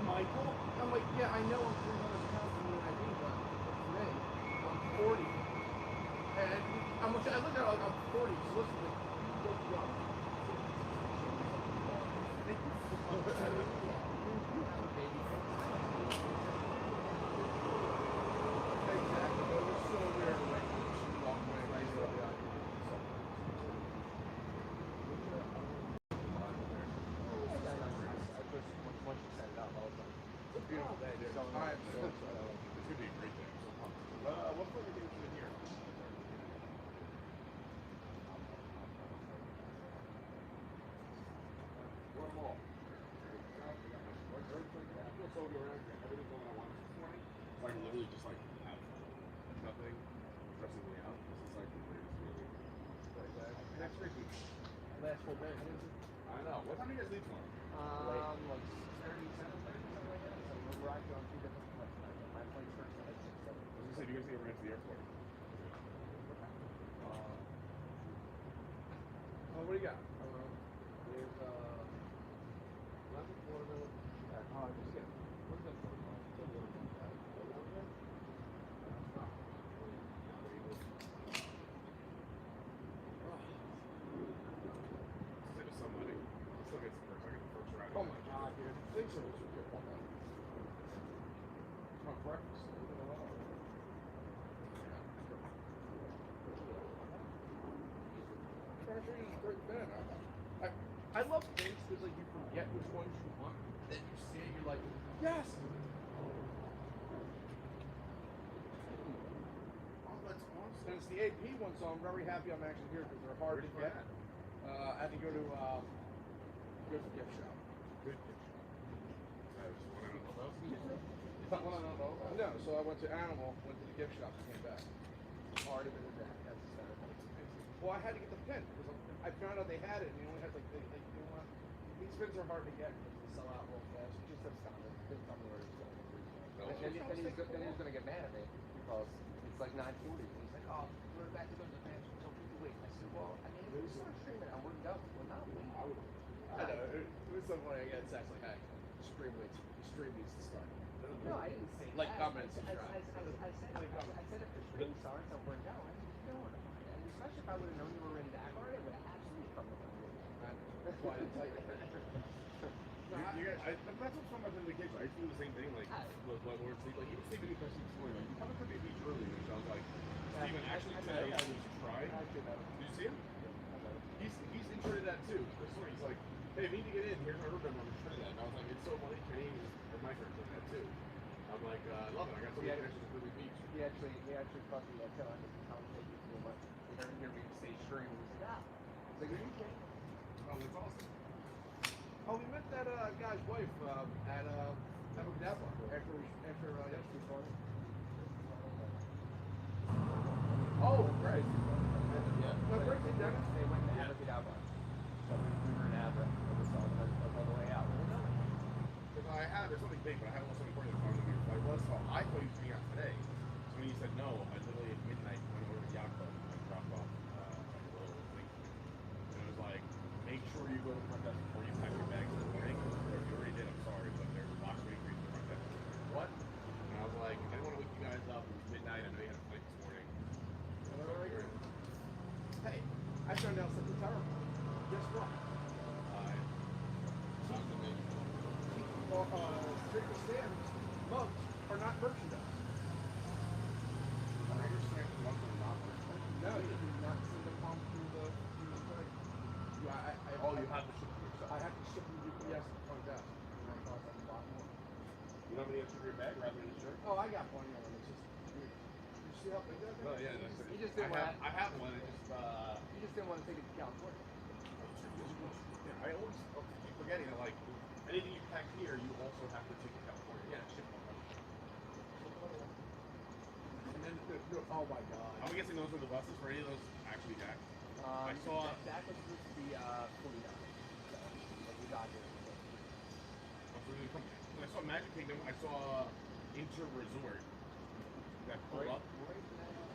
Michael? I'm like, yeah, I know I'm 300 pounds from the ID, but for me, I'm 40. And I look at it like I'm 40, so listen, like, you look young. Exactly, but it was so weird to like walk away right there. Once you set it up, all of a sudden. It's a beautiful day, dude. I'm so excited. It's gonna be a great day. I'm so pumped. What flavor games are in here? Run them all. I feel so good around here. Everything's going I wanted this morning. So I can literally just like have nothing stressing me out. This is like the greatest feeling. Next week. Last full day. I know. What time do you guys leave tomorrow? Like 6:30, 7:30, something like that. So we're riding on 2 different flights. My flight starts at like 6:30. I was gonna say, do you guys need to run to the airport? What do you got? There's lemon watermelon. Just get what's that? Save some money. I'll still get some perks. I get the first round. Oh my god, dude. Things are so good on that. It's my breakfast. I love things because like you forget which ones you want, then you see it, you're like, yes. Oh, that's awesome. And it's the AP one, so I'm very happy I'm actually here because they're hard to get. I had to go to the gift shop. Good gift shop. I just want to know. No, so I went to Animal, went to the gift shop, and came back. Harder than that. That's Well, I had to get the pin because I found out they had it, and they only had like these pins are hard to get because they sell out real fast. just astounding. Didn't tell me where he's going. No, And he's going to get mad at me because it's like 9:40. And he's like, oh, we're back to go to the bench. So we can wait. I said, well, I mean, if we start streaming, I wouldn't go. We're not waiting. I know. It was so funny. I got text like, hey, the stream needs to start. No, I didn't say like that. comments and I said if the stream starts, I wouldn't go. I didn't know where to find it. And especially if I would have known you were in Dakar, I would have absolutely come with you. That's why I didn't tell you. That's what's fun about the vacation. I used to do the same thing, like, when we were sleeping. Like, even sleeping in the this morning, like, you come to the beach early, and I was like, Steven, actually, today I was trying. Did you see him? He's in Trinidad too. This morning, he's like, hey, we need to get in. Here's my room number in Trinidad. And I was like, it's so funny. Kenny and Mike are in Trinidad too. I'm like, I love it. I got so many connections with the beach. He actually caught me that time. I was taking too much. He heard me say stream. He said, ah. I was like, are you kidding? Oh, that's awesome. Oh, we met that guy's wife at Napa after yesterday's party. Oh, right. Yeah. My birthday, Dennis. They went to Abracadabra. So we were in Abra. It was on the way out. Because there's something big, but I had almost something important that the flight was. So I thought he was coming out today. So when he said no, I literally at midnight went over to the yacht club and dropped off like a little thing. And it was like, make sure you go to the front desk before you pack your bags in the morning. Or if you already did, I'm sorry, but there's a box waiting for you at the front desk. What? And I was like, I didn't want to wake you guys up. It was midnight. I know you had a flight this morning. Hey, I found out something terrible. Guess what? Sounds amazing. Drinking stands, mugs are not merchandise. I understand the mugs are not merchandise. No, you do not see them pump through the thing. Yeah, you have to ship them yourself. I have to ship them UPS to the front desk. And I cost them a lot more. You don't have any extra for your bag rather than a shirt? Oh, I got plenty of them. It's just weird. You see how big that is? Well, yeah, that's it. He just didn't want. I have one. It just He just didn't want to take it to California. I always keep forgetting that, like, anything you pack here, you also have to take to California. Yeah, ship one. And then, oh my god. I'm guessing those were the buses for any of those actually Dak. I saw Dak was supposed to be fully done. So, but we got here. I saw Magic Kingdom, I saw Inter Resort that pulled up. Right now,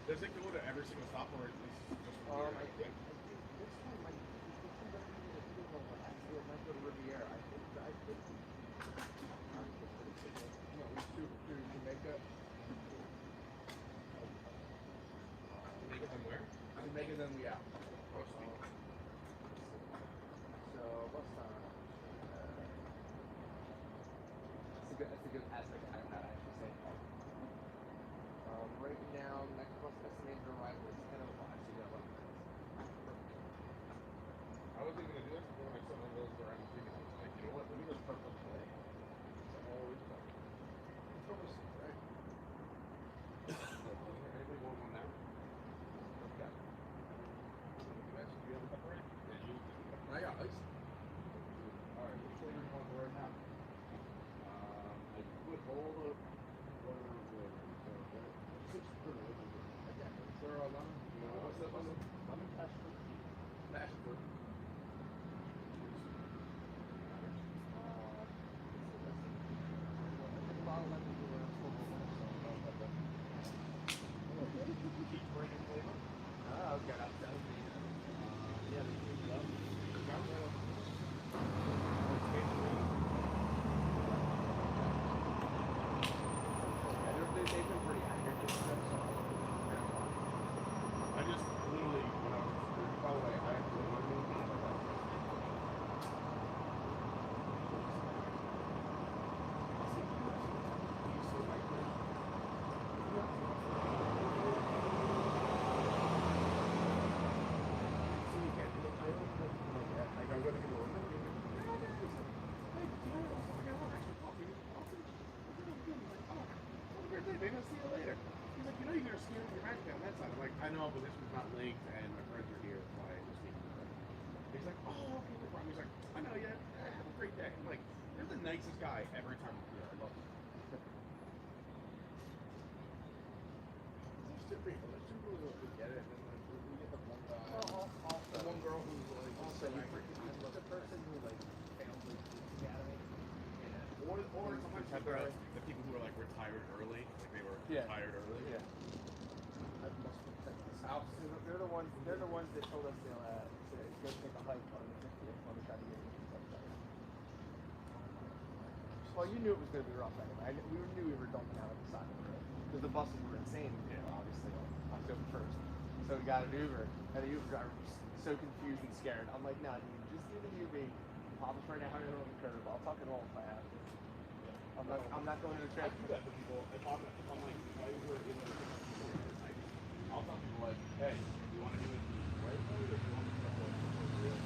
Does it go to every single stop, or is this just weird? I think this one might. This one might be the single one. Actually, it might go to Riviera. I think. No, we shoot through Jamaica. Make it from where? Jamaica, then we out. Oh, sweet. So what's That's a good aspect of that, I should say. Right now, next bus estimated arrival is 10:05. So you got 11 minutes. I wasn't even gonna do this before I saw one of those around the city. I was like, you know what? Let me just park up today. So always fun. It's almost right. Anybody want one now? Okay. Do you have a cup right? Yeah, you. I got ice. All right, which flavor do you want right now? I put all the flavors in. Six flavors. Okay. So lemon. What's that? Lemon passion fruit. Passion fruit. Peach branded flavor. Oh, okay. That would be Yeah, the peach love. they've been pretty accurate. I just literally, when I was, by the way, I actually maybe I'll see you later. He's like, you know you're gonna ski with your back down that side. I'm like, I know, but this was not linked, and my friends are here, so I just need to. He's like, oh, okay, no problem. He's like, I know, yeah, have a great day. I'm like, you're the nicest guy every time I'm here. I love you. There's two people. There's two people who get it, and then like, we get the one guy. The one girl who's like, Also, you angry. the person who like failed the academy. Or sometimes the people who are like retired early, like they were retired early. Yeah. I must protect this house. They're the ones. They're the ones that told us to go take a hike on the 50th when we tried to get into something. Well, you knew it was going to be rough anyway. We knew we were dumping out at the side of the road because the buses were insane. Obviously, on October 1st. So we got an Uber, and the Uber driver was so confused and scared. I'm like, nah, dude, just do the UV. Pop us right now on the curb. I'll fucking roll if I have to. I'm not going to the I track. do that to people. If I'm like, if I were in the night, I'll tell people like, hey, do you want to do it right way, or do you want to do it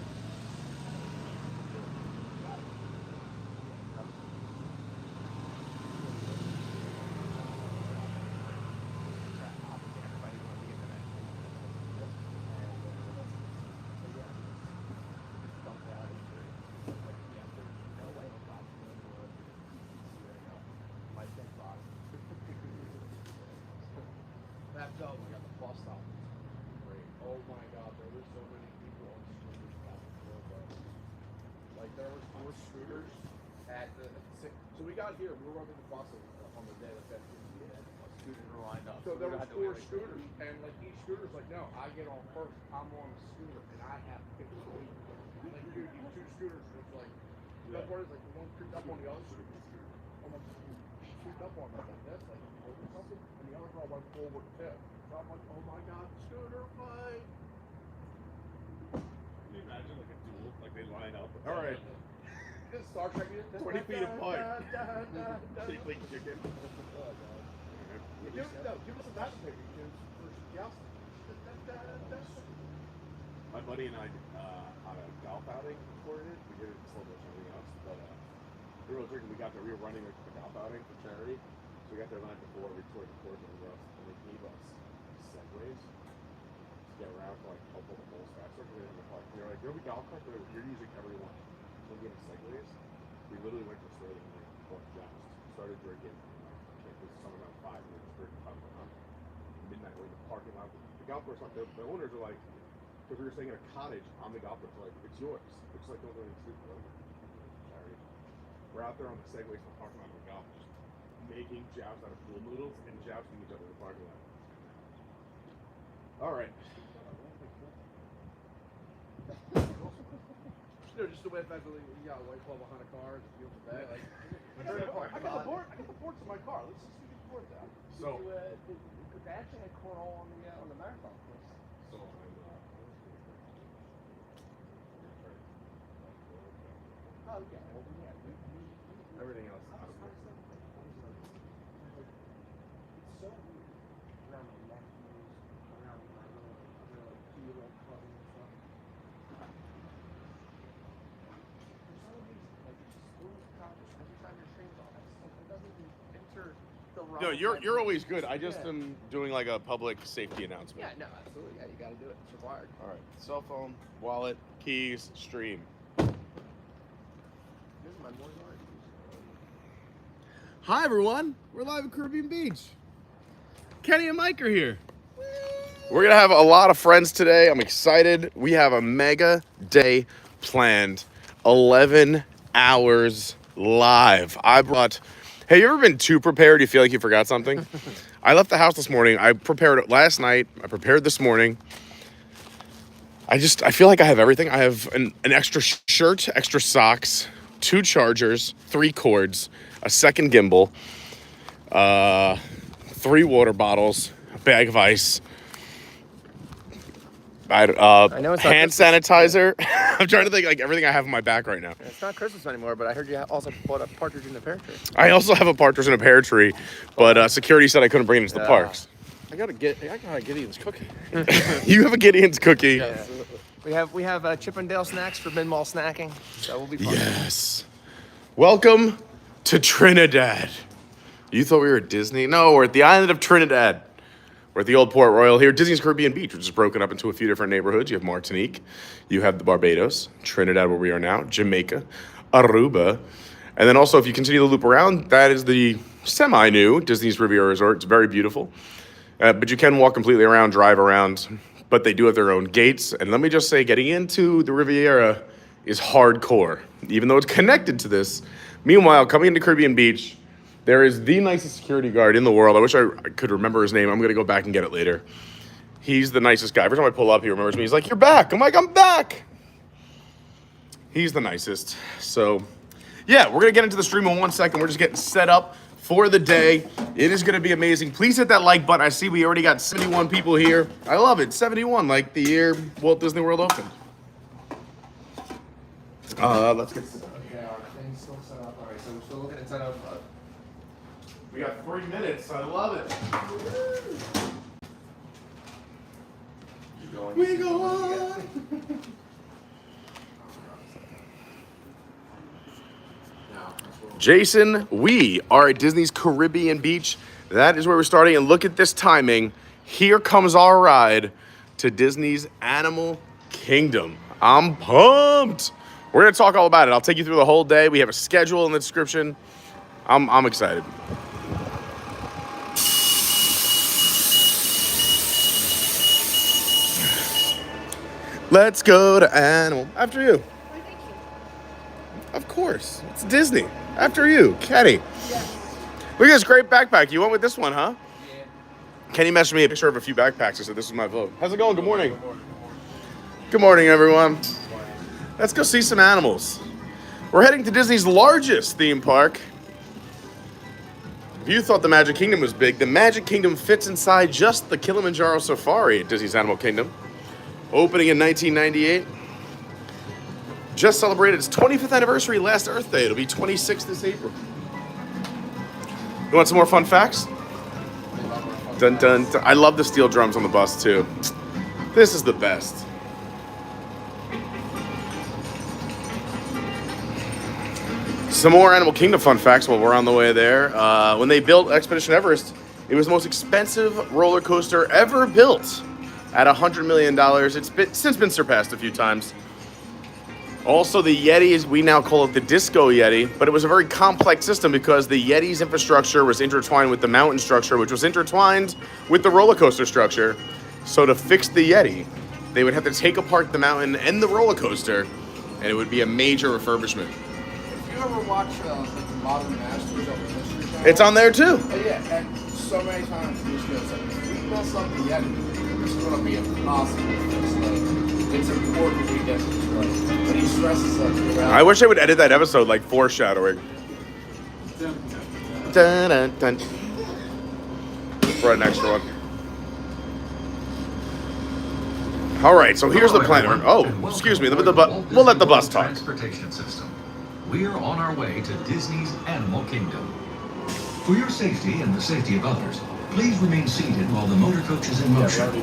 That dog, we got the bus stop. Great. Oh my god, there were so many people on scooters back and forth. Like there was 4 scooters at the so we got here, we were running the buses on the day that Scooters were lined up. so there we was had to 4 wait. scooters, and like each scooter's like, no, I get on first. I'm on a scooter, and I have to pick the lead. Like, dude, you 2 scooters, and it's like, that part is like the one creeped up on the other scooter. I'm like, creeped up on me like this, like over something, and the other girl went forward too. So I'm like, oh my god, scooter fight. Can you imagine like a duel, like they line up? All right, This Star Trek music. 20 feet apart. Give They play chicken. us a battle paper, because for jousting. My buddy and I on a golf outing recorded it. We did it slow motion, everything else, but we were drinking. We got there. We were running like the golf outing for charity. So we got there the night before. We toured the course and everything else, and they gave us segways to get around for like help with the whole stack. So we in the park. They were like, "There'll be golf carts, but you're using every one." So we gave us segways. We literally went to the store and we bought joust. Started drinking. It was somewhere around 5 minutes. Drinking midnight. We're in the parking lot. The golf course, like the owners are like, because we were staying in a cottage on the golf course, like it's yours. It's like don't go any sleep. Sorry. We're out there on the segways from the parking lot of golf, just making jabs out of pool noodles and jousting each other in the parking lot. All right. No, just the way that you got a white claw behind a car, it feels bad. Like, I got the board. I got the boards in my car. Let's just get the boards out. So, They actually had cornhole on the marathon course. so Oh yeah, well, yeah. everything else. It's so weird around my nephews, around my little 2-year-old cousin and stuff. For some reason, like schools, college, every time your train's on, it doesn't even enter the realm. No, of you're my- always good. I just Yeah. am doing like a public safety announcement. Yeah, no, absolutely. Yeah, you got to do it. It's required. All right. Cell phone, wallet, keys, stream. This is my morning art. Hi everyone. We're live at Caribbean Beach. Kenny and Mike are here. We're gonna have a lot of friends today. I'm excited. We have a mega day planned. 11 hours live. I brought. Have you ever been too prepared? You feel like you forgot something? I left the house this morning. I prepared it last night. I prepared this morning. I feel like I have everything. I have an extra shirt, extra socks, 2 chargers, 3 cords, a second gimbal, 3 water bottles, a bag of ice, I know it's not hand sanitizer. I'm trying to think like everything I have in my back right now. It's not Christmas anymore, but I heard you also bought a partridge in the pear tree. I also have a partridge in a pear tree, but security said I couldn't bring it into the parks. I gotta get Gideon's cookie. You have a Gideon's cookie. Yeah. We have Chip and Dale snacks for mid-mall snacking, so we'll be fun. Yes. Welcome to Trinidad. You thought we were at Disney? No, we're at the island of Trinidad. We're at the old Port Royal here. Disney's Caribbean Beach, which is broken up into a few different neighborhoods. You have Martinique, you have the Barbados, Trinidad where we are now, Jamaica, Aruba. And then also if you continue to loop around, that is the semi-new Disney's Riviera Resort. It's very beautiful. But you can walk completely around, drive around, but they do have their own gates. And let me just say, getting into the Riviera is hardcore, even though it's connected to this. Meanwhile, coming into Caribbean Beach, there is the nicest security guard in the world. I wish I could remember his name. I'm going to go back and get it later. He's the nicest guy. Every time I pull up, he remembers me. He's like, "You're back." I'm like, "I'm back." He's the nicest. So, yeah, we're going to get into the stream in 1 second. We're just getting set up for the day. It is going to be amazing. Please hit that like button. I see we already got 71 people here. I love it. 71, like the year Walt Disney World opened. Let's get started. Okay, our thing's still set up. All right, so we're still looking at set up. We got 3 minutes. I love it. We go on. Jason, we are at Disney's Caribbean Beach. That is where we're starting. And look at this timing. Here comes our ride to Disney's Animal Kingdom. I'm pumped. We're going to talk all about it. I'll take you through the whole day. We have a schedule in the description. I'm excited. Let's go to Animal. After you. Of course. It's Disney. After you, Kenny. Yes. Look at this great backpack. You went with this one, huh? Yeah. Kenny messaged me a picture of a few backpacks. I said, this is my vote. How's it going? Good morning. Good morning, everyone. Let's go see some animals. We're heading to Disney's largest theme park. If you thought the Magic Kingdom was big, the Magic Kingdom fits inside just the Kilimanjaro Safari at Disney's Animal Kingdom. Opening in 1998. Just celebrated its 25th anniversary last Earth Day. It'll be 26 this April. You want some more fun facts? Dun, dun, dun. I love the steel drums on the bus too. This is the best. Some more Animal Kingdom fun facts while we're on the way there. When they built Expedition Everest, it was the most expensive roller coaster ever built at $100 million. It's since been surpassed a few times. Also, the Yetis, we now call it the Disco Yeti, but it was a very complex system because the Yeti's infrastructure was intertwined with the mountain structure, which was intertwined with the roller coaster structure. So to fix the Yeti, they would have to take apart the mountain and the roller coaster, and it would be a major refurbishment. If you you ever watch like the Modern Masters of the History Channel? It's on there too. Oh, yeah, and so many times he just goes like, if we mess up the editing, it's going to be impossible. It's important we get this right. But he stresses that throughout. I wish I would edit that episode like foreshadowing. Dun, dun, dun. For an extra one. All right, so here's the plan. Oh, excuse me. We'll let the bus talk. Transportation system. We are on our way to Disney's Animal Kingdom. For your safety and the safety of others, please remain seated while the motor coach is in motion.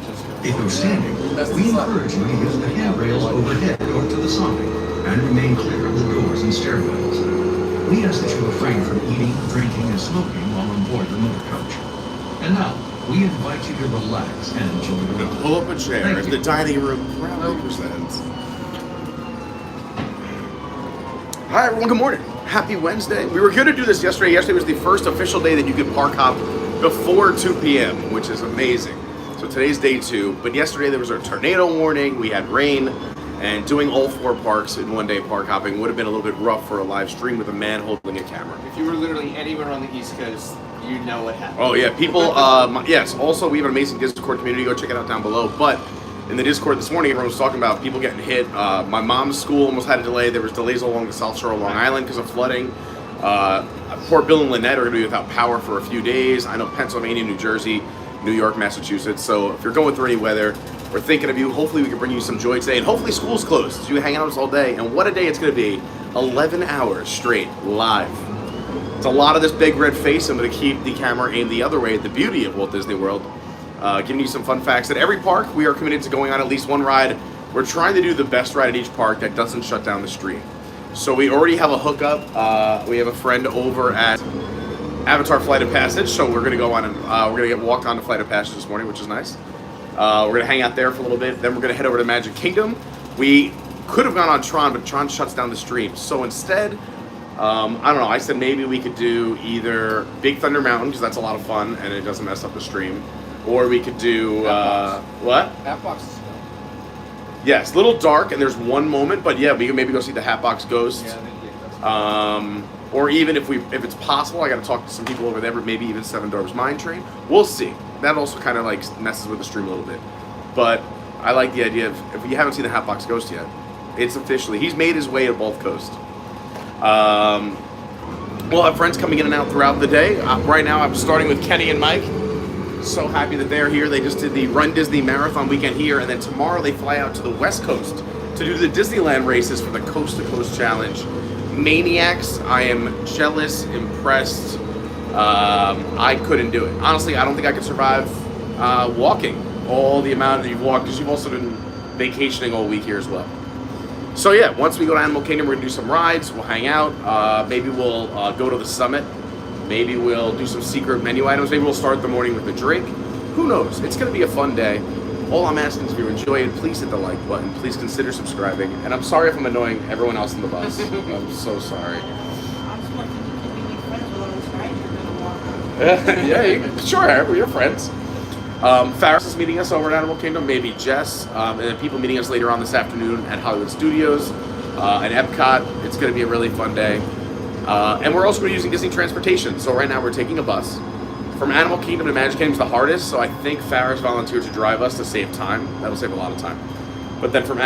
If you're standing, we encourage you to use the handrails overhead or to the side and remain clear of the doors and stairwells. We ask that you refrain from eating, drinking, and smoking while on board the motor coach. And now, we invite you to relax and enjoy the ride. Pull up a chair as the dining room proudly presents. Hi everyone, good morning. Happy Wednesday. We were going to do this yesterday. Yesterday was the first official day that you could park hop before 2 p.m., which is amazing. So today's day 2, but yesterday there was a tornado warning, we had rain, and doing all 4 parks in one day park hopping would have been a little bit rough for a live stream with a man holding a camera. If you were literally anywhere on the East Coast, you'd know what happened. Oh yeah, people, yes, also we have an amazing Discord community, go check it out down below, but in the Discord this morning, everyone was talking about people getting hit. My mom's school almost had a delay. There was delays along the South Shore of Long Island because of flooding. Port Bill and Lynette are going to be without power for a few days. I know Pennsylvania, New Jersey, New York, Massachusetts. So if you're going through any weather, we're thinking of you. Hopefully we can bring you some joy today. And hopefully school's closed so you hang out with us all day. And what a day it's going to be. 11 hours straight, live. It's a lot of this big red face. I'm going to keep the camera aimed the other way at the beauty of Walt Disney World. Giving you some fun facts. At every park, we are committed to going on at least one ride. We're trying to do the best ride at each park that doesn't shut down the stream. So we already have a hookup. We have a friend over at Avatar Flight of Passage, so we're going to go on and we're going to get walked on to Flight of Passage this morning, which is nice. We're going to hang out there for a little bit. Then we're going to head over to Magic Kingdom. We could have gone on Tron, but Tron shuts down the stream. So instead, I don't know, I said maybe we could do either Big Thunder Mountain, because that's a lot of fun and it doesn't mess up the stream. Or we could do, what? Hatbox is still. Yes, a little dark, and there's one moment, but yeah, we could maybe go see the Hatbox Ghost. Or even if it's possible, I got to talk to some people over there, but maybe even Seven Dwarfs Mine Train. We'll see. That also kind of like messes with the stream a little bit. But I like the idea of, if you haven't seen the Hatbox Ghost yet, it's officially, he's made his way to both coasts. We'll have friends coming in and out throughout the day. Right now, I'm starting with Kenny and Mike. So happy that they're here. They just did the Run Disney Marathon weekend here, and then tomorrow they fly out to the West Coast to do the Disneyland races for the Coast to Coast Challenge. Maniacs, I am jealous, impressed. I couldn't do it. Honestly, I don't think I could survive walking all the amount that you've walked, because you've also been vacationing all week here as well. So yeah, once we go to Animal Kingdom, we're gonna do some rides, we'll hang out, maybe we'll go to the summit. Maybe we'll do some secret menu items. Maybe we'll start the morning with a drink. Who knows? It's going to be a fun day. All I'm asking is if you enjoy it, please hit the like button. Please consider subscribing. And I'm sorry if I'm annoying everyone else on the bus. I'm so sorry. Yeah, sure, we're your friends. Faris is meeting us over at Animal Kingdom. Maybe Jess. And then people meeting us later on this afternoon at Hollywood Studios and Epcot. It's going to be a really fun day. And we're also using Disney transportation. So right now we're taking a bus. From Animal Kingdom to Magic Kingdom is the hardest, so I think Faris volunteered to drive us to save time. That'll save a lot of time. But then from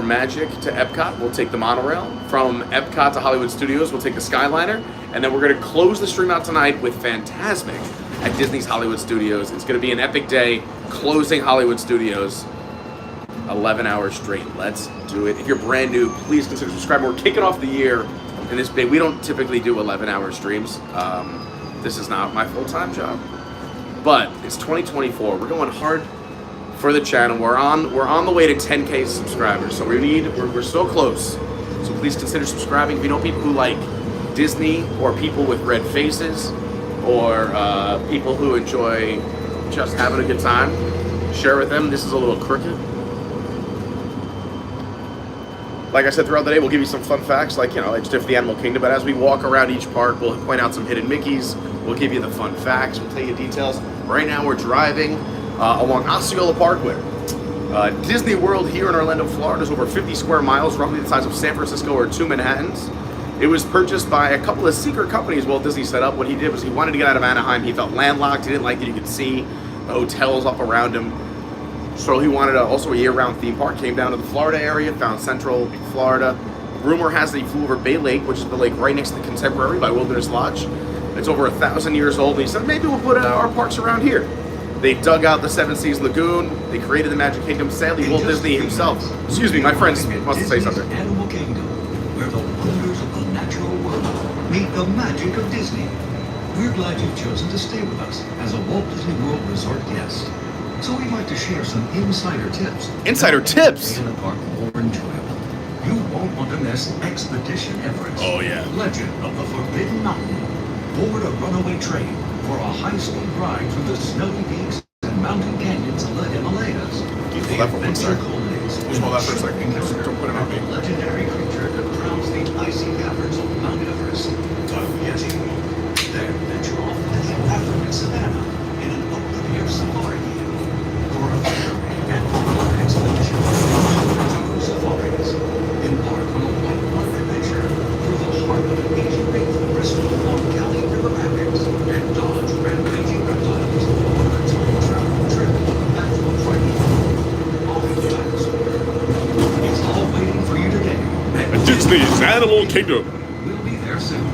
Magic to Epcot, we'll take the Monorail. From Epcot to Hollywood Studios, we'll take the Skyliner. And then we're going to close the stream out tonight with Fantasmic at Disney's Hollywood Studios. It's going to be an epic day closing Hollywood Studios. 11 hours straight. Let's do it. If you're brand new, please consider subscribing. We're kicking off the year in this big. We don't typically do 11-hour streams. This is not my full-time job, but it's 2024. We're going hard for the channel. We're on the way to 10K subscribers, so we're so close. So please consider subscribing. If you know people who like Disney, or people with red faces, or people who enjoy just having a good time, share with them. This is a little crooked. Like I said, throughout the day, we'll give you some fun facts, like, it's just the Animal Kingdom. But as we walk around each park, we'll point out some hidden Mickeys. We'll give you the fun facts. We'll tell you details. Right now, we're driving along Osceola Parkway. Disney World here in Orlando, Florida is over 50 square miles, roughly the size of San Francisco or 2 Manhattans. It was purchased by a couple of secret companies Walt Disney set up. What he did was he wanted to get out of Anaheim. He felt landlocked. He didn't like that you could see the hotels up around him. So he wanted also a year-round theme park. Came down to the Florida area, found Central Florida. Rumor has that he flew over Bay Lake, which is the lake right next to the Contemporary by Wilderness Lodge. It's over 1,000 years old. And he said, maybe we'll put our parks around here. They dug out the Seven Seas Lagoon. They created the Magic Kingdom. Sadly, Walt Disney himself. Excuse me, my friend wants to say something. Animal Kingdom, where the wonders of the natural world meet the magic of Disney. We're glad you've chosen to stay with us as a Walt Disney World Resort guest. So we'd like to share some insider tips. Insider tips? In the park more enjoyable. You won't want to miss Expedition Everest. Oh, yeah. Legend of the Forbidden Mountain. Board a runaway train for a high-speed ride through the snowy peaks and mountain canyons of the Himalayas. Can you hold that for 1 second? Just hold that for a second. Just don't put it on me. Legendary creature that crowns the icy caverns of Mount Everest. The Yeti. Then venture off into the African savannah in an open-air safari vehicle for a thrilling and popular expedition. Two safaris. Embark on a whitewater adventure through the heart of an ancient rainforest along Cali River rapids and dodge rampaging reptiles on a time travel trip back to a Friday. All the dinosaurs. It's all waiting for you today at Disney's Animal Kingdom. We'll be there soon.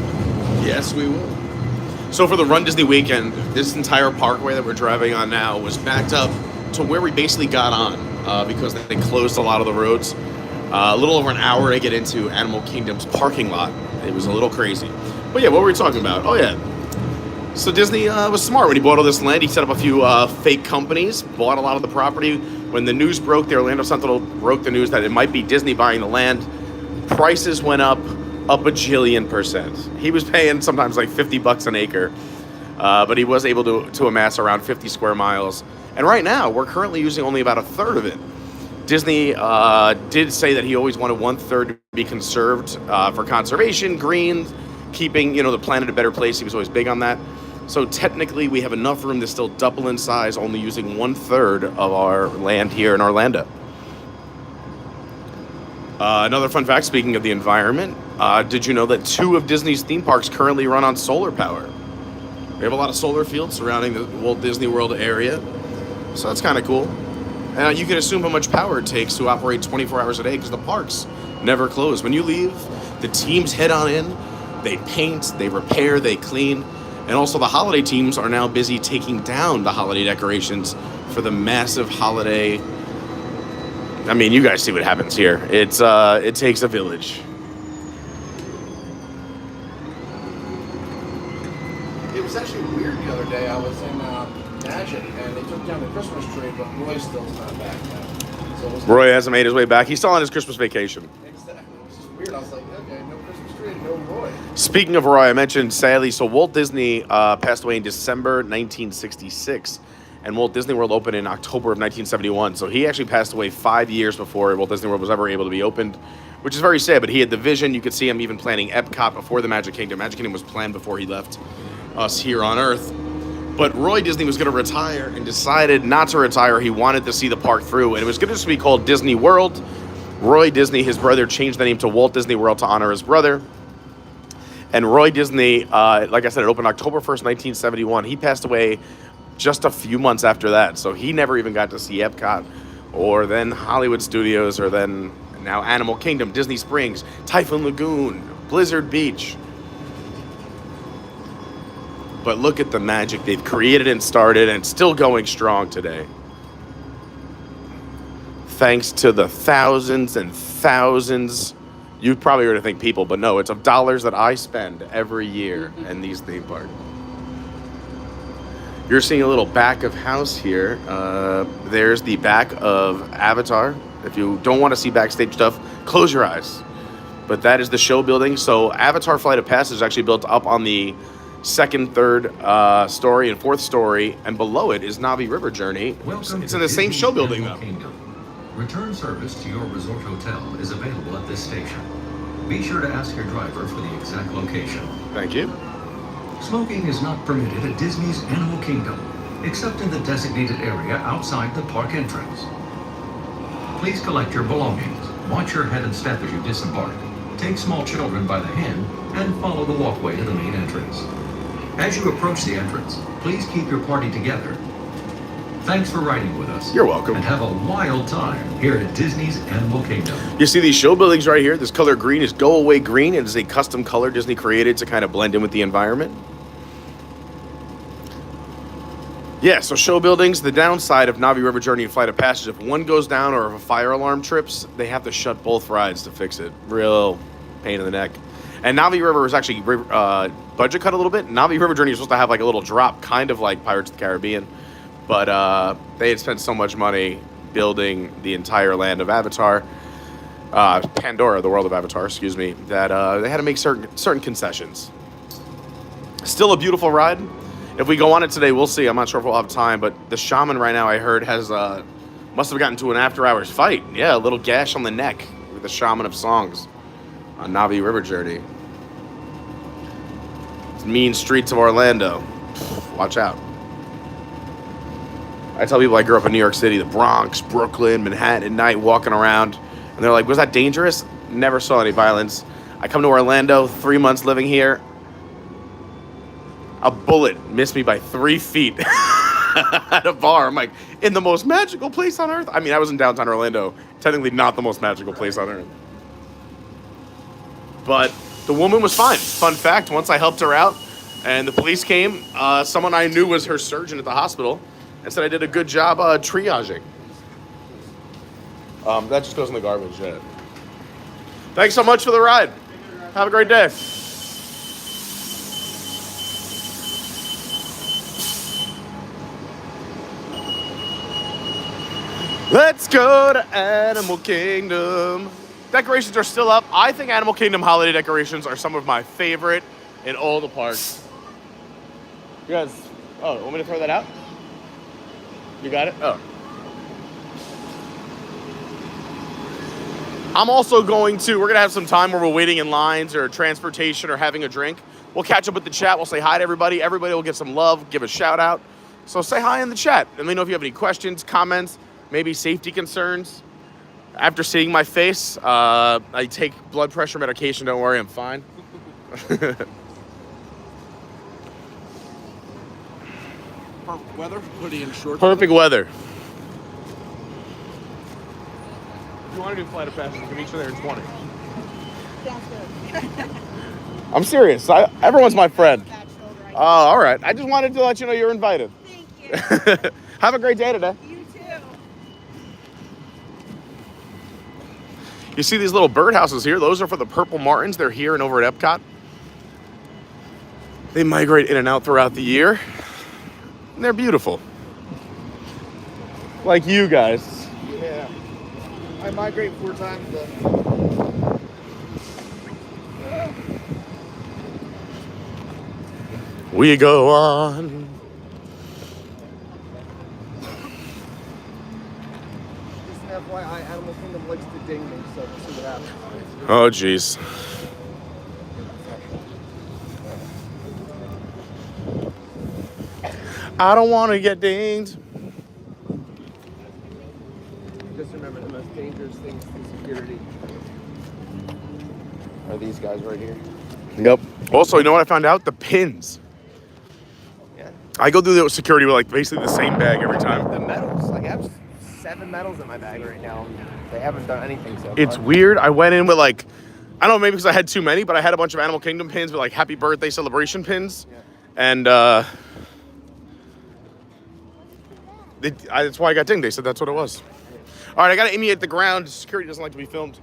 Yes, we will. So for the Run Disney weekend, this entire parkway that we're driving on now was backed up to where we basically got on because they closed a lot of the roads. A little over an hour to get into Animal Kingdom's parking lot. It was a little crazy. But yeah, what were we talking about? Oh yeah. So Disney was smart when he bought all this land. He set up a few fake companies, bought a lot of the property. When the news broke, the Orlando Sentinel broke the news that it might be Disney buying the land. Prices went up a bajillion %. He was paying sometimes like $50 an acre, but he was able to amass around 50 square miles. And right now, we're currently using only about a third of it. Disney did say that he always wanted 1/3 to be conserved for conservation, green, keeping the planet a better place. He was always big on that. So technically, we have enough room to still double in size, only using 1/3 of our land here in Orlando. Another fun fact, speaking of the environment, did you know that 2 of Disney's theme parks currently run on solar power? We have a lot of solar fields surrounding the Walt Disney World area, so that's kind of cool. And you can assume how much power it takes to operate 24 hours a day because the parks never close. When you leave, the teams head on in, they paint, they repair, they clean, and also the holiday teams are now busy taking down the holiday decorations for the massive holiday. I mean, you guys see what happens here. It takes a village. It was actually weird the other day. I was in Magic, and they took down the Christmas tree, but Roy still's not back now. So it was Roy hasn't made his way back. He's still on his Christmas vacation. exactly. It was just weird. I was like, okay, no Christmas tree, no Roy. Speaking of Roy, I mentioned sadly, so Walt Disney passed away in December 1966, and Walt Disney World opened in October of 1971. So he actually passed away 5 years before Walt Disney World was ever able to be opened, which is very sad, but he had the vision. You could see him even planning Epcot before the Magic Kingdom. Magic Kingdom was planned before he left us here on Earth. But Roy Disney was going to retire and decided not to retire. He wanted to see the park through, and it was going to just be called Disney World. Roy Disney, his brother, changed the name to Walt Disney World to honor his brother. And Roy Disney, like I said, it opened October 1st, 1971. He passed away just a few months after that, so he never even got to see Epcot or then Hollywood Studios or then now Animal Kingdom, Disney Springs, Typhoon Lagoon, Blizzard Beach. But look at the magic they've created and started and still going strong today. Thanks to the thousands and thousands, you probably were to think people, but no, it's of dollars that I spend every year in these theme parks. You're seeing a little back of house here. There's the back of Avatar. If you don't want to see backstage stuff, close your eyes. But that is the show building. So Avatar Flight of Passage is actually built up on the second, third story and fourth story, and below it is Na'vi River Journey. It's in the same show building though. Return service to your resort hotel is available at this station. Be sure to ask your driver for the exact location. Thank you. Smoking is not permitted at Disney's Animal Kingdom, except in the designated area outside the park entrance. Please collect your belongings. Watch your head and step as you disembark. take small children by the hand and follow the walkway to the main entrance. As you approach the entrance, please keep your party together. Thanks for riding with us. You're welcome. And have a wild time here at Disney's Animal Kingdom. You see these show buildings right here? This color green is Go Away Green. It is a custom color Disney created to kind of blend in with the environment. Yeah, so show buildings, the downside of Navi River Journey and Flight of Passage, if one goes down or if a fire alarm trips, they have to shut both rides to fix it. Real pain in the neck. And Navi River was actually budget cut a little bit. Navi River Journey was supposed to have like a little drop, kind of like Pirates of the Caribbean. But they had spent so much money building the entire land of Avatar, Pandora, the world of Avatar, excuse me, that they had to make certain concessions. Still a beautiful ride. If we go on it today, we'll see. I'm not sure if we'll have time, but the shaman right now, I heard, must have gotten to an after-hours fight. Yeah, a little gash on the neck with the shaman of songs on Navi River Journey. It's mean streets of Orlando. Watch out. I tell people I grew up in New York City, the Bronx, Brooklyn, Manhattan at night, walking around. And they're like, was that dangerous? Never saw any violence. I come to Orlando, 3 months living here. A bullet missed me by 3 feet at a bar. I'm like, in the most magical place on earth? I mean, I was in downtown Orlando. Technically not the most magical place on earth. But the woman was fine. Fun fact, once I helped her out and the police came, someone I knew was her surgeon at the hospital and said I did a good job triaging. That just goes in the garbage. Yeah. Thanks so much for the ride. Have a great day. Let's go to Animal Kingdom. Decorations are still up. I think Animal Kingdom holiday decorations are some of my favorite in all the parks. You guys, want me to throw that out? You got it? Oh. I'm also we're going to have some time where we're waiting in lines or transportation or having a drink. We'll catch up with the chat. We'll say hi to everybody. Everybody will get some love, give a shout out. So say hi in the chat. And let me know if you have any questions, comments, maybe safety concerns. After seeing my face, I take blood pressure medication. Don't worry, I'm fine. Perfect weather, hoodie and shorts. Perfect weather. If you want to do Flight of Passage, we can meet you there in 20. Sounds good. I'm serious. Everyone's my friend. Oh, all right. I just wanted to let you know you're invited. Thank you. Have a great day today. You too. You see these little birdhouses here? Those are for the purple martins. They're here and over at Epcot. They migrate in and out throughout the year. And they're beautiful. Like you guys. Yeah. I migrate 4 times a day. We go on. Just an FYI, Animal Kingdom likes to ding me, so we'll see what happens. Oh, jeez. I don't want to get dinged. Just remember, the most dangerous things to security are these guys right here. Yep. Also, you know what I found out? The pins. Yeah. I go through the security with like basically the same bag every time. The medals, like I have 7 medals in my bag right now. They haven't done anything so far. It's weird. I went in with like, I don't know, maybe because I had too many, but I had a bunch of Animal Kingdom pins with like happy birthday celebration pins. Yeah. And that's why I got dinged. They said that's what it was. All right, I got to emulate the ground. Security doesn't like to be filmed.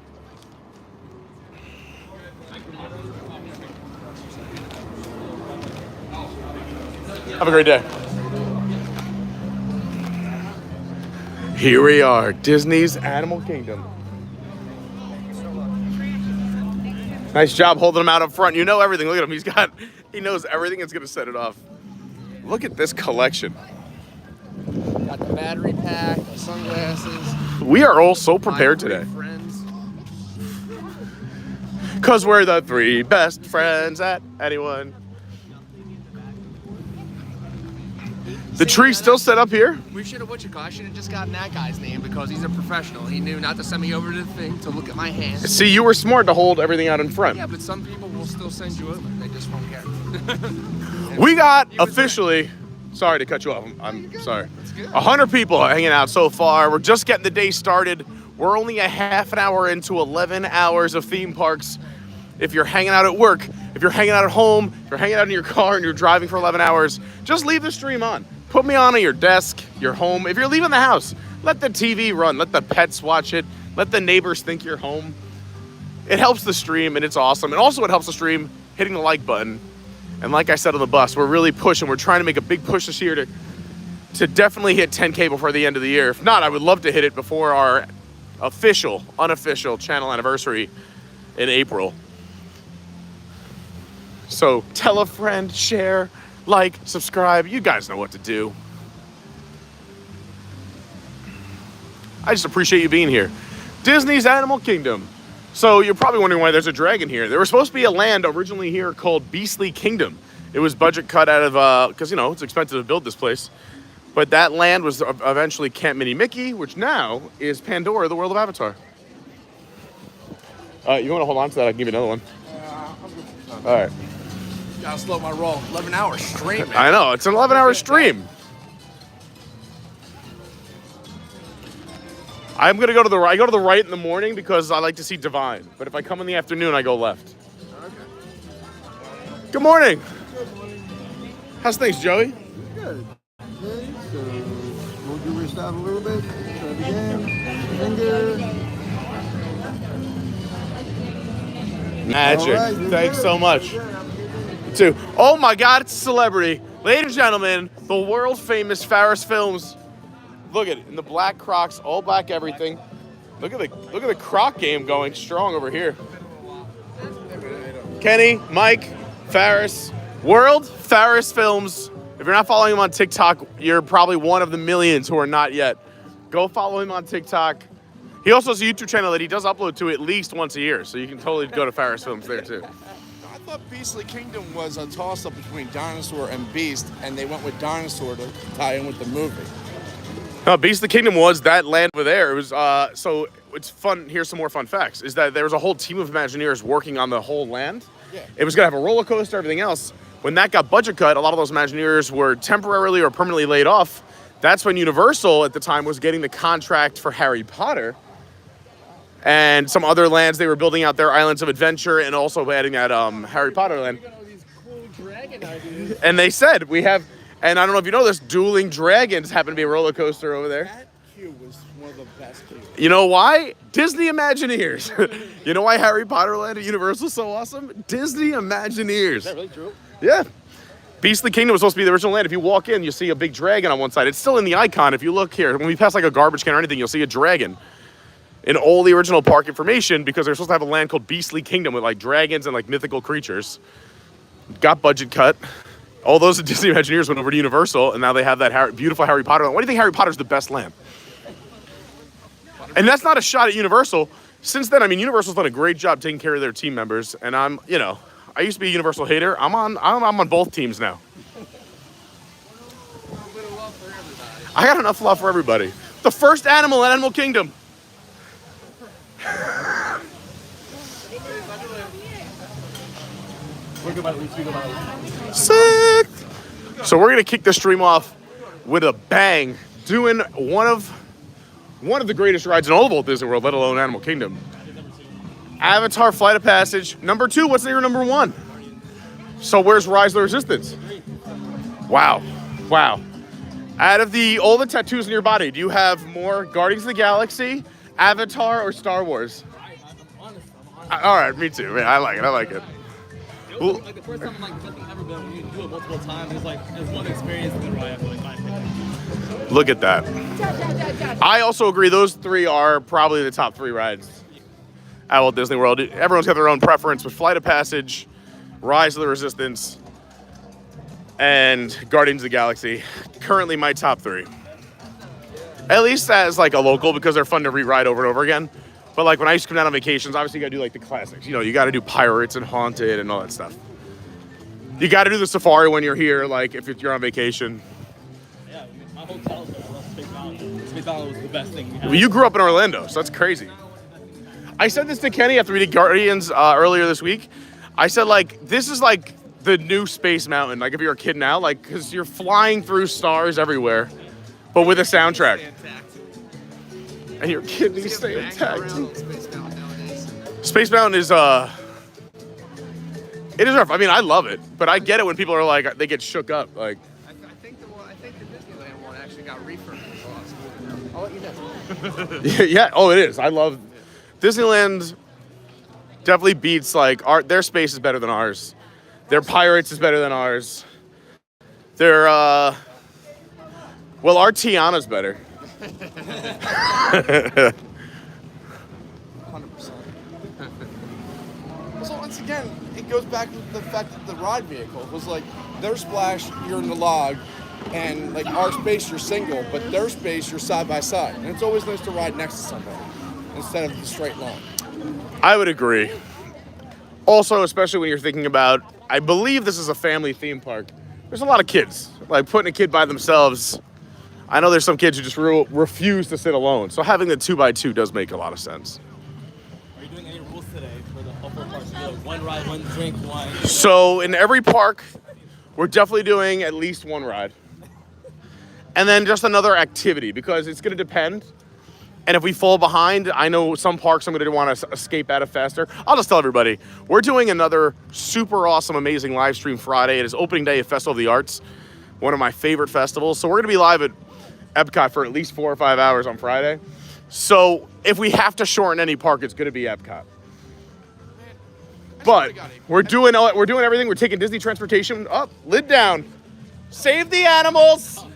Have a great day. Here we are, Disney's Animal Kingdom. Nice job holding him out up front. You know everything. Look at him. He knows everything that's going to set it off. Look at this collection. Got the battery pack, the sunglasses. We are all so prepared today. Friends. Because we're the 3 best friends at anyone. The tree's still set up here? We should have, I should have just gotten that guy's name because he's a professional. He knew not to send me over to the thing to look at my hands. See, you were smart to hold everything out in front. Yeah, but some people will still send you over. They just won't care. We got officially, sorry to cut you off, I'm sorry. 100 people hanging out so far. We're just getting the day started. We're only a half an hour into 11 hours of theme parks. If you're hanging out at work, if you're hanging out at home, if you're hanging out in your car and you're driving for 11 hours, just leave the stream on. Put me on at your desk, your home. If you're leaving the house, let the TV run. Let the pets watch it. Let the neighbors think you're home. It helps the stream, and it's awesome. And also it helps the stream hitting the like button. And like I said on the bus, we're really pushing. We're trying to make a big push this year to definitely hit 10K before the end of the year. If not, I would love to hit it before our unofficial channel anniversary in April. So tell a friend, share, like, subscribe. You guys know what to do. I just appreciate you being here. Disney's Animal Kingdom. So you're probably wondering why there's a dragon here. There was supposed to be a land originally here called Beastly Kingdom. It was budget cut out of, because, you know, it's expensive to build this place. But that land was eventually Camp Minnie Mickey, which now is Pandora, the world of Avatar. You want to hold on to that? I can give you another one. All right. Gotta slow my roll. 11 hours straight, man. I know, it's an 11-hour stream. I'm gonna go to the right. I go to the right in the morning because I like to see Divine. But if I come in the afternoon, I go left. Okay. Good morning. Good morning. How's things, Joey? Good. Okay, so move your wrist out a little bit. Try it again. Finger. Magic. All right, Thanks so much. Too. Oh my God, it's a celebrity. Ladies and gentlemen, the world famous Faris Films. Look at it, in the black Crocs, all black everything. Look at the Croc game going strong over here. Kenny, Mike, Faris, World Faris Films. If you're not following him on TikTok, you're probably one of the millions who are not yet. Go follow him on TikTok. He also has a YouTube channel that he does upload to at least once a year, so you can totally go to Faris Films there too. I thought Beastly Kingdom was a toss-up between Dinosaur and Beast, and they went with Dinosaur to tie in with the movie. Beastly Kingdom was that land over there. It was so it's fun. Here's some more fun facts: is that there was a whole team of Imagineers working on the whole land. Yeah. It was gonna have a roller coaster, everything else. When that got budget cut, a lot of those Imagineers were temporarily or permanently laid off. That's when Universal at the time was getting the contract for Harry Potter and some other lands. They were building out their islands of adventure and also adding that Harry Potter land. And they said we have. And I don't know if you know this, Dueling Dragons happen to be a roller coaster over there. That queue was one of the best queues. You know why? Disney Imagineers. You know why Harry Potter Land at Universal is so awesome? Disney Imagineers. Is that really true? Yeah. Beastly Kingdom was supposed to be the original land. If you walk in, you see a big dragon on one side. It's still in the icon. If you look here, when we pass like a garbage can or anything, you'll see a dragon in all the original park information because they're supposed to have a land called Beastly Kingdom with like dragons and like mythical creatures. Got budget cut. All those Disney Imagineers went over to Universal, and now they have that beautiful Harry Potter land. Why do you think Harry Potter's the best land? And that's not a shot at Universal. Since then, I mean, Universal's done a great job taking care of their team members, and I'm, you know, I used to be a Universal hater. I'm on both teams now. I got enough love for everybody. The first animal in Animal Kingdom. Sick. So we're gonna kick the stream off with a bang, doing one of the greatest rides in all of Walt Disney World, let alone Animal Kingdom. Avatar Flight of Passage. Number 2, what's your number 1? So where's Rise of the Resistance? Wow. Wow. Out of all the tattoos in your body, do you have more Guardians of the Galaxy, Avatar, or Star Wars? All right, me too. Man, I like it. I like it. Like the first time I'm like nothing ever been when you do it multiple times, it's one experience in the ride, I feel like, my opinion. Look at that. I also agree those 3 are probably the top 3 rides at Walt Disney World. Everyone's got their own preference, but Flight of Passage, Rise of the Resistance, and Guardians of the Galaxy, currently my top 3. At least as like a local because they're fun to re-ride over and over again. But like when I used to come down on vacations, obviously you gotta do like the classics. You know, you gotta do Pirates and Haunted and all that stuff. You gotta do the safari when you're here, like if you're on vacation. hotels, I love Space Mountain. Space Mountain was the best thing we had. Well, you grew up in Orlando, so that's crazy. I said this to Kenny after we did Guardians earlier this week. I said, like, this is like the new Space Mountain. Like, if you're a kid now, like, because you're flying through stars everywhere, but with a soundtrack. And your kidneys stay intact. Space Mountain is, it is rough. I mean, I love it, but I get it when people are like, they get shook up. Like, I think the Disneyland one actually got refurbished. I'll let you know. yeah, oh, it is. I love Disneyland. Definitely beats like their space is better than ours. Their Pirates is better than ours. Their well, our Tiana's better. 100%. So once again, it goes back to the fact that the ride vehicle was like their splash, you're in the log, and like our space, you're single, but their space, you're side by side. And it's always nice to ride next to somebody instead of the straight line. I would agree. Also, especially when you're thinking about, I believe this is a family theme park. There's a lot of kids. Like putting a kid by themselves. I know there's some kids who just refuse to sit alone. So having the 2x2 does make a lot of sense. Are you doing any rules today for the upper parts? One ride, one drink, one. So in every park, we're definitely doing at least one ride. And then just another activity because it's going to depend. And if we fall behind, I know some parks I'm going to want to escape out of faster. I'll just tell everybody, we're doing another super awesome, amazing live stream Friday. It is opening day of Festival of the Arts, one of my favorite festivals. So we're going to be live at Epcot for at least 4 or 5 hours on Friday. So if we have to shorten any park, it's going to be Epcot. But we're doing everything. We're taking Disney transportation up, lid down. Save the animals.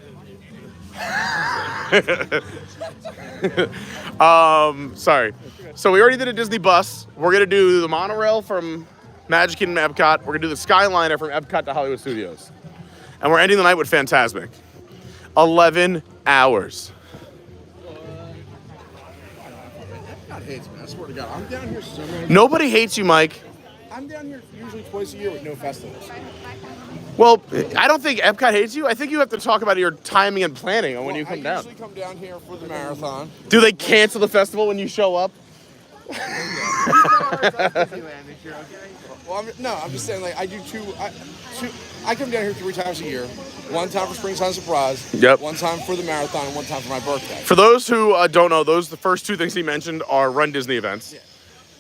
Sorry. So we already did a Disney bus. We're gonna do the monorail from Magic Kingdom to Epcot. We're gonna do the Skyliner from Epcot to Hollywood Studios. And we're ending the night with Fantasmic. 11 hours. God hates me. I swear to God. I'm down here so many. Nobody hates you, Mike. I'm down here usually twice a year with no festivals. Well, I don't think Epcot hates you. I think you have to talk about your timing and planning on when you come down. I usually come down here for the marathon. Do they cancel the festival when you show up? Well, I'm just saying, like, I do I come down here 3 times a year. One time for Springtime Surprise. Yep. One time for the marathon, and one time for my birthday. For those who don't know, the first 2 things he mentioned are Run Disney events. Yeah.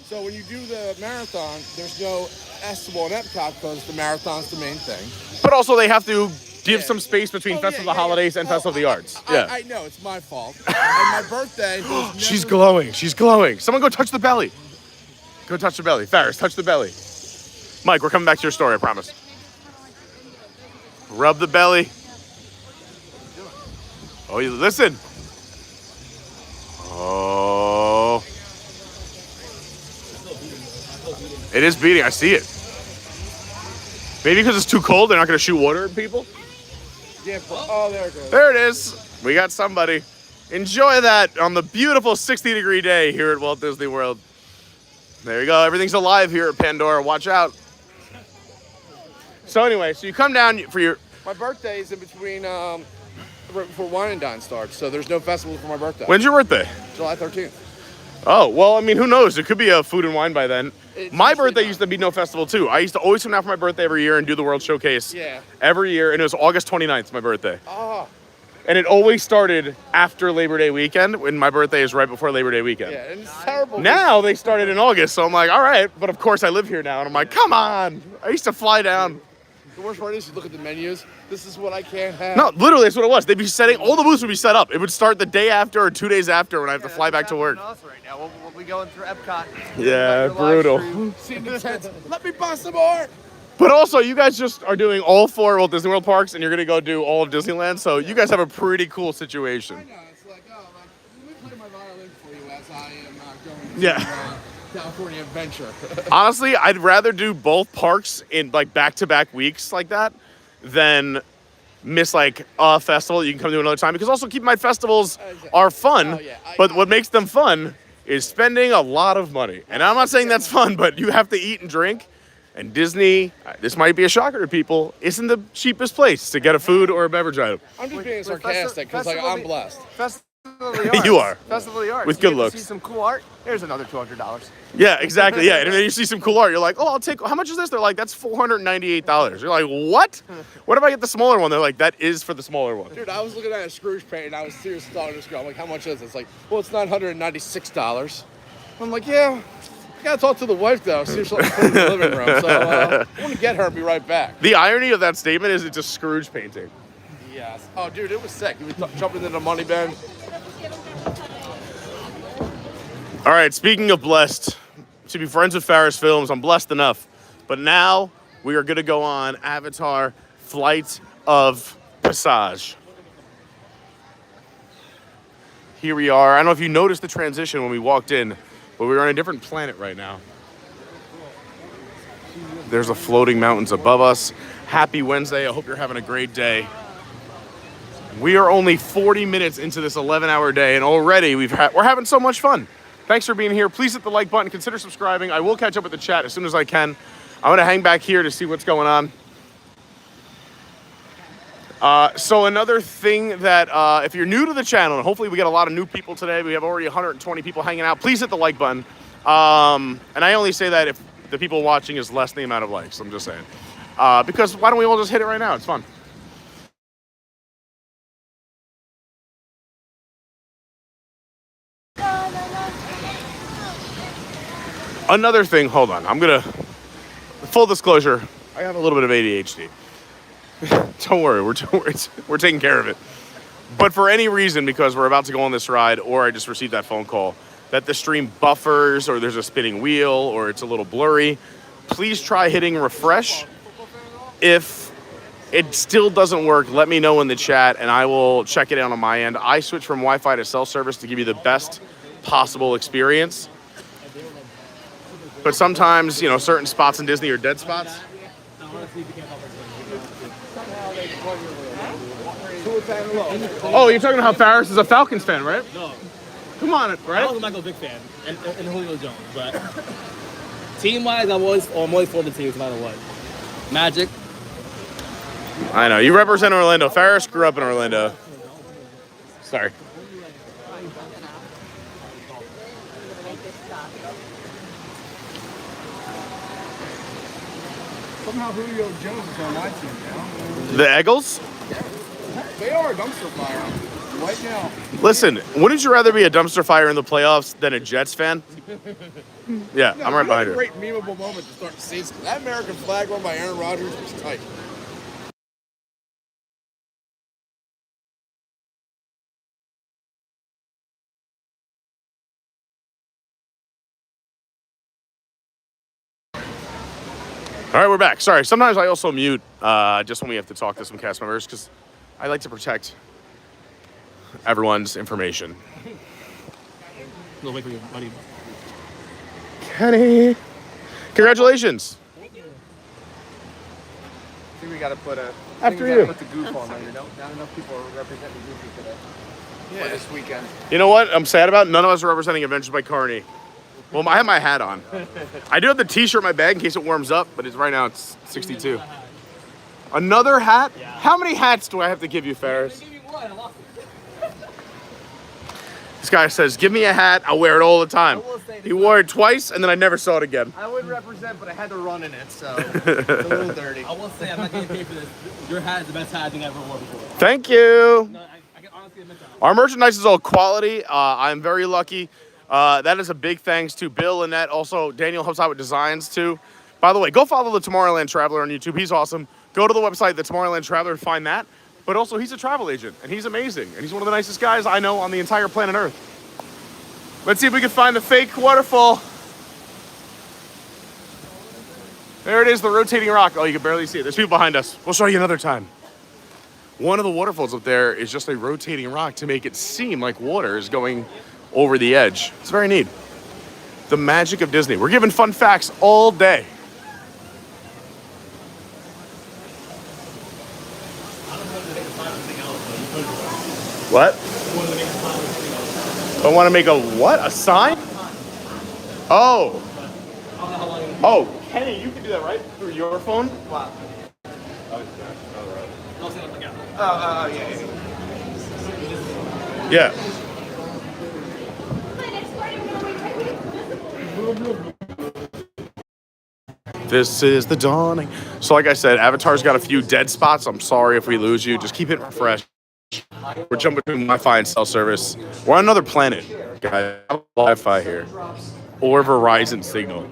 So when you do the marathon, there's no festival in Epcot because the marathon's the main thing. But also they have to give some space between Festival of the Holidays and Festival of the Arts. I know, it's my fault. And my birthday was She's glowing. She's glowing. Someone go touch the belly. Go touch the belly. Ferris, touch the belly. Mike, we're coming back to your story, I promise. Rub the belly. Oh, you listen. Oh. It is beating. I see it. Maybe because it's too cold, they're not going to shoot water at people? Yeah, oh, there it goes. There it is. We got somebody. Enjoy that on the beautiful 60-degree day here at Walt Disney World. There you go. Everything's alive here at Pandora. Watch out. So anyway, so you come down for your... My birthday is in between, right before Wine and Dine starts, so there's no festival for my birthday. When's your birthday? July 13th. Oh, well, I mean, who knows? It could be a food and wine by then. My birthday used to be no festival, too. I used to always come down for my birthday every year and do the World Showcase. Yeah. Every year, and it was August 29th, my birthday. Oh. And it always started after Labor Day weekend, when my birthday is right before Labor Day weekend. Yeah, and it's terrible. Now they started in August, so I'm like, all right. But of course, I live here now, and I'm like, come on. I used to fly down. The worst part is you look at the menus. This is what I can't have. No, literally, that's what it was. They'd be setting, all the booths would be set up. It would start the day after or 2 days after when I have to fly back to work. Right now. We'll be going through Epcot. Yeah, brutal. See the tents. Let me buy some more. But also, you guys just are doing all 4 Walt Disney World parks, and you're going to go do all of Disneyland, so you guys have a pretty cool situation. I know. It's like, oh, like, let me play my violin for you as I am going to California Adventure. Honestly, I'd rather do both parks in, like, back-to-back weeks like that than miss, like, a festival you can come to another time. Because also, keep in mind, festivals are fun, but what makes them fun is spending a lot of money. And I'm not saying that's fun, but you have to eat and drink. And Disney, this might be a shocker to people, isn't the cheapest place to get a food or a beverage item. I'm just being sarcastic because like I'm blessed. Festival of the Arts. You are. Festival of the Arts. With You good get to looks. See some cool art. Here's another $200. Yeah, exactly. Yeah, and then you see some cool art. You're like, oh, I'll take. How much is this? They're like, that's $498. You're like, what? What if I get the smaller one? They're like, that is for the smaller one. Dude, I was looking at a Scrooge painting and I was seriously talking to this girl. I'm like, how much is it? It's like, well, it's $996. I'm like, yeah. I gotta talk to the wife though. See if she'll put it in the living room. So I'm gonna get her and be right back. The irony of that statement is it's a Scrooge painting. Yes. Oh, dude, it was sick. He was jumping into the money bin. All right, speaking of blessed, to be friends with Ferris Films, I'm blessed enough. But now we are going to go on Avatar Flight of Passage. Here we are. I don't know if you noticed the transition when we walked in, but we're on a different planet right now. There's the floating mountains above us. Happy Wednesday. I hope you're having a great day. We are only 40 minutes into this 11-hour day, and already we're having so much fun. Thanks for being here. Please hit the like button. Consider subscribing. I will catch up with the chat as soon as I can. I'm going to hang back here to see what's going on. So another thing that if you're new to the channel, and hopefully we get a lot of new people today. We have already 120 people hanging out. Please hit the like button. And I only say that if the people watching is less than the amount of likes. I'm just saying. Because why don't we all just hit it right now? It's fun. Another thing, hold on. Full disclosure, I have a little bit of ADHD. Don't worry, we're taking care of it. But for any reason, because we're about to go on this ride, or I just received that phone call, that the stream buffers, or there's a spinning wheel, or it's a little blurry, please try hitting refresh. If it still doesn't work, let me know in the chat, and I will check it out on my end. I switch from Wi-Fi to cell service to give you the best possible experience. But sometimes, you know, certain spots in Disney are dead spots. Oh, you're talking about how Ferris is a Falcons fan, right? No. Come on, right? I was a Michael Vick fan and Julio Jones, but team-wise, I'm always for the teams no matter what. Magic. I know. You represent Orlando. Ferris grew up in Orlando. Sorry. Somehow Julio Jones is on my team now. The Eagles? They are a dumpster fire right now. Listen, wouldn't you rather be a dumpster fire in the playoffs than a Jets fan? Yeah, No, I'm right behind a you. great memeable moment to start the season. That American flag run by Aaron Rodgers was tight. All right, we're back. Sorry, sometimes I also mute just when we have to talk to some cast members because I like to protect everyone's information. No, wait for you, buddy. Kenny, congratulations. I think we gotta put After you. Put the goof on there. Not enough people are representing Goofy today. For this weekend. You know what I'm sad about? None of us are representing Adventures by Carney. Well, I have my hat on. I do have the t-shirt in my bag in case it warms up, but right now it's 62. Another hat? Yeah. How many hats do I have to give you, Ferris? This guy says, give me a hat, I'll wear it all the time. He wore it twice, and then I never saw it again. I would represent, but I had to run in it, so it's a little dirty. I will say I'm not getting paid for this. Your hat is the best hat I think I've ever worn before. Thank you. No, I can honestly admit that. Our merchandise is all quality. I'm very lucky. That is a big thanks to Bill, Annette, also Daniel helps out with designs too. By the way, go follow the Tomorrowland Traveler on YouTube. He's awesome. Go to the website, the Tomorrowland Traveler, and find that. But also, he's a travel agent, and he's amazing. And he's one of the nicest guys I know on the entire planet Earth. Let's see if we can find the fake waterfall. There it is, the rotating rock. Oh, you can barely see it. There's people behind us. We'll show you another time. One of the waterfalls up there is just a rotating rock to make it seem like water is going over the edge. It's very neat. The magic of Disney. We're giving fun facts all day. What? I want to make a what? A sign? Oh. Oh, Kenny, you can do that, right? Through your phone? Wow. Oh, yeah. Yeah. This is the dawning. So like I said, Avatar's got a few dead spots. I'm sorry if we lose you. Just keep it refreshed. We're jumping between Wi-Fi and cell service. We're on another planet, guys. Wi-Fi here. Or Verizon signal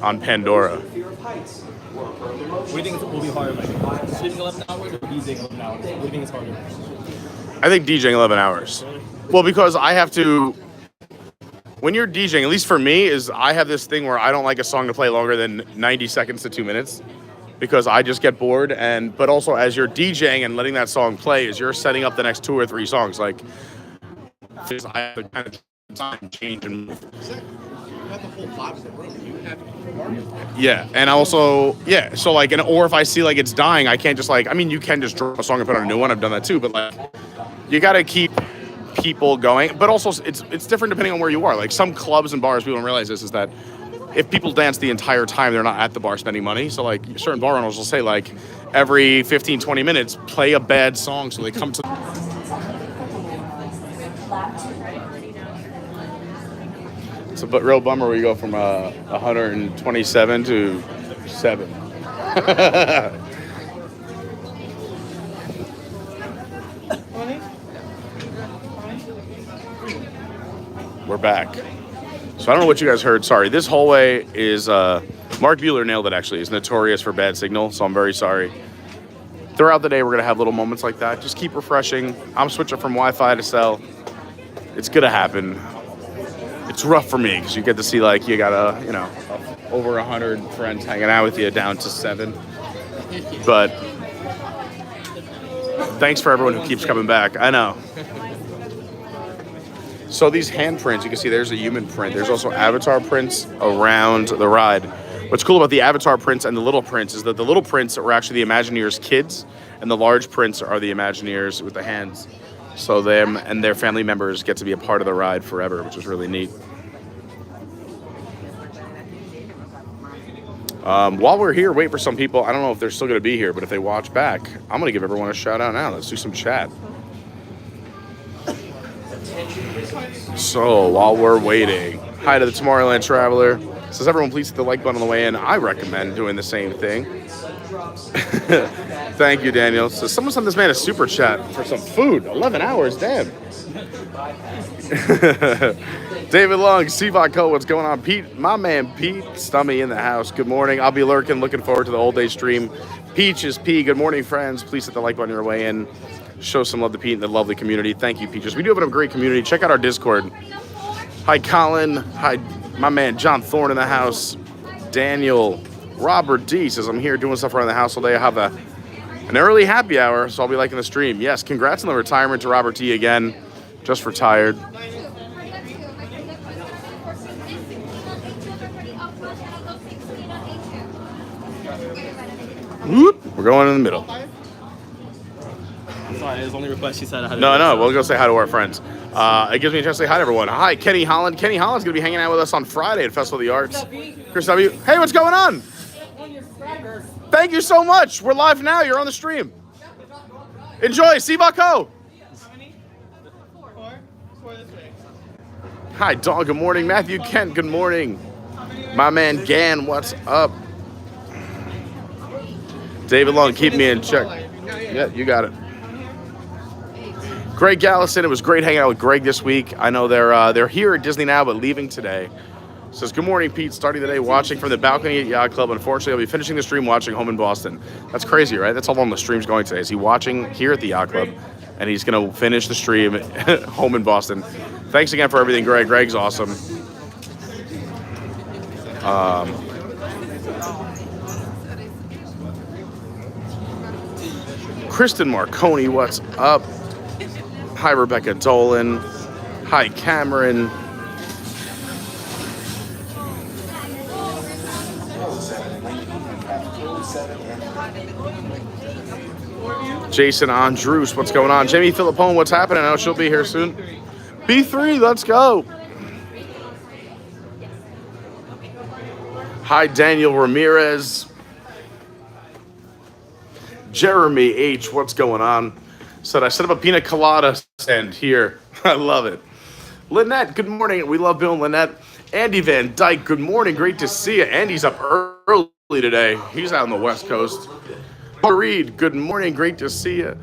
on Pandora. What do you think will be harder? Like, sleeping 11 hours or DJing 11 hours? What do you think is harder? I think DJing 11 hours. Well, because I have to... When you're DJing, at least for me, is I have this thing where I don't like a song to play longer than 90 seconds to 2 minutes because I just get bored. But also as you're DJing and letting that song play, as you're setting up the next 2 or 3 songs, like I have to kind of time change and move. Yeah, and also, yeah, so like, or if I see like it's dying, I can't just like, I mean, you can just drop a song and put on a new one. I've done that too, but like, you got to keep people going, but also it's different depending on where you are. Like some clubs and bars, people don't realize this, is that if people dance the entire time, they're not at the bar spending money. So like certain bar owners will say like every 15, 20 minutes, play a bad song so they come to... It's a real bummer we go from 127 to 7. We're back. So I don't know what you guys heard. Sorry. This hallway is, Mark Bueller nailed it actually. He's notorious for bad signal, so I'm very sorry. Throughout the day, we're going to have little moments like that. Just keep refreshing. I'm switching from Wi-Fi to cell. It's going to happen. It's rough for me because you get to see like, you got over 100 friends hanging out with you down to 7. But thanks for everyone who keeps coming back. I know. So these handprints, you can see there's a human print. There's also avatar prints around the ride. What's cool about the avatar prints and the little prints is that the little prints are actually the Imagineers' kids, and the large prints are the Imagineers with the hands. So them and their family members get to be a part of the ride forever, which is really neat. While we're here, wait for some people. I don't know if they're still going to be here, but if they watch back, I'm going to give everyone a shout out now. Let's do some chat. So while we're waiting, hi to the Tomorrowland Traveler. Says everyone please hit the like button on the way in. I recommend doing the same thing. Thank you, Daniel. So someone sent this man a super chat for some food. 11 hours, damn. David Long, SIVAKO, what's going on? Pete, my man Pete Stummy in the house. Good morning. I'll be lurking, looking forward to the old day stream. Peaches P, good morning, friends. Please hit the like button on your way in. Show some love to Pete and the lovely community. Thank you, Peaches. We do have a great community. Check out our Discord. Hi, Colin. Hi, my man John Thorne in the house. Daniel. Robert D says, I'm here doing stuff around the house all day. I have an early happy hour, so I'll be liking the stream. Yes, congrats on the retirement to Robert D again. Just retired. Whoop. We're going in the middle. Sorry, it was only request she said. No, we'll go say hi to our friends. It gives me a chance to say hi to everyone. Hi, Kenny Holland. Kenny Holland's going to be hanging out with us on Friday at Festival of the Arts. Chris W. Hey, what's going on? Thank you so much. We're live now. You're on the stream. Enjoy. SIVAKO. Hi, Dawn. Good morning. Matthew Kent. Good morning. My man Gan. What's up? David Long. Keep me in check. Yeah, you got it. Greg Gallison, it was great hanging out with Greg this week. I know they're here at Disney now, but leaving today. Says, good morning, Pete. Starting the day watching from the balcony at Yacht Club. Unfortunately, I'll be finishing the stream watching home in Boston. That's crazy, right? That's how long the stream's going today. Is he watching here at the Yacht Club? And he's going to finish the stream home in Boston. Thanks again for everything, Greg. Greg's awesome. Kristen Marconi, what's up? Hi, Rebecca Dolan. Hi, Cameron. Jason Andrews, what's going on? Jamie Philippone, what's happening? I know she'll be here soon. B3, let's go. Hi, Daniel Ramirez. Jeremy H, what's going on? Said I set up a pina colada stand here. I love it. Lynette, good morning. We love Bill and Lynette. Andy Van Dyke, good morning. Great to see you. Andy's up early today. He's out on the West Coast. Reed, good morning. Great to see you.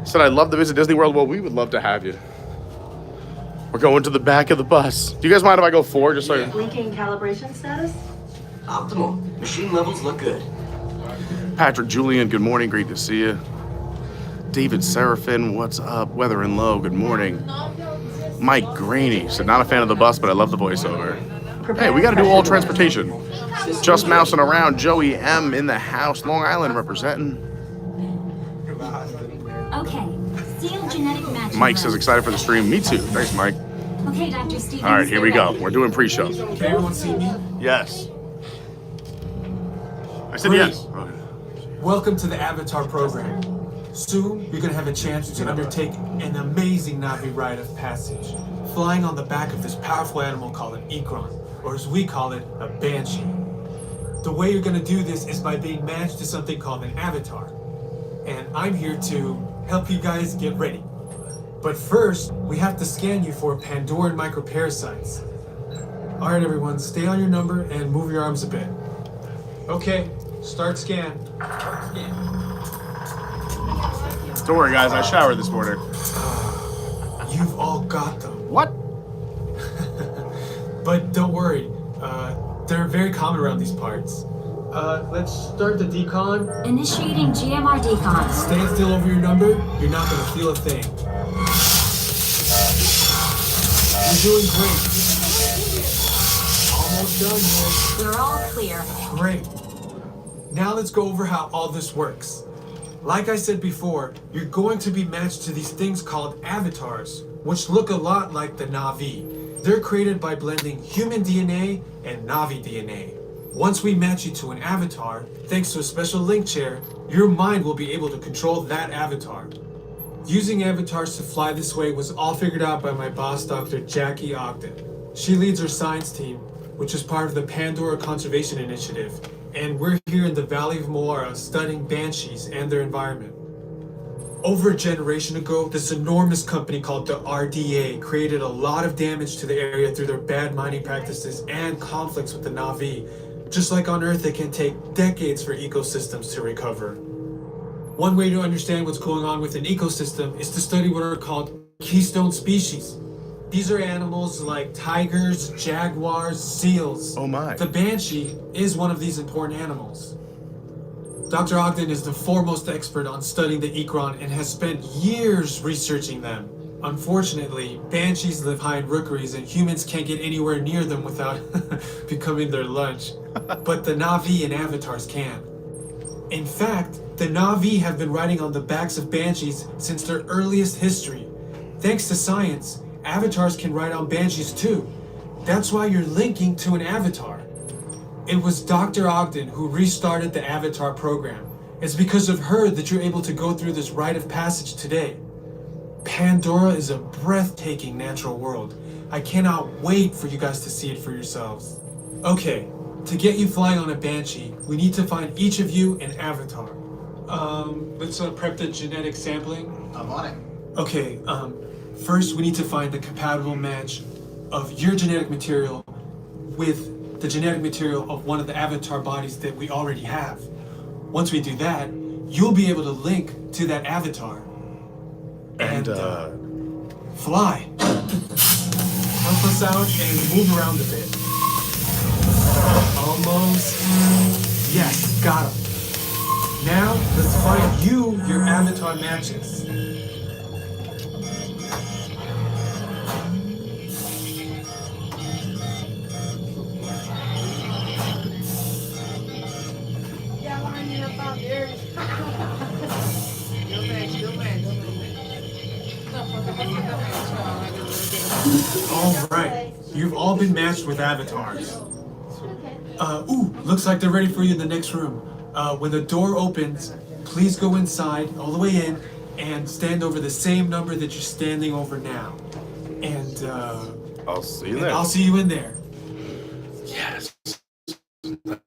Said I'd love to visit Disney World. Well, we would love to have you. We're going to the back of the bus. Do you guys mind if I go forward? Just so Blinking calibration status? Optimal. Machine levels look good. Patrick Julian, good morning. Great to see you. David Seraphin, what's up? Weather and Low, good morning. Mike Graney said, not a fan of the bus, but I love the voiceover. Hey, we got to do all transportation. Just mousing around. Joey M in the house. Long Island representing. Okay. Seal genetic matching. Mike says excited for the stream. Me too. Thanks, Mike. Okay, Dr. Stevens. All right, here we go. We're doing pre-show. Can everyone see me? Yes. I said Great. yes. Welcome to the Avatar program. Soon, you're going to have a chance to undertake an amazing Na'vi rite of passage, flying on the back of this powerful animal called an Ikron, or as we call it, a Banshee. The way you're going to do this is by being matched to something called an avatar. And I'm here to help you guys get ready. But first, we have to scan you for Pandoran microparasites. All right, everyone, stay on your number and move your arms a bit. Okay, start scan. Don't worry, guys. I showered this morning. You've all got them. What? But don't worry, they're very common around these parts. Let's start the decon. Initiating GMR decon. Stand still over your number. You're not going to feel a thing. You're doing great. Almost done here. We're all clear. Great. Now let's go over how all this works. Like I said before, you're going to be matched to these things called avatars, which look a lot like the Na'vi. They're created by blending human DNA and Na'vi DNA. Once we match you to an avatar, thanks to a special link chair, your mind will be able to control that avatar. Using avatars to fly this way was all figured out by my boss, Dr. Jackie Ogden. She leads our science team, which is part of the Pandora Conservation Initiative, and we're here in the Valley of Moara studying banshees and their environment. Over a generation ago, this enormous company called the RDA created a lot of damage to the area through their bad mining practices and conflicts with the Na'vi. Just like on Earth, it can take decades for ecosystems to recover. One way to understand what's going on with an ecosystem is to study what are called keystone species. These are animals like tigers, jaguars, seals. Oh my. The banshee is one of these important animals. Dr. Ogden is the foremost expert on studying the Ikron and has spent years researching them. Unfortunately, banshees live high in rookeries and humans can't get anywhere near them without becoming their lunch. But the Na'vi and avatars can. In fact, the Na'vi have been riding on the backs of banshees since their earliest history. Thanks to science, avatars can ride on banshees too. That's why you're linking to an avatar. It was Dr. Ogden who restarted the Avatar program. It's because of her that you're able to go through this rite of passage today. Pandora is a breathtaking natural world. I cannot wait for you guys to see it for yourselves. Okay, to get you flying on a Banshee, we need to find each of you an avatar. Let's prep the genetic sampling. I'm on it. Okay, first we need to find the compatible match of your genetic material with the genetic material of one of the avatar bodies that we already have. Once we do that, you'll be able to link to that avatar and fly. Help us out and move around a bit. Almost. Yes, got him. Now, let's find you your avatar matches. All right, you've all been matched with avatars. Looks like they're ready for you in the next room. When the door opens, please go inside, all the way in, and stand over the same number that you're standing over now. And I'll see you there. I'll see you in there. Yes.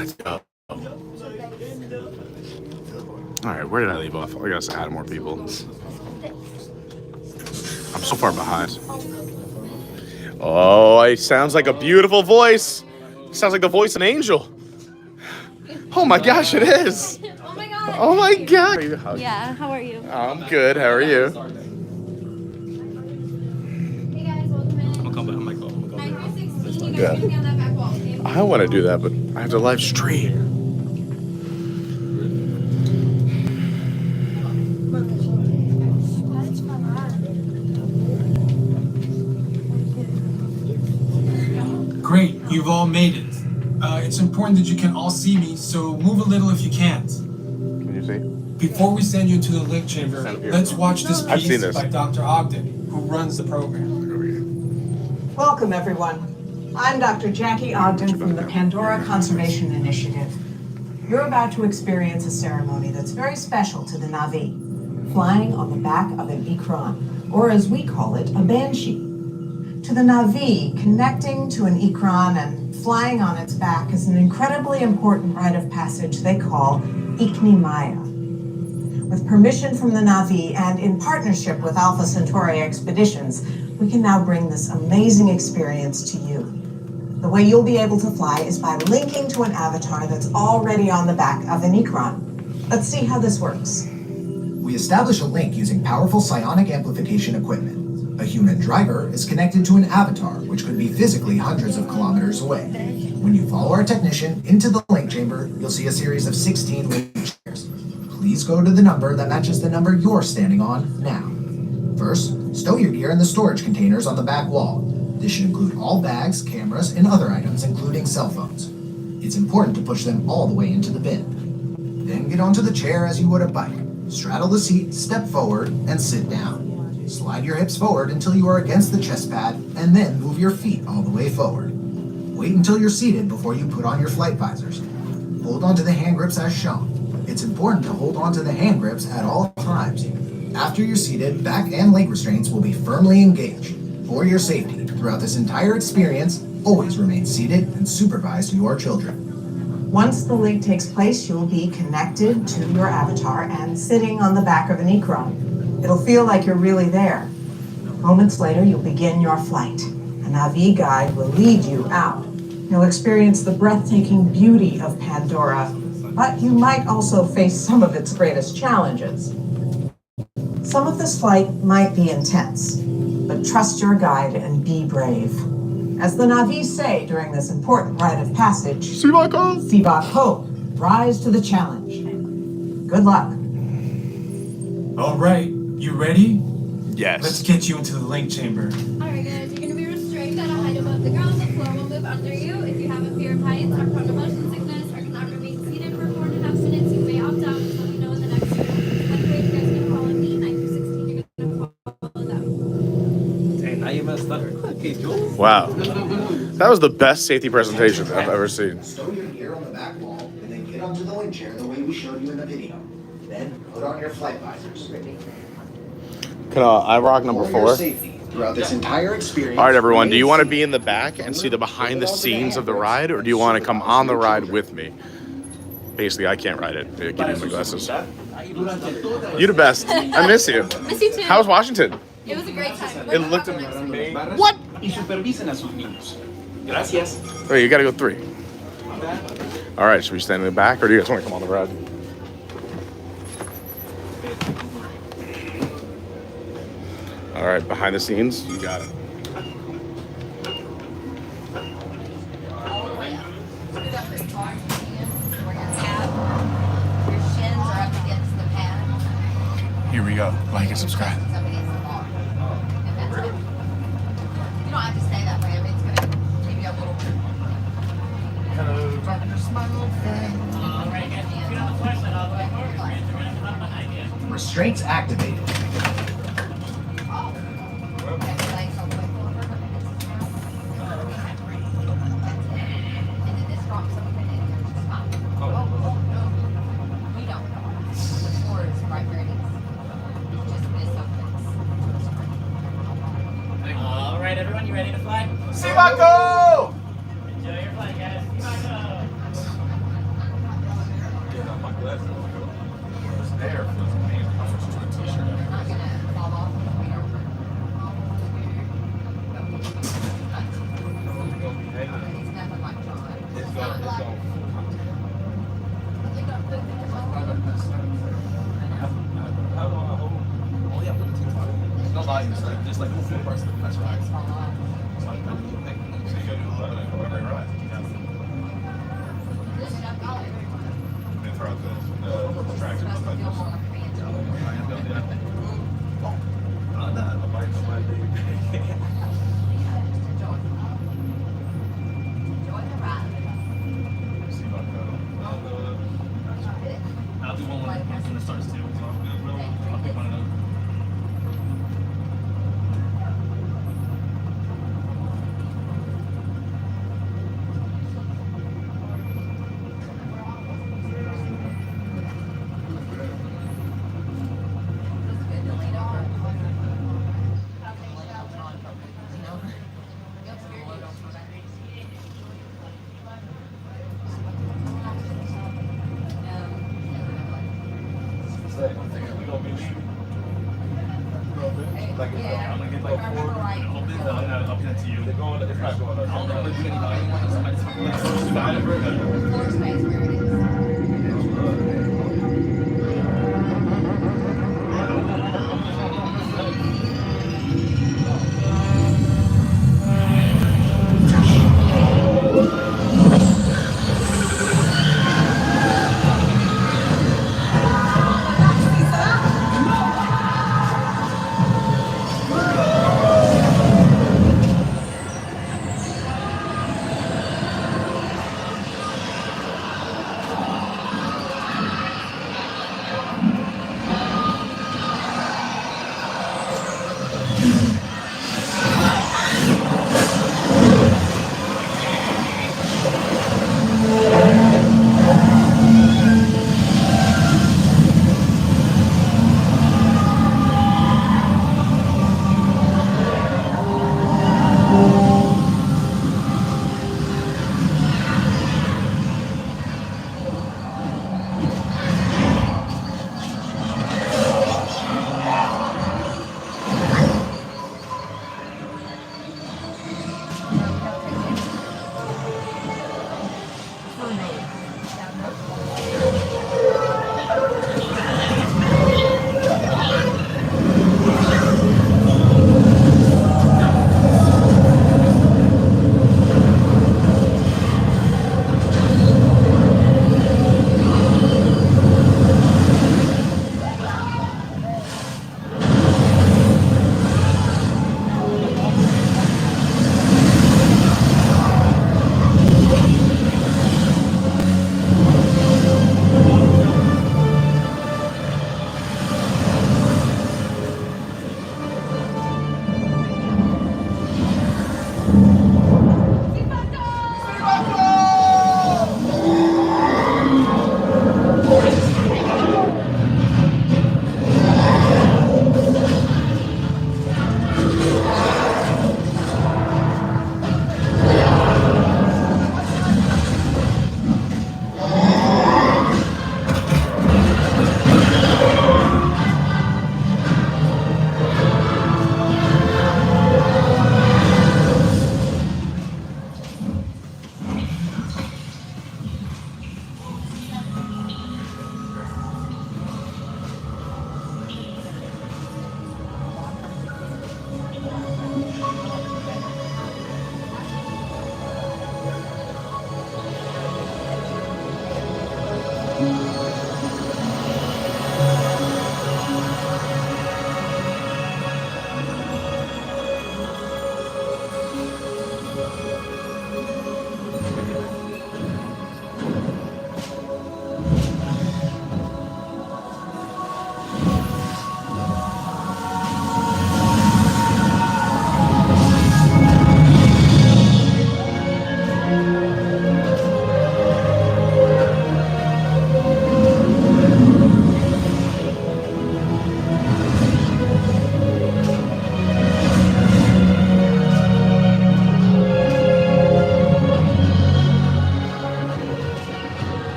Let's go. All right, where did I leave off? I gotta add more people. I'm so far behind. Oh, it sounds like a beautiful voice. It sounds like the voice of an angel. Oh my gosh, it is. Oh my god. Oh my god. Yeah, how are you? I'm good. How are you? Hey guys, welcome in. I'm gonna come back. I'm gonna go. 9:16, you guys are gonna be on that back wall, okay? I want to do that, but I have to live stream. Great, you've all made it. It's important that you can all see me, so move a little if you can't. Can you see? Before we send you into the link chamber, let's watch this I've seen piece this. by Dr. Ogden, who runs the program. Welcome, everyone. I'm Dr. Jackie Ogden from the Pandora Conservation Initiative. You're about to experience a ceremony that's very special to the Na'vi, flying on the back of an Ikran, or as we call it, a banshee. To the Na'vi, connecting to an Ikran and flying on its back is an incredibly important rite of passage they call Iknimaya. With permission from the Na'vi and in partnership with Alpha Centauri Expeditions, we can now bring this amazing experience to you. The way you'll be able to fly is by linking to an avatar that's already on the back of an Ikran. Let's see how this works. We establish a link using powerful psionic amplification equipment. A human driver is connected to an avatar, which could be physically hundreds of kilometers away. When you follow our technician into the link chamber, you'll see a series of 16 link chairs. Please go to the number that matches the number you're standing on now. First, stow your gear in the storage containers on the back wall. This should include all bags, cameras, and other items, including cell phones. It's important to push them all the way into the bin. Then get onto the chair as you would a bike. Straddle the seat, step forward, and sit down. Slide your hips forward until you are against the chest pad, and then move your feet all the way forward. Wait until you're seated before you put on your flight visors. Hold onto the hand grips as shown. It's important to hold onto the hand grips at all times. After you're seated, back and leg restraints will be firmly engaged. For your safety, throughout this entire experience, always remain seated and supervise your children. Once the link takes place, you'll be connected to your avatar and sitting on the back of an Ikran. It'll feel like you're really there. Moments later, you'll begin your flight. A Na'vi guide will lead you out. You'll experience the breathtaking beauty of Pandora, but you might also face some of its greatest challenges. Some of this flight might be intense, but trust your guide and be brave. As the Na'vi say during this important rite of passage, SIVAKO! SIVAKO, rise to the challenge. Good luck. All right, you ready? Yes. Let's get you into the link chamber. Alright guys, you're gonna be restrained at a height above the ground. The floor will move under you. If you have a fear of heights, are prone to motion sickness, or cannot remain seated for 4.5 minutes, you may opt out. Just let me know in the next room. Like you guys can follow me, 9 through 16, you're gonna follow them. Hey, now you messed up. Okay, Jules. Wow. That was the best safety presentation I've ever seen. Stow your gear on the back wall, and then get onto the link chair the way we showed you in the video. Then put on your flight visors. Can I rock number For your 4? safety, throughout this entire experience. All right, everyone. Do you want to be in the back and see the behind the scenes of the ride, or do you want to come on the ride with me? Basically, I can't ride it. Give me my glasses. You the best. I miss you. Miss you too. How was Washington? It was a great time. It looked amazing. What? Wait, you gotta go 3. All right, should we stand in the back, or do you guys want to come on the ride? All right, behind the scenes, you got it. Here we go. Like and subscribe. You don't have to stay that way. I mean, it's gonna give you a little bit. Hello, darkness, my old friend. Restraints activated. All right, everyone, you ready to fly? SIVAKO! Enjoy your flight, guys. SIVAKO! there feels amazing. I'll switch to a t-shirt. Not gonna fall off. It's nothing like John. It's going. No volume, just like a full person. That's right. So you go to 11 and whatever you're at. And throw out the traction. I'll do one when it starts too. So I'll pick one of them. Like, I'm gonna get like 4 open, I'll pin it to you. They're going, it's not going I don't know if there's any volume on it, somebody's fucking like, Floor space where it is.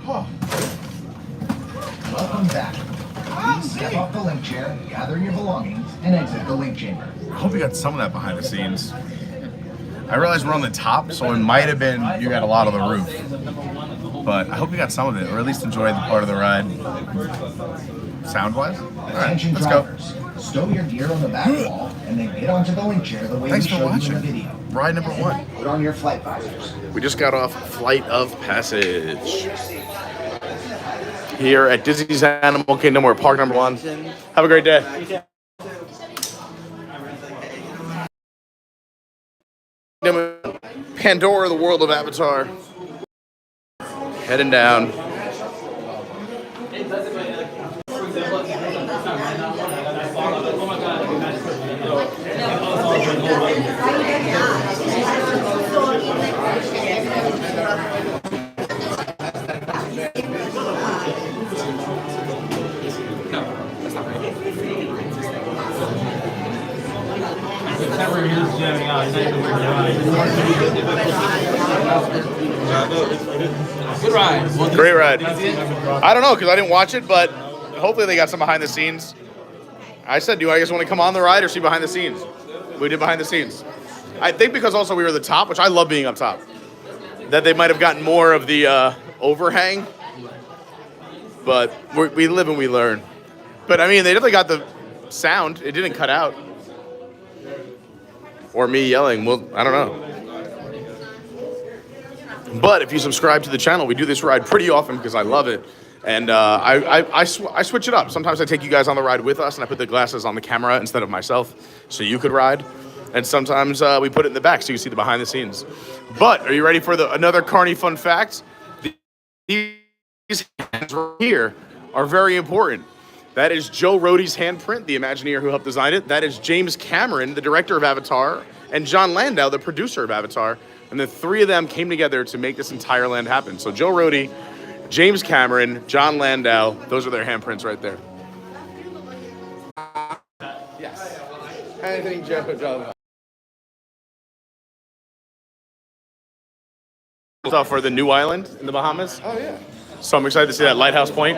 Welcome back. Please step off the link chair, gather your belongings, and exit the link chamber. I hope you got some of that behind the scenes. I realize we're on the top, so it might have been you got a lot of the roof. But I hope you got some of it, or at least enjoyed the part of the ride. Sound-wise? All right, Attention let's go. drivers. Stow your gear on the back wall, and then get onto the link chair the way Thanks we for showed watching. you in the video. Ride number 1. Put on your flight visors. We just got off Flight of Passage here at Disney's Animal Kingdom. We're at park number 1. Have a great day. Pandora, the world of Avatar. Heading down. Good ride. Great ride. I don't know because I didn't watch it, but hopefully they got some behind the scenes. I said, do you guys want to come on the ride or see behind the scenes? We did behind the scenes. I think because also we were the top, which I love being up top, that they might have gotten more of the overhang. But we live and we learn. But I mean, they definitely got the sound. It didn't cut out. Or me yelling. Well, I don't know. But if you subscribe to the channel, we do this ride pretty often because I love it. And I switch it up. Sometimes I take you guys on the ride with us, and I put the glasses on the camera instead of myself, so you could ride. And sometimes we put it in the back so you see the behind the scenes. But are you ready for another Carney fun fact? These hands right here are very important. That is Joe Rohde's handprint, the Imagineer who helped design it. That is James Cameron, the director of Avatar, and John Landau, the producer of Avatar. And the three of them came together to make this entire land happen. So Joe Rohde, James Cameron, John Landau, those are their handprints right there. Yes. Anything Joe. For the new island in the Bahamas. Oh, yeah. So I'm excited to see that lighthouse point.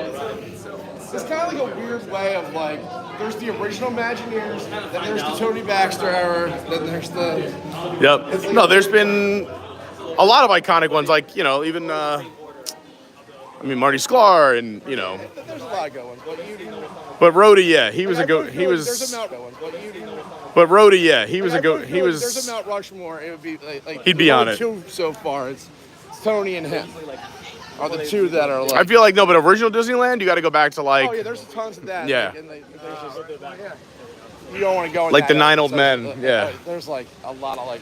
It's kind of like a weird way of like, there's the original Imagineers, then there's the Tony Baxter era, then there's the... Yep. No, there's been a lot of iconic ones, like, you know, even, Marty Sklar and, you know. There's a lot of good ones, but Rohde, yeah, he was a go. He was. There's a Mount good one, but Rohde, yeah, he was a go. He was. There's a Mount Rushmore. It would be like he'd be on it. Two so far. It's Tony and him are the two that are like. I feel like no, but original Disneyland, you got to go back to like. Oh yeah, there's tons of that. Yeah. Like, there's just, you don't want to go in like that the 9 old so, men. Yeah. There's like a lot of like.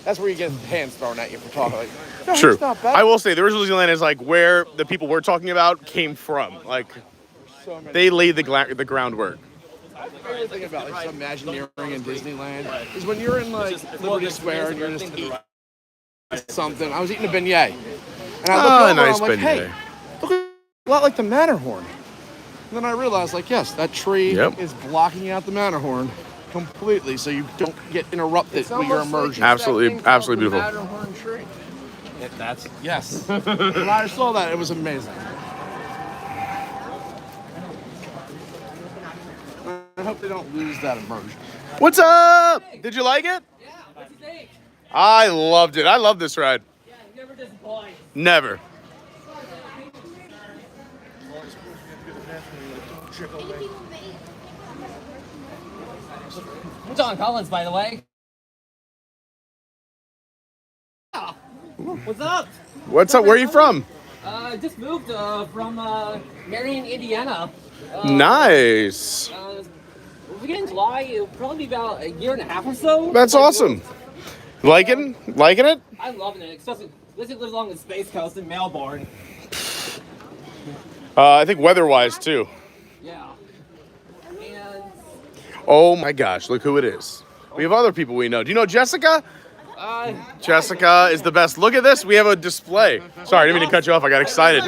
That's where you get hands thrown at you for talking. Like, no, true. it's not bad. I will say the original Disneyland is like where the people we're talking about came from. Like they laid the groundwork. My favorite thing about like some Imagineering in Disneyland is when you're in like Liberty Square and you're just eating something. I was eating a beignet, and I looked over nice and I'm like, beignet. hey, look a lot like the Matterhorn. And then I realized, like, yes, that tree is blocking out the Matterhorn completely, so you don't get interrupted with your immersion. Absolutely beautiful. Matterhorn tree. Yes. When I saw that, it was amazing. I hope they don't lose that immersion. What's up? Did you like it? Yeah, what'd you think? I loved it. I love this ride. Yeah, you never disappoint. Never. I'm John Collins, by the way. Yeah. What's up? What's up? Where are you from? Just moved from Marion, Indiana. Nice. We'll begin in July. It'll probably be about a year and a half or so. That's awesome. Liking it? I'm loving it, especially live along the Space Coast in Melbourne. I think weather-wise too. Yeah. And oh my gosh, look who it is. We have other people we know. Do you know Jessica? Jessica is the best. Look at this. We have a display. Sorry, I didn't mean to cut you off. I got excited.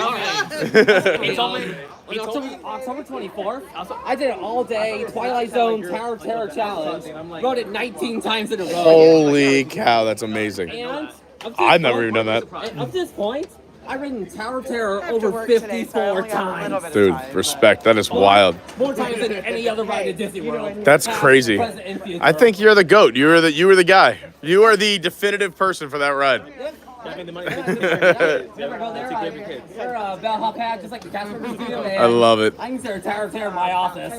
October 24th, I did an all-day Twilight Zone Tower of Terror challenge. Rode it 19 times in a row. Holy cow, that's amazing. And I've never even done that. Up to this point, I've ridden Tower of Terror over 54 times. Dude, respect. That is wild. More times than any other ride at Disney World. That's crazy. Present, and future. I think you're the GOAT. You were the guy. You are the definitive person for that ride. Never go there. They're bellhop hat, just like the Casper Museum. I love it. I can consider Tower of Terror in my office.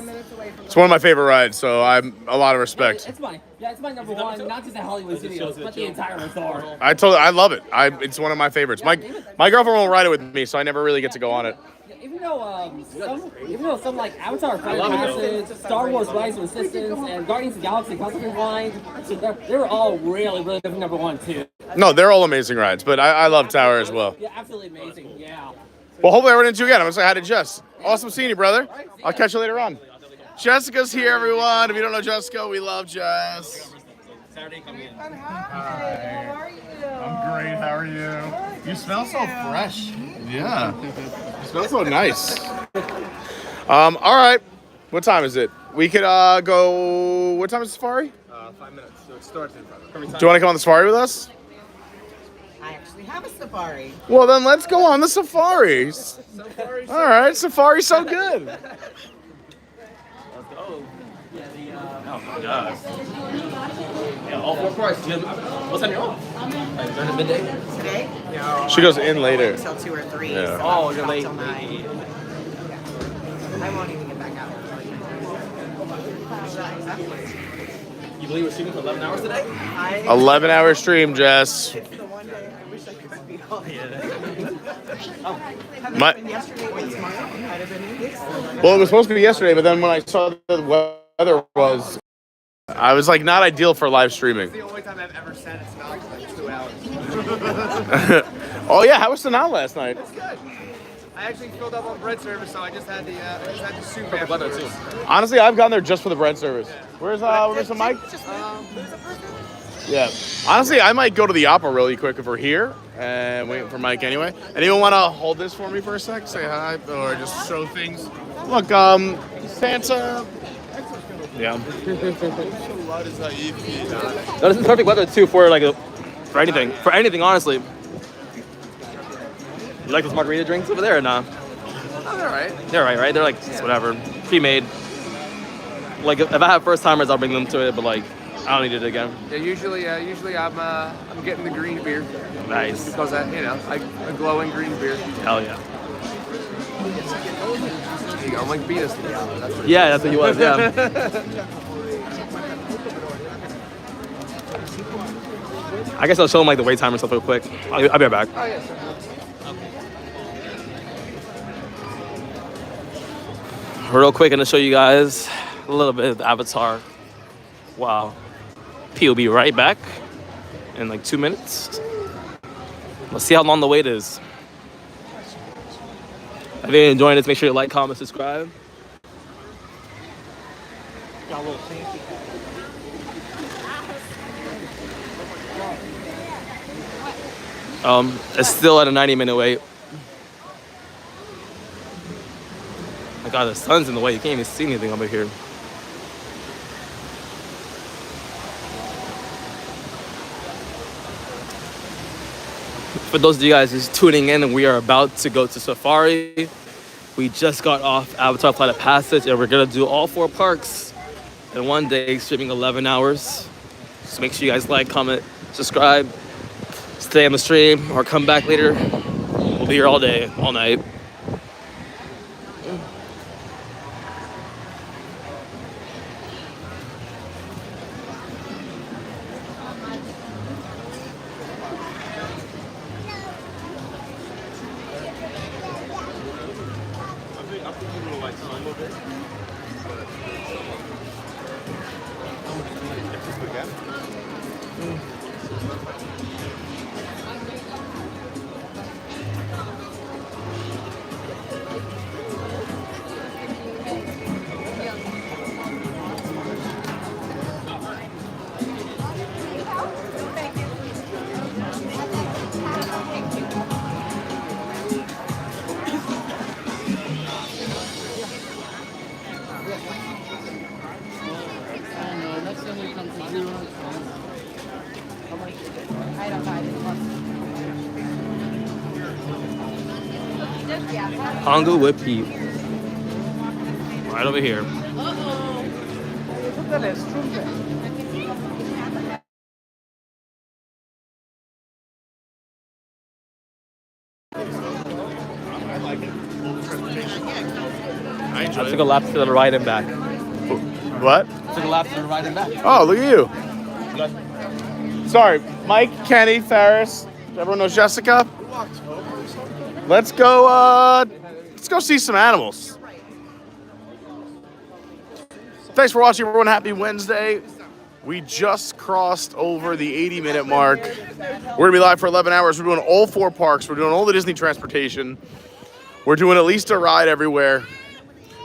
It's one of my favorite rides, so I'm a lot of respect. It's my number one, not just at Hollywood Studios, but the entire resort. I love it. It's one of my favorites. My girlfriend won't ride it with me, so I never really get to go on it. Even though some like Avatar Fantasmic, Star Wars Rise of Resistance, and Guardians of the Galaxy Cosmic Line, they're all really good for number one too. No, they're all amazing rides, but I love Tower as well. Yeah, absolutely amazing. Yeah. Well, hopefully I run into you again. I'm going to say hi to Jess. Awesome seeing you, brother. I'll catch you later on. Jessica's here, everyone. If you don't know Jessica, we love Jess. Saturday, come in. Hi. How are you? I'm great. How are you? You smell so fresh. Yeah. You smell so nice. All right. What time is it? We could go. What time is Safari? 5 minutes. So it starts in 5 minutes. Do you want to come on the Safari with us? I actually have a safari. Well, then let's go on the Safari. All right. Safari's so good. Let's go. Oh my God. Yeah, all 4 prices. What time you off? Like midday? Today? No. She goes in later. Until 2 or 3. Yeah. So Oh, you're late. Till 9. I won't even get back out. You believe we're shooting for 11 hours today? 11-hour stream, Jess. It's the one day I wish I could be on. My- Yesterday or this morning, might have been weeks. Well, it was supposed to be yesterday, but then when I saw the weather was, I was like, not ideal for live streaming. It's the only time I've ever sat and smelled like 2 hours. Oh yeah, how was Sanaa last night? It's good. I actually filled up on bread service, so I just had the soup afterwards. Honestly, I've gone there just for the bread service. Where's some Mike? Yeah. Honestly, I might go to the opera really quick if we're here and waiting for Mike anyway. Anyone want to hold this for me for a sec? Say hi or just show things. Look, Santa. Yeah. No, this is perfect weather too for for anything. For anything, honestly. You like those margarita drinks over there or not? Oh, they're alright. They're alright, right? They're like just whatever, pre-made. Like if I have first timers, I'll bring them to it, but like I don't need it again. Yeah, usually I'm getting the green beer. Nice. Because a glowing green beer. Hell yeah. I'm like Venus today. Yeah, that's what he was. Yeah. I guess I'll show him like the wait time and stuff real quick. I'll be right back. Oh yeah, sure. Real quick, I'm gonna show you guys a little bit of the Avatar. Wow. P will be right back in like 2 minutes. Let's see how long the wait is. If you're enjoying this, make sure you like, comment, subscribe. It's still at a 90-minute wait. My God, the sun's in the way. You can't even see anything over here. For those of you guys just tuning in, we are about to go to Safari. We just got off Avatar Flight of Passage, and we're gonna do all 4 parks in one day, streaming 11 hours. So make sure you guys like, comment, subscribe, stay on the stream, or come back later. We'll be here all day, all night. Congo with Pete. Right over here. I I took a lap to the right and back. What? Took a lap to the right and back. Oh, look at you. Sorry, Mike, Kenny, Ferris. Everyone knows Jessica. Let's go see some animals. Thanks for watching, everyone. Happy Wednesday. We just crossed over the 80-minute mark. We're gonna be live for 11 hours. We're doing all 4 parks. We're doing all the Disney transportation. We're doing at least a ride everywhere,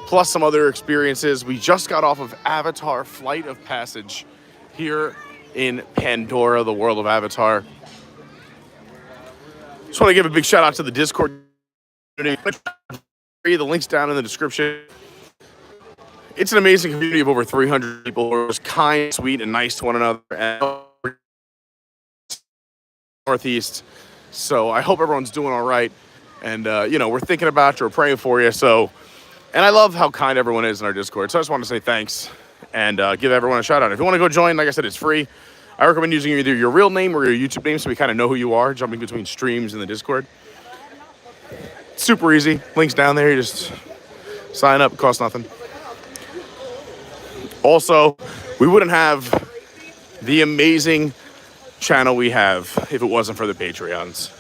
plus some other experiences. We just got off of Avatar Flight of Passage here in Pandora, the world of Avatar. Just want to give a big shout out to the Discord community. The link's down in the description. It's an amazing community of over 300 people who are just kind, sweet, and nice to one another. And Northeast. So I hope everyone's doing all right. And, you know, we're thinking about you, we're praying for you. So, and I love how kind everyone is in our Discord. So I just want to say thanks and give everyone a shout out. If you want to go join, like I said, it's free. I recommend using either your real name or your YouTube name so we kind of know who you are, jumping between streams in the Discord. Super easy. Link's down there. You just sign up. It costs nothing. Also, we wouldn't have the amazing channel we have if it wasn't for the Patreons.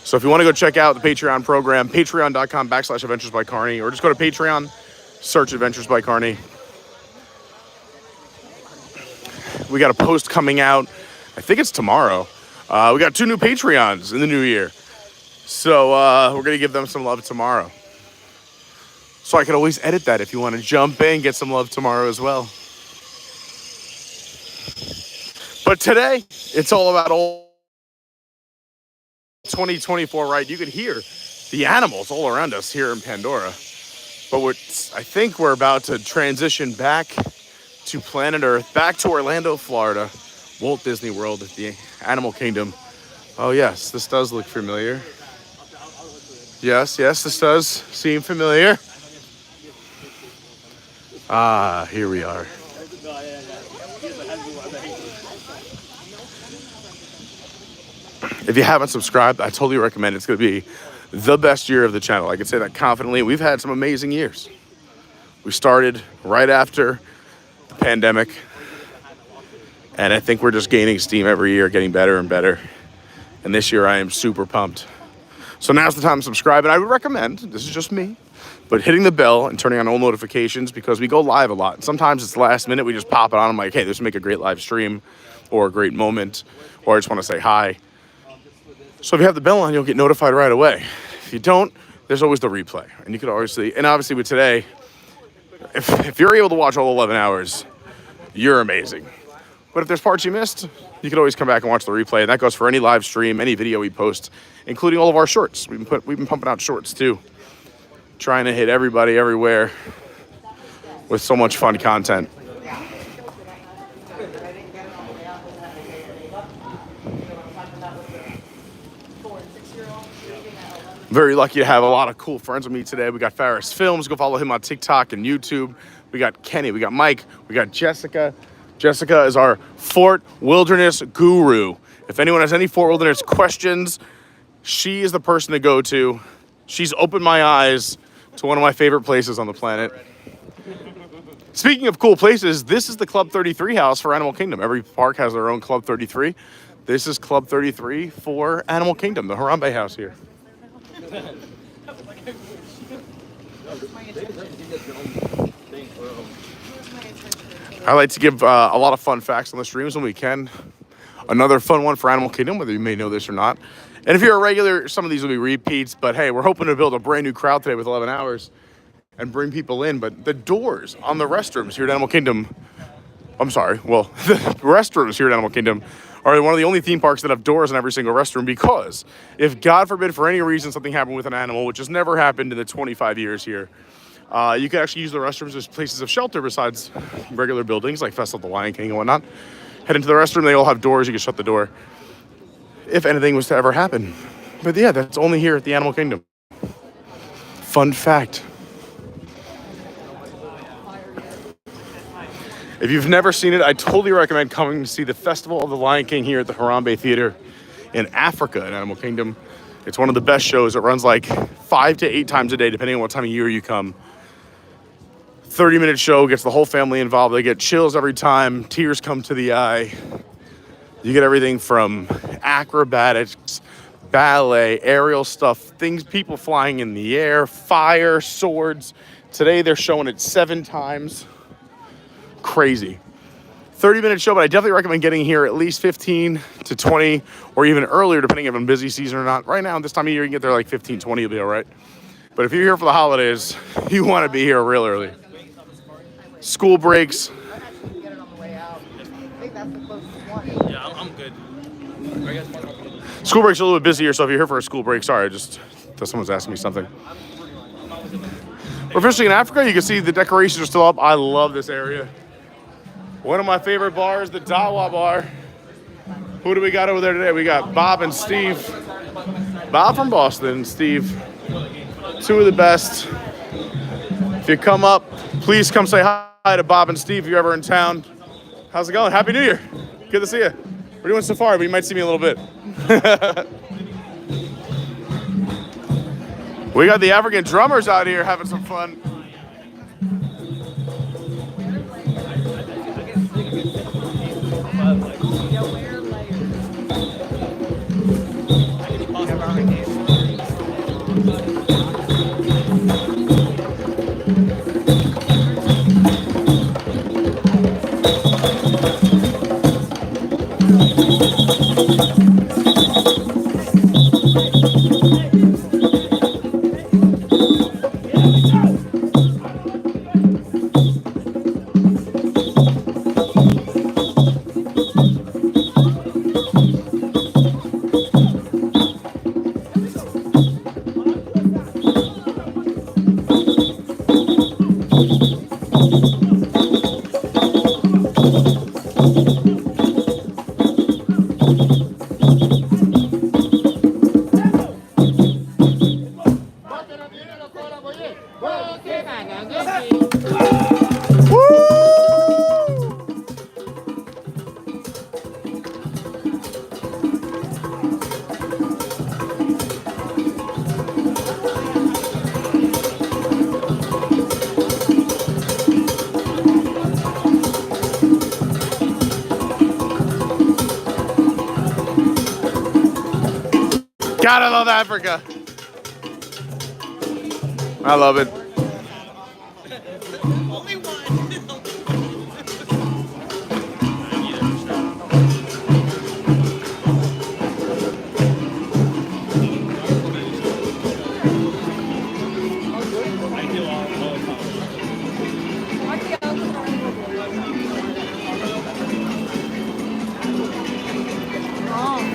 So if you want to go check out the Patreon program, patreon.com/Adventures by Carney, or just go to Patreon, search Adventures by Carney. We got a post coming out, I think it's tomorrow. We got 2 new Patreons in the new year. So we're going to give them some love tomorrow. So I can always edit that if you want to jump in, get some love tomorrow as well. But today, it's all about old 2024, right? You could hear the animals all around us here in Pandora. But I think we're about to transition back to planet Earth, back to Orlando, Florida, Walt Disney World, the Animal Kingdom. Oh yes, this does look familiar. Yes, this does seem familiar. Ah, here we are. If you haven't subscribed, I totally recommend it. It's going to be the best year of the channel. I can say that confidently. We've had some amazing years. We started right after the pandemic, and I think we're just gaining steam every year, getting better and better. And this year I am super pumped. So now's the time to subscribe, and I would recommend, this is just me, but hitting the bell and turning on all notifications because we go live a lot. And sometimes it's last minute, we just pop it on. I'm like, hey, this will make a great live stream or a great moment, or I just want to say hi. So if you have the bell on, you'll get notified right away. If you don't, there's always the replay. And you could always see, and obviously with today, if you're able to watch all 11 hours, you're amazing. But if there's parts you missed, you can always come back and watch the replay. And that goes for any live stream, any video we post, including all of our shorts. We've been pumping out shorts too. Trying to hit everybody everywhere with so much fun content. Very lucky to have a lot of cool friends with me today. We got Ferris Films. Go follow him on TikTok and YouTube. We got Kenny. We got Mike. We got Jessica. Jessica is our Fort Wilderness guru. If anyone has any Fort Wilderness questions, she is the person to go to. She's opened my eyes to one of my favorite places on the planet. Speaking of cool places, this is the Club 33 house for Animal Kingdom. Every park has their own Club 33. This is Club 33 for Animal Kingdom, the Harambe house here. I like to give a lot of fun facts on the streams when we can. Another fun one for Animal Kingdom, whether you may know this or not. And if you're a regular, some of these will be repeats, but hey, we're hoping to build a brand new crowd today with 11 hours and bring people in. But the doors on the restrooms here at Animal Kingdom, the restrooms here at Animal Kingdom are one of the only theme parks that have doors in every single restroom, because if God forbid for any reason something happened with an animal, which has never happened in the 25 years here, you can actually use the restrooms as places of shelter besides regular buildings like Festival of the Lion King and whatnot. Head into the restroom, they all have doors, you can shut the door if anything was to ever happen. But yeah, that's only here at the Animal Kingdom. Fun fact. If you've never seen it, I totally recommend coming to see the Festival of the Lion King here at the Harambe Theater in Africa, in Animal Kingdom. It's one of the best shows. It runs like 5 to 8 times a day, depending on what time of year you come. 30-minute show, gets the whole family involved. They get chills every time, tears come to the eye. You get everything from acrobatics, ballet, aerial stuff, things, people flying in the air, fire, swords. Today they're showing it 7 times. Crazy. 30-minute show, but I definitely recommend getting here at least 15 to 20 or even earlier, depending if I'm busy season or not. Right now, this time of year, you can get there like 15, 20, you'll be all right. But if you're here for the holidays, you want to be here real early. School breaks. Yeah, I'm good. School breaks are a little bit busier, so if you're here for a school break, sorry, someone's asking me something. We're fishing in Africa. You can see the decorations are still up. I love this area. One of my favorite bars, the Dawa Bar. Who do we got over there today? We got Bob and Steve. Bob from Boston, Steve. 2 of the best. If you come up, please come say hi to Bob and Steve if you're ever in town. How's it going? Happy New Year. Good to see you. We're doing safari, but you might see me a little bit. We got the African drummers out here having some fun. God, I love Africa. I love it.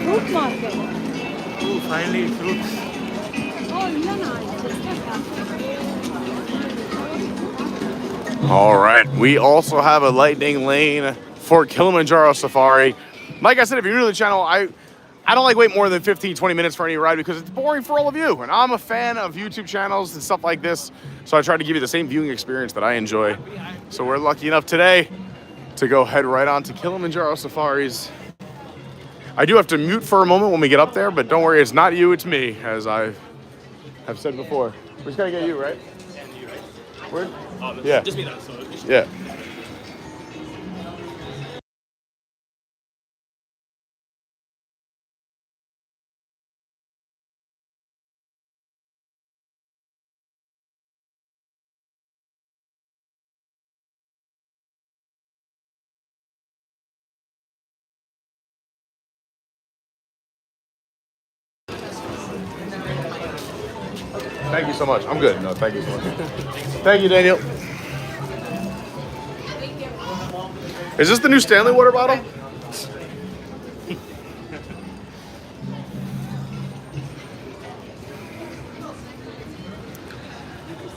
Fruit market. Ooh, finally fruits. All right, we also have a lightning lane for Kilimanjaro Safari. Like I said, if you're new to the channel, I don't like wait more than 15, 20 minutes for any ride because it's boring for all of you. And I'm a fan of YouTube channels and stuff like this, so I try to give you the same viewing experience that I enjoy. So we're lucky enough today to go head right on to Kilimanjaro Safaris. I do have to mute for a moment when we get up there, but don't worry, it's not you, it's me, as I have said before. We just gotta get you, right? And you, right? Word? Yeah. Just me though, so yeah. Thank you so much. I'm good. No, thank you so much. Thank you, Daniel. Is this the new Stanley water bottle?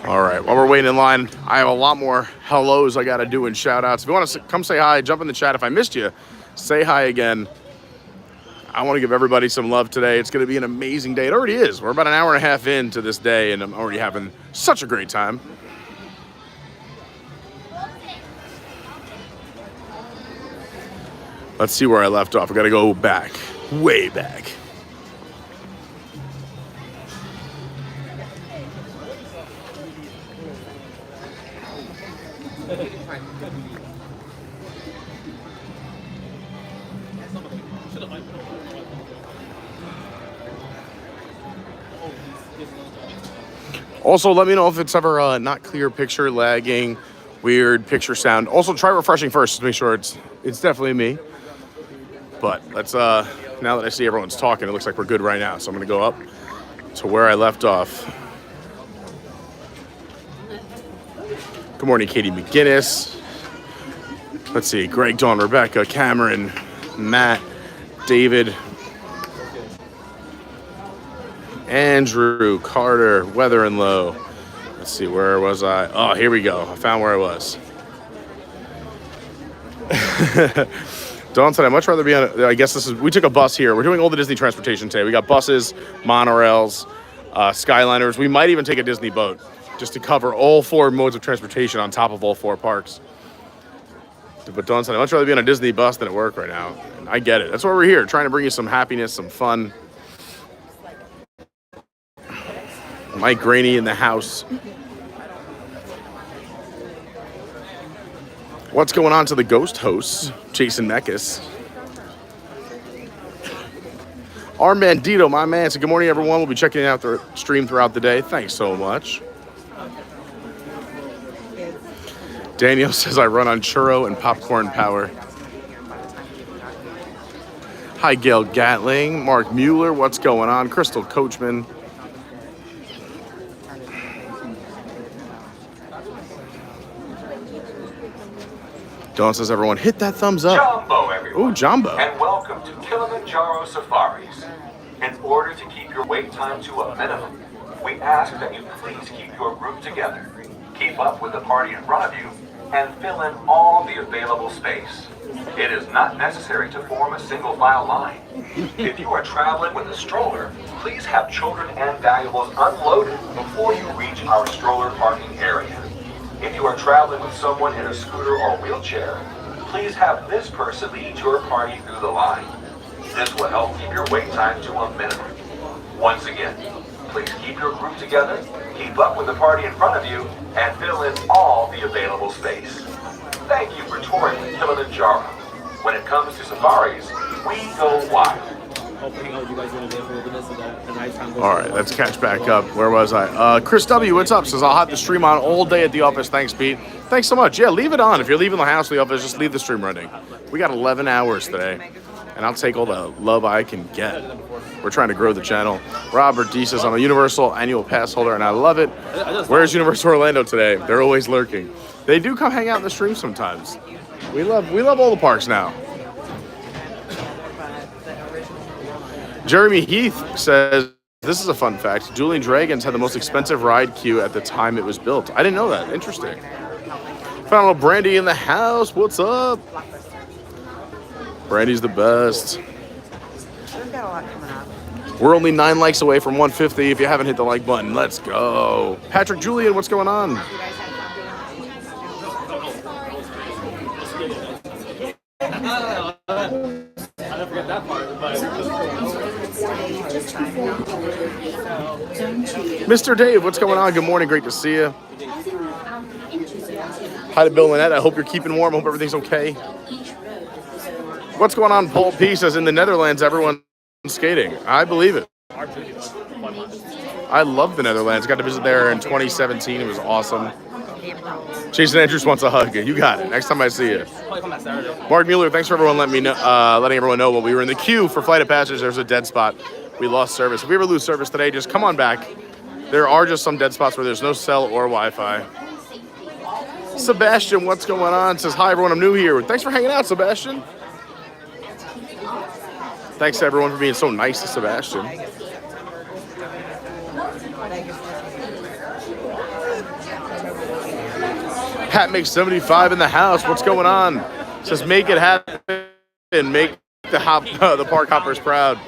All right, while we're waiting in line, I have a lot more hellos I gotta do and shout outs. If you wanna come say hi, jump in the chat. If I missed you, say hi again. I want to give everybody some love today. It's going to be an amazing day. It already is. We're about an hour and a half into this day, and I'm already having such a great time. Let's see where I left off. I got to go back, way back. Also, let me know if it's ever not clear picture, lagging, weird picture sound. Also, try refreshing first to make sure it's definitely me. But let's, now that I see everyone's talking, it looks like we're good right now. So I'm going to go up to where I left off. Good morning, Katie McGinnis. Let's see, Greg, Dawn, Rebecca, Cameron, Matt, David, Andrew, Carter, Weather and Low. Let's see, where was I? Oh, here we go. I found where I was. Dawn said, I'd much rather be on, I guess we took a bus here. We're doing all the Disney transportation today. We got buses, monorails, Skyliners. We might even take a Disney boat just to cover all 4 modes of transportation on top of all 4 parks. But Dawn said, I'd much rather be on a Disney bus than at work right now. And I get it. That's why we're here, trying to bring you some happiness, some fun. Mike Graney in the house. What's going on to the ghost hosts? Jason Meckes. Armandito, my man. So good morning, everyone. We'll be checking out the stream throughout the day. Thanks so much. Daniel says I run on churro and popcorn power. Hi, Gail Gatling. Mark Mueller, what's going on? Crystal Coachman. Dawn says, everyone, hit that thumbs up. Jumbo, everyone. Ooh, Jumbo. And welcome to Kilimanjaro Safaris. In order to keep your wait time to a minimum, we ask that you please keep your group together, keep up with the party in front of you, and fill in all the available space. It is not necessary to form a single file line. If you are traveling with a stroller, please have children and valuables unloaded before you reach our stroller parking area. If you are traveling with someone in a scooter or wheelchair, please have this person lead your party through the line. This will help keep your wait time to a minimum. Once again, please keep your group together, keep up with the party in front of you, and fill in all the available space. Thank you for touring with Kilimanjaro. When it comes to safaris, we go wild. All right, let's catch back up. Where was I? Chris W, what's up? Says, I'll have the stream on all day at the office. Thanks, Pete. Thanks so much. Yeah, leave it on. If you're leaving the house or the office, just leave the stream running. We got 11 hours today, and I'll take all the love I can get. We're trying to grow the channel. Robert D says, I'm a Universal annual pass holder, and I love it. Where's Universal Orlando today? They're always lurking. They do come hang out in the stream sometimes. We love all the parks now. Jeremy Heath says, this is a fun fact. Dueling Dragons had the most expensive ride queue at the time it was built. I didn't know that. Interesting. Found a little Brandy in the house. What's up? Brandy's the best. We've got a lot coming up. We're only 9 likes away from 150. If you haven't hit the like button, let's go. Patrick Julian, what's going on? I forget that part. Mr. Dave, what's going on? Good morning. Great to see you. Hi to Bill Lynette. I hope you're keeping warm. Hope everything's okay. What's going on? Paul P says in the Netherlands, everyone's skating. I believe it. I love the Netherlands. Got to visit there in 2017. It was awesome. Jason Andrews wants a hug. You got it. Next time I see you. Mark Mueller, thanks for everyone letting everyone know when we were in the queue for Flight of Passage. There's a dead spot. We lost service. If we ever lose service today, just come on back. There are just some dead spots where there's no cell or Wi-Fi. Sebastian, what's going on? Says, hi everyone, I'm new here. Thanks for hanging out, Sebastian. Thanks to everyone for being so nice to Sebastian. Hat makes 75 in the house. What's going on? Says make it happen. Make The park hopper's proud.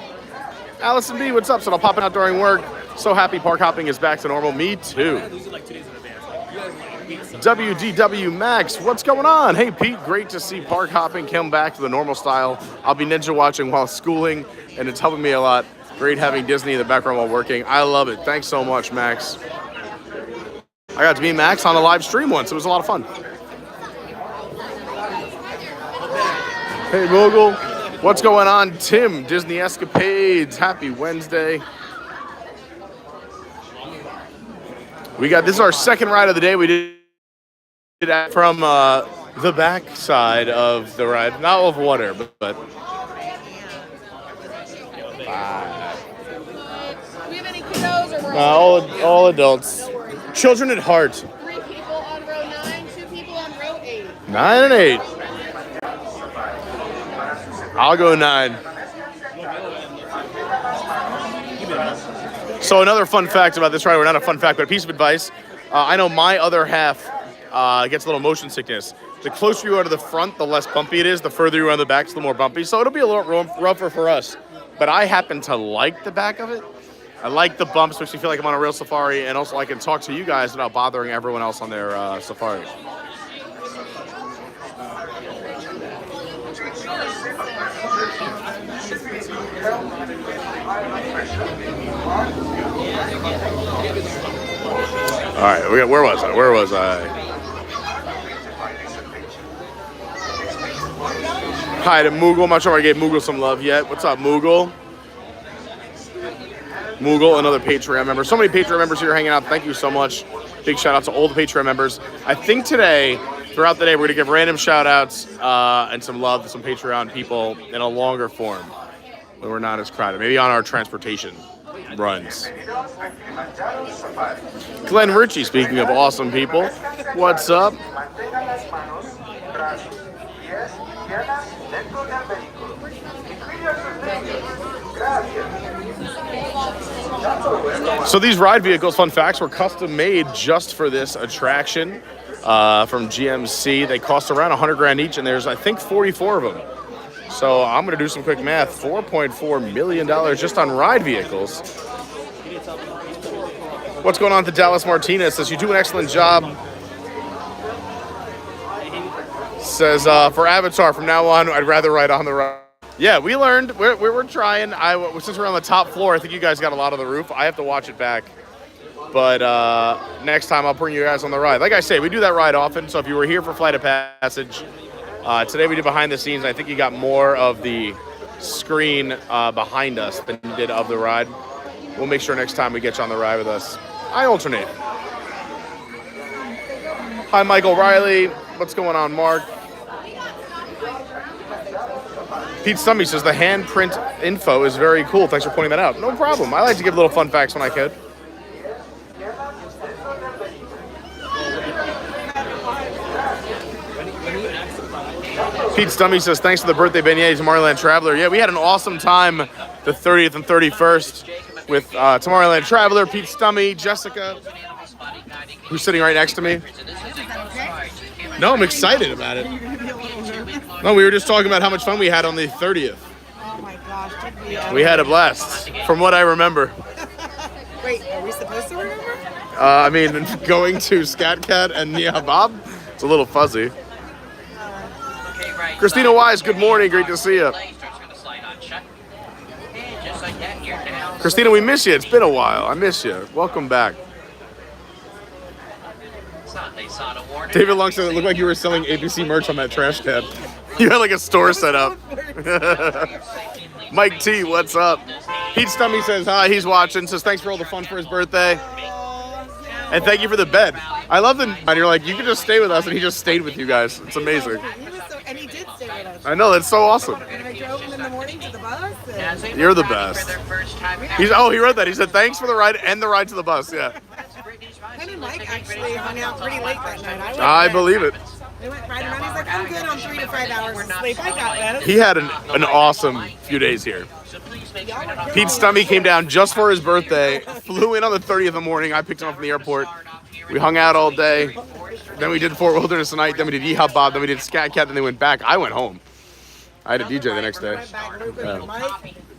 Allison B, what's up? So I'm popping out during work. So happy park hopping is back to normal. Me too. WDW Max, what's going on? Hey Pete, great to see park hopping come back to the normal style. I'll be ninja watching while schooling, and it's helping me a lot. Great having Disney in the background while working. I love it. Thanks so much, Max. I got to meet Max on a live stream once. It was a lot of fun. Hey Mogul, what's going on? Tim, Disney Escapades. Happy Wednesday. This is our second ride of the day. We did it from the back side of the ride, not of water, but Do we have any kiddos or all adults. Children at heart. 3 people on row 9, 2 people on row 8. 9 and 8. I'll go 9. So another fun fact about this ride, or not a fun fact, but a piece of advice. I know my other half gets a little motion sickness. The closer you are to the front, the less bumpy it is. The further you are on the back, the more bumpy. So it'll be a little rougher for us. But I happen to like the back of it. I like the bumps, makes me feel like I'm on a real safari, and also I can talk to you guys without bothering everyone else on their safari. All right, where was I? Hi to Moogle. I'm not sure if I gave Moogle some love yet. What's up, Moogle? Moogle, another Patreon member. So many Patreon members here hanging out. Thank you so much. Big shout out to all the Patreon members. I think today, throughout the day, we're going to give random shout outs and some love to some Patreon people in a longer form when we're not as crowded. Maybe on our transportation runs. Glenn Ritchie, speaking of awesome people, what's up? So these ride vehicles, fun facts, were custom made just for this attraction from GMC. They cost around $100,000 each, and there's, I think, 44 of them. So I'm going to do some quick math. $4.4 million just on ride vehicles. What's going on to Dallas Martinez? Says, you do an excellent job. Says, for Avatar, from now on, I'd rather ride on the ride. Yeah, we learned. We're trying. Since we're on the top floor, I think you guys got a lot of the roof. I have to watch it back. But next time, I'll bring you guys on the ride. Like I say, we do that ride often. So if you were here for Flight of Passage, today we did behind the scenes. I think you got more of the screen behind us than you did of the ride. We'll make sure next time we get you on the ride with us. I alternate. Hi, Michael Riley. What's going on, Mark? Pete Stummy says the handprint info is very cool. Thanks for pointing that out. No problem. I like to give little fun facts when I could. Pete Stummy says, thanks for the birthday beignets, Tomorrowland Traveler. Yeah, we had an awesome time the 30th and 31st with Tomorrowland Traveler, Pete Stummy, Jessica, who's sitting right next to me. No, I'm excited about it. No, we were just talking about how much fun we had on the 30th. Oh my gosh, did We had a blast, from what I remember. Wait, are we supposed to remember? I mean, going to Scat Cat and Yeah Bob, it's a little fuzzy. Christina Wise, good morning. Great to see you. Christina, we miss you. It's been a while. I miss you. Welcome back. David Long said it looked like you were selling ABC merch on that trash can. You had like a store set up. Mike T, what's up? Pete Stummy says hi. He's watching. Says thanks for all the fun for his birthday. And thank you for the bed. I love the. And you're like, you can just stay with us, and he just stayed with you guys. It's amazing. And he did stay with us. I know, that's so awesome. And I drove him in the morning to the bus. You're the best. He wrote that. He said thanks for the ride and the ride to the bus. Yeah. Him and Mike actually hung out pretty late that night. I believe it. We went riding around. He's like, I'm good on 3 to 5 hours of sleep. I got that. He had an awesome few days here. Pete Stummy came down just for his birthday, flew in on the 30th in the morning. I picked him up from the airport. We hung out all day. Then we did Fort Wilderness tonight. Then we did Yeehaw Bob. Then we did Scat Cat. Then they went back. I went home. I had a DJ the next day.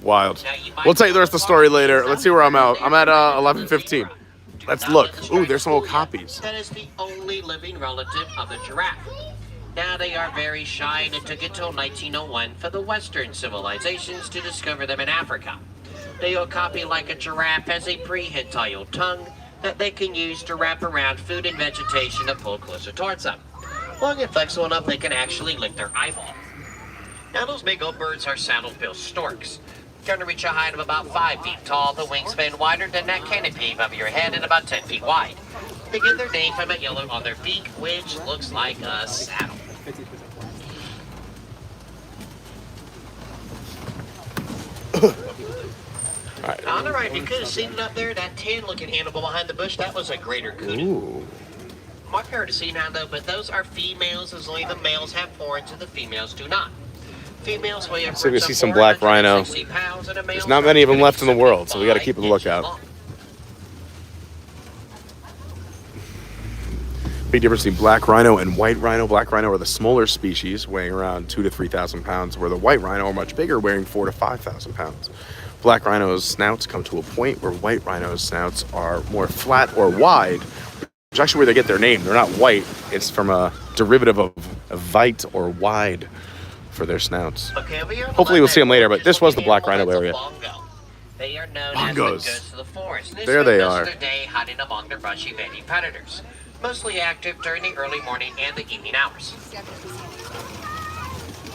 Wild. We'll tell you the rest of the story later. Let's see where I'm at. I'm at 11:15. Let's look. Ooh, there's some old copies. That is the only living relative of the giraffe. Now they are very shy, and it took until 1901 for the Western civilizations to discover them in Africa. The okapi, like a giraffe, has a prehensile tongue that they can use to wrap around food and vegetation to pull closer towards them. Long and flexible enough, they can actually lick their eyeball. Now those big old birds are saddle-billed storks. Gonna reach a height of about 5 feet tall, the wingspan wider than that canopy above your head and about 10 feet wide. They get their name from a yellow on their beak, which looks like a saddle. Right. On the right, you could have seen it up there, that tan-looking animal behind the bush, that was a greater kudu. Mark hard to see now, though, but those are females, as only the males have horns and the females do not. Females weigh So we see some black rhino. There's not many of them left in the world, so we got to keep a lookout. Big difference between black rhino and white rhino. Black rhino are the smaller species, weighing around 2,000 to 3,000 pounds, where the white rhino are much bigger, weighing 4,000 to 5,000 pounds. Black rhinos' snouts come to a point where white rhinos' snouts are more flat or wide, which is actually where they get their name. They're not white. It's from a derivative of white or wide for their snouts. Hopefully we'll see them later, but this was the black rhino area. They are known Bongos. as the ghosts of the forest. They There spend they most are. of their day hiding among their brushy baby predators, mostly active during the early morning and the evening hours.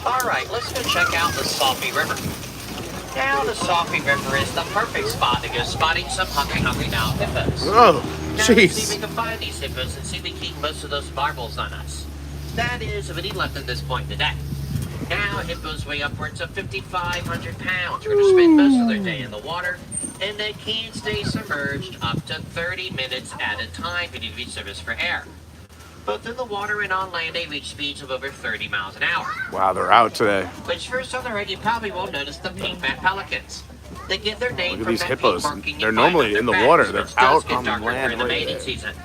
All right, let's go check out the Salty River. Now, the Salty River is the perfect spot to go spotting some hungry Nile hippos. Oh, now, let's see jeez. if we can find these hippos and see if we keep most of those marbles on us. That is, if any left at this point in the day. Now, hippos weigh upwards of 5,500 pounds. They're going to spend most of their day in the water, and they can stay submerged up to 30 minutes at a time if you need service for air. Both in the water and on land, they reach speeds of over 30 miles an hour. Wow, they're out today. Which first on the right, you probably won't notice the pink-backed pelicans. They get their name Look at from these that hippos. pink marking They're you find normally on in the their water. backs, They're which does out get on the darker land during the right mating there. season.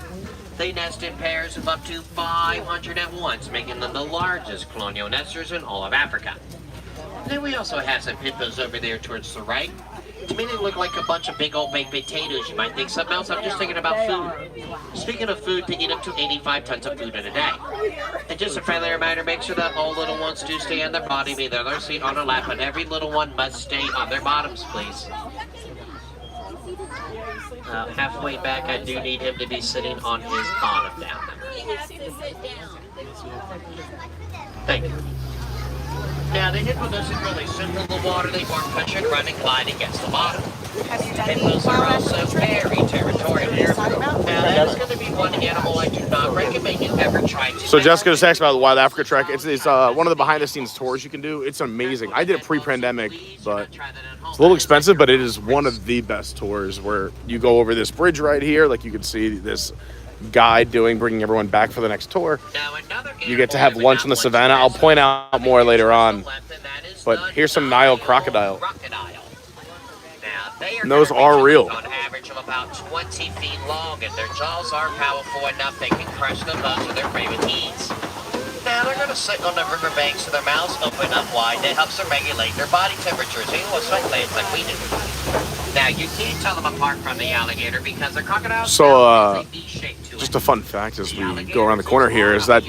They nest in pairs of up to 500 at once, making them the largest colonial nesters in all of Africa. Then we also have some hippos over there towards the right. To me, they look like a bunch of big old baked potatoes. You might think something else. I'm just thinking about food. Speaking of food, they eat up to 85 tons of food in a day. And just a friendly reminder, make sure that all little ones do stay on their bottom, either their seat on their lap, but every little one must stay on their bottoms, please. Halfway back, I do need him to be sitting on his bottom down there. Thank you. Now, the hippo doesn't really swim in the water. They more punch and run and glide against the bottom. Hippos are also very territorial. Now, that's going to be one animal I do not recommend you ever try to. So Jessica just asked about the Wild Africa Trek. It's one of the behind-the-scenes tours you can do. It's amazing. I did it pre-pandemic, but it's a little expensive, but it is one of the best tours where you go over this bridge right here. Like you can see this guide bringing everyone back for the next tour. You get to have lunch in the savannah. I'll point out more later on. But here's some Nile crocodile. And those are real. On average of about 20 feet long, and their jaws are powerful enough they can crush the bones of their prey with ease. Now they're going to sit on the riverbank so their mouths open up wide. That helps them regulate their body temperatures. They will sweat glands like we do. Now you can't tell them apart from the alligator because the crocodile So, just a fun fact as we go around the corner here is that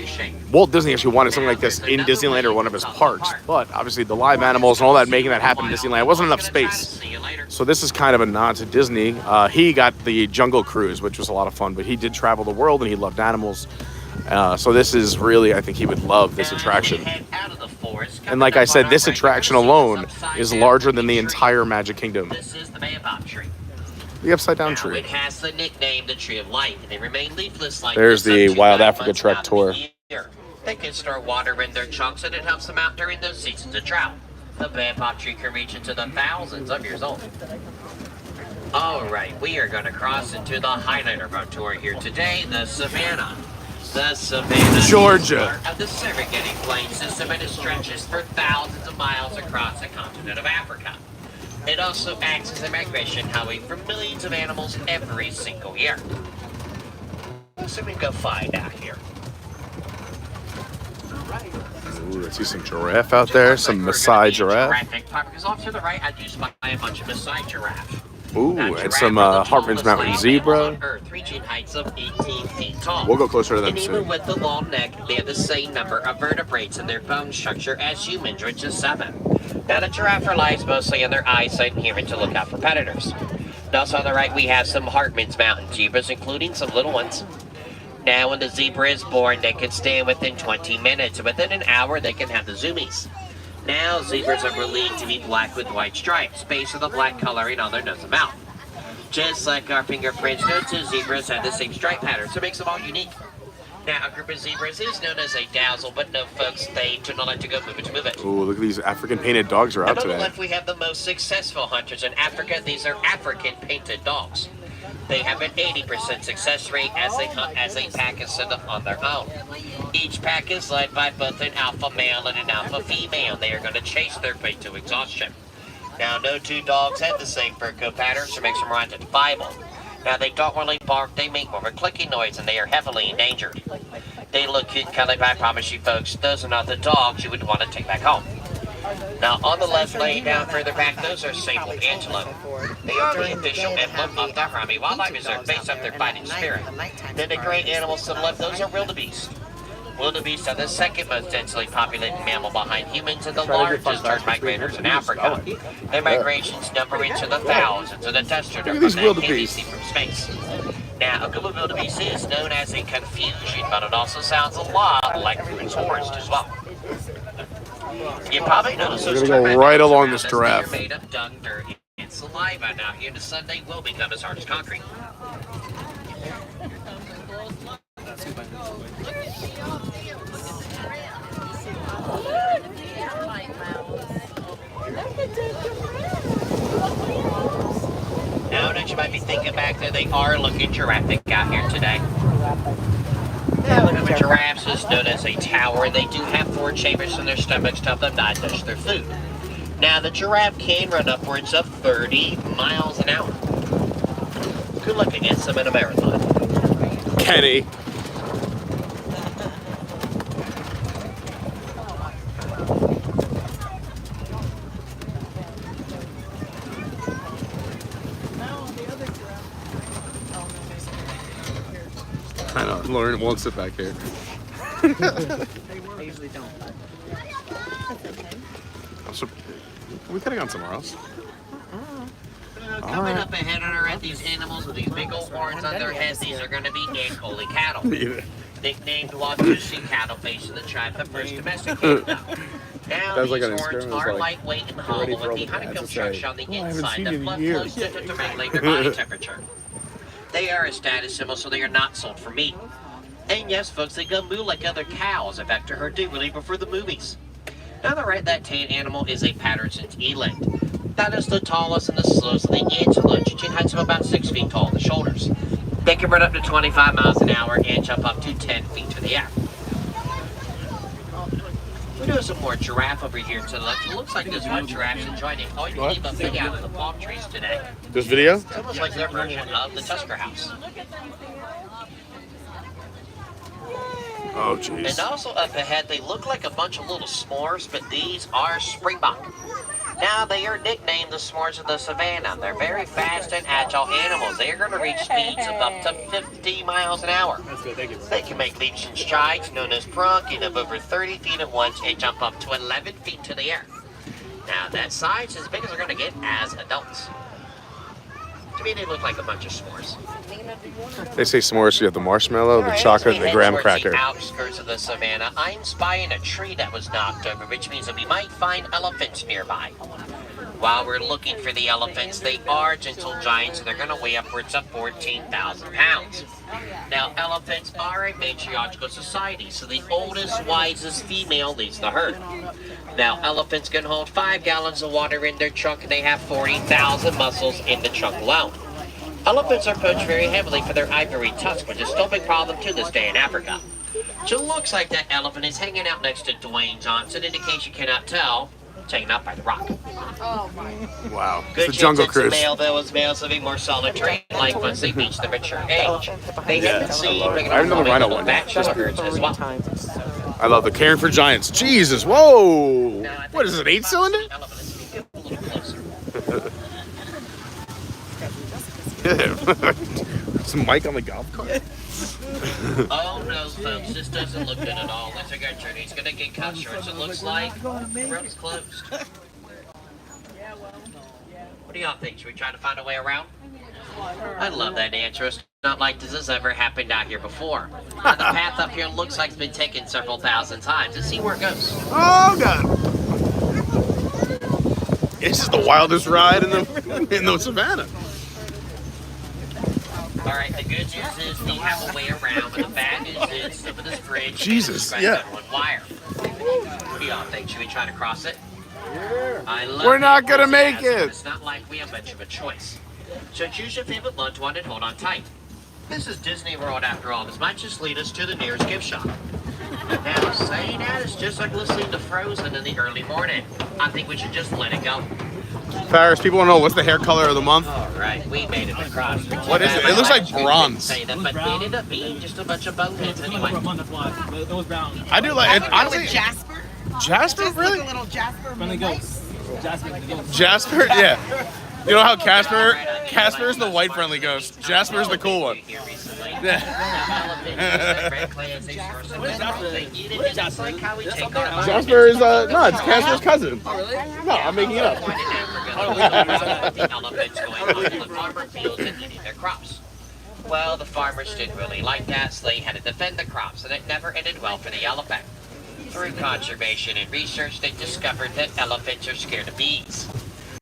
Walt Disney actually wanted something like this in Disneyland or one of his parks, but obviously the live animals and all that, making that happen in Disneyland, wasn't enough space. So this is kind of a nod to Disney. He got the Jungle Cruise, which was a lot of fun, but he did travel the world and he loved animals. So this is really, I think he would love this attraction. And like I said, this attraction alone is larger than the entire Magic Kingdom. This is the baobab tree. The upside down Now, tree. it has the nickname the Tree of Life, and they remain leafless like There's this the up to Wild 9 Africa months Trek out of tour. the year. They can store water in their chunks, and it helps them out during those seasons of drought. The baobab tree can reach into the thousands of years old. All right, we are going to cross into the highlight of our tour here today, the Savannah. The Savannah Georgia. is part of the Serengeti Plain system, and it stretches for thousands of miles across the continent of Africa. It also acts as a migration highway for millions of animals every single year. So we can go find out here. Ooh, I see some giraffe out there, some Maasai giraffe. Traffic park, because off to the right, I do spy a bunch of Maasai giraffe. Ooh, and some Hartman's Mountain zebra. Earth, reaching heights of 18 feet tall. We'll go closer to them and soon. Even with the long neck, they have the same number of vertebrates in their bone structure as humans, which is 7. Now, the giraffe relies mostly on their eyesight and hearing to look out for predators. And also on the right, we have some Hartman's Mountain zebras, including some little ones. Now, when the zebra is born, they can stand within 20 minutes. And within an hour, they can have the zoomies. Now, zebras are believed to be black with white stripes, based on the black coloring on their nose and mouth. Just like our fingerprints, no two zebras have the same stripe pattern, so it makes them all unique. Now, a group of zebras is known as a dazzle, but no, folks, they do not like to go move it to move it. Ooh, look at these African painted dogs are out and on today. the left, we have the most successful hunters in Africa. These are African painted dogs. They have an 80% success rate as they hunt as a pack instead of on their own. Each pack is led by both an alpha male and an alpha female. They are going to chase their prey to exhaustion. Now, no two dogs have the same fur coat pattern, so it makes them identifiable. Now, they don't really bark, they make more of a clicking noise, and they are heavily endangered. They look cute and cuddly, but I promise you folks, those are not the dogs you would want to take back home. Now, on the left, laying down further back, those are sable antelope. They are the official emblem of the Harmony Wildlife Reserve based off their fighting spirit. Then the gray animals to the left, those are wildebeest. Wildebeest are the second most densely populated mammal behind humans and the largest bird migrators in Africa. Their migrations number into the thousands and the testament of that can be seen from space. Now, a group of wildebeest is known as a confusion, but it also sounds a lot like Prince Forest as well. You probably noticed those We're gonna go right along this giraffe. made of dung, dirt, and saliva. Now, here in the sun, they will become as hard as concrete. Now that you might be thinking back there, they are looking giraffic out here today. Now, the giraffes is known as a tower. They do have 4 chambers in their stomachs to help them digest their food. Now, the giraffe can run upwards of 30 miles an hour. Good luck against them in a marathon. Kenny. I know, Lauren won't sit back here. I usually don't. That's okay. So, we could have gone somewhere else. Coming up ahead on our end, these animals with these big old horns on their heads, these are going to be Ankoli cattle. Nicknamed Watusi cattle based on the tribe that first domesticated them. Now, these horns are lightweight and hollow with the honeycomb structure on the inside that blood flows to regulate their body temperature. They are a status symbol, so they are not sold for meat. And yes, folks, they go moo like other cows. In fact, I heard they really prefer the movies. Now, on the right, that tan animal is a Patterson's eland. That is the tallest and the slowest of the antelope, reaching heights of about 6 feet tall at the shoulders. They can run up to 25 miles an hour and jump up to 10 feet to the air. We do have some more giraffe over here to the left. It looks like this one giraffe's enjoying it. Oh, you can leave a big out of the palm trees today. This video? It's almost like their version of the Tusker House. Oh, jeez. And also up ahead, they look like a bunch of little s'mores, but these are springbok. Now, they are nicknamed the s'mores of the savannah. They're very fast and agile animals. They are going to reach speeds of up to 50 miles an hour. That's good, thank you. They can make leaps and strides, known as bronking, of over 30 feet at once and jump up to 11 feet to the air. Now, that size is as big as they're going to get as adults. To me, they look like a bunch of s'mores. They say s'mores, you have the marshmallow, the chocolate, and the graham cracker. The outskirts of the savannah, I'm spying a tree that was knocked over, which means that we might find elephants nearby. While we're looking for the elephants, they are gentle giants, and they're going to weigh upwards of 14,000 pounds. Now, elephants are a matriarchal society, so the oldest, wisest female leads the herd. Now, elephants can hold 5 gallons of water in their trunk, and they have 40,000 muscles in the trunk alone. Elephants are poached very heavily for their ivory tusk, which is still a big problem to this day in Africa. So it looks like that elephant is hanging out next to Dwayne Johnson, and in case you cannot tell, it's hanging out by the rock. Oh my. Wow. Good It's the Jungle chance it's a Cruise. male, though, as males living more solitary life once they reach the mature age. They have been seen bringing I have another rhino little one. batch of herds as well. I love the caring for giants. Jesus, whoa! What is it, 8-cylinder? Some mic on the golf cart. Oh no, folks, this doesn't look good at all. Let's take our journey. It's gonna get cut short. It looks like the road's closed. What do y'all think? Should we try to find a way around? I love that answer. It's not like this has ever happened out here before. The path up here looks like it's been taken several thousand times. Let's see where it goes. Oh god! This is the wildest ride in the savannah. All right, the good news is we have a way around, but the bad news is some of this bridge Jesus, is yeah. on one wire. What do y'all think? Should we try to cross it? I love We're not the gonna make enthusiasm. it. It's not like we have much of a choice. So choose your favorite lunch one and hold on tight. This is Disney World after all. This might just lead us to the nearest gift shop. Now, saying that is just like listening to Frozen in the early morning. I think we should just let it go. Paris, people want to know what's the hair color of the month. All right, we made it across. What is it? It looks like bronze. Say that, but we ended up being just a bunch of boneheads anyway. I do like it. Honestly, Jasper? Jasper, Just really? like a little Jasper. Friendly ghost. Jasper, yeah. You know how Casper's the white friendly ghost. Jasper's the cool one. Yeah. Jasper is no, it's Casper's cousin. No, I'm making it up. Well, the farmers didn't really like that, so they had to defend the crops, and it never ended well for the elephant. Through conservation and research, they discovered that elephants are scared of bees.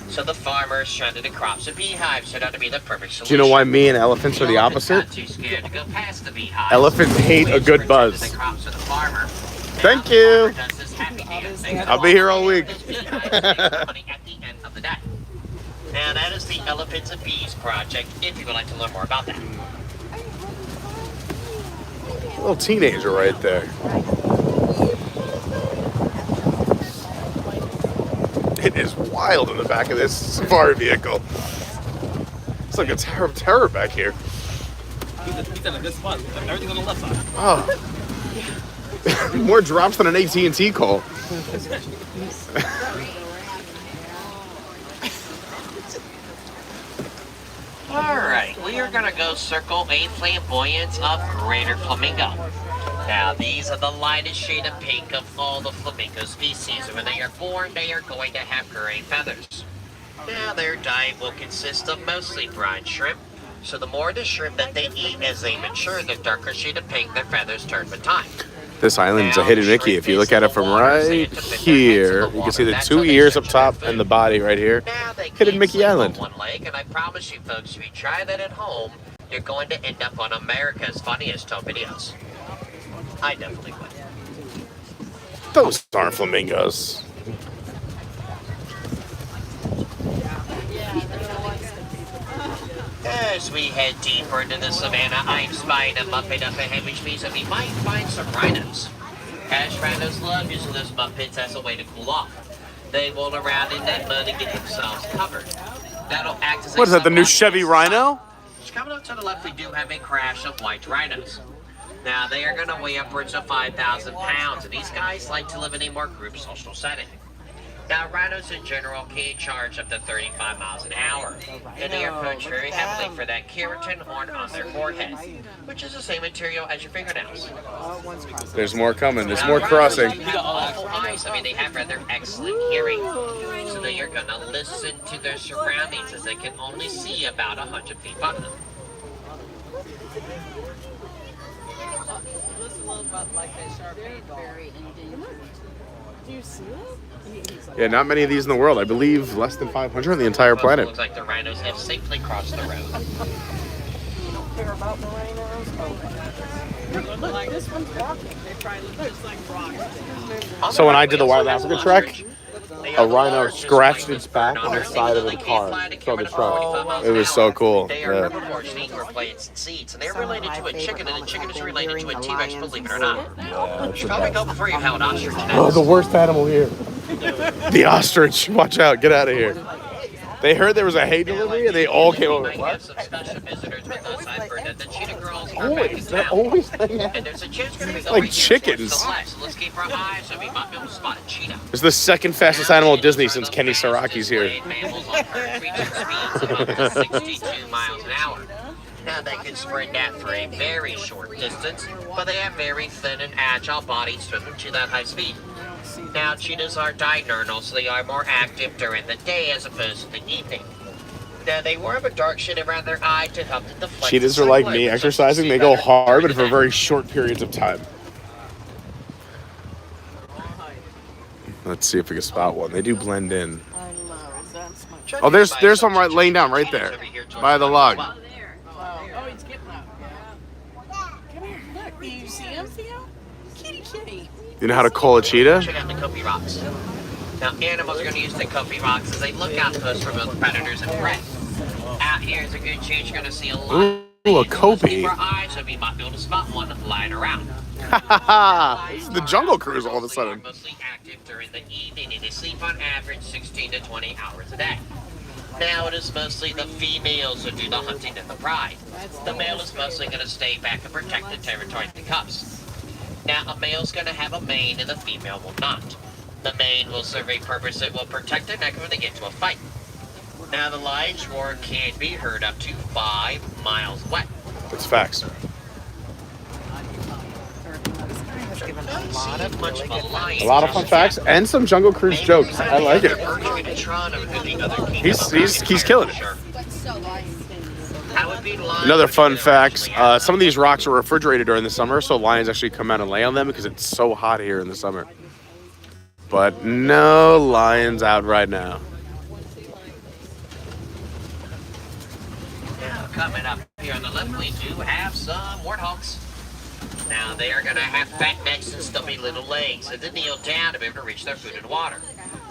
So the farmers shunted the crops of beehives turned out to be the perfect solution. Do you know why me and elephants are the opposite? Too scared to go past the beehive. Elephants hate a good buzz. Thank you. I'll be here all week. Now that is the Elephants and Bees project, if you would like to learn more about that. A little teenager right there. It is wild in the back of this safari vehicle. It's like a tower of terror back here. He's in a good spot. Everything's on the left side. Oh. More drops than an AT&T call. Alright, we are gonna go circle a flamboyance of Greater Flamingo. Now, these are the lightest shade of pink of all the flamingo species. When they are born, they are going to have gray feathers. Now, their diet will consist of mostly brine shrimp. So the more the shrimp that they eat as they mature, the darker shade of pink their feathers turn with time. This island's a hidden Mickey. If you look at it from right here, you can see the 2 ears up top and the body right here. Hidden Mickey Island. One leg, and I promise you folks, if you try that at home, you're going to end up on America's Funniest Home Videos. I definitely would. Those aren't flamingos. As we head deeper into the savannah, I'm spying a Muppet up ahead, which means that we might find some rhinos. As rhinos love using those Muppets as a way to cool off. They roll around in that mud and get themselves covered. That'll act as a... What is that, the new Chevy Rhino? Coming up to the left, we do have a crash of white rhinos. Now, they are going to weigh upwards of 5,000 pounds, and these guys like to live in a more group social setting. Now, rhinos in general can charge up to 35 miles an hour, and they are poached very heavily for that keratin horn on their forehead, which is the same material as your fingernails. There's more coming. There's more crossing. They have awful eyes. I mean, they have rather excellent hearing, so they are going to listen to their surroundings as they can only see about 100 feet above them. Do you see it? Yeah, not many of these in the world. I believe less than 500 on the entire planet. Looks like the rhinos have safely crossed the road. You don't care about the rhinos? Look, this one's walking. They probably look just like rocks. So when I did the Wild Africa trek, a rhino scratched its back on the side of the car from the truck. It was so cool. They are herbivores and eat or plants and seeds, and they're related to a chicken, and a chicken is related to a T-Rex, believe it or not. You should probably go before you have an ostrich. Oh, the worst animal here. The ostrich. Watch out. Get out of here. They heard there was a hay delivery and they all came over. What? Some special visitors with us. I've heard that the cheetah girls are Always, back in they're town. always And there's a chance we're gonna be like chickens. So let's keep our eyes on we might be able to spot a cheetah. It's the second fastest animal at Disney since Kenny Saraki's here. Mammals on Earth reaching speeds of up to 62 miles an hour. Now they can sprint that for a very short distance, but they have very thin and agile bodies to them to that high speed. Now cheetahs are diurnal, so they are more active during the day as opposed to the evening. Now they wear a dark shade around their eye to help to deflect. Cheetahs are like me exercising. They go hard, but for very short periods of time. Let's see if we can spot one. They do blend in. Oh, there's some right laying down right there by the log. Oh, he's getting up. Come here, look. Do you see him, Theo? Kitty, kitty. You know how to call a cheetah? Check out the Kopi rocks. Now animals are going to use the Kopi rocks as a lookout post for both predators and prey. Out here is a good chance you're going to see a lot. Ooh, a Kopi. Keep our eyes so we might be able to spot one flying around. This is the Jungle Cruise all of a sudden. Mostly active during the evening and they sleep on average 16 to 20 hours a day. Now it is mostly the females who do the hunting and the pride. The male is mostly going to stay back and protect the territory of the cubs. Now a male's going to have a mane and the female will not. The mane will serve a purpose that will protect their neck when they get to a fight. Now the lion's roar can be heard up to 5 miles away. It's facts. A lot of fun facts and some Jungle Cruise jokes. I like it. He's killing it. Another fun fact, some of these rocks are refrigerated during the summer, so lions actually come out and lay on them because it's so hot here in the summer. But no lions out right now. Now coming up here on the left, we do have some warthogs. Now they are going to have fat necks and stumpy little legs, and then kneel down to be able to reach their food and water.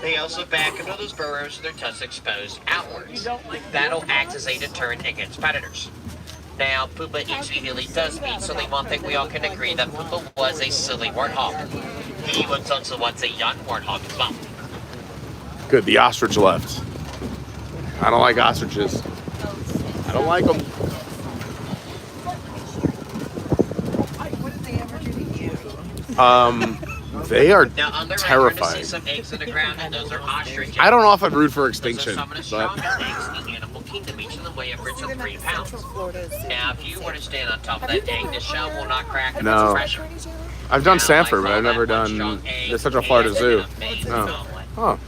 They also back into those burrows with their tusks exposed outwards. That'll act as a deterrent against predators. Now, Pupa eats what he does eat, so one thing we all can agree that Pupa was a silly warthog. He was also once a young warthog as well. Good, the ostrich left. I don't like ostriches. I don't like them. They are terrifying. Some eggs in the ground, and those are ostrich eggs. I don't know if I'd root for extinction, Some of the but strongest eggs in the animal kingdom, each of them weigh upwards of 3 pounds. Now, if you were to stand on top of that egg, the shell will not crack. No. Pressure. I've done Sanford, but I've never done the Central Florida Zoo. No. Oh.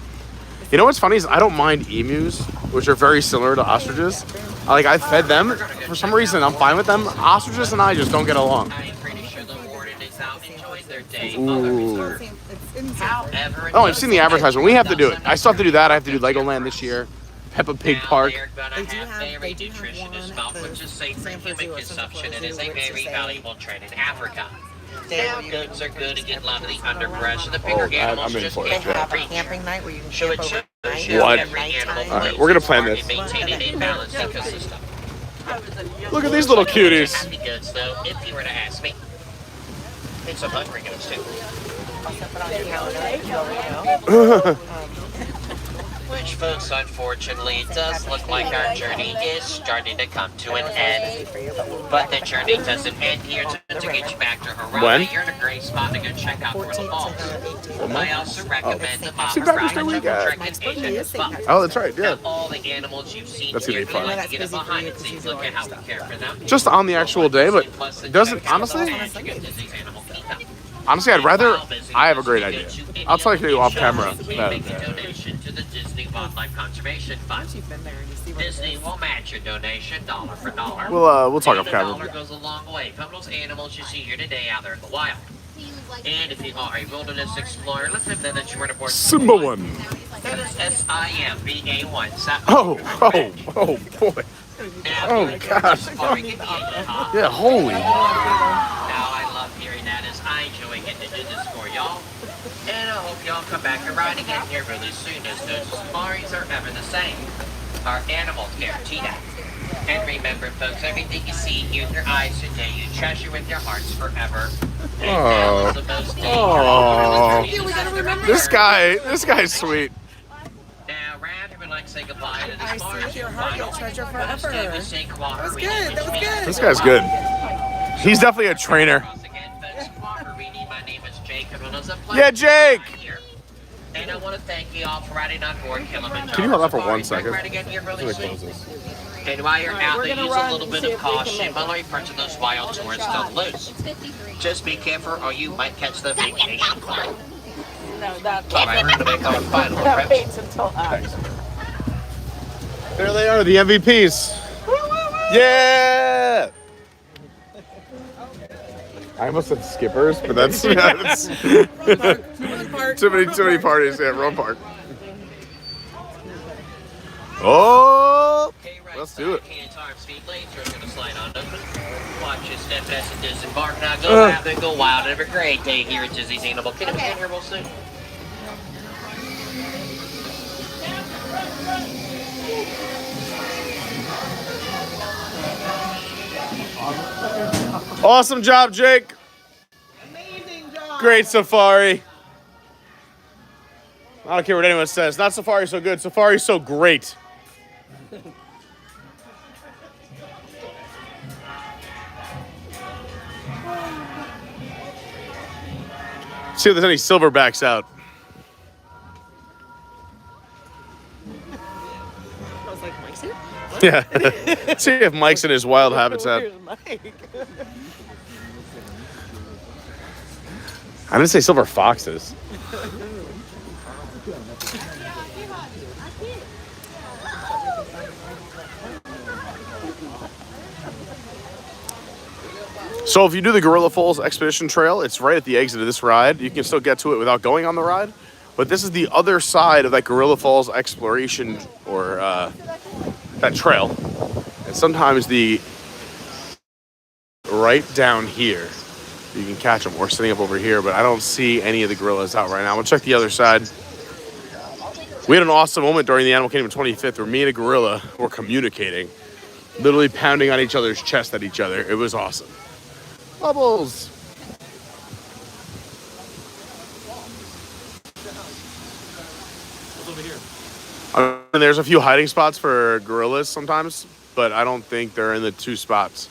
You know what's funny is I don't mind emus, which are very similar to ostriches. I fed them. For some reason, I'm fine with them. Ostriches and I just don't get along. Ooh. Oh, I've seen the advertisement. We have to do it. I still have to do that. I have to do Legoland this year. Peppa Pig Park. They do have very nutritious milk, which is safe for human consumption and is a very valuable trade in Africa. Now, goats are good to get a lot of the underbrush, and the bigger animals just can't have a reach. camping night where you can So camp it shows overnight. you What? every animal All right, plays we're gonna its plan part this. in maintaining a balanced ecosystem. Look at these little cuties. Happy goats, though, if you were to ask me. And some hungry goats, too. Which, folks, unfortunately, it does look like our journey is starting to come to an end. But the journey doesn't end here. To get you back to Harare, When? you're in a great spot to go check out for the falls. I also recommend the Bob St. Patrick's Ride Day and Jungle weekend. Trek in Asia as well. Oh, that's right, yeah. Now, all the animals you've seen That's gonna here, be fun. we like to get behind the scenes, look at how we care for them. Just on the actual day, but it doesn't, honestly, I'd rather, I have a great idea. I'll tell you off camera. Make a donation to the Disney Wildlife Conservation Fund. Disney will match your donation dollar for dollar. We'll talk off And camera. a dollar goes a long way from those animals you see here today out there in the wild. And if you are a wilderness explorer, let them know that you were aboard Simba one. That is SIMBA1. Oh boy. Oh God. Yeah, holy. Now I love hearing that as I enjoy getting to do this for y'all. And I hope y'all come back and ride again here really soon, as no safaris are ever the same. Our animals guarantee that. And remember, folks, everything you see here with your eyes today, you treasure with your hearts forever. And now is the most This guy's sweet. Now, Rad, I would like to say say goodbye to I this see with your heart, you'll treasure forever. That was good. That was good. This guy's good. He's definitely a trainer. My name is Jake, and it was a pleasure Yeah, Jake! to be here. And I want to thank you all for riding on board Kilimanjaro. Can you hold that for Safari. 1 second? Right again here really Let me soon. close this. And while you're out we're there, gonna use run a little and bit see of if we can caution make while you're punching those wild tourists on loose. Just be careful or you might catch the vacation club. No, that All right, we're going to make our final that trips. waits until after. There they are, the MVPs. Yeah! I almost said skippers, but that's too many parties. Yeah, wrong park. Oh, let's do it. Watch your step as it disembark. Now go out and go wild. Have a great day here at Disney's Animal Kingdom. We'll be here real soon. Awesome job, Jake. Amazing job. Great safari. I don't care what anyone says. Not safari so good. Safari so great. See if there's any silverbacks out. I was like, Mike's here? Yeah. See if Mike's in his wild habitat. Where's Mike? I didn't say silver foxes. So if you do the Gorilla Falls Expedition Trail, it's right at the exit of this ride. You can still get to it without going on the ride. But this is the other side of that Gorilla Falls exploration or that trail. And sometimes right down here, you can catch them. We're sitting up over here, but I don't see any of the gorillas out right now. We'll check the other side. We had an awesome moment during the Animal Kingdom 25th where me and a gorilla were communicating, literally pounding on each other's chest at each other. It was awesome. Bubbles. What's over here? And there's a few hiding spots for gorillas sometimes, but I don't think they're in the 2 spots.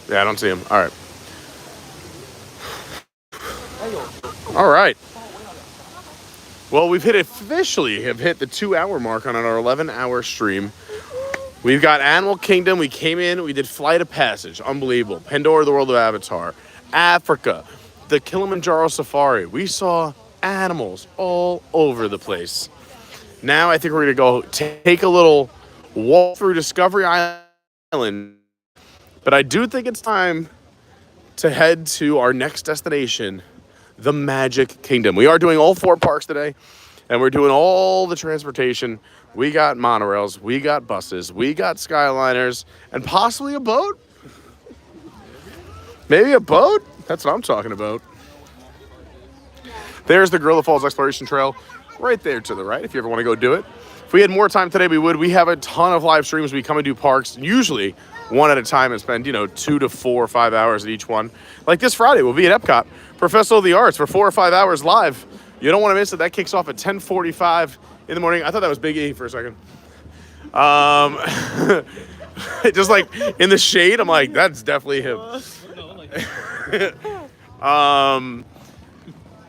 Yeah, I don't see them. All right. All right. Well, we've officially hit the 2-hour mark on our 11-hour stream. We've got Animal Kingdom. We came in, we did Flight of Passage. Unbelievable. Pandora, the World of Avatar. Africa. The Kilimanjaro Safari. We saw animals all over the place. Now I think we're going to go take a little walk through Discovery Island. But I do think it's time to head to our next destination, the Magic Kingdom. We are doing all 4 parks today, and we're doing all the transportation. We got monorails, we got buses, we got Skyliners, and possibly a boat. Maybe a boat? That's what I'm talking about. There's the Gorilla Falls Exploration Trail right there to the right if you ever want to go do it. If we had more time today, we would. We have a ton of live streams. We come and do parks, usually one at a time, and spend, 2 to 4 or 5 hours at each one. Like this Friday, we'll be at Epcot for Festival of the Arts for 4 or 5 hours live. You don't want to miss it. That kicks off at 10:45 in the morning. I thought that was Big E for a second. Just like in the shade, I'm like, that's definitely him.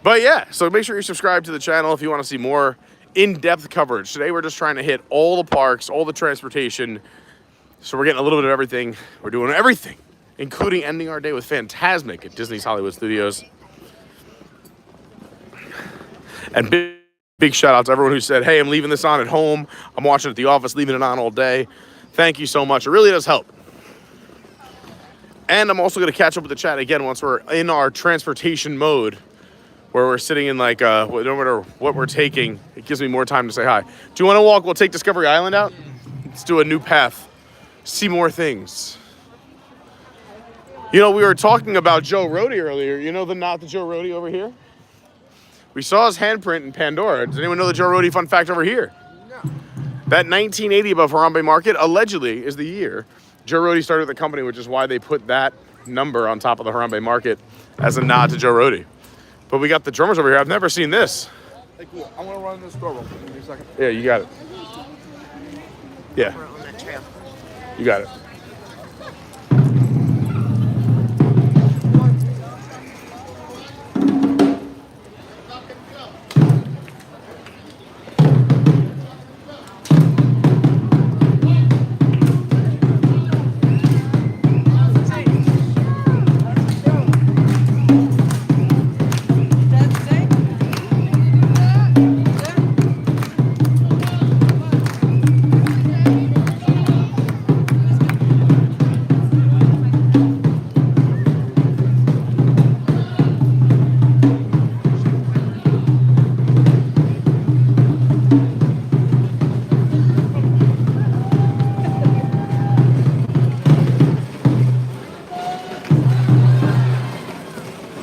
But yeah, so make sure you subscribe to the channel if you want to see more in-depth coverage. Today we're just trying to hit all the parks, all the transportation. So we're getting a little bit of everything. We're doing everything, including ending our day with Fantasmic at Disney's Hollywood Studios. And big shout out to everyone who said, hey, I'm leaving this on at home. I'm watching it at the office, leaving it on all day. Thank you so much. It really does help. And I'm also going to catch up with the chat again once we're in our transportation mode, where we're sitting in like, no matter what we're taking, it gives me more time to say hi. Do you want to walk? We'll take Discovery Island out. Let's do a new path. See more things. We were talking about Joe Rohde earlier. You know the Joe Rohde over here? We saw his handprint in Pandora. Does anyone know the Joe Rohde fun fact over here? No. That 1980 above Harambe Market allegedly is the year Joe Rohde started the company, which is why they put that number on top of the Harambe Market as a nod to Joe Rohde. But we got the drummers over here. I've never seen this. Hey, cool. I'm gonna run in the store real quick. Give me a second. Yeah, you got it. Yeah. We're on that trail. You got it.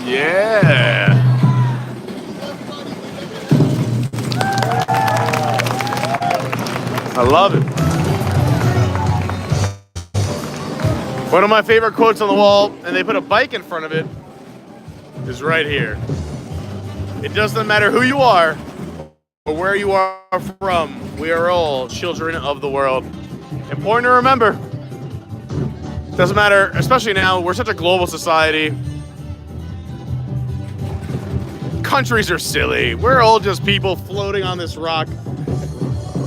Yeah. I love it. One of my favorite quotes on the wall, and they put a bike in front of it, is right here. It doesn't matter who you are or where you are from, we are all children of the world. Important to remember. Doesn't matter, especially now, we're such a global society. Countries are silly. We're all just people floating on this rock,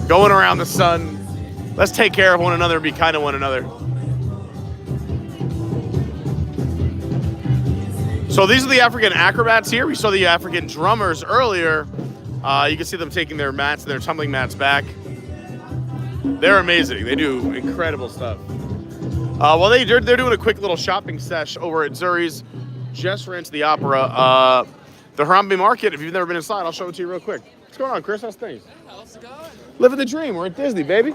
going around the sun. Let's take care of one another and be kind to one another. So these are the African acrobats here. We saw the African drummers earlier. You can see them taking their mats and their tumbling mats back. They're amazing. They do incredible stuff. Well, they're doing a quick little shopping sesh over at Zuri's. Just ran to the opera. The Harambe Market, if you've never been inside, I'll show it to you real quick. What's going on, Chris? How's things? How's it going? Living the dream. We're at Disney, baby.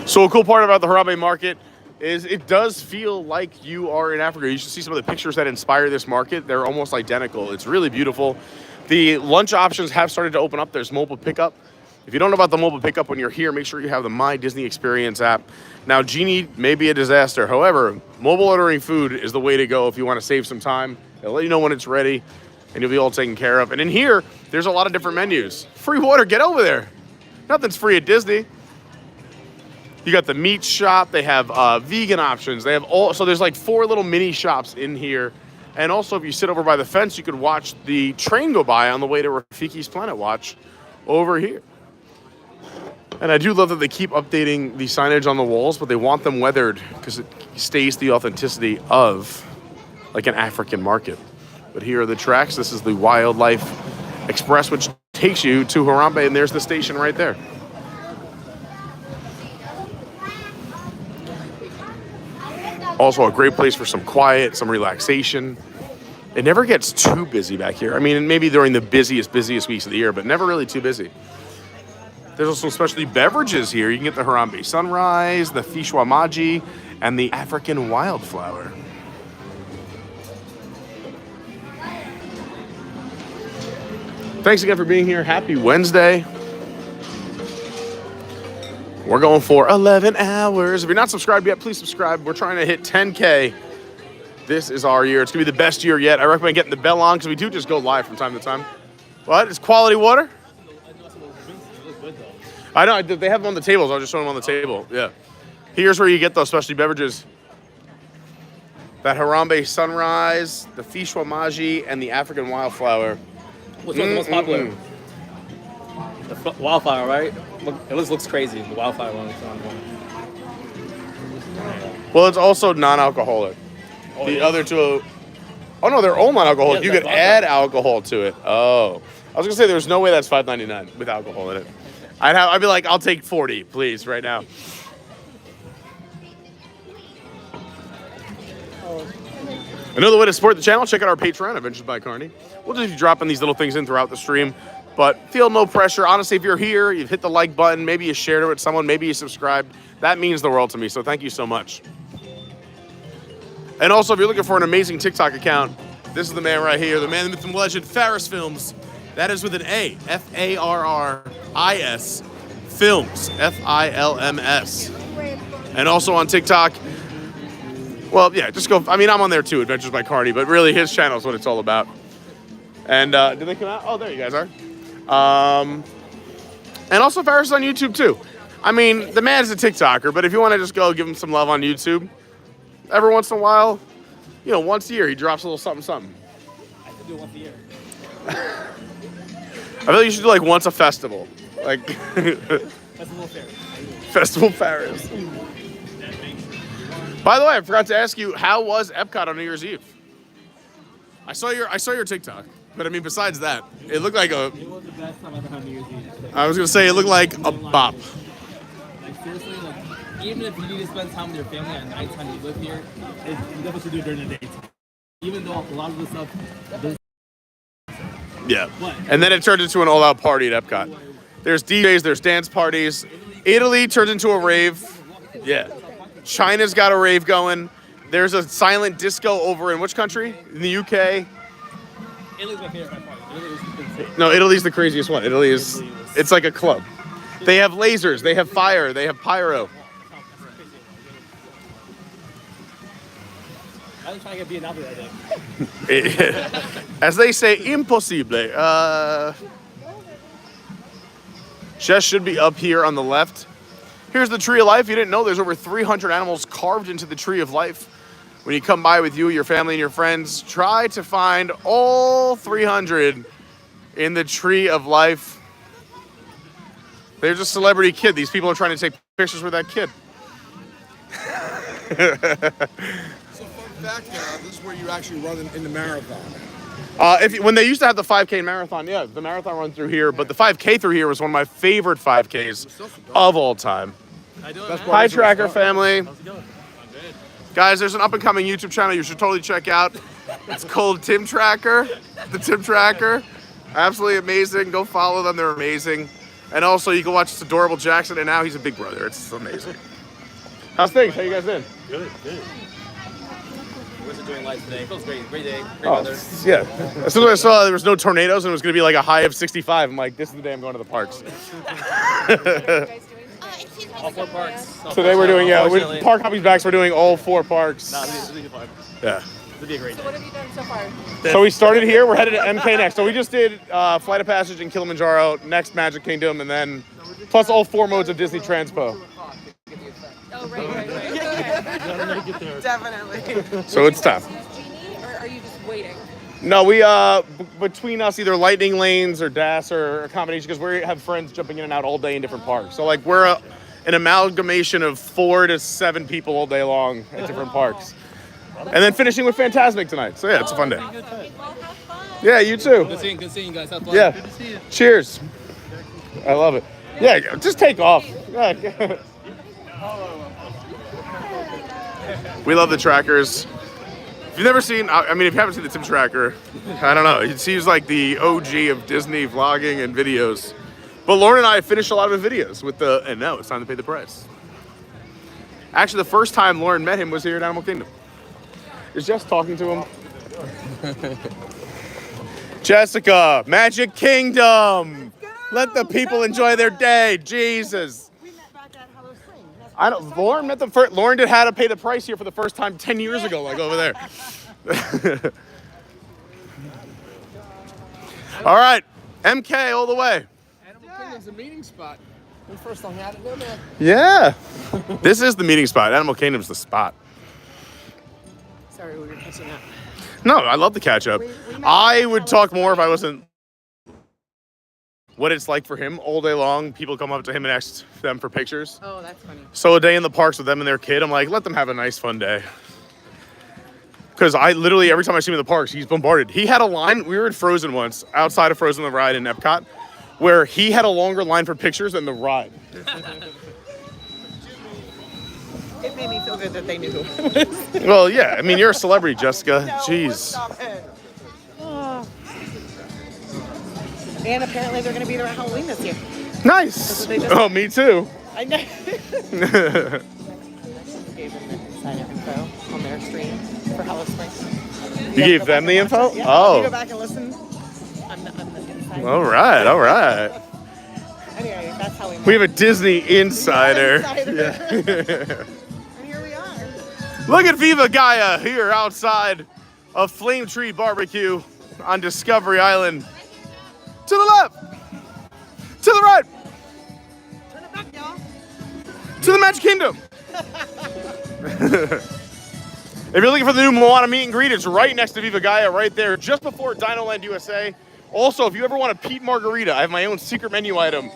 So a cool part about the Harambe Market is it does feel like you are in Africa. You should see some of the pictures that inspire this market. They're almost identical. It's really beautiful. The lunch options have started to open up. There's mobile pickup. If you don't know about the mobile pickup when you're here, make sure you have the My Disney Experience app. Now, Genie may be a disaster. However, mobile ordering food is the way to go if you want to save some time. They'll let you know when it's ready, and you'll be all taken care of. And in here, there's a lot of different menus. Free water, get over there. Nothing's free at Disney. You got the meat shop. They have vegan options. They have so there's like 4 little mini shops in here. And also, if you sit over by the fence, you could watch the train go by on the way to Rafiki's Planet Watch over here. And I do love that they keep updating the signage on the walls, but they want them weathered because it stays the authenticity of like an African market. But here are the tracks. This is the Wildlife Express, which takes you to Harambe, and there's the station right there. Also a great place for some quiet, some relaxation. It never gets too busy back here. I mean, maybe during the busiest weeks of the year, but never really too busy. There's also specialty beverages here. You can get the Harambe Sunrise, the Fishwa Maji, and the African Wildflower. Thanks again for being here. Happy Wednesday. We're going for 11 hours. If you're not subscribed yet, please subscribe. We're trying to hit 10K. This is our year. It's going to be the best year yet. I recommend getting the bell on because we do just go live from time to time. What? It's quality water? I know. They have them on the tables. I was just showing them on the table. Yeah. Here's where you get those specialty beverages. That Harambe Sunrise, the Fishwa Maji, and the African Wildflower. Which one's the most popular? The Wildflower, right? It looks crazy. The Wildflower one. Well, it's also non-alcoholic. Oh, the other two... Oh, no, they're all non-alcoholic. You could add alcohol to it. Oh. I was going to say there's no way that's $5.99 with alcohol in it. I'd be like, I'll take 40, please, right now. Another way to support the channel, check out our Patreon, Adventures by Carney. We'll just be dropping these little things in throughout the stream, but feel no pressure. Honestly, if you're here, you've hit the like button, maybe you shared it with someone, maybe you subscribed. That means the world to me, so thank you so much. And also, if you're looking for an amazing TikTok account, this is the man right here, the man, the myth, and legend, Faris Films. That is with an A, F-A-R-R-I-S, Films, F-I-L-M-S. And also on TikTok, Well, yeah, just go. I mean, I'm on there too, Adventures by Carney, but really his channel is what it's all about. And did they come out? Oh, there you guys are. And also Ferris is on YouTube too. I mean, the man's a TikToker, but if you want to just go give him some love on YouTube, every once in a while, you know, once a year he drops a little something, something. I could do it once a year. I feel like you should do like once a festival, like Festival Ferris. Festival Ferris. By the way, I forgot to ask you, how was Epcot on New Year's Eve? I saw your TikTok, but I mean, besides that, it looked like a. It was the best time I've ever had New Year's Eve. I was gonna say it looked like a bop. Like seriously, like even if you need to spend time with your family at nighttime, you live here, you definitely should do it during the daytime. Even though a lot of the stuff. Yeah, and then it turned into an all-out party at Epcot. There's DJs, there's dance parties. Italy turned into a rave. Yeah. China's got a rave going. There's a silent disco over in which country? In the UK. Italy's my favorite party. Italy is insane. No, Italy's the craziest one. Italy is, it's like a club. They have lasers, they have fire, they have pyro. I was trying to get B&W right there. As they say, impossible. Jess should be up here on the left. Here's the Tree of Life. You didn't know there's over 300 animals carved into the Tree of Life. When you come by with you, your family, and your friends, try to find all 300 in the Tree of Life. There's a celebrity kid. These people are trying to take pictures with that kid. So fun fact, this is where you actually run in the marathon. When they used to have the 5K marathon, yeah, the marathon run through here, but the 5K through here was one of my favorite 5Ks of all time. Hi, Tracker family. Guys, there's an up-and-coming YouTube channel you should totally check out. It's called Tim Tracker, the Tim Tracker. Absolutely amazing. Go follow them. They're amazing. And also, you can watch this adorable Jackson, and now he's a big brother. It's amazing. How's things? How you guys doing? Good, good. What's it doing live today? Feels great. Great day. Great weather. Yeah. As soon as I saw there was no tornadoes and it was going to be like a high of 65, I'm like, this is the day I'm going to the parks. All 4 parks. Today we're doing, with Park Hoppy's back, so we're doing all 4 parks. No, it'll be fun. Yeah. It'll be a great day. So what have you done so far? So we started here. We're headed to MK next. So we just did Flight of Passage in Kilimanjaro, next Magic Kingdom, and then plus all 4 modes of Disney Transpo. Oh, right. Definitely. So it's time. Or are you just waiting? No, we between us either lightning lanes or DAS or a combination because we have friends jumping in and out all day in different parks. So like we're an amalgamation of 4 to 7 people all day long at different parks. And then finishing with Fantasmic tonight. So yeah, it's a fun day. Yeah, you too. Good seeing you guys. Have fun. Yeah. Good to see you. Cheers. I love it. Yeah, just take off. We love the trackers. If you've never seen, I mean, if you haven't seen the Tim Tracker, I don't know. It seems like the OG of Disney vlogging and videos. But Lauren and I finished a lot of videos with and now it's time to pay the price. Actually, the first time Lauren met him was here at Animal Kingdom. Is Jess talking to him? Jessica, Magic Kingdom. Let the people enjoy their day. Jesus. We met back at Hello Spring. I don't. Lauren met them first. Lauren did How to Pay the Price here for the first time 10 years ago, like over there. All right, MK all the way. Animal Kingdom's a meeting spot. When first I had it, no man. Yeah. This is the meeting spot. Animal Kingdom's the spot. Sorry, we were catching up. No, I love the catch up. I would talk more if I wasn't. What it's like for him all day long. People come up to him and ask them for pictures. Oh, that's funny. So a day in the parks with them and their kid, I'm like, let them have a nice, fun day. Because I literally, every time I see him in the parks, he's bombarded. He had a line, we were at Frozen once, outside of Frozen the ride in Epcot, where he had a longer line for pictures than the ride. It made me feel good that they knew who it was. Well, yeah, I mean, you're a celebrity, Jessica. No, Jeez. Stop it. Oh. And apparently they're going to be there at Halloween this year. Nice. Oh, me too. I know. Gave them the insider info on their stream for Hello Spring. You gave them the info? Yeah, Oh. you go back and listen on the inside. All right, all right. Anyway, that's how we met. We have a Disney insider. Insider. Yeah. And here we are. Look at Viva Gaia here outside of Flame Tree Barbecue on Discovery Island. To the left, to the right, Turn it back, y'all. to the Magic Kingdom. If you're looking for the new Moana meet and greet, it's right next to Viva Gaia, right there, just before Dinoland USA. Also, if you ever want a Pete Margarita, I have my own secret menu item.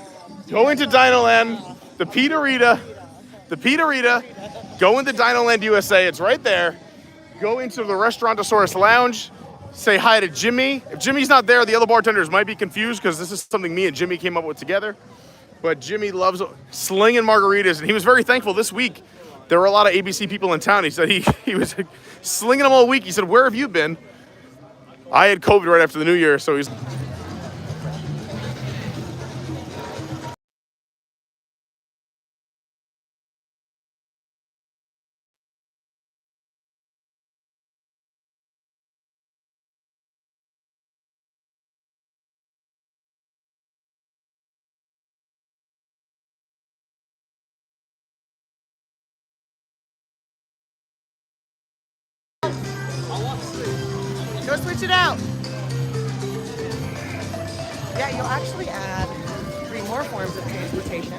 Go into Dinoland, the Peterita, go into Dinoland USA, it's right there. Go into the Restaurantosaurus Lounge, say hi to Jimmy. If Jimmy's not there, the other bartenders might be confused because this is something me and Jimmy came up with together. But Jimmy loves slinging margaritas, and he was very thankful this week. There were a lot of ABC people in town. He said he was slinging them all week. He said, "Where have you been?" I had COVID right after the New Year, so he's... Go switch it out. Yeah, you'll actually add 3 more forms of transportation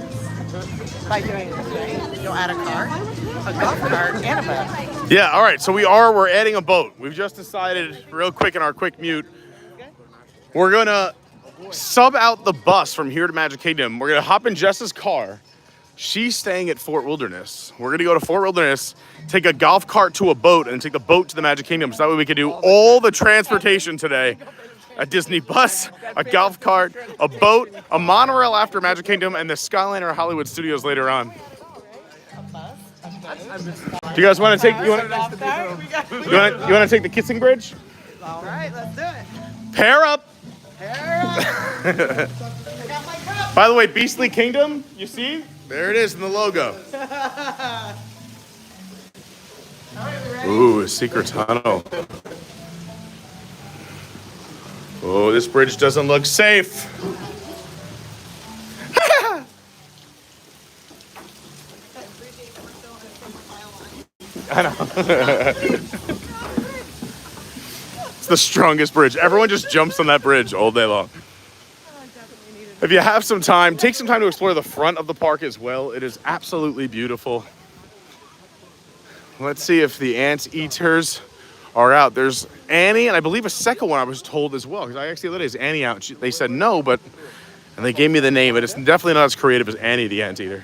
by doing this, right? You'll add a car, a golf cart, and a boat. Yeah, all right, so we're adding a boat. We've just decided real quick in our quick mute, we're gonna sub out the bus from here to Magic Kingdom. We're gonna hop in Jess's car. She's staying at Fort Wilderness. We're gonna go to Fort Wilderness, take a golf cart to a boat, and take the boat to the Magic Kingdom. So that way we can do all the transportation today. A Disney bus, a golf cart, a boat, a monorail after Magic Kingdom, and the Skyliner Hollywood Studios later on. Do you guys want to take? You want to take the kissing bridge? All right, let's do it. Pair up. Pair up. By the way, Beastly Kingdom, you see? There it is in the logo. Ooh, a secret tunnel. Oh, this bridge doesn't look safe. I know. It's the strongest bridge. Everyone just jumps on that bridge all day long. If you have some time, take some time to explore the front of the park as well. It is absolutely beautiful. Let's see if the anteaters are out. There's Annie, and I believe a second one I was told as well, because I actually let is Annie out. They said no, and they gave me the name, but it's definitely not as creative as Annie the anteater.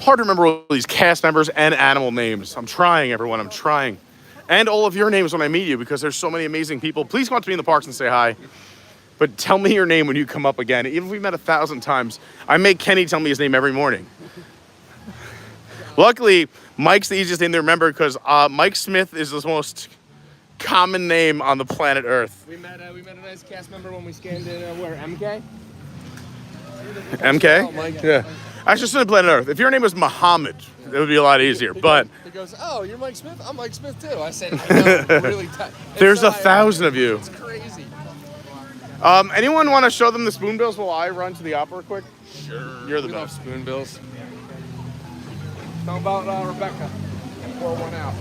Hard to remember all these cast members and animal names. I'm trying, everyone, I'm trying. And all of your names when I meet you, because there's so many amazing people. Please come up to me in the parks and say hi. But tell me your name when you come up again. Even if we met 1,000 times, I make Kenny tell me his name every morning. Luckily, Mike's the easiest name to remember because Mike Smith is the most common name on the planet Earth. We met a nice cast member when we scanned in, where, MK? MK? Oh, Mike. Yeah. Actually, it's on planet Earth. If your name was Muhammad, it would be a lot easier, but... He goes, oh, you're Mike Smith? I'm Mike Smith, too. I said, I know, really tight. There's 1,000 of you. It's crazy. Anyone want to show them the spoonbills while I run to the opera quick? Sure. You're the we best. Love spoonbills. How about Rebecca? Pour one out.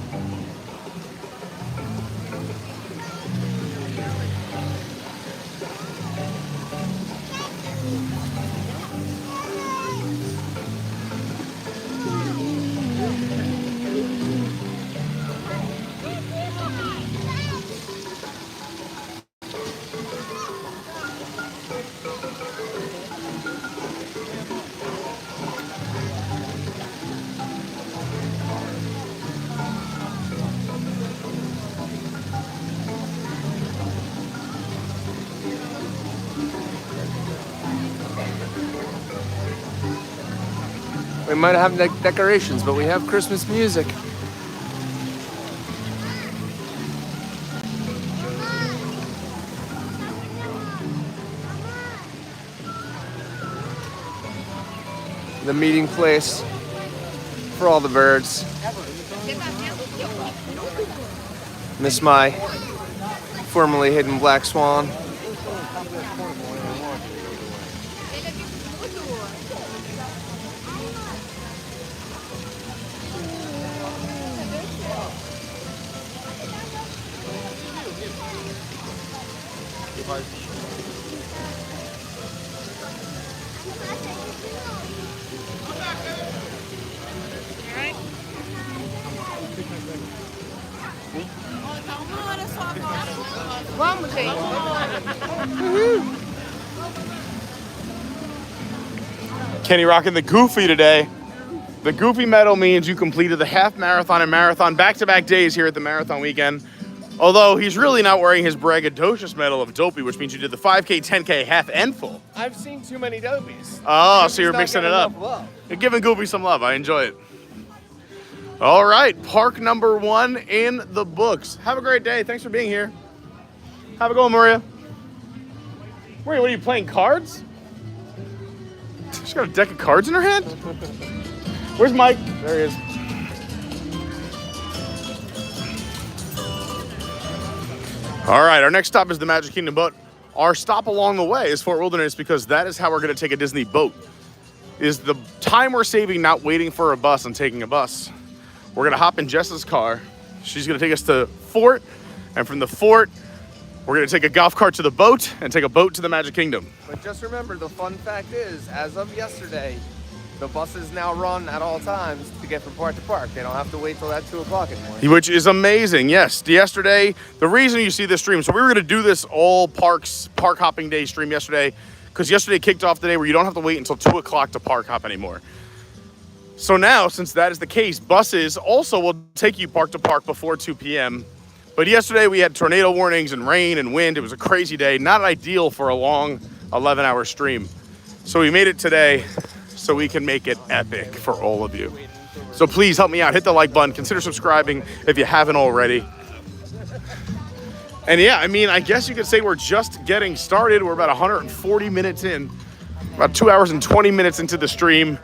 We might have decorations, but we have Christmas music. The meeting place for all the birds. Miss my formerly hidden black swan. claw machine. Kenny rocking the Goofy today. The Goofy medal means you completed the half marathon and marathon back-to-back days here at the marathon weekend. Although he's really not wearing his braggadocious medal of Dopey, which means you did the 5K, 10K, half, and full. I've seen too many Dopies. Oh, so you're mixing it up. You're giving Goofy some love. I enjoy it. All right, park number 1 in the books. Have a great day. Thanks for being here. Have a go, Maria. Maria, what are you playing, cards? She's got a deck of cards in her hand? Where's Mike? There he is. All right, our next stop is the Magic Kingdom boat. Our stop along the way is Fort Wilderness because that is how we're going to take a Disney boat. Is the time we're saving not waiting for a bus and taking a bus. We're going to hop in Jess's car. She's going to take us to Fort, and from the Fort, we're going to take a golf cart to the boat and take a boat to the Magic Kingdom. But just remember, the fun fact is, as of yesterday, the buses now run at all times to get from park to park. They don't have to wait till that 2 o'clock anymore. Which is amazing, yes. Yesterday, the reason you see this stream, so we were gonna do this all park hopping day stream yesterday, because yesterday kicked off the day where you don't have to wait until 2 o'clock to park hop anymore. So now, since that is the case, buses also will take you park to park before 2 p.m. But yesterday we had tornado warnings and rain and wind. It was a crazy day, not ideal for a long 11-hour stream. So we made it today so we can make it epic for all of you. So please help me out. Hit the like button. Consider subscribing if you haven't already. And yeah, I mean, I guess you could say we're just getting started. We're about 140 minutes in. About 2 hours and 20 minutes into the stream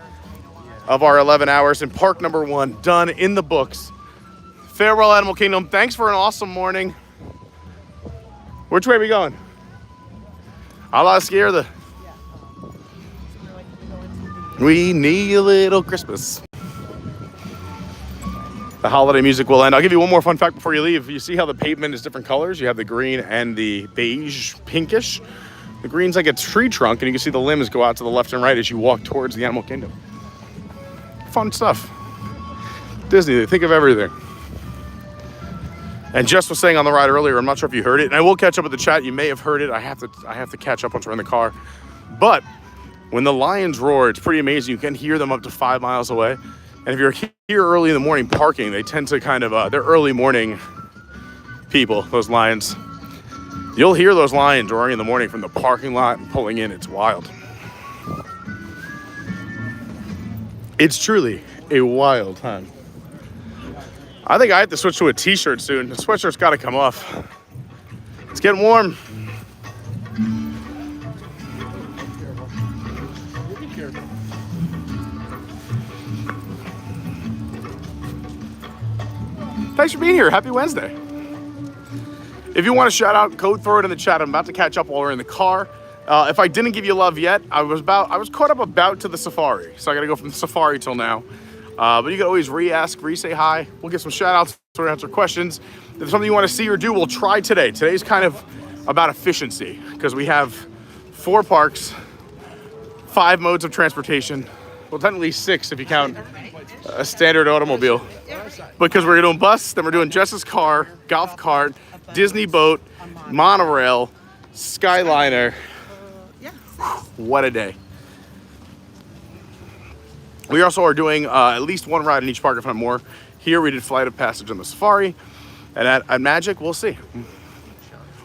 of our 11 hours. And park number 1 done in the books. Farewell, Animal Kingdom. Thanks for an awesome morning. Which way are we going? A la izquierda. We need a little Christmas. The holiday music will end. I'll give you one more fun fact before you leave. You see how the pavement is different colors? You have the green and the beige, pinkish. The green's like a tree trunk, and you can see the limbs go out to the left and right as you walk towards the Animal Kingdom. Fun stuff. Disney, they think of everything. And Jess was saying on the ride earlier, I'm not sure if you heard it, and I will catch up with the chat. You may have heard it. I have to catch up once we're in the car. But when the lions roar, it's pretty amazing. You can hear them up to 5 miles away. And if you're here early in the morning parking, they tend to kind of, they're early morning people, those lions. You'll hear those lions roaring in the morning from the parking lot and pulling in. It's wild. It's truly a wild time. I think I have to switch to a t-shirt soon. The sweatshirt's got to come off. It's getting warm. Thanks for being here. Happy Wednesday. If you want to shout out, code, throw it in the chat. I'm about to catch up while we're in the car. If I didn't give you love yet, I was caught up about to the safari. So I got to go from the safari till now. But you can always re-ask, re-say hi. We'll get some shout outs, we'll answer questions. If there's something you want to see or do, we'll try today. Today's kind of about efficiency because we have 4 parks, 5 modes of transportation. Well, technically 6 if you count a standard automobile. Because we're doing bus, then we're doing Jess's car, golf cart, Disney boat, monorail, Skyliner. What a day. We also are doing at least 1 ride in each park, if not more. Here we did Flight of Passage on the safari. And at Magic, we'll see.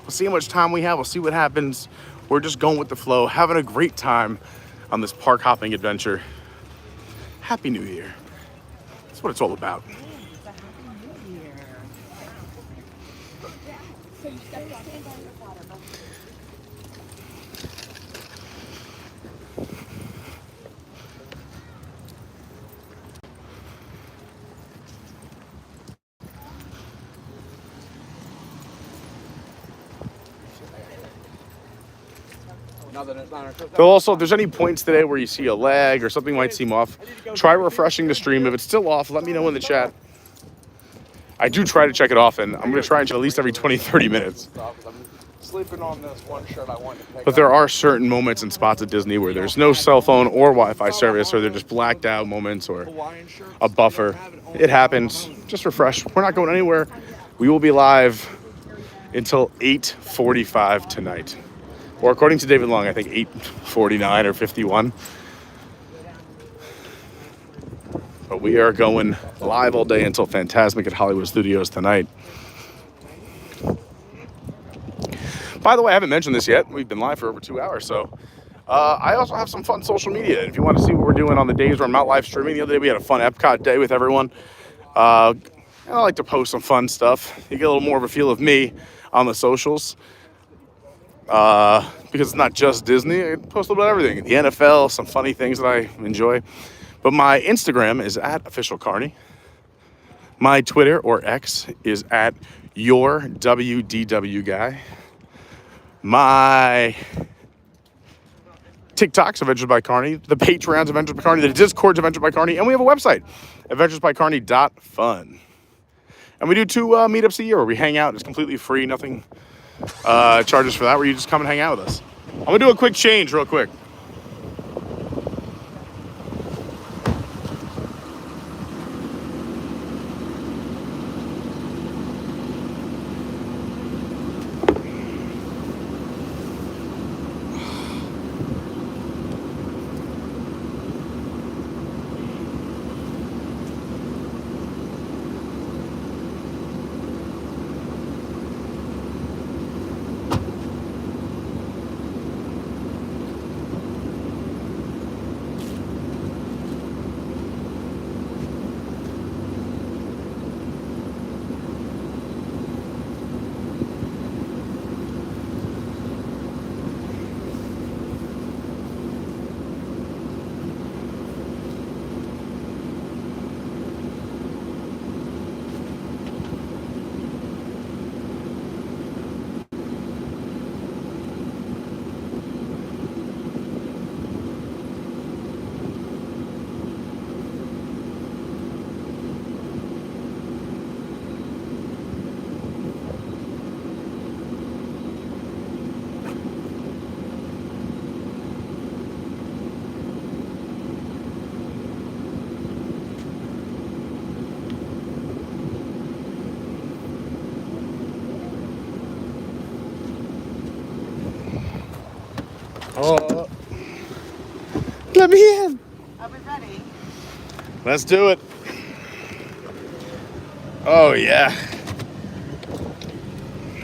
We'll see how much time we have. We'll see what happens. We're just going with the flow, having a great time on this park hopping adventure. Happy New Year. That's what it's all about. Also, if there's any points today where you see a lag or something might seem off, try refreshing the stream. If it's still off, let me know in the chat. I do try to check it often. I'm going to try and check at least every 20-30 minutes. Sleeping on this one shirt I wanted to pick But there are certain moments and spots at Disney where there's no cell phone or Wi-Fi service, or they're just blacked out moments or a buffer. It happens. Just refresh. We're not going anywhere. We will be live until 8:45 tonight. Or according to David Long, I think 8:49 or 51. But we are going live all day until Fantasmic at Hollywood Studios tonight. By the way, I haven't mentioned this yet. We've been live for over 2 hours, so I also have some fun social media. If you want to see what we're doing on the days where I'm not live streaming, the other day we had a fun Epcot day with everyone. And I like to post some fun stuff. You get a little more of a feel of me on the socials. Because it's not just Disney. I post a little bit of everything. The NFL, some funny things that I enjoy. But my Instagram is @officialcarney. My Twitter, or X, is @yourwdw guy. My TikTok's Adventures by Carney. The Patreon's Adventures by Carney. The Discord's Adventures by Carney. And we have a website, adventuresbycarney.fun. And we do 2 meetups a year where we hang out. It's completely free. Nothing charges for that, where you just come and hang out with us. I'm going to do a quick change real quick. Oh, let me in. Are we ready? Let's do it. Oh, yeah.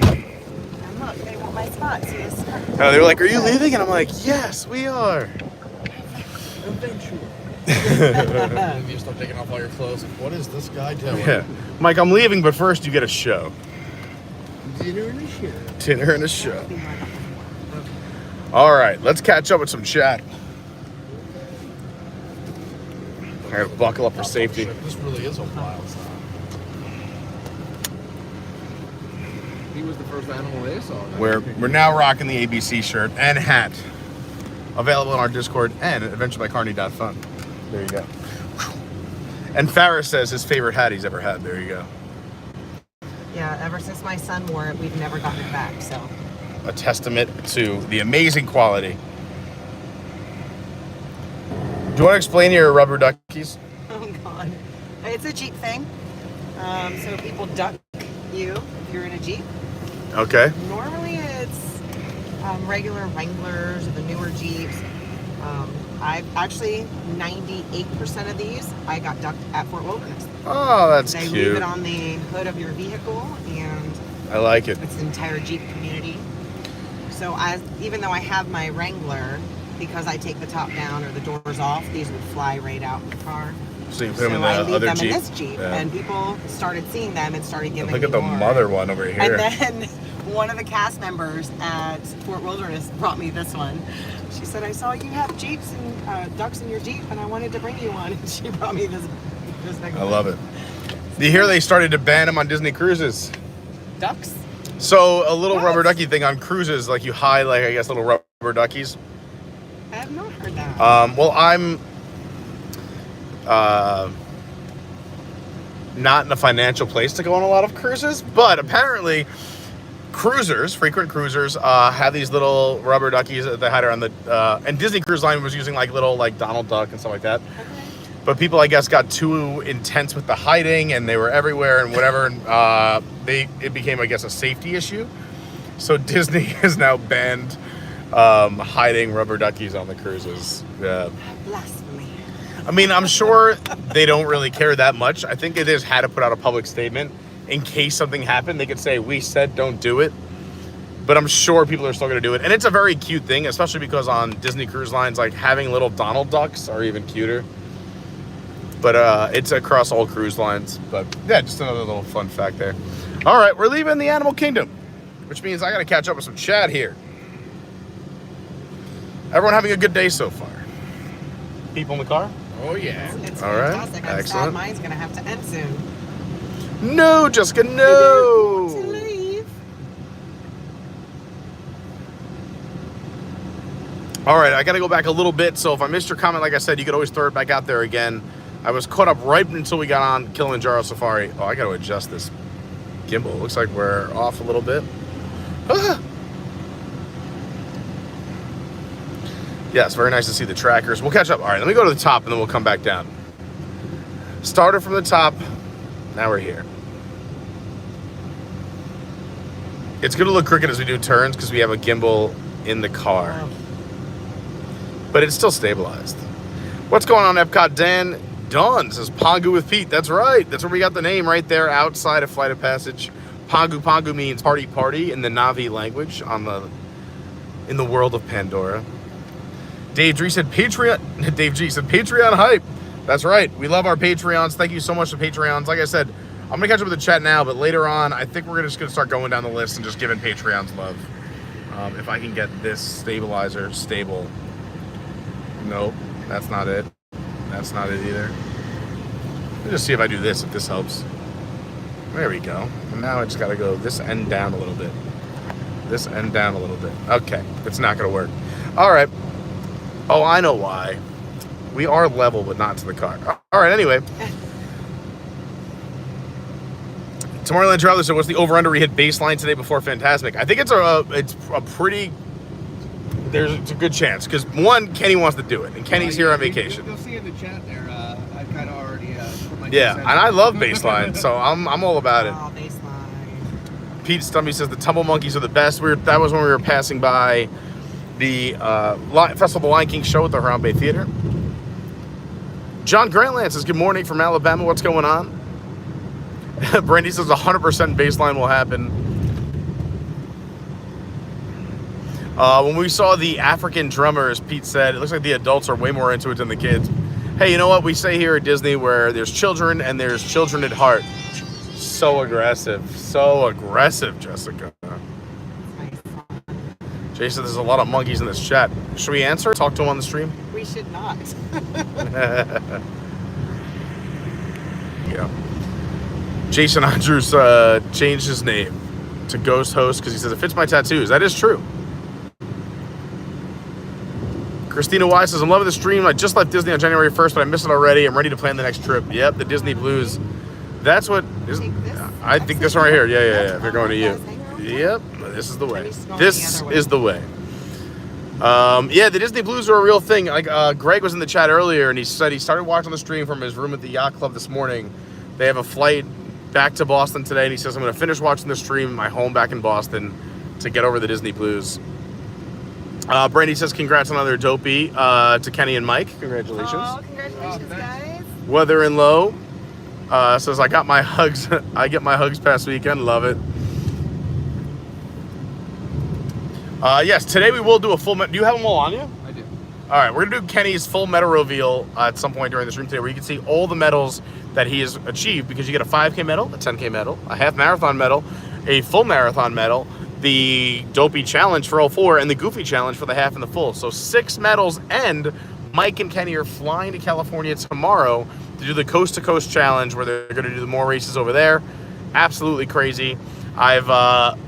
And look, they want my spot. See this? Oh, they were like, are you leaving? And I'm like, yes, we are. You start taking off all your clothes. What is this guy doing? Yeah. Mike, I'm leaving, but first you get a show. Dinner and a show. Dinner and a show. All right, let's catch up with some chat. I gotta buckle up for safety. This really is a wild side. He was the first animal they saw. We're now rocking the ABC shirt and hat. Available on our Discord and at adventuresbycarney.fun. There you go. And Farris says his favorite hat he's ever had. There you go. Yeah, ever since my son wore it, we've never gotten it back, so. A testament to the amazing quality. Do you want to explain your rubber duckies? Oh, God. It's a Jeep thing. So people duck you if you're in a Jeep. Okay. Normally it's regular Wranglers or the newer Jeeps. I've actually, 98% of these, I got ducked at Fort Wilderness. Oh, that's they cute. They leave it on the hood of your vehicle, and I like it. It's the entire Jeep community. So even though I have my Wrangler, because I take the top down or the doors off, these would fly right out in the car. So you put them in the I leave other them Jeep? in this Jeep, Yeah. and people started seeing them and started giving Look me at the more. mother one over here. And then one of the cast members at Fort Wilderness brought me this one. She said, I saw you have Jeeps and ducks in your Jeep, and I wanted to bring you one. And she brought me this big I one. love it. Do you hear they started to ban them on Disney cruises? Ducks? So a little rubber ducky thing on cruises, like you hide, like I guess little rubber duckies. I have not heard that. Well, I'm not in a financial place to go on a lot of cruises, but apparently cruisers, frequent cruisers, have these little rubber duckies that they hide around the, and Disney Cruise Line was using like little like Donald Duck and stuff like that. But people, I guess, got too intense with the hiding, and they were everywhere and whatever. And it became, I guess, a safety issue. So Disney has now banned hiding rubber duckies on the cruises. Blasphemy. I mean, I'm sure they don't really care that much. I think they just had to put out a public statement in case something happened. They could say, we said don't do it. But I'm sure people are still going to do it. And it's a very cute thing, especially because on Disney Cruise Lines, like having little Donald ducks are even cuter. But it's across all cruise lines. But yeah, just another little fun fact there. All right, we're leaving the Animal Kingdom, which means I got to catch up with some chat here. Everyone having a good day so far? People in the car? Oh, yeah. It's all right, fantastic. I'm sad excellent. mine's going to have to end soon. No, Jessica, no. To leave. All right, I got to go back a little bit. So if I missed your comment, like I said, you could always throw it back out there again. I was caught up right until we got on Kilimanjaro Safari. Oh, I got to adjust this gimbal. Looks like we're off a little bit. Ah. Yes, very nice to see the trackers. We'll catch up. All right, let me go to the top and then we'll come back down. Started from the top. Now we're here. It's going to look crooked as we do turns because we have a gimbal in the car. But it's still stabilized. What's going on, Epcot? Dan Dawn says Pongu with Pete. That's right. That's where we got the name right there outside of Flight of Passage. Pongu. Pongu means party party in the Na'vi language in the world of Pandora. Dave G said Patreon hype. That's right. We love our Patreons. Thank you so much to Patreons. Like I said, I'm going to catch up with the chat now, but later on, I think we're just going to start going down the list and just giving Patreons love. If I can get this stabilizer stable. Nope, that's not it. That's not it either. Let me just see if I do this, if this helps. There we go. And now I just got to go this end down a little bit. This end down a little bit. Okay, it's not going to work. All right. Oh, I know why. We are level, but not to the car. All right, anyway. Tomorrowland Traveler said, what's the over-under we hit baseline today before Fantasmic? I think it's a pretty... It's a good chance, because one, Kenny wants to do it, and Kenny's here on vacation. You'll see in the chat there, I kind of already put my Yeah, and I love baseline, so I'm all about it. Oh, baseline. Pete Stumby says the Tumble Monkeys are the best. That was when we were passing by the Festival of the Lion King show at the Harambe Theater. John Grantland says, good morning from Alabama. What's going on? Brandy says 100% baseline will happen. When we saw the African drummers, Pete said, it looks like the adults are way more into it than the kids. Hey, you know what we say here at Disney, where there's children and there's children at heart. So aggressive, Jessica. Jason, there's a lot of monkeys in this chat. Should we answer? Talk to them on the stream? We should not. Yeah. Jason Andrews changed his name to Ghost Host because he says it fits my tattoos. That is true. Christina Wise says, I'm loving the stream. I just left Disney on January 1st, but I missed it already. I'm ready to plan the next trip. Yep, the Disney Blues. That's what... I think this one right here. Yeah. They're going to you. Yep, this is the way. This is the way. Yeah, the Disney Blues are a real thing. Like Greg was in the chat earlier, and he said he started watching the stream from his room at the Yacht Club this morning. They have a flight back to Boston today, and he says, I'm going to finish watching the stream at my home back in Boston to get over the Disney Blues. Brandy says, congrats on another dopey to Kenny and Mike. Congratulations. Oh, congratulations, guys. Weather and Low says, I got my hugs. I get my hugs past weekend. Love it. Yes, today we will do a full... Do you have them all on you? I do. All right, we're going to do Kenny's full medal reveal at some point during the stream today, where you can see all the medals that he has achieved, because you get a 5K medal, a 10K medal, a half marathon medal, a full marathon medal, the Dopey Challenge for 04, and the Goofy Challenge for the half and the full. So 6 medals, and Mike and Kenny are flying to California tomorrow to do the Coast to Coast Challenge, where they're going to do the more races over there. Absolutely crazy. I've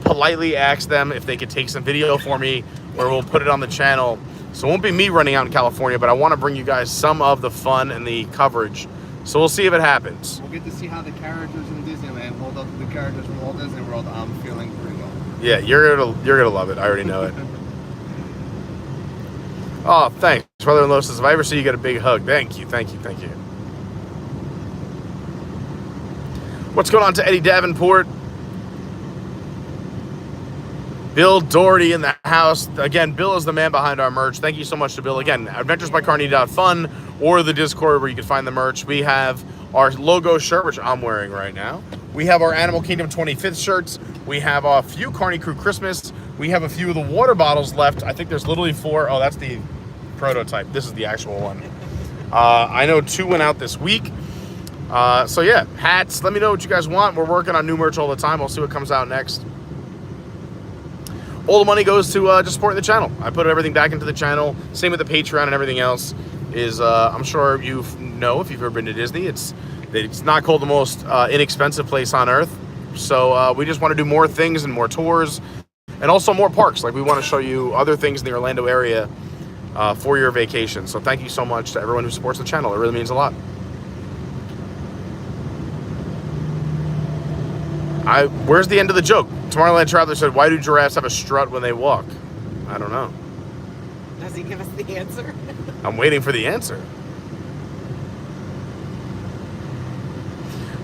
politely asked them if they could take some video for me, where we'll put it on the channel. So it won't be me running out in California, but I want to bring you guys some of the fun and the coverage. So we'll see if it happens. We'll get to see how the characters in Disneyland hold up to the characters from Walt Disney World. I'm feeling pretty well. Yeah, you're gonna love it. I already know it. Oh, thanks. Brother-in-law says, if I ever see you, get a big hug. Thank you. What's going on to Eddie Davenport? Bill Doherty in the house. Again, Bill is the man behind our merch. Thank you so much to Bill. Again, adventuresbycarney.fun or the Discord where you can find the merch. We have our logo shirt, which I'm wearing right now. We have our Animal Kingdom 25th shirts. We have a few Carney Crew Christmas. We have a few of the water bottles left. I think there's literally 4. Oh, that's the prototype. This is the actual one. I know 2 went out this week. So yeah, hats. Let me know what you guys want. We're working on new merch all the time. We'll see what comes out next. All the money goes to just supporting the channel. I put everything back into the channel. Same with the Patreon and everything else. I'm sure you know if you've ever been to Disney. It's not called the most inexpensive place on earth. So we just want to do more things and more tours, and also more parks. Like we want to show you other things in the Orlando area for your vacation. So thank you so much to everyone who supports the channel. It really means a lot. Where's the end of the joke? Tomorrowland Traveler said, why do giraffes have a strut when they walk? I don't know. Does he give us the answer? I'm waiting for the answer.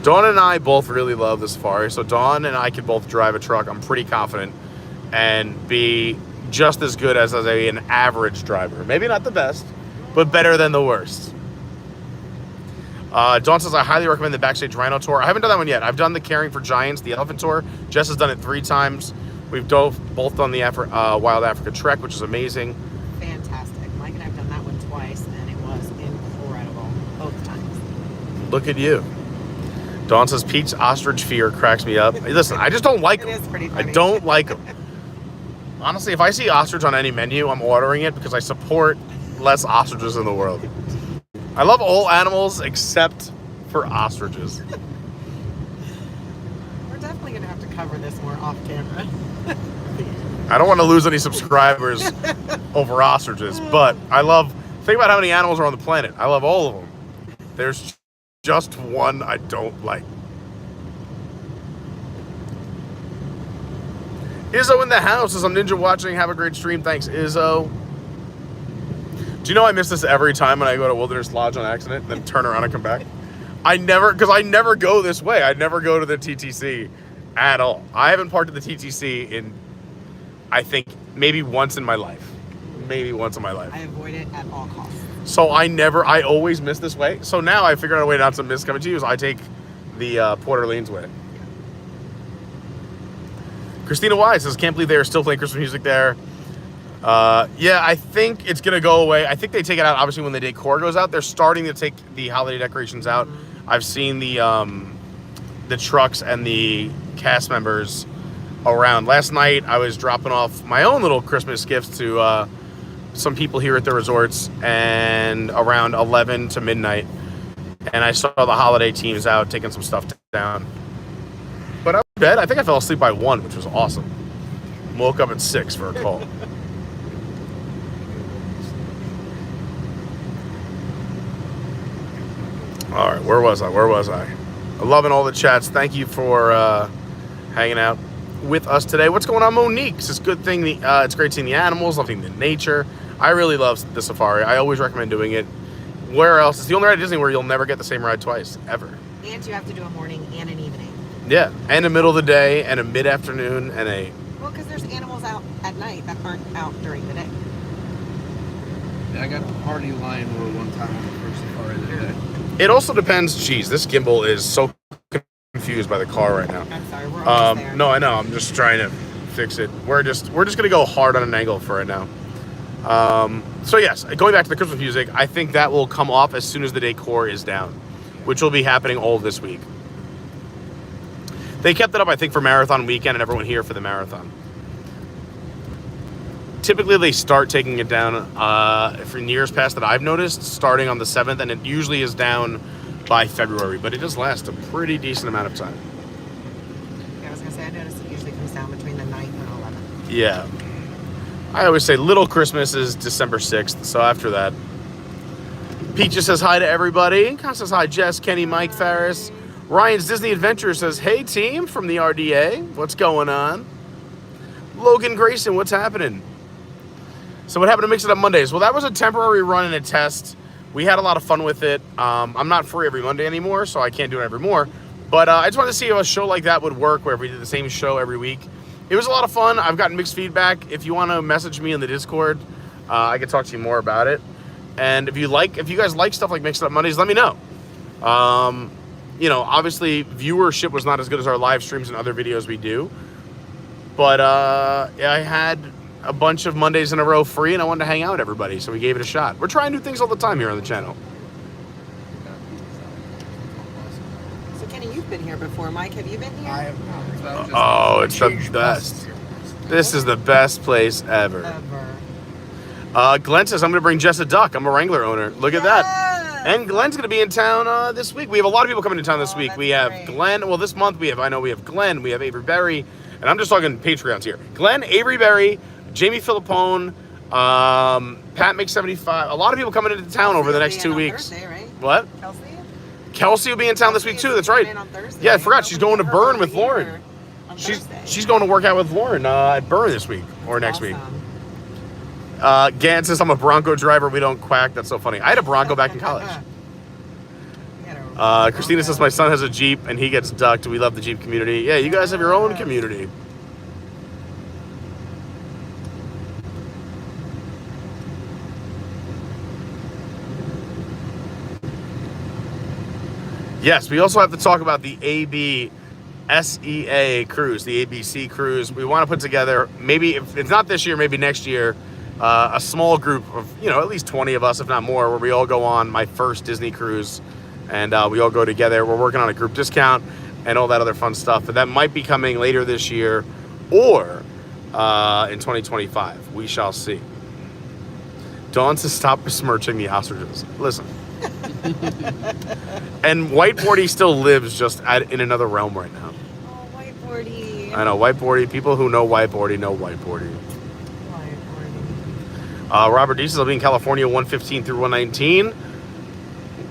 Dawn and I both really love the safari, so Dawn and I could both drive a truck, I'm pretty confident, and be just as good as an average driver. Maybe not the best, but better than the worst. Dawn says, I highly recommend the Backstage Rhino Tour. I haven't done that one yet. I've done the Caring for Giants, the Elephant Tour. Jess has done it 3 times. We've both done the Wild Africa Trek, which is amazing. Fantastic. Mike and I have done that one twice, and it was incredible both times. Look at you. Dawn says, Pete's ostrich fear cracks me up. Listen, I just don't like them. It is pretty funny. I don't like them. Honestly, if I see ostrich on any menu, I'm ordering it because I support less ostriches in the world. I love all animals except for ostriches. We're definitely going to have to cover this more off camera. I don't want to lose any subscribers over ostriches, but think about how many animals are on the planet. I love all of them. There's just one I don't like. Izzo in the house says, I'm ninja watching. Have a great stream. Thanks, Izzo. Do you know I miss this every time when I go to Wilderness Lodge on accident and then turn around and come back? Because I never go this way. I never go to the TTC at all. I haven't parked at the TTC in, I think, maybe once in my life. Maybe once in my life. I avoid it at all costs. So I always miss this way. So now I figured out a way not to miss coming to you is I take the Port Orleans way. Christina Wise says, can't believe they are still playing Christmas music there. Yeah, I think it's going to go away. I think they take it out, obviously, when the decor goes out. They're starting to take the holiday decorations out. I've seen the trucks and the cast members around. Last night, I was dropping off my own little Christmas gifts to some people here at the resorts, and around 11 to midnight. And I saw the holiday teams out taking some stuff down. But I was in bed. I think I fell asleep by 1, which was awesome. Woke up at 6 for a call. All right, where was I? I'm loving all the chats. Thank you for hanging out with us today. What's going on, Monique? It's good thing. It's great seeing the animals, loving the nature. I really love the safari. I always recommend doing it. Where else? It's the only ride at Disney where you'll never get the same ride twice, ever. And you have to do a morning and an evening. Yeah, and a middle of the day, and a mid-afternoon, and a... Well, because there's animals out at night that aren't out during the day. Yeah, I got the party lion roll one time on the first safari of the day. It also depends. Geez, this gimbal is so confused by the car right now. I'm sorry, we're almost there. No, I know. I'm just trying to fix it. We're just gonna go hard on an angle for right now. So yes, going back to the Christmas music, I think that will come off as soon as the decor is down, which will be happening all this week. They kept it up, I think, for Marathon weekend and everyone here for the marathon. Typically, they start taking it down for years past that I've noticed, starting on the 7th, and it usually is down by February, but it does last a pretty decent amount of time. Yeah, I was going to say, I noticed it usually comes down between the 9th and 11th. Yeah. I always say Little Christmas is December 6th, so after that. Pete just says hi to everybody. Con says hi, Jess, Kenny, Mike, Farris. Ryan's Disney Adventure says, hey, team from the RDA. What's going on? Logan Grayson, what's happening? So what happened to Mix It Up Mondays? Well, that was a temporary run and a test. We had a lot of fun with it. I'm not free every Monday anymore, so I can't do it every more. But I just wanted to see if a show like that would work, where if we did the same show every week. It was a lot of fun. I've gotten mixed feedback. If you want to message me in the Discord, I can talk to you more about it. And if you guys like stuff like Mixed Up Mondays, let me know. You know, obviously viewership was not as good as our live streams and other videos we do. But I had a bunch of Mondays in a row free, and I wanted to hang out with everybody, so we gave it a shot. We're trying new things all the time here on the channel. So Kenny, you've been here before. Mike, have you been here? I have not. Oh, it's the best. This is the best place ever. Glenn says, I'm going to bring Jess a duck. I'm a Wrangler owner. Look at that. And Glenn's going to be in town this week. We have a lot of people coming to town this week. We have great. Glenn. Well, this month we have Glenn. We have Avery Berry. And I'm just talking Patreons here. Glenn, Avery Berry, Jamie Philippone, Pat makes 75. A lot of people coming into town over the next 2 weeks. Thursday, right? What? Kelsey will be in town this week too. That's right. Yeah, I forgot. She's going to Burn with Lauren. She's going to work out with Lauren at Burn this week or next week. Gann says, I'm a Bronco driver. We don't quack. That's so funny. I had a Bronco back in college. Christina says, my son has a Jeep and he gets ducked. We love the Jeep community. Yeah, you guys have your own community. Yes, we also have to talk about the SEA cruise, the ABC cruise. We want to put together, maybe if it's not this year, maybe next year, a small group of, you know, at least 20 of us, if not more, where we all go on my first Disney cruise, and we all go together. We're working on a group discount and all that other fun stuff, and that might be coming later this year or in 2025. We shall see. Dawn says, stop besmirching the ostriches. Listen. And Whiteboardy still lives just in another realm right now. Oh, Whiteboardy. I know, Whiteboardy. People who know Whiteboardy know Whiteboardy. Robert D says, I'll be in California 115 through 119.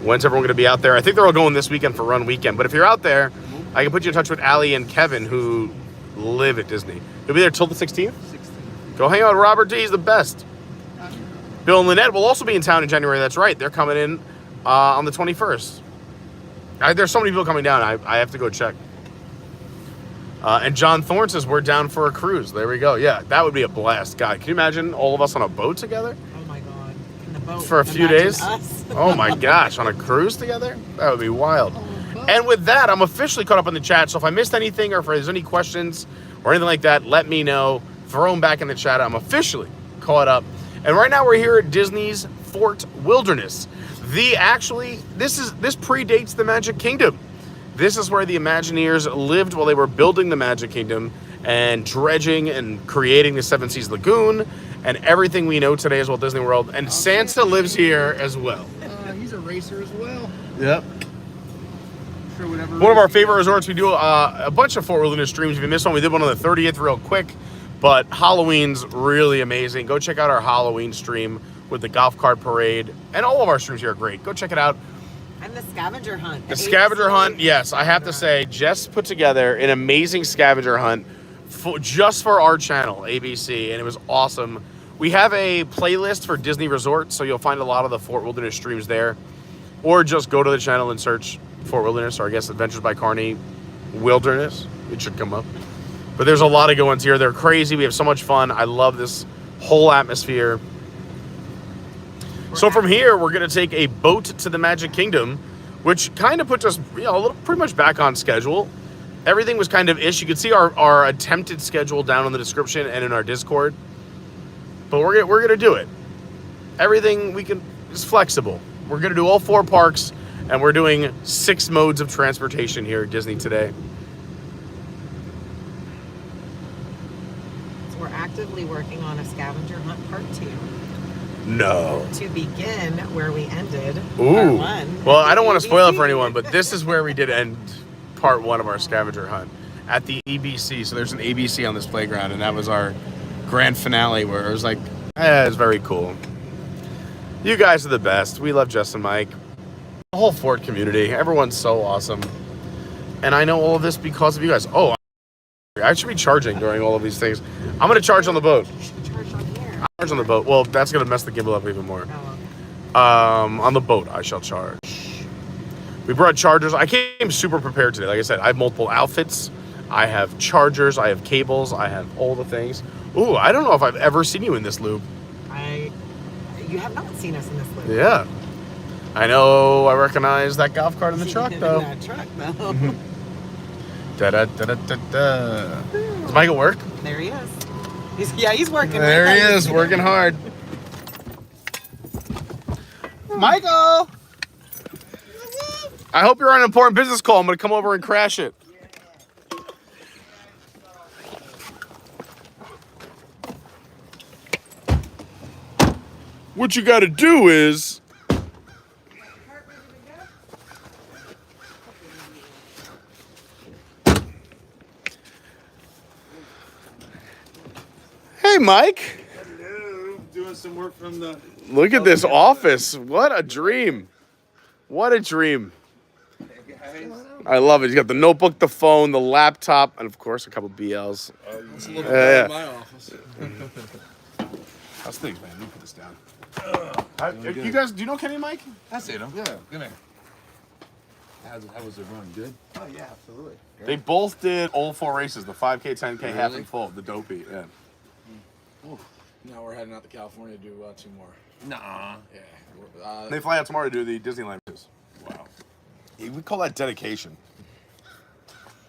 When's everyone going to be out there? I think they're all going this weekend for Run Weekend. But if you're out there, I can put you in touch with Allie and Kevin, who live at Disney. You'll be there till the 16th? 16th. Go hang out with Robert D. He's the best. Bill and Lynette will also be in town in January. That's right. They're coming in on the 21st. There's so many people coming down. I have to go check. And John Thorne says, we're down for a cruise. There we go. Yeah, that would be a blast. God, can you imagine all of us on a boat together? Oh, my God. In the boat. For a few days? Oh, my gosh. On a cruise together? That would be wild. And with that, I'm officially caught up in the chat. So if I missed anything or if there's any questions or anything like that, let me know. Throw them back in the chat. I'm officially caught up. And right now we're here at Disney's Fort Wilderness. This predates the Magic Kingdom. This is where the Imagineers lived while they were building the Magic Kingdom and dredging and creating the Seven Seas Lagoon and everything we know today as Walt Disney World. And Santa lives here as well. He's a racer as well. Yep. Sure, whatever. One of our favorite resorts. We do a bunch of Fort Wilderness streams. If you missed one, we did one on the 30th real quick. But Halloween's really amazing. Go check out our Halloween stream with the golf cart parade. And all of our streams here are great. Go check it out. And the scavenger hunt. The scavenger hunt, yes. I have to say, Jess put together an amazing scavenger hunt just for our channel, ABC, and it was awesome. We have a playlist for Disney Resorts, so you'll find a lot of the Fort Wilderness streams there. Or just go to the channel and search Fort Wilderness, or I guess Adventures by Carney Wilderness. It should come up. But there's a lot of good ones here. They're crazy. We have so much fun. I love this whole atmosphere. So from here, we're going to take a boat to the Magic Kingdom, which kind of puts us, pretty much back on schedule. Everything was kind of ish. You can see our attempted schedule down in the description and in our Discord. But we're going to do it. Everything is flexible. We're going to do all 4 parks, and we're doing 6 modes of transportation here at Disney today. So we're actively working on a scavenger hunt part 2. No. To begin where we ended. Ooh. Part 1. Well, I don't want to spoil it for anyone, but this is where we did end part 1 of our scavenger hunt at the ABC. So there's an ABC on this playground, and that was our grand finale where it was like, it's very cool. You guys are the best. We love Jess and Mike. The whole Fort community. Everyone's so awesome. And I know all of this because of you guys. Oh, I should be charging during all of these things. I'm going to charge on the boat. Charge on the boat. Well, that's going to mess the gimbal up even more. On the boat, I shall charge. We brought chargers. I came super prepared today. Like I said, I have multiple outfits. I have chargers. I have cables. I have all the things. Ooh, I don't know if I've ever seen you in this lube. You have not seen us in this lube. Yeah. I know. I recognize that golf cart in the truck, though. In that truck, though. Da-da-da-da-da. Does Michael work? There he is. He's working. There he is, working hard. Michael! I hope you're on an important business call. I'm going to come over and crash it. What you got to do is... Hey, Mike. Hello. Doing some work from the... Look at this office. What a dream. What a dream. I love it. He's got the notebook, the phone, the laptop, and of course a couple BLs. It's a little bit of my office. How's things, man? Let me put this down. You guys, do you know Kenny and Mike? I see them. Yeah. Come here. How was the run? Good? Oh, yeah, absolutely. They both did all 4 races, the 5K, 10K, half and full, the dopey. Yeah. Ooh. Now we're heading out to California to do 2 more. Nah. Yeah. They fly out tomorrow to do the Disneyland races. Wow. Yeah, we call that dedication.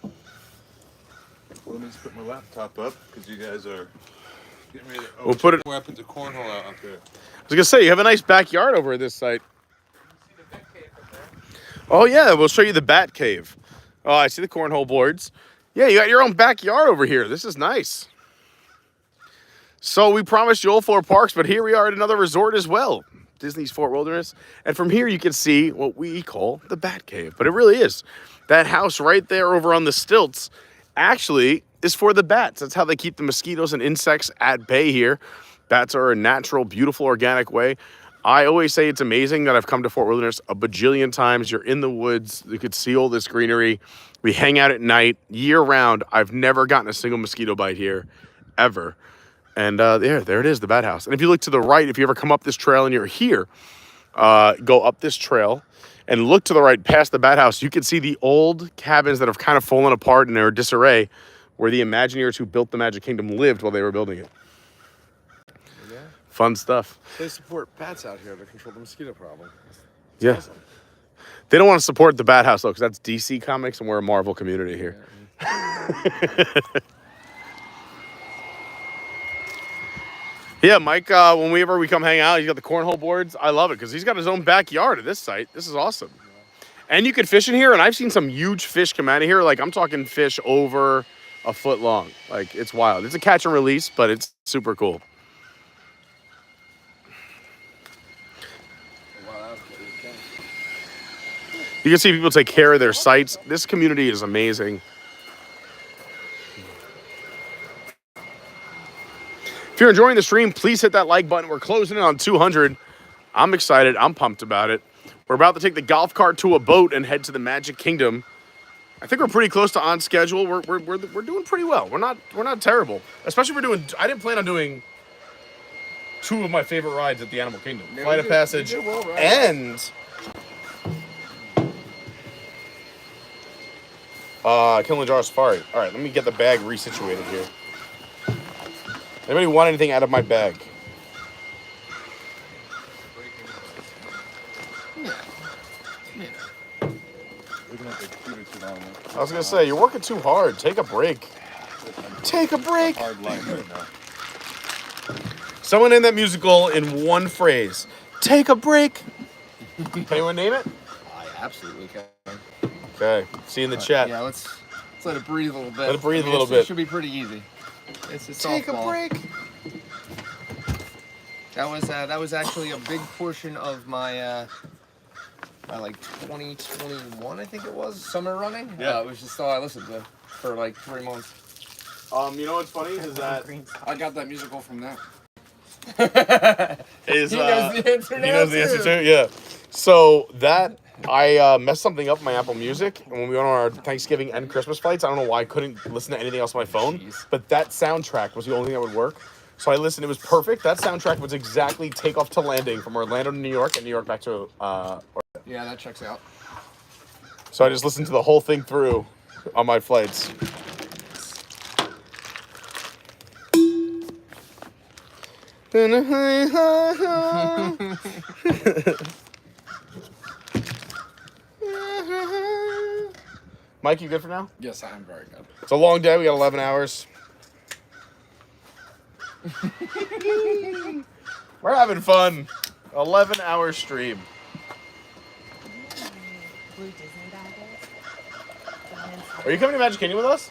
Well, let me just put my laptop up because you guys are getting ready to... We'll put it... We're up into cornhole out there. I was going to say, you have a nice backyard over at this site. Oh, yeah, we'll show you the Bat Cave. Oh, I see the cornhole boards. Yeah, you got your own backyard over here. This is nice. So we promised you all 4 parks, but here we are at another resort as well. Disney's Fort Wilderness. And from here you can see what we call the Bat Cave. But it really is. That house right there over on the stilts actually is for the bats. That's how they keep the mosquitoes and insects at bay here. Bats are a natural, beautiful, organic way. I always say it's amazing that I've come to Fort Wilderness a bajillion times. You're in the woods. You could see all this greenery. We hang out at night, year round. I've never gotten a single mosquito bite here, ever. And there it is, the bat house. And if you look to the right, if you ever come up this trail and you're here, go up this trail and look to the right past the bat house, you can see the old cabins that have kind of fallen apart and they're in disarray, where the Imagineers who built the Magic Kingdom lived while they were building it. Yeah. Fun stuff. They support bats out here to control the mosquito problem. It's Yeah. awesome. They don't want to support the bat house, though, because that's DC Comics and we're a Marvel community here. Yeah, Mike, whenever we come hang out, he's got the cornhole boards. I love it because he's got his own backyard at this site. This is awesome. And you can fish in here, and I've seen some huge fish come out of here. Like, I'm talking fish over a foot long. Like, it's wild. It's a catch and release, but it's super cool. You can see people take care of their sites. This community is amazing. If you're enjoying the stream, please hit that like button. We're closing in on 200. I'm excited. I'm pumped about it. We're about to take the golf cart to a boat and head to the Magic Kingdom. I think we're pretty close to on schedule. We're doing pretty well. We're not terrible. Especially if we're doing. I didn't plan on doing 2 of my favorite rides at the Animal Kingdom: Flight of Passage and Kilimanjaro Safari. All right, let me get the bag resituated here. Anybody want anything out of my bag? I was gonna say, you're working too hard. Take a break. Take a break. Hard life right now. Someone in that musical in one phrase. Take a break. Can anyone name it? I absolutely can. Okay. See you in the chat. Yeah, let's let it breathe a little bit. Let it breathe a little It bit. should be pretty easy. It's a Take a softball. break. That was actually a big portion of my my like 2021, I think it was, summer running. Yeah. It was just all I listened to for like 3 months. You know what's funny is that I got that musical from that. is He knows the answer now, he knows the answer too. too. Yeah. So that I messed something up in my Apple Music, and when we went on our Thanksgiving and Christmas flights, I don't know why I couldn't listen to anything else on my phone. But that soundtrack was the only thing that would work. So I listened. It was perfect. That soundtrack was exactly takeoff to landing from Orlando to New York and New York back to. Yeah, that checks out. So I just listened to the whole thing through on my flights. Mike, you good for now? Yes, I am very good. It's a long day. We got 11 hours. We're having fun. 11-hour stream. Are you coming to Magic Kingdom with us?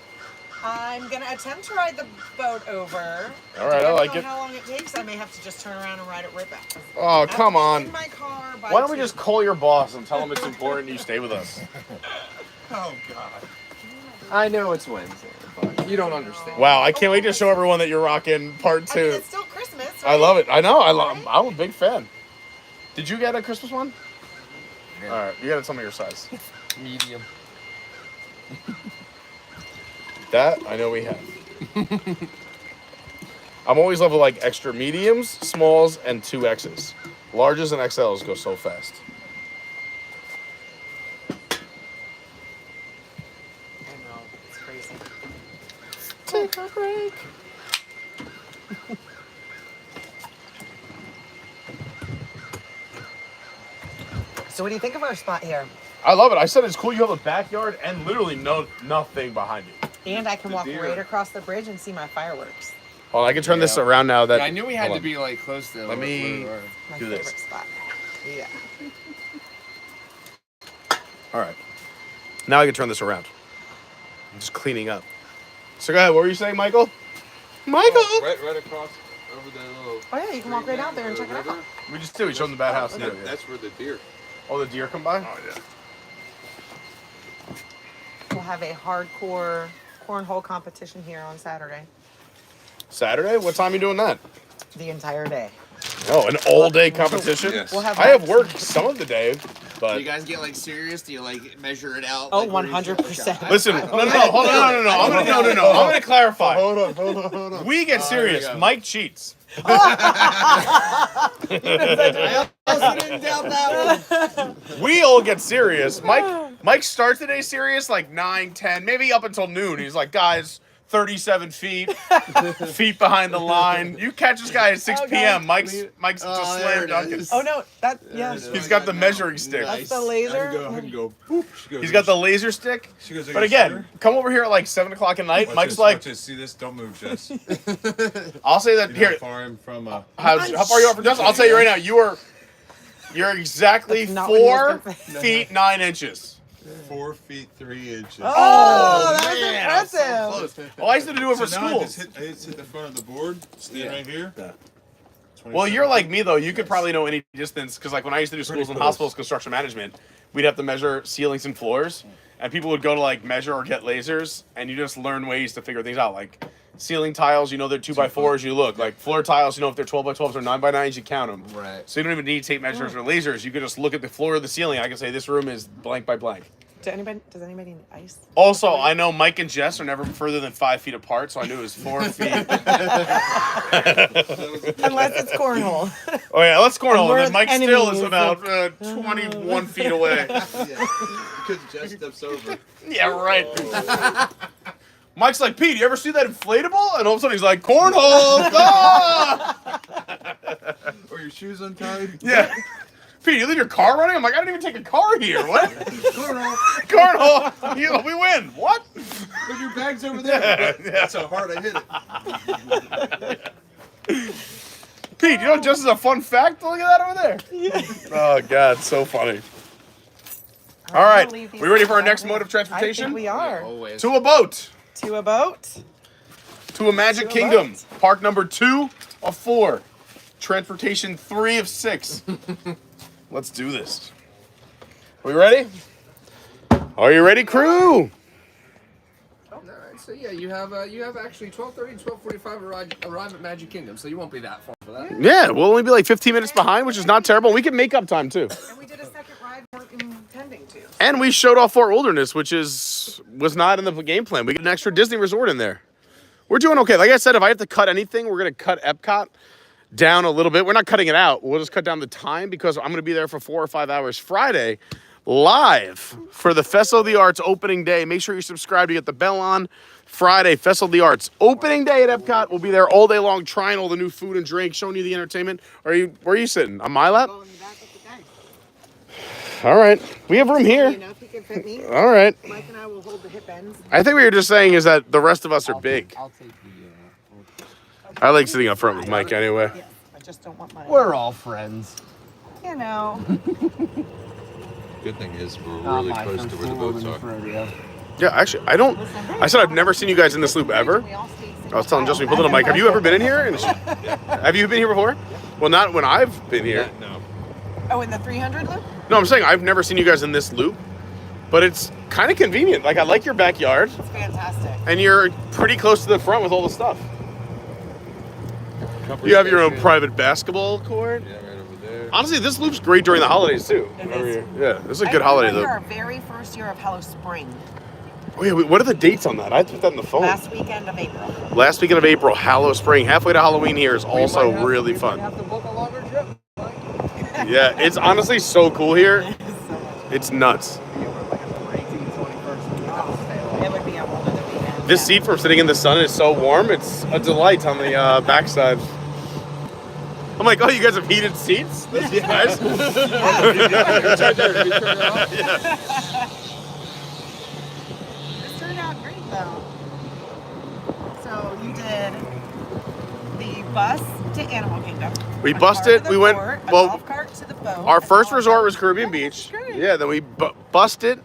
I'm gonna attempt to ride the boat over. All right, I like don't it. know how long it takes. I may have to just turn around and ride it right back. Oh, come on. In my car. Why don't we just call your boss and tell him it's important you stay with us? Oh, God. I know it's Wednesday, but you don't understand. Wow, I can't wait to show everyone that you're rocking part 2. It's still Christmas. Right? I love it. I know. I'm a big fan. Did you get a Christmas one? Yeah. All right, you gotta tell me your size. Medium. That I know we have. I'm always level like extra mediums, smalls, and 2Xs. Larges and XLs go so fast. I know, it's crazy. Take a break. So what do you think of our spot here? I love it. I said it's cool. You have a backyard and literally nothing behind you. And I can walk right across the bridge and see my fireworks. Hold on, I can turn this around now. That Yeah, I knew we had to be like close to. Let me My do favorite this. spot. Yeah. All right. Now I can turn this around. I'm just cleaning up. So go ahead. What were you saying, Michael? Michael. Right across over the little. Oh yeah, you can walk right out there and check it out. We just did. We showed them the bad house. That's where the deer. Oh, the deer come by? Oh, yeah. We'll have a hardcore cornhole competition here on Saturday. Saturday? What time are you doing that? The entire day. Oh, an all-day competition? Yes. We'll have I have work some of the day, Do but... you guys get like serious? Do you like measure it out? Oh, like, 100%. Listen, no, hold on, no. I'm gonna clarify. Hold on. We get serious. Mike cheats. I also didn't doubt that one. We all get serious. Mike starts the day serious like 9, 10, maybe up until noon. He's like, guys, 37 feet behind the line. You catch this guy at 6 p.m. Mike's just slam dunking. Oh no, yes. He's got the measuring stick. That's the laser. I can go. Boop. He's got the laser stick. She goes, But again, come over here at like 7 o'clock at night. Mike's like, watch this. See this? Don't move, Jess. I'll say that You know here. how far I'm from. How far you are from Justin? I'll tell you right now. You're exactly 4 feet 9 inches. 4 feet 3 inches. Oh, that was man, impressive. So close. I used to do it for So now school. I just hit the front of the board. Stand right here. Well, you're like me though. You could probably know any distance because, like, when I used to do schools and hospitals construction management, we'd have to measure ceilings and floors, and people would go to like measure or get lasers, and you just learn ways to figure things out. Like ceiling tiles, you know they're 2x4s. You look like floor tiles, you know if they're 12x12s or 9x9s. You count them. Right. So you don't even need tape measures or lasers. You could just look at the floor of the ceiling. I can say this room is blank by blank. Does anybody need ice? Also, I know Mike and Jess are never further than 5 feet apart, so I knew it was 4 feet. Unless it's cornhole. Oh yeah, let's cornhole. We're And then Mike still is enemies. about 21 feet away. Because Jess steps over. Yeah, right. Mike's like, Pete, you ever see that inflatable? And all of a sudden he's like, cornhole! Ah! Or your shoes untied. Yeah. Pete, you leave your car running? I'm like, I didn't even take a car here. What? Cornhole. Cornhole. We win. What? But your bag's over there. Yeah. That's how hard I hit it. Pete, you know just as a fun fact, look at that over there. Yeah. Oh, God, so funny. All right, we ready for our next mode of transportation? I think we are. Always. To a boat. To a boat. To a Magic To a Kingdom. boat. Park number 2 of 4. Transportation 3 of 6. Let's do this. Are we ready? Are you ready, crew? All right, so yeah, you have actually 12:30 and 12:45 arrive at Magic Kingdom, so you won't be that far for that. Yeah, we'll only be like 15 minutes behind, which is not terrible. We can make up time, too. And we did a second ride we're intending to. And we showed off Fort Wilderness, which was not in the game plan. We get an extra Disney resort in there. We're doing okay. Like I said, if I have to cut anything, we're going to cut Epcot down a little bit. We're not cutting it out. We'll just cut down the time because I'm going to be there for 4 or 5 hours Friday. live for the Festival of the Arts opening day. Make sure you subscribe to get the bell on. Friday, Festival of the Arts opening day at Epcot. We'll be there all day long, trying all the new food and drink, showing you the entertainment. Where are you sitting? On my lap? All right, we have room here. You know, if you can fit me. All right. Mike and I will hold the hip ends. I think what you're just saying is that the rest of us are big. I'll take the. I like sitting up front with Mike anyway. Yes, I just don't want my. We're all friends. You know. Good thing is we're really close to where the boats are. Yeah, actually, I said I've never seen you guys in this loop ever. I was telling Justin, pull it on Mike. Have you ever been in here? Have you been here before? Well, not when I've been here. No. Oh, in the 300 loop? No, I'm saying I've never seen you guys in this loop, but it's kind of convenient. Like, I like your backyard. It's fantastic. And you're pretty close to the front with all the stuff. You have your own private basketball court. Yeah, right over there. Honestly, this loop's great during the holidays, too. Yeah, this is a good holiday loop. Our very first year of Hello Spring. Oh, yeah, what are the dates on that? I put that in the phone. Last weekend of April. Last weekend of April, Hallow Spring. Halfway to Halloween here is also really fun. Have to book a longer trip. Yeah, it's honestly so cool here. It's nuts. It would be a whole other weekend. This seat from sitting in the sun is so warm. It's a delight on the backside. I'm like, oh, you guys have heated seats? That's nice. This turned out great, though. So you did the bus to Animal Kingdom. We busted. We went. A Well, golf cart to the boat. our first resort was Caribbean Beach. Yeah, then we busted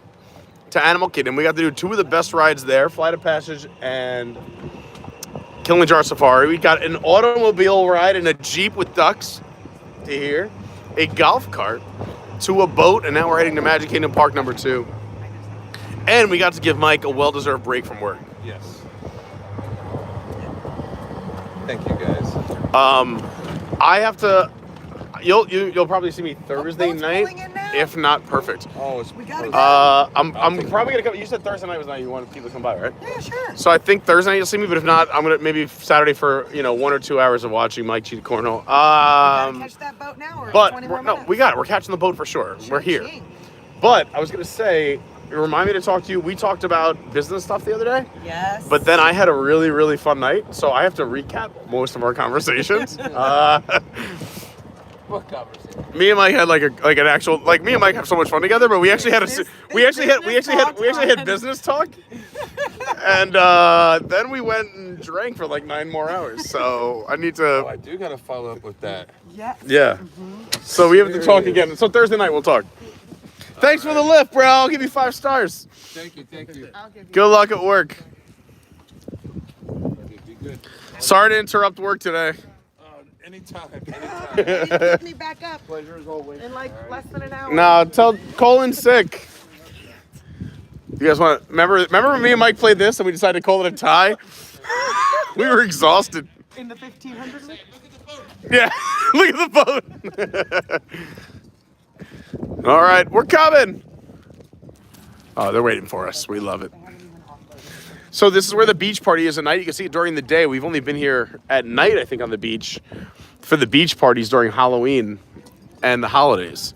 to Animal Kingdom. We got to do two of the best rides there: Flight of Passage and Kilimanjaro Safari. We got an automobile ride in a Jeep with ducks to here, a golf cart to a boat, and now we're heading to Magic Kingdom Park number 2. And we got to give Mike a well-deserved break from work. Yes. Thank you, guys. I have to. You'll probably see me Thursday night, if not perfect. Oh, it's. We gotta go. I'm probably gonna come. You said Thursday night was the night you wanted people to come by, right? Yeah, sure. So I think Thursday night you'll see me, but if not, I'm gonna maybe Saturday for 1 or 2 hours of watching Mike cheat cornhole. Catch that boat now, or But 20 more no, minutes? we got it. We're catching the boat for sure. We're here. But I was gonna say, remind me to talk to you. We talked about business stuff the other day. Yes. But then I had a really, really fun night, so I have to recap most of our conversations. What conversation? Me and Mike had me and Mike have so much fun together, but we actually had business talk, and then we went and drank for like 9 more hours. So I need to. Oh, I do gotta follow up with that. Yes. Yeah. So we have to talk again. So Thursday night we'll talk. Thanks for the lift, bro. I'll give you 5 stars. Thank you. Good luck at work. Be good. Sorry to interrupt work today. Anytime. Pick me back up. Pleasure as always. In like less than an hour. No, tell Colin's sick. You guys want to remember when me and Mike played this and we decided to call it a tie? We were exhausted. In the 1500 loop? Yeah, look at the boat. All right, we're coming. Oh, they're waiting for us. We love it. So this is where the beach party is at night. You can see it during the day. We've only been here at night, I think, on the beach for the beach parties during Halloween and the holidays.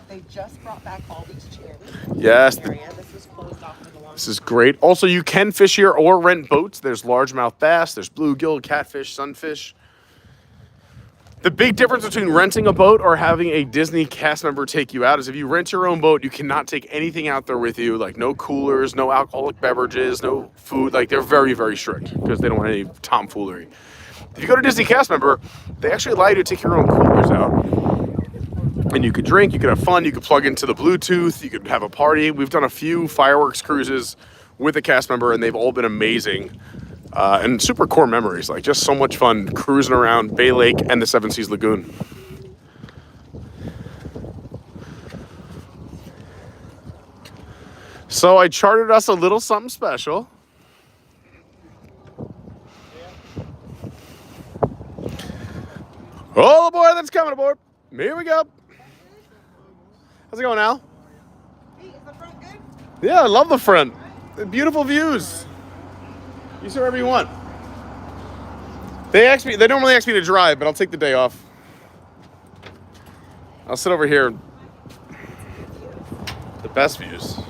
They just brought back all these chairs. Yes. This was closed off for the long. This is great. Also, you can fish here or rent boats. There's largemouth bass. There's bluegill, catfish, sunfish. The big difference between renting a boat or having a Disney cast member take you out is if you rent your own boat, you cannot take anything out there with you, like no coolers, no alcoholic beverages, no food. Like, they're very, very strict because they don't want any tomfoolery. If you go to Disney cast member, they actually allow you to take your own coolers out. And you could drink, you could have fun, you could plug into the Bluetooth, you could have a party. We've done a few fireworks cruises with a cast member, and they've all been amazing. And super core memories, like just so much fun cruising around Bay Lake and the Seven Seas Lagoon. So I chartered us a little something special. All aboard that's coming aboard. Here we go. How's it going, Al? Hey, is the front good? Yeah, I love the front. The beautiful views. You sit wherever you want. They normally ask me to drive, but I'll take the day off. I'll sit over here. The best views. This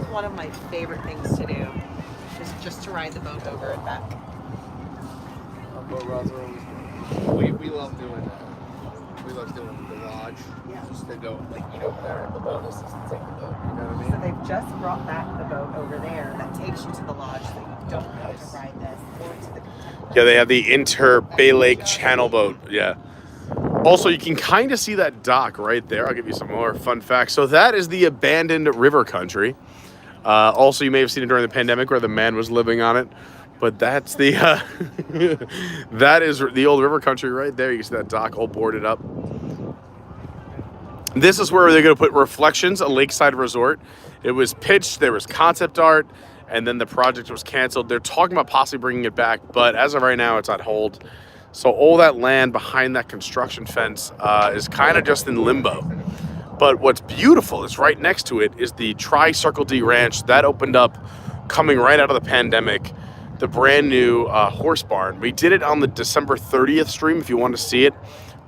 is one of my favorite things to do, is just to ride the boat over and back. Boat rides are always good. We love doing that. We love doing the lodge. Yeah. Just to go, like, eat over there at the boat and take the boat. You know what I mean? So they've just brought back the boat over there that takes you to the lodge, so you don't have to ride this or to the contemporary. Yeah, they have the Inter Bay Lake Channel boat. Yeah. Also, you can kind of see that dock right there. I'll give you some more fun facts. So that is the abandoned river country. Also, you may have seen it during the pandemic where the man was living on it. But that's the that is the old river country right there. You can see that dock all boarded up. This is where they're going to put Reflections, a lakeside resort. It was pitched, there was concept art, and then the project was canceled. They're talking about possibly bringing it back, but as of right now, it's on hold. So all that land behind that construction fence is kind of just in limbo. But what's beautiful is right next to it is the Tri-Circle D Ranch. That opened up coming right out of the pandemic. The brand new horse barn. We did it on the December 30th stream if you want to see it.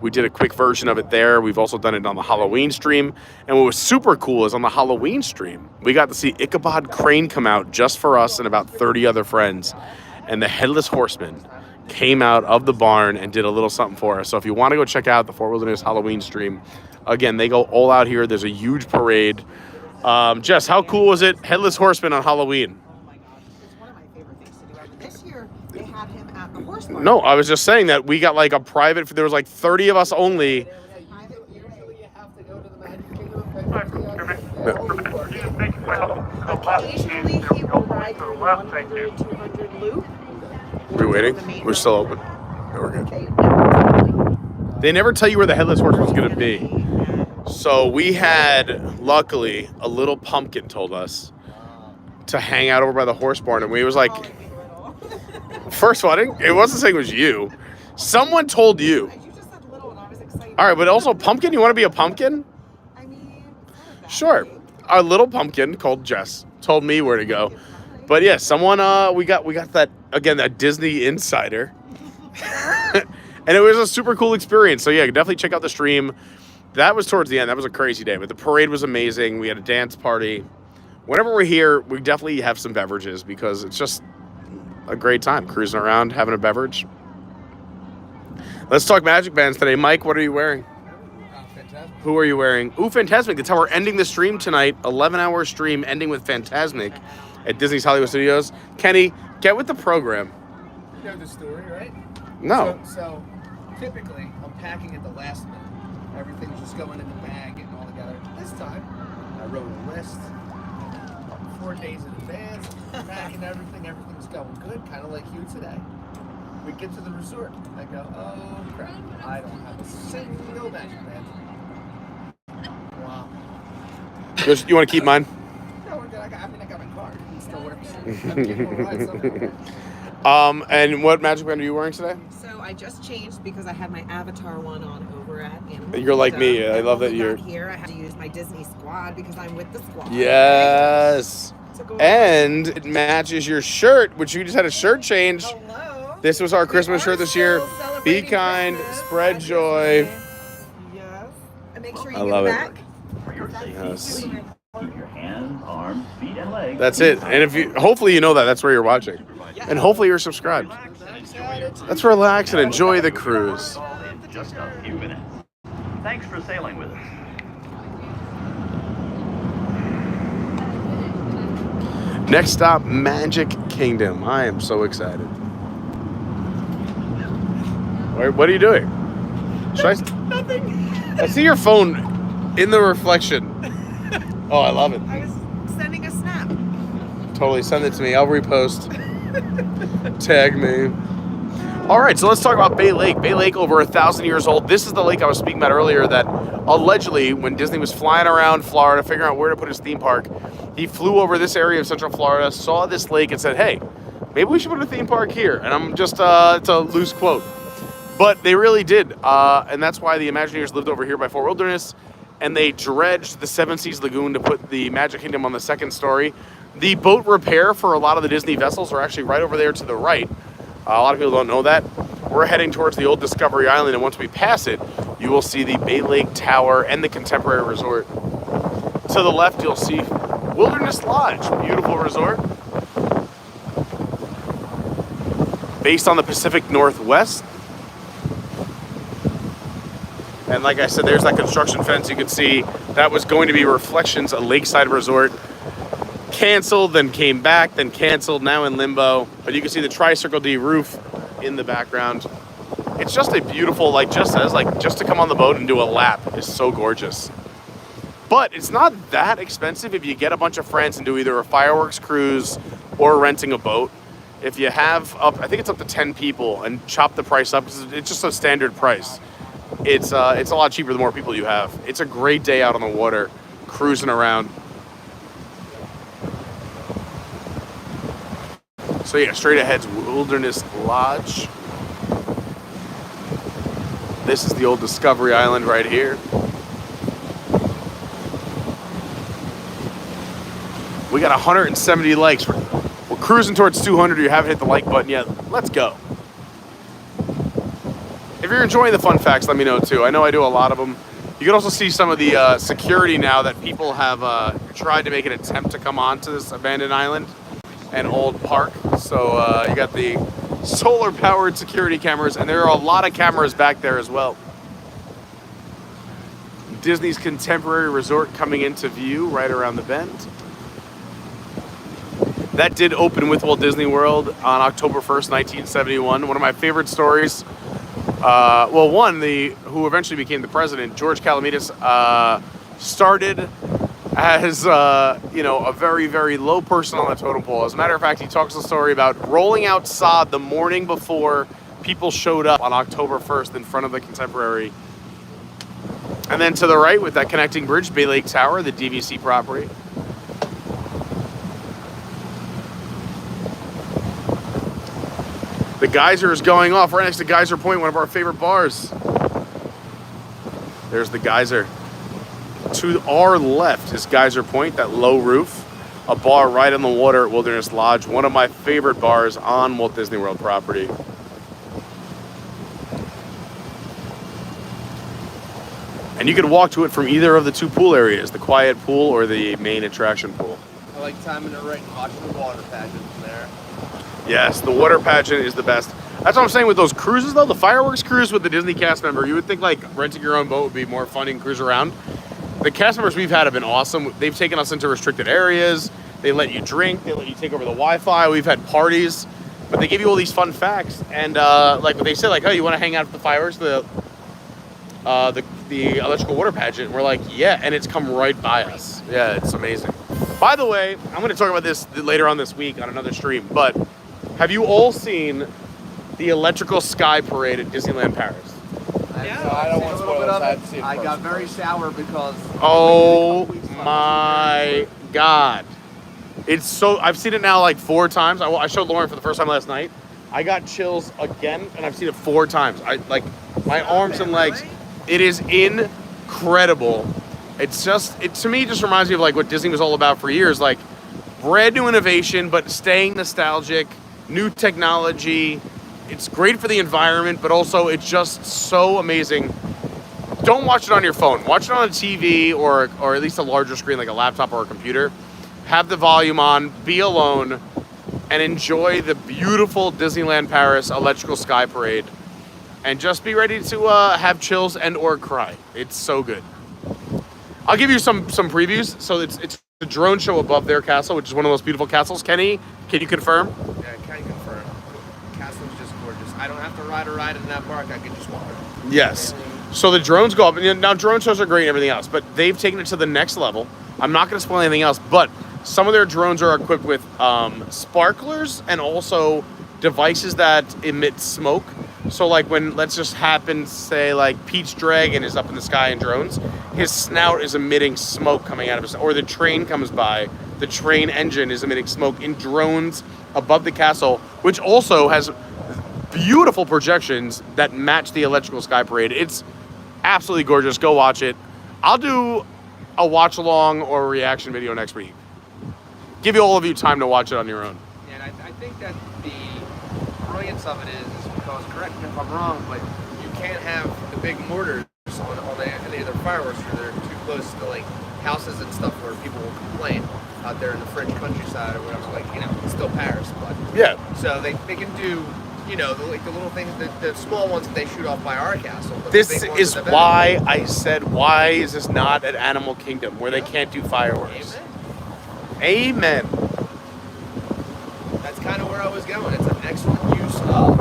We did a quick version of it there. We've also done it on the Halloween stream. And what was super cool is on the Halloween stream, we got to see Ichabod Crane come out just for us and about 30 other friends. And the Headless Horseman came out of the barn and did a little something for us. So if you want to go check out the Fort Wilderness Halloween stream, again, they go all out here. There's a huge parade. Jess, how cool was it? Headless Horseman on Halloween. They had him at the horse barn. No, I was just saying that we got like a private, there was like 30 of us only. Occasionally he will ride through 100, 200 loop. Are we waiting? We're still open. Yeah, we're good. They never tell you where the Headless Horseman was going to be. So we had, luckily, a little pumpkin told us to hang out over by the horse barn. And we was like, first of all, it wasn't saying it was you. Someone told you. All right, but also pumpkin, you want to be a pumpkin? Sure. Our little pumpkin called Jess told me where to go. But yeah, someone, we got that, again, that Disney insider. And it was a super cool experience. So yeah, definitely check out the stream. That was towards the end. That was a crazy day. But the parade was amazing. We had a dance party. Whenever we're here, we definitely have some beverages because it's just a great time cruising around, having a beverage. Let's talk Magic Bands today. Mike, what are you wearing? Who are you wearing? Ooh, Fantasmic. That's how we're ending the stream tonight. 11-hour stream ending with Fantasmic at Disney's Hollywood Studios. Kenny, get with the program. You know the story, right? No. So typically, I'm packing at the last minute. Everything's just going in the bag, getting all together. This time, I wrote a list 4 days in advance, packing everything. Everything's going good, kind of like you today. We get to the resort. I go, oh crap, I don't have a single Magic Band. Wow. You want to keep mine? No, we're good. I got my card. It still works. I'm getting a ride somehow. And what Magic Band are you wearing today? So I just changed because I had my Avatar one on over at Animal You're like Kingdom. me. I love that you're here. I had to use my Disney squad because I'm with the squad. Yes. And it matches your shirt, which you just had a shirt change. Hello. This was our Christmas shirt this year. Be kind, spread joy. Yes. And make sure you I give love it. back. Yes. Keep your hands, arms, feet, and legs. That's it. And if you, hopefully you know that. That's where you're watching. And hopefully you're subscribed. Let's relax and enjoy the cruise. In just a few minutes. Thanks for sailing with us. Next stop, Magic Kingdom. I am so excited. What are you doing? Nothing. I see your phone in the reflection. Oh, I love it. I was sending a snap. Totally, send it to me. I'll repost. Tag me. All right, so let's talk about Bay Lake. Bay Lake, over 1,000 years old. This is the lake I was speaking about earlier that allegedly, when Disney was flying around Florida, figuring out where to put his theme park, he flew over this area of Central Florida, saw this lake, and said, hey, maybe we should put a theme park here. And I'm just, it's a loose quote. But they really did. And that's why the Imagineers lived over here by Fort Wilderness, and they dredged the Seven Seas Lagoon to put the Magic Kingdom on the second story. The boat repair for a lot of the Disney vessels are actually right over there to the right. A lot of people don't know that. We're we're heading towards the old Discovery Island, and once we pass it, you will see the Bay Lake Tower and the Contemporary Resort. To the left, you'll see Wilderness Lodge, beautiful resort. Based on the Pacific Northwest. And like I said, there's that construction fence you can see. That was going to be Reflections, a lakeside resort. Canceled, then came back, then canceled, now in limbo. But you can see the Tri-Circle D roof in the background. It's just a beautiful, just to come on the boat and do a lap is so gorgeous. But it's not that expensive if you get a bunch of friends and do either a fireworks cruise or renting a boat. If you have I think it's up to 10 people, and chop the price up because it's just a standard price. It's a lot cheaper the more people you have. It's a great day out on the water, cruising around. So yeah, straight ahead's Wilderness Lodge. This is the old Discovery Island right here. We got 170 likes. We're cruising towards 200. You haven't hit the like button yet. Let's go. If you're enjoying the fun facts, let me know too. I know I do a lot of them. You can also see some of the security now that people have tried to make an attempt to come onto this abandoned island and old park. So you got the solar-powered security cameras, and there are a lot of cameras back there as well. Disney's Contemporary Resort coming into view right around the bend. That did open with Walt Disney World on October 1st, 1971. One of my favorite stories. Who eventually became the president, George Calamitas, started as a very, very low person on the totem pole. As a matter of fact, he talks a story about rolling out sod the morning before people showed up on October 1st in front of the Contemporary. And then to the right, with that connecting bridge, Bay Lake Tower, the DVC property. The geyser is going off right next to Geyser Point, one of our favorite bars. There's the geyser. To our left is Geyser Point, that low roof. A bar right on the water at Wilderness Lodge, one of my favorite bars on Walt Disney World property. And you can walk to it from either of the two pool areas, the quiet pool or the main attraction pool. I like timing it right and watching the water pageant from there. Yes, the water pageant is the best. That's what I'm saying with those cruises, though. The fireworks cruise with the Disney cast member, you would think renting your own boat would be more fun and cruise around. The cast members we've had have been awesome. They've taken us into restricted areas. They let you drink. They let you take over the Wi-Fi. We've had parties, but they give you all these fun facts. And they say, oh, you want to hang out at the fireworks, the electrical water pageant? And we're like, yeah, and it's come right by us. Yeah, it's amazing. By the way, I'm going to talk about this later on this week on another stream, but have you all seen the electrical sky parade at Disneyland Paris? Yeah, I don't want to spoil it. I got very sour because... Oh my God. It's so... I've seen it now 4 times. I showed Lauren for the first time last night. I got chills again, and I've seen it 4 times. My arms and legs. It is incredible. It's just... It to me just reminds me of what Disney was all about for years. Brand new innovation, but staying nostalgic. New technology. It's great for the environment, but also it's just so amazing. Don't watch it on your phone. Watch it on a TV or at least a larger screen like a laptop or a computer. Have the volume on, be alone, and enjoy the beautiful Disneyland Paris electrical sky parade. And just be ready to have chills and or cry. It's so good. I'll give you some previews. So it's the drone show above their castle, which is one of the most beautiful castles. Kenny, can you confirm? Yeah, I can confirm. The castle's just gorgeous. I don't have to ride a ride in that park. I can just walk. Yes. So the drones go up. And now drone shows are great and everything else, but they've taken it to the next level. I'm not going to spoil anything else, but some of their drones are equipped with sparklers and also devices that emit smoke. So when, let's just happen, say Pete's Dragon is up in the sky in drones, his snout is emitting smoke coming out of his, or the train comes by, the train engine is emitting smoke in drones above the castle, which also has beautiful projections that match the electrical sky parade. It's absolutely gorgeous. Go watch it. I'll do a watch along or a reaction video next week. Give all of you time to watch it on your own. And I think that the brilliance of it is Cause correct me if I'm wrong, but you can't have the big mortars on any of their fireworks, or they're too close to like houses and stuff where people will complain out there in the French countryside or whatever. Like, you know, it's still Paris, but yeah. So they can do, you know, the little things, the small ones that they shoot off by our castle. But This the big ones is are the why I said, why is this not at Animal Kingdom where they can't do fireworks? Amen. That's kind of where I was going. It's an excellent use of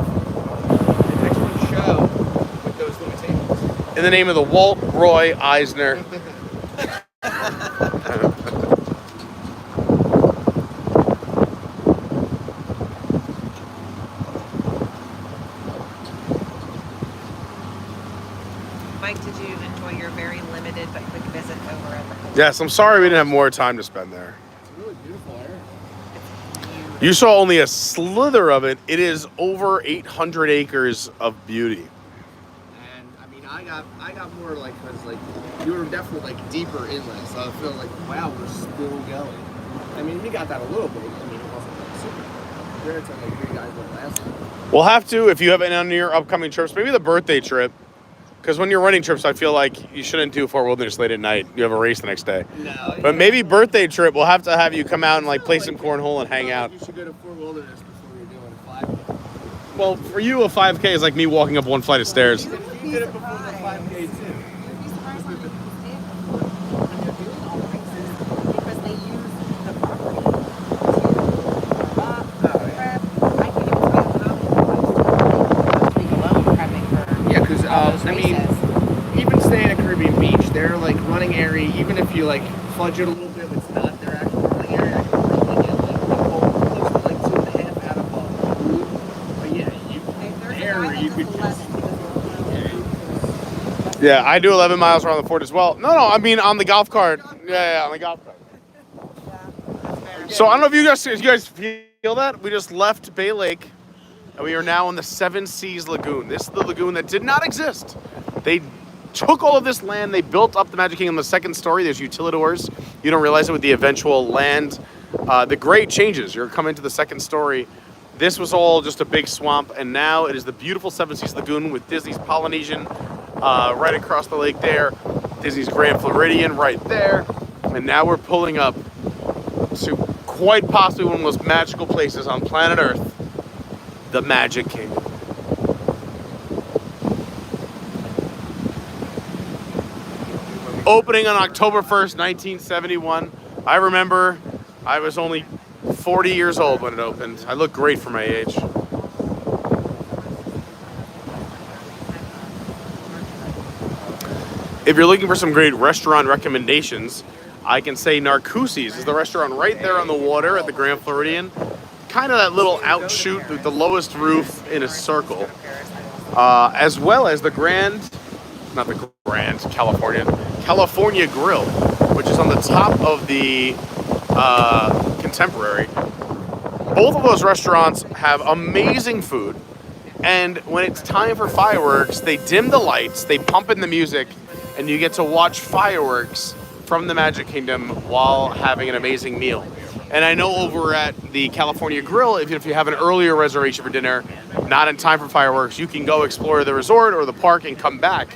an excellent show with those limitations. In the name of the Walt Roy Eisner. Mike, did you enjoy your very limited but quick visit over at the Yes, I'm sorry we didn't have more time to spend there. It's really beautiful area. You saw only a slither of it. It is over 800 acres of beauty. And I mean, I got more like, because like you were definitely like deeper inland, so I feel like, wow, we're still going. I mean, we got that a little bit. I mean, it wasn't like super. Compared to like you guys went last time. We'll have to, if you have any on your upcoming trips, maybe the birthday trip. Because when you're running trips, I feel like you shouldn't do Fort Wilderness late at night. You have a race the next day. No. But maybe birthday trip, we'll have to have you come out and like play some cornhole and hang out. You should go to Fort Wilderness before you're doing a 5K. Well, for you, a 5K is like me walking up one flight of stairs. You did it before the 5K too. because they use the property to Yeah, because I mean, even staying at Caribbean Beach, their like running area, even if you like fudge it a little bit, it's not their actual running area. I can probably get like close to like 2.5 out of but yeah, you could just. Yeah, I do 11 miles around the fort as well. No, I mean on the golf cart. Yeah, on the golf cart. So I don't know if you guys feel that? We just left Bay Lake. And we are now in the Seven Seas Lagoon. This is the lagoon that did not exist. They took all of this land. They built up the Magic Kingdom, the second story. There's utilidors. You don't realize it with the eventual land. The grade changes. You're coming to the second story. This was all just a big swamp. And now it is the beautiful Seven Seas Lagoon with Disney's Polynesian right across the lake there. Disney's Grand Floridian right there. And now we're pulling up to quite possibly one of the most magical places on planet Earth. The Magic Kingdom. Opening on October 1st, 1971. I remember I was only 40 years old when it opened. I look great for my age. If you're looking for some great restaurant recommendations, I can say Narcoossee's is the restaurant right there on the water at the Grand Floridian. Kind of that little outshoot with the lowest roof in a circle, as well as the California Grill, which is on the top of the Contemporary. Both of those restaurants have amazing food, and when it's time for fireworks, they dim the lights, they pump in the music, and you get to watch fireworks from the Magic Kingdom while having an amazing meal. And I know over at the California Grill, even if you have an earlier reservation for dinner, not in time for fireworks, you can go explore the resort or the park and come back.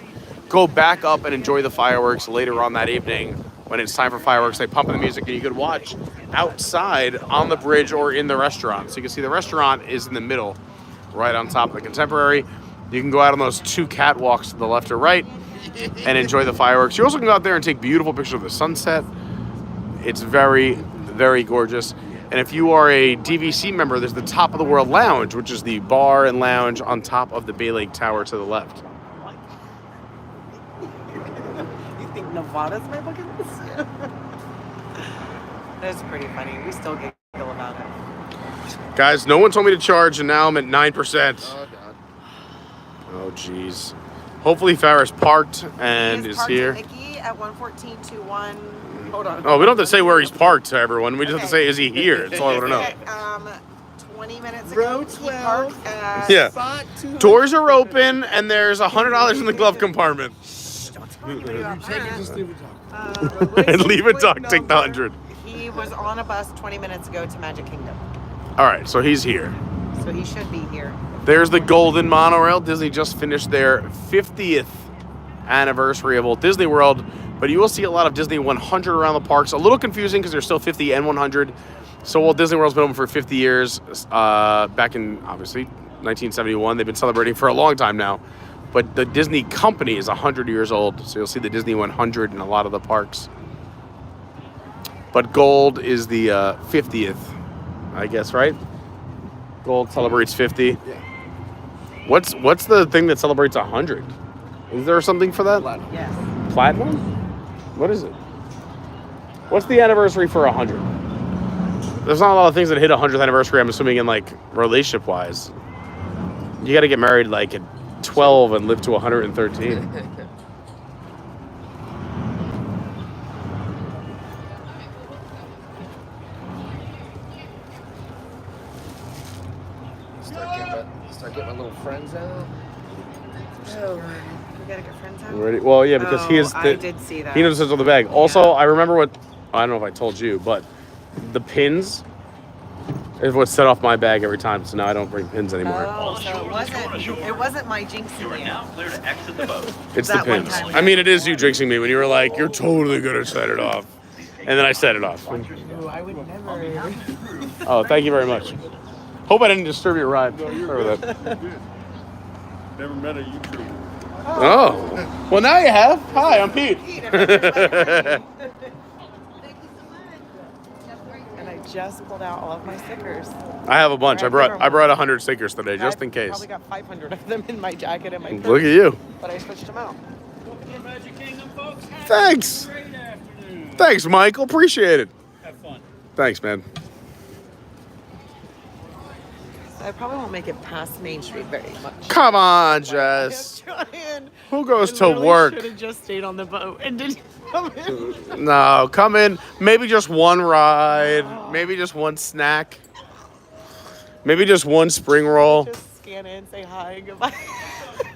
Go back up and enjoy the fireworks later on that evening. When it's time for fireworks, they pump in the music and you can watch outside on the bridge or in the restaurant. So you can see the restaurant is in the middle, right on top of the Contemporary. You can go out on those two catwalks to the left or right and enjoy the fireworks. You also can go out there and take beautiful pictures of the sunset. It's very, very gorgeous. And if you are a DVC member, there's the Top of the World Lounge, which is the bar and lounge on top of the Bay Lake Tower to the left. You think Nevada's my bucket list? That's pretty funny. We still giggle about it. Guys, no one told me to charge, and now I'm at 9%. Oh, God. Oh, jeez. Hopefully Farris parked and is here. Nikki at 11421. Hold on. Oh, we don't have to say where he's parked to everyone. We just have to say, is he here? That's all I want to know. 20 minutes ago, he parked at Yeah. spot 200. Doors are open, and there's $100 in the glove compartment. Take it just leave it And leave it, Doc. Take the 100. He was on a bus 20 minutes ago to Magic Kingdom. All right, so he's here. So he should be here. There's the Golden Monorail. Disney just finished their 50th anniversary of Walt Disney World, but you will see a lot of Disney 100 around the parks. A little confusing because there's still 50 and 100. So Walt Disney World's been open for 50 years. Back in, obviously, 1971. They've been celebrating for a long time now. But the Disney company is 100 years old, so you'll see the Disney 100 in a lot of the parks. But Gold is the 50th, I guess, right? Gold celebrates 50. Yeah. What's the thing that celebrates 100? Is there something for that? Platinum. Yes. Platinum? What is it? What's the anniversary for 100? There's not a lot of things that hit 100th anniversary, I'm assuming, in like relationship-wise. You got to get married like at 12 and live to 113. Start getting my little friends out. Oh, we gotta get friends out. Ready? Well, yeah, because he is. I did see that. He knows what's on the bag. Also, I remember what. I don't know if I told you, but the pins is what set off my bag every time. So now I don't bring pins anymore. Oh, so it wasn't my jinxing you. You are now clear to exit the boat. It's the That one pins. time. I mean, it is you jinxing me when you were like, "You're totally gonna set it off," and then I set it off. Oh, I would never. Oh, thank you very much. Hope I didn't disturb your ride. Sorry about that. Never met a YouTuber. Oh, well now you have. Hi, I'm Pete. And I just pulled out all of my stickers. I have a bunch. I brought 100 stickers today, just in I case. probably got 500 of them in my jacket and my purse. Look at you. But I switched them out. Thanks. Thanks, Michael. Appreciate it. Have fun. Thanks, man. I probably won't make it past Main Street very much. Come on, Jess. Who goes to work? Should have just stayed on the boat and didn't come in. No, come in. Maybe just one ride. Maybe just one snack. Maybe just one spring roll. Just scan in, say hi, and goodbye.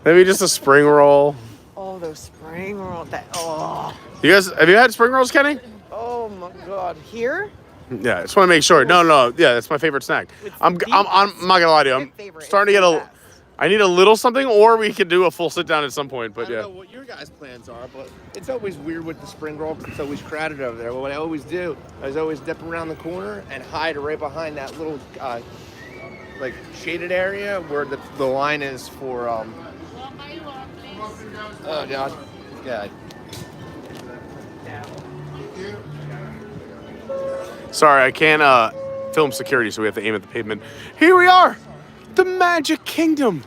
Maybe just a spring roll. Oh, those spring rolls. You guys, have you had spring rolls, Kenny? Oh my God. Here? Yeah, I just want to make sure. No. Yeah, that's my favorite snack. I'm not gonna lie to you. I'm starting to get I need a little something, or we could do a full sit down at some point. But I don't know what your guys' plans are, but it's always weird with the spring roll because it's always crowded over there. What I always do is always dip around the corner and hide right behind that little like shaded area where the line is for oh God. Yeah. Sorry, I can't film security, so we have to aim at the pavement. Here we are, the Magic Kingdom,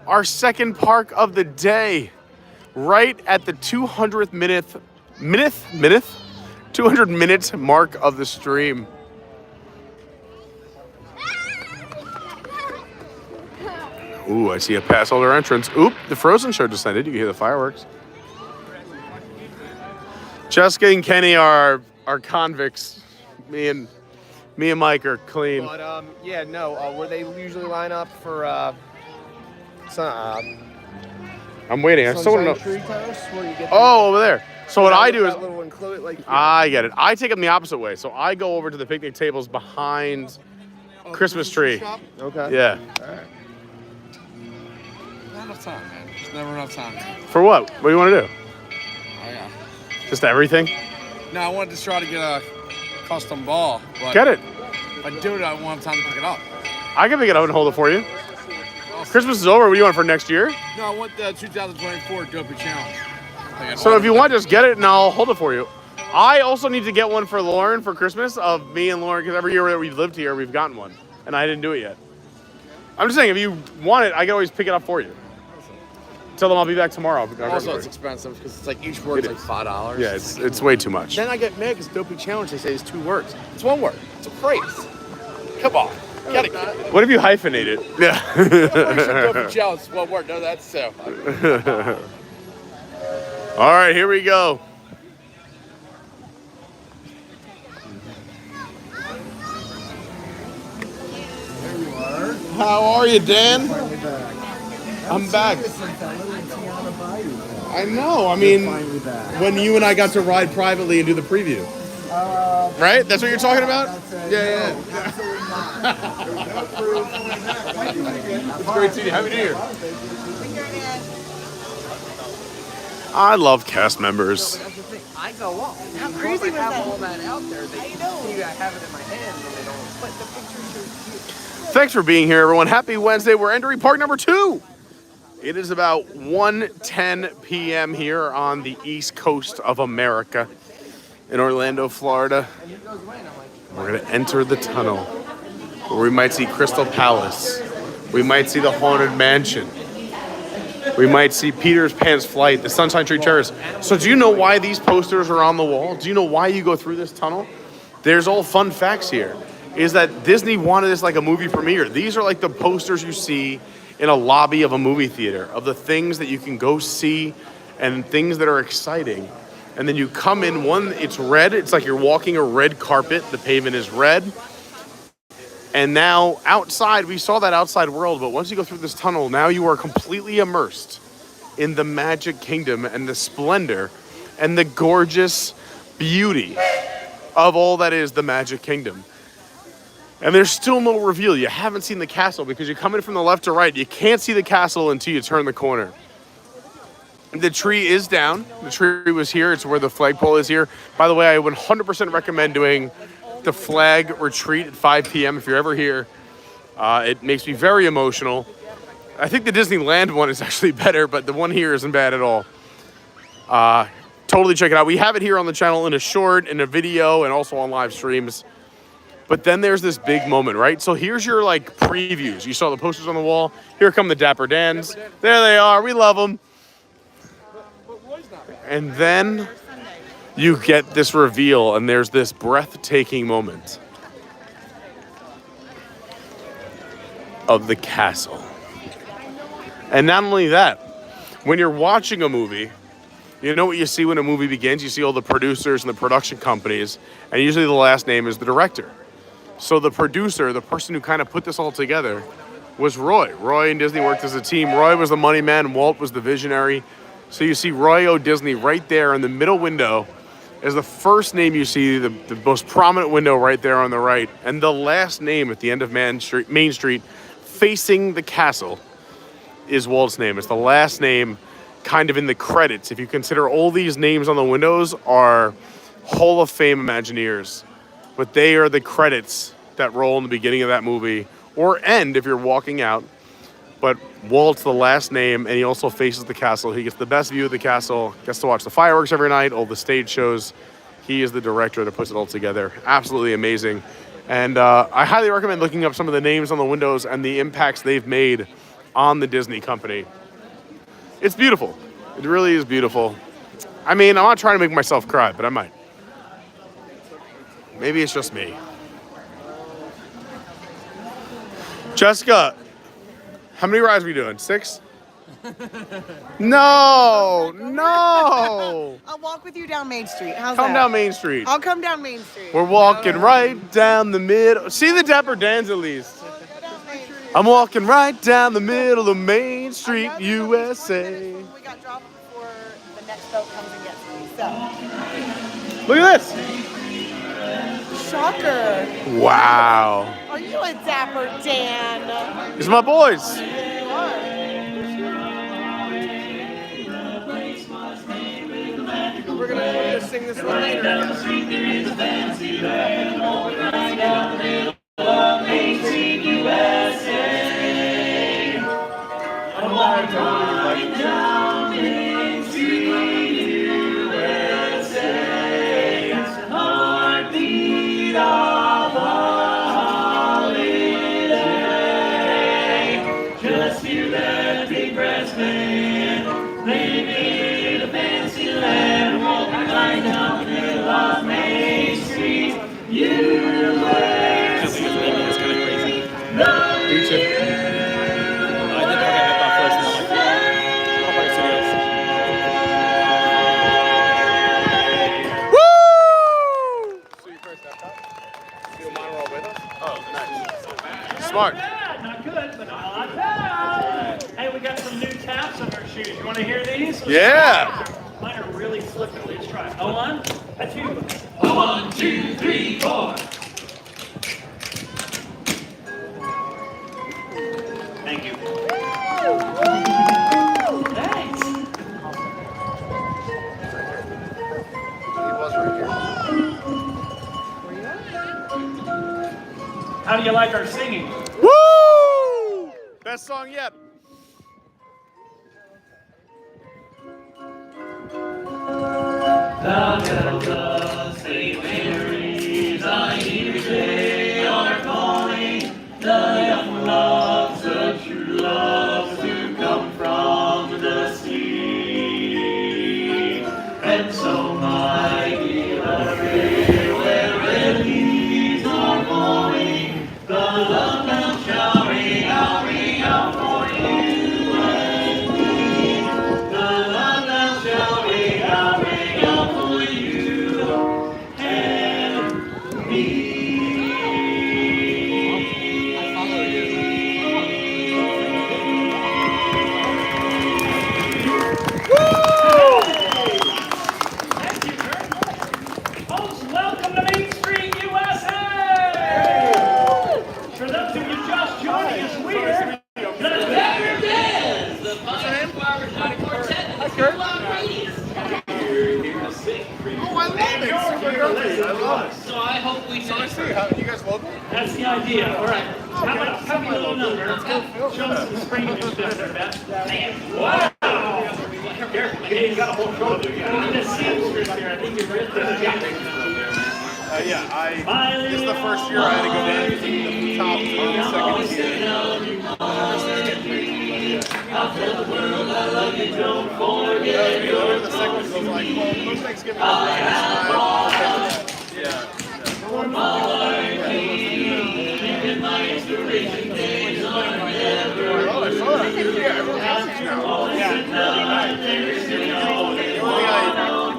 our second park of the day, right at the 200 minute mark of the stream. Ooh, I see a pass holder entrance. Oop, the Frozen show just ended. You can hear the fireworks. Jessica and Kenny are convicts. Me and Mike are clean. But yeah, no. Where they usually line up for I'm waiting. I still want to know. Tree Toast, where you get Over there. So what I do is, little enclosed, like, I get it. I take them the opposite way. So I go over to the picnic tables behind Christmas tree. Okay. Yeah. All right. Not enough time, man. There's never enough time. For what? What do you want to do? Oh yeah. Just everything? No, I wanted to try to get a custom ball. But Get it. if I do it, I won't have time to pick it up. I can pick it up and hold it for you. Christmas is over. What do you want for next year? No, I want the 2024 Dopey Challenge. So if you want, just get it and I'll hold it for you. I also need to get one for Lauren for Christmas of me and Lauren, because every year that we've lived here, we've gotten one. And I didn't do it yet. I'm just saying, if you want it, I can always pick it up for you. Tell them I'll be back tomorrow. Also, it's expensive because it's like each word's like $5. Yeah, it's way too much. Then I get mad because Dopey Challenge, they say, is 2 words. It's 1 word. It's a phrase. Come on. Get it. What if you hyphenate it? Yeah. Dopey Challenge is 1 word. No, that's so. All right, here we go. How are you, Dan? I'm back. I know. I mean, when you and I got to ride privately and do the preview. Right? That's what you're talking about? Yeah. It's great seeing you. Happy New Year. I love cast members. That's the thing. I go off. How crazy was I have that? all that out there. They I know. see I have it in my hand and they don't. But the pictures are cute. Thanks for being here, everyone. Happy Wednesday. We're entering park number 2. It is about 1:10 p.m. here on the East Coast of America in Orlando, Florida. We're going to enter the tunnel where we might see Crystal Palace. We might see the Haunted Mansion. We might see Peter's Pan's Flight, the Sunshine Tree Terrace. So do you know why these posters are on the wall? Do you know why you go through this tunnel? There's all fun facts here. Is that Disney wanted this like a movie premiere. These are like the posters you see in a lobby of a movie theater of the things that you can go see and things that are exciting. And then you come in, one, it's red. It's like you're walking a red carpet. The pavement is red. And now outside, we saw that outside world, but once you go through this tunnel, now you are completely immersed in the Magic Kingdom and the splendor and the gorgeous beauty of all that is the Magic Kingdom. And there's still no reveal. You haven't seen the castle because you come in from the left to right. You can't see the castle until you turn the corner. The tree is down. The tree was here. It's where the flagpole is here. By the way, I would 100% recommend doing the flag retreat at 5 p.m. if you're ever here. It makes me very emotional. I think the Disneyland one is actually better, but the one here isn't bad at all. Totally check it out. We have it here on the channel in a short, in a video, and also on live streams. But then there's this big moment, right? So here's your like previews. You saw the posters on the wall. Here come the Dapper Dans. There they are. We love them. And then you get this reveal, and there's this breathtaking moment of the castle. And not only that, when you're watching a movie, you know what you see when a movie begins? You see all the producers and the production companies, and usually the last name is the director. So the producer, the person who kind of put this all together, was Roy. Roy and Disney worked as a team. Roy was the money man, Walt was the visionary. So you see Roy O. Disney right there in the middle window is the first name you see, the most prominent window right there on the right. And the last name at the end of Main Street, facing the castle, is Walt's name. It's the last name kind of in the credits. If you consider all these names on the windows are Hall of Fame Imagineers. But they are the credits that roll in the beginning of that movie, or end if you're walking out. But Walt's the last name, and he also faces the castle. He gets the best view of the castle, gets to watch the fireworks every night, all the stage shows. He is the director that puts it all together. Absolutely amazing. And I highly recommend looking up some of the names on the windows and the impacts they've made on the Disney company. It's beautiful. It really is beautiful. I mean, I'm not trying to make myself cry, but I might. Maybe it's just me. Jessica, how many rides are we doing? 6? No. I'll walk with you down Main Street. How's Come that? down Main Street. I'll come down Main Street. We're walking right down the middle. See the Dapper Dans at least. I'm walking right down the middle of Main Street, USA. We got dropped before the next boat comes and gets me. So. Look at this. Shocker. Wow. Are you a Dapper Dan? These are my boys. You are. We're gonna sing this one later. Smart. Not good, but not bad. Hey, we got some new taps on our shoes. You want to hear these? Yeah. Mine are really slippery. Let's try. A 1, a 2. A 1, 2, 3, 4. How do you like our singing? Woo! Best song yet. The bells, St. Mary's, I hear they are calling the young loves, the true loves to come from the sea. And so, my beloved, where leaves are falling, the love bells shall ring out for you and me. The love bells shall ring out for you and me. Thank you very much. Folks, welcome to Main Street, USA! For those of you just joining us, we're the Terrans, the finest barbershop quartet in the Carolina Radius. We're here to sing for you. Oh, I love it. I love it. So I hope we So I see. How you guys local? That's the idea. All right. How about a happy little number? Let's go. Show us some strangeness there, Beth. Wow! Careful, you got a whole shoulder. You got the seamstress here. I think you've written this jacket. Yeah, this is the first year I had to go down to the top on the second year. I'll tell the world I love you, don't forget your the second one goes like, well, most Thanksgiving for my keeping my inspiration days on never. Oh, I saw that. Yeah, everyone has it now. Yeah.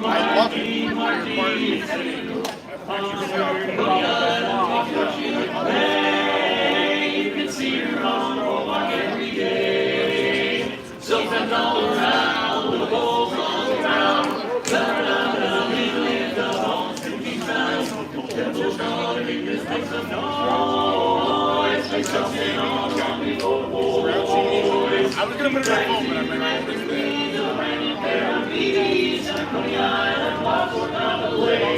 I love it. You can see her on the boardwalk every day. So fans all around, with the balls on the ground. We live the homes to be found. Temples calling, fingers make some noise. Make something on before the boys. I was going to put it at home, but I remember this day.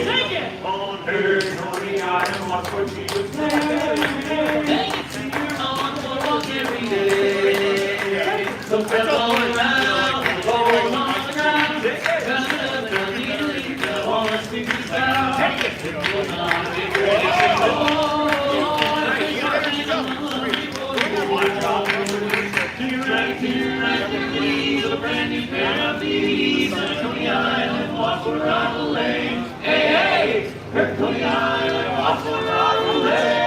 Take it! On her Coney Island, watch what she was playing. Take it to your on the walk every day. So fans all around, the balls on the ground. Take it! The horse to be found. Take it! A brand new pair of these, Coney Island, walk around the lane. Hey, hey, Coney Island, walk around the lane.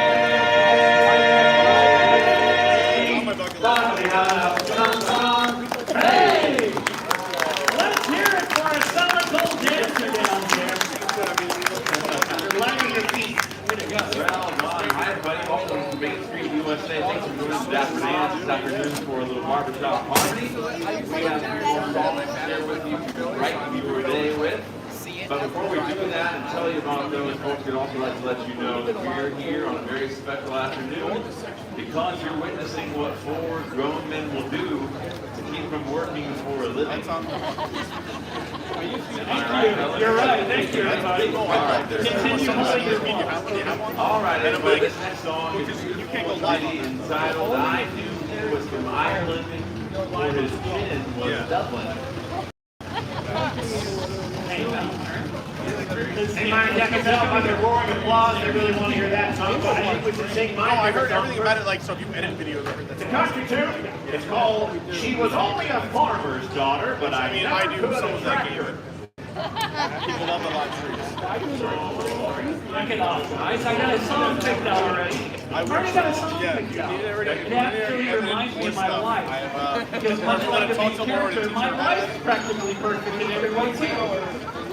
Hey, let's hear it for a SIVAKO dancer down there. Landing your feet. Hi everybody, welcome to Main Street, USA. Thanks for joining us this afternoon for a little barbershop party. We have your song to share with you right before day with. But before we do that and tell you about those, folks, we'd also like to let you know that we're here on a very special afternoon because you're witnessing what 4 grown men will do to keep from working for a living. You're right, thank you everybody. All right, everybody, this next song is a beautiful lady entitled I Knew He Was From Ireland, for his chin was Dublin. Hey, mind, I can tell by the roaring applause, they really want to hear that song, but I think we should sing my I heard everything about it, like, so if you edit videos, the country tune, it's called She Was Only a Farmer's Daughter, but I mean, I do some of that game. People love the live streams. Knock it off, guys. I got a song picked out already. I've already got a song picked out. It actually reminds me of my wife. Because much like the main character, my wife's practically perfect in every way too.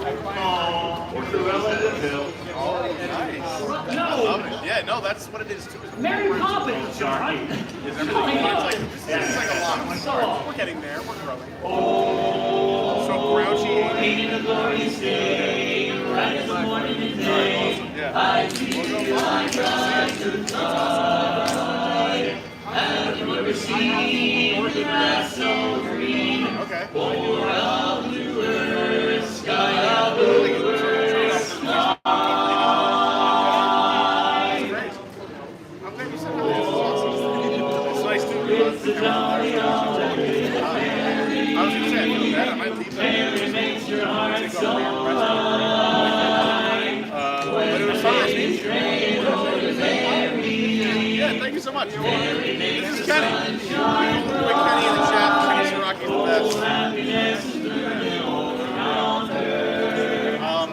Oh, Cruella de Vil. Oh, nice. No. I love it. Yeah, no, that's what it is too. Mary Poppins, John. It's like, this is like a lot. We're getting there. We're growing. Oh, so grouchy. Ain't a glorious day, right as the morning is day. I feel like I could fly. Have you ever seen the grass so green? Or a bluer sky, a bluer sky? Yeah, thank you so much. This is Kenny. Quick Kenny in the chat. Kenny's rocking the best.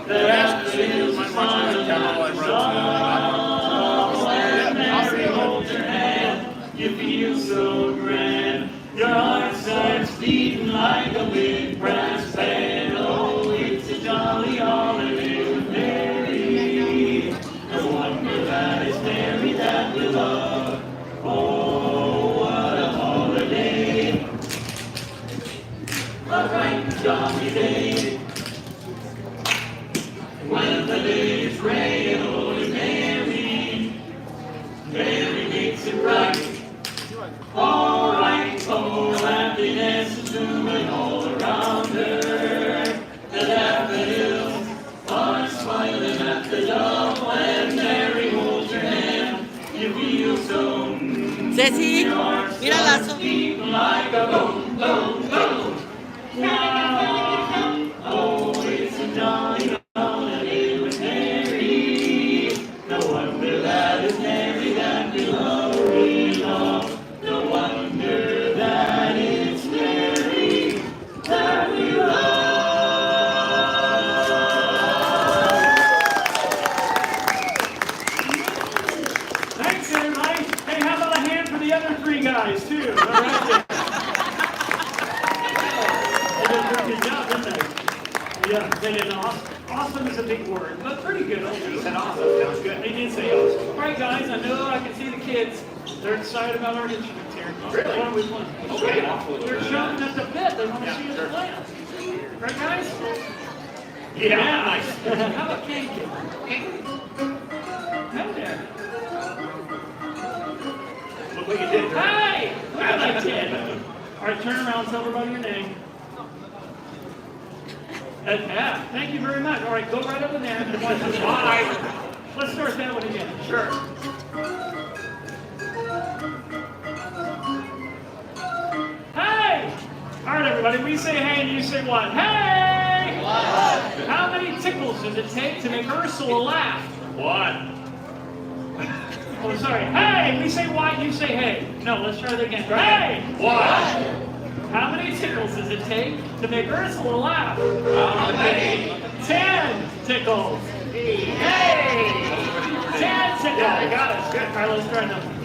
Ask if you mind watching the camera while I run. Yeah, I'll see you later. You feel so grand. Your heart starts beating like a big brass band. Oh, it's a jolly holiday with Mary. No wonder that it's Mary that we love. Oh, what a holiday. A bright and jolly day. When the day is gray and Holy Mary, Mary makes it right. All right, oh, happiness is moving all around her. The daffodils are smiling at the dove. When Mary holds your hand, you feel so. Ceci, mira lazo. Like a boom, boom, boom. Wow, oh, it's a jolly holiday with Mary. No wonder that is Mary that we love, we love. No wonder that it's Mary that we love. Thanks, everybody. Hey, how about a hand for the other three guys, too? All right. They did a pretty good job, didn't they? Yeah, they did awesome. Awesome is a big word, but pretty good. He said awesome. That was good. They did say awesome. All right, guys, I know I can see the kids. They're excited about our instruments here. Really? What are we playing? Okay. They're chomping at the bit. They want to see us play. Right, guys? Yeah. Nice. How about cake? Hey there. Look what you did. Hey! Look at that kid. All right, turn around. Tell everybody your name. Yeah, thank you very much. All right, go right over there. Bye. Let's start that one again. Sure. Hey! All right, everybody, we say hey and you say what? Hey! What? How many tickles does it take to make Ursula laugh? One. Oh, sorry. Hey! We say what, you say hey. No, let's try that again. Hey! What? How many tickles does it take to make Ursula laugh? How many? 10 tickles. Hey! 10 tickles. Yeah, I got it. Good. All right, let's try another one.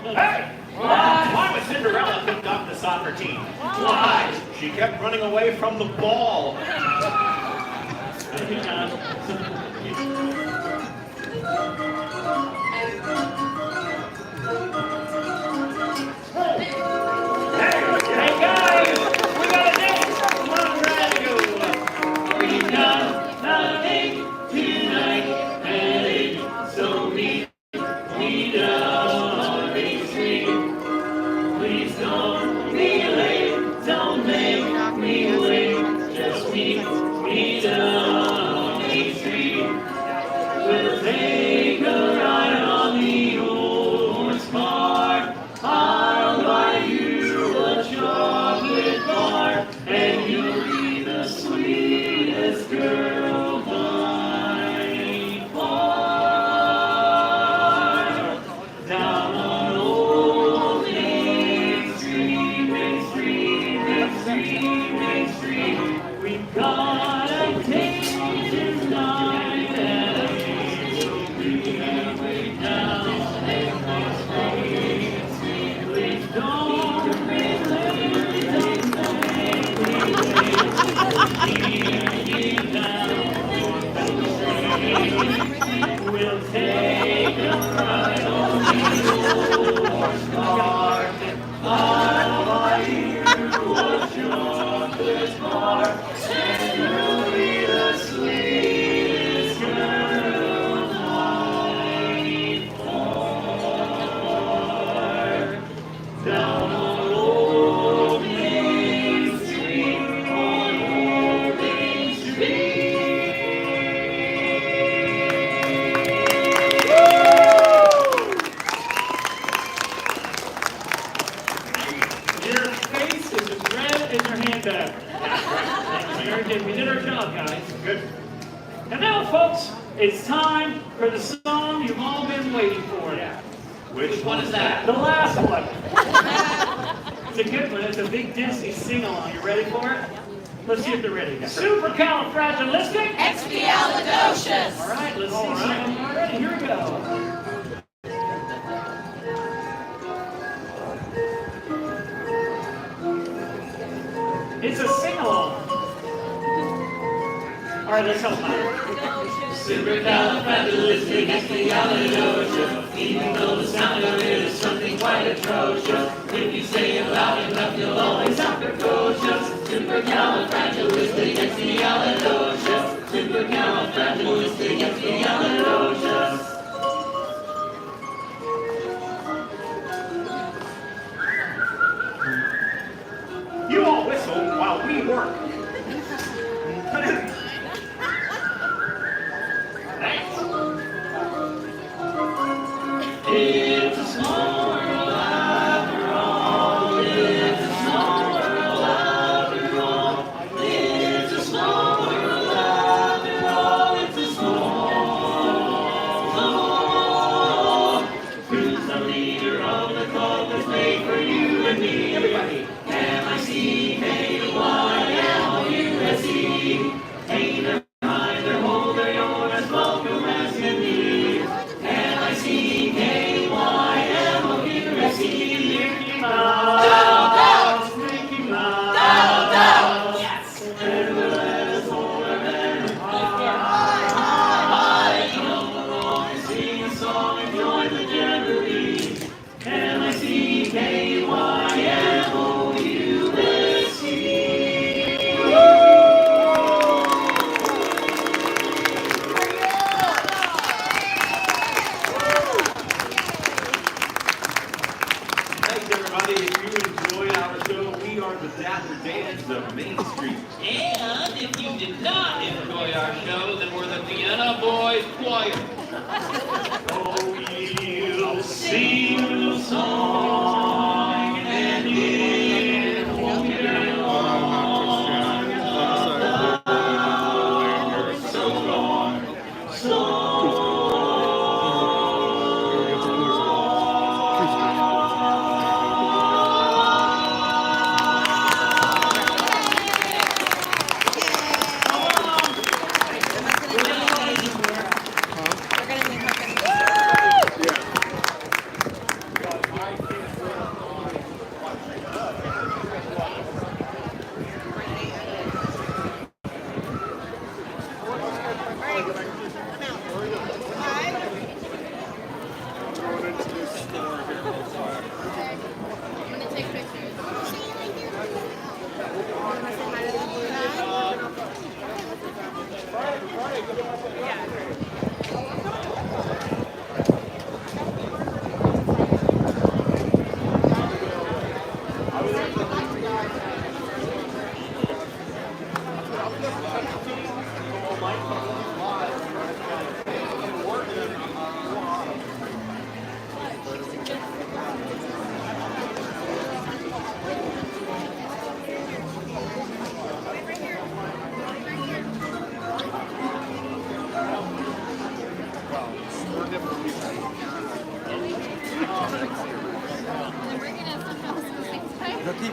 Hey! Why was Cinderella picked off the soccer team? Why? She kept running away from the ball. Thank you, John. Hey guys, we got a dance. Come on, we're ready to go. We got nothing tonight, and so we don't. Please don't be late, don't make me wait, just meet me down Main Street. We'll take a ride on the old horse car. I'll buy you a chocolate bar, and you'll be the sweetest girl by far. Down on old Main Street, Main Street, Main Street, Main Street. We've got a date tonight, and we way down Main Street. Please don't be late, don't make me wait. We'll take a ride on the old horse car. I'll buy you a chocolate bar, and you'll be the sweetest girl by It's time for the song you've all been waiting for. Which one is that? The last one. It's a good one. It's a big Disney sing-along. You ready for it? Let's see if they're ready. Supercalifragilistic. Expialidocious. All right, let's see some of them are ready. Here we go. It's a sing-along. All right, let's help out. Supercalifragilisticexpialidocious. Even though the sound of it is something quite atrocious, if you say it loud enough, you'll always sound precocious. Supercalifragilisticexpialidocious. Supercalifragilisticexpialidocious. You all whistle while we work. It's a small world after all. It's a small world after all. It's a small world after all. It's a small. Who's the leader of the club that's made for you and me? Everybody. MICKYLUSE. Ain't their mind, their hold, their own as welcome as you need. MICKYLUSE. Mickey Mouse. Mickey Mouse. Yes. And let us hold our hand high. Come along and sing a song and join the jamboree. Thanks, everybody. If you enjoyed our show, we are the Dapper Dans of Main Street. And if you did not enjoy our show, then we're the Vienna Boys Choir. Oh, we'll sing a song and it won't get long. So long, so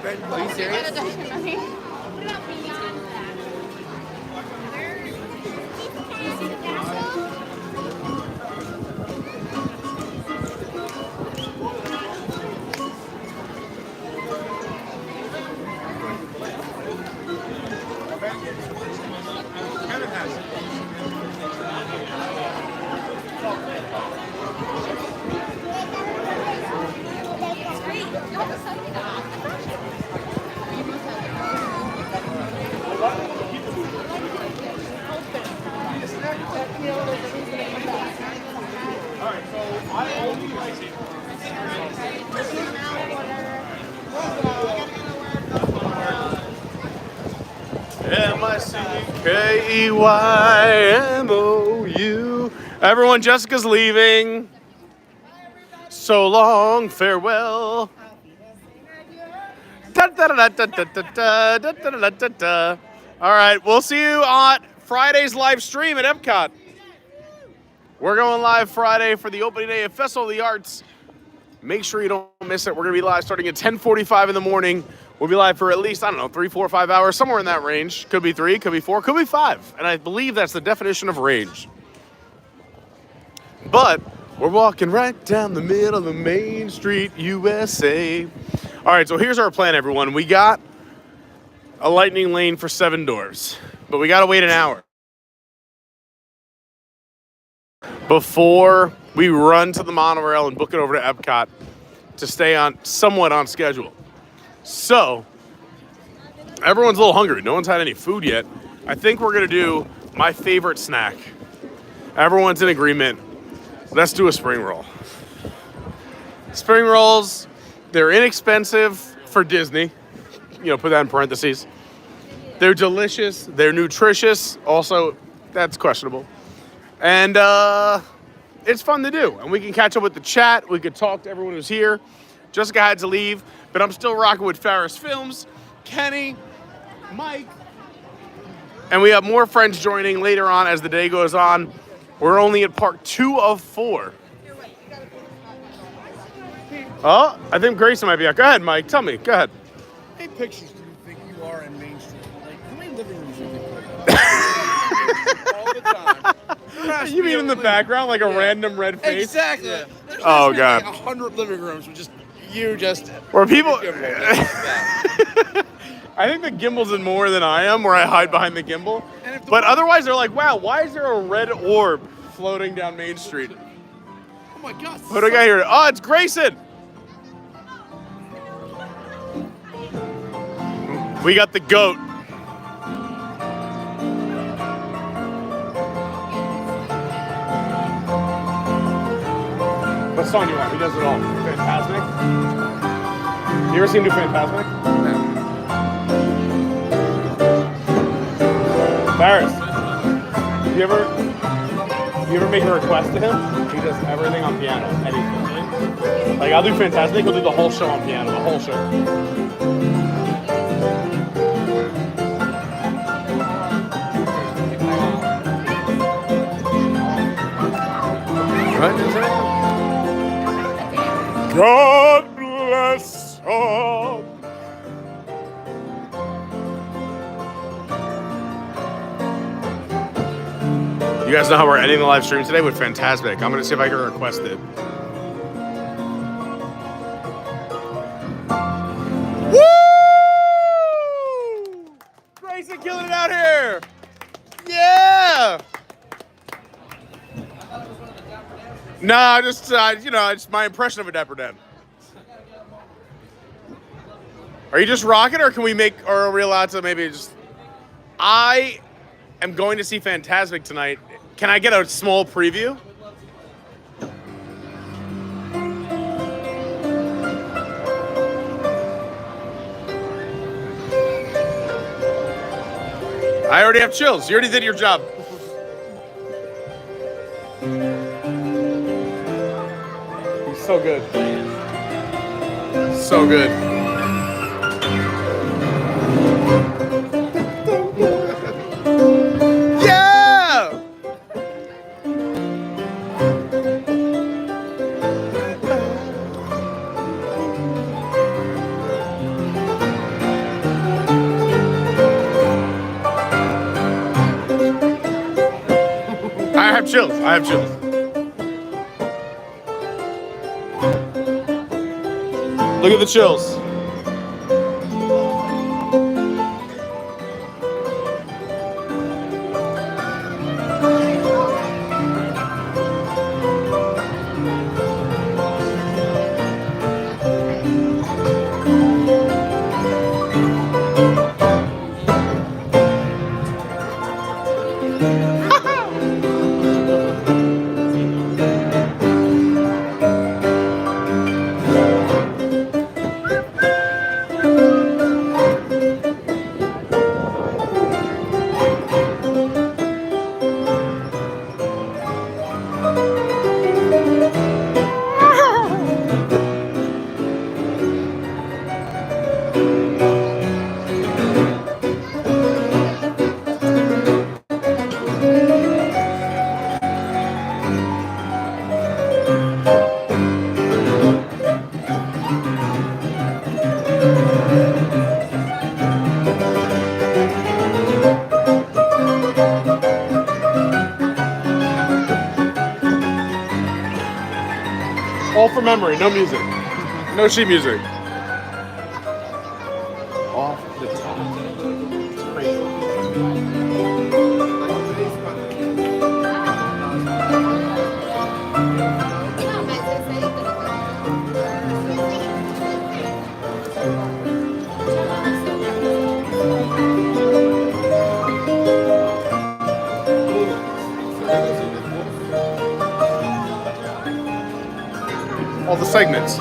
Are you serious? MICKEYMOU. Everyone, Jessica's leaving. So long, farewell. All right, we'll see you on Friday's live stream at Epcot. We're going live Friday for the opening day of Festival of the Arts. Make sure you don't miss it. We're going to be live starting at 10:45 in the morning. We'll be live for at least, I don't know, 3, 4, 5 hours, somewhere in that range. Could be 3, could be 4, could be 5. And I believe that's the definition of range. But we're walking right down the middle of Main Street, USA. All right, so here's our plan, everyone. We got a lightning lane for 7 doors, but we got to wait an hour before we run to the monorail and book it over to Epcot to stay on somewhat on schedule. So everyone's a little hungry. No one's had any food yet. I think we're gonna do my favorite snack. Everyone's in agreement. Let's do a spring roll. Spring rolls, they're inexpensive for Disney. You know, put that in parentheses. They're delicious. They're nutritious. Also, that's questionable. And it's fun to do. And we can catch up with the chat. We could talk to everyone who's here. Jessica had to leave, but I'm still rocking with Ferris Films, Kenny, Mike. And we have more friends joining later on as the day goes on. We're only at part 2 of 4. Oh, I think Grayson might be out. Go ahead, Mike. Tell me. Go ahead. How many pictures do you think you are in Main Street? Like, how many living rooms do you think all the time? You mean in the background, like a random red face? Exactly. Yeah. There's Oh, like God. 100 living rooms with just you just. Where people. I think the gimbal's in more than I am, where I hide behind the gimbal. But otherwise, they're like, wow, why is there a red orb floating down Main Street? Oh my God. What do I got here? Oh, it's Grayson. We got the goat. What song do you want? He does it all. Fantasmic? You ever seen him do Fantasmic? No. Barris, you ever make a request to him? He does everything on piano, anything. Like, I'll do Fantasmic, he'll do the whole show on piano, the whole show. God bless all. You guys know how we're ending the live stream today with Fantasmic. I'm gonna see if I can request it. Woo! Grayson killing it out here! Yeah! No, just it's my impression of a Dapper Dan. Are you just rocking, or can we or are we allowed to maybe just? I am going to see Fantasmic tonight. Can I get a small preview? I already have chills. You already did your job. So good. So good. Yeah! I have chills. I have chills. Look at the chills. All from memory, no music. No sheet music. Off the top. It's crazy. All the segments.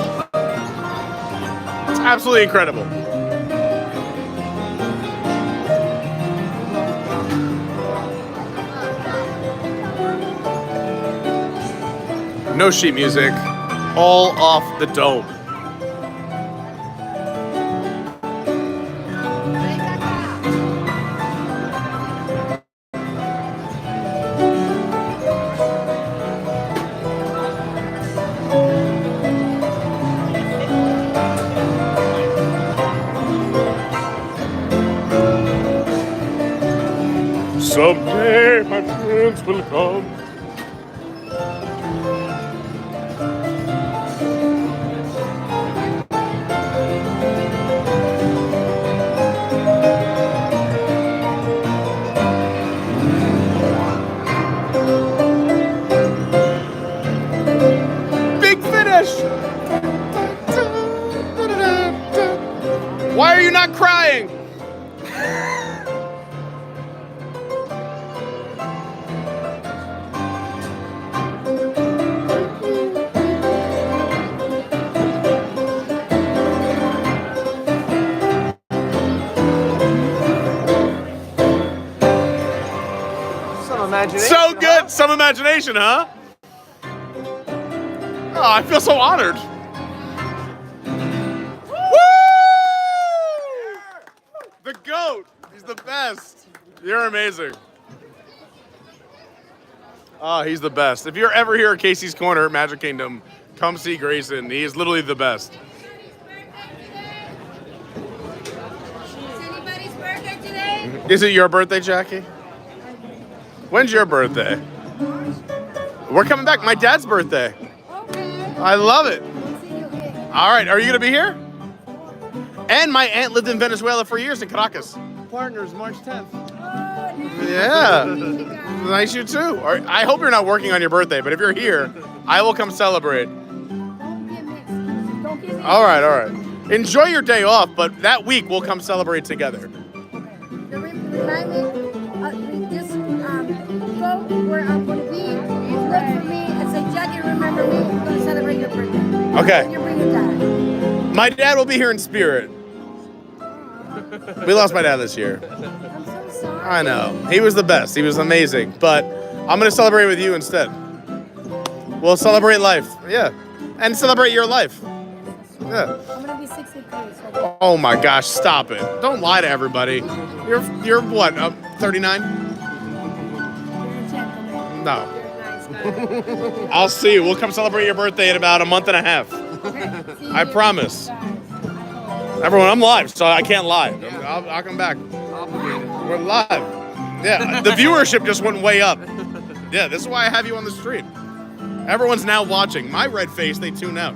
It's absolutely incredible. No sheet music, all off the dome. Someday my friends will come. Big finish! Why are you not crying? So good! Some imagination, huh? Oh, I feel so honored. Woo! The GOAT! He's the best. You're amazing. Oh, he's the best. If you're ever here at Casey's Corner at Magic Kingdom, come see Grayson. He is literally the best. Is anybody's birthday today? Is it your birthday, Jackie? When's your birthday? We're coming back. My dad's birthday. I love it. All right, are you gonna be here? And my aunt lived in Venezuela for years in Caracas. Partners, March 10th. Yeah, nice you too. I hope you're not working on your birthday, but if you're here, I will come celebrate. All right. Enjoy your day off, but that week we'll come celebrate together. Remind me, just go where I'm going to be, look for me, and say, Jackie, remember me, we're going to celebrate your birthday. Okay. And you bring your dad. My dad will be here in spirit. We lost my dad this year. I'm so sorry. I know. He was the best. He was amazing. But I'm going to celebrate with you instead. We'll celebrate life. Yeah. And celebrate your life. Yeah. I'm going to be 63. So Oh my gosh, stop it. Don't lie to everybody. You're what, 39? No. I'll see you. We'll come celebrate your birthday in about a month and a half. I promise. Everyone, I'm live, so I can't lie. I'll come back. We're live. Yeah, the viewership just went way up. Yeah, this is why I have you on the street. Everyone's now watching. My red face, they tune out.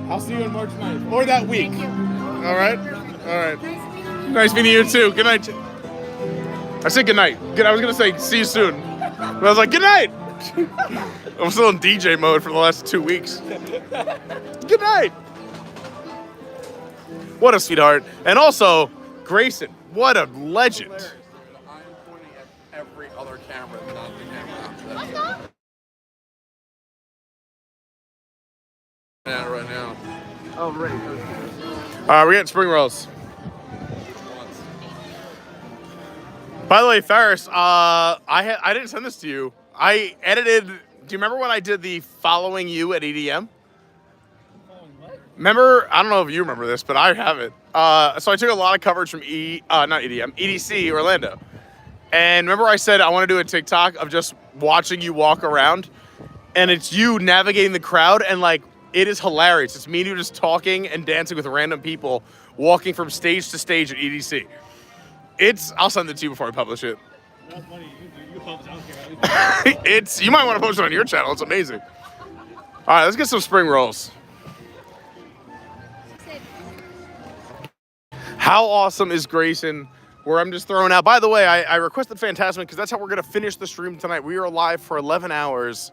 I'll see you on March 9th, or that week. All right? All right. Nice meeting you too. Good night. I said good night. I was going to say see you soon. But I was like, good night. I'm still in DJ mode for the last 2 weeks. Good night. What a sweetheart. And also, Grayson, what a legend. I'm pointing at every other camera, not the camera. Right now. Oh, right. We're getting spring rolls. By the way, Ferris, I didn't send this to you. I edited. Do you remember when I did the following you at EDM? Remember? I don't know if you remember this, but I have it. So I took a lot of coverage from EDC Orlando. And remember I said I want to do a TikTok of just watching you walk around, and it's you navigating the crowd, and like it is hilarious. It's me and you just talking and dancing with random people, walking from stage to stage at EDC. I'll send it to you before I publish it. That's funny. You post it. I don't care. You might want to post it on your channel. It's amazing. All right, let's get some spring rolls. How awesome is Grayson? Where I'm just throwing out. By the way, I requested Fantasmic because that's how we're going to finish the stream tonight. We are live for 11 hours,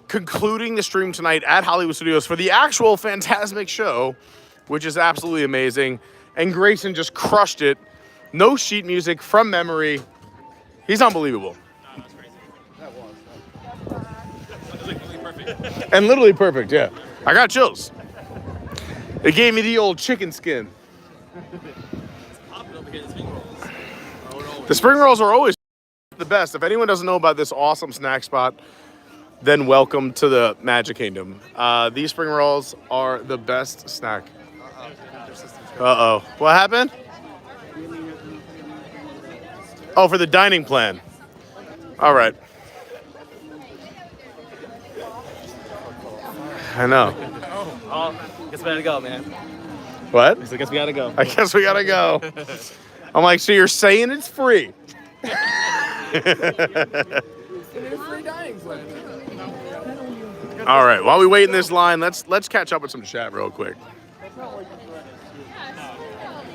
concluding the stream tonight at Hollywood Studios for the actual Fantasmic show, which is absolutely amazing. And Grayson just crushed it. No sheet music, from memory. He's unbelievable. And literally perfect, yeah. I got chills. It gave me the old chicken skin. The spring rolls are always the best. If anyone doesn't know about this awesome snack spot, then welcome to the Magic Kingdom. These spring rolls are the best snack. Uh-oh. What happened? Oh, for the dining plan. All right. I know. Oh, guess we gotta go, man. What? I guess we gotta go. I guess we gotta go. I'm like, so you're saying it's free? All right. While we wait in this line, let's catch up with some chat real quick.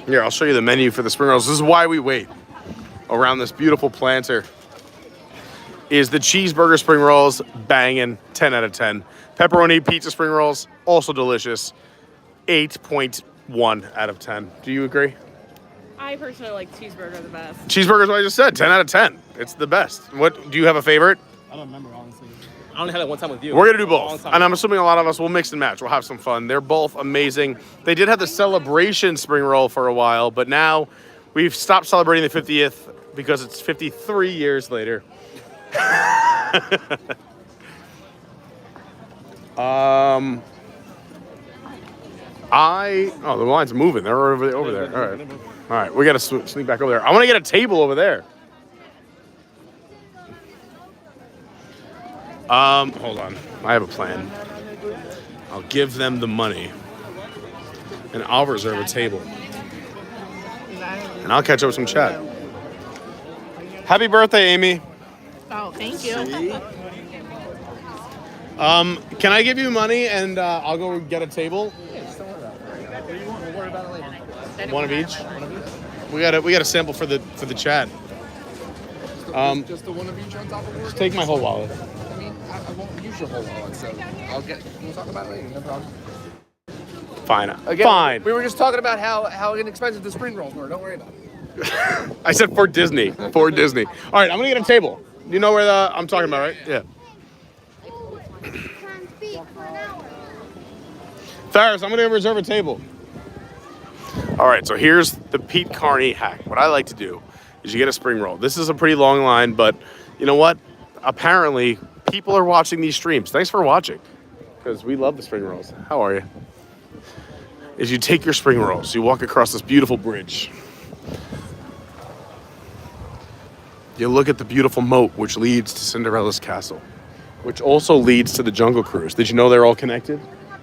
Here, I'll show you the menu for the spring rolls. This is why we wait around this beautiful planter. Is the cheeseburger spring rolls banging? 10 out of 10. Pepperoni pizza spring rolls, also delicious. 8.1 out of 10. Do you agree? I personally like cheeseburger the best. Cheeseburger's what I just said. 10 out of 10. It's the best. What do you have a favorite? I don't remember, honestly. I only had it one time with you. We're gonna do both, and I'm assuming a lot of us will mix and match. We'll have some fun. They're both amazing. They did have the celebration spring roll for a while, but now we've stopped celebrating the 50th because it's 53 years later. Oh, the line's moving. They're over there. All right. We gotta sneak back over there. I want to get a table over there. Hold on. I have a plan. I'll give them the money, and I'll reserve a table, and I'll catch up with some chat. Happy birthday, Amy. Oh, thank you. Can I give you money and I'll go get a table? One of each. We got a sample for the chat. Just the one of each on top of Just take my whole wallet. I mean, I won't use your whole wallet, so we'll talk about it later. No problem. Fine. Again, Fine. We were just talking about how inexpensive the spring rolls were. Don't worry about it. I said for Disney. For Disney. All right, I'm gonna get a table. You know where I'm talking about, right? Yeah. Ferris, I'm gonna reserve a table. All right, so here's the Pete Carney hack. What I like to do is you get a spring roll. This is a pretty long line, but you know what? Apparently, people are watching these streams. Thanks for watching, because we love the spring rolls. How are you? Is you take your spring rolls, you walk across this beautiful bridge. You look at the beautiful moat, which leads to Cinderella's castle, which also leads to the Jungle Cruise. Did you know they're all connected?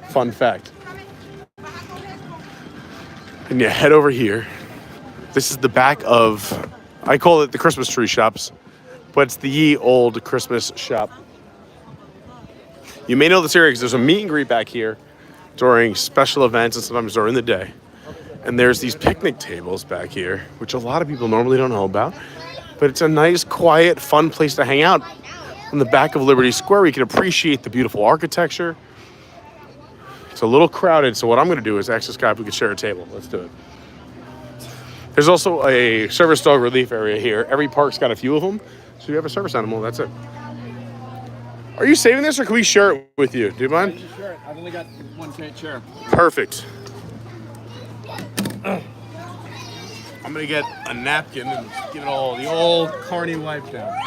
Fun fact. And you head over here. This is the back of, I call it the Christmas tree shops, but it's the ye old Christmas shop. You may know this area because there's a meet and greet back here during special events and sometimes during the day. And there's these picnic tables back here, which a lot of people normally don't know about. But it's a nice, quiet, fun place to hang out on the back of Liberty Square where you can appreciate the beautiful architecture. It's a little crowded, so what I'm going to do is ask this guy if we could share a table. Let's do it. There's also a service dog relief area here. Every park's got a few of them, so you have a service animal. That's it. Are you saving this, or can we share it with you? Do you mind? Share it. I've only got one chair. Perfect. I'm going to get a napkin and give it all the old Carney wipe down.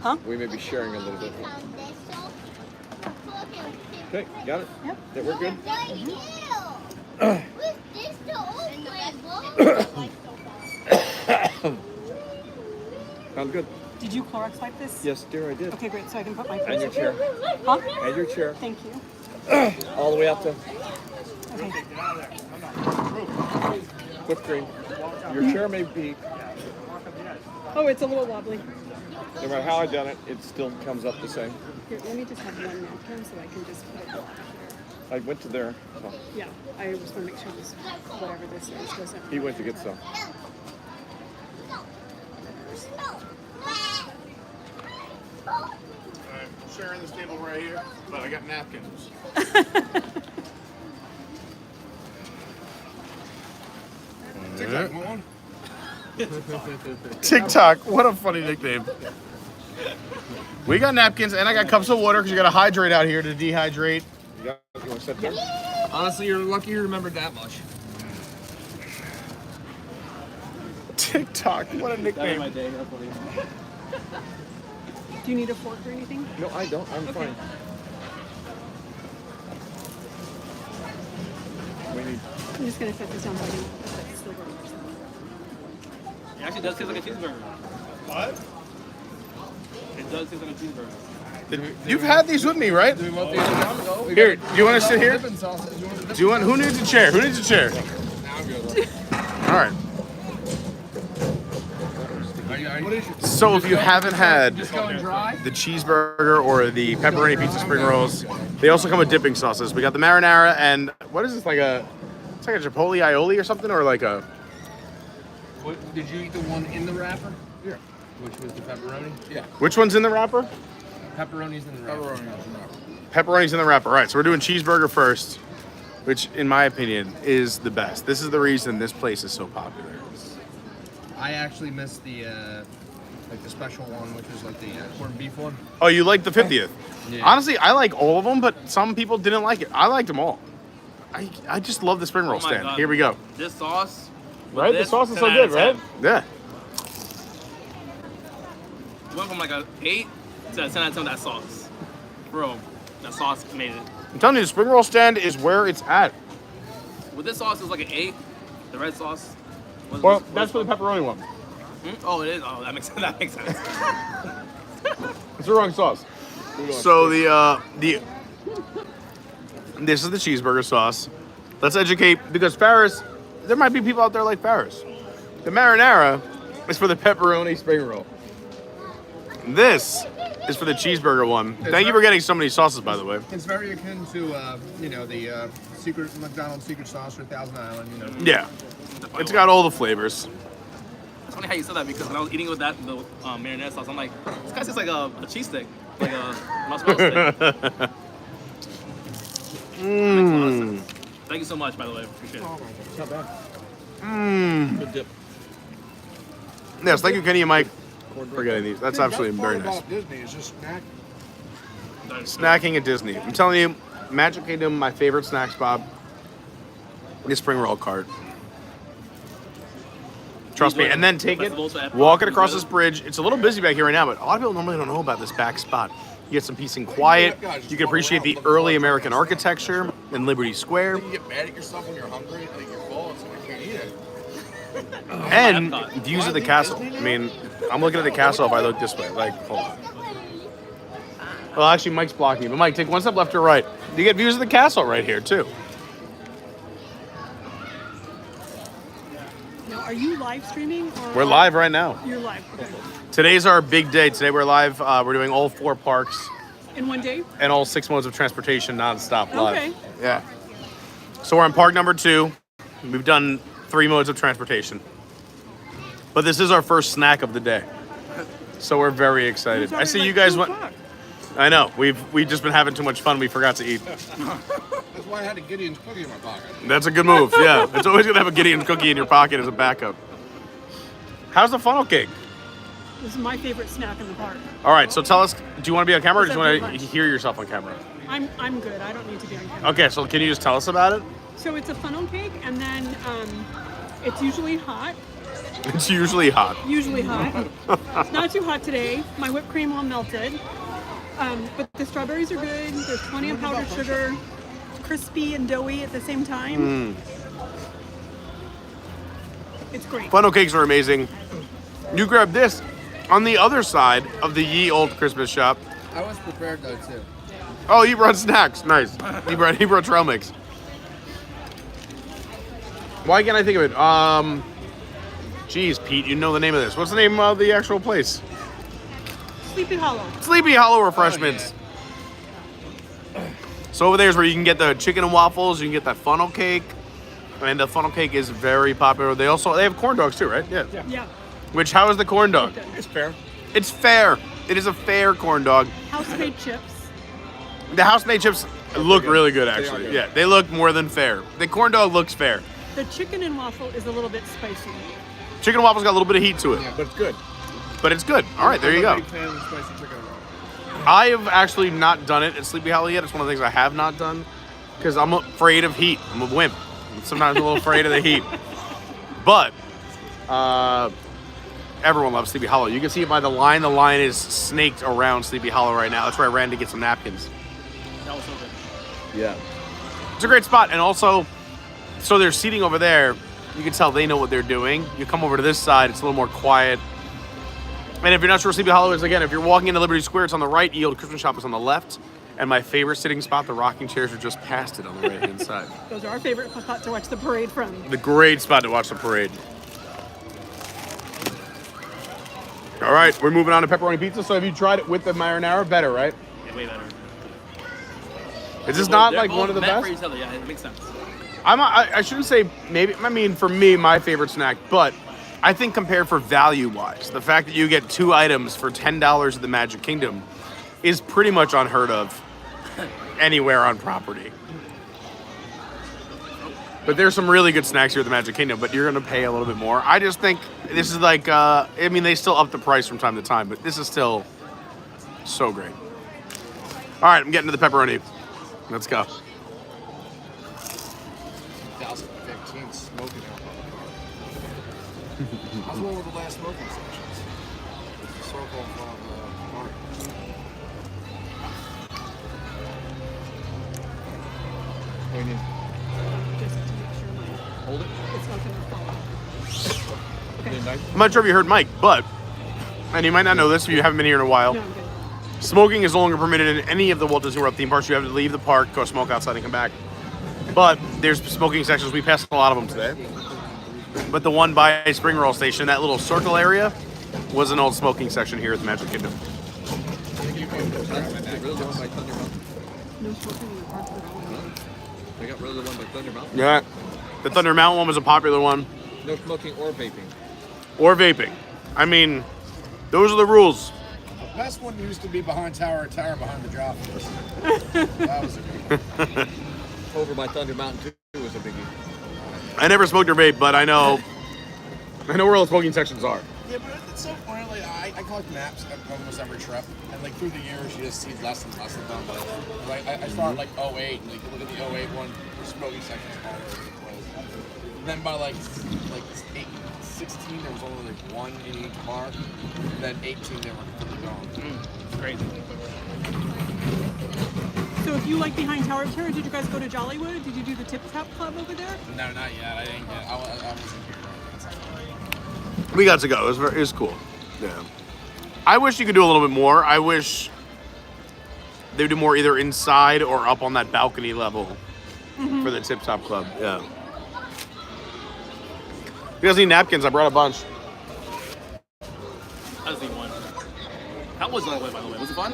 Huh? We may be sharing a little bit. Okay, got it? Yep. Yeah, we're good. Sounds good. Did you Clorox wipe this? Yes, dear, I did. Okay, great. So I can put my And your chair. Huh? And your chair. Thank you. All the way up to Okay. whipped cream. Your chair may be, Oh, it's a little wobbly. no matter how I've done it, it still comes up the same. Here, let me just have one napkin so I can just put it. I went to there. So Yeah, I just want to make sure this, whatever this is, doesn't. he went to get some. I'm sharing this table right here, but I got napkins. TikTok, come on. TikTok, what a funny nickname. We got napkins and I got cups of water because you got to hydrate out here to dehydrate. You want to sit there? Honestly, you're lucky you remembered that much. TikTok, what a nickname. my day. That's funny. Do you need a fork or anything? No, I don't. I'm fine. We need. I'm just going to set this down so I can put that silver or something. It actually does taste like a cheeseburger. What? It does taste like a cheeseburger. You've had these with me, right? Here, do you want to sit here? Do you want? Who needs a chair? Who needs a chair? All right. So if you haven't had the cheeseburger or the pepperoni pizza spring rolls, they also come with dipping sauces. We got the marinara and what is this, like a? It's like a chipotle aioli or something, or like a. What, did you eat the one in the wrapper? Yeah. Which was the pepperoni? Yeah. Which one's in the wrapper? Pepperoni's in the wrapper. Pepperoni's in the wrapper. All right, so we're doing cheeseburger first, which in my opinion is the best. This is the reason this place is so popular. I actually missed the like the special one, which was like the corned beef one. Oh, you like the 50th? Yeah. Honestly, I like all of them, but some people didn't like it. I liked them all. I just love the spring roll Oh my stand. God. Here we go. This sauce. Right? The sauce is so good, right? Yeah. Went from like a 8 to a 10 out of 10 with that sauce. Bro, that sauce made it. I'm telling you, the spring roll stand is where it's at. With this sauce, it was like an 8. The red sauce. Well, that's for the pepperoni one. Oh, it is. Oh, that makes sense. That makes sense. It's the wrong sauce. So this is the cheeseburger sauce. Let's educate, because Ferris, there might be people out there like Ferris. The marinara is for the pepperoni spring roll. This is for the cheeseburger one. Thank you for getting so many sauces, by the way. It's very akin to the secret McDonald's secret sauce for Thousand Island. Yeah, it's got all the flavors. It's funny how you said that because when I was eating with that the marinara sauce, I'm like, this guy tastes like a cheese stick, like a mozzarella stick. Mmm. Thank you so much, by the way. Appreciate it. It's not bad. Mmm. Good dip. Yes, thank you, Kenny and Mike, for getting these. That's absolutely very nice. About Disney is just snack. Snacking at Disney. I'm telling you, Magic Kingdom, my favorite snack spot is spring roll cart. Trust me. And then take it, walk it across this bridge. It's a little busy back here right now, but a lot of people normally don't know about this back spot. You get some peace and quiet. You can appreciate the early American architecture in Liberty Square. Oh, Oh, You get mad at yourself when you're hungry, like you're full, so you can't eat it. And views of the castle. I mean, I'm looking at the castle if I look this way. Like, hold on. Well, actually, Mike's blocking me. But Mike, take one step left or right. You get views of the castle right here, too. Now, are you live streaming? Or We're live right now. You're live. Okay. Today's our big day. Today we're live. We're doing all 4 parks In one day? and all 6 modes of transportation nonstop live. Okay. Yeah. So we're on park number 2. We've done 3 modes of transportation. But this is our first snack of the day. So we're very excited. I see you guys went. I know. We've just been having too much fun. We forgot to eat. That's why I had a Gideon's cookie in my pocket. That's a good move. Yeah. It's always good to have a Gideon's cookie in your pocket as a backup. How's the funnel cake? This is my favorite snack in the park. All right. So tell us, do you want to be on camera or do you What's want that to hear yourself on camera? I'm good. I don't need to be on camera. Okay. So can you just tell us about it? So it's a funnel cake, and then it's usually hot, It's usually hot. Usually hot. It's not too hot today. My whipped cream all melted. But the strawberries are good. There's plenty of powdered sugar. It's crispy and doughy at the same time. It's great. Funnel cakes are amazing. You grab this on the other side of the ye old Christmas shop. I was prepared though too. Oh, you brought snacks. Nice. He brought trail mix. Why can't I think of it? Geez, Pete, you know the name of this. What's the name of the actual place? Sleepy Hollow. Sleepy Hollow Refreshments. So over there is where you can get the chicken and waffles. You can get that funnel cake. And the funnel cake is very popular. They have corn dogs too, right? Yeah. Yeah. Which, how is the corn dog? It's fair. It's fair. It is a fair corn dog. House-made chips. The house-made chips look really good, They are actually. good. Yeah, they look more than fair. The corn dog looks fair. The chicken and waffle is a little bit spicy. Chicken and waffle's got a little bit of heat to it. Yeah, but it's good. But it's good. All right, there you I'm go. a big fan of spicy chicken and waffle. I have actually not done it at Sleepy Hollow yet. It's one of the things I have not done because I'm afraid of heat. I'm a wimp. I'm sometimes a little afraid of the heat. But everyone loves Sleepy Hollow. You can see it by the line. The line is snaked around Sleepy Hollow right now. That's where I ran to get some napkins. That was so good. Yeah. It's a great spot. And also, so they're seating over there. You can tell they know what they're doing. You come over to this side, it's a little more quiet. And if you're not sure where Sleepy Hollow is, again, if you're walking into Liberty Square, it's on the right. Yield Christmas Shop is on the left. And my favorite sitting spot, the rocking chairs, are just past it on the right-hand side. Those are our favorite spot to watch the parade from. The great spot to watch the parade. All right, we're moving on to pepperoni pizza. So have you tried it with the marinara? Better, right? Yeah, way better. Is this not like one of the meant best? for each other. Yeah, it makes sense. I shouldn't say maybe. I mean, for me, my favorite snack, but I think compared for value-wise, the fact that you get 2 items for $10 at the Magic Kingdom is pretty much unheard of anywhere on property. But there's some really good snacks here at the Magic Kingdom, but you're going to pay a little bit more. I just think this is like, I mean, they still up the price from time to time, but this is still so great. All right, I'm getting to the pepperoni. Let's go. 2015 smoking alcohol. I was one of the last smoking sections. It's the circle from Carney. What do you need? Just to make sure Hold it. it's not going to fall off. Okay. I'm not sure if you heard Mike, but, and you might not know this if you haven't been here in a while, No, I'm good. smoking is no longer permitted in any of the Walt Disney World theme parks. You have to leave the park, go smoke outside, and come back. But there's smoking sections. We passed a lot of them today. But the one by Spring Roll Station, that little circle area, was an old smoking section here at the Magic Kingdom. No smoking in the park at all. They got rid of the one by Thunder Mountain. Yeah. The Thunder Mountain one was a popular one. No smoking or vaping. Or vaping. I mean, those are the rules. The best one used to be behind Tower behind the drop. That was a big one. Over by Thunder Mountain too was a biggie. I never smoked or vape, but I know where all the smoking sections are. Yeah, but it's so funny. Like, I collect maps at almost every trip, and like through the years, you just see less and less of them. Like, I started like 08, and like you look at the 08 one, the smoking sections all over the place. Then by like 16, there was only like one in each park. Then 18, they were completely gone. Great. So if you like behind Tower of Terror, did you guys go to Jollywood? Did you do the Tip Tap Club over there? No, not yet. I didn't get. I wasn't here. We got to go. It was cool. Yeah. I wish you could do a little bit more. I wish they would do more either inside or up on that balcony level for the Tip Top Club. Yeah. You guys need napkins? I brought a bunch. I just need one. How was Jollywood, by the way? Was it fun?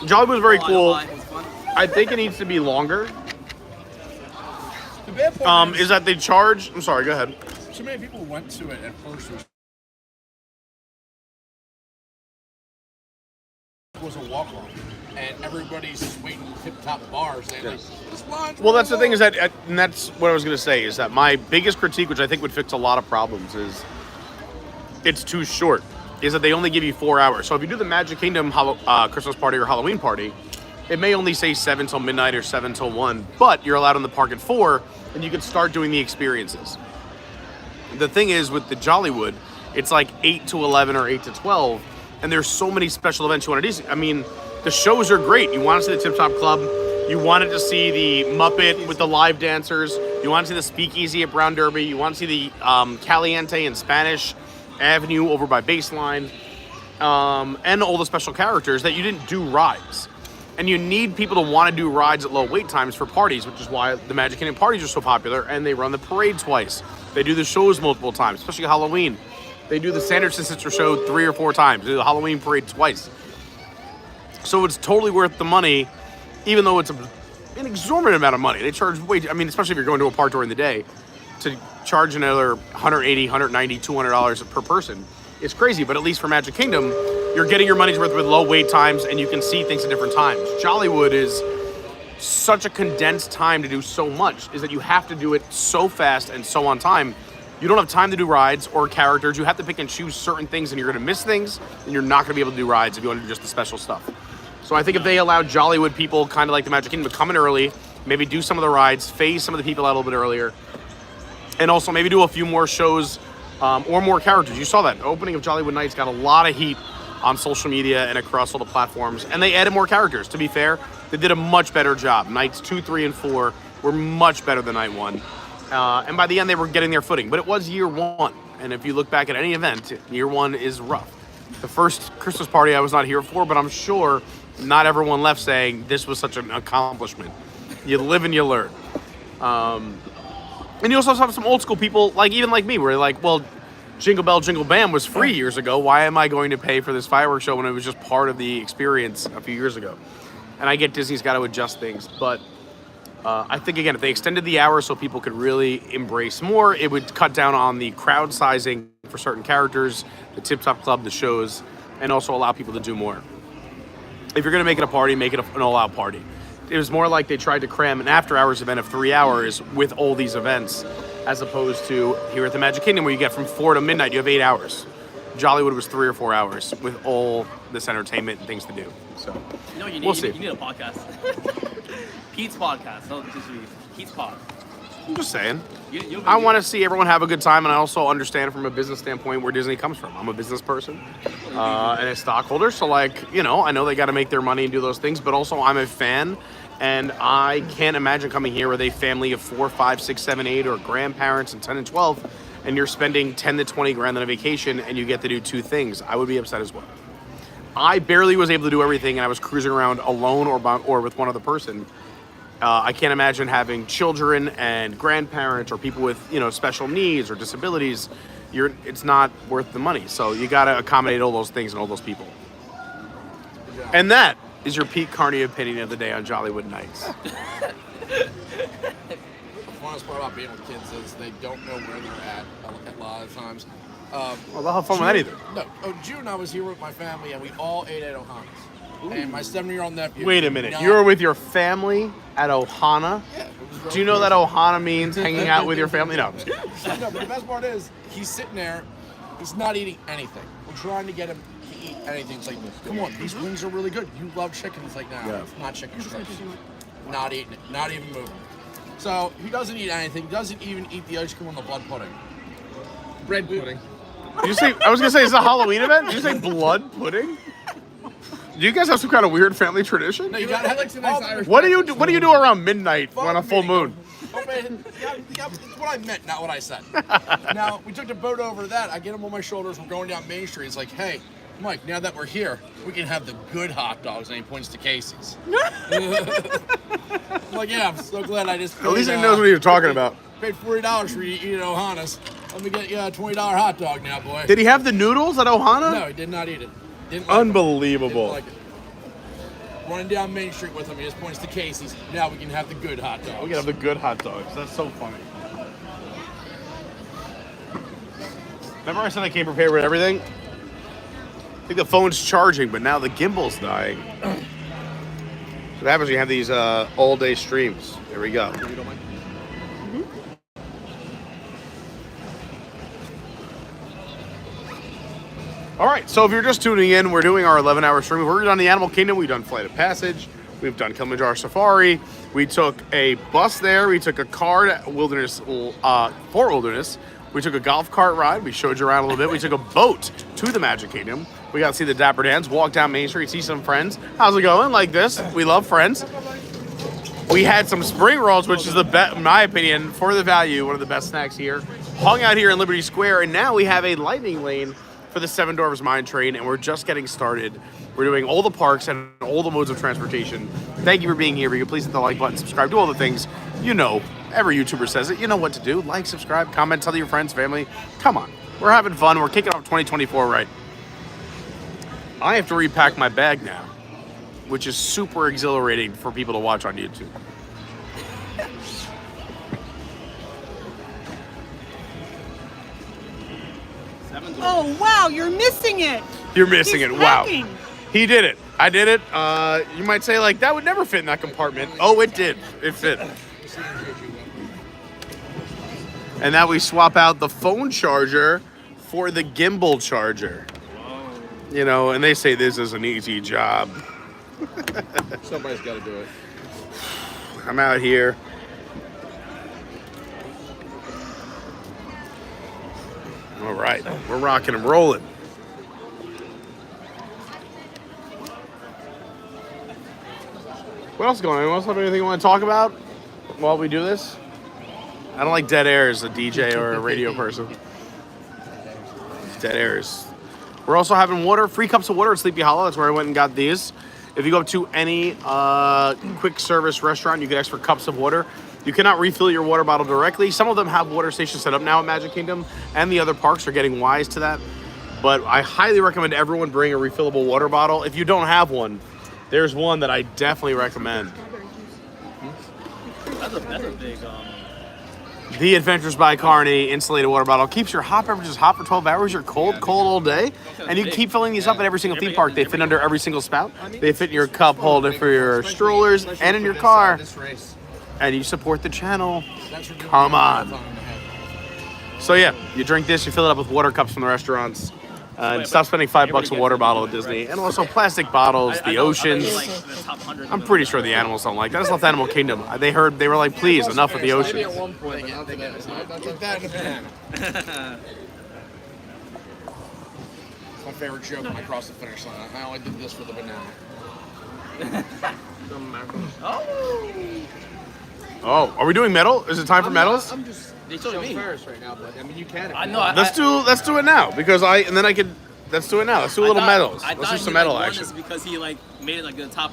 Jollywood was very Oh, cool. it was fun. I think it needs to be longer. The bad part Is that they charge? I'm sorry. Go ahead. So many people went to it at first. It was a walk-on, and everybody's just waiting in tip-top bars. Saying, like, this line's Well, that's the thing is long. that, and that's what I was going to say, is that my biggest critique, which I think would fix a lot of problems, is it's too short. Is that they only give you 4 hours. So if you do the Magic Kingdom Christmas party or Halloween party, it may only say 7 till midnight or 7 till 1, but you're allowed in the park at 4, and you can start doing the experiences. The thing is with the Jollywood, it's like 8 to 11 or 8 to 12, and there's so many special events you want to do. I mean, the shows are great. You want to see the Tip Top Club. You wanted to see the Muppet with the live dancers. You want to see the Speakeasy at Brown Derby. You want to see the Caliente and Spanish Avenue over by Baseline. And all the special characters that you didn't do rides. And you need people to want to do rides at low wait times for parties, which is why the Magic Kingdom parties are so popular, and they run the parade twice. They do the shows multiple times, especially Halloween. They do the Sanderson Sister show 3 or 4 times. They do the Halloween parade twice. So it's totally worth the money, even though it's an exorbitant amount of money. They charge I mean, especially if you're going to a park during the day, to charge another $180, $190, $200 per person. It's crazy, but at least for Magic Kingdom, you're getting your money's worth with low wait times and you can see things at different times. Jollywood is such a condensed time to do so much, is that you have to do it so fast and so on time. You don't have time to do rides or characters. You have to pick and choose certain things and you're gonna miss things and you're not gonna be able to do rides if you want to do just the special stuff. So I think if they allow Jollywood people, kind of like the Magic Kingdom, to come in early, maybe do some of the rides, phase some of the people out a little bit earlier, and also maybe do a few more shows or more characters. You saw that. The opening of Jollywood Nights got a lot of heat on social media and across all the platforms, and they added more characters. To be fair, they did a much better job. Nights 2, 3, and 4 were much better than night 1. And by the end, they were getting their footing. But it was year 1. And if you look back at any event, year 1 is rough. The first Christmas party I was not here for, but I'm sure not everyone left saying this was such an accomplishment. You live and you learn. And you also have some old school people, even like me, where they're like, well, Jingle Bell, Jingle Bam was free years ago. Why am I going to pay for this fireworks show when it was just part of the experience a few years ago? And I get Disney's got to adjust things, but I think, again, if they extended the hours so people could really embrace more, it would cut down on the crowd sizing for certain characters, the Tip Top Club, the shows, and also allow people to do more. If you're going to make it a party, make it an all-out party. It was more like they tried to cram an after-hours event of 3 hours with all these events, as opposed to here at the Magic Kingdom, where you get from 4 to midnight, you have 8 hours. Jollywood was 3 or 4 hours with all this entertainment and things to do. So You know what you need? we'll see. You need a podcast. Pete's podcast. That'll just be Pete's pod. I'm just saying. You'll be I good. want to see everyone have a good time, and I also understand from a business standpoint where Disney comes from. I'm a business person and a stockholder, so I know they got to make their money and do those things, but also I'm a fan, and I can't imagine coming here with a family of 4, 5, 6, 7, 8, or grandparents and 10 and 12, and you're spending 10 to 20 grand on a vacation, and you get to do 2 things. I would be upset as well. I barely was able to do everything, and I was cruising around alone or with one other person. I can't imagine having children and grandparents or people with, special needs or disabilities. It's not worth the money. So you got to accommodate all those things and all those people. And that is your Pete Carney opinion of the day on Jollywood Nights. The funnest part about being with kids is they don't know where they're at a lot of times. Well, they'll have fun with anything. No, June I was here with my family and we all ate at Ohana's. And my 7-year-old nephew. Wait a minute. You were with your family at Ohana? Yeah. Do you know that Ohana means hanging out with your family? No. No, but the best part is he's sitting there. He's not eating anything. We're trying to get him to eat anything. It's like, come on, these wings are really good. You love chicken. It's like, nah, it's not chicken strips. Not eating it. Not even moving. So he doesn't eat anything. He doesn't even eat the ice cream on the blood pudding. Bread pudding. Did you say? I was gonna say it's a Halloween event. Did you say blood pudding? Do you guys have some kind of weird family tradition? No, you gotta have like some nice Irish. What do you do? What do you do around midnight on a full moon? Oh man, yeah, it's what I meant, not what I said. Now we took the boat over to that. I get him on my shoulders. We're going down Main Street. It's like, hey, Mike, now that we're here, we can have the good hot dogs. And he points to Casey's. I'm like, yeah, I'm so glad I just. Paid, At least he knows what you're talking about. Paid $40 for you to eat at Ohana's. Let me get you a $20 hot dog now, boy. Did he have the noodles at Ohana? No, he did not eat it. Didn't like Unbelievable. Didn't like it. Running down Main Street with him, he just points to Casey's. Now we can have the good hot dogs. We can have the good hot dogs. That's so funny. Remember I said I came prepared with everything? I think the phone's charging, but now the gimbal's dying. So what happens when you have these all-day streams? There we go. All right, so if you're just tuning in, we're doing our 11-hour stream. We've done the Animal Kingdom. We've done Flight of Passage. We've done Kilimanjaro Safari. We took a bus there. We took a car to Wilderness, Fort Wilderness. We took a golf cart ride. We showed you around a little bit. We took a boat to the Magic Kingdom. We got to see the Dapper Dans, walk down Main Street, see some friends. How's it going? Like this. We love friends. We had some spring rolls, which is the best, in my opinion, for the value, one of the best snacks here. Hung out here in Liberty Square, and now we have a lightning lane for the Seven Dwarfs Mine Train, and we're just getting started. We're doing all the parks and all the modes of transportation. Thank you for being here. If you could please hit the like button, subscribe, do all the things. You know, every YouTuber says it. You know what to do. Like, subscribe, comment, tell your friends, family. Come on. We're having fun. We're kicking off 2024 right. I have to repack my bag now, which is super exhilarating for people to watch on YouTube. Oh, wow, you're missing it. You're missing He's it. packing. Wow. He did it. I did it. You might say, like, that would never fit in that compartment. Oh, it did. It fit. And now we swap out the phone charger for the gimbal charger. You know, and they say this is an easy job. Somebody's got to do it. I'm out here. All right, we're rocking and rolling. What else is going on? Anyone else have anything you want to talk about while we do this? I don't like dead air as a DJ or a radio person. Dead airs. We're also having water, free cups of water at Sleepy Hollow. That's where I went and got these. If you go up to any quick service restaurant, you get extra cups of water. You cannot refill your water bottle directly. Some of them have water stations set up now at Magic Kingdom, and the other parks are getting wise to that. But I highly recommend everyone bring a refillable water bottle. If you don't have one, there's one that I definitely recommend. That's a big. The Adventures by Carney insulated water bottle keeps your hot beverages hot for 12 hours. You're cold all day. And you keep filling these up at every single theme park. They fit under every single spout. They fit in your cup holder for your strollers and in your car. And you support the channel. Come on. So yeah, you drink this, you fill it up with water cups from the restaurants. And stop spending $5 a water bottle at Disney. And also plastic bottles, the oceans. I'm pretty sure the animals don't like that. I just left Animal Kingdom. They were like, please, enough with the oceans. At one point, but not today. Get that in a banana. It's my favorite joke when I cross the finish line. I only did this for the banana. Oh, are we doing metal? Is it time for medals? I'm just showing Ferris right now, but I mean, you can. I know. Let's do it now because let's do it now. Let's do a little medals. Let's do some medal action. Because he like made it like the top.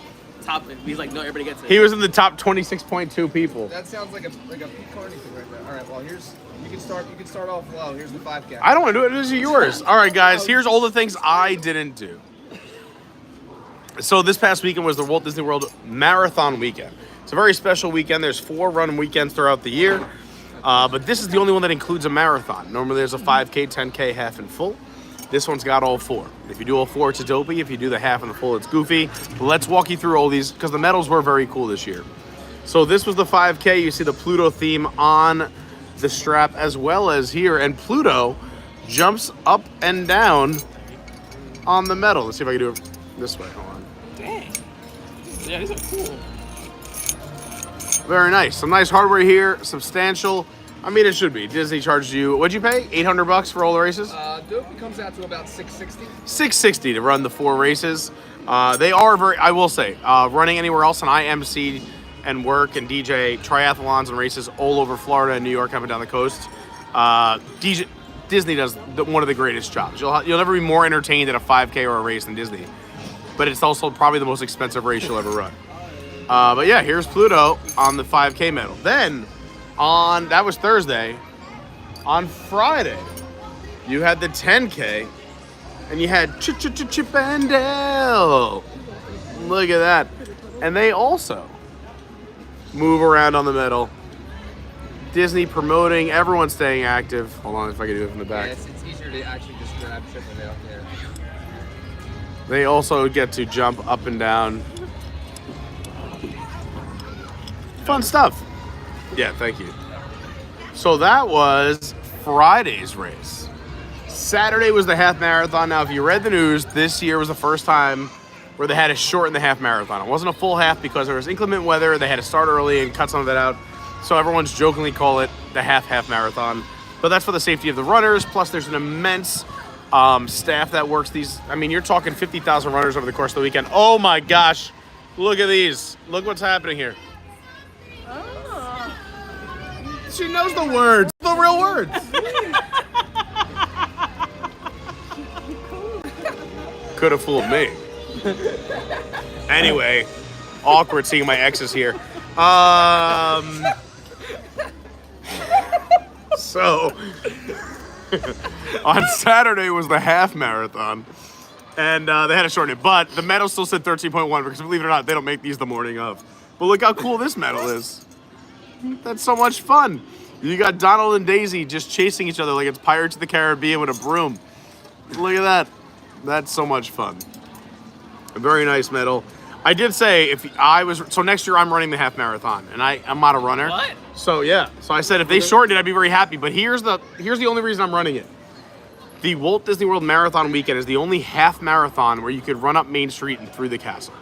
He's like, no, everybody gets it. He was in the top 26.2 people. That sounds like a Carney thing right there. All right, well you can start off low. Here's the 5K. I don't want to do it. This is yours. All right, guys. Here's all the things I didn't do. So this past weekend was the Walt Disney World Marathon Weekend. It's a very special weekend. There's 4 run weekends throughout the year. But this is the only one that includes a marathon. Normally there's a 5K, 10K, half and full. This one's got all 4. If you do all 4, it's a dopey. If you do the half and the full, it's goofy. But let's walk you through all these because the medals were very cool this year. So this was the 5K. You see the Pluto theme on the strap as well as here. And Pluto jumps up and down on the medal. Let's see if I can do it this way. Hold on. Dang. Yeah, these are cool. Very nice. Some nice hardware here. Substantial. I mean, it should be. Disney charged you, what'd you pay? $800 for all the races? Dopey comes out to about $660. $660 to run the 4 races. They are very, I will say, running anywhere else, and I MC and work and DJ triathlons and races all over Florida and New York, up and down the coast. Disney does one of the greatest jobs. You'll never be more entertained at a 5K or a race than Disney. But it's also probably the most expensive race you'll ever run. But yeah, here's Pluto on the 5K medal. Then, that was Thursday. On Friday, you had the 10K, and you had Chip and Dale. Look at that. And they also move around on the medal. Disney promoting, everyone staying active. Hold on, if I can do it from the back. Yeah, it's easier to actually just grab Chip and Dale. Yeah. They also get to jump up and down. Fun stuff. Yeah, thank you. So that was Friday's race. Saturday was the half marathon. Now, if you read the news, this year was the first time where they had to shorten the half marathon. It wasn't a full half because there was inclement weather. They had to start early and cut some of it out. So everyone's jokingly call it the half marathon. But that's for the safety of the runners. Plus, there's an immense staff that works these. I mean, you're talking 50,000 runners over the course of the weekend. Oh my gosh. Look at these. Look what's happening here. She knows the words. The real words. Could have fooled me. Anyway, awkward seeing my exes here. So, on Saturday was the half marathon, and they had to shorten it. But the medal still said 13.1 because, believe it or not, they don't make these the morning of. But look how cool this medal is. That's so much fun. You got Donald and Daisy just chasing each other like it's Pirates of the Caribbean with a broom. Look at that. That's so much fun. A very nice medal. I did say so next year I'm running the half marathon, and I'm not a runner. What? So yeah. So I said if they shortened it, I'd be very happy. But here's the only reason I'm running it. The Walt Disney World Marathon Weekend is the only half marathon where you could run up Main Street and through the castle,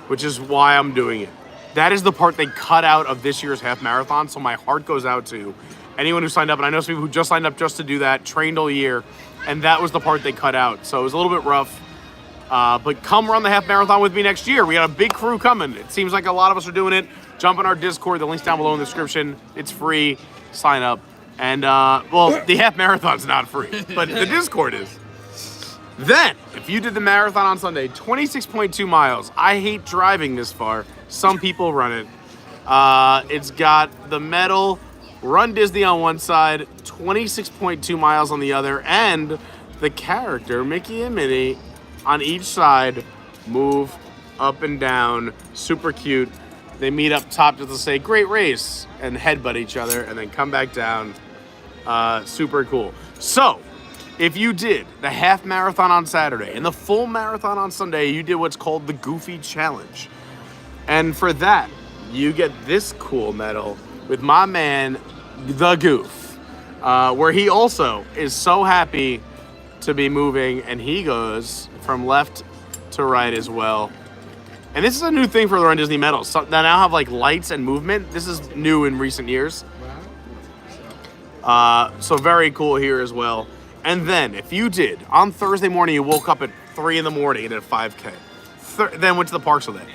which is why I'm doing it. That is the part they cut out of this year's half marathon, so my heart goes out to anyone who signed up. And I know some people who just signed up just to do that, trained all year, and that was the part they cut out. So it was a little bit rough. But come run the half marathon with me next year. We got a big crew coming. It seems like a lot of us are doing it. Jump on our Discord. The link's down below in the description. It's free. Sign up. And, well, the half marathon's not free, but the Discord is. Then, if you did the marathon on Sunday, 26.2 miles. I hate driving this far. Some people run it. It's got the medal, Run Disney on one side, 26.2 miles on the other, and the character, Mickey and Minnie, on each side, move up and down. Super cute. They meet up top just to say, great race, and headbutt each other, and then come back down. Super cool. So, if you did the half marathon on Saturday and the full marathon on Sunday, you did what's called the Goofy Challenge. And for that, you get this cool medal with my man, The Goof, where he also is so happy to be moving, and he goes from left to right as well. And this is a new thing for the Run Disney medals. So they now have like lights and movement. This is new in recent years. So very cool here as well. And then if you did, on Thursday morning, you woke up at 3 in the morning and did a 5K. Then went to the parks all day.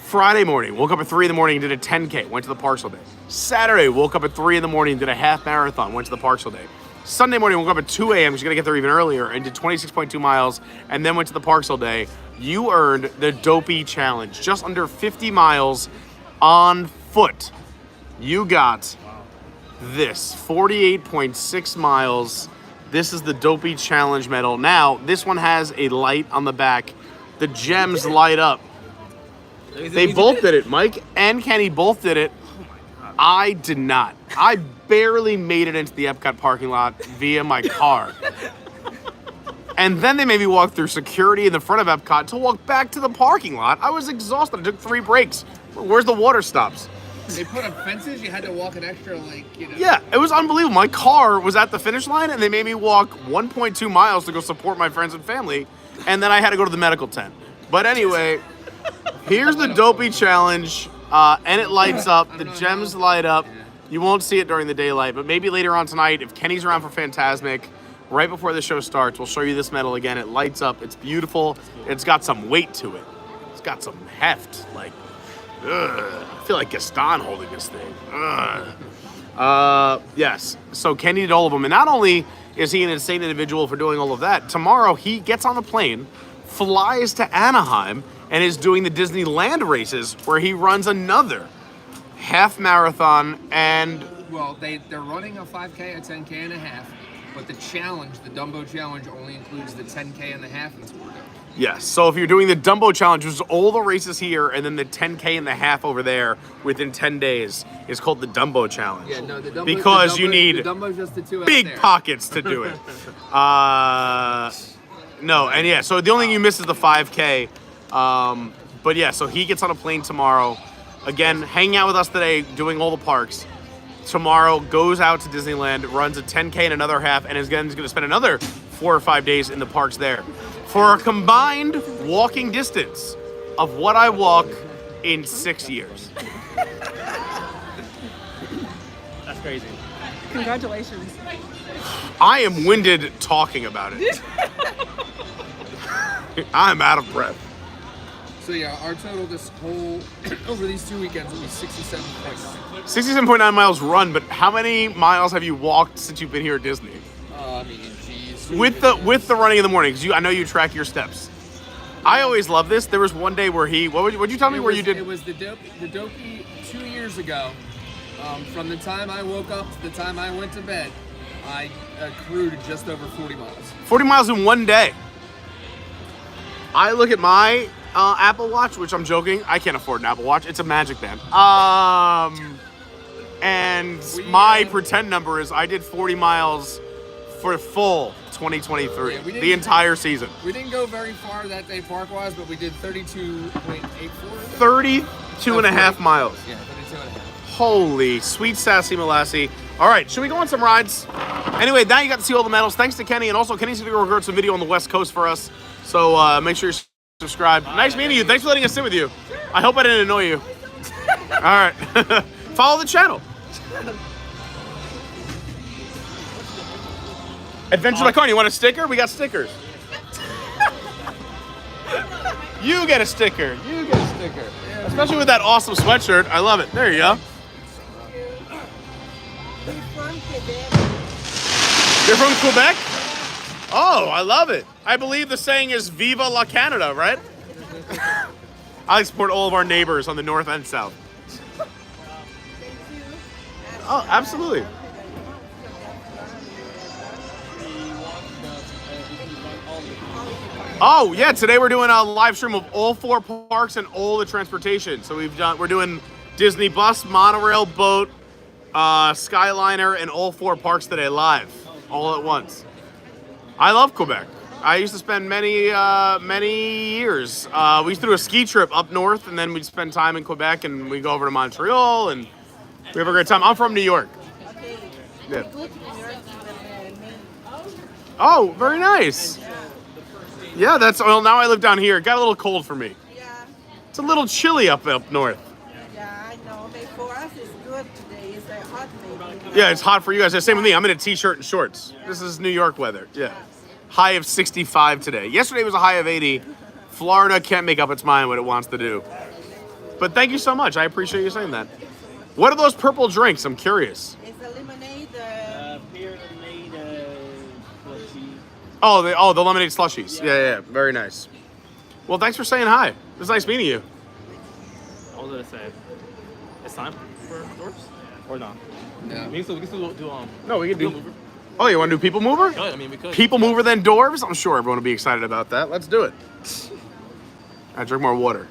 Friday morning, woke up at 3 in the morning and did a 10K, went to the parks all day. Saturday, woke up at 3 in the morning and did a half marathon, went to the parks all day. Sunday morning, woke up at 2 a.m., because you're going to get there even earlier, and did 26.2 miles, and then went to the parks all day. You earned the Dopey Challenge, just under 50 miles on foot. You got this, 48.6 miles. This is the Dopey Challenge medal. Now, this one has a light on the back. The gems light up. They both did it. Mike and Kenny both did it. I did not. I barely made it into the Epcot parking lot via my car. And then they made me walk through security in the front of Epcot to walk back to the parking lot. I was exhausted. I took 3 breaks. Where's the water stops? They put up fences? You had to walk an extra, Yeah, it was unbelievable. My car was at the finish line, and they made me walk 1.2 miles to go support my friends and family. And then I had to go to the medical tent. But anyway, here's the Dopey Challenge. And it lights up. The gems light up. You won't see it during the daylight, but maybe later on tonight, if Kenny's around for Fantasmic, right before the show starts, we'll show you this medal again. It lights up. It's beautiful. It's got some weight to it. It's got some heft. I feel like Gaston holding this thing. Yes. So Kenny did all of them. And not only is he an insane individual for doing all of that, tomorrow he gets on the plane, flies to Anaheim, and is doing the Disneyland races, where he runs another half marathon. And well, they're running a 5K, a 10K and a half, but the challenge, the Dumbo Challenge, only includes the 10K and a half and Sporto. Yes, so if you're doing the Dumbo Challenge, which is all the races here, and then the 10K and the half over there within 10 days, is called the Dumbo Challenge. Yeah, no, the Dumbo, because you need the Dumbo's just the 2 out big there. pockets to do it. No, and yeah, so the only thing you miss is the 5K. But yeah, so he gets on a plane tomorrow. Again, hanging out with us today, doing all the parks. Tomorrow goes out to Disneyland, runs a 10K and another half, and is going to spend another 4 or 5 days in the parks there, for a combined walking distance of what I walk in 6 years. That's crazy. Congratulations. I am winded talking about it. I'm out of breath. So yeah, our total this whole over these 2 weekends will be 67.9. 67.9 miles run, but how many miles have you walked since you've been here at Disney? I mean, geez. With the running in the morning, because I know you track your steps. I always love this. There was one day where what'd you tell me where you did? It was the Dopey 2 years ago. From the time I woke up to the time I went to bed, I accrued just over 40 miles. 40 miles in one day. I look at my Apple Watch, which I'm joking, I can't afford an Apple Watch. It's a Magic Band. And my pretend number is I did 40 miles for full 2023, the entire season. We didn't go very far that day park-wise, but we did 32.84. 32 and a half miles. Yeah, 32 and a half. Holy sweet sassy molassie. All right, should we go on some rides? Anyway, now you got to see all the medals. Thanks to Kenny, and also Kenny's going to record some video on the West Coast for us. So make sure you're subscribed. Nice meeting you. Thanks for letting us sit with you. I hope I didn't annoy you. All right. Follow the channel. Adventure by Carney. You want a sticker? We got stickers. You get a sticker. You get a sticker. Especially with that awesome sweatshirt. I love it. There you go. You're from Quebec? Oh, I love it. I believe the saying is Viva la Canada, right? I support all of our neighbors on the north and south. Oh, absolutely. Oh, yeah, today we're doing a live stream of all 4 parks and all the transportation. So we're doing Disney bus, monorail, boat, Skyliner, and all 4 parks today live, all at once. I love Quebec. I used to spend many years. We used to do a ski trip up north, and then we'd spend time in Quebec, and we go over to Montreal, and we have a great time. I'm from New York. Yeah. Oh, very nice. Yeah, well, now I live down here. It got a little cold for me. Yeah. It's a little chilly up north. Yeah, I know. But for us, it's good today. It's hot maybe. Yeah, it's hot for you guys. Same with me. I'm in a t-shirt and shorts. This is New York weather. Yeah. High of 65 today. Yesterday was a high of 80. Florida can't make up its mind what it wants to do. But thank you so much. I appreciate you saying that. What are those purple drinks? I'm curious. It's a lemonade. Pear lemonade, slushy. Oh, the lemonade slushies. Yeah. Very nice. Well, thanks for saying hi. It was nice meeting you. What was I say? It's time for doors? Or not? Yeah. We can still do No, we can do. Oh, you want to do People Mover? Yeah, I mean, we could. People Mover then Dwarves? I'm sure everyone will be excited about that. Let's do it. I drink more water.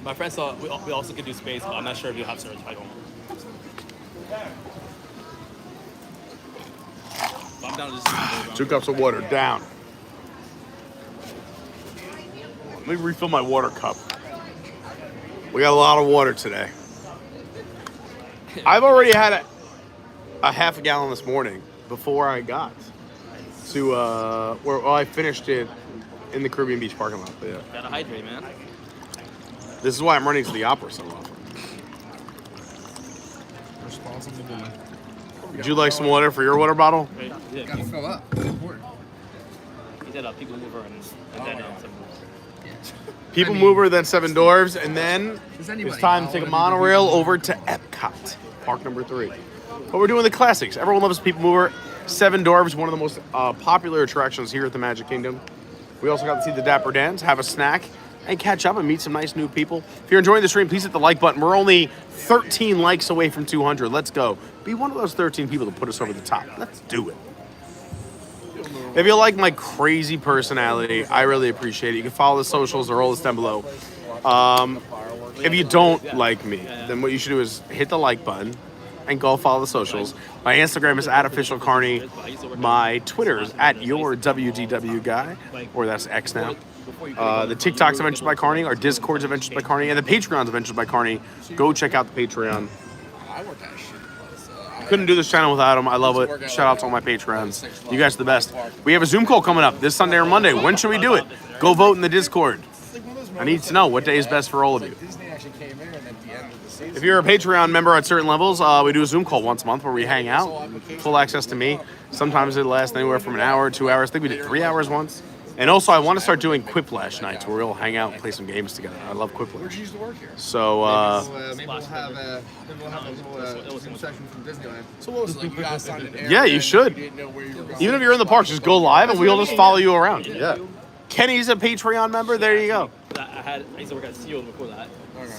My friend thought we also could do space, but I'm not sure if you'll have service if I don't. But I'm down to just 2 cups of water down. Let me refill my water cup. We got a lot of water today. I've already had a half a gallon this morning before I got to where I finished it in the Caribbean Beach parking lot. But yeah. Gotta hydrate, man. This is why I'm running to the opera so often. Responsible woman. Would you like some water for your water bottle? Yeah, Gotta fill up. It's important. He did a People Mover and then People Mover, then 7 Dwarves, and then it's time to take a monorail over to Epcot, park number 3. But we're doing the classics. Everyone loves People Mover. 7 Dwarves, one of the most popular attractions here at the Magic Kingdom. We also got to see the Dapper Dans, have a snack, and catch up and meet some nice new people. If you're enjoying the stream, please hit the like button. We're only 13 likes away from 200. Let's go. Be one of those 13 people to put us over the top. Let's do it. If you like my crazy personality, I really appreciate it. You can follow the socials or all this down below. If you don't like me, then what you should do is hit the like button and go follow the socials. My Instagram is @officialcarney. My Twitter is @yourwdwguy, or that's X now. The TikTok's Adventures by Carney, our Discord's Adventures by Carney, and the Patreon's Adventures by Carney. Go check out the Patreon. Couldn't do this channel without them. I love it. Shout out to all my Patrons. You guys are the best. We have a Zoom call coming up this Sunday or Monday. When should we do it? Go vote in the Discord. I need to know what day is best for all of you. Disney actually came in at the end of the If you're a Patreon member at certain levels, we do a Zoom call once a month where we hang out. Full access to me. Sometimes it lasts anywhere from an hour, 2 hours. I think we did 3 hours once. And also, I want to start doing Quiplash nights where we'll hang out and play some games together. I love Quiplash. Where'd you used to work here? So, maybe we'll have a little Zoom session from Disneyland. So what was it, like you guys signed an yeah, you should. You didn't know where you were going. Even if you're in the parks, just go live and we'll just follow you around. Yeah. Kenny's a Patreon member. There you go. I used to work at Seals before that.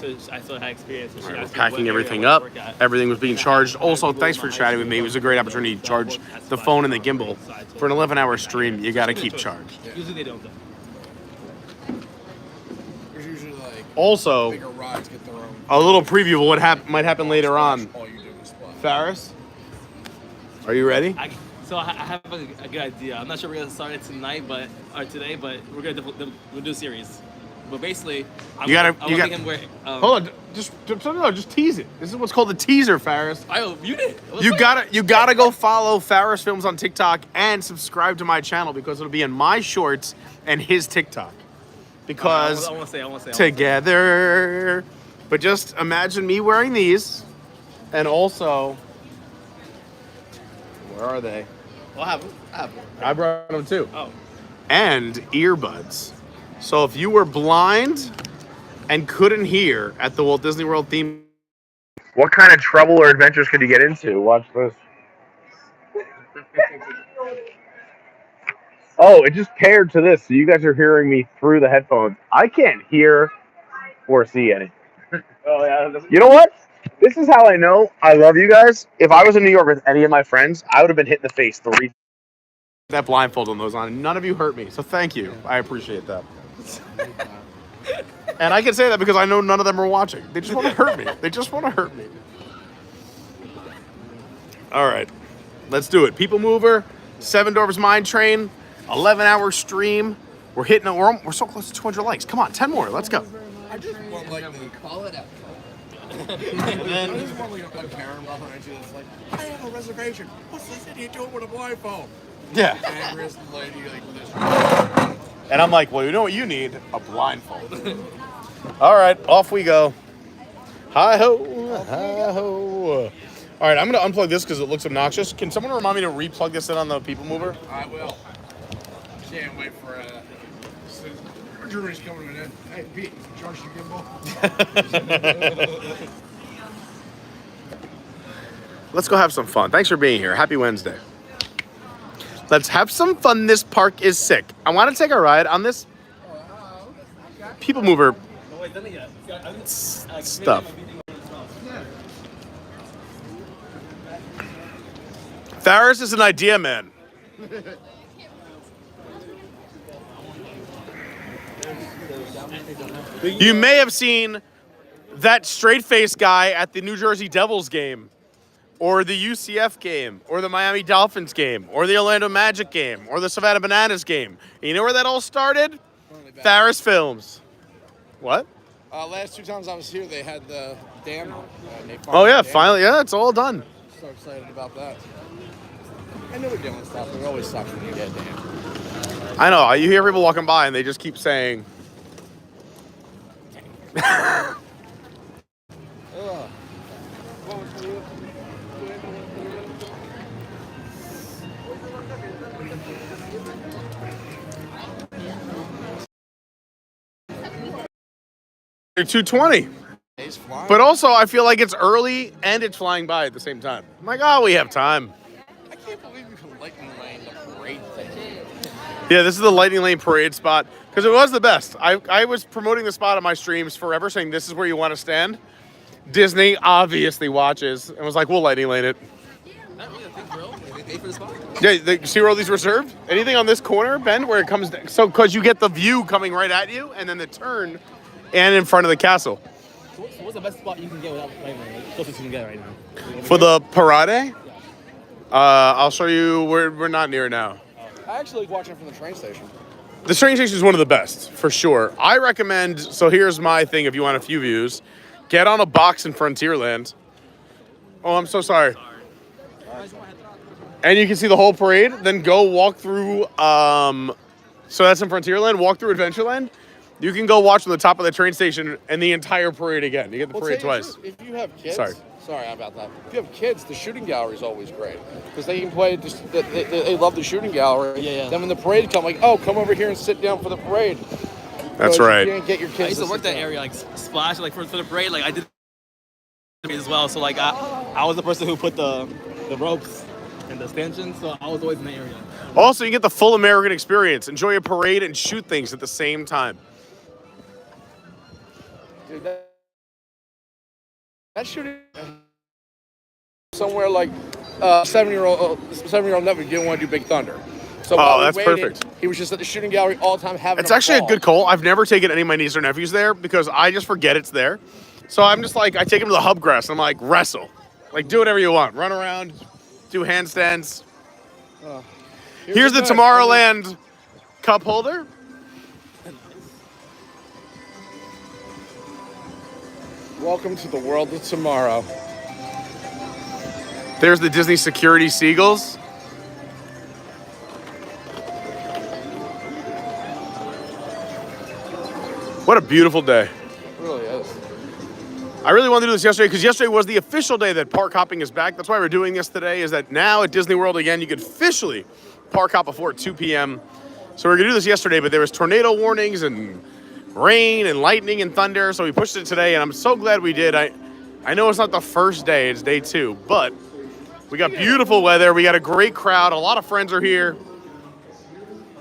So I still had experience. So we're packing everything up. Everything was being charged. Also, thanks for chatting with me. It was a great opportunity to charge the phone and the gimbal. For an 11-hour stream, you got to keep charged. Usually they don't, though. There's usually like also, bigger rides get their own. A little preview of what might happen later on. Faris, are you ready? So I have a good idea. I'm not sure we're gonna start it tonight, or today, but we're gonna do a series. But basically, Hold on, just tease it. This is what's called the teaser, Faris. You did. You gotta go follow Faris Films on TikTok and subscribe to my channel because it'll be in my shorts and his TikTok. Because I won't say. together. But just imagine me wearing these, and also, where are they? Well, I have them. I brought them too. Oh. And earbuds. So if you were blind and couldn't hear at the Walt Disney World theme, what kind of trouble or adventures could you get into? Watch this. Oh, it just paired to this, so you guys are hearing me through the headphones. I can't hear or see anything. Oh yeah. You know what? This is how I know I love you guys. If I was in New York with any of my friends, I would have been hit in the face 3 times. That blindfold on those on. None of you hurt me, so thank you. I appreciate that. And I can say that because I know none of them are watching. They just want to hurt me. They just want to hurt me. All right, let's do it. People Mover, Seven Dwarfs Mine Train, 11-hour stream. We're hitting. We're so close to 200 likes. Come on, 10 more. Let's go. I just want like the call it Epcot. And then I just want like a Karen behind you that's like, I have a reservation. What's this idiot doing with a blindfold? Yeah. Angriest lady like this. And I'm like, well, you know what you need? A blindfold. All right, off we go. Hi-ho, hi-ho. All right, I'm going to unplug this because it looks obnoxious. Can someone remind me to replug this in on the People Mover? I will. Can't wait for jury's coming in. Hey, Pete, charge your gimbal. Let's go have some fun. Thanks for being here. Happy Wednesday. Let's have some fun. This park is sick. I want to take a ride on this People Mover stuff. Faris is an idea man. You may have seen that straight-faced guy at the New Jersey Devils game, or the UCF game, or the Miami Dolphins game, or the Orlando Magic game, or the Savannah Bananas game. And you know where that all started? Faris Films. What? Last 2 times I was here, they had the dam. Oh yeah, finally, yeah, it's all done. So excited about that. I know we're doing stuff, but it always sucks when you get a dam. I know, you hear people walking by and they just keep saying, They're 2:20. But also, I feel like it's early and it's flying by at the same time. I'm like, oh, we have time. I can't believe you can lightning lane the parade thing. Yeah, this is the Lightning Lane parade spot because it was the best. I was promoting the spot on my streams forever, saying this is where you want to stand. Disney obviously watches and was like, we'll Lightning Lane it. They pay for the spot? Yeah, see where all these reserved? Anything on this corner, Ben, where it comes down? So, because you get the view coming right at you and then the turn and in front of the castle. So what's the best spot you can get without lightning lane? Closest you can get right now? For the parade? I'll show you. We're not near now. I actually like watching it from the train station. The train station is one of the best, for sure. I recommend, so here's my thing if you want a few views. Get on a box in Frontierland. Oh, I'm so sorry. And you can see the whole parade. Then go walk through, so that's in Frontierland. Walk through Adventureland. You can go watch from the top of the train station and the entire parade again. You get the parade twice. If you have kids, Sorry about that. If you have kids, the shooting gallery is always great because they can play. They love the shooting gallery. Yeah. Then when the parade come, like, oh, come over here and sit down for the parade. That's right. You can't get your kids. I used to work that area, like Splash, like for the parade. Like I did as well. So like I was the person who put the ropes and the stanchions. So I was always in the area. Also, you get the full American experience. Enjoy a parade and shoot things at the same time. Dude, that shooting somewhere like 7-year-old nephew didn't want to do Big Thunder. So that's perfect. He was just at the shooting gallery all the time having It's actually a good call. I've never taken any of my nieces or nephews there because I just forget it's there. So I'm just like, I take them to the hub grass and I'm like, wrestle. Like, do whatever you want. Run around, do handstands. Here's the Tomorrowland cup holder. Welcome to the world of tomorrow. There's the Disney security seagulls. What a beautiful day. It really is. I really wanted to do this yesterday because yesterday was the official day that park hopping is back. That's why we're doing this today, is that now at Disney World again, you could officially park hop before 2 p.m. So we were gonna do this yesterday, but there was tornado warnings and rain and lightning and thunder, so we pushed it today, and I'm so glad we did. I know it's not the first day, it's day 2, but we got beautiful weather, we got a great crowd, a lot of friends are here.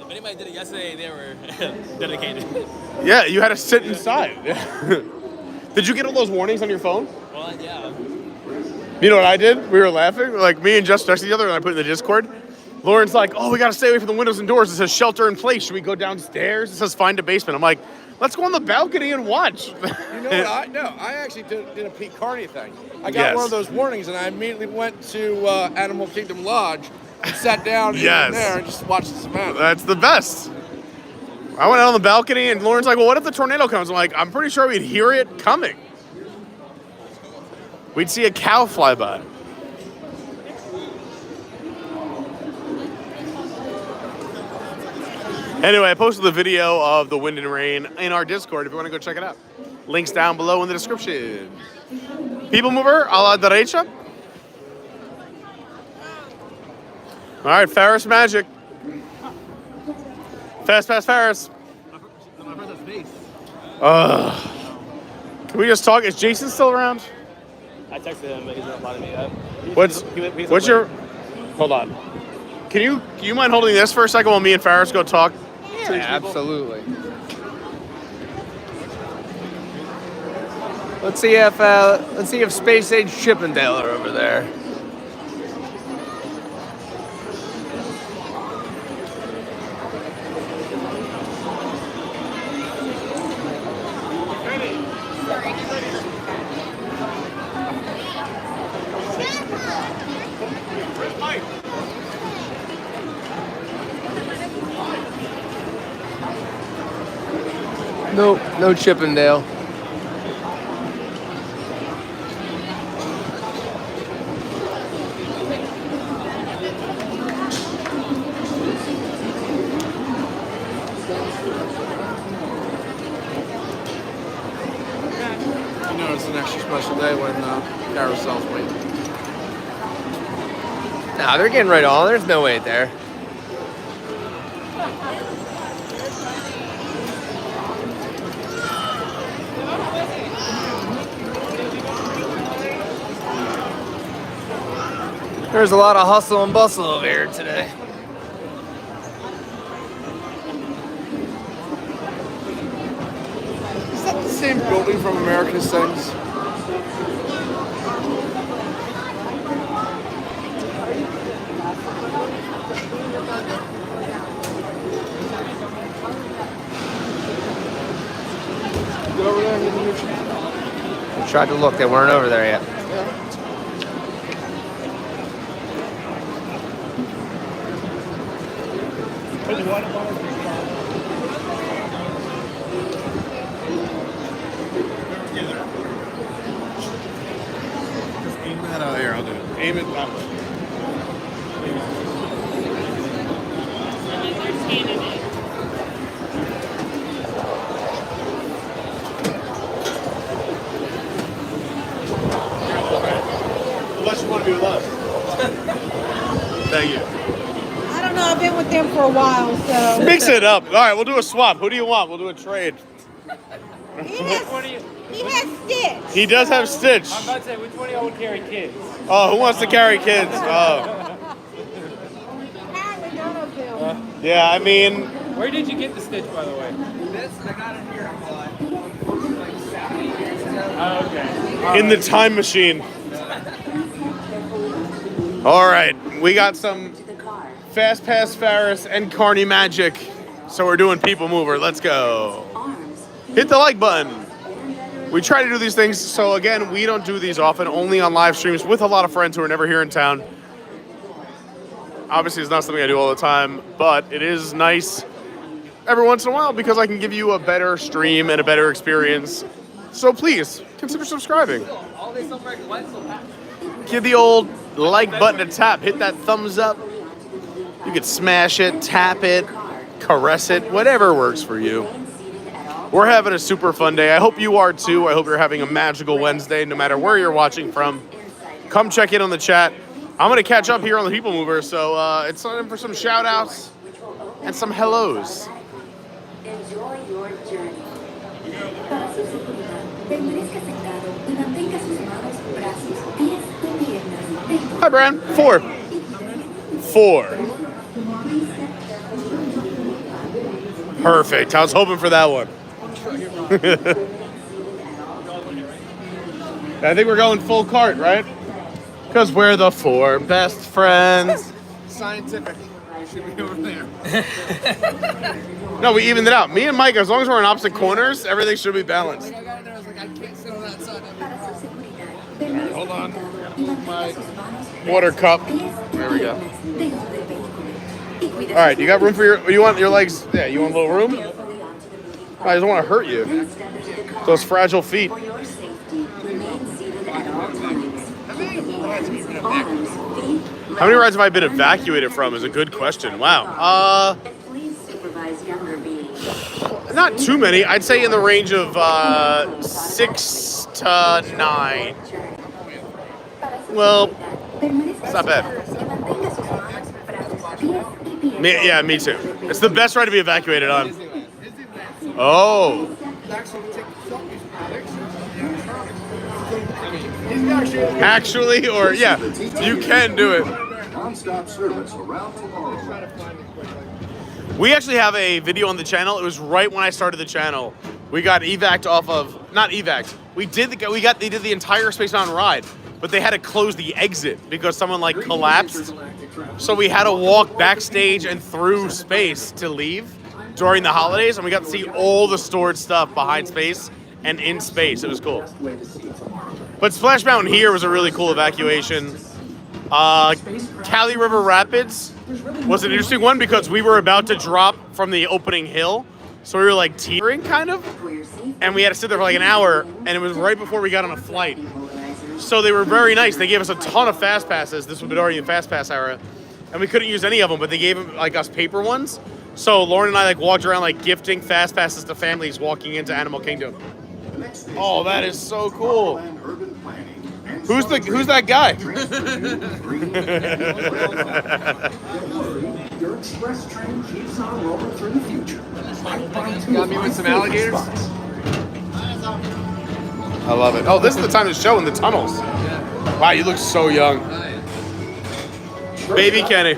If anybody did it yesterday, they were dedicated. Yeah, you had to sit inside. Did you get all those warnings on your phone? Well, yeah. You know what I did? We were laughing, like me and Jess texted each other, and I put it in the Discord. Lauren's like, oh, we gotta stay away from the windows and doors. It says shelter in place. Should we go downstairs? It says find a basement. I'm like, let's go on the balcony and watch. You know what? I actually did a Pete Carney thing. I got one of those warnings, and I immediately went to Animal Kingdom Lodge and sat down in there and just watched the savannah. That's the best. I went out on the balcony, and Lauren's like, well, what if the tornado comes? I'm like, I'm pretty sure we'd hear it coming. We'd see a cow fly by. Anyway, I posted the video of the wind and rain in our Discord if you want to go check it out. Links down below in the description. People mover, a la derecha. All right, Ferris magic. Fast pass Ferris. Can we just talk? Is Jason still around? I texted him, but he's not letting me up. What's your? Hold on. Can you mind holding this for a second while me and Ferris go talk? Yeah, absolutely. Let's see if Space Age Chippendale are over there. Nope, no Chippendale. You know it's an extra special day when carousel's waiting. Nah, they're getting right on. There's no wait there. There's a lot of hustle and bustle over here today. Is that the same building from America's Things? Get over there and get the new chicken. I tried to look, they weren't over there yet. Aim that out here. I'll do it. Aim it that way. with them for a while, so. Mix it up. All right, we'll do a swap. Who do you want? We'll do a trade. He has Stitch. He does have Stitch. I'm about to say, which one of y'all would carry kids? Oh, who wants to carry kids? Oh. Apparently none of them. Yeah, I mean. Where did you get the Stitch, by the way? This, I got it here. Oh, okay. In the time machine. All right, we got some Fast Pass Ferris and Carney magic. So we're doing People Mover. Let's go. Hit the like button. We try to do these things. So again, we don't do these often, only on live streams with a lot of friends who are never here in town. Obviously, it's not something I do all the time, but it is nice every once in a while because I can give you a better stream and a better experience. So please, consider subscribing. Give the old like button a tap. Hit that thumbs up. You could smash it, tap it, caress it, whatever works for you. We're having a super fun day. I hope you are too. I hope you're having a magical Wednesday, no matter where you're watching from. Come check in on the chat. I'm going to catch up here on the People Mover, so it's time for some shout outs and some hellos. Enjoy your journey. Para su seguridad, permanezca sentado y mantenga sus manos, brazos, pies y piernas. Hi, Brian. 4. 4. Perfect. I was hoping for that one. I think we're going full cart, right? Because we're the 4 best friends. Scientific. We should be over there. No, we evened it out. Me and Mike, as long as we're in opposite corners, everything should be balanced. I got in there, I was like, I can't sit on that side. Hold on. My water cup. There we go. All right, you got room for you want your legs? Yeah, you want a little room? I just want to hurt you. Those fragile feet. How many rides have I been evacuated from is a good question. Wow. Not too many. I'd say in the range of 6 to 9. Well, it's not bad. Yeah, me too. It's the best ride to be evacuated on. Oh. Actually, or yeah, you can do it. Non-stop service around tomorrow. We actually have a video on the channel. It was right when I started the channel. We got evac'd off of, not evac'd. They did the entire Space Mountain ride, but they had to close the exit because someone like collapsed. So we had to walk backstage and through space to leave during the holidays, and we got to see all the stored stuff behind space and in space. It was cool. But Splash Mountain here was a really cool evacuation. Cali River Rapids was an interesting one because we were about to drop from the opening hill. So we were like teetering kind of, and we had to sit there for like an hour, and it was right before we got on a flight. So they were very nice. They gave us a ton of fast passes. This would be already in fast pass era, and we couldn't use any of them, but they gave like us paper ones. So Lauren and I like walked around like gifting fast passes to families walking into Animal Kingdom. Oh, that is so cool. Who's that guy? Your express train keeps on rolling through the future. Got me with some alligators. I love it. Oh, this is the time to show in the tunnels. Wow, you look so young. Baby Kenny.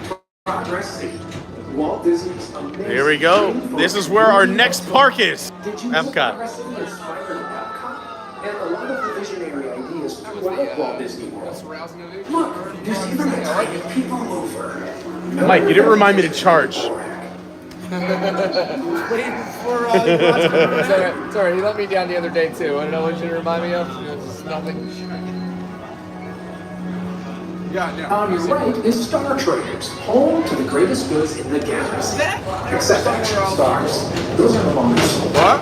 Walt Disney's amazing. Here we go. This is where our next park is. Epcot. And a lot of the visionary ideas throughout Walt Disney World. Look, there's even a tiny People Mover. Mike, you didn't remind me to charge. Sorry, he let me down the other day too. I don't know what you remind me of. It was nothing. On your right is Star Traders, home to the greatest goods in the galaxy. Except action stars. Those are the ones. What?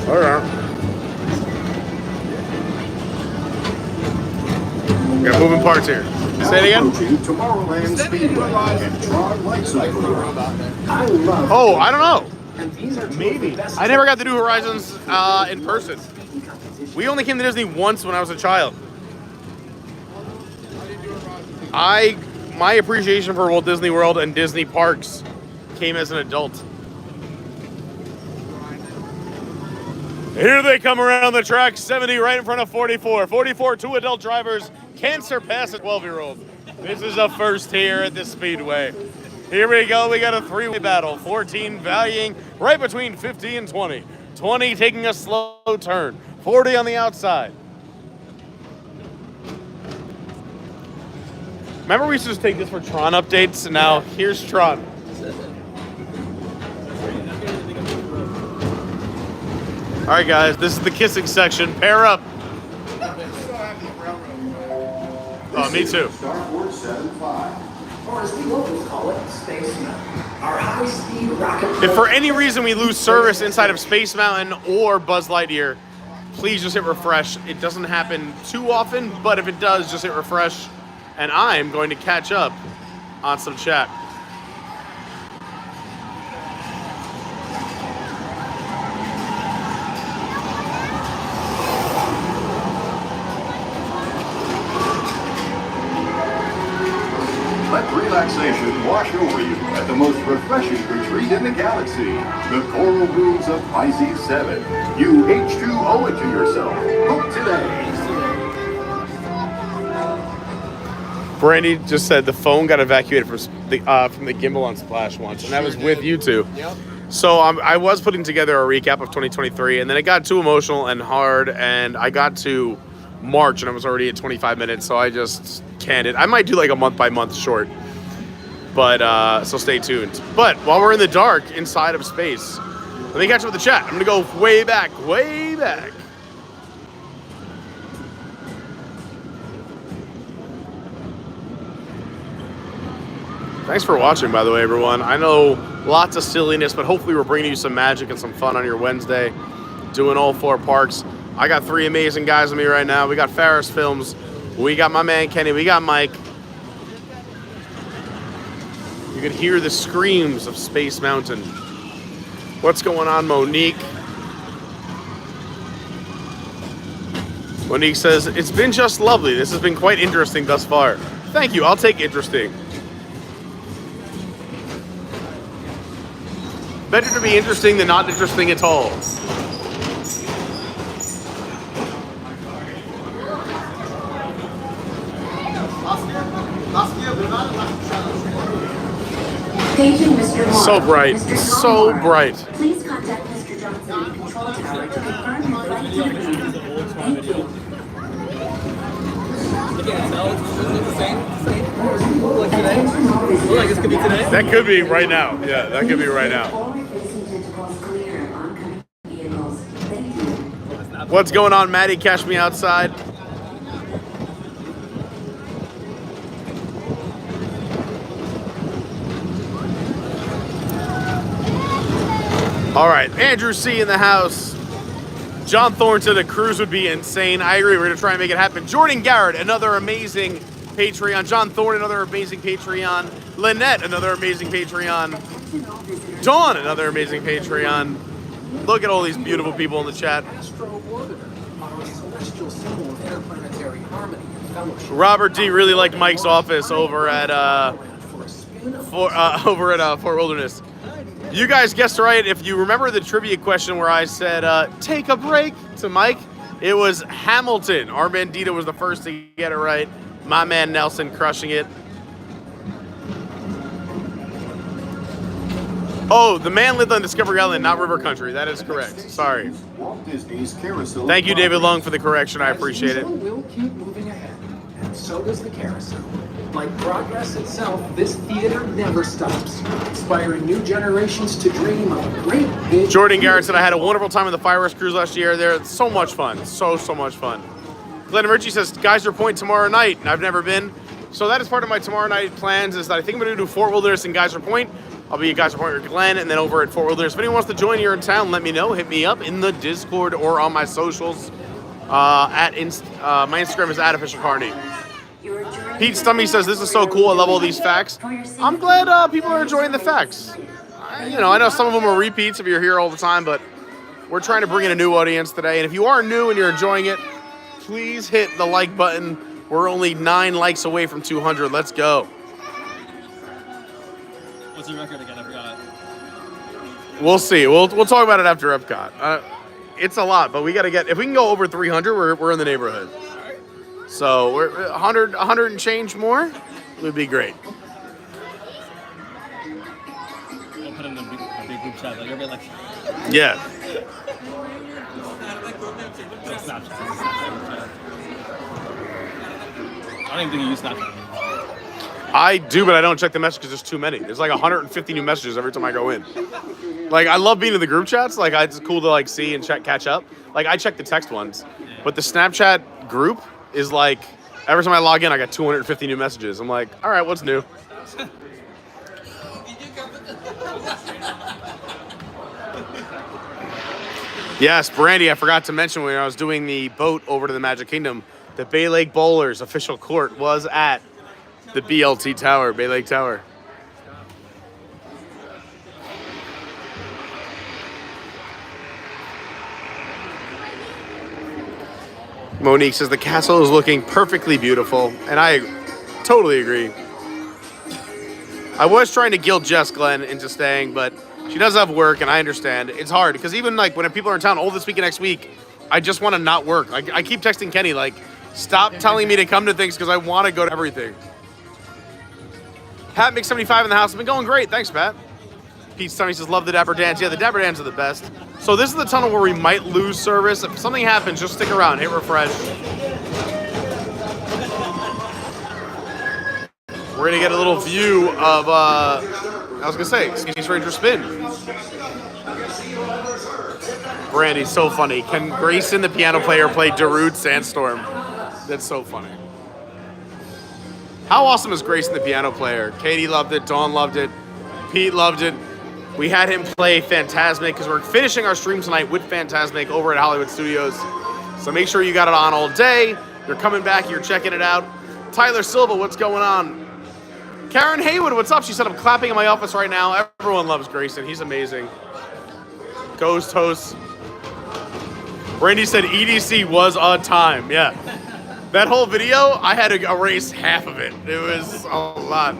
All right. We got moving parts here. Say it again. Tomorrowland Speedway and Tron Light Cycle. Oh, I don't know. Maybe. I never got to do Horizons in person. We only came to Disney once when I was a child. My appreciation for Walt Disney World and Disney parks came as an adult. Here they come around the track, 70 right in front of 44. 44, 2 adult drivers can't surpass a 12-year-old. This is a first here at the Speedway. Here we go, we got a 3-way battle. 14 valuing right between 50 and 20. 20 taking a slow turn. 40 on the outside. Remember we used to just take this for Tron updates, and now here's Tron. All right, guys, this is the kissing section. Pair up. Oh, me too. Starport 75, or as we locals call it, Space Mountain. Our high-speed rocket. If for any reason we lose service inside of Space Mountain or Buzz Lightyear, please just hit refresh. It doesn't happen too often, but if it does, just hit refresh. And I'm going to catch up on some chat. Let relaxation wash over you at the most refreshing retreat in the galaxy, the Coral Rooms of Pisces 7. You H2O it to yourself. Book today. Brandy just said the phone got evacuated from the gimbal on Splash once, and that was with you two. Yep. So I was putting together a recap of 2023, and then it got too emotional and hard, and I got to March, and I was already at 25 minutes, so I just canned it. I might do like a month-by-month short, but so stay tuned. But while we're in the dark inside of space, let me catch up with the chat. I'm going to go way back, way back. Thanks for watching, by the way, everyone. I know lots of silliness, but hopefully we're bringing you some magic and some fun on your Wednesday, doing all 4 parks. I got 3 amazing guys with me right now. We got Ferris Films, we got my man Kenny, we got Mike. You can hear the screams of Space Mountain. What's going on, Monique? Monique says, it's been just lovely. This has been quite interesting thus far. Thank you, I'll take interesting. Better to be interesting than not interesting at all. Paging Mr. Moore. So bright, Mr. so Moore, bright. Please contact Mr. Johnson in Control Tower to confirm his activity. Thank you. That could be right now. Yeah, that could be right now. What's going on, Maddie? Catch me outside. All right, Andrew C. in the house. John Thornton, a cruise would be insane. I agree, we're gonna try and make it happen. Jordan Garrett, another amazing Patreon. John Thorne, another amazing Patreon. Lynette, another amazing Patreon. Dawn, another amazing Patreon. Look at all these beautiful people in the chat. Robert D. really liked Mike's office over at Fort Wilderness. You guys guessed right. If you remember the trivia question where I said, take a break to Mike, it was Hamilton. Our man Dita was the first to get it right. My man Nelson crushing it. Oh, the man lived on Discovery Island, not River Country. That is correct. Sorry. Walt Disney's Carousel. Thank you, David Long, for the correction. I appreciate it. We'll keep moving ahead, and so does the carousel. Like progress itself, this theater never stops, inspiring new generations to dream of a great big... Jordan Garrett said, I had a wonderful time on the Fireworks Cruise last year. They're so much fun. So much fun. Glenn Ritchie says, Geyser Point tomorrow night. I've never been. So that is part of my tomorrow night plans, is that I think I'm going to do Fort Wilderness and Geyser Point. I'll be at Geyser Point with Glenn, and then over at Fort Wilderness. If anyone wants to join here in town, let me know. Hit me up in the Discord or on my socials. My Instagram is @officialcarney. Pete Stummy says, this is so cool. I love all these facts. I'm glad people are enjoying the facts. I know some of them are repeats if you're here all the time, but we're trying to bring in a new audience today. And if you are new and you're enjoying it, please hit the like button. We're only 9 likes away from 200. Let's go. What's your record again? I forgot. We'll see. We'll talk about it after Epcot. It's a lot, but we got to get, if we can go over 300, we're in the neighborhood. So we're 100 and change more would be great. We'll put in a big group chat. Like, everybody like. Yeah. Snapchat. I don't even think you use Snapchat. I do, but I don't check the messages. There's too many. There's like 150 new messages every time I go in. Like, I love being in the group chats. Like, it's cool to like see and catch up. Like, I check the text ones, but the Snapchat group is like, every time I log in, I got 250 new messages. I'm like, all right, what's new? Yes, Brandy, I forgot to mention when I was doing the boat over to the Magic Kingdom, the Bay Lake Bowlers official court was at the BLT Tower, Bay Lake Tower. Monique says the castle is looking perfectly beautiful, and I totally agree. I was trying to guilt Jess Glenn into staying, but she does have work, and I understand. It's hard, because even like when people are in town, this week and next week, I just want to not work. I keep texting Kenny, like, stop telling me to come to things because I want to go to everything. Pat makes 75 in the house. It's been going great. Thanks, Pat. Pete's Tummy says, love the Dapper Dans. Yeah, the Dapper Dans are the best. So this is the tunnel where we might lose service. If something happens, just stick around. Hit refresh. We're going to get a little view of, I was going to say, Space Ranger Spin. Brandy's so funny. Can Grayson, the piano player, play Darude Sandstorm? That's so funny. How awesome is Grayson, the piano player? Katie loved it. Dawn loved it. Pete loved it. We had him play Fantasmic because we're finishing our stream tonight with Fantasmic over at Hollywood Studios. So make sure you got it on all day. You're coming back. You're checking it out. Tyler Silva, what's going on? Karen Haywood, what's up? She said, I'm clapping in my office right now. Everyone loves Grayson. He's amazing. Ghost host. Randy said EDC was on time. Yeah. That whole video, I had to erase half of it. It was a lot.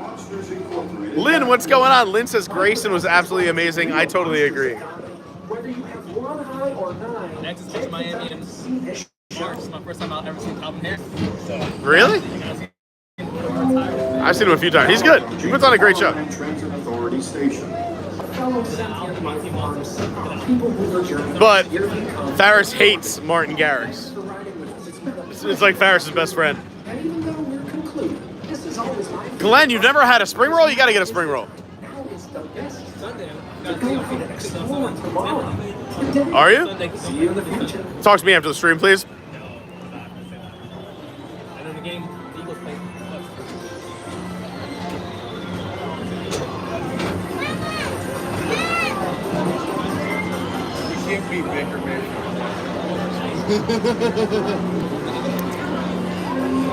Lynn, what's going on? Lynn says Grayson was absolutely amazing. I totally agree. Next is Miami in March. It's my first time I've ever seen Calvin Harris. So, really? I've seen him a few times. He's good. He puts on a great show. But Farris hates Martin Garrix. It's like Farris's best friend. Glenn, you've never had a spring roll? You got to get a spring roll. Are you? Talk to me after the stream, please. You can't beat Baker Mayfield.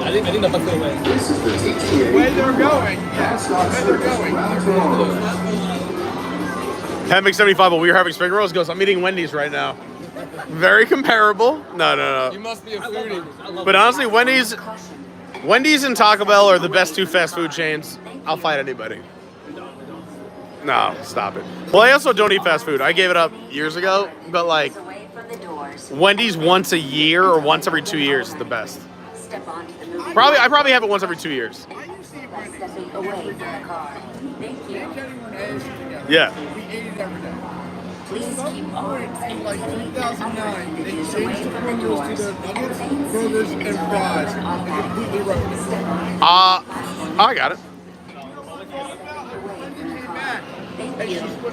I think the Bucks will win. This is the TTA. Where they're going. Yes, where they're going. Pat makes 75, but we were having spring rolls. Goes, I'm eating Wendy's right now. Very comparable. No. You must be a foodie. But honestly, Wendy's and Taco Bell are the best two fast food chains. I'll fight anybody. No, stop it. Well, I also don't eat fast food. I gave it up years ago, but like Wendy's once a year or once every 2 years is the best. I probably have it once every 2 years. Yeah. Please keep arms in like 2009, they changed the burgers to the nuggets, burgers, and fries. They completely wrote it. I got it.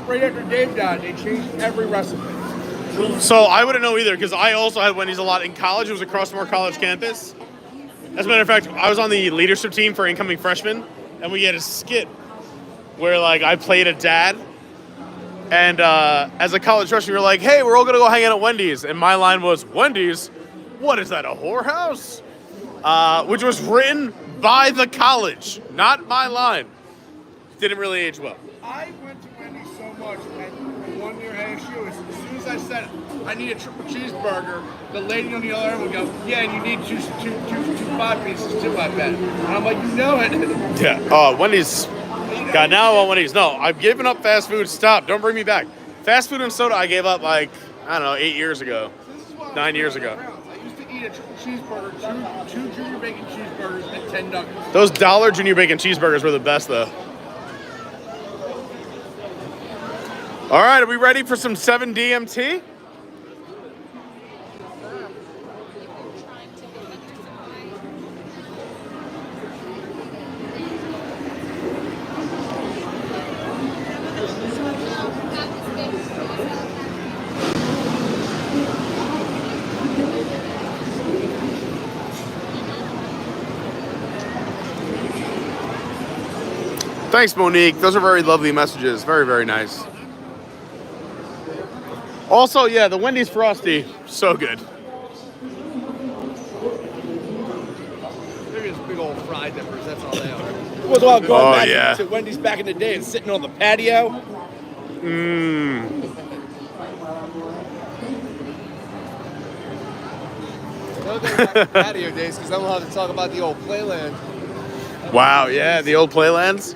Right after Dave died, they changed every recipe. So I wouldn't know either because I also had Wendy's a lot in college. It was across from our college campus. As a matter of fact, I was on the leadership team for incoming freshmen, and we had a skit where like I played a dad. And as a college freshman, we were like, hey, we're all going to go hang out at Wendy's. And my line was, Wendy's? What is that, a whorehouse? Which was written by the college, not my line. Didn't really age well. I went to Wendy's so much that one year ASU, as soon as I said it, I need a triple cheeseburger. The lady on the other end would go, yeah, and you need two 5-pieces too, I bet. And I'm like, you know it. Yeah. Oh, Wendy's. God, now I want Wendy's. No, I've given up fast food. Stop. Don't bring me back. Fast food and soda I gave up like, I don't know, 8 years ago. 9 years ago. I used to eat a triple cheeseburger, two junior bacon cheeseburgers, and 10 nuggets. Those dollar junior bacon cheeseburgers were the best, though. All right, are we ready for some 7 DMT? Thanks, Monique. Those are very lovely messages. Very, very nice. Also, yeah, the Wendy's Frosty, so good. They're just big old fried dippers, that's all they are. It was all going back to Wendy's back in the day and sitting on the patio. Another thing about patio days, because then we'll have to talk about the old playland. Wow, yeah, the old playlands.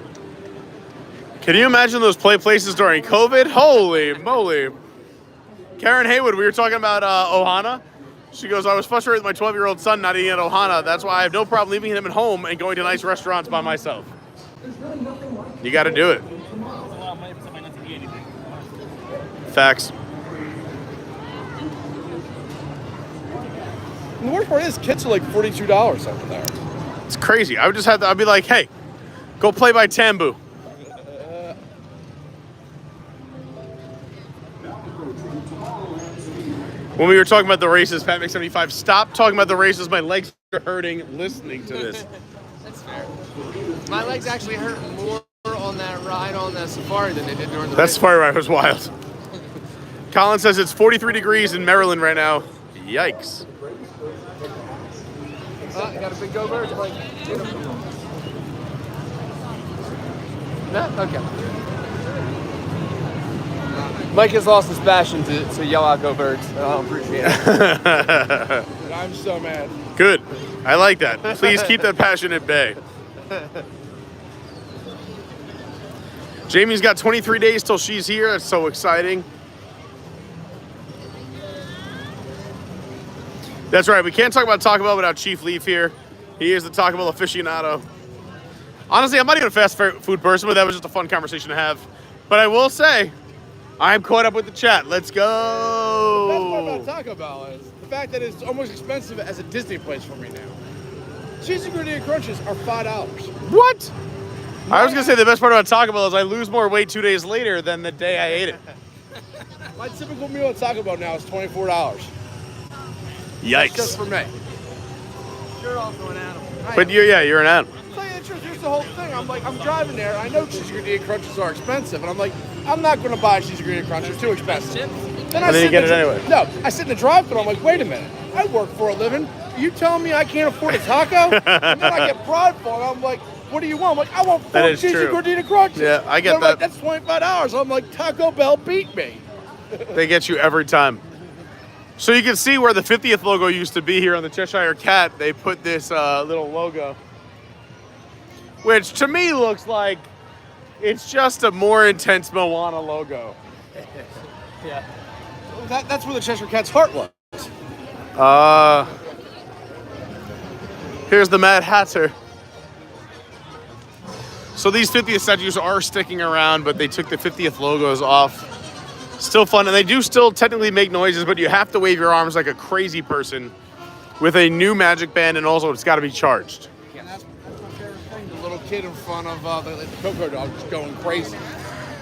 Can you imagine those play places during COVID? Holy moly. Karen Haywood, we were talking about Ohana. She goes, I was frustrated with my 12-year-old son not eating at Ohana. That's why I have no problem leaving him at home and going to nice restaurants by myself. You got to do it. Facts. And the worst part is, kits are like $42 over there. It's crazy. I would just have to, I'd be like, hey, go play by Tambu. When we were talking about the races, Pat makes 75. Stop talking about the races. My legs are hurting listening to this. That's fair. My legs actually hurt more on that ride on the safari than they did during the That race. safari ride was wild. Colin says it's 43 degrees in Maryland right now. Yikes. You got a big go bird? Like, no? Okay. Mike has lost his passion to yell out "Go Birds." I don't appreciate it. I'm so mad. Good. I like that. Please keep that passion at bay. Jamie's got 23 days till she's here. That's so exciting. That's right. We can't talk about Taco Bell without Chief Leaf here. He is the Taco Bell aficionado. Honestly, I'm not even a fast food person, but that was just a fun conversation to have. But I will say, I'm caught up with the chat. Let's go. The best part about Taco Bell is the fact that it's almost expensive as a Disney place for me now. Cheesy gordita crunches are $5. What? I was going to say the best part about Taco Bell is I lose more weight 2 days later than the day I ate it. My typical meal at Taco Bell now is $24. Yikes. Just for me. You're also an animal. But you're an animal. To tell you the truth, here's the whole thing. I'm like, I'm driving there. I know cheesy gordita crunches are expensive, and I'm like, I'm not going to buy cheesy gordita crunches. Too expensive. And then you get it anyway. No, I sit in the drive-thru. I'm like, wait a minute. I work for a living. Are you telling me I can't afford a taco? And then I get prideful, and I'm like, what do you want? I'm like, I want 4 cheesy gordita crunches. Yeah, I get that. that. That's $25. I'm like, Taco Bell beat me. They get you every time. So you can see where the 50th logo used to be here on the Cheshire Cat. They put this little logo, which to me looks like it's just a more intense Moana logo. Yeah. That's where the Cheshire Cat's heart was. Here's the Mad Hatter. So these 50th statues are sticking around, but they took the 50th logos off. Still fun, and they do still technically make noises, but you have to wave your arms like a crazy person with a new magic band, and also it's got to be charged. Yeah, that's my favorite thing. The little kid in front of the Cocoa Dog just going crazy.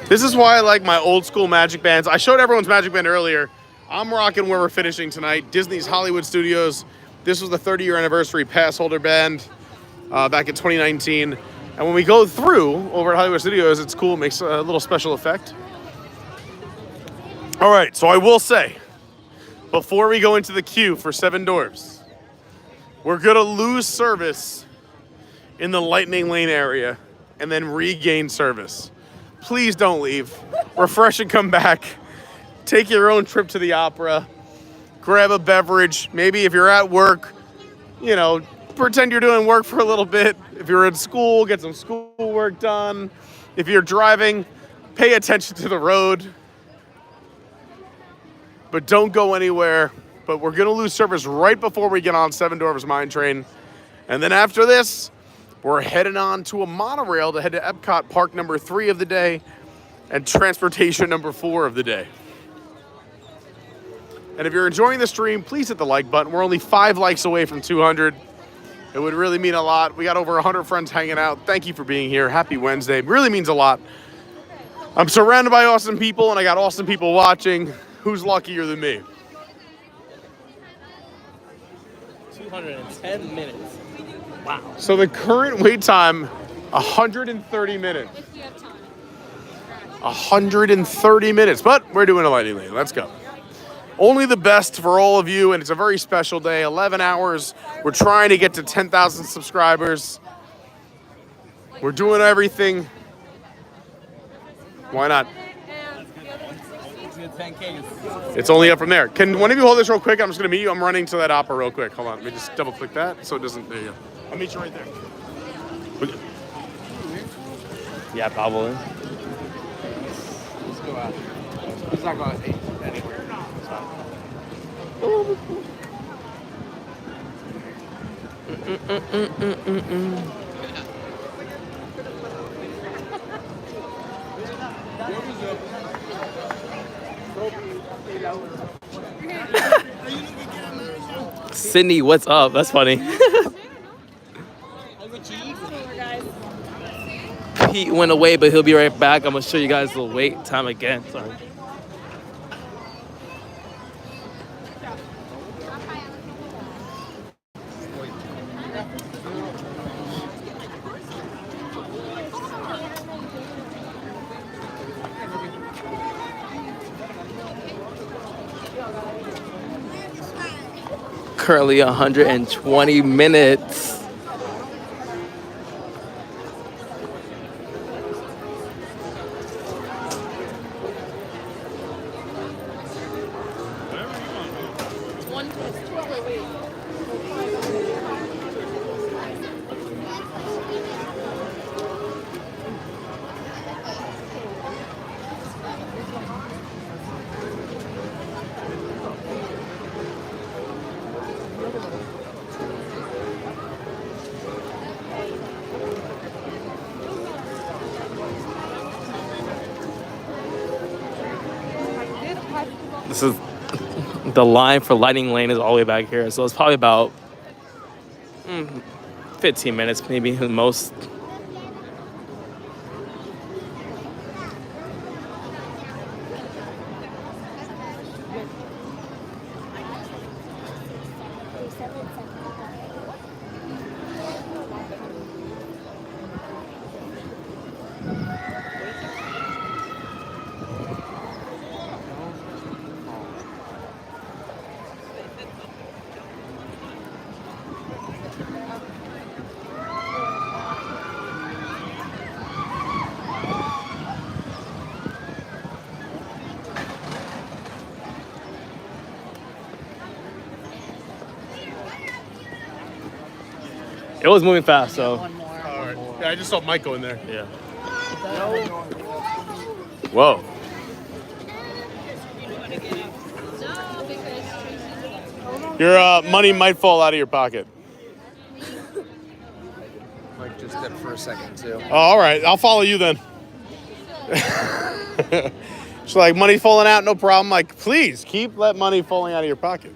This is why I like my old school magic bands. I showed everyone's magic band earlier. I'm rocking where we're finishing tonight. Disney's Hollywood Studios. This was the 30-year anniversary pass holder band back in 2019. And when we go through over at Hollywood Studios, it's cool. It makes a little special effect. All right, so I will say, before we go into the queue for Seven Dwarfs, we're going to lose service in the Lightning Lane area and then regain service. Please don't leave. Refresh and come back. take your own trip to the opera, grab a beverage. Maybe if you're at work, you know, pretend you're doing work for a little bit. If you're in school, get some school work done. If you're driving, pay attention to the road. But don't go anywhere. But we're gonna lose service right before we get on Seven Dwarfs Mine Train. And then after this, we're heading on to a monorail to head to Epcot, park number 3 of the day, and transportation number 4 of the day. And if you're enjoying the stream, please hit the like button. We're only 5 likes away from 200. It would really mean a lot. We got over 100 friends hanging out. Thank you for being here. Happy Wednesday. It really means a lot. I'm surrounded by awesome people, and I got awesome people watching. Who's luckier than me? 210 minutes. Wow. So the current wait time, 130 minutes. 130 minutes, but we're doing a lightning lane. Let's go. Only the best for all of you, and it's a very special day. 11 hours. We're trying to get to 10,000 subscribers. We're doing everything. Why not? It's only up from there. Can one of you hold this real quick? I'm just going to meet you. I'm running to that opera real quick. Hold on. Let me just double click that so it doesn't. There you go. I'll meet you right there. Yeah, probably. Let's go out. Let's not go out anywhere. Sydney, what's up? That's funny. Pete went away, but he'll be right back. I'm gonna show you guys the wait time again. Sorry. Currently 120 minutes. This is the line for Lightning Lane is all the way back here, so it's probably about 15 minutes, maybe the most. It was moving fast, so. All right. Yeah, I just saw Mike go in there. Yeah. Whoa. Your money might fall out of your pocket. Mike just dipped for a second, too. Oh, all right. I'll follow you then. She's like, money falling out, no problem. Like, please keep that money falling out of your pocket.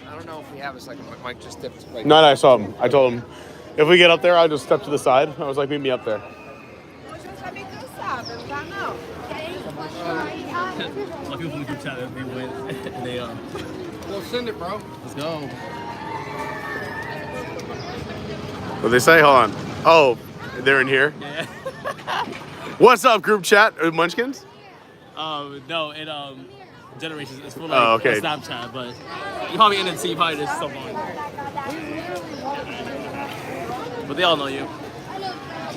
I don't know if we have a second, but Mike just dipped. Right No, I saw him. I told him, if we get up there, I'll just step to the side. I was like, meet me up there. A lot of people from the group chat, they went, and they, Well, send it, bro. let's go. What'd they say? Hold on. Oh, they're in here? Yeah. What's up, group chat? Munchkins? No, it, Generations, it's for like Oh, okay. Snapchat, but you probably in and see probably this someone. But they all know you.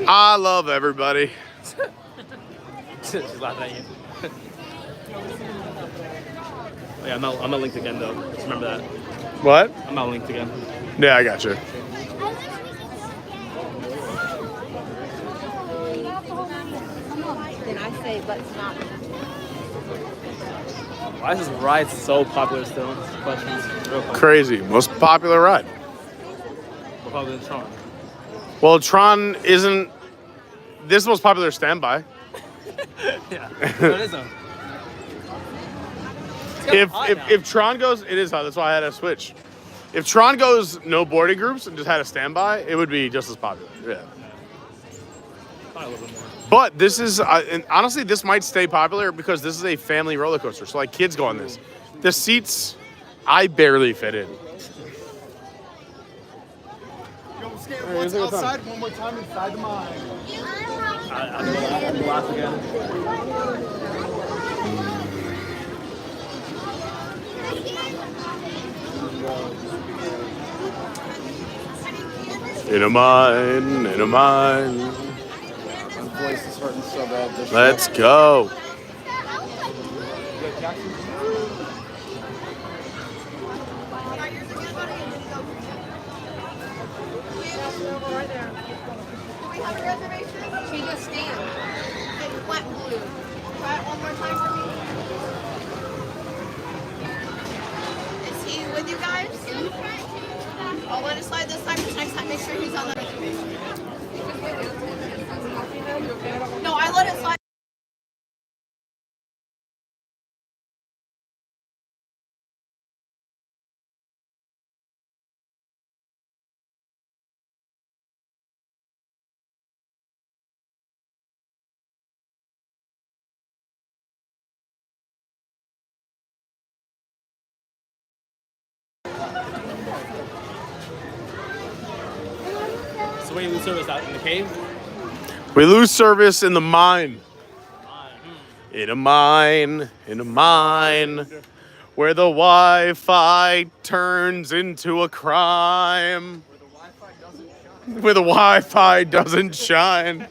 I love everybody. She's laughing at you. Yeah, I'm not linked again though. Just remember that. What? I'm not linked again. Yeah, I got you. Then I say let's not. Why is this ride so popular still? Questions. Real questions. Crazy. Most popular ride. More popular than Tron. Well, Tron isn't. This is the most popular standby. Yeah. It is though. If Tron goes, it is hot. That's why I had to switch. If Tron goes no boarding groups and just had a standby, it would be just as popular. Yeah. Probably a little bit more. But this is, and honestly, this might stay popular because this is a family roller coaster. So like kids go on this. The seats, I barely fit in. What's outside one more time inside the mine. I'll laugh again. In a mine, in a mine. My voice is hurting so bad. Let's go. Change the stand. Get flat blue. Try it one more time for me. Is he with you guys? I'll let it slide this time, because next time make sure he's on the reservation. No, I let it slide. So wait, we lose service out in the cave? We lose service in the mine. In a mine, in a mine, where the Wi-Fi turns into a crime. Where the Wi-Fi doesn't shine.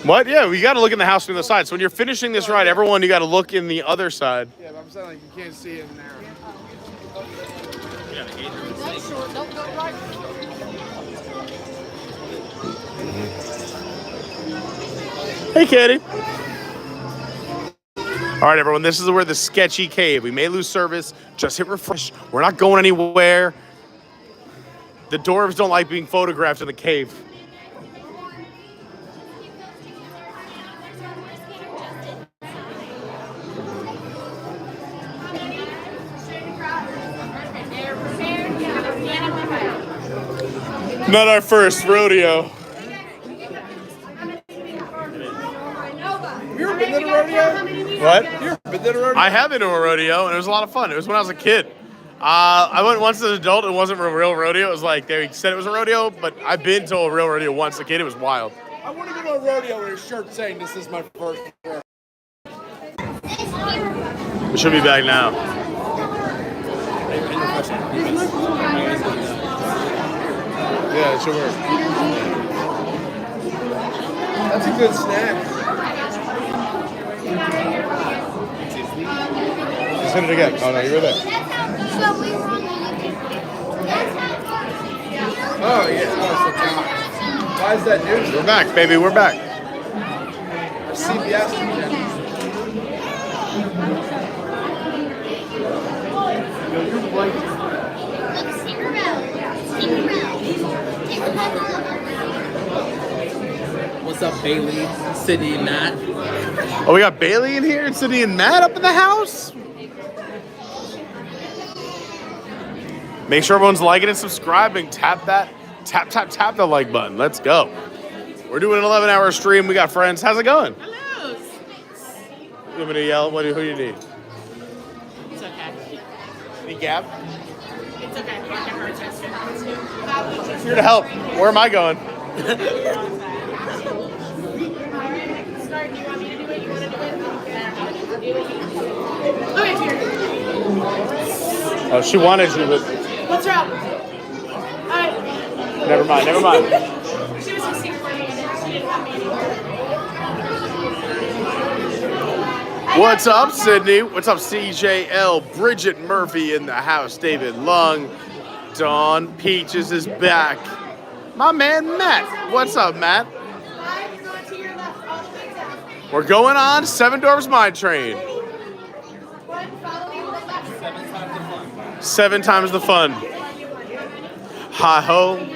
What? Yeah, we got to look in the house from the side. So when you're finishing this ride, everyone, you got to look in the other side. Yeah, but I'm saying like you can't see it in there. Don't go right. Hey, Katie. All right, everyone, this is where the sketchy cave. We may lose service. Just hit refresh. We're not going anywhere. The dwarves don't like being photographed in the cave. Not our first rodeo. You ever been to a rodeo? What? You ever been to a rodeo? I have been to a rodeo, and it was a lot of fun. It was when I was a kid. I went once as an adult. It wasn't a real rodeo. It was like they said it was a rodeo, but I've been to a real rodeo once as a kid. It was wild. I want to go to a rodeo with a shirt saying this is my first rodeo. We should be back now. Yeah, it should work. That's a good snack. Just hit it again. Oh, no, you were there. Oh, yeah. Oh, why is that news? We're back, baby. We're back. CBS. What's up, Bailey, Sydney, and Matt? Oh, we got Bailey in here and Sydney and Matt up in the house. Make sure everyone's liking and subscribing. Tap the like button. Let's go. We're doing an 11-hour stream. We got friends. How's it going? Hello. You want me to yell? Who do you need? It's okay. Any gap? It's okay. I can hurt you. Here to help. Where am I going? Oh, she wanted you, but What's wrong? never mind. She was just here for me and she didn't want me to What's up, Sydney? What's up, CJL? Bridget Murphy in the house. David Lung. Dawn Peaches is back. My man, Matt. What's up, Matt? We're going on Seven Dwarfs Mine Train. 7 times the fun. Hi-ho.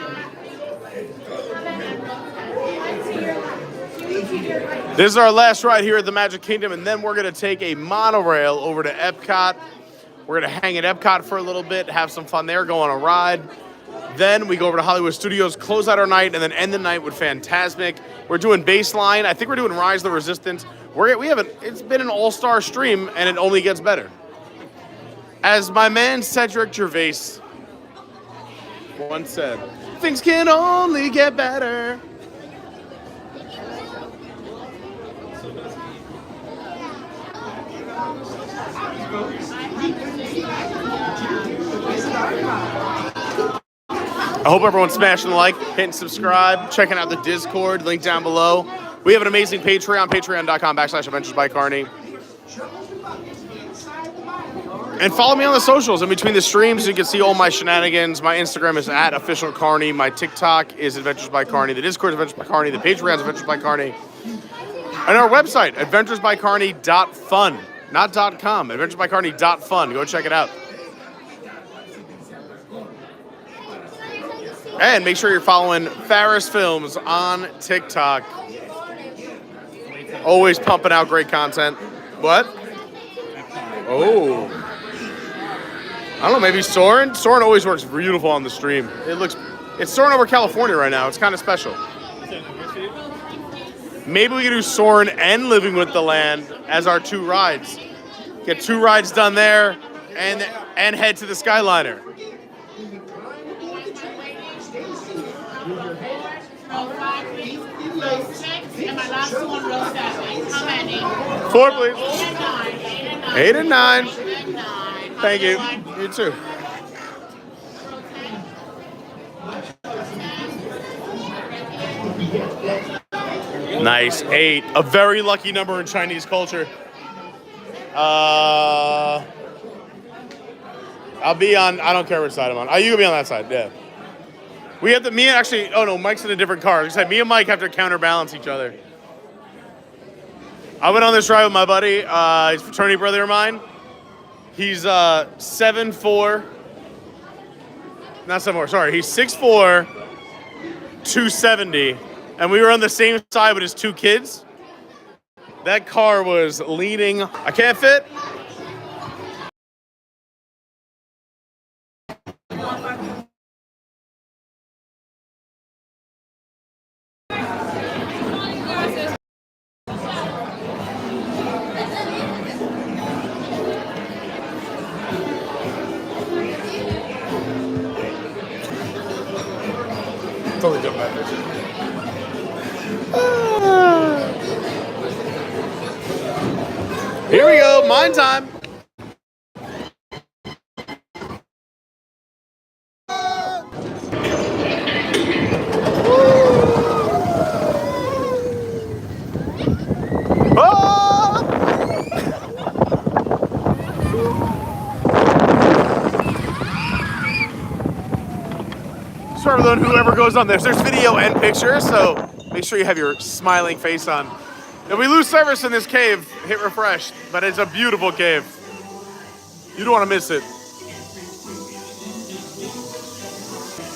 This is our last ride here at the Magic Kingdom, and then we're going to take a monorail over to Epcot. We're going to hang at Epcot for a little bit, have some fun there, go on a ride. Then we go over to Hollywood Studios, close out our night, and then end the night with Fantasmic. We're doing Baseline. I think we're doing Rise of the Resistance. It's been an all-star stream, and it only gets better. As my man Cedric Gervais once said, things can only get better. I hope everyone's smashing the like, hitting subscribe, checking out the Discord, link down below. We have an amazing Patreon, patreon.com/Adventures by Carney. And follow me on the socials in between the streams. You can see all my shenanigans. My Instagram is @officialcarney. My TikTok is Adventures by Carney. The Discord is Adventures by Carney. The Patreon is Adventures by Carney. And our website, adventuresbycarney.fun. Not .com, adventuresbycarney.fun. Go check it out. And make sure you're following Farris Films on TikTok. Always pumping out great content. What? Oh. I don't know, maybe Soarin'? Soarin' always works beautiful on the stream. It's Soarin' over California right now. It's kind of special. Maybe we can do Soarin' and Living with the Land as our 2 rides. Get 2 rides done there and head to the Skyliner. And my last one real fast. How many? 4, please. 8 and 9. 8 and 9. Thank you. You too. Nice. 8. A very lucky number in Chinese culture. I'll be on, I don't care which side I'm on. You can be on that side, yeah. We have to, Mike's in a different car. Me and Mike have to counterbalance each other. I went on this ride with my buddy. He's a fraternity brother of mine. He's 7'4". Not 7'4", sorry. He's 6'4", 270. And we were on the same side with his 2 kids. That car was leaning. I can't fit. Totally don't matter. Here we go, mine time. For everyone, whoever goes on this, there's video and picture, so make sure you have your smiling face on. If we lose service in this cave, hit refresh, but it's a beautiful cave. You don't want to miss it.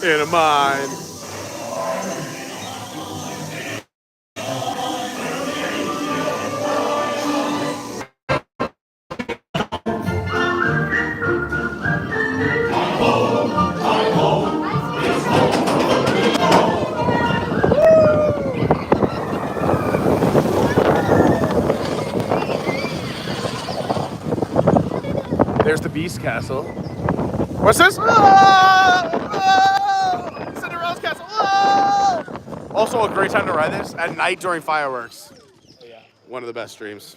In a mine. There's the Beast Castle. What's this? Cinderella's Castle. Also a great time to ride this at night during fireworks. Oh, yeah. One of the best streams.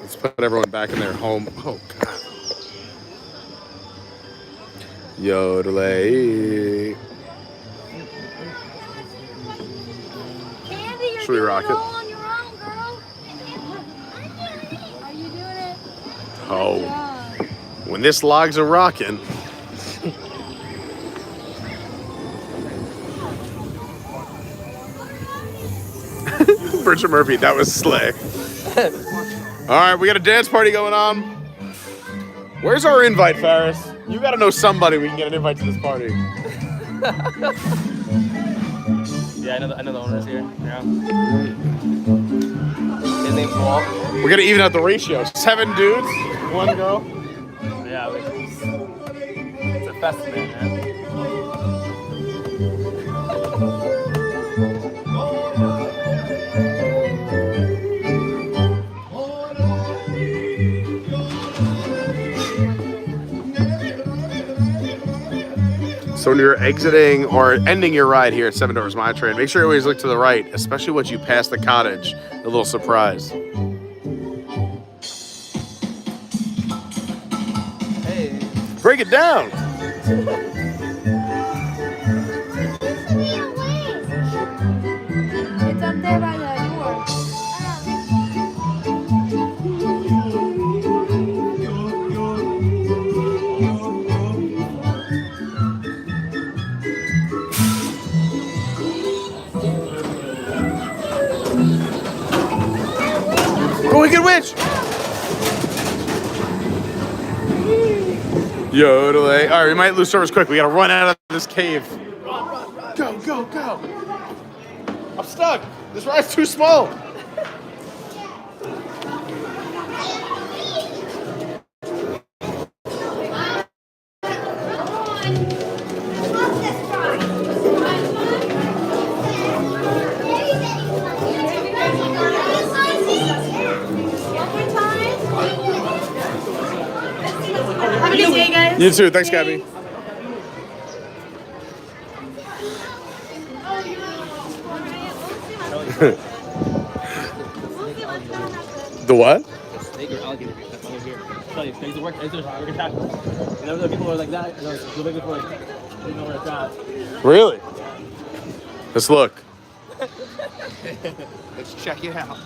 Let's put everyone back in their home. Oh, God. Yodelay. Should we rock it? Oh, when this log's a rockin'. Richard Murphy, that was slick. All right, we got a dance party going on. Where's our invite, Ferris? You got to know somebody we can get an invite to this party. Yeah, I know the owner's here. Yeah. His name's Walt. We're gonna even out the ratio. 7 dudes, 1 girl. Yeah, it's a festival, man. So when you're exiting or ending your ride here at Seven Dwarfs Mine Train, make sure you always look to the right, especially once you pass the cottage. A little surprise. Hey. Break it down. It's up there by the door. Go Wicked Witch! Yodelay. All right, we might lose service quick. We gotta run out of this cave. Go, go, go. I'm stuck. This ride's too small. Have a good day, guys. You too. Thanks, Gabby. The what? Snake or alligator. That's why I'm here. Tell you, things work. It's just work attack. And other people are like that. And they're looking for like, you know where it's at. Really? Let's look. Let's check it out.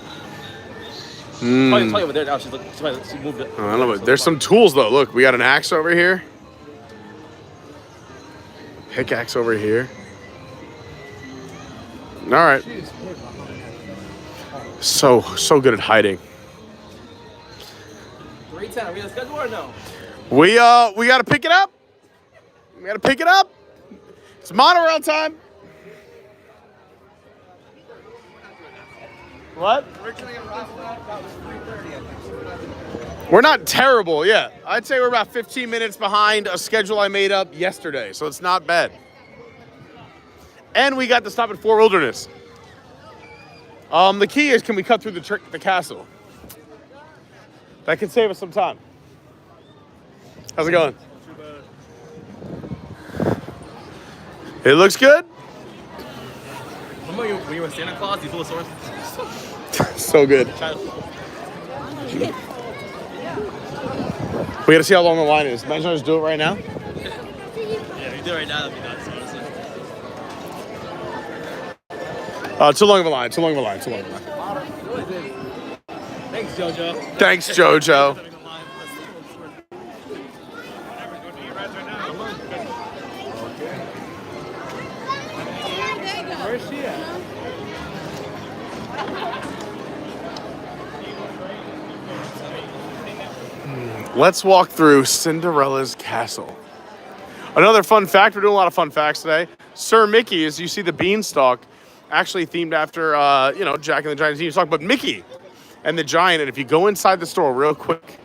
Probably over there now. She moved it. I don't know, but there's some tools though. Look, we got an axe over here. Pickaxe over here. All right. So good at hiding. 3:10. Are we on schedule or no? We gotta pick it up. We gotta pick it up. It's monorail time. What? We're not terrible, yeah. I'd say we're about 15 minutes behind a schedule I made up yesterday, so it's not bad. And we got to stop at 4 Wilderness. The key is, can we cut through the castle? That could save us some time. How's it going? It looks good. Remember when you were Santa Claus, you pull a sword? So good. We gotta see how long the line is. Imagine I just do it right now. Yeah, if you do it right now, that'd be nuts, honestly. Too long of a line. Too long of a line. Thanks, JoJo. Thanks, JoJo. Where's she at? Let's walk through Cinderella's castle. Another fun fact, we're doing a lot of fun facts today. Sir Mickey, as you see the beanstalk, actually themed after, Jack and the Giant beanstalk, but Mickey and the Giant. And if you go inside the store real quick,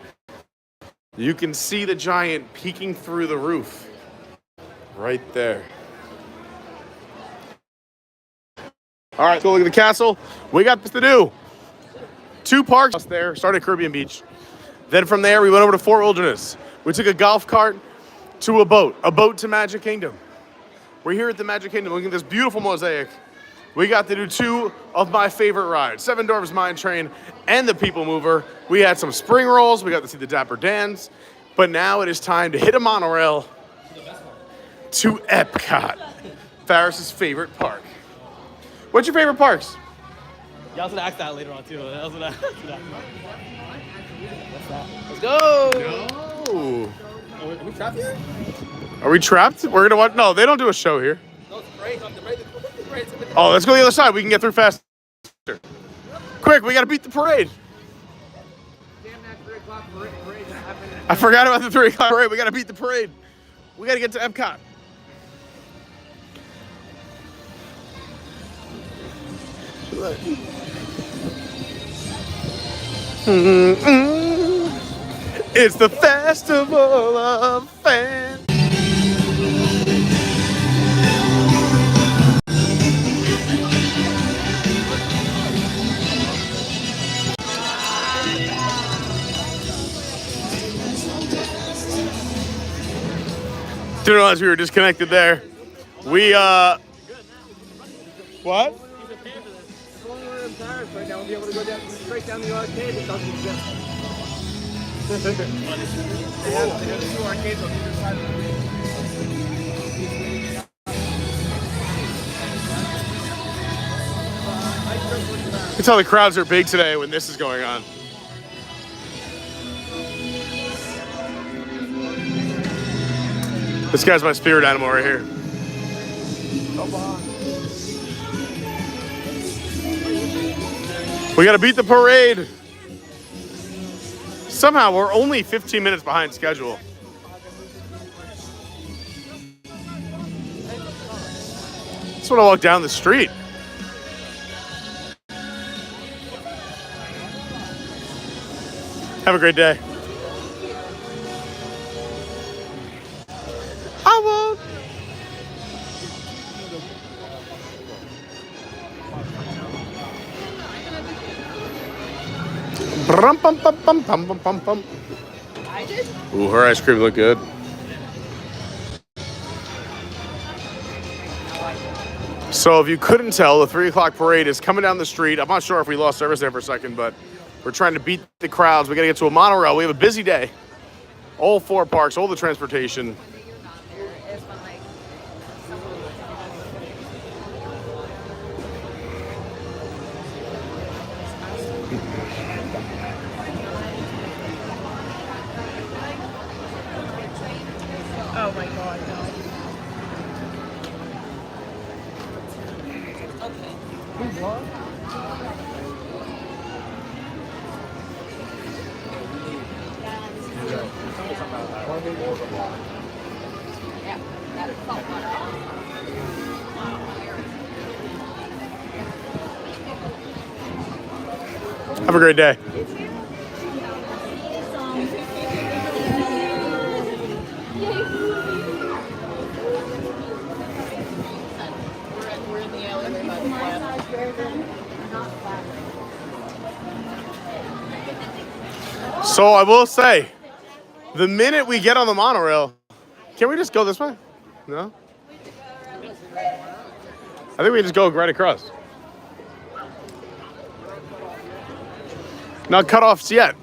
you can see the Giant peeking through the roof. Right there. All right, let's go look at the castle. We got this to do. 2 parks there, started at Caribbean Beach. Then from there, we went over to Fort Wilderness. We took a golf cart to a boat to Magic Kingdom. We're here at the Magic Kingdom looking at this beautiful mosaic. We got to do 2 of my favorite rides, Seven Dwarfs Mine Train and the People Mover. We had some spring rolls. We got to see the Dapper Dans. But now it is time to hit a monorail to Epcot, Ferris's favorite park. What's your favorite parks? Yeah, I was gonna ask that later on too. Let's go. No. Are we trapped here? Are we trapped? We're gonna watch. No, they don't do a show here. Oh, let's go the other side. We can get through faster. Quick, we gotta beat the parade. I forgot about the 3 o'clock parade. We gotta beat the parade. We gotta get to Epcot. It's the festival of fans. Didn't realize we were disconnected there. We what? We're in Paris right now. We'll be able to go down straight down the arcade. It doesn't exist. They have 2 arcades on either side of You can tell the crowds are big today when this is going on. This guy's my spirit animal right here. We gotta beat the parade. Somehow we're only 15 minutes behind schedule. That's when I walk down the street. Have a great day. I won't. Brum, bum, bum, bum, bum, bum, bum, bum. Ooh, her ice cream looked good. So if you couldn't tell, the 3 o'clock parade is coming down the street. I'm not sure if we lost service there for a second, but we're trying to beat the crowds. We gotta get to a monorail. We have a busy day. All 4 parks, all the transportation. Oh my God, no. Have a great day. So I will say, the minute we get on the monorail, can we just go this way? No? I think we just go right across. Not cutoffs yet.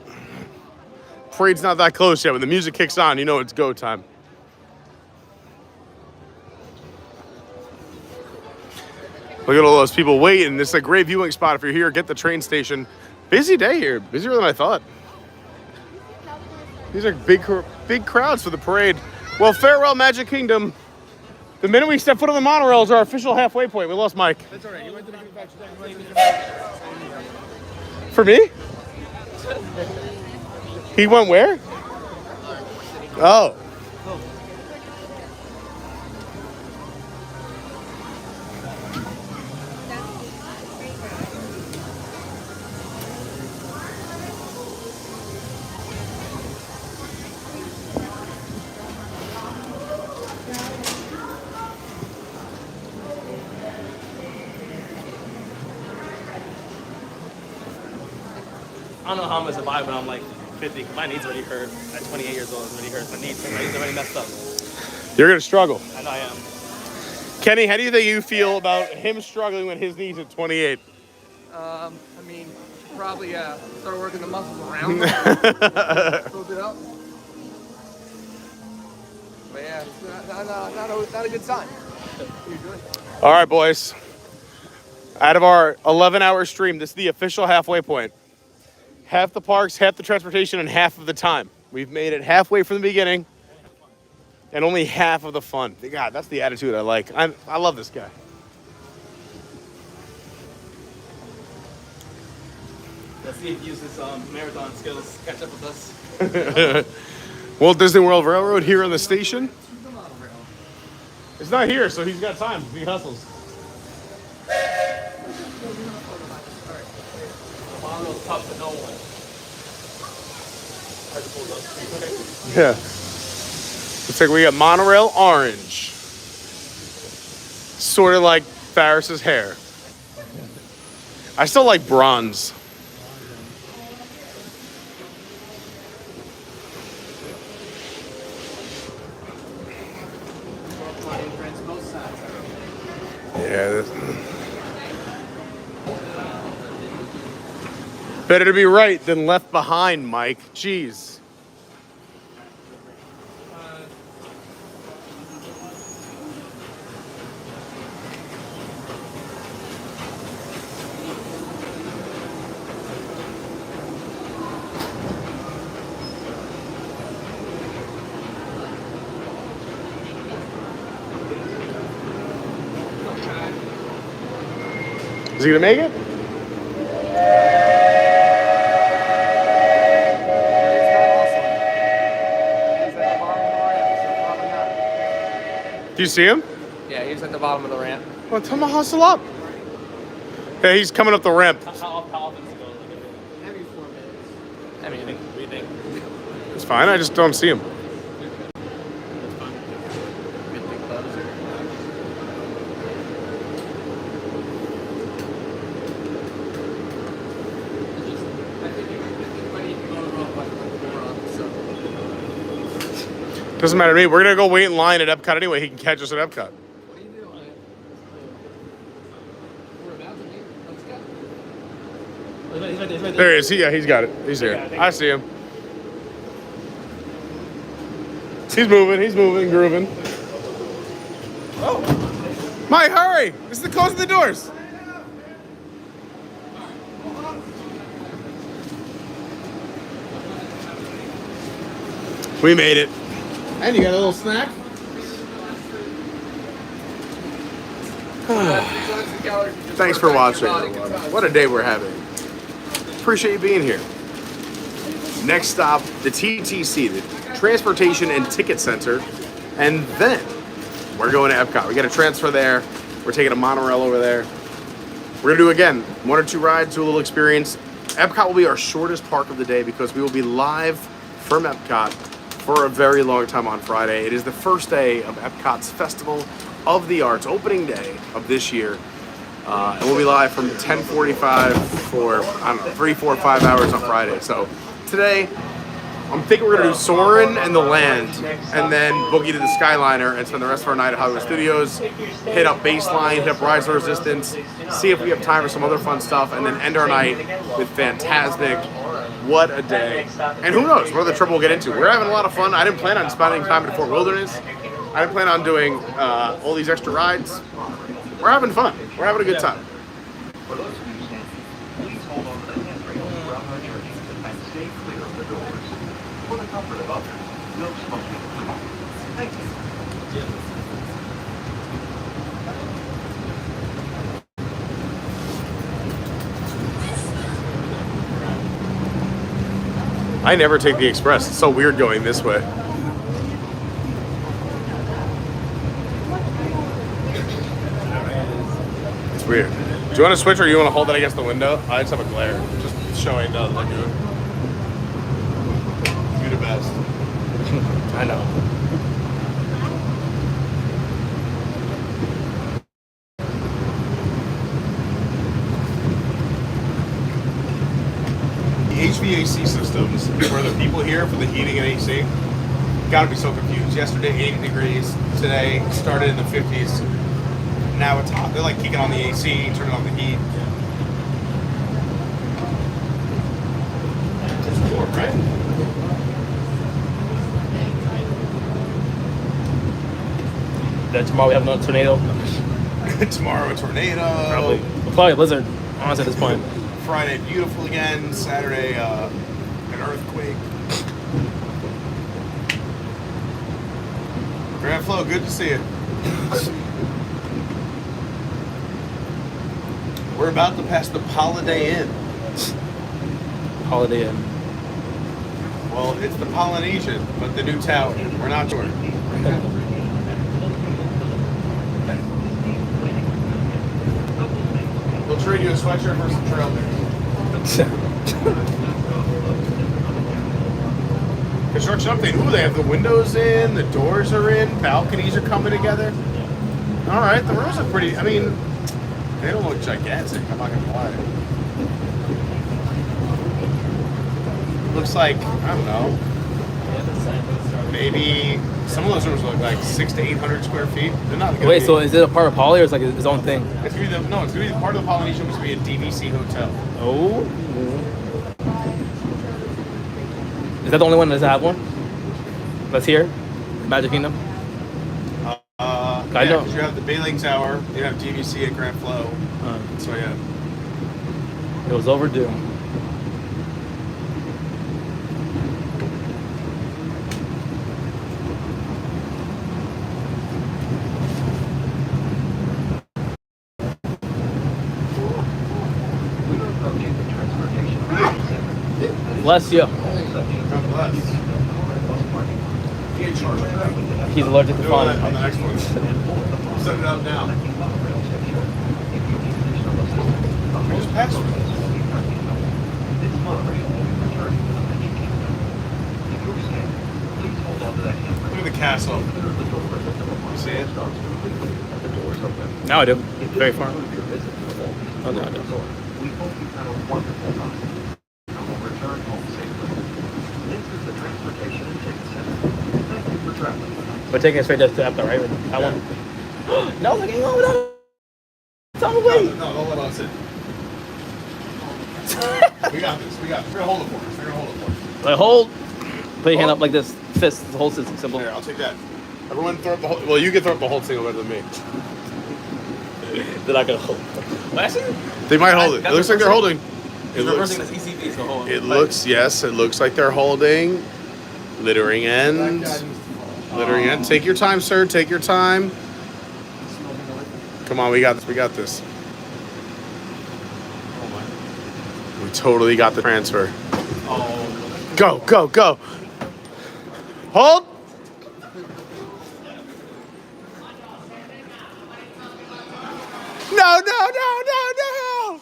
Parade's not that close yet. When the music kicks on, you know it's go time. Look at all those people waiting. This is a great viewing spot if you're here. Get the train station. Busy day here. Busier than I thought. These are big crowds for the parade. Well, farewell, Magic Kingdom. The minute we step foot on the monorail is our official halfway point. We lost Mike. That's all right. You went to the convention. For me? He went where? Oh. I don't know how I'm gonna survive when I'm like 50. My knees already hurt. At 28 years old, it already hurts. My knees already messed up. You're gonna struggle. I know I am. Kenny, how do you think you feel about him struggling with his knees at 28? I mean, probably start working the muscles around them. Build it up. But yeah, it's not a good sign. Usually. All right, boys. Out of our 11-hour stream, this is the official halfway point. half the parks, half the transportation, and half of the time. We've made it halfway from the beginning and only half of the fun. God, that's the attitude I like. I love this guy. Let's see if he uses marathon skills to catch up with us. Walt Disney World Railroad here on the station. It's not here, so he's got time. He hustles. Monorail's tough to no one. Yeah. Looks like we got Monorail orange. Sort of like Ferris's hair. I still like bronze. Yeah. Better to be right than left behind, Mike. Jeez. Is he gonna make it? Do you see him? Yeah, he's at the bottom of the ramp. Well, tell him to hustle up. Yeah, he's coming up the ramp. How often does it go? Every 4 minutes. I mean, what do you think? It's fine, I just don't see him. Doesn't matter to me. We're gonna go wait in line at Epcot anyway. He can catch us at Epcot. What are you doing? We're about to leave. Let's go. There he is. Yeah, he's got it. He's here. I see him. He's moving, grooving. Oh! Mike, hurry! This is the closing the doors. We made it. And you got a little snack? Thanks for watching, everyone. What a day we're having. Appreciate you being here. Next stop, the TTC, the Transportation and Ticket Center. And then we're going to Epcot. We got a transfer there. We're taking a monorail over there. We're gonna do, again, 1 or 2 rides, do a little experience. Epcot will be our shortest park of the day because we will be live from Epcot for a very long time on Friday. It is the first day of Epcot's Festival of the Arts, opening day of this year. And we'll be live from 10:45 for, I don't know, 3, 4, 5 hours on Friday. So today, I'm thinking we're gonna do Soarin' and the Land, and then boogie to the Skyliner and spend the rest of our night at Hollywood Studios, hit up Baseline, hit up Rise of Resistance, see if we have time for some other fun stuff, and then end our night with Fantasmic. What a day. And who knows what other trip we'll get into. We're having a lot of fun. I didn't plan on spending time at Fort Wilderness. I didn't plan on doing all these extra rides. We're having fun. We're having a good time. For those of you standing, please hold on to the handrail throughout our journey and stay clear of the doors. For the comfort of others, no smoking. Thank you. I never take the express. It's so weird going this way. It's weird. Do you want to switch or you want to hold it against the window? I just have a glare. Just showing the lagoon. You're the best. I know. HVAC systems for the people here for the heating and AC gotta be so confused. Yesterday 80 degrees, today started in the 50s, now it's hot. They're like kicking on the AC, turning on the heat. It's warm, right? Then tomorrow we have another tornado. Tomorrow a tornado. Probably a blizzard, honestly, at this point. Friday, beautiful again. Saturday, an earthquake. Grand Flo, good to see you. We're about to pass the Holiday Inn. Holiday Inn. Well, it's the Polynesian, but the new tower. We're not sure. We'll trade you a sweatshirt for some trail mix. Construction update. Ooh, they have the windows in, the doors are in, balconies are coming together. All right, the rooms are pretty. I mean, they don't look gigantic. I'm not gonna lie. Looks like, I don't know, maybe some of those rooms look like 600 to 800 square feet. They're not. Wait, so is it a part of Poly or is it like its own thing? It's gonna be no, it's gonna be part of the Polynesian. Was gonna be a DVC hotel. Oh. Is that the only one that doesn't have one? That's here, Magic Kingdom. I know. You have the Bailing Tower. You have DVC at Grand Flo. So yeah, it was overdue. Bless you. God bless. He's allergic to fun. On the next one. Set it up now. We just passed it. Look at the castle. You see it? Now I do. Very far. Oh, no, I don't. We hope you had a wonderful time. Return home safely. This is the Transportation and Ticket Center. Thank you for traveling. We're taking it straight to Epcot, right? That one. No, they're getting over that. It's on the way. No, don't let us in. We got this. We got this. We're gonna hold it for us. We're gonna hold it for us. Like hold. Put your hand up like this. Fist. The whole system symbol. Here, I'll take that. Everyone throw up the whole. Well, you can throw up the whole thing better than me. They're not gonna hold. Well, actually, they might hold it. It looks like they're holding. It looks. So hold on. It looks. Yes, it looks like they're holding. Littering end. Littering end. Take your time, sir. Take your time. Come on, we got this. We got this. We totally got the transfer. Go, go, go. Hold. No, no, no, no, no.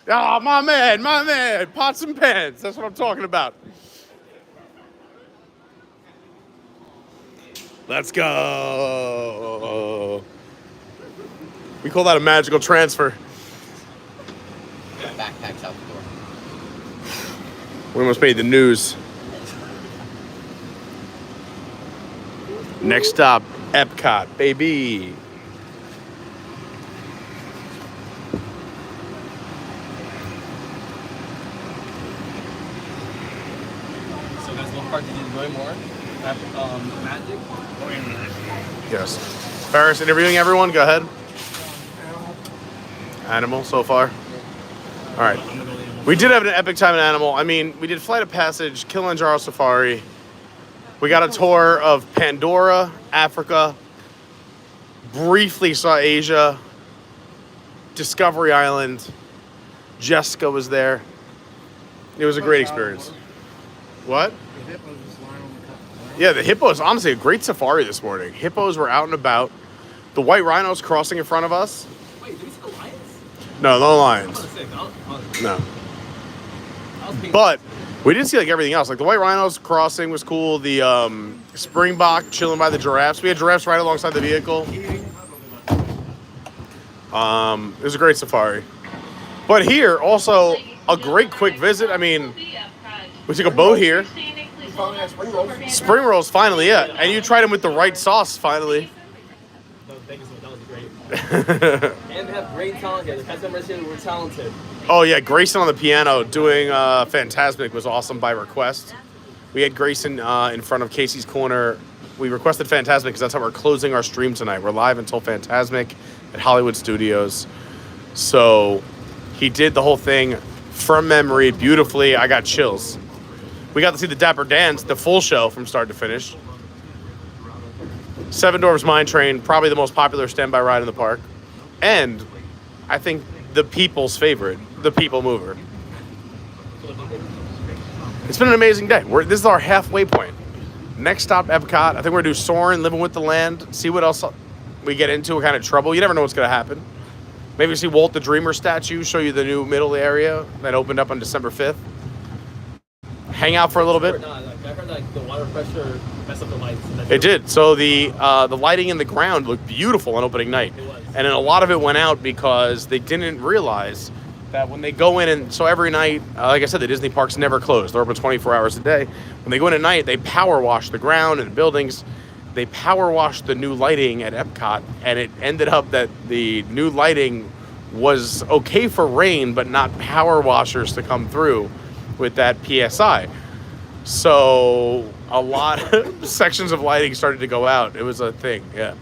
Oh, my man, my man. Pots and pans. That's what I'm talking about. Let's go. We call that a magical transfer. Backpacks out the door. We almost made the news. Next stop, Epcot, baby. So guys, what part did you enjoy more? Magic or anything? Yes. Ferris, interviewing everyone, go ahead. Animal so far? All right. We did have an epic time in Animal. I mean, we did Flight of Passage, Kilimanjaro Safari. We got a tour of Pandora, Africa. Briefly saw Asia. Discovery Island. Jessica was there. It was a great experience. What? Yeah, the hippos, honestly, a great safari this morning. Hippos were out and about. The white rhinos crossing in front of us. Wait, did we see the lions? No, no lions. No. But we didn't see like everything else. Like the white rhinos crossing was cool. The springbok chilling by the giraffes. We had giraffes right alongside the vehicle. It was a great safari. But here, also a great quick visit. I mean, we took a boat here. Spring rolls, finally, yeah. And you tried them with the right sauce, finally. That was great. And they have great talent here. The cast members here were talented. Oh, yeah, Grayson on the piano doing Fantasmic was awesome by request. We had Grayson in front of Casey's Corner. We requested Fantasmic because that's how we're closing our stream tonight. We're live until Fantasmic at Hollywood Studios. So He did the whole thing from memory beautifully. I got chills. We got to see the Dapper Dans, the full show from start to finish. Seven Dwarfs Mine Train, probably the most popular standby ride in the park. And I think the people's favorite, the People Mover. It's been an amazing day. This is our halfway point. Next stop, Epcot. I think we're going to do Soarin', Living with the Land, see what else we get into, what kind of trouble. You never know what's going to happen. Maybe see Walt the Dreamer statue, show you the new middle area that opened up on December 5th. Hang out for a little bit. I heard like the water pressure messed up the lights. It did. So the lighting in the ground looked beautiful on opening night. It was. And then a lot of it went out because they didn't realize that when they go in, and so every night, like I said, the Disney parks never close. They're open 24 hours a day. When they go in at night, they power wash the ground and the buildings. They power washed the new lighting at Epcot, and it ended up that the new lighting was okay for rain, but not power washers to come through with that PSI. So a lot of sections of lighting started to go out. It was a thing, yeah.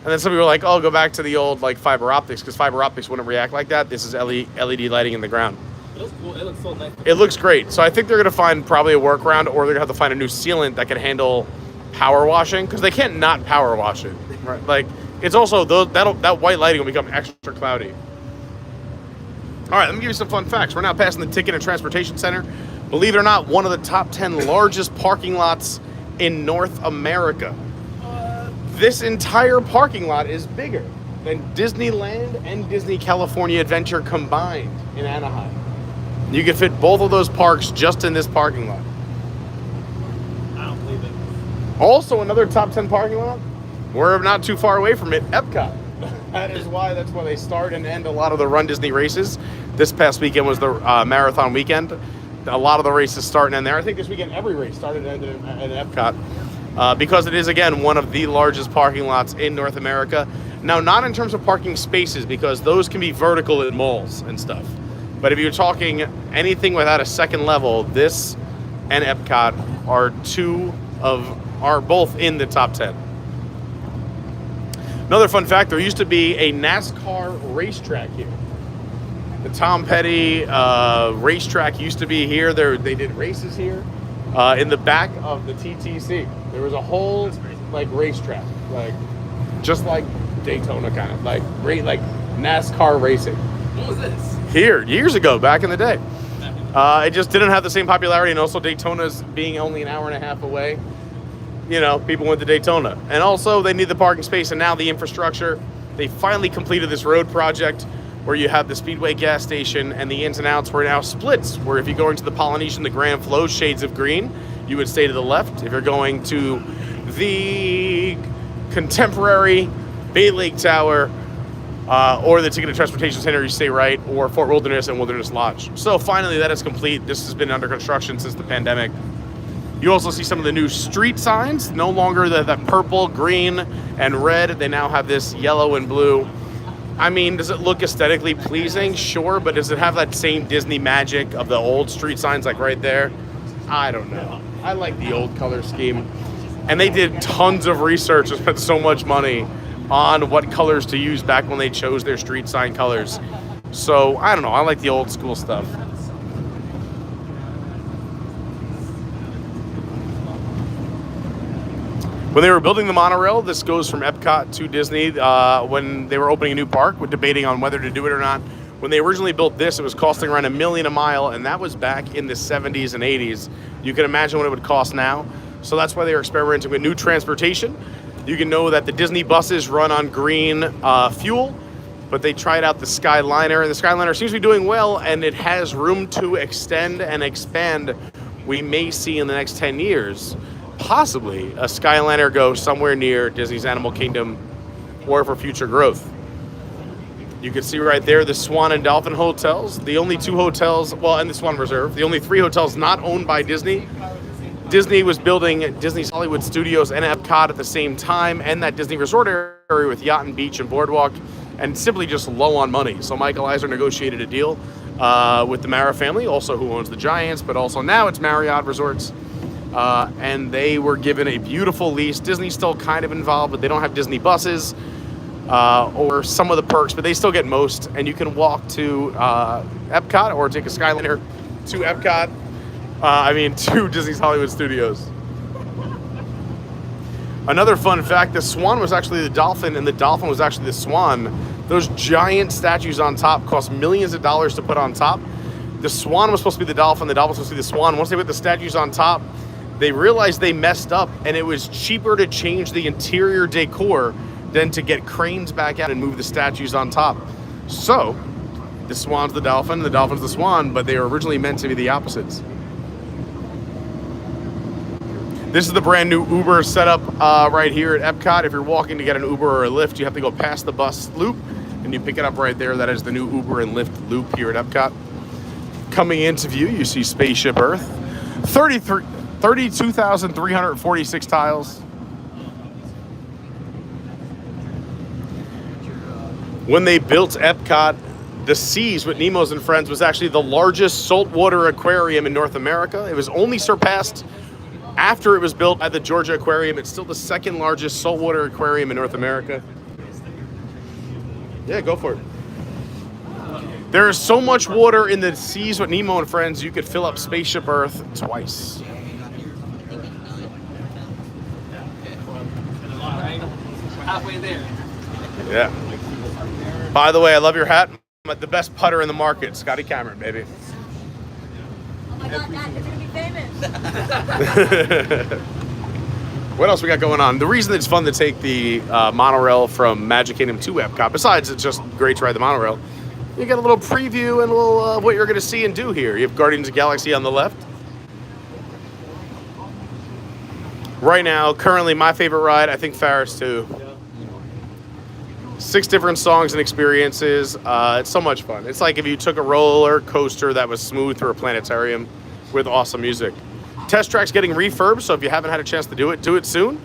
And then some people were like, oh, go back to the old like fiber optics, because fiber optics wouldn't react like that. This is LED lighting in the ground. It looks cool. It looks so nice. It looks great. So I think they're going to find probably a workaround, or they're going to have to find a new sealant that can handle power washing, because they can't not power wash it. Right? Like, it's also, that white lighting will become extra cloudy. All right, let me give you some fun facts. We're now passing the Ticket and Transportation Center. Believe it or not, one of the top 10 largest parking lots in North America. This entire parking lot is bigger than Disneyland and Disney California Adventure combined in Anaheim. You can fit both of those parks just in this parking lot. I don't believe it. Also, another top 10 parking lot, we're not too far away from it, Epcot. That's why they start and end a lot of the Run Disney races. This past weekend was the marathon weekend. A lot of the races start and end there. I think this weekend every race started and ended at Epcot. Because it is, again, one of the largest parking lots in North America. Now, not in terms of parking spaces, because those can be vertical in malls and stuff. But if you're talking anything without a second level, this and Epcot are both in the top 10. Another fun fact, there used to be a NASCAR racetrack here. The Tom Petty racetrack used to be here. They did races here. In the back of the TTC, there was a whole like racetrack, like just like Daytona, kind of like NASCAR racing. What was this? Here, years ago, back in the day. It just didn't have the same popularity, and also Daytona's being only an hour and a half away. You know, people went to Daytona, and also they need the parking space, and now the infrastructure. They finally completed this road project, where you have the Speedway gas station, and the ins and outs were now splits, where if you're going to the Polynesian, the Grand Flow shades of green, you would stay to the left. If you're going to the Contemporary, Bay Lake Tower, or the Ticket and Transportation Center, you stay right, or Fort Wilderness and Wilderness Lodge. So finally that is complete. This has been under construction since the pandemic. You also see some of the new street signs, no longer that purple, green, and red. They now have this yellow and blue. I mean, does it look aesthetically pleasing? Sure, but does it have that same Disney magic of the old street signs like right there? I don't know. I like the old color scheme. And they did tons of research and spent so much money on what colors to use back when they chose their street sign colors. So, I don't know. I like the old school stuff. When they were building the monorail, this goes from Epcot to Disney, when they were opening a new park, with debating on whether to do it or not. When they originally built this, it was costing around $1 million a mile, and that was back in the 70s and 80s. You can imagine what it would cost now. So that's why they were experimenting with new transportation. You can know that the Disney buses run on green fuel, but they tried out the Skyliner, and the Skyliner seems to be doing well, and it has room to extend and expand. We may see in the next 10 years, possibly, a Skyliner go somewhere near Disney's Animal Kingdom or for future growth. You can see right there the Swan and Dolphin hotels, the only 2 hotels, well, and the Swan Reserve, the only 3 hotels not owned by Disney. Disney was building Disney's Hollywood Studios and Epcot at the same time, and that Disney Resort area with Yacht and Beach and Boardwalk, and simply just low on money. So Michael Eisner negotiated a deal with the Mara family, also who owns the Giants, but also now it's Marriott Resorts. And they were given a beautiful lease. Disney's still kind of involved, but they don't have Disney buses. or some of the perks, but they still get most. And you can walk to Epcot or take a Skyliner to Epcot. To Disney's Hollywood Studios. Another fun fact, the swan was actually the dolphin, and the dolphin was actually the swan. Those giant statues on top cost millions of dollars to put on top. The swan was supposed to be the dolphin was supposed to be the swan. Once they put the statues on top, they realized they messed up, and it was cheaper to change the interior decor than to get cranes back out and move the statues on top. So, the swan's the dolphin, the dolphin's the swan, but they were originally meant to be the opposites. This is the brand new Uber setup right here at Epcot. If you're walking to get an Uber or a Lyft, you have to go past the bus loop, and you pick it up right there. That is the new Uber and Lyft loop here at Epcot. Coming into view, you see Spaceship Earth. 32,346 tiles. When they built Epcot, the Seas with Nemo's and Friends was actually the largest saltwater aquarium in North America. It was only surpassed after it was built at the Georgia Aquarium. It's still the second largest saltwater aquarium in North America. Yeah, go for it. There is so much water in the Seas with Nemo and Friends, you could fill up Spaceship Earth twice. Halfway there. Yeah. By the way, I love your hat. I'm the best putter in the market. Scotty Cameron, baby. Oh my God, Dad, you're gonna be famous. What else we got going on? The reason it's fun to take the monorail from Magic Kingdom to Epcot, besides it's just great to ride the monorail, you get a little preview and a little what you're going to see and do here. You have Guardians of the Galaxy on the left. Right now, currently my favorite ride, I think Ferris too. 6 different songs and experiences. It's so much fun. It's like if you took a roller coaster that was smooth through a planetarium with awesome music. Test track's getting refurbed, so if you haven't had a chance to do it soon.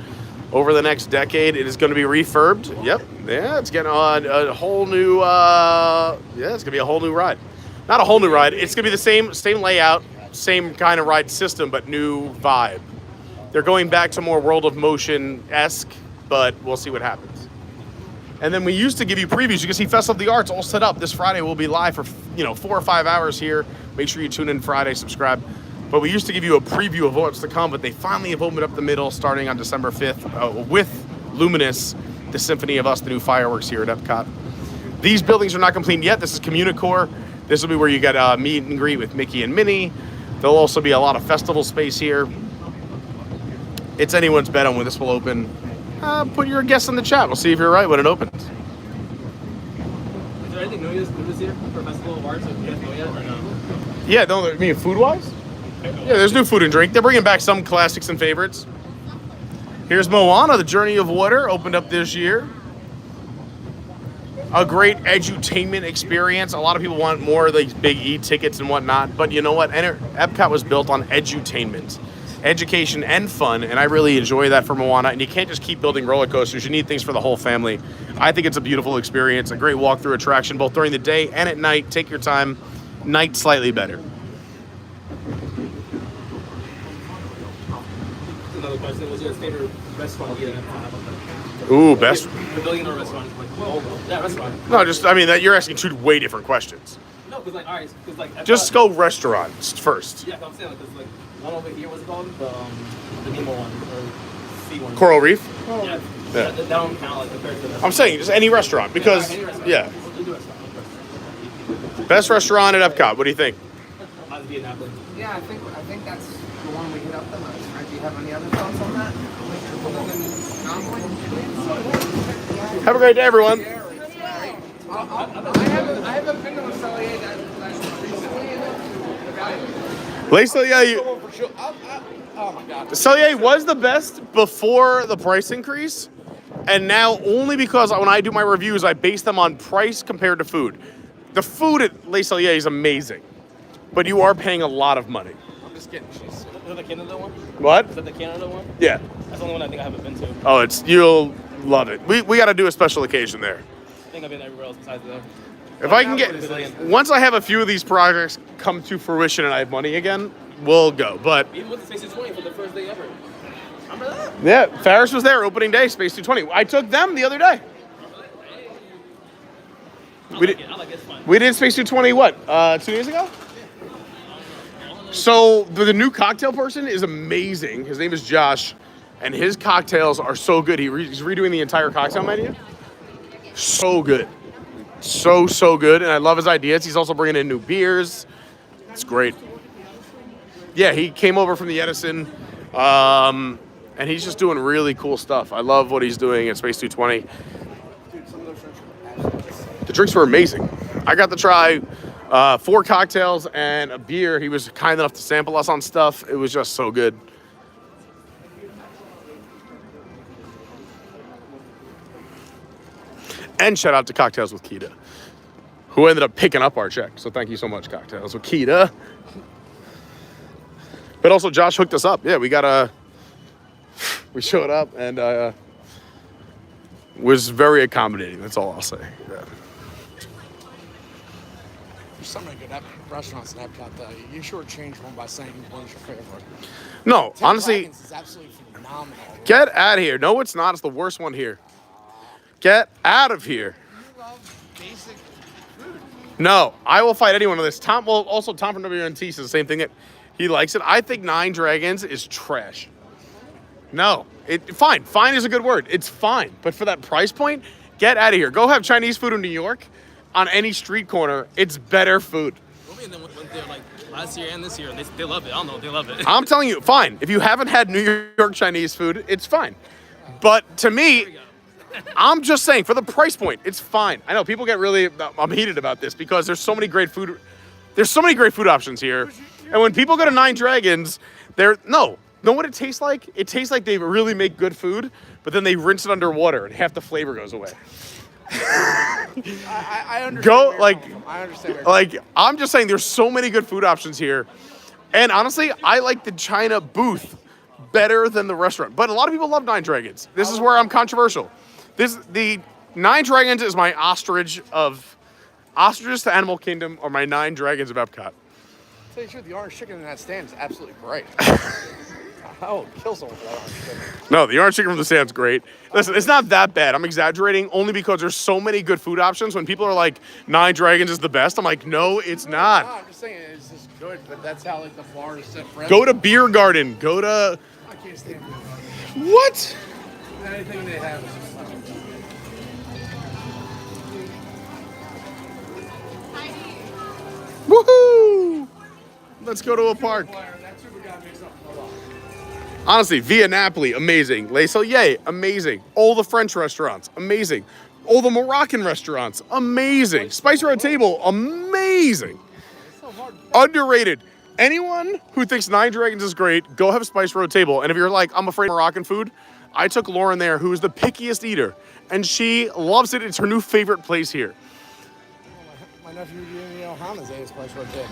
Over the next decade, it is going to be refurbed. Yep, yeah, it's getting on a whole new. It's going to be a whole new ride. Not a whole new ride. It's going to be the same layout, same kind of ride system, but new vibe. They're going back to more World of Motion-esque, but we'll see what happens. And then we used to give you previews. You can see Festival of the Arts all set up. This Friday we'll be live for 4 or 5 hours here. Make sure you tune in Friday, subscribe. But we used to give you a preview of what's to come, but they finally have opened up the middle starting on December 5th with Luminous, the Symphony of Us, the new fireworks here at Epcot. These buildings are not complete yet. This is Communicore. This will be where you get a meet and greet with Mickey and Minnie. There'll also be a lot of festival space here. It's anyone's bet on when this will open. Put your guess in the chat. We'll see if you're right when it opens. Is there anything new this year for Festival of Arts? Do you guys know yet or no? Yeah, no, I mean food-wise? Yeah, there's new food and drink. They're bringing back some classics and favorites. Here's Moana, the Journey of Water, opened up this year. A great edutainment experience. A lot of people want more of these big e-tickets and whatnot, but you know what? Epcot was built on edutainment, education and fun, and I really enjoy that for Moana. And you can't just keep building roller coasters. You need things for the whole family. I think it's a beautiful experience, a great walkthrough attraction, both during the day and at night. Take your time. Night slightly better. Another question: what's your favorite restaurant you have? Ooh, best. Pavilion or restaurant? Yeah, restaurant. No, that you're asking 2 way different questions. No, because alright, Just go restaurants first. Yeah, I'm saying because one over here, what's it called? The Nemo one or sea one. Coral Reef. Yeah. That don't count compared to the. I'm saying just any restaurant because any restaurant. yeah. We'll do restaurant. Best restaurant at Epcot. What do you think? Yeah, I think that's the one we hit up the most. Right? Do you have any other thoughts on that? Have a great day, everyone. I haven't been to a Cellier that Les Cellier. Oh my God. Cellier was the best before the price increase, and now only because when I do my reviews, I base them on price compared to food. The food at Les Cellier is amazing, but you are paying a lot of money. I'm just kidding. Is that the Canada one? What? Is that the Canada one? Yeah. That's the only one I think I haven't been to. Oh, you'll love it. We got to do a special occasion there. I think I've been everywhere else besides there. If I can get, once I have a few of these projects come to fruition and I have money again, we'll go. But even with the Space 220 for the first day ever. Remember that? yeah, Ferris was there opening day, Space 220. I took them the other day. We did Space 220, what, 2 days ago? So the new cocktail person is amazing. His name is Josh, and his cocktails are so good. He's redoing the entire cocktail menu. So good. So good, and I love his ideas. He's also bringing in new beers. It's great. Yeah, he came over from the Edison, and he's just doing really cool stuff. I love what he's doing at Space 220. The drinks were amazing. I got to try 4 cocktails and a beer. He was kind enough to sample us on stuff. It was just so good. And shout out to Cocktails with Kita, who ended up picking up our check. So thank you so much, Cocktails with Kita. But also Josh hooked us up. Yeah, we showed up and was very accommodating. That's all I'll say. Yeah. There's so many good restaurants in Epcot, though. You shortchange one by saying one's your favorite. No, honestly, Dragons is absolutely phenomenal. get out of here. No, it's not. It's the worst one here. Get out of here. You love basic food. No, I will fight anyone on this. Tom from WNT says the same thing. That he likes it. I think Nine Dragons is trash. No, fine. Fine is a good word. It's fine. But for that price point, get out of here. Go have Chinese food in New York on any street corner. It's better food. And then when they're like last year and this year, they love it. I don't know, they love it. I'm telling you, fine. If you haven't had New York Chinese food, it's fine. But to me, I'm just saying, for the price point, it's fine. I know people get really, I'm heated about this because there's so many great food. There's so many great food options here. And when people go to Nine Dragons, know what it tastes like? It tastes like they really make good food, but then they rinse it underwater and half the flavor goes away. I understand. I understand. I'm just saying there's so many good food options here. And honestly, I like the China booth better than the restaurant. But a lot of people love Nine Dragons. This is where I'm controversial. The Nine Dragons is my ostriches to Animal Kingdom, or my Nine Dragons of Epcot. Tell you the truth, the orange chicken in that stand is absolutely great. Oh, kill someone for that orange chicken. No, the orange chicken from the stand's great. Listen, it's not that bad. I'm exaggerating only because there's so many good food options. When people are like, Nine Dragons is the best, I'm like, no, it's not. No, I'm just saying it's just good, but that's how like the bar is set for Go to Beer Garden. Go to... I can't stand Beer Garden. What? Anything they have is just Woohoo! Let's go to a park. Honestly, Via Napoli, amazing. Les Soleil, amazing. All the French restaurants, amazing. All the Moroccan restaurants, amazing. Spice Road Table, amazing. Underrated. Anyone who thinks Nine Dragons is great, go have Spice Road Table. And if you're like, I'm afraid of Moroccan food, I took Lauren there, who is the pickiest eater. And she loves it. It's her new favorite place here. my nephew Hana's ate a Spice Road Table.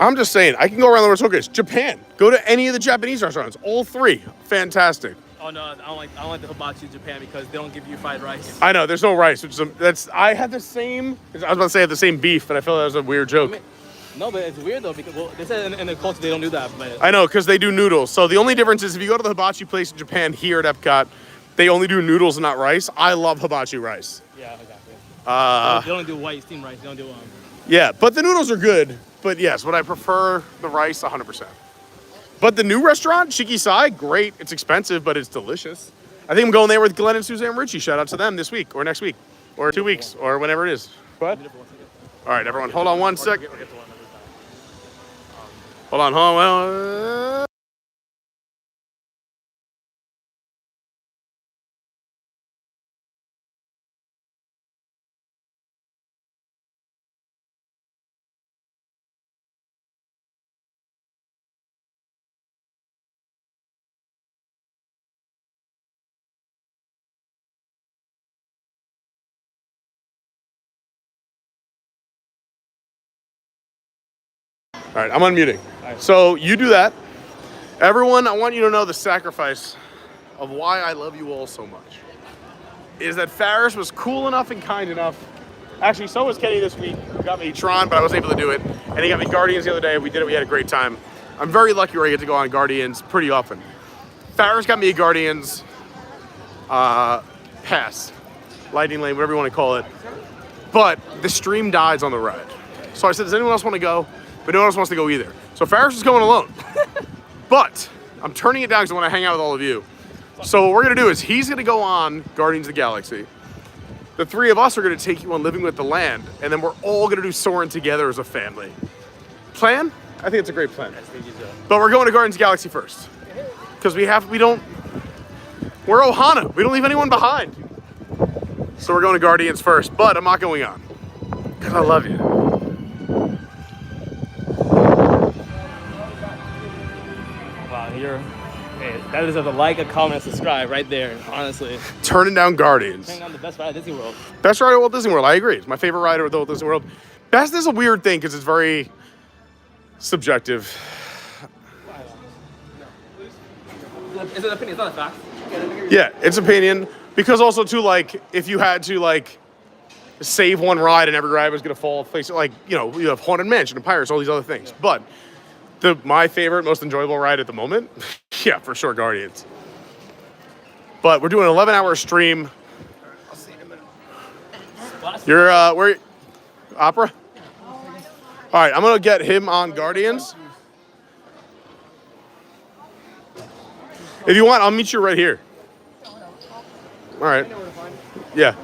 I'm just saying, I can go around the world talking. Japan. Go to any of the Japanese restaurants. All 3. Fantastic. Oh no, I don't like the hibachi in Japan because they don't give you fried rice. I know, there's no rice. I had the same, I was about to say I had the same beef, but I feel that was a weird joke. No, but it's weird though because they said in the culture they don't do that. But I know, because they do noodles. So the only difference is if you go to the hibachi place in Japan here at Epcot, they only do noodles and not rice. I love hibachi rice. Yeah, exactly. They only do white steamed rice. They don't do Yeah, but the noodles are good. But yes, would I prefer the rice? 100%. But the new restaurant, Shikisai, great. It's expensive, but it's delicious. I think I'm going there with Glenn and Suzanne Ritchie. Shout out to them this week or next week or 2 weeks or whenever it is. What? All right, everyone, hold on one sec. Hold on. All right, I'm unmuting. So you do that. Everyone, I want you to know the sacrifice of why I love you all so much is that Faris was cool enough and kind enough. Actually, so was Kenny this week. He got me Tron, but I wasn't able to do it. And he got me Guardians the other day. We did it. We had a great time. I'm very lucky where I get to go on Guardians pretty often. Faris got me a Guardians pass. Lightning lane, whatever you want to call it. But the stream dies on the ride. So I said, does anyone else want to go? But no one else wants to go either. So Ferris is going alone. But I'm turning it down because I want to hang out with all of you. So what we're going to do is he's going to go on Guardians of the Galaxy. The three of us are going to take you on Living with the Land. And then we're all going to do Soarin' together as a family. Plan? I think it's a great plan. But we're going to Guardians of the Galaxy first. Because we're Ohana. We don't leave anyone behind. So we're going to Guardians first. But I'm not going on. Because I love you. Hey, that deserves a like, a comment, and subscribe right there, honestly. Turning down Guardians. Turning down the best ride at Disney World. Best ride at Walt Disney World, I agree. It's my favorite ride at Walt Disney World. Best is a weird thing because it's very subjective. It's an opinion, it's not a fact. Yeah, it's opinion. Because also too, like, if you had to, like, save one ride and every ride was gonna fall place, like, you know, you have Haunted Mansion and Pirates, all these other things. But my favorite, most enjoyable ride at the moment, yeah, for sure, Guardians. But we're doing an 11-hour stream. I'll see you in a minute. You're, where, Opera? All right, I'm gonna get him on Guardians. If you want, I'll meet you right here. All right. Yeah.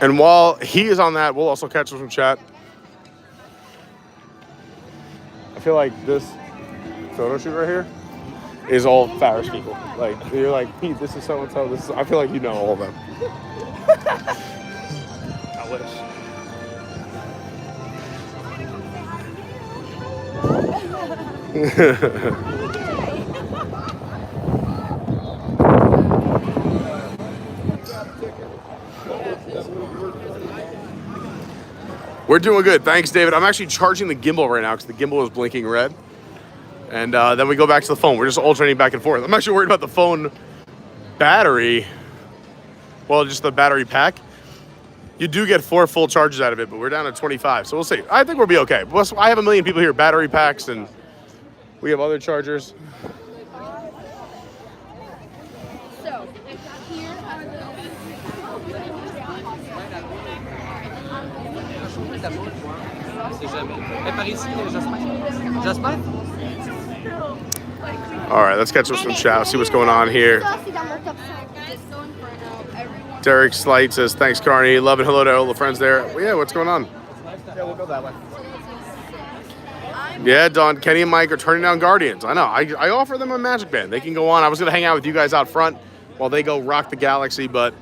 And while he is on that, we'll also catch us from chat. I feel like this photo shoot right here is all Ferris people. Like, you're like, Pete, this is so-and-so. This is, I feel like you know all of them. I wish. We're doing good. Thanks, David. I'm actually charging the gimbal right now because the gimbal is blinking red. And then we go back to the phone. We're just alternating back and forth. I'm actually worried about the phone battery. Well, just the battery pack. You do get 4 full charges out of it, but we're down to 25. So we'll see. I think we'll be okay. Plus, I have a million people here, battery packs, and we have other chargers. So, here are All right, let's catch up some chat, see what's going on here. Derek Slight says, thanks, Carney. Love and hello to all the friends there. Well, yeah, what's going on? Yeah, we'll go that way. Yeah, Don, Kenny and Mike are turning down Guardians. I know. I offer them a Magic Band. They can go on. I was going to hang out with you guys out front while they go rock the galaxy, but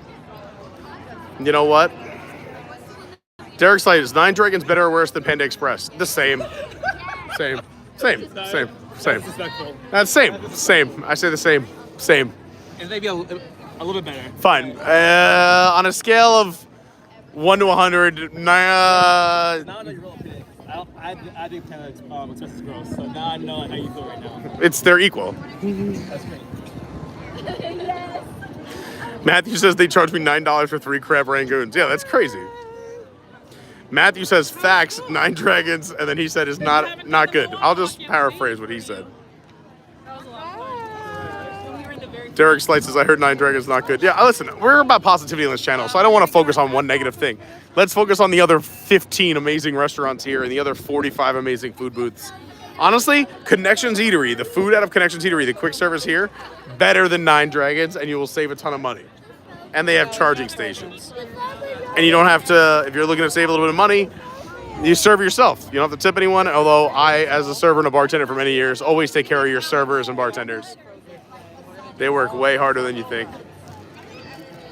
you know what? Derek Slade, is 9 Dragons better or worse than Panda Express? The same. Same. That's same. I say the same. It's maybe a little bit better. Fine. On a scale of 1 to 100, Now I know your real opinion. I think Panda Express is gross, so now I know how you feel right now. they're equal. That's great. Yes. Matthew says they charged me $9 for 3 crab rangoons. Yeah, that's crazy. Matthew says facts, 9 Dragons, and then he said is not good. I'll just paraphrase what he said. Derek Slight says, I heard 9 Dragons not good. Yeah, listen, we're about positivity on this channel, so I don't want to focus on one negative thing. Let's focus on the other 15 amazing restaurants here and the other 45 amazing food booths. Honestly, Connections Eatery, the food out of Connections Eatery, the quick service here, better than 9 Dragons, and you will save a ton of money. And they have charging stations. And you don't have to, if you're looking to save a little bit of money, you serve yourself. You don't have to tip anyone, although I, as a server and a bartender for many years, always take care of your servers and bartenders. They work way harder than you think.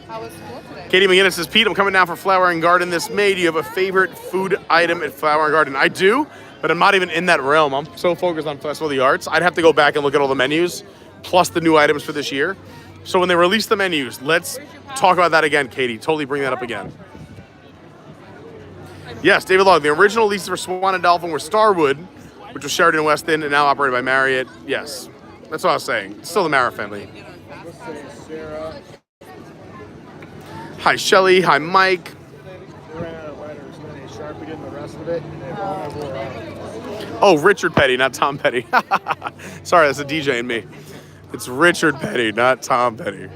How was school today? Katie McGinnis says, Pete, I'm coming down for Flower and Garden this May. Do you have a favorite food item at Flower and Garden? I do, but I'm not even in that realm. I'm so focused on Festival of the Arts. I'd have to go back and look at all the menus, plus the new items for this year. So when they release the menus, let's talk about that again, Katie. Totally bring that up again. Yes, David Long. The original leases for Swan and Dolphin were Starwood, which was Sheraton West End and now operated by Marriott. Yes, that's what I was saying. It's still the Mara family. Hi, Shelly. Hi, Mike. of it. Oh, Richard Petty, not Tom Petty. Sorry, that's a DJ in me. It's Richard Petty, not Tom Petty.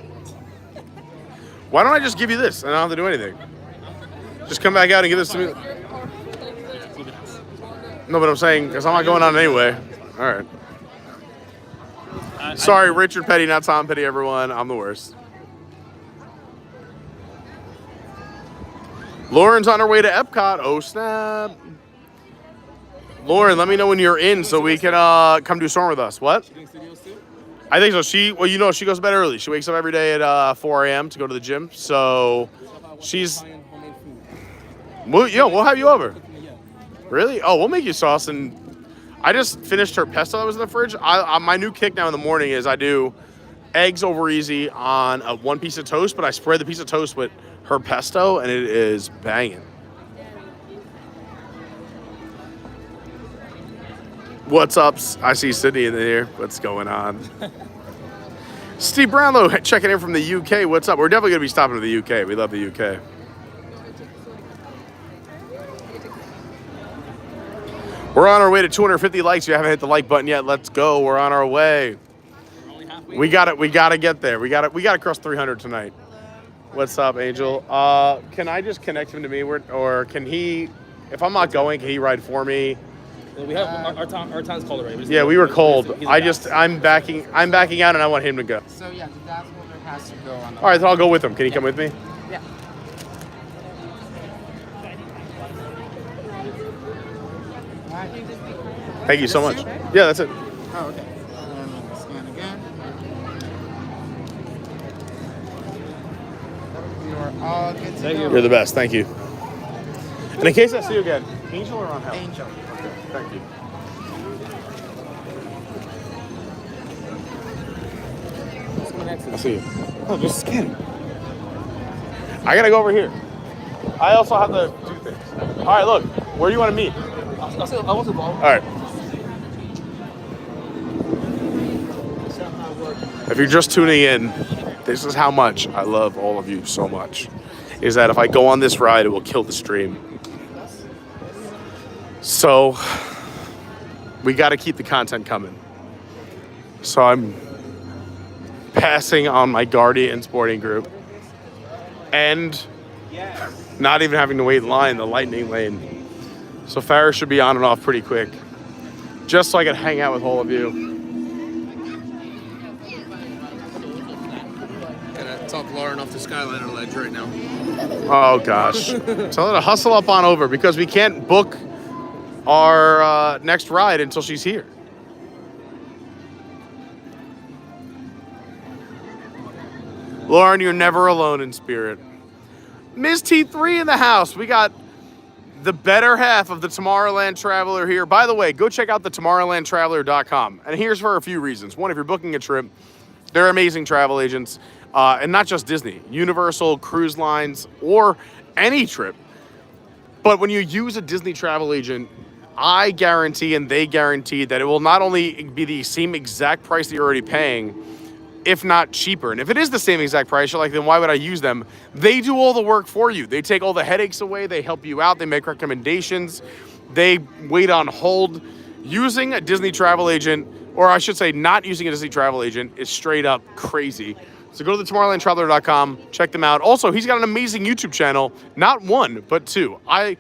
Why don't I just give you this and I don't have to do anything? Just come back out and give this to me. No, but I'm saying, because I'm not going on anyway. All right. Sorry, Richard Petty, not Tom Petty, everyone. I'm the worst. Lauren's on her way to Epcot. Oh, snap. Lauren, let me know when you're in so we can come do Storm with us. What? I think so. She goes to bed early. She wakes up every day at 4 a.m. to go to the gym. So she's... We'll have you over. Really? Oh, we'll make you sauce. And I just finished her pesto that was in the fridge. My new kick now in the morning is I do eggs over easy on one piece of toast, but I spread the piece of toast with her pesto, and it is banging. What's up? I see Sydney in here. What's going on? Steve Brownlow checking in from the UK. What's up? We're definitely going to be stopping to the UK. We love the UK. We're on our way to 250 likes. If you haven't hit the like button yet, let's go. We're on our way. We got to get there. We got to cross 300 tonight. What's up, Angel? Can I just connect him to me, or can he? If I'm not going, can he ride for me? We have our time's called already. Yeah, we were cold. I'm backing out, and I want him to go. So yeah, the dash holder has to go on. All right, then I'll go with him. Can he come with me? Yeah. Thank you so much. Yeah, that's it. Oh, okay. Scan again. You are all good to go. You're the best. Thank you. And in case I see you again, Angel or on Hell? Angel. Okay, thank you. I'll see you. Oh, just scan. I gotta go over here. I also have to do things. All right, look. Where do you want to meet? I want to go. All right. If you're just tuning in, this is how much I love all of you so much. Is that if I go on this ride, it will kill the stream. So we got to keep the content coming. So I'm passing on my Guardian sporting group and not even having to wait in line, the lightning lane. So Farrah should be on and off pretty quick, just so I can hang out with all of you. Gotta talk Lauren off the Skyliner ledge right now. Oh gosh. So I'm gonna hustle up on over because we can't book our next ride until she's here. Lauren, you're never alone in spirit. Ms. T3 in the house. We got the better half of the Tomorrowland Traveler here. By the way, go check out the TomorrowlandTraveler.com. And here's for a few reasons. One, if you're booking a trip, they're amazing travel agents. And not just Disney, Universal, cruise lines, or any trip. But when you use a Disney travel agent, I guarantee and they guarantee that it will not only be the same exact price that you're already paying, if not cheaper. And if it is the same exact price, you're like, then why would I use them? They do all the work for you. They take all the headaches away. They help you out. They make recommendations. They wait on hold. Using a Disney travel agent, or I should say not using a Disney travel agent, is straight up crazy. So go to the TomorrowlandTraveler.com, check them out. Also, he's got an amazing YouTube channel, not one, but two. I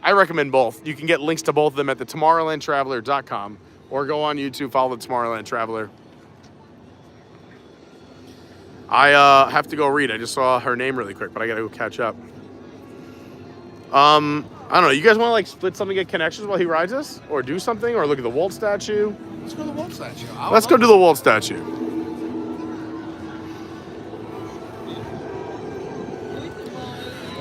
recommend both. You can get links to both of them at the TomorrowlandTraveler.com, or go on YouTube, follow the Tomorrowland Traveler. I have to go read. I just saw her name really quick, but I gotta go catch up. I don't know. You guys want to like split something, get connections while he rides us, or do something, or look at the Walt statue? Let's go to the Walt statue. Let's go do the Walt statue.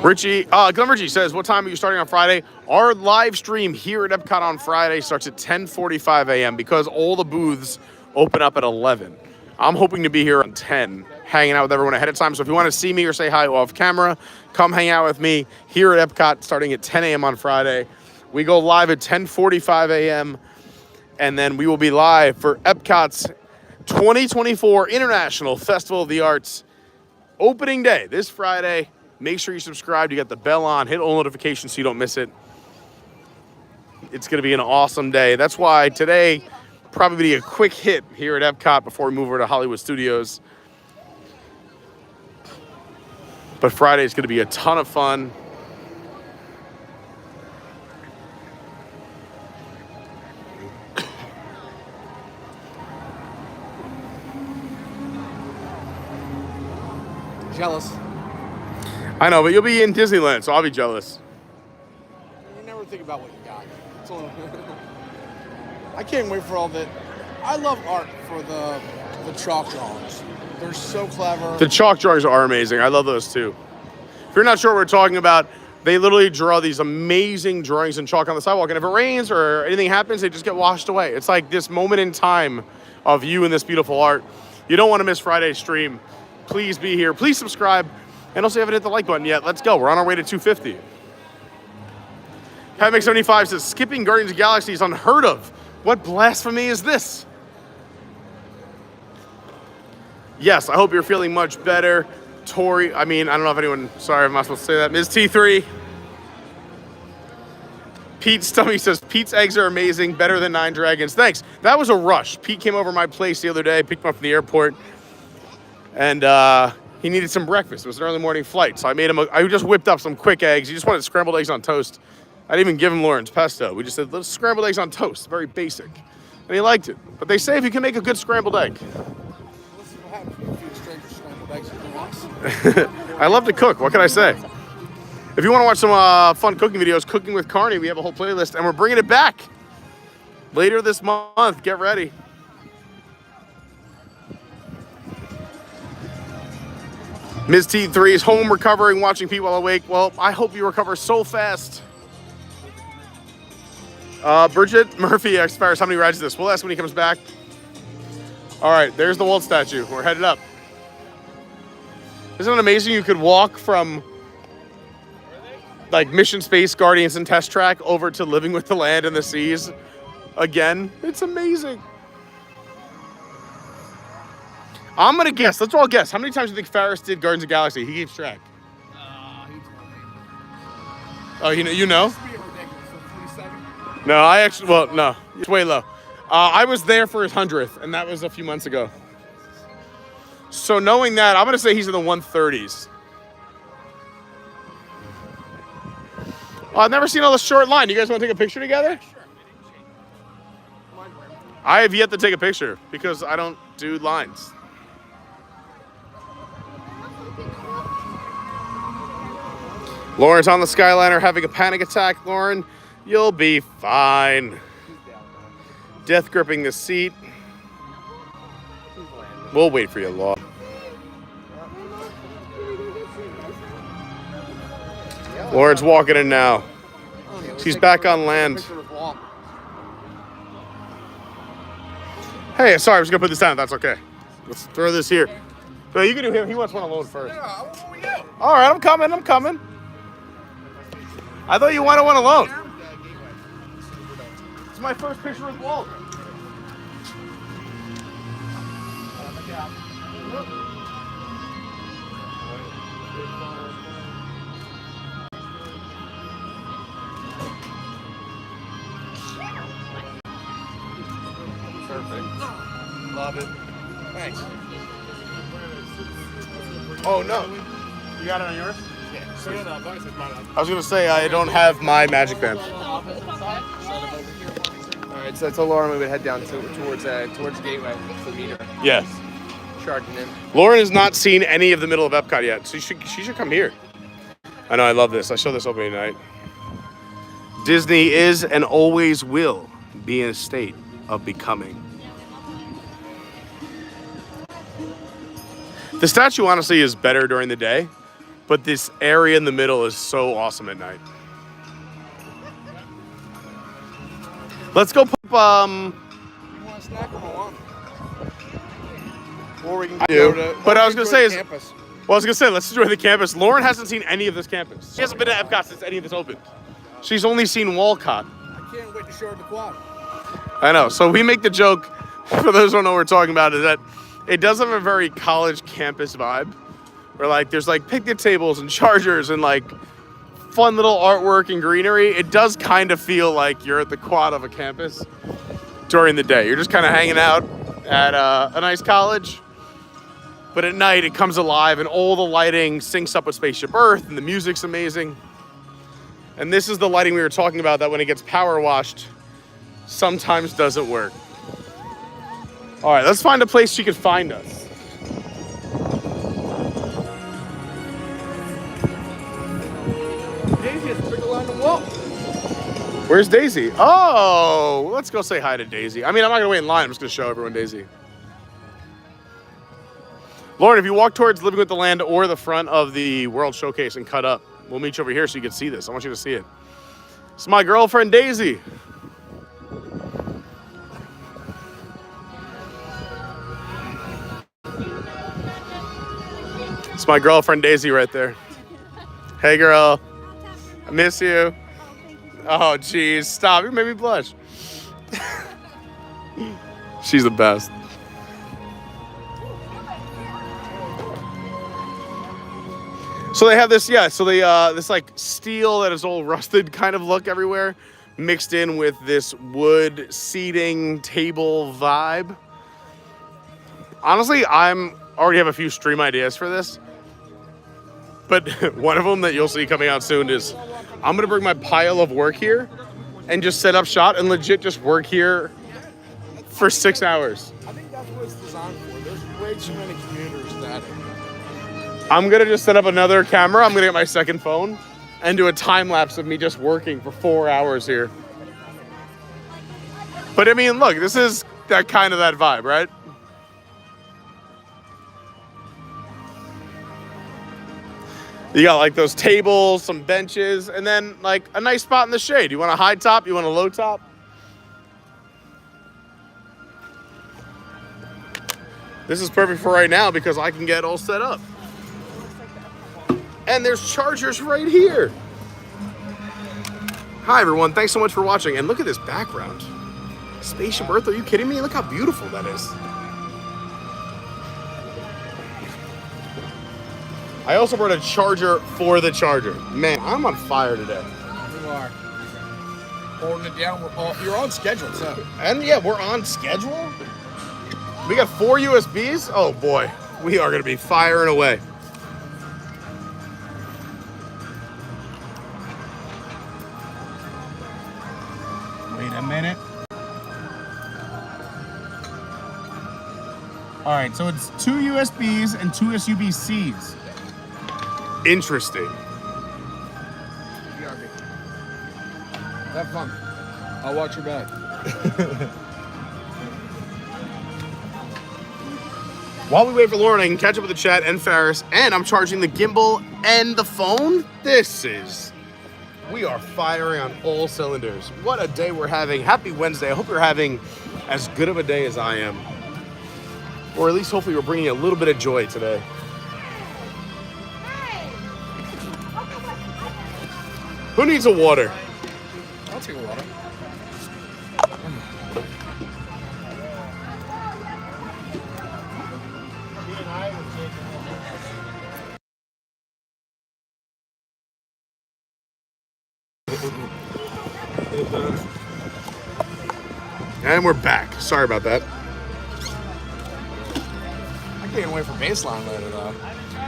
Richie, Glenn Richie says, what time are you starting on Friday? Our live stream here at Epcot on Friday starts at 10:45 a.m. because all the booths open up at 11. I'm hoping to be here at 10, hanging out with everyone ahead of time. So if you want to see me or say hi off camera, come hang out with me here at Epcot starting at 10 a.m. on Friday. We go live at 10:45 a.m. and then we will be live for Epcot's 2024 International Festival of the Arts opening day this Friday. Make sure you subscribe. You got the bell on. Hit all notifications so you don't miss it. It's going to be an awesome day. That's why today probably be a quick hit here at Epcot before we move over to Hollywood Studios. But Friday is going to be a ton of fun. Jealous. I know, but you'll be in Disneyland, so I'll be jealous. You never think about what you got. I can't wait for all that. I love art for the chalk drawings. They're so clever. The chalk drawings are amazing. I love those too. If you're not sure what we're talking about, they literally draw these amazing drawings in chalk on the sidewalk, and if it rains or anything happens, they just get washed away. It's like this moment in time of you and this beautiful art. You don't want to miss Friday's stream. Please be here. Please subscribe. And also, you haven't hit the like button yet. Let's go. We're on our way to 250. Padmac75 says, skipping Guardians of the Galaxy is unheard of. What blasphemy is this? Yes, I hope you're feeling much better. Tori, I don't know if anyone, sorry, I'm not supposed to say that. Ms. T3. Pete's Stummy says, Pete's eggs are amazing, better than 9 Dragons. Thanks. That was a rush. Pete came over my place the other day, picked him up from the airport, and he needed some breakfast. It was an early morning flight, so I just whipped up some quick eggs. He just wanted scrambled eggs on toast. I didn't even give him Lauren's pesto. We just said, let's scrambled eggs on toast. Very basic. And he liked it. But they say if you can make a good scrambled egg. I love to cook. What can I say? If you want to watch some fun cooking videos, Cooking with Carney, we have a whole playlist, and we're bringing it back later this month. Get ready. Ms. T3 is home recovering, watching Pete while awake. Well, I hope you recover so fast. Bridget Murphy expires. How many rides is this? We'll ask when he comes back. All right, there's the Walt statue. We're headed up. Isn't it amazing you could walk from like Mission Space, Guardians, and Test Track over to Living with the Land and the Seas again? It's amazing. I'm going to guess. Let's all guess. How many times do you think Ferris did Guardians of the Galaxy? He keeps track. Oh, you know? No, I actually, well, no. It's way low. I was there for his 100th, and that was a few months ago. So knowing that, I'm going to say he's in the 130s. Well, I've never seen all this short line. You guys want to take a picture together? I have yet to take a picture because I don't do lines. Lauren's on the Skyliner having a panic attack. Lauren, you'll be fine. Death gripping the seat. We'll wait for you, Law. Lauren's walking in now. She's back on land. Hey, sorry, I was gonna put this down. That's okay. Let's throw this here. No, you can do him. He wants one alone first. All right, I'm coming. I thought you wanted one alone. It's my first picture with Walt. Perfect. Love it. Thanks. Oh, no. You got it on yours? Yeah. I was going to say, I don't have my magic band. All right, so tell Lauren we would head down towards Gateway to the meter. Yes. Charging in. Lauren has not seen any of the middle of Epcot yet, so she should come here. I know, I love this. I show this opening night. Disney is and always will be in a state of becoming. The statue honestly is better during the day, but this area in the middle is so awesome at night. Let's go put You want a snack or what? Or we can but I was gonna say campus. Let's enjoy the campus. Lauren hasn't seen any of this campus. She hasn't been to Epcot since any of this opened. She's only seen Walcott. I can't wait to show her the quad. I know. So we make the joke, for those who don't know what we're talking about, is that it does have a very college campus vibe. Where like there's like picnic tables and chargers and like fun little artwork and greenery. It does kind of feel like you're at the quad of a campus during the day. You're just kind of hanging out at a nice college. But at night, it comes alive, and all the lighting syncs up with Spaceship Earth, and the music's amazing. And this is the lighting we were talking about that when it gets power washed, sometimes doesn't work. All right, let's find a place she could find us. Daisy has a big line to Walt. Where's Daisy? Oh, let's go say hi to Daisy. I mean, I'm not gonna wait in line. I'm just gonna show everyone Daisy. Lauren, if you walk towards Living with the Land or the front of the World Showcase and cut up, we'll meet you over here so you can see this. I want you to see it. It's my girlfriend, Daisy. It's my girlfriend, Daisy, right there. Hey, girl. I miss you. Oh, geez. Stop. You made me blush. She's the best. So they have this, yeah, so they, this like steel that is all rusted kind of look everywhere, mixed in with this wood seating table vibe. Honestly, already have a few stream ideas for this. But one of them that you'll see coming out soon is I'm gonna bring my pile of work here and just set up shop and legit just work here for 6 hours. I think that's what it's designed for. There's way too many commuters that. I'm gonna just set up another camera. I'm gonna get my second phone and do a time lapse of me just working for 4 hours here. But I mean, look, this is that kind of that vibe, right? You got like those tables, some benches, and then like a nice spot in the shade. You want a high top? You want a low top? This is perfect for right now because I can get all set up. And there's chargers right here. Hi everyone, thanks so much for watching. And look at this background. Spaceship Earth, are you kidding me? Look how beautiful that is. I also brought a charger for the charger. Man, I'm on fire today. You are. Holding it down. You're on schedule, too. And yeah, we're on schedule. We got 4 USBs. Oh boy, we are gonna be firing away. Wait a minute. All right, so it's 2 USBs and 2 USB-Cs. Interesting. Have fun. I'll watch your back. While we wait for Lauren, I can catch up with the chat and Ferris, and I'm charging the gimbal and the phone. We are firing on all cylinders. What a day we're having. Happy Wednesday. I hope you're having as good of a day as I am. Or at least hopefully we're bringing a little bit of joy today. Who needs a water? I'll take a water. And we're back. Sorry about that. I can't wait for baseline later, though.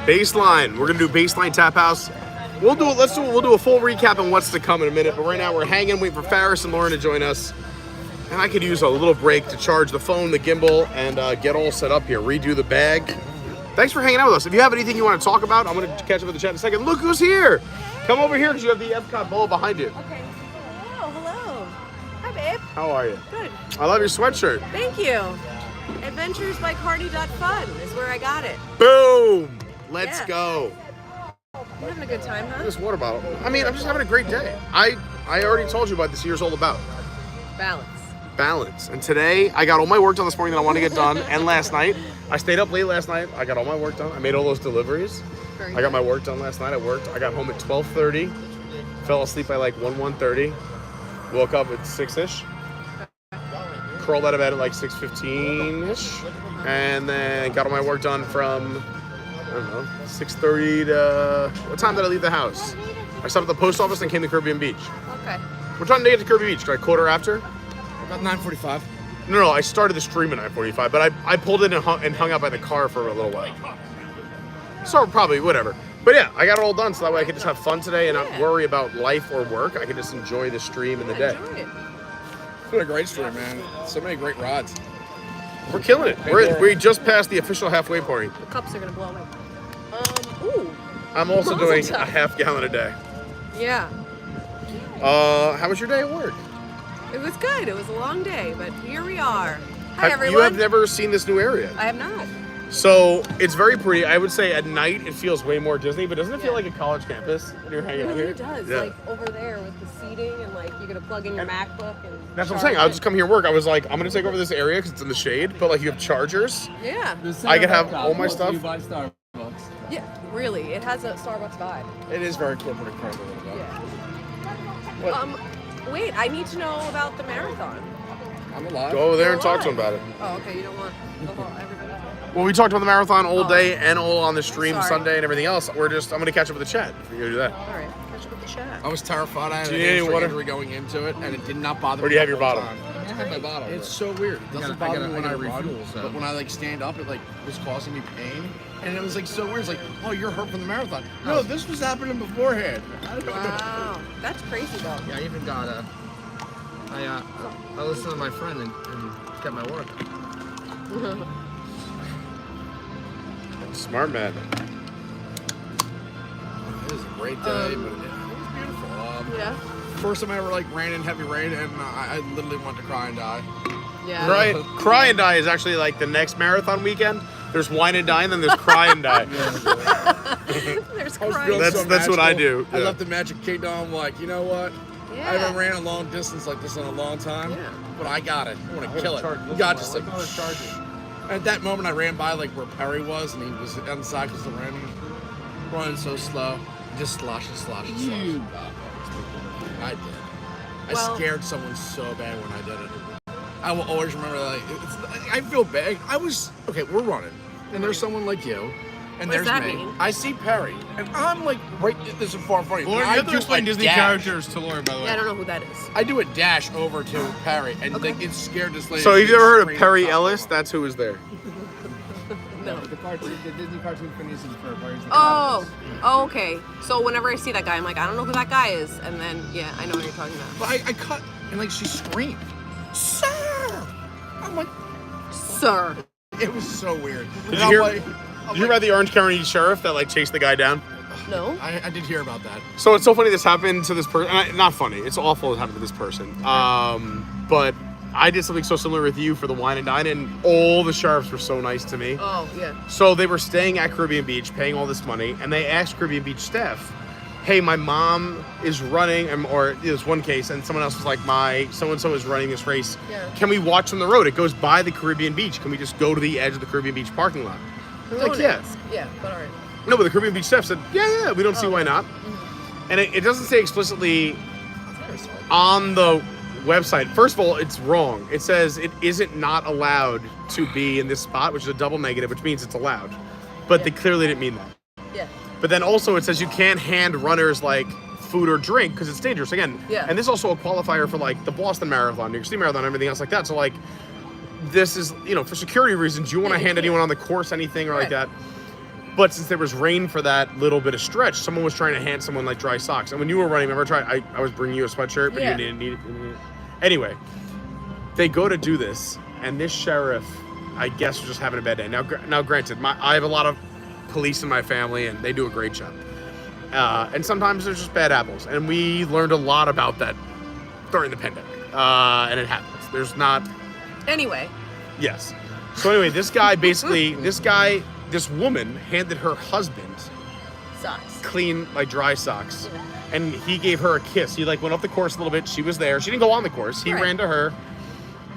Baseline. We're gonna do baseline tap house. We'll do it. We'll do a full recap on what's to come in a minute. But right now we're hanging, waiting for Ferris and Lauren to join us. And I could use a little break to charge the phone, the gimbal, and get all set up here. Redo the bag. Thanks for hanging out with us. If you have anything you want to talk about, I'm gonna catch up with the chat in a second. Look who's here. Come over here because you have the Epcot bowl behind you. Okay. Hello. Hi, babe. How are you? Good. I love your sweatshirt. Thank you. Adventures by Carney.fun is where I got it. Boom. Let's go. You're having a good time, huh? This water bottle. I mean, I'm just having a great day. I already told you what this year's all about. Balance. And today, I got all my work done this morning that I want to get done. And last night, I stayed up late last night. I got all my work done. I made all those deliveries. I got my work done last night. I worked. I got home at 12:30. Fell asleep by like 1:30. Woke up at 6-ish. Crawled out of bed at like 6:15-ish. And then got all my work done from, I don't know, 6:30 to... What time did I leave the house? I stopped at the post office and came to Caribbean Beach. Okay. What time did I get to Caribbean Beach? Did I quarter after? About 9:45. No, I started the stream at 9:45, but I pulled in and hung out by the car for a little while. So probably, whatever. But yeah, I got it all done so that way I could just have fun today and not worry about life or work. I could just enjoy the stream and the day. Enjoy it. It's been a great stream, man. So many great rides. We're killing it. We just passed the official halfway point. The cups are gonna blow away. Ooh. I'm also Mazel doing tov. a half gallon a day. Yeah. How was your day at work? It was good. It was a long day, but here we are. Hi, everyone. You have never seen this new area. I have not. So it's very pretty. I would say at night it feels way more Disney, but doesn't it feel like a college campus when you're hanging It out really here? does. Yeah. Like over there with the seating and like you're gonna plug in your MacBook and. That's what I'm saying. I would just come here and work. I was like, I'm gonna take over this area because it's in the shade, but like you have chargers. Yeah. I could have all my stuff. You buy Starbucks. Yeah, really. It has a Starbucks vibe. It is very corporate and crazy. Yeah. Wait, I need to know about the marathon. I'm alive. Go over there and You're talk to him alive. about it. Oh, okay. You don't want the whole everybody. Well, we talked about the marathon all day and all on the stream Sorry. Sunday and everything else. I'm gonna catch up with the chat. We're gonna do that. All right, catch up with the chat. I was terrified. I had Do a you need any hamstring water? injury going into it, and it did not bother me. Where do you have the your whole bottle? time. I have my bottle. It's so weird. It doesn't bother me when I run, refuel, so. but when I like stand up, it like was causing me pain, and it was like so weird. It's like, oh, you're hurt from the marathon. No, this was happening beforehand. Wow, that's crazy though. Yeah, I even got I listened to my friend and kept my work. Smart man. It was a great day, but it was beautiful. Yeah. First time I ever like ran in heavy rain, and I literally wanted to cry and die. Yeah. Cry and Die is actually like the next marathon weekend. There's Wine and Die, and then there's Cry and Die. There's I was crying. feeling That's so what I magical. do. I Yeah. left the Magic Kingdom. Like, you know what? Yeah. I haven't ran a long distance like this in a long time, but I got it. I want to kill it. God, just like at that moment, I ran by like where Perry was, and he was on the side because the rain running so slow, just sloshing. I did. I scared someone so bad when I did it. I will always remember that. I feel bad. Okay, we're running, and there's someone like you, and What does there's that me. mean? I see Perry, and I'm like right. This is far from you. Laura, you I have to do explain a Disney dash. characters to Laura, by the way. Yeah, I don't know who that is. I do a dash over to Perry, and like it scared this lady. So have you ever heard of Screamed Perry top Ellis? That's who was there. No. The Disney cartoon Phineas and Ferb. where he's the Oh, okay. So whenever I see that guy, I'm like, I don't know who that guy is, and then yeah, I know what you're talking about. But I cut, and like she screamed, "Sir!" I'm like, Sir. it was so weird. Did you hear about the Orange County sheriff that like chased the guy down? No. I did hear about that. So it's so funny this happened to this person. Not funny. It's awful it happened to this person. But I did something so similar with you for the Wine and Dine, and all the sheriffs were so nice to me. Oh yeah. So they were staying at Caribbean Beach, paying all this money, and they asked Caribbean Beach staff, hey, my mom is running, or there's one case, and someone else was like, my so-and-so is running this race. Yeah. Can we watch from the road? It goes by the Caribbean Beach. Can we just go to the edge of the Caribbean Beach parking lot? They're like, Don't yeah. ask. Yeah, but all right. No, but the Caribbean Beach staff said, yeah, we don't see why not. And it doesn't say explicitly on the website. First of all, it's wrong. It says it isn't not allowed to be in this spot, which is a double negative, which means it's allowed. But they clearly didn't mean that. Yeah. But then also it says you can't hand runners like food or drink because it's dangerous. Again, Yeah. and this is also a qualifier for like the Boston Marathon, New York City Marathon, and everything else like that. So like this is, for security reasons, you want to hand anyone on the course anything or like that. But since there was rain for that little bit of stretch, someone was trying to hand someone like dry socks. And when you were running, remember I was bringing you a sweatshirt, but you didn't need it. Anyway, they go to do this, and this sheriff, I guess, was just having a bad day. Now granted, I have a lot of police in my family, and they do a great job. And sometimes there's just bad apples, and we learned a lot about that during the pandemic. And it happens. There's not. Anyway. Yes. So anyway, this woman handed her husband socks, clean, like dry socks. And he gave her a kiss. He like went up the course a little bit. She was there. She didn't go on the course. He ran to her.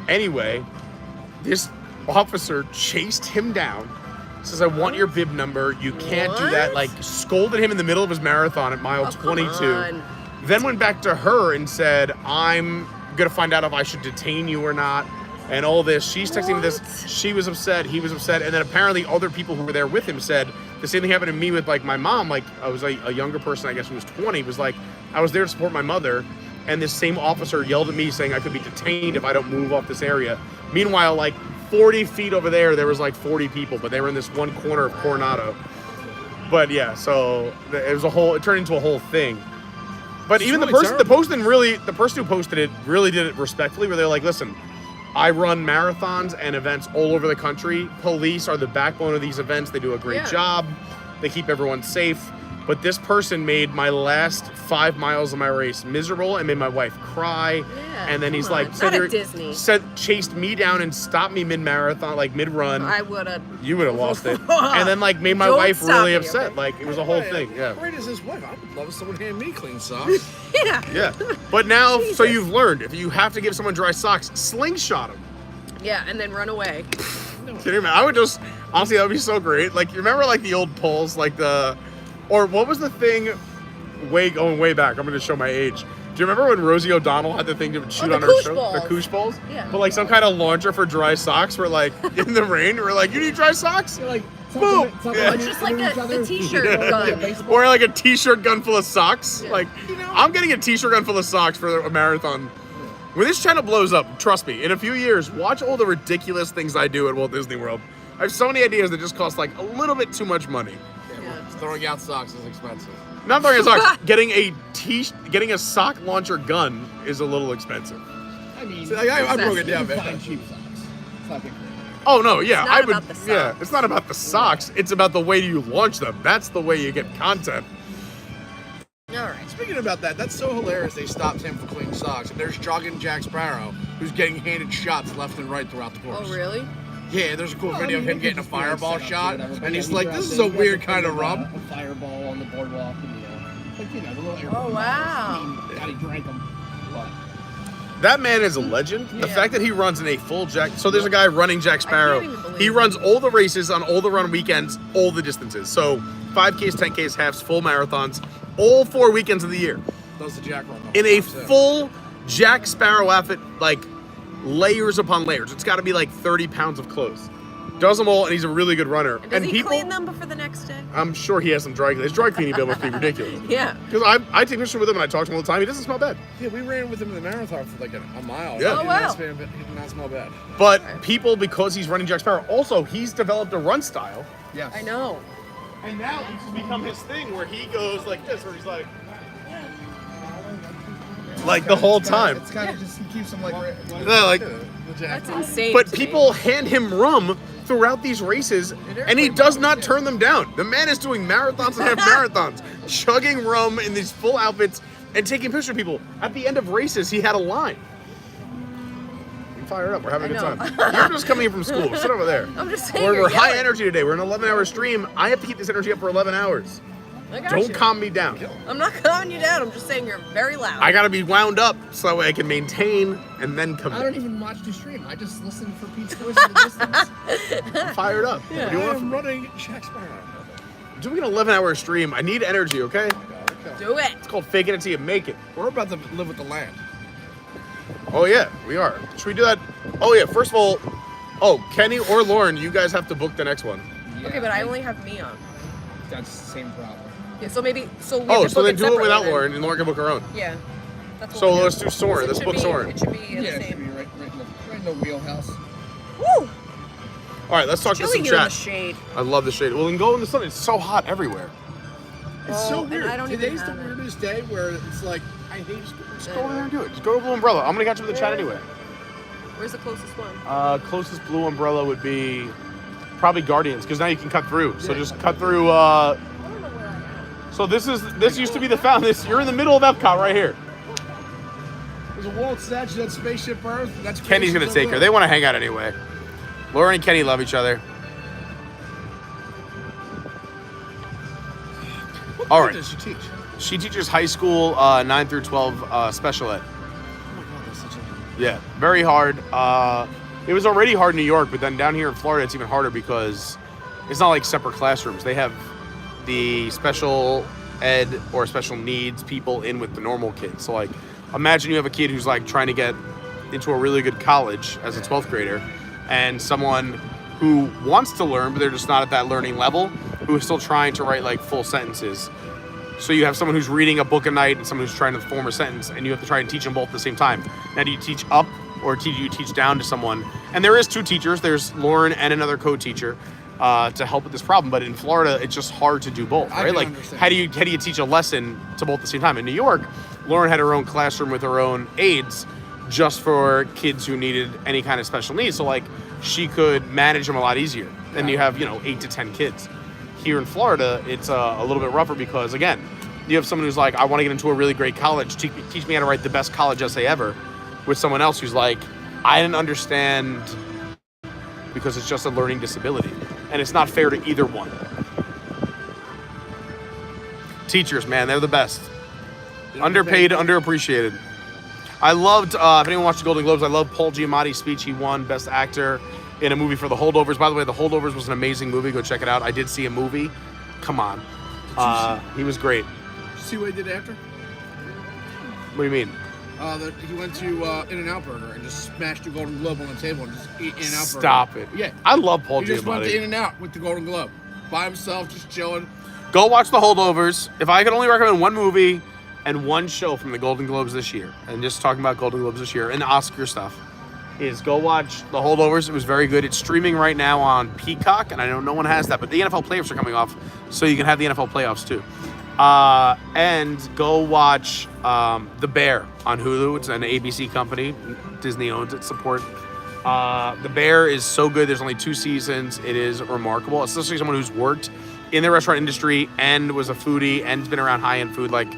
Anyway, this officer chased him down. Says, I want your bib number. You can't do that. Like scolded him in the middle of his marathon at mile 22. Then went back to her and said, I'm going to find out if I should detain you or not. And all this. She's texting me this. She was upset. He was upset. And then apparently other people who were there with him said, the same thing happened to me with like my mom. Like I was a younger person, I guess, who was 20. Was like I was there to support my mother, and this same officer yelled at me saying I could be detained if I don't move off this area. Meanwhile, like 40 feet over there was like 40 people, but they were in this one corner of Coronado. But yeah, so it was it turned into a whole thing. But even the person who posted it really did it respectfully, where they're like, listen, I run marathons and events all over the country. Police are the backbone of these events. They do a great job. They keep everyone safe. But this person made my last 5 miles of my race miserable and made my wife cry. Yeah, and then he's like, not at Disney. chased me down and stopped me mid-marathon, like mid-run. I would have. You would have lost it. And then like made my wife really upset. Okay. Like it was a whole thing. Yeah. Great as his wife. I would love if someone hand me clean socks. Yeah. But now, so you've learned, if you have to give someone dry socks, slingshot them. Yeah, and then run away. Can you imagine? I would just, honestly, that would be so great. Like, you remember like the old polls, like or what was the thing going way back? I'm going to show my age. Do you remember when Rosie O'Donnell had the thing to shoot on her show? The koosh balls? Yeah. But like some kind of launcher for dry socks were like in the rain. We're like, you need dry socks? You're like, boom! Yeah. It's just like a t-shirt gun. Or like a t-shirt gun full of socks. Yeah. Like, I'm getting a t-shirt gun full of socks for a marathon. When this channel blows up, trust me, in a few years, watch all the ridiculous things I do at Walt Disney World. I have so many ideas that just cost like a little bit too much money. Throwing out socks is expensive. Not throwing out socks. Getting a sock launcher gun is a little expensive. I mean, I broke it down, man. Find cheap socks. It's not big. Oh no, yeah, I would. Yeah, it's not about the socks. It's about the way you launch them. That's the way you get content. All right. Speaking about that, that's so hilarious. They stopped him for clean socks, and there's jogging Jack Sparrow, who's getting handed shots left and right throughout the course. Oh really? Yeah, there's a cool video of him getting a fireball shot, and he's like, "This is a weird kind of rum." A fireball on the boardwalk, and the little air. Oh wow! He drank them. That man is a legend. The fact that he runs in a full Jack. So there's a guy running Jack Sparrow. He runs all the races on all the run weekends, all the distances. So 5Ks, 10Ks, halves, full marathons, all 4 weekends of the year. Does the Jack run? In a full Jack Sparrow outfit, like layers upon layers. It's got to be like 30 pounds of clothes. Does them all, and he's a really good runner. And does he clean them before the next day? I'm sure he has some dry cleaning. His dry cleaning bill must be ridiculous. Yeah. Because I take pictures with him and I talk to him all the time. He doesn't smell bad. Yeah, we ran with him in the marathon for like a mile. Yeah. Oh, wow. He did not smell bad. But people, because he's running Jack Sparrow, also he's developed a run style. Yeah. I know. And now it's become his thing where he goes like this, where he's like the whole time. It's kind of just, he keeps them like That's insane. But people hand him rum throughout these races, and he does not turn them down. The man is doing marathons and half marathons, chugging rum in these full outfits and taking pictures of people. At the end of races, he had a line. I'm fired up. We're having a good time. You're just coming in from school. Sit over there. I'm just saying. We're high energy today. We're in an 11-hour stream. I have to keep this energy up for 11 hours. I got Don't you. calm me down. I'm not calming you down. I'm just saying you're very loud. I gotta be wound up so I can maintain and then come I down. don't even watch the stream. I just listen for Pete's voice in the distance. I'm fired up. Yeah. What do you want from running Jack Sparrow? Doing an 11-hour stream, I need energy, okay? Do it. It's called faking it till you make it. We're about to live with the land. Oh yeah, we are. Should we do that? Oh yeah, first of all, Kenny or Lauren, you guys have to book the next one. Okay, but I only have me on. That's the same problem. Yeah, so maybe, we Oh, have to so book then do it separately without then. Lauren, and Lauren can book her own. Yeah. That's what So we'll let's do Soren. Let's book Soren. It should be in the It should same. be right in the wheelhouse. Woo! All right, let's talk to Chilly some here in the chat. shade. I love the shade. Well, then go in the sun. It's so hot everywhere. It's so and weird. I don't even Today's the have it. weirdest day where it's like, I hate Just go over there and do it. Just go to Blue Umbrella. I'm gonna catch up with the chat anyway. Where's the closest one? Closest Blue Umbrella would be probably Guardians, because now you can cut through. So just cut through. So this used to be the fountain. You're in the middle of Epcot right here. There's a Walt statue, that spaceship Earth. That's Kenny's gonna take her. They want to hang out anyway. Lauren and Kenny love each other. All right. What does she teach? She teaches high school 9 through 12 special ed. Oh my God, that's such a... Yeah, very hard. It was already hard in New York, but then down here in Florida, it's even harder because it's not like separate classrooms. They have the special ed or special needs people in with the normal kids. So like, imagine you have a kid who's like trying to get into a really good college as a 12th grader, and someone who wants to learn, but they're just not at that learning level. who is still trying to write like full sentences. So you have someone who's reading a book a night and someone who's trying to form a sentence, and you have to try and teach them both at the same time. Now, do you teach up or do you teach down to someone? And there is 2 teachers. There's Lauren and another co-teacher to help with this problem. But in Florida, it's just hard to do both, right? Like, how do you teach a lesson to both at the same time? In New York, Lauren had her own classroom with her own aides just for kids who needed any kind of special needs. So like, she could manage them a lot easier. And you have, 8 to 10 kids. Here in Florida, it's a little bit rougher because, again, you have someone who's like, I want to get into a really great college. Teach me how to write the best college essay ever. With someone else who's like, I didn't understand because it's just a learning disability. And it's not fair to either one. Teachers, man, they're the best. Underpaid, underappreciated. I loved, if anyone watched the Golden Globes, I loved Paul Giamatti's speech. He won Best Actor in a movie for The Holdovers. By the way, The Holdovers was an amazing movie. Go check it out. I did see a movie. Come on. He was great. Did you see what he did after? What do you mean? He went to In-N-Out Burger and just smashed the Golden Globe on the table and just ate In-N-Out Burger. Stop it. Yeah. I love Paul Giamatti. He just went to In-N-Out with the Golden Globe. By himself, just chilling. Go watch The Holdovers. If I could only recommend one movie and one show from the Golden Globes this year, and just talking about Golden Globes this year and Oscar stuff, is go watch The Holdovers. It was very good. It's streaming right now on Peacock, and I know no one has that, but the NFL playoffs are coming off, so you can have the NFL playoffs too. And go watch The Bear on Hulu. It's an ABC company. Disney owns it. Support. The Bear is so good. There's only 2 seasons. It is remarkable, especially someone who's worked in the restaurant industry and was a foodie and has been around high-end food. Like,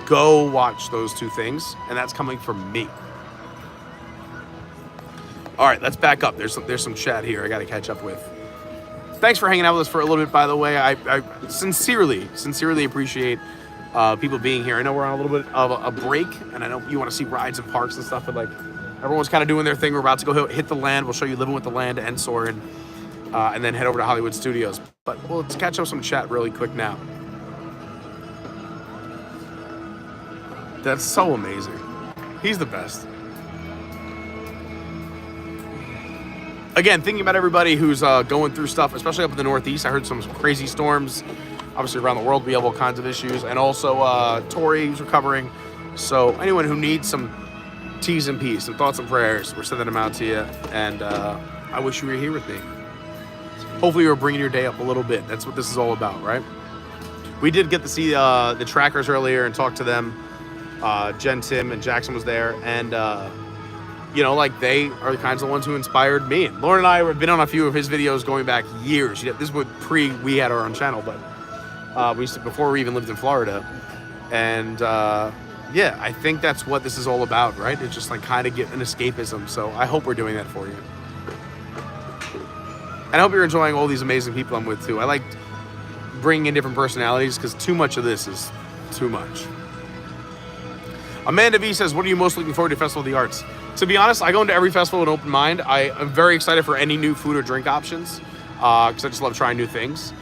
go watch those 2 things, and that's coming from me. All right, let's back up. There's some chat here I got to catch up with. Thanks for hanging out with us for a little bit, by the way. I sincerely appreciate people being here. I know we're on a little bit of a break, and I know you want to see rides and parks and stuff, but like, everyone's kind of doing their thing. We're about to go hit the land. We'll show you Living with the Land and Soarin', and then head over to Hollywood Studios. But let's catch up some chat really quick now. That's so amazing. He's the best. Again, thinking about everybody who's going through stuff, especially up in the Northeast. I heard some crazy storms. Obviously, around the world, we have all kinds of issues. And also, Tori's recovering. So anyone who needs some T's and P's, some thoughts and prayers, we're sending them out to you. And I wish you were here with me. Hopefully, we're bringing your day up a little bit. That's what this is all about, right? We did get to see the trackers earlier and talk to them. Jen, Tim, and Jackson was there. And... like, they are the kinds of ones who inspired me. And Lauren and I have been on a few of his videos going back years. This was we had our own channel, but before we even lived in Florida. And I think that's what this is all about, right? It's just like kind of get an escapism. So I hope we're doing that for you. And I hope you're enjoying all these amazing people I'm with too. I like bringing in different personalities because too much of this is too much. Amanda V says, what are you most looking forward to Festival of the Arts? To be honest, I go into every festival with an open mind. I am very excited for any new food or drink options because I just love trying new things.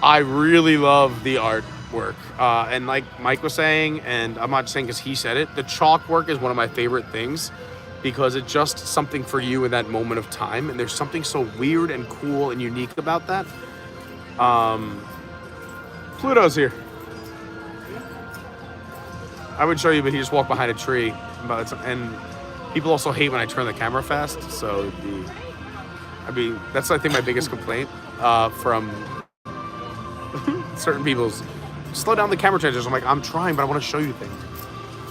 I really love the artwork. And like Mike was saying, and I'm not saying because he said it, the chalk work is one of my favorite things because it's just something for you in that moment of time. And there's something so weird and cool and unique about that. Pluto's here. I would show you, but he just walked behind a tree. And people also hate when I turn the camera fast. So that's I think my biggest complaint from certain people's slow down the camera changes. I'm like, I'm trying, but I want to show you things.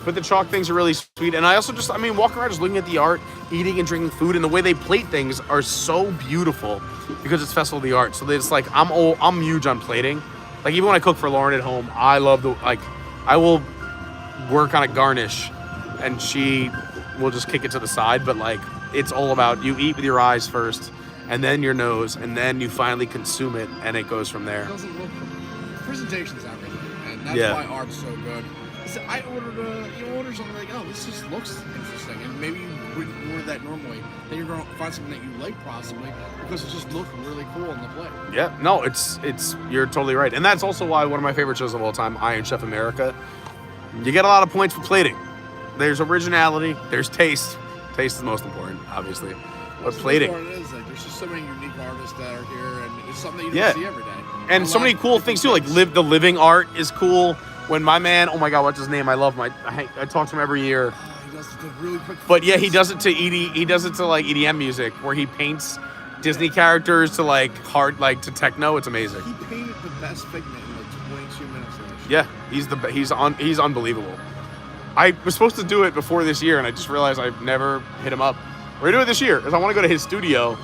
But the chalk things are really sweet. And I also walking around just looking at the art, eating and drinking food, and the way they plate things are so beautiful because it's Festival of the Arts. So it's like, I'm huge on plating. Like even when I cook for Lauren at home, I love I will work on a garnish and she will just kick it to the side. But like, it's all about you eat with your eyes first and then your nose and then you finally consume it and it goes from there. It doesn't look, presentation's everything, and that's why art's so good. So I ordered something like, oh, this just looks interesting, and maybe you wouldn't order that normally. Then you're going to find something that you like possibly because it just looked really cool on the plate. Yeah, no, it's you're totally right, and that's also why one of my favorite shows of all time, Iron Chef America. You get a lot of points for plating. There's originality, there's taste. Taste is most important, obviously. but plating. That's what it is. Like, there's just so many unique artists that are here, and it's something you don't Yeah. see every day. And so many cool things too. Like the living art is cool. When my man, oh my God, what's his name? I love him. I talk to him every year. He does the really quick. But yeah, he does it to he does it to like EDM music, where he paints Disney characters to like to techno. It's amazing. He painted the best figment in like 22 minutes. Yeah, he's unbelievable. I was supposed to do it before this year, and I just realized I've never hit him up. We're gonna do it this year because I want to go to his studio,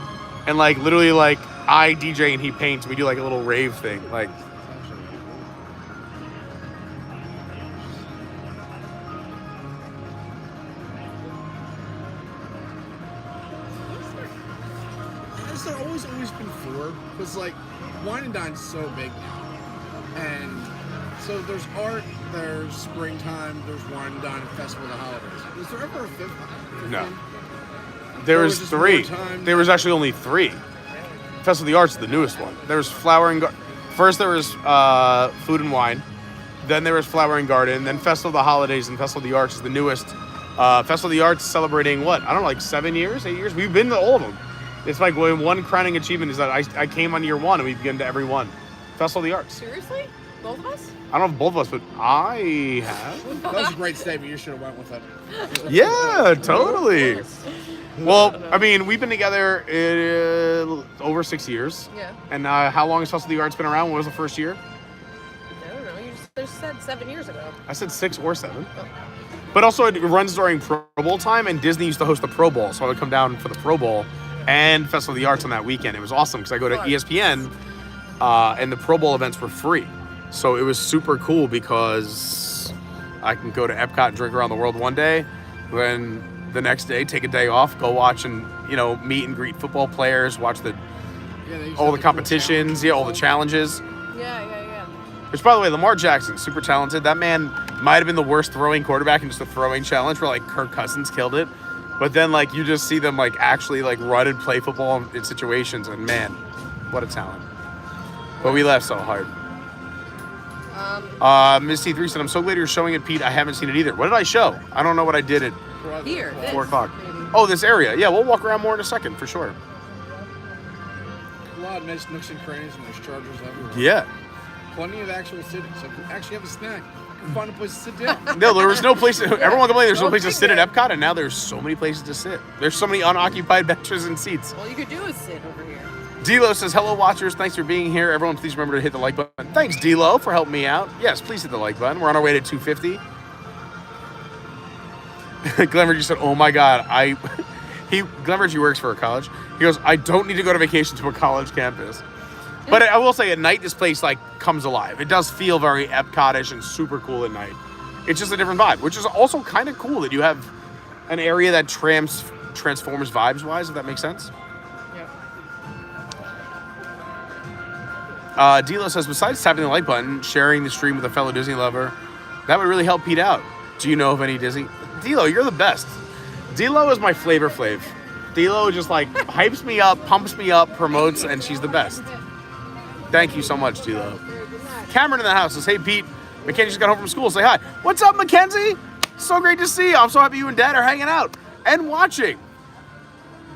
and like literally like I DJ and he paints. We do like a little rave thing, like. Has there always been four? Because like Wine and Dine's so big now, and so there's art, there's springtime, there's Wine and Dine, and Festival of the Holidays. Was there ever a fifth? No. There was just three. more time? There was actually only three. Festival of the Arts is the newest one. There was Flower and first there was Food and Wine, then there was Flower and Garden, then Festival of the Holidays and Festival of the Arts is the newest. Festival of the Arts celebrating what? I don't know, like 7 years, 8 years? We've been to all of them. It's like one crowning achievement is that I came on year one and we've been to every one. Festival of the Arts. Seriously? Both of us? I don't know if both of us, but I have. That was a great statement. You should have went with it. Yeah, totally. Well, I mean, we've been together over 6 years. Yeah. And how long has Festival of the Arts been around? What was the first year? I don't know. You just said 7 years ago. I said 6 or 7. Oh. But also it runs during Pro Bowl time, and Disney used to host the Pro Bowl, so I would come down for the Pro Bowl and Festival of the Arts on that weekend. It was awesome because I go to ESPN, and the Pro Bowl events were free. So it was super cool because I can go to Epcot and drink around the world one day, then the next day take a day off, go watch and meet and greet football players, watch all the competitions, all the challenges. Yeah. Which, by the way, Lamar Jackson, super talented. That man might have been the worst throwing quarterback in just a throwing challenge where like Kirk Cousins killed it. But then like you just see them like actually like run and play football in situations, and man, what a talent. But we laughed so hard. Miss T3 said, I'm so glad you're showing it, Pete. I haven't seen it either. What did I show? I don't know what I did at Here. 4 o'clock. Oh, this area. Yeah, we'll walk around more in a second for sure. A lot of nice nooks and crannies, and there's chargers everywhere. Yeah. Plenty of actual sitting. So if you actually have a snack, you can find a place to sit down. No, there was no place. Everyone complained there's no place to sit at Epcot, and now there's so many places to sit. There's so many unoccupied benches and seats. All you could do is sit over here. D'Lo says, hello, watchers. Thanks for being here. Everyone, please remember to hit the like button. Thanks, D'Lo, for helping me out. Yes, please hit the like button. We're on our way to 250. Glenn just said, oh my God. Glenn Ritchie works for a college. He goes, I don't need to go to vacation to a college campus. But I will say at night, this place like comes alive. It does feel very Epcot-ish and super cool at night. It's just a different vibe, which is also kind of cool that you have an area that transforms vibes-wise, if that makes sense. D'Lo says, besides tapping the like button, sharing the stream with a fellow Disney lover, that would really help Pete out. Do you know of any Disney? D'Lo, you're the best. D'Lo is my Flavor Flav. D'Lo just like hypes me up, pumps me up, promotes, and she's the best. Thank you so much, D'Lo. Cameron in the house says, hey, Pete, Mackenzie just got home from school. Say hi. What's up, Mackenzie? So great to see you. I'm so happy you and Dad are hanging out and watching.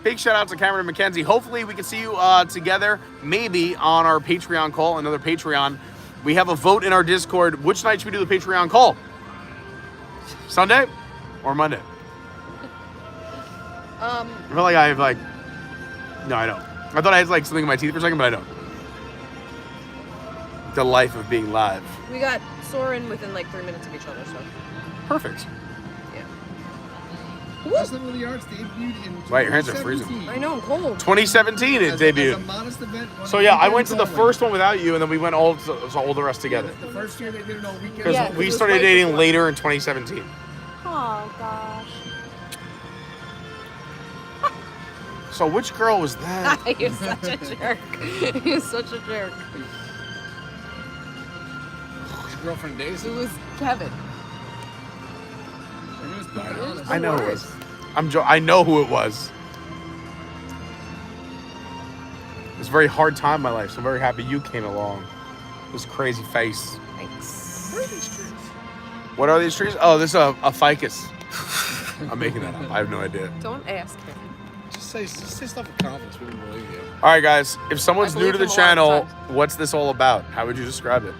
Big shout out to Cameron and Mackenzie. Hopefully we can see you together, maybe on our Patreon call, another Patreon. We have a vote in our Discord. Which night should we do the Patreon call? Sunday or Monday? I feel like I have like, no, I don't. I thought I had like something in my teeth for a second, but I don't. The life of being live. We got Soren within like 3 minutes of each other, so. Perfect. Festival of the Arts debuted in Wow, your hands are freezing. I know, I'm cold. 2017 it debuted. As a modest event, So yeah, I went to the first one without you, and then we went all the rest together. The first year they did it all weekend. Because we started dating later in 2017. Oh gosh. So which girl was that? You're such a jerk. You're such a jerk. Your girlfriend Daisy? It was Kevin. I know it was. I know who it was. It was a very hard time in my life, so I'm very happy you came along. This crazy face. Thanks. Where are these trees? What are these trees? Oh, this is a ficus. I'm making that up. I have no idea. Don't ask him. Just Just say stuff with confidence. We don't believe you. All right, guys. If someone's I new to believe the him a lot of channel, what's this all about? How would you describe it?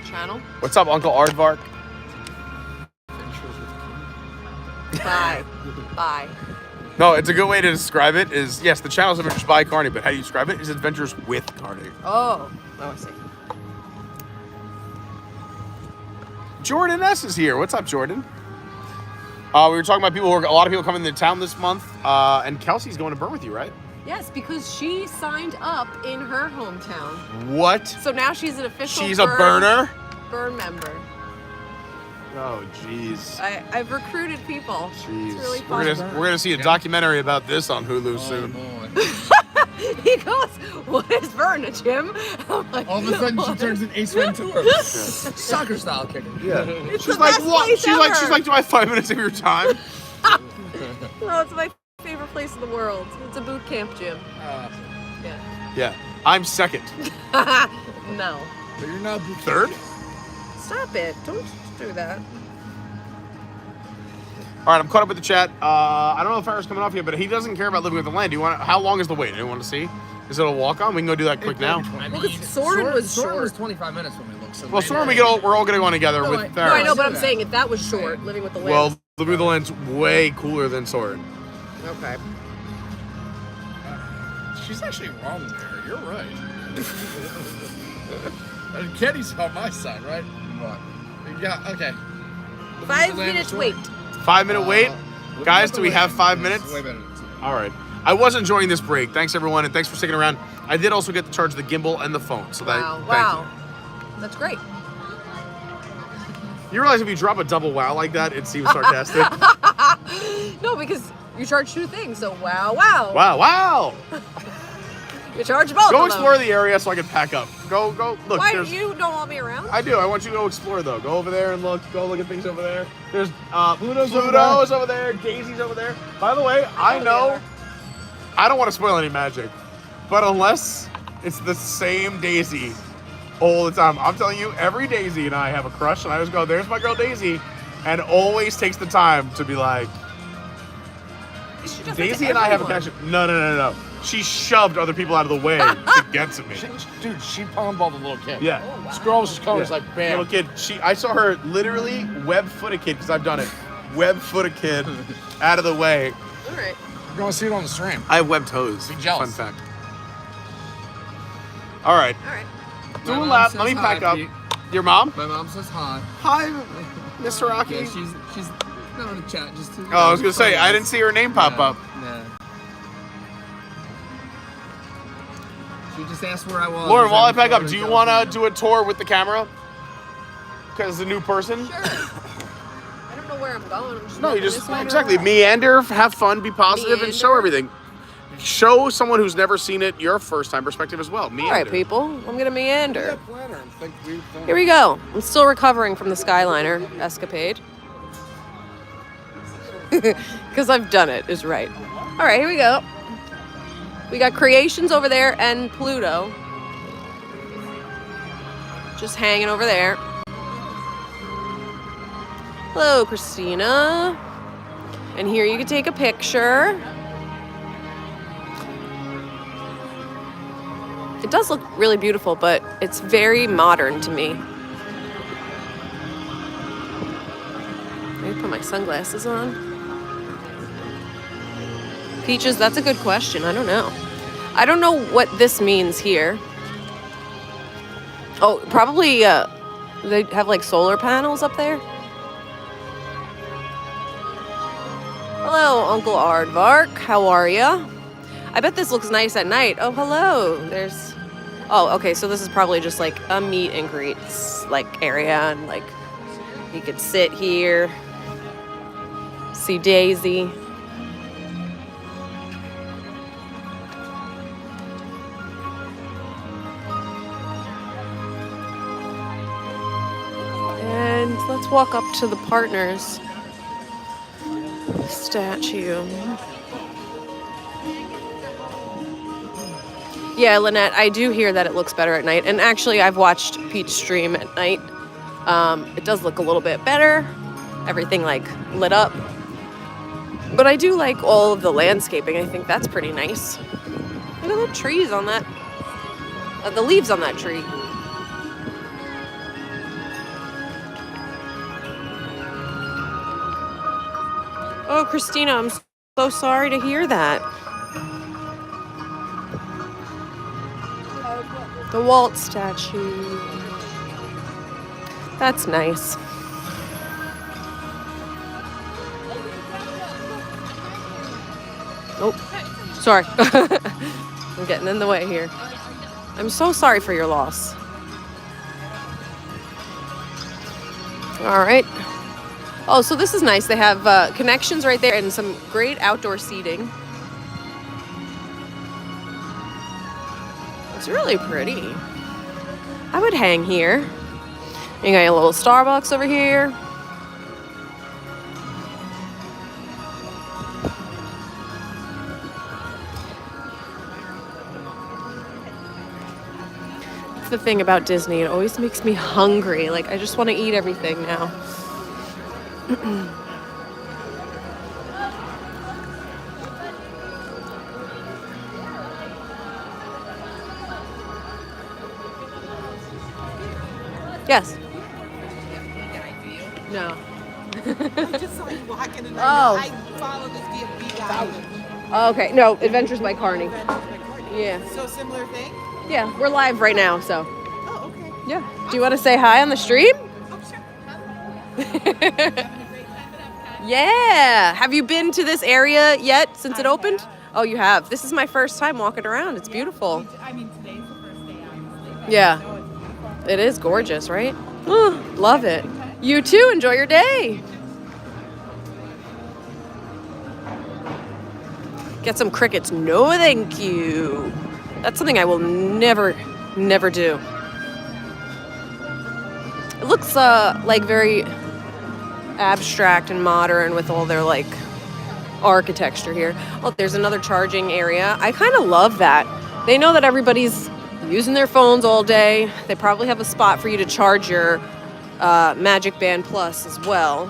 Channel? What's up, Uncle Aardvark? Bye. Bye. No, it's a good way to describe it. Is yes, the channel's Adventures by Carney, but how do you describe it? Is Adventures with Carney. Oh, I see. Jordan S is here. What's up, Jordan? We were talking about a lot of people coming into town this month, and Kelsey's going to burn with you, right? Yes, because she signed up in her hometown. What? So now she's an official She's a burner? Burn member. Oh, jeez. I've recruited people. Jeez. It's really We're fun. gonna see a documentary about this on Hulu soon. He goes, "What is burn, Jim?" I'm like, All of a sudden, she turns an Ace Ventura. Soccer style kicking. Yeah. It's She's the like, best what? place She's like, ever. do I have 5 minutes of your time? No, it's my favorite place in the world. It's a boot camp gym. Yeah. Yeah. I'm second. No. But you're not third? Stop it. Don't do that. All right, I'm caught up with the chat. I don't know if Farrah's coming off yet, but he doesn't care about living with the land. Do you want? How long is the wait? Anyone want to see? Is it a walk on? We can go do that quick now. Look, Soren was short. was 25 minutes when we looked. So Well, Soren, we're all gonna go on together with Farrah. No, I know, but I'm saying if that was short, living with the land. Well, living with the land's way cooler than Soren. Okay. She's actually wrong there. You're right. And Kenny's on my side, right? What? Yeah. Okay. 5 minutes wait. 5 minute wait, guys. Do we have 5 minutes? Way better. All right. I was enjoying this break. Thanks everyone, and thanks for sticking around. I did also get to charge the gimbal and the phone, so that. Wow. thank Wow. That's great. You realize if you drop a double wow like that, it seems sarcastic. No, because you charge two things. So wow, wow. Wow, wow. You charge both. Go of explore them. the area so I can pack up. Go. Look. Why there's- you don't want me around? I do. I want you to go explore though. Go over there and look. Go look at things over there. There's Pluto's over there. Daisy's over there. By the way, I know. I don't want to spoil any magic, but unless it's the same Daisy all the time, I'm telling you, every Daisy and I have a crush, and I just go, "There's my girl Daisy," and always takes the time to be like, Daisy and I have a connection. No. She shoved other people out of the way to get to me. Dude, she palmballed a little kid. Yeah. This girl was just coming, was like, bam. Little kid. I saw her literally web-foot a kid, because I've done it. Web-foot a kid out of the way. All right. You're going to see it on the stream. I have web toes. Be jealous. Fun fact. All right. All right. Do a lap. Let me pack up. Your mom? My mom says hi. Hi, Mr. Rocky. Yeah, she's not in the chat. Just to, Oh, I was gonna say I didn't see her name pop up. No. She just asked where I was. Lauren, while I pack up, do you want to do a tour with the camera? Because a new person. Sure. I don't know where I'm going. I'm just No, you walking just this way. exactly meander, have fun, be positive, and show Meander. everything. Show someone who's never seen it your first time perspective as well. Meander. All right, people. I'm gonna meander. Planner and think we've done Here we go. I'm still recovering from the Skyliner escapade. Because I've done it, is right. All right, here we go. We got Creations over there and Pluto. Just hanging over there. Hello, Christina. And here you can take a picture. It does look really beautiful, but it's very modern to me. Maybe put my sunglasses on. Peaches, that's a good question. I don't know. I don't know what this means here. Oh, probably they have like solar panels up there. Hello, Uncle Aardvark. How are ya? I bet this looks nice at night. Oh, hello. There's... Oh, okay, so this is probably just like a meet and greet like area, and like you could sit here, see Daisy. And let's walk up to the partners statue. Yeah, Lynette, I do hear that it looks better at night. And actually, I've watched Pete's stream at night. It does look a little bit better. Everything like lit up. But I do like all of the landscaping. I think that's pretty nice. Look at the trees on that, the leaves on that tree. Oh, Christina, I'm so sorry to hear that. The Walt statue. That's nice. Oh, sorry. I'm getting in the way here. I'm so sorry for your loss. All right. Oh, so this is nice. They have connections right there and some great outdoor seating. It's really pretty. I would hang here. You got a little Starbucks over here. That's the thing about Disney. It always makes me hungry. Like, I just want to eat everything now. Yes. No. I just saw you walking and I followed this DFB guy. Okay. No, Adventures by Carney. Yeah. So similar thing? Yeah, we're live right now, so. Oh, okay. Yeah. Do you want to say hi on the stream? Yeah. Have you been to this area yet since it opened? Oh, you have. This is my first time walking around. It's beautiful. I mean, today's the first day, honestly. Yeah. It is gorgeous, right? Oh, love it. You too. Enjoy your day. Get some crickets. No, thank you. That's something I will never do. It looks like very abstract and modern with all their like architecture here. Oh, there's another charging area. I kind of love that. They know that everybody's using their phones all day. They probably have a spot for you to charge your Magic Band Plus as well.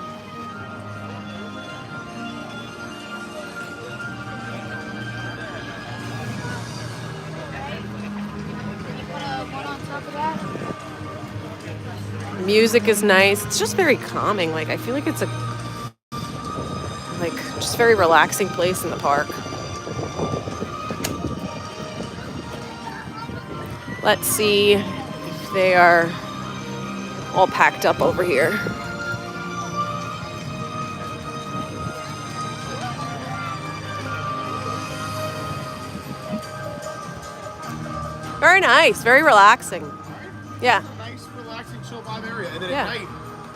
Music is nice. It's just very calming. Like, I feel like it's a just very relaxing place in the park. Let's see if they are all packed up over here. Very nice, very relaxing. Yeah. Nice, relaxing, chill vibe area. And then at night,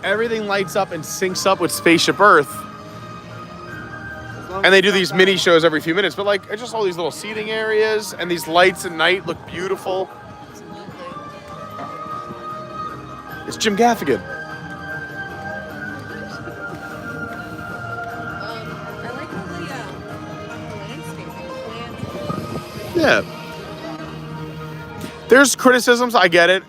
everything lights up and syncs up with Spaceship Earth. And they do these mini shows every few minutes, but like, it's just all these little seating areas and these lights at night look beautiful. It's Jim Gaffigan. I like all the landscaping. Yeah. There's criticisms, I get it,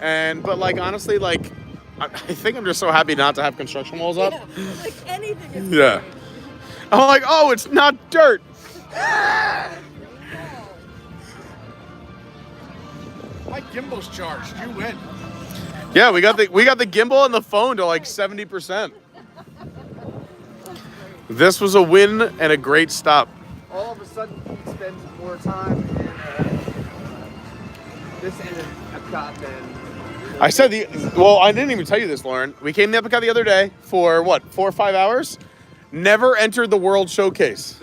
but like honestly, like I think I'm just so happy not to have construction walls up. Yeah, like anything is Yeah. I'm like, oh, it's not dirt. My gimbal's charged. You win. Yeah, we got the gimbal and the phone to like 70%. This was a win and a great stop. All of a sudden, he spends more time in this end of Epcot than... I said I didn't even tell you this, Lauren. We came to Epcot the other day for what, 4 or 5 hours? Never entered the World Showcase.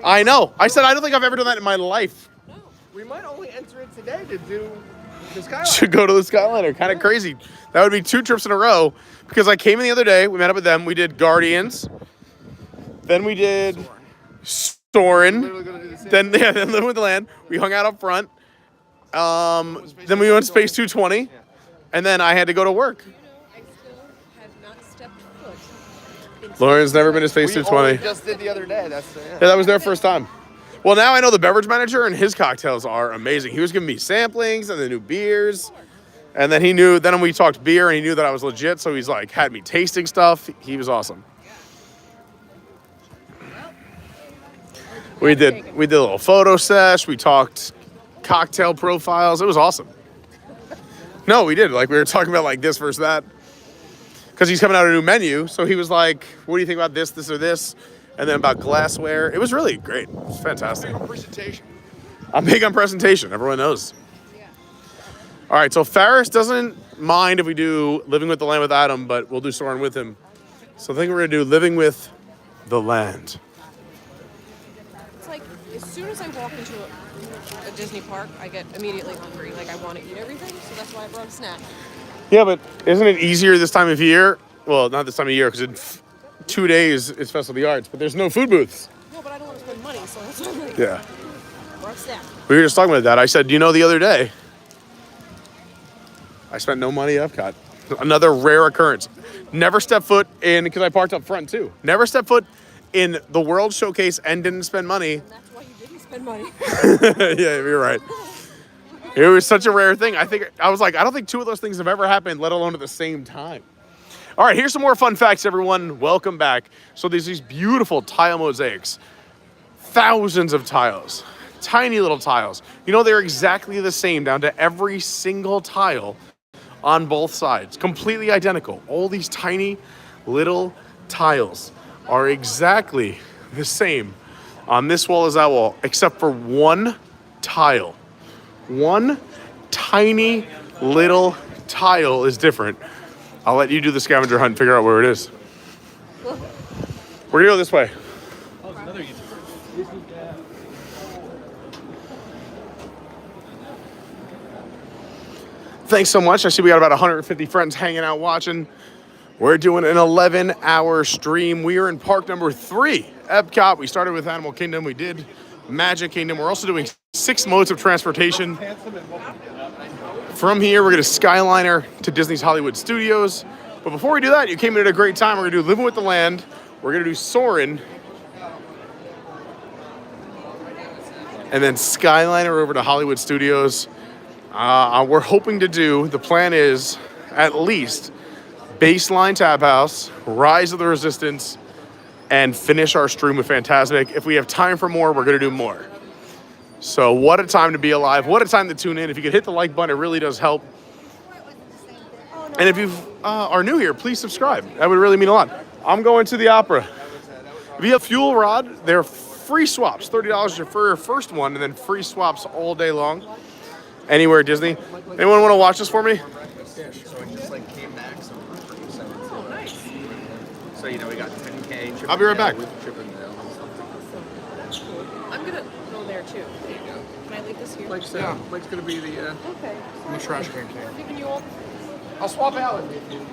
I know. I said I don't think I've ever done that in my life. No. We might only enter it today to do the Skyliner. Should go to the Skyliner. Kind of crazy. That would be 2 trips in a row because I came in the other day. We met up with them. We did Guardians. Then we did Soarin'. Then Living with the Land. We hung out up front. Then we went Space 220. Yeah. And then I had to go to work. Lauren's never been to Space 220. We just did the other day. Yeah, that was their first time. Well, now I know the beverage manager, and his cocktails are amazing. He was giving me samplings and the new beers. And then then we talked beer, and he knew that I was legit, so he's like, had me tasting stuff. He was awesome. We did a little photo sesh. We talked cocktail profiles. It was awesome. No, we did. Like, we were talking about like this versus that. Because he's coming out with a new menu. So he was like, what do you think about this, this, or this? And then about glassware. It was really great. It was fantastic. Presentation. I'm big on presentation. Everyone knows. All right, so Ferris doesn't mind if we do Living with the Land with Adam, but we'll do Soarin' with him. So I think we're going to do Living with the Land. It's like, as soon as I walk into a Disney park, I get immediately hungry. Like, I want to eat everything, so that's why I brought a snack. Yeah, but isn't it easier this time of year? Well, not this time of year, because in 2 days it's Festival of the Arts, but there's no food booths. No, but I don't want to spend money, so that's what I'm like. Yeah. Brought a snack. We were just talking about that. I said, you know, the other day, I spent no money at Epcot. Another rare occurrence. Never stepped foot in, because I parked up front too. Never stepped foot in the World Showcase and didn't spend money. And that's why you didn't spend money. Yeah, you're right. It was such a rare thing. I was like, I don't think two of those things have ever happened, let alone at the same time. All right, here's some more fun facts, everyone. Welcome back. So there's these beautiful tile mosaics. Thousands of tiles. Tiny little tiles. You know, they're exactly the same down to every single tile on both sides. Completely identical. All these tiny little tiles are exactly the same on this wall as that wall, except for one tile. One tiny little tile is different. I'll let you do the scavenger hunt and figure out where it is. We're gonna go this way. Oh, it's another YouTuber. Thanks so much. I see we got about 150 friends hanging out watching. We're doing an 11-hour stream. We are in park number 3, Epcot. We started with Animal Kingdom. We did Magic Kingdom. We're also doing 6 modes of transportation. From here, we're going to Skyliner to Disney's Hollywood Studios. But before we do that, you came in at a great time. We're going to do Living with the Land. We're going to do Soarin'. And then Skyliner over to Hollywood Studios. We're hoping to do, the plan is, at least Baseline Tap House, Rise of the Resistance, and finish our stream with Fantasmic. If we have time for more, we're going to do more. So what a time to be alive. What a time to tune in. If you could hit the like button, it really does help. And if you are new here, please subscribe. That would really mean a lot. I'm going to the opera. If you have Fuel Rod, they're free swaps. $30 for your first one, and then free swaps all day long. Anywhere at Disney. Anyone want to watch this for me? Yeah, so it just like came back so oh, nice. So you know we got 10K. I'll be right back. I'm gonna go there too. Can I leave this here? Like so, yeah. Mike's gonna be the okay. The trash can king. I'm giving you all. I'll swap out with you.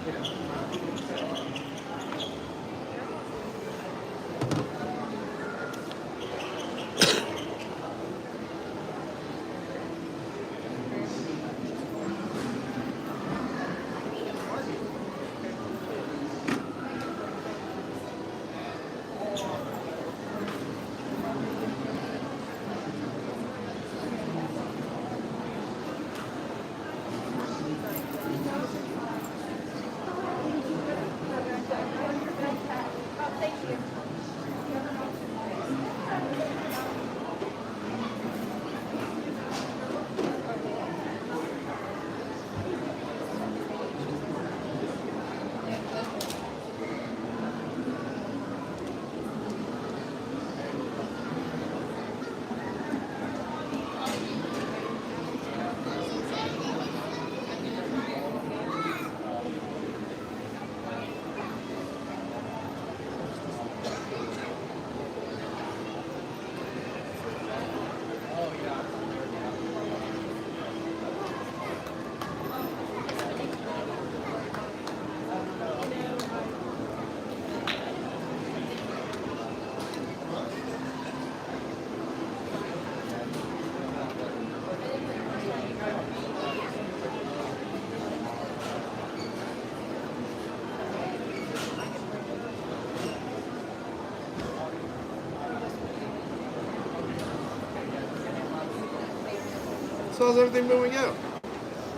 So how's everything moving out?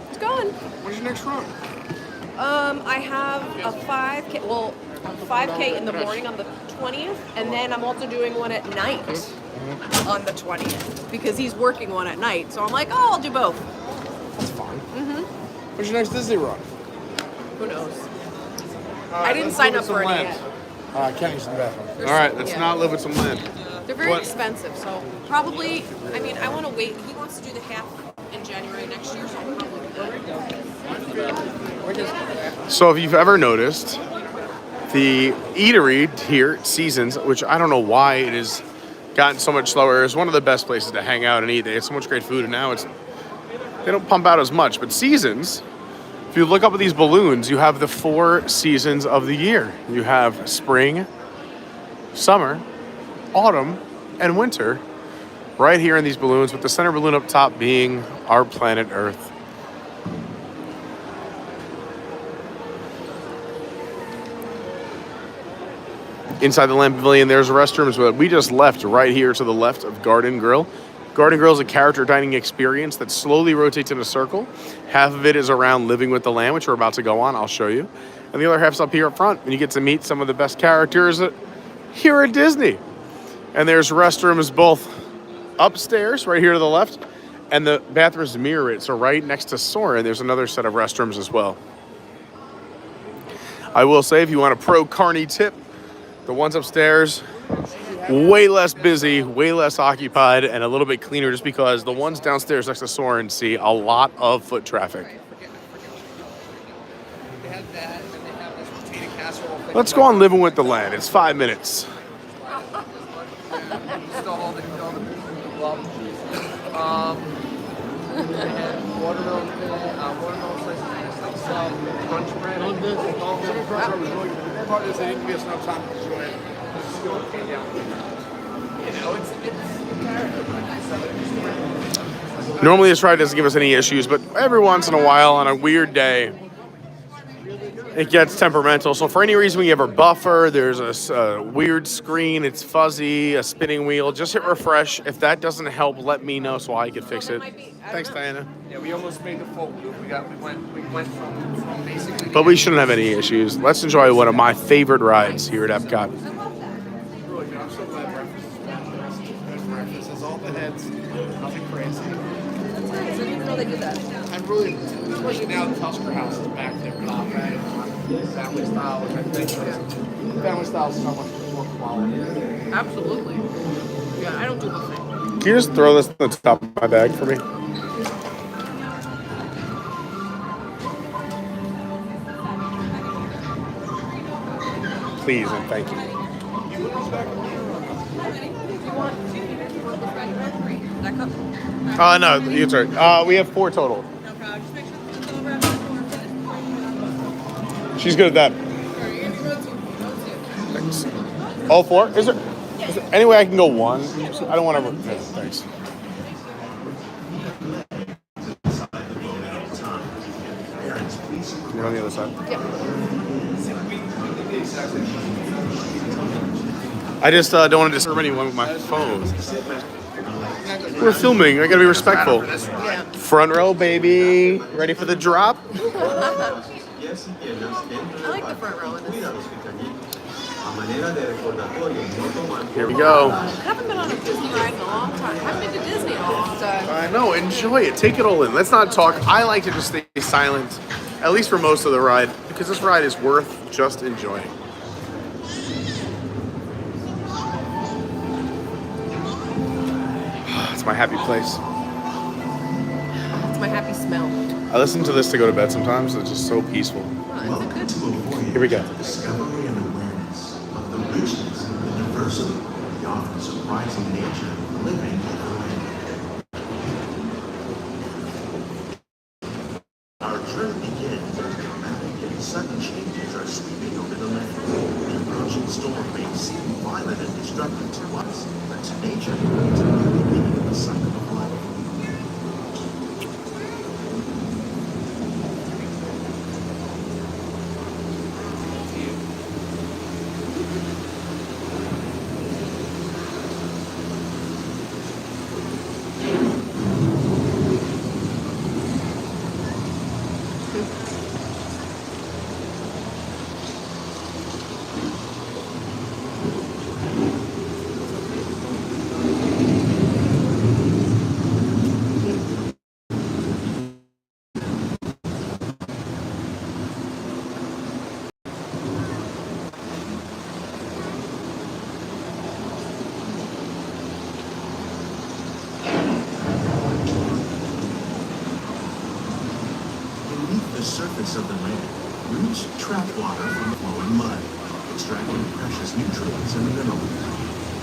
It's going. When's your next run? I have a 5K. Well, 5K in the morning on the 20th, and then I'm also doing one at night on the 20th because he's working one at night. So I'm like, oh, I'll do both. That's fine. Mm-hmm. Where's your next Disney run? Who knows? I didn't sign up for any yet. Kenny's in the bathroom. All right, let's not live with some land. They're very expensive, so probably, I mean, I want to wait. He wants to do the half in January next year, so I'll probably do it. So if you've ever noticed, the eatery here, Seasons, which I don't know why it has gotten so much slower, is one of the best places to hang out and eat. They have so much great food, and now they don't pump out as much. But Seasons, if you look up at these balloons, you have the 4 seasons of the year. You have spring, summer, autumn, and winter right here in these balloons, with the center balloon up top being our planet Earth. Inside the Land Pavilion, there's restrooms, but we just left right here to the left of Garden Grill. Garden Grill is a character dining experience that slowly rotates in a circle. Half of it is around Living with the Land, which we're about to go on. I'll show you. And the other half's up here up front, and you get to meet some of the best characters here at Disney. And there's restrooms both upstairs, right here to the left, and the bathrooms mirror it. So right next to Soarin', there's another set of restrooms as well. I will say, if you want a pro Carney tip, the ones upstairs, way less busy, way less occupied, and a little bit cleaner, just because the ones downstairs next to Soarin' see a lot of foot traffic. Let's go on Living with the Land. It's 5 minutes. Watermelon slices, some crunch bread. Part is they didn't give us enough time to enjoy it. Normally this ride doesn't give us any issues, but every once in a while on a weird day, it gets temperamental. So for any reason we have a buffer, there's a weird screen, it's fuzzy, a spinning wheel, just hit refresh. If that doesn't help, let me know so I can fix it. Thanks, Diana. Yeah, we almost made the full loop. We went from basically. But we shouldn't have any issues. Let's enjoy one of my favorite rides here at Epcot. Really good. I'm so glad breakfast has all the heads, nothing crazy. That's nice. I didn't even know they did that. I'm really, especially now the Tusker House is back there, not right? Family style, which I think family style is so much more quality. Absolutely. Yeah, I don't do buffet. Can you just throw this on the top of my bag for me? Please and thank you. No, it's all right. We have 4 total. She's good at that. Thanks. All 4? Is there any way I can go 1? I don't want to. No, thanks. You're on the other side? Yeah. I just don't want to disturb anyone with my phone. We're filming. I gotta be respectful. Yeah. Front row, baby. Ready for the drop? I like the front row in this. Here we go. I haven't been on a Disney ride in a long time. I haven't been to Disney in a long time. I know. Enjoy it. Take it all in. Let's not talk. I like to just stay silent, at least for most of the ride, because this ride is worth just enjoying. It's my happy place. It's my happy smell. I listen to this to go to bed sometimes. It's just so peaceful. Here we go. Discovery and awareness of the richness and the diversity of the often surprising nature of living in the land. Our journey begins as dramatic and sudden changes are sweeping over the land. An approaching storm may seem violent and destructive to us, but to nature, it's a new beginning of a cycle of life. surface of the land, roots trap water from flowing mud, extracting precious nutrients and minerals.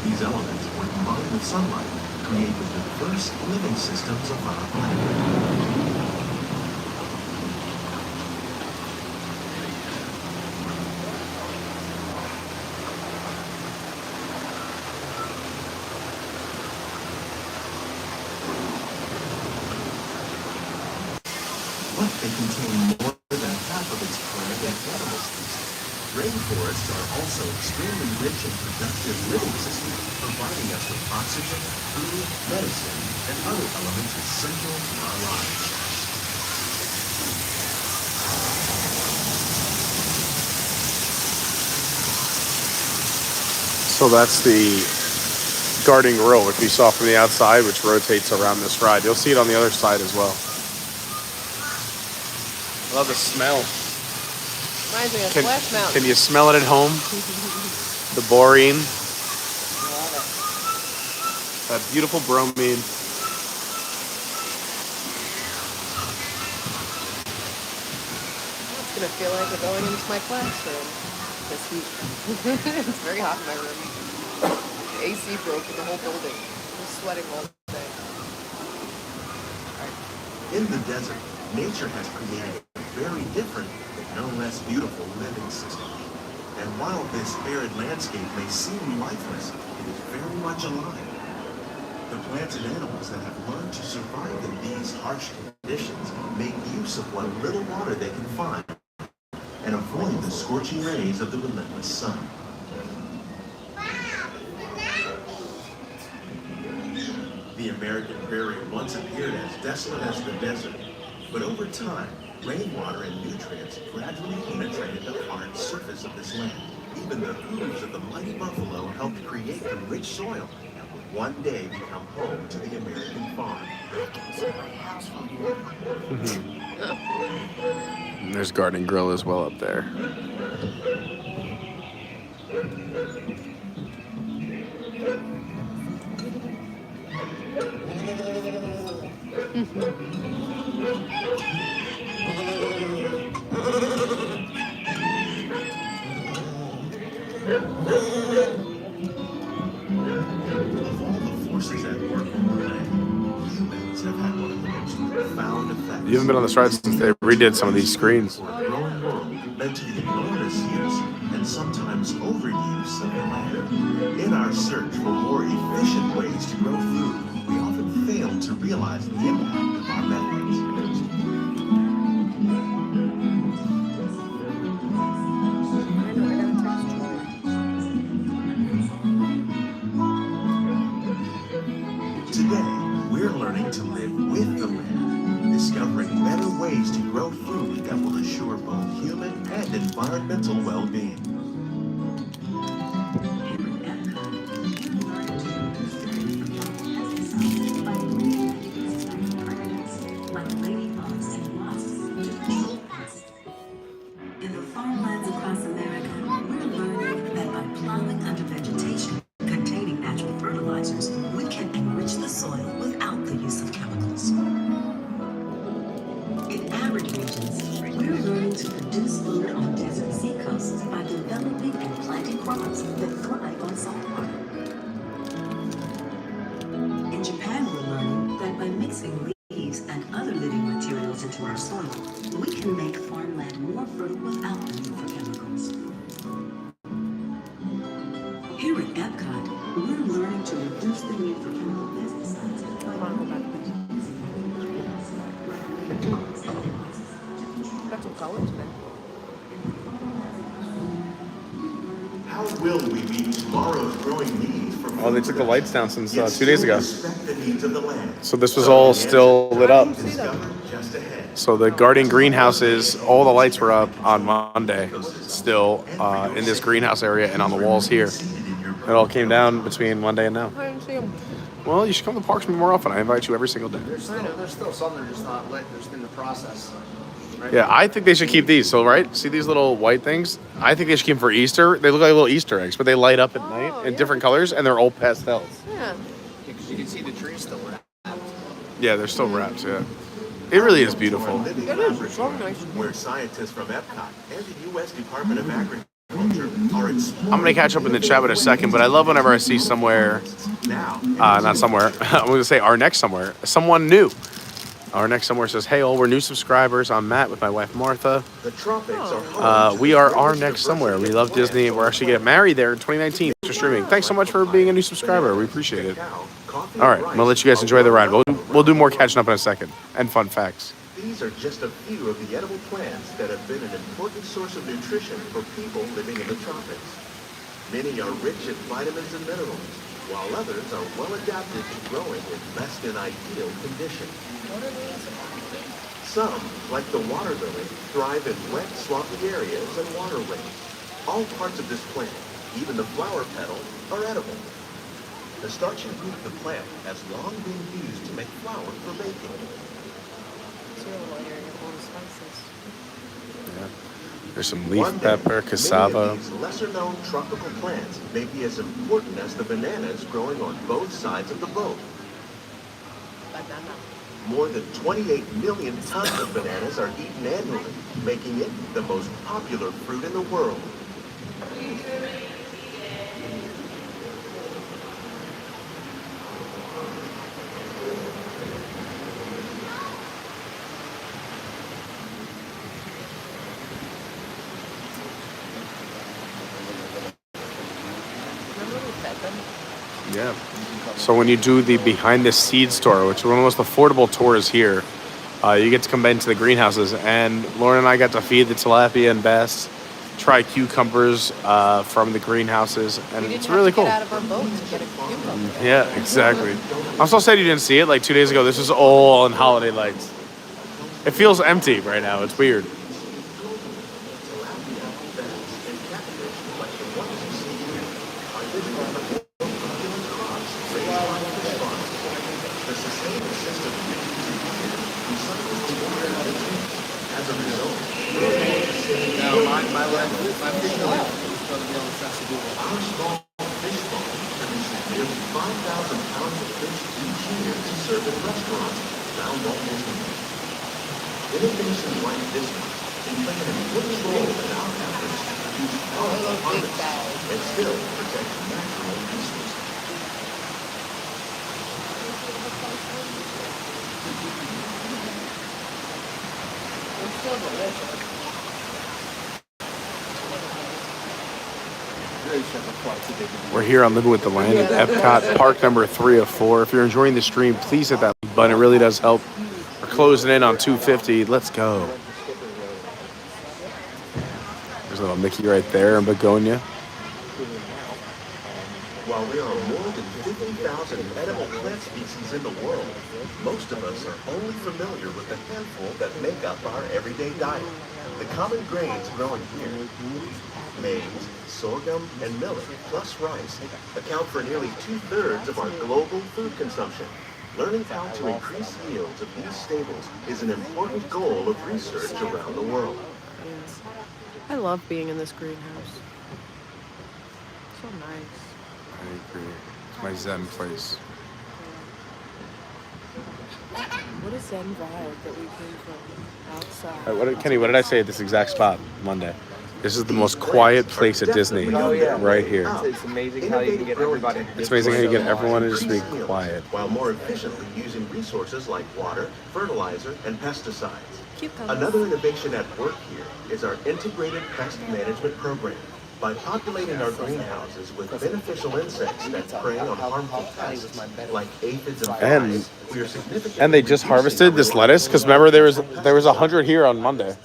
These elements, when combined with sunlight, create the diverse living systems of our planet. But they contain more than half of its plant and animal species. Rainforests are also extremely rich and productive living systems, providing us with oxygen, food, medicine, and other elements essential to our lives. So that's the Garden Grill, which we saw from the outside, which rotates around this ride. You'll see it on the other side as well. I love the smell. Reminds me of Splash Mountain. Can you smell it at home? The borine. Love it. That beautiful bromine. It's gonna feel like we're going into my classroom this week. It's very hot in my room. The AC broke in the whole building. I'm sweating all day. In the desert, nature has created a very different, but no less beautiful living system. And while this arid landscape may seem lifeless, it is very much alive. The plants and animals that have learned to survive in these harsh conditions make use of what little water they can find and avoid the scorching rays of the relentless sun. The American prairie once appeared as desolate as the desert, but over time, rainwater and nutrients gradually penetrated the hard surface of this land. Even the hooves of the mighty buffalo helped create the rich soil that would one day become home to the American farm. And there's Garden Grill as well up there. Forces at work on the land, humans have had one of the most profound effects. You haven't been on this ride since they redid some of these screens. For a growing world led to the enormous use and sometimes overuse of the land. In our search for more efficient ways to grow food, we often fail to realize the impact of our methods. Today, we're learning to live with the land, discovering better ways to grow food that will assure both human and environmental well-being. In the farmlands across America, we're learning that by plowing under vegetation containing natural fertilizers, we can enrich the soil without the use of chemicals. In arid regions, we're learning to produce food on desert seacoasts by developing and planting crops that thrive on salt water. In Japan, we're learning that by mixing leaves and other living materials into our soil, we can make farmland more fertile without the need for chemicals. Here at Epcot, we're learning to reduce the need for chemical pesticides by That's what college then. How will we meet tomorrow's growing needs for Oh, they took the lights down since 2 days ago. respect the needs of the land? So this was all still lit up. Just ahead. So the garden greenhouses, all the lights were up on Monday, still in this greenhouse area and on the walls here. It all came down between Monday and now. I didn't see them. Well, you should come to the parks more often. I invite you every single day. There's still some that are just not lit. There's been the process. Right? Yeah, I think they should keep these. So, right, see these little white things? I think they should keep them for Easter. They look like little Easter eggs, but they light up at night in different colors, and they're all pastels. Yeah. Because you can see the trees still wrapped. Yeah, they're still wrapped, yeah. It really is beautiful. It is. It's so nice. Where scientists from Epcot and the U.S. Department of Agriculture are exploring. I'm gonna catch up in the chat in a second, but I love whenever I see somewhere, not somewhere, I'm gonna say our next somewhere, someone new. Our next somewhere says, hey all, we're new subscribers. I'm Matt with my wife Martha. The tropics are We are our next somewhere. We love Disney. We're actually getting married there in 2019 for streaming. Thanks so much for being a new subscriber. We appreciate it. All right, I'm gonna let you guys enjoy the ride. We'll do more catching up in a second and fun facts. These are just a few of the edible plants that have been an important source of nutrition for people living in the tropics. Many are rich in vitamins and minerals, while others are well adapted to growing in less than ideal conditions. Some, like the water lily, thrive in wet, swampy areas and waterways. All parts of this plant, even the flower petal, are edible. The starchy root of the plant has long been used to make flour for baking. Yeah. There's some leaf pepper, cassava. Many of these lesser-known tropical plants may be as important as the bananas growing on both sides of the boat. More than 28 million tons of bananas are eaten annually, making it the most popular fruit in the world. Yeah. So when you do the behind the seeds tour, which is one of the most affordable tours here, you get to come into the greenhouses, and Lauren and I got to feed the tilapia and bass, try cucumbers from the greenhouses, and it's really cool. Out of our boat to get a cucumber. Yeah, exactly. I'm so sad you didn't see it like 2 days ago. This was all on holiday lights. It feels empty right now. It's weird. Innovations like this one can play an important role in our efforts to produce powerful harvests and still protect natural resources. It's so delicious. We're here on Living with the Land at Epcot, park number 3 of 4. If you're enjoying the stream, please hit that like button. It really does help. We're closing in on 250. Let's go. There's a little Mickey right there in Begonia. While there are more than 50,000 edible plant species in the world, most of us are only familiar with the handful that make up our everyday diet. The common grains growing here, maize, sorghum, and millet, plus rice, account for nearly 2/3 of our global food consumption. Learning how to increase yields of these staples is an important goal of research around the world. I love being in this greenhouse. So nice. I agree. It's my Zen place. What a Zen vibe that we came from outside. Kenny, what did I say at this exact spot Monday? This is the most quiet place at Disney, right here. It's amazing how you can get everybody. It's amazing how you get everyone to just be quiet. While more efficiently using resources like water, fertilizer, and pesticides. Another innovation at work here is our integrated pest management program. By populating our greenhouses with beneficial insects that prey on harmful pests like aphids and flies, we are significantly And they just harvested this lettuce because remember there was 100 here on Monday.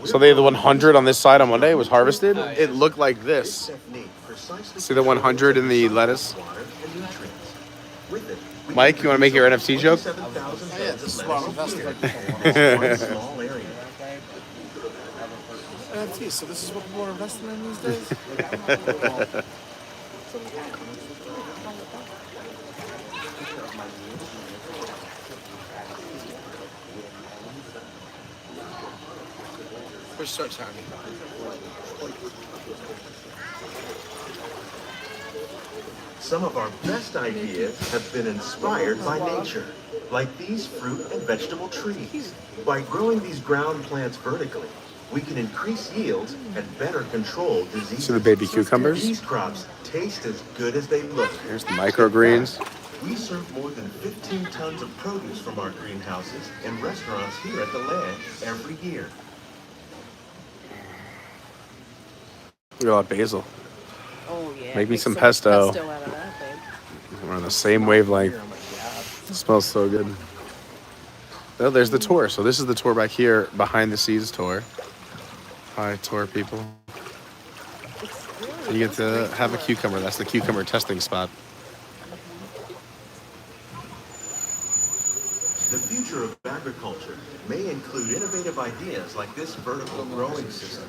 So they had the 100 on this side on Monday. It was harvested. It looked like this. See the 100 in the lettuce? Mike, you want to make your NFC joke? Oh, yeah, this is what I'm investing in. NFT, so this is what people are investing in these days? Push search on me. Some of our best ideas have been inspired by nature, like these fruit and vegetable trees. By growing these ground plants vertically, we can increase yields and better control diseases. See the baby cucumbers? These crops taste as good as they look. Here's the microgreens. We serve more than 15 tons of produce from our greenhouses and restaurants here at the land every year. Look at all that basil. Oh yeah. Make me some pesto. Pesto out of that, babe. We're on the same wavelength. It smells so good. Oh, there's the tour. So this is the tour back here, behind the scenes tour. Hi, tour people. You get to have a cucumber. That's the cucumber testing spot. The future of agriculture may include innovative ideas like this vertical growing system.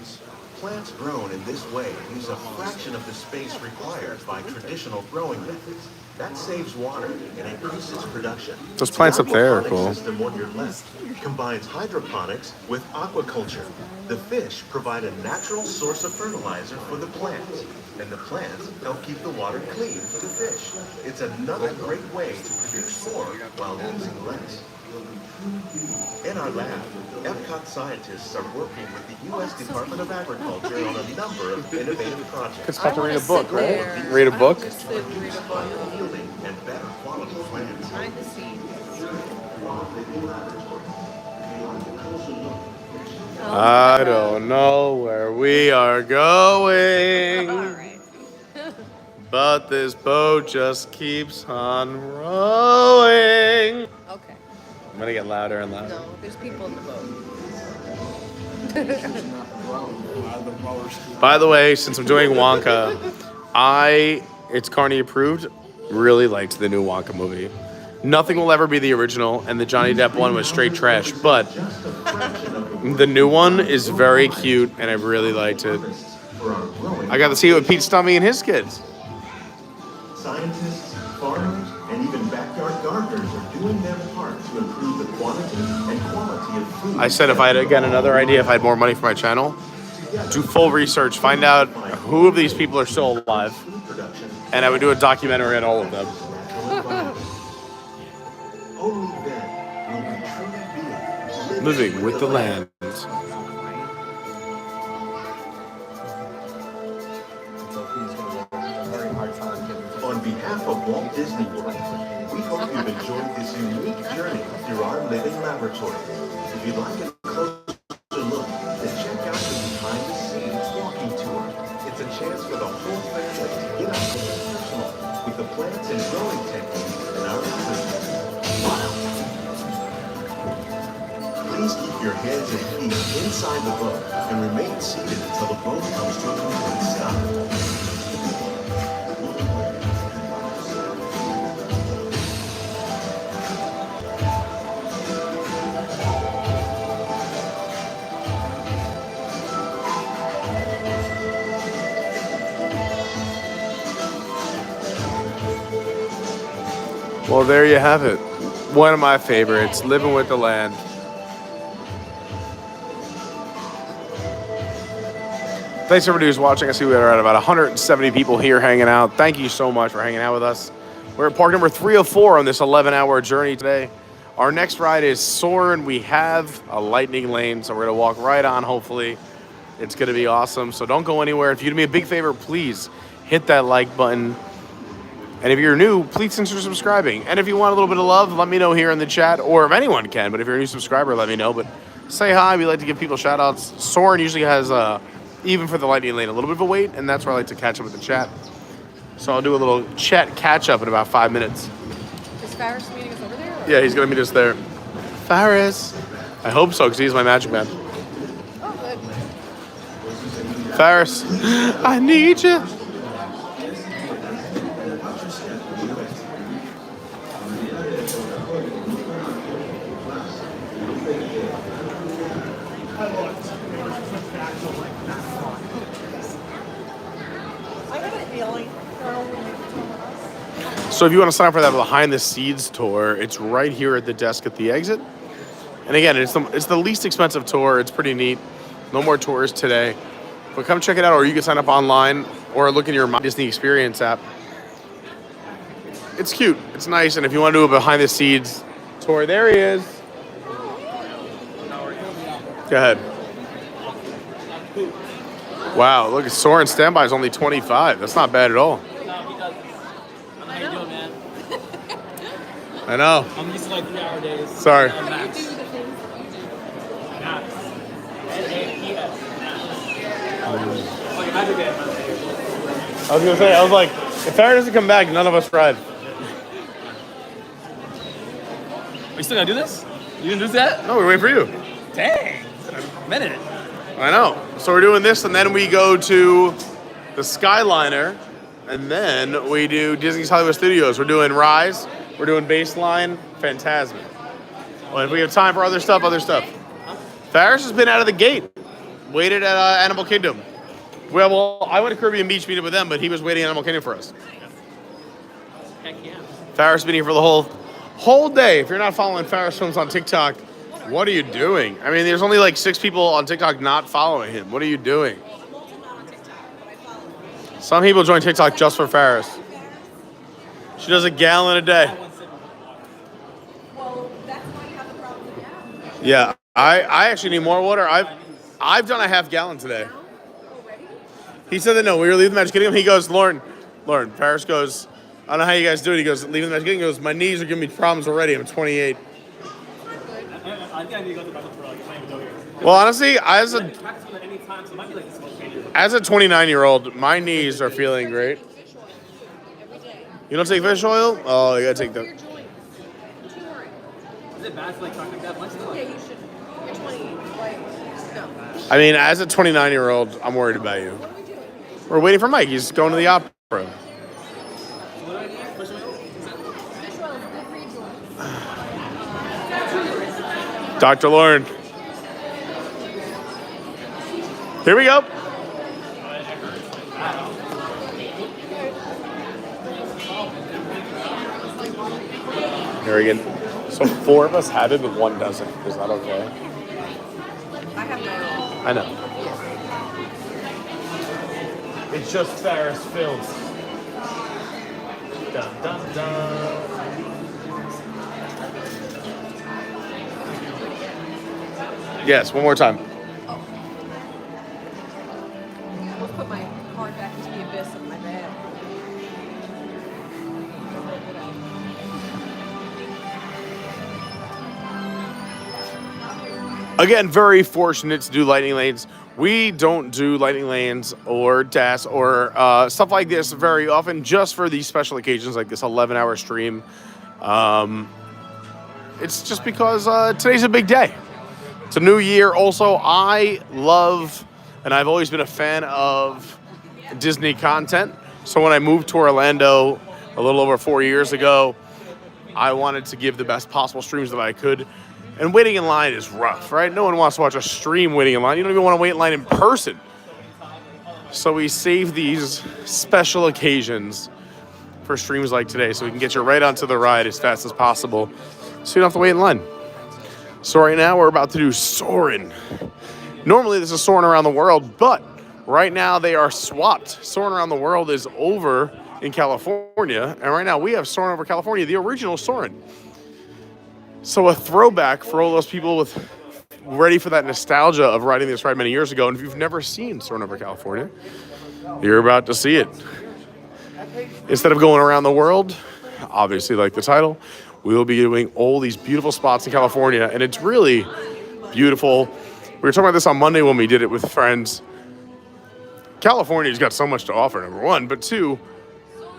Plants grown in this way use a fraction of the space required by traditional growing methods. That saves water and increases production. Those plants up there are cool. The system on your left combines hydroponics with aquaculture. The fish provide a natural source of fertilizer for the plants, and the plants help keep the water clean for the fish. It's another great way to produce more while using less. In our lab, Epcot scientists are working with the U.S. Department of Agriculture on a number of innovative projects. It's about to read a book, right? Read a book? Yielding and better quality plants. Behind the scenes. I don't know where we are going, but this boat just keeps on rowing. Okay. I'm gonna get louder and louder. No, there's people in the boat. By the way, since I'm doing Wonka, it's Carney approved, really liked the new Wonka movie. Nothing will ever be the original, and the Johnny Depp one was straight trash, but the new one is very cute, and I really liked it. I got to see it with Pete Stummy and his kids. Scientists, farmers, and even backyard gardeners are doing their part to improve the quantity and quality of food. I said if I had, again, another idea, if I had more money for my channel, do full research, find out who of these people are still alive, and I would do a documentary on all of them. Living with the land. On behalf of Walt Disney World, we hope you've enjoyed this unique journey through our living laboratory. If you'd like a closer look, then check out the behind the scenes walking tour. It's a chance for the whole family to get up close and personal with the plants and growing techniques in our laboratory. Please keep your hands and feet inside the boat and remain seated until the boat comes to a complete stop. Well, there you have it. One of my favorites, Living with the Land. Thanks everybody who's watching. I see we are at about 170 people here hanging out. Thank you so much for hanging out with us. We're at park number 304 on this 11-hour journey today. Our next ride is Soarin'. We have a lightning lane, so we're gonna walk right on, hopefully. It's gonna be awesome, so don't go anywhere. If you do me a big favor, please hit that like button. And if you're new, please consider subscribing. And if you want a little bit of love, let me know here in the chat, or if anyone can, but if you're a new subscriber, let me know. But say hi, we like to give people shout outs. Soarin' usually has, even for the lightning lane, a little bit of a wait, and that's where I like to catch up with the chat. So I'll do a little chat catch up in about 5 minutes. Is Faris meeting us over there? Or? Yeah, he's gonna meet us there. Faris. I hope so, because he's my magic man. Oh, good. Faris, I need you. So if you want to sign up for that behind the scenes tour, it's right here at the desk at the exit. And again, it's the least expensive tour. It's pretty neat. No more tours today. But come check it out, or you can sign up online or look in your My Disney Experience app. It's cute. It's nice. And if you want to do a behind the scenes Tori, there he is. Go ahead. Wow, look at Soren standby is only 25. That's not bad at all. I know. I'm used to like 3-hour days. Sorry. I was gonna say, I was like, if Farrah doesn't come back, none of us ride. We still gotta do this? You didn't do that? No, we're waiting for you. Dang, it's been a minute. I know. So we're doing this, and then we go to the Skyliner, and then we do Disney's Hollywood Studios. We're doing Rise, we're doing Baseline, Fantasmic. Well, if we have time for other stuff, other stuff. Farris has been out of the gate. Waited at Animal Kingdom. Well, I went to Caribbean Beach, meeting with them, but he was waiting at Animal Kingdom for us. Heck yeah. Farris has been here for the whole day. If you're not following Farris Films on TikTok, what are you doing? I mean, there's only like 6 people on TikTok not following him. What are you doing? Some people join TikTok just for Farris. She does a gallon a day. Yeah, I actually need more water. I've done a half gallon today. He said that no, we were leaving the Magic Kingdom. He goes, Lauren, Farris goes, I don't know how you guys do it. He goes, leaving the Magic Kingdom. He goes, my knees are giving me problems already. I'm 28. I think I need to go to the bathroom for like 20 minutes over here. Well, honestly, as a 29-year-old, my knees are feeling great. You don't take fish oil? Oh, you gotta take that. Is it bad to like talk like that much? Yeah, you should. You're 20. Like, no. I mean, as a 29-year-old, I'm worried about you. We're waiting for Mike. He's going to the opera. Dr. Lauren. Here we go. Here again. So 4 of us have it, but 1 doesn't. Is that okay? I have my own. I know. It's just Ferris Films. Dun, dun, dun. Yes, one more time. Let's put my card back into the abyss of my bag. Again, very fortunate to do lightning lanes. We don't do lightning lanes or DAS or stuff like this very often, just for these special occasions like this 11-hour stream. It's just because today's a big day. It's a new year. Also, I love, and I've always been a fan of Disney content. So when I moved to Orlando a little over 4 years ago, I wanted to give the best possible streams that I could. And waiting in line is rough, right? No one wants to watch a stream waiting in line. You don't even want to wait in line in person. So we save these special occasions for streams like today so we can get you right onto the ride as fast as possible so you don't have to wait in line. So right now we're about to do Soarin'. Normally this is Soarin' Around the World, but right now they are swapped. Soarin' Around the World is over in California, and right now we have Soarin' Over California, the original Soarin'. So a throwback for all those people ready for that nostalgia of riding this ride many years ago. And if you've never seen Soarin' Over California, you're about to see it. Instead of going around the world, obviously like the title, we will be doing all these beautiful spots in California. And it's really beautiful. We were talking about this on Monday when we did it with friends. California's got so much to offer, number one. But 2,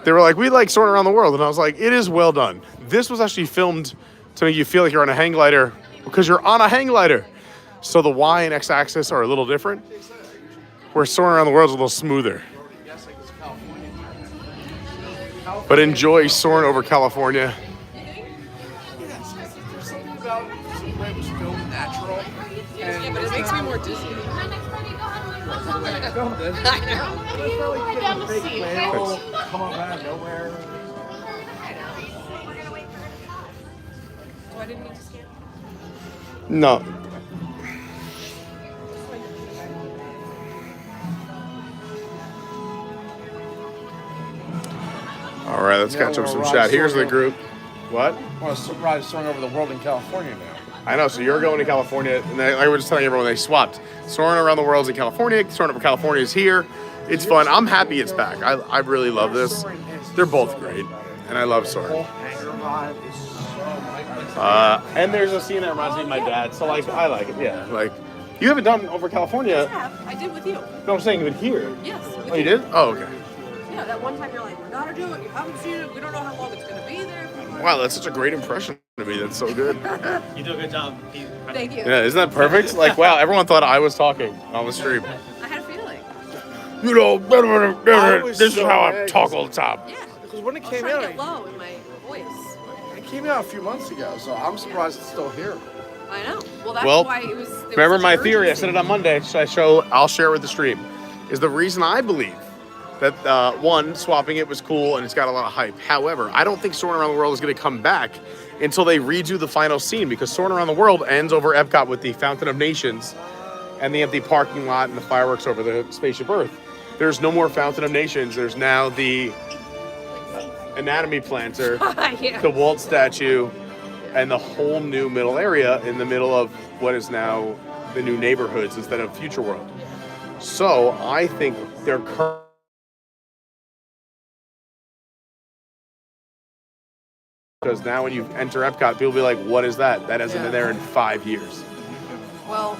they were like, we like Soarin' Around the World. And I was like, it is well done. This was actually filmed to make you feel like you're on a hang glider because you're on a hang glider. So the Y and X axis are a little different, where Soarin' Around the World is a little smoother. But enjoy Soarin' Over California. There's something about the way it was filmed natural. Yeah, but it makes me more dizzy. Filmed it. I know. It's not like getting a big whale come up out of nowhere. So I didn't need to scan? No. All right, let's catch up some chat. Here's the group. What? I want to ride soaring over the world in California now. I know, so you're going to California, and I was just telling everyone they swapped. Soaring around the world's in California, soaring over California is here. It's fun. I'm happy it's back. I really love this. They're both great, and I love soaring. And there's a scene that reminds me of my dad, so like I like it. Yeah, like you haven't done over California. I did with you. No, I'm saying you would here. Yes. Oh, you did? Oh, okay. Yeah, that one time you're like, we gotta do it. You haven't seen it. We don't know how long it's gonna be there. Wow, that's such a great impression to me. That's so good. You do a good job. Thank you. Yeah, isn't that perfect? Like, wow, everyone thought I was talking on the stream. I had a feeling. You know, this is how I talk all the time. Yeah. Because when it I was came trying out, to get low in my voice. it came out a few months ago, so I'm surprised it's still here. I know. Well, that's Well, why it was. there was remember such my an theory? I urgency. said it on Monday. I'll share it with the stream. Is the reason I believe that one, swapping it was cool and it's got a lot of hype. However, I don't think Soaring Around the World is going to come back until they redo the final scene, because Soaring Around the World ends over Epcot with the Fountain of Nations and the empty parking lot and the fireworks over the Spaceship Earth. There's no more Fountain of Nations. There's now the anatomy planter, Yeah. the Walt statue, and the whole new middle area in the middle of what is now the new neighborhoods instead of Future World. So I think they're because now when you enter Epcot, people will be like, what is that? That hasn't been there in 5 years. Well,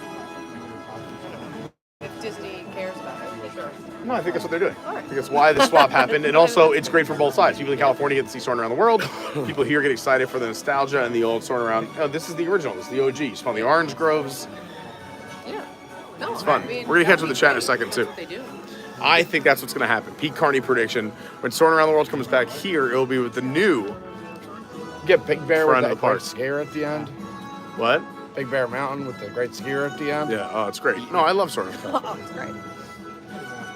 if Disney cares about it, sure. No, I think that's what they're doing. I think that's why the swap happened. And also, it's great for both sides. People in California get to see Soaring Around the World. People here get excited for the nostalgia and the old Soaring Around. Oh, this is the original. This is the OG. It's fun. The orange groves. Yeah. No, It's fun. I mean, We're going to catch up with the chat in a second, too. They do. I think that's what's going to happen. Pete Carney prediction. When Soaring Around the World comes back here, it'll be with the new Get Big Bear with front of that the park. great scare at the end. What? Big Bear Mountain with the great scare at the end. Yeah, oh, it's great. No, I love Soaring. Oh, it's great.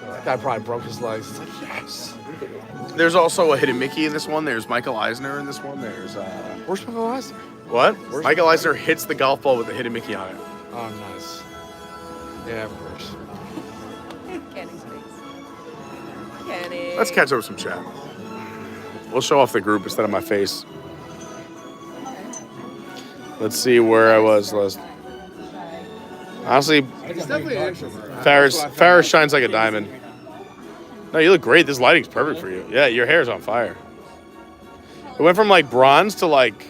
That guy probably broke his legs. It's like, yes. There's also a hidden Mickey in this one. There's Michael Eisner in this one. There's Where's Michael Eisner? What? Michael Eisner hits the golf ball with a hidden Mickey on it. Oh, nice. Yeah, of course. Kenny's face. Kenny. Let's catch up with some chat. We'll show off the group instead of my face. Let's see where I was last. Honestly, It's definitely an introvert. Farris shines like a diamond. No, you look great. This lighting's perfect for you. Yeah, your hair's on fire. It went from like bronze to like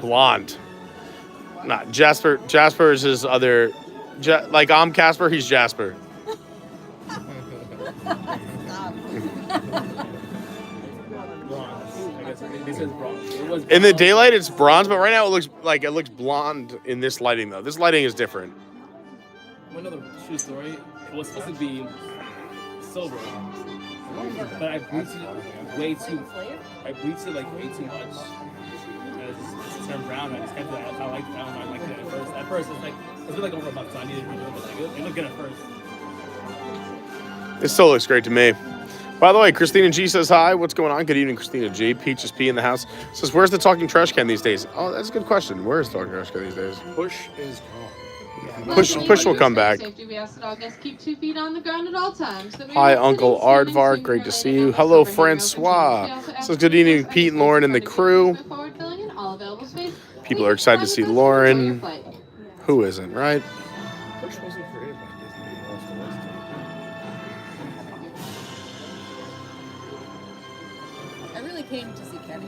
blonde. Nah, Jasper is his other. Like I'm Casper, he's Jasper. In the daylight, it's bronze, but right now it looks blonde in this lighting though. This lighting is different. One other true story. It was supposed to be silver, but I bleached it way too. I bleached it like way too much. It's turned brown. I just kept it. I liked it. I liked it at first. At first, it's been like over a month, so I needed to redo it. But like, it looked good at first. It still looks great to me. By the way, Christina G says hi. What's going on? Good evening, Christina G. Peaches P in the house says, "Where's the talking trash can these days?" Oh, that's a good question. Where is talking trash can these days? Push is gone. Push will come back. Safety, we ask that all guests keep 2 feet on the ground at all times. That we Hi, are Uncle sitting, standing, Aardvark. swinging, Great to related, see you. and Hello, overhanging Francois. open chairs. We also Says ask good that evening, you Pete and Lauren and the crew. forward filling in all available space. People are excited to see Lauren. Who isn't, right? Push wasn't created by Disney. I really came to see Kenny.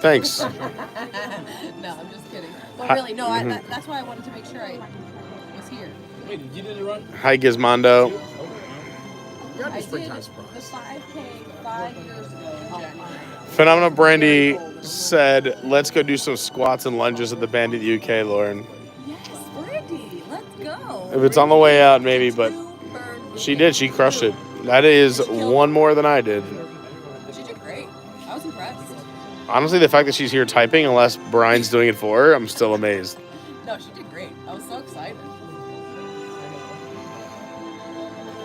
Thanks. No, I'm just kidding. But Hi- really, no, Mhm. that's why I wanted to make sure I was here. Wait, you did it run? Hi, Gizmondo. I did the 5K 5 years ago in January. Phenomenal Brandy said, "Let's go do some squats and lunges at the Bandit UK, Lauren." Yes, Brandy, let's go. If it's on the way out, maybe, but she did. She crushed it. That is one more than I did. She did great. I was impressed. Honestly, the fact that she's here typing, unless Brian's doing it for her, I'm still amazed. No, she did great. I was so excited.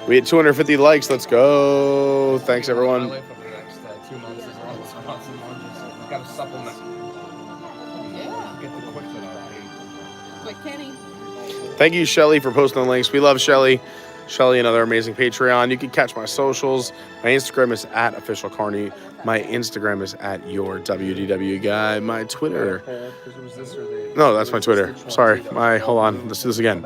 We had 250 likes. Let's go. Thanks, everyone. My life over the next 2 months is all squats and lunges. Got to supplement. Yeah. Get the quick that I Quick Kenny. Thank you, Shelly, for posting the links. We love Shelly. Shelly, another amazing Patreon. You can catch my socials. My Instagram is at official Carney. My Instagram is at your WDW guy. My Twitter. No, that's my Twitter. Sorry. Hold on. Let's do this again.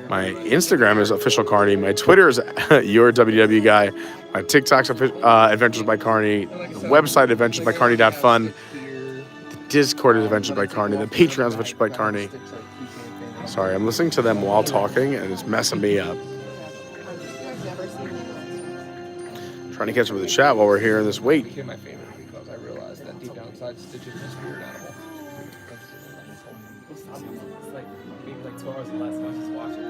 My Instagram is official Carney. My Twitter is your WDW guy. My TikTok's Adventures by Carney. The website adventuresbycarney.fun. The Discord is Adventures by Carney. The Patreon's Adventures by Carney. Sorry, I'm listening to them while talking, and it's messing me up. Trying to catch up with the chat while we're here in this wait. It became my favorite because I realized that deep down inside, Stitch is my spirit animal. It's like maybe like 2 hours the last time I was watching.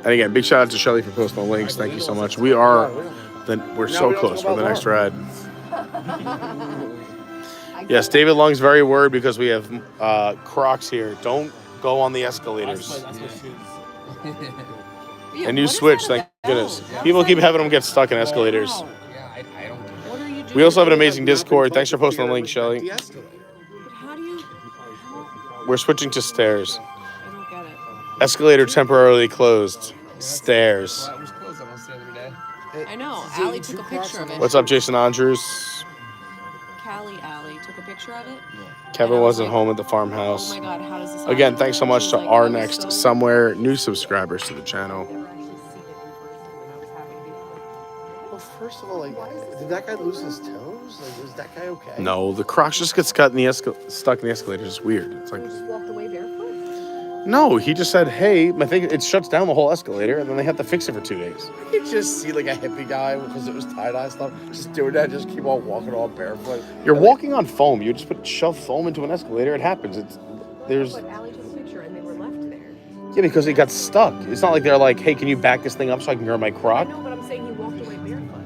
And again, big shout out to Shelly for posting the links. Thank you so much. We're so close for the next ride. Yes, David Lung's very worried because we have Crocs here. Don't go on the escalators. And you switch, thank goodness. People keep having them get stuck in escalators. We also have an amazing Discord. Thanks for posting the link, Shelly. We're switching to stairs. Escalator temporarily closed. Stairs. I know. Allie took a picture of it. What's up, Jason Andrews? Allie took a picture of it. Kevin wasn't home at the farmhouse. Oh my God, how does this Again, thanks so much to our next somewhere new subscribers to the channel. Well, first of all, like, did that guy lose his toes? Like, was that guy okay? No, the Crocs just get stuck in the escalator. It's weird. It's like, Just walked away barefoot. no, he just said, hey, I think it shuts down the whole escalator, and then they have to fix it for 2 days. I could just see like a hippie guy because it was tie-dye stuff, just doing that, just keep on walking all barefoot. You're walking on foam. You just shove foam into an escalator. It happens. There's. But Allie took a picture and they were left there. Yeah, because it got stuck. It's not like they're like, hey, can you back this thing up so I can wear my Croc? No, but I'm saying he walked away barefoot.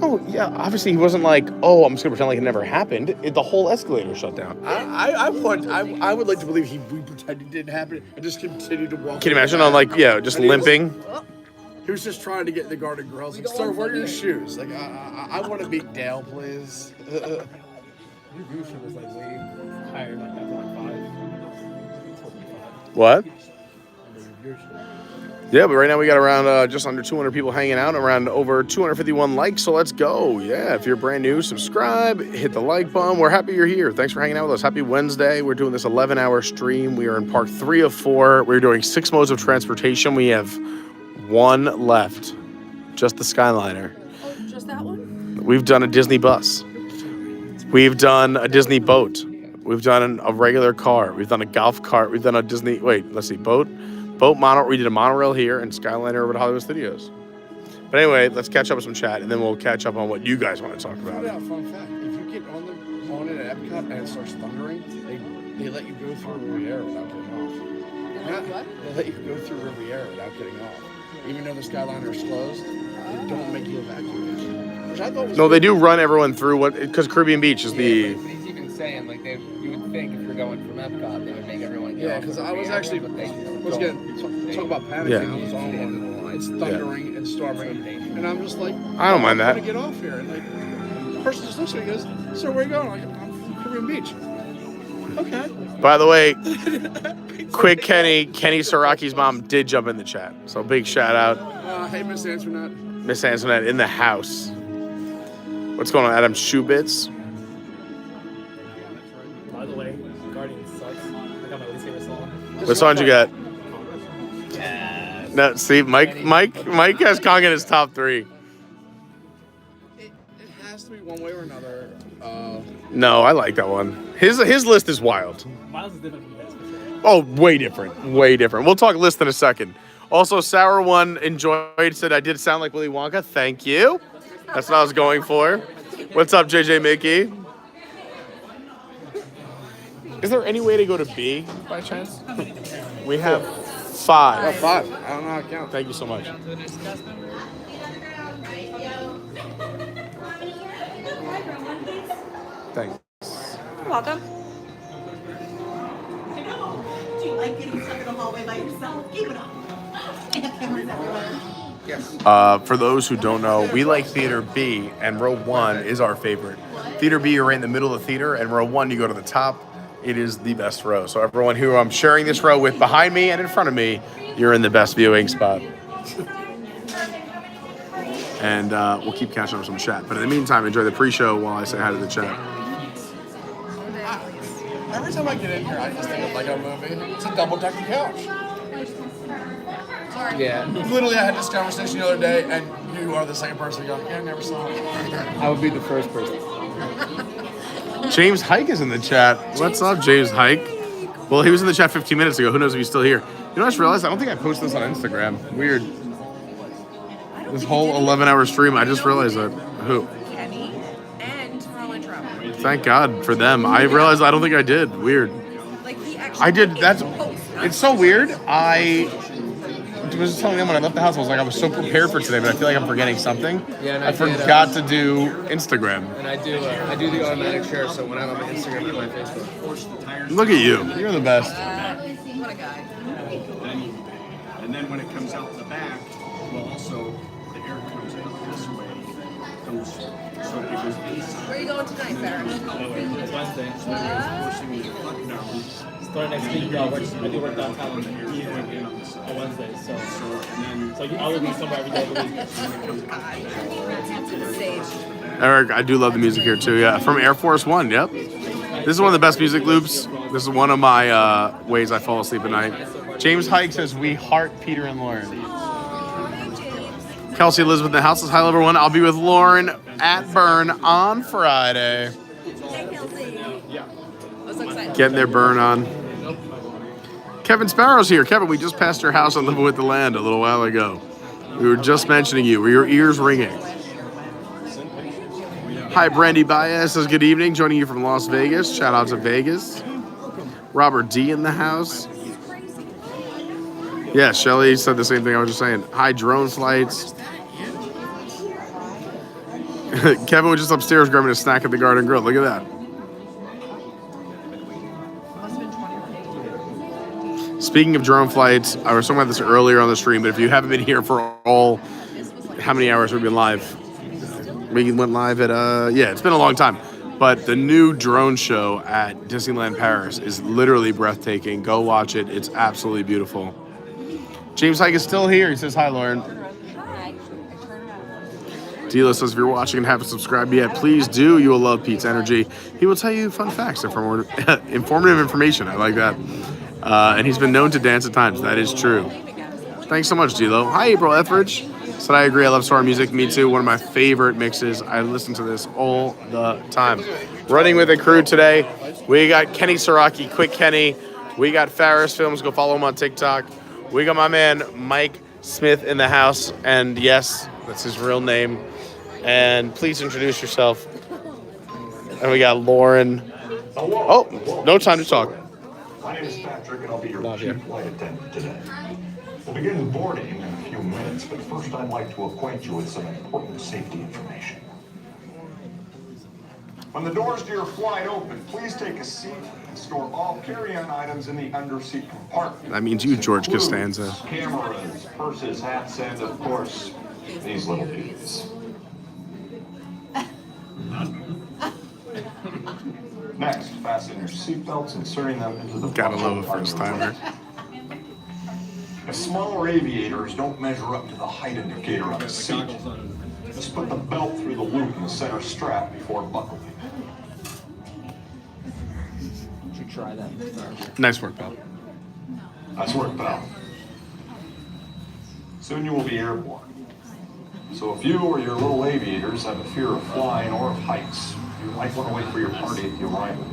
Oh, yeah. Obviously, he wasn't like, oh, I'm just going to pretend like it never happened. The whole escalator shut down. I would like to believe we pretended it didn't happen and just continued to walk. Can you imagine on just limping? He was just trying to get in the Garden Grill. Like, sir, where are your shoes? Like, I want to meet Dale, please. Your viewership was like way higher like after like 5. What? Yeah, but right now we got around just under 200 people hanging out, around over 251 likes, so let's go. Yeah, if you're brand new, subscribe, hit the like button. We're happy you're here. Thanks for hanging out with us. Happy Wednesday. We're doing this 11-hour stream. We are in part 3 of 4. We're doing 6 modes of transportation. We have 1 left, just the Skyliner. Oh, just that one? We've done a Disney bus. We've done a Disney boat. We've done a regular car. We've done a golf cart. We've done a Disney, boat. We did a monorail here and Skyliner over to Hollywood Studios. But anyway, let's catch up with some chat and then we'll catch up on what you guys want to talk about. Yeah, fun fact. If you get on it at Epcot and it starts thundering, they let you go through Riviera without getting off. They let you go through Riviera without getting off. Even though the Skyliner is closed, they don't make you evacuate. Which I thought was No, they do run everyone through because Caribbean Beach is the... But he's even saying, like, you would think if you're going from Epcot, they would make everyone get off. because I was actually... Let's get talk about panicking. Yeah. I was on one. It's thundering and storming. And I'm just like... I don't mind that. I'm going to get off here. And, like, the person just looks at me and goes, so where are you going? I'm from Caribbean Beach. Okay. By the way, quick Kenny Saraki's mom did jump in the chat. So big shout out. Hey, Miss Antoinette. Miss Antoinette in the house. What's going on, Adam Schubitz? By the way, Guardians sucks. I got my least favorite song. What song you got? No, see, Mike has Kong in his top 3. It has to be one way or another. No, I like that one. His list is wild. Miles is different from this for sure. Oh, way different. Way different. We'll talk list in a second. Also, Sour One enjoyed, said I did sound like Willy Wonka. Thank you. That's what I was going for. What's up, JJ Mickey? Is there any way to go to B by chance? We have 5. Oh, 5. I don't know how to count. Thank you so much. Thanks. You're welcome. Do you like getting stuck in the hallway by yourself? Keep it up. Cameras everywhere. Yes. For those who don't know, we like Theater B, and row 1 is our favorite. Theater B, you're right in the middle of the theater, and row 1, you go to the top. It is the best row. So everyone who I'm sharing this row with behind me and in front of me, you're in the best viewing spot. And we'll keep catching up some chat. But in the meantime, enjoy the pre-show while I say hi to the chat. Every time I get in here, I just think of Lego Movie. It's a double-decker couch. Yeah. Literally, I had this conversation the other day, and you are the second person to go, yeah, I never saw it. I would be the first person. James Hike is in the chat. What's up, James Hike? Well, he was in the chat 15 minutes ago. Who knows if he's still here? You know, I just realized I don't think I posted this on Instagram. Weird. This whole 11-hour stream, I just realized that. Who? Kenny and Harlan Trump. Thank God for them. I realized I don't think I did. Weird. Like he actually. I did. That's. It's so weird. I was just telling them when I left the house, I was like, I was so prepared for today, but I feel like I'm forgetting something. Yeah, and I forgot to do Instagram. And I do the automatic share, so when I'm on my Instagram and my Facebook. Look at you. You're the best. What a guy. And then when it comes out the back, well, also the air comes out this way. So it goes inside. Where are you going tonight, Farrah? Wednesday. Forcing me to cut down. Start next week, I do work downtown on Wednesday, so I'll be somewhere every day of the week. Eric, I do love the music here too. Yeah, from Air Force One. Yep. This is one of the best music loops. This is one of my ways I fall asleep at night. James Hike says, "We heart Peter and Lauren." Kelsey Elizabeth in the house says, "Hi, everyone. I'll be with Lauren at Burn on Friday." Getting their burn on. Kevin Sparrow's here. Kevin, we just passed your house on Living with the Land a little while ago. We were just mentioning you. Were your ears ringing? Hi, Brandy Baez says good evening. Joining you from Las Vegas. Shout out to Vegas. Robert D in the house. Yeah, Shelly said the same thing I was just saying. Hi, drone flights. Kevin was just upstairs grabbing a snack at the Garden Grill. Look at that. Speaking of drone flights, I was talking about this earlier on the stream, but if you haven't been here for all, how many hours we've been live? We went live at, yeah, it's been a long time. But the new drone show at Disneyland Paris is literally breathtaking. Go watch it. It's absolutely beautiful. James Hike is still here. He says, hi, Lauren. Dila says, if you're watching and haven't subscribed yet, please do. You will love Pete's energy. He will tell you fun facts, informative information. I like that. And he's been known to dance at times. That is true. Thanks so much, D-Lo. Hi, April Etheridge. Said I agree. I love Soar music. Me too. One of my favorite mixes. I listen to this all the time. Running with the crew today. We got Kenny Saraki, Quick Kenny. We got Farris Films. Go follow him on TikTok. We got my man Mike Smith in the house. And yes, that's his real name. And please introduce yourself. And we got Lauren. Oh, no time to talk. My name is Patrick, and I'll be your chief flight attendant today. We'll begin boarding in a few minutes, but first I'd like to acquaint you with some important safety information. When the doors to your flight open, please take a seat and store all carry-on items in the underseat compartment. That means you, George Costanza. Cameras, purses, hats, and of course, these little dudes. Next, fasten your seatbelts, inserting them into the Gotta love a first timer. Smaller aviators don't measure up to the height indicator on the seat. Just put the belt through the loop in the center strap before buckling. Should try that. Nice work, pal. Nice work, pal. Soon you will be airborne. So if you or your little aviators have a fear of flying or of heights, you might want to wait for your party at the arrival.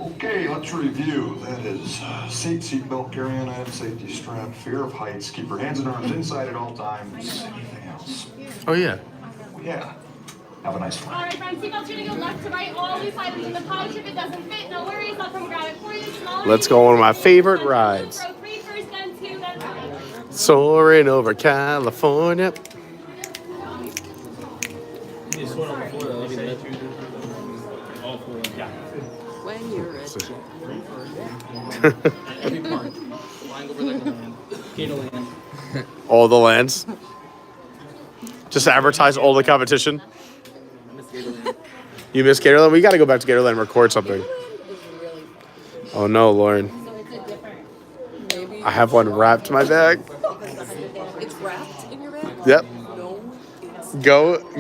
Okay, let's review. That is seat belt, carry-on item, safety strap, fear of heights, keep your hands and arms inside at all times. Anything else? Oh, yeah. Yeah. Have a nice All flight. right, friends, seatbelts are going to go left to right. All loose items in the pouch. If it doesn't fit, no worries. I'll come grab it for you. Let's go on one of my favorite rides. Row 3 first, then 2, then 3. Soaring over California. When you're rich. Every park. Flying over Legoland. Gatorland. All the lands. Just advertise all the competition. You miss Gatorland? We got to go back to Gatorland and record something. Oh no, Lauren. Maybe I have one wrapped in my bag. It's wrapped in your bag? Yep. No.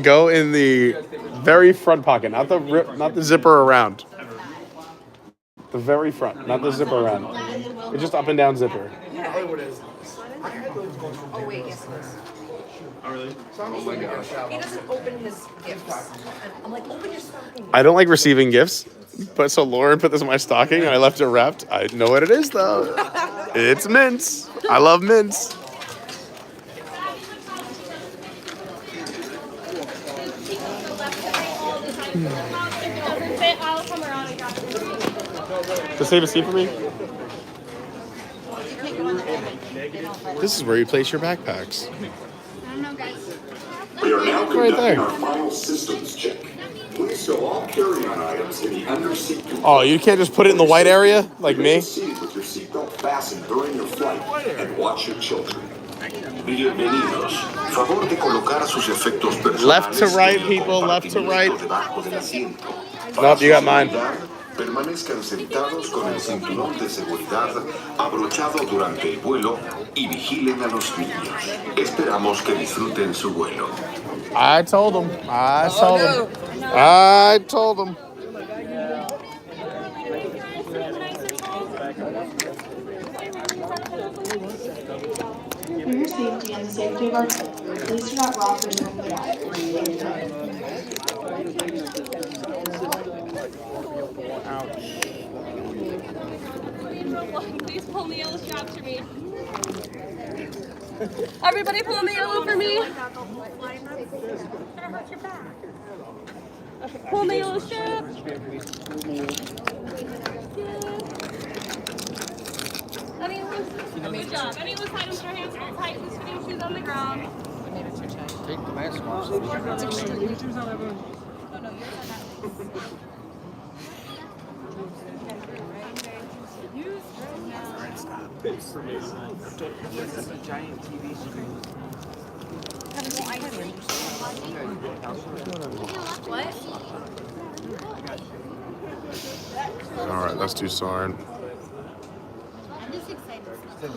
Go in the very front pocket, not the zipper around. The very front, not the zipper around. It's just up and down zipper. Oh wait, yes it is. Oh, really? Oh my gosh. He doesn't open his gifts. I'm like, open your stocking. I don't like receiving gifts, but so Lauren put this in my stocking and I left it wrapped. I know what it is though. It's mints. I love mints. To save a seat for me? This is where you place your backpacks. I don't know, guys. We are now Right conducting there. our final systems check. Please stow all carry-on items in the under-seat compartment. Oh, you can't just put it in the white area like me? Seated with your seatbelt fastened during your flight and watch your children. Bienvenidos. Favor de colocar sus efectos personales. Left to right, people. Left to right. Debajo del asiento. Nope, you got mine. Permanezcan sentados con el cinturón de seguridad abrochado durante el vuelo y vigilen a los niños. Esperamos que disfruten su vuelo. I told him. I told him. For your safety and the safety of our trip, please do not rock or swing the ride. Please pull the yellow strap for me. Everybody pull the yellow for me. Pull the yellow strap. Good job. Any loose items in your hands, hold tight, loose fitting shoes on the ground. Take the mask off. Giant TV screen. What? All right, let's do Soren. I'm just excited.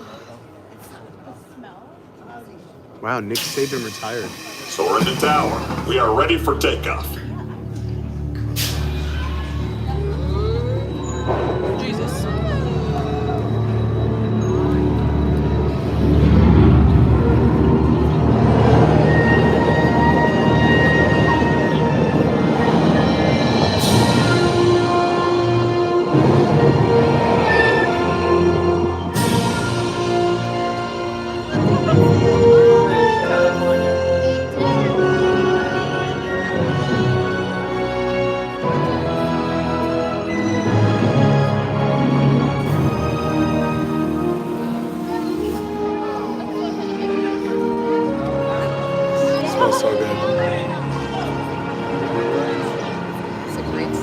Wow, Nick Saban retired. Soar into tower. We are ready for takeoff. Jesus. Smells so good. It's a great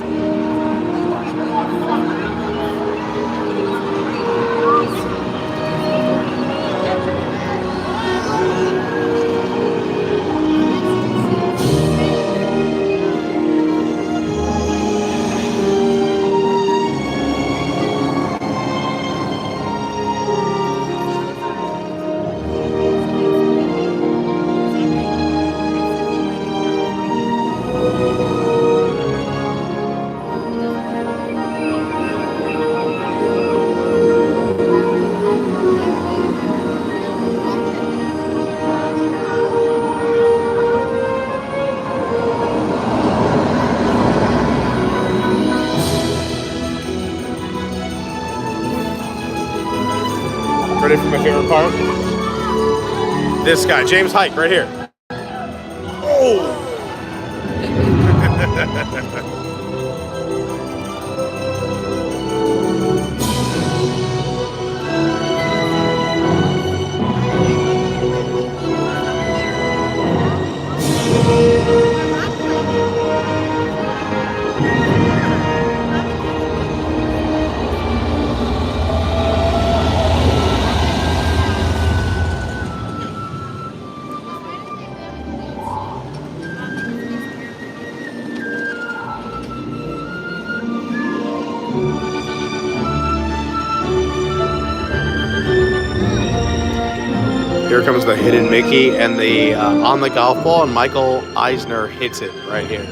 Ready for my favorite part? This guy, James Hike, right here. Oh! Here comes the hidden Mickey and the on the golf ball, and Michael Eisner hits it right here.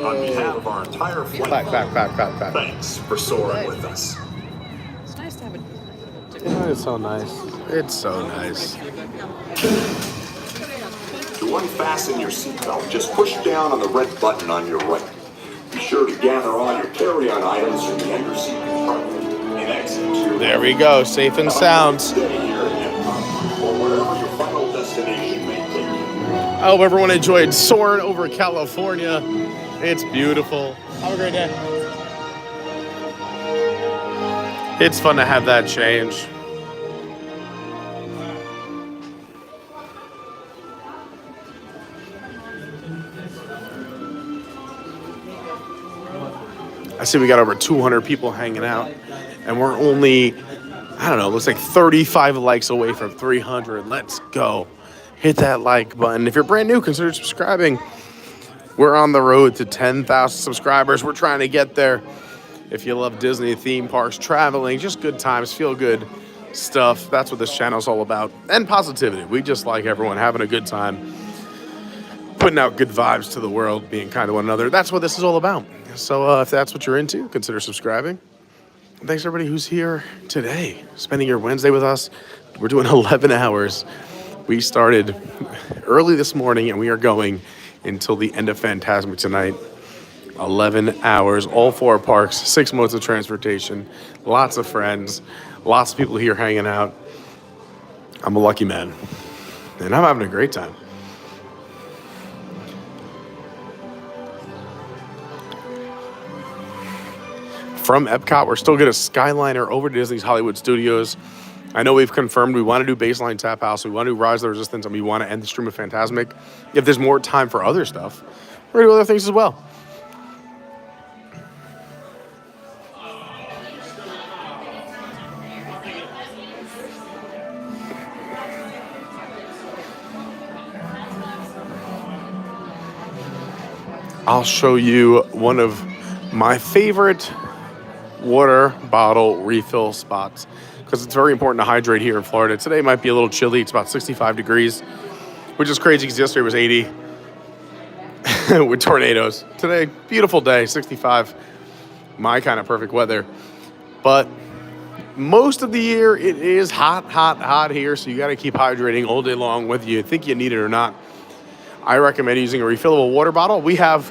On behalf of our entire flight, thanks for soaring with us. It's nice to have it. It's so nice. It's so nice. To unfasten your seatbelt, just push down on the red button on your right. Be sure to gather all your carry-on items from the under seat compartment and exit to your There we go, safe and sound. stay here at Epcot or wherever your final destination may take you. I hope everyone enjoyed soaring over California. It's beautiful. Have a great day. It's fun to have that change. I see we got over 200 people hanging out, and we're only, I don't know, looks like 35 likes away from 300. Let's go. Hit that like button. If you're brand new, consider subscribing. We're on the road to 10,000 subscribers. We're trying to get there. If you love Disney theme parks, traveling, just good times, feel good stuff. That's what this channel is all about. And positivity. We just like everyone having a good time, putting out good vibes to the world, being kind to one another. That's what this is all about. So if that's what you're into, consider subscribing. And thanks everybody who's here today, spending your Wednesday with us. We're doing 11 hours. We started early this morning, and we are going until the end of Fantasmic tonight. 11 hours, all 4 parks, 6 modes of transportation, lots of friends, lots of people here hanging out. I'm a lucky man, and I'm having a great time. From Epcot, we're still going to Skyliner over to Disney's Hollywood Studios. I know we've confirmed we want to do Baseline Tap House, we want to do Rise of the Resistance, and we want to end the stream of Fantasmic. If there's more time for other stuff, we're going to do other things as well. I'll show you one of my favorite water bottle refill spots because it's very important to hydrate here in Florida. Today might be a little chilly. It's about 65 degrees, which is crazy because yesterday was 80 with tornadoes. Today, beautiful day, 65. My kind of perfect weather. But most of the year, it is hot, hot, hot here, so you got to keep hydrating all day long, whether you think you need it or not. I recommend using a refillable water bottle. We have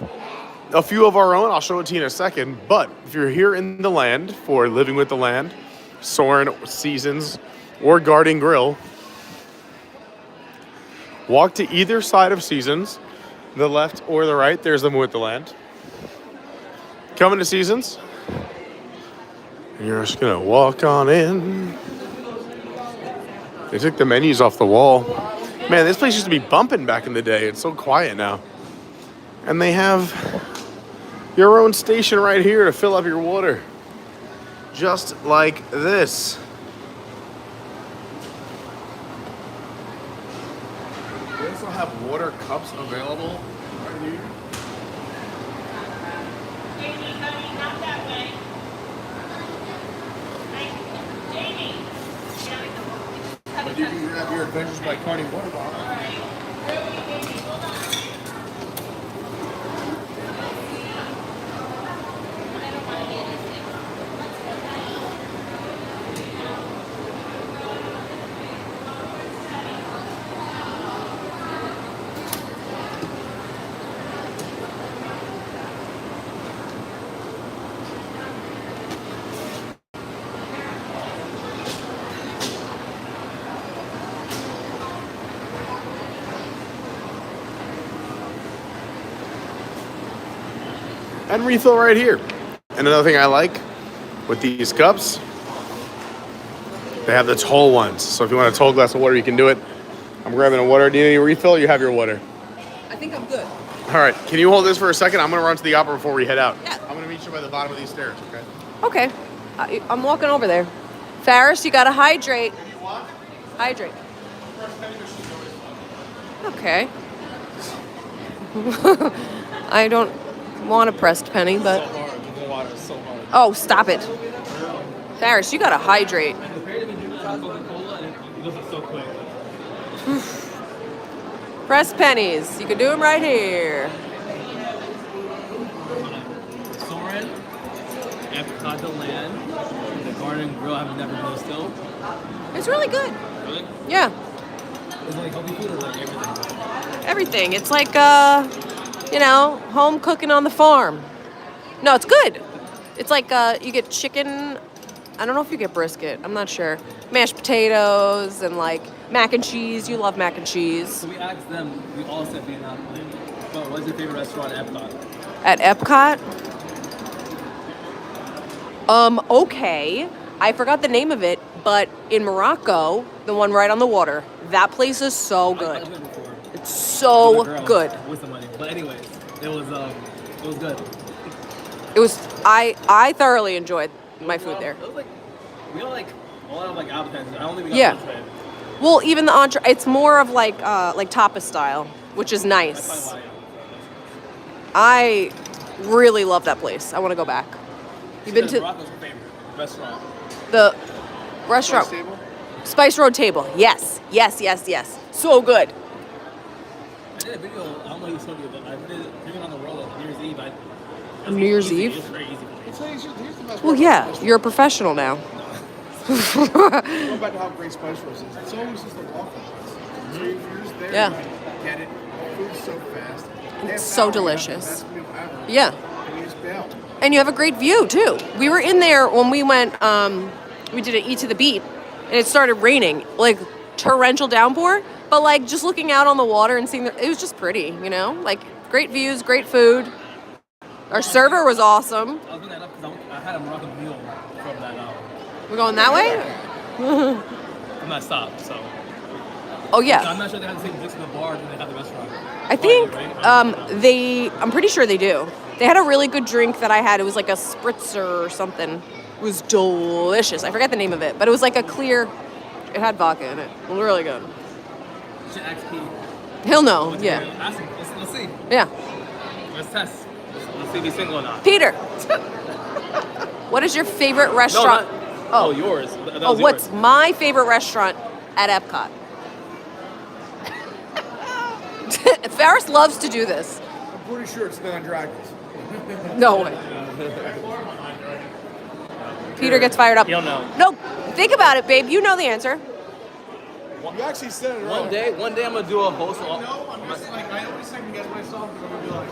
a few of our own. I'll show it to you in a second. But if you're here in the land for Living with the Land, Soarin' Seasons, or Guarding Grill, walk to either side of Seasons, the left or the right. There's Living with the Land. Coming to Seasons, and you're just gonna walk on in. They took the menus off the wall. Man, this place used to be bumping back in the day. It's so quiet now. And they have your own station right here to fill up your water. Just like this. They also have water cups available right here. Jamie, honey, not that way. Jamie. But you can have your Adventures by Carney water bottle. And refill right here. And another thing I like with these cups, they have the tall ones. So if you want a tall glass of water, you can do it. I'm grabbing a water. Do you need a refill? You have your water. I think I'm good. All right. Can you hold this for a second? I'm going to run to the opera before we head out. Yeah. I'm going to meet you by the bottom of these stairs, okay? Okay. I'm walking over there. Faris, you got to hydrate. Hydrate. Okay. I don't want a pressed penny, but... Oh, stop it. Faris, you gotta hydrate. Pressed pennies. You can do them right here. Soarin', Epcot the Land, the Garden Grill. I've never been still. It's really good. Really? Yeah. Is it like healthy food or like everything? Everything. It's like, you know, home cooking on the farm. No, it's good. It's like you get chicken. I don't know if you get brisket. I'm not sure. Mashed potatoes and like mac and cheese. You love mac and cheese. So we asked them. We all said Vietnam. But what's your favorite restaurant at Epcot? At Epcot? Okay. I forgot the name of it, but in Morocco, the one right on the water, that place is so good. It's so good. With the money. But anyways, it was good. It was. I thoroughly enjoyed my food there. It was like we got like a lot of like appetizers. I don't think we got Yeah. much, right? Well, even the entree, it's more of like tapas style, which is nice. I really love that place. I want to go back. You've been to Morocco's your favorite restaurant. the restaurant? Spice Table? Spice Road Table. Yes. So good. I did a video. I don't know who showed you, but I did it on the roll on New Year's Eve. On New Year's easy. Eve? It was very easy for me. Here's the best Well, part yeah, about you're a professional now. Going back to how great Spice Roast is. It's always just a walk-up place. So if you're just there, Yeah. you get it. Food's so fast. It's so delicious. Best meal ever. Yeah. And you just bail. And you have a great view too. We were in there when we went. We did an Eat to the Beat, and it started raining, like torrential downpour. But like just looking out on the water and seeing it was just pretty, you know. Like great views, great food. Our server was awesome. I was looking that up because I had a Moroccan meal from that. We're going that way. I'm not stopped, so. Oh yeah. I'm not sure they have the same drinks in the bar than they have the restaurant. I think I'm pretty sure they do. They had a really good drink that I had. It was like a spritzer or something. It was delicious. I forget the name of it, but it was like a clear. It had vodka in it. It was really good. You should ask Pete. He'll know. What's Yeah. your- Ask him. Let's see. Yeah. Let's test. Let's see if he's single or not. Peter. What is your favorite restaurant? Oh, yours. That was What's yours. my favorite restaurant at Epcot? Ferris loves to do this. I'm pretty sure it's Nine Dragons. No way. Peter gets fired up. You don't know. No, think about it, babe. You know the answer. You actually said it One day I'm gonna do a host. I always second guess myself because I'm gonna be like,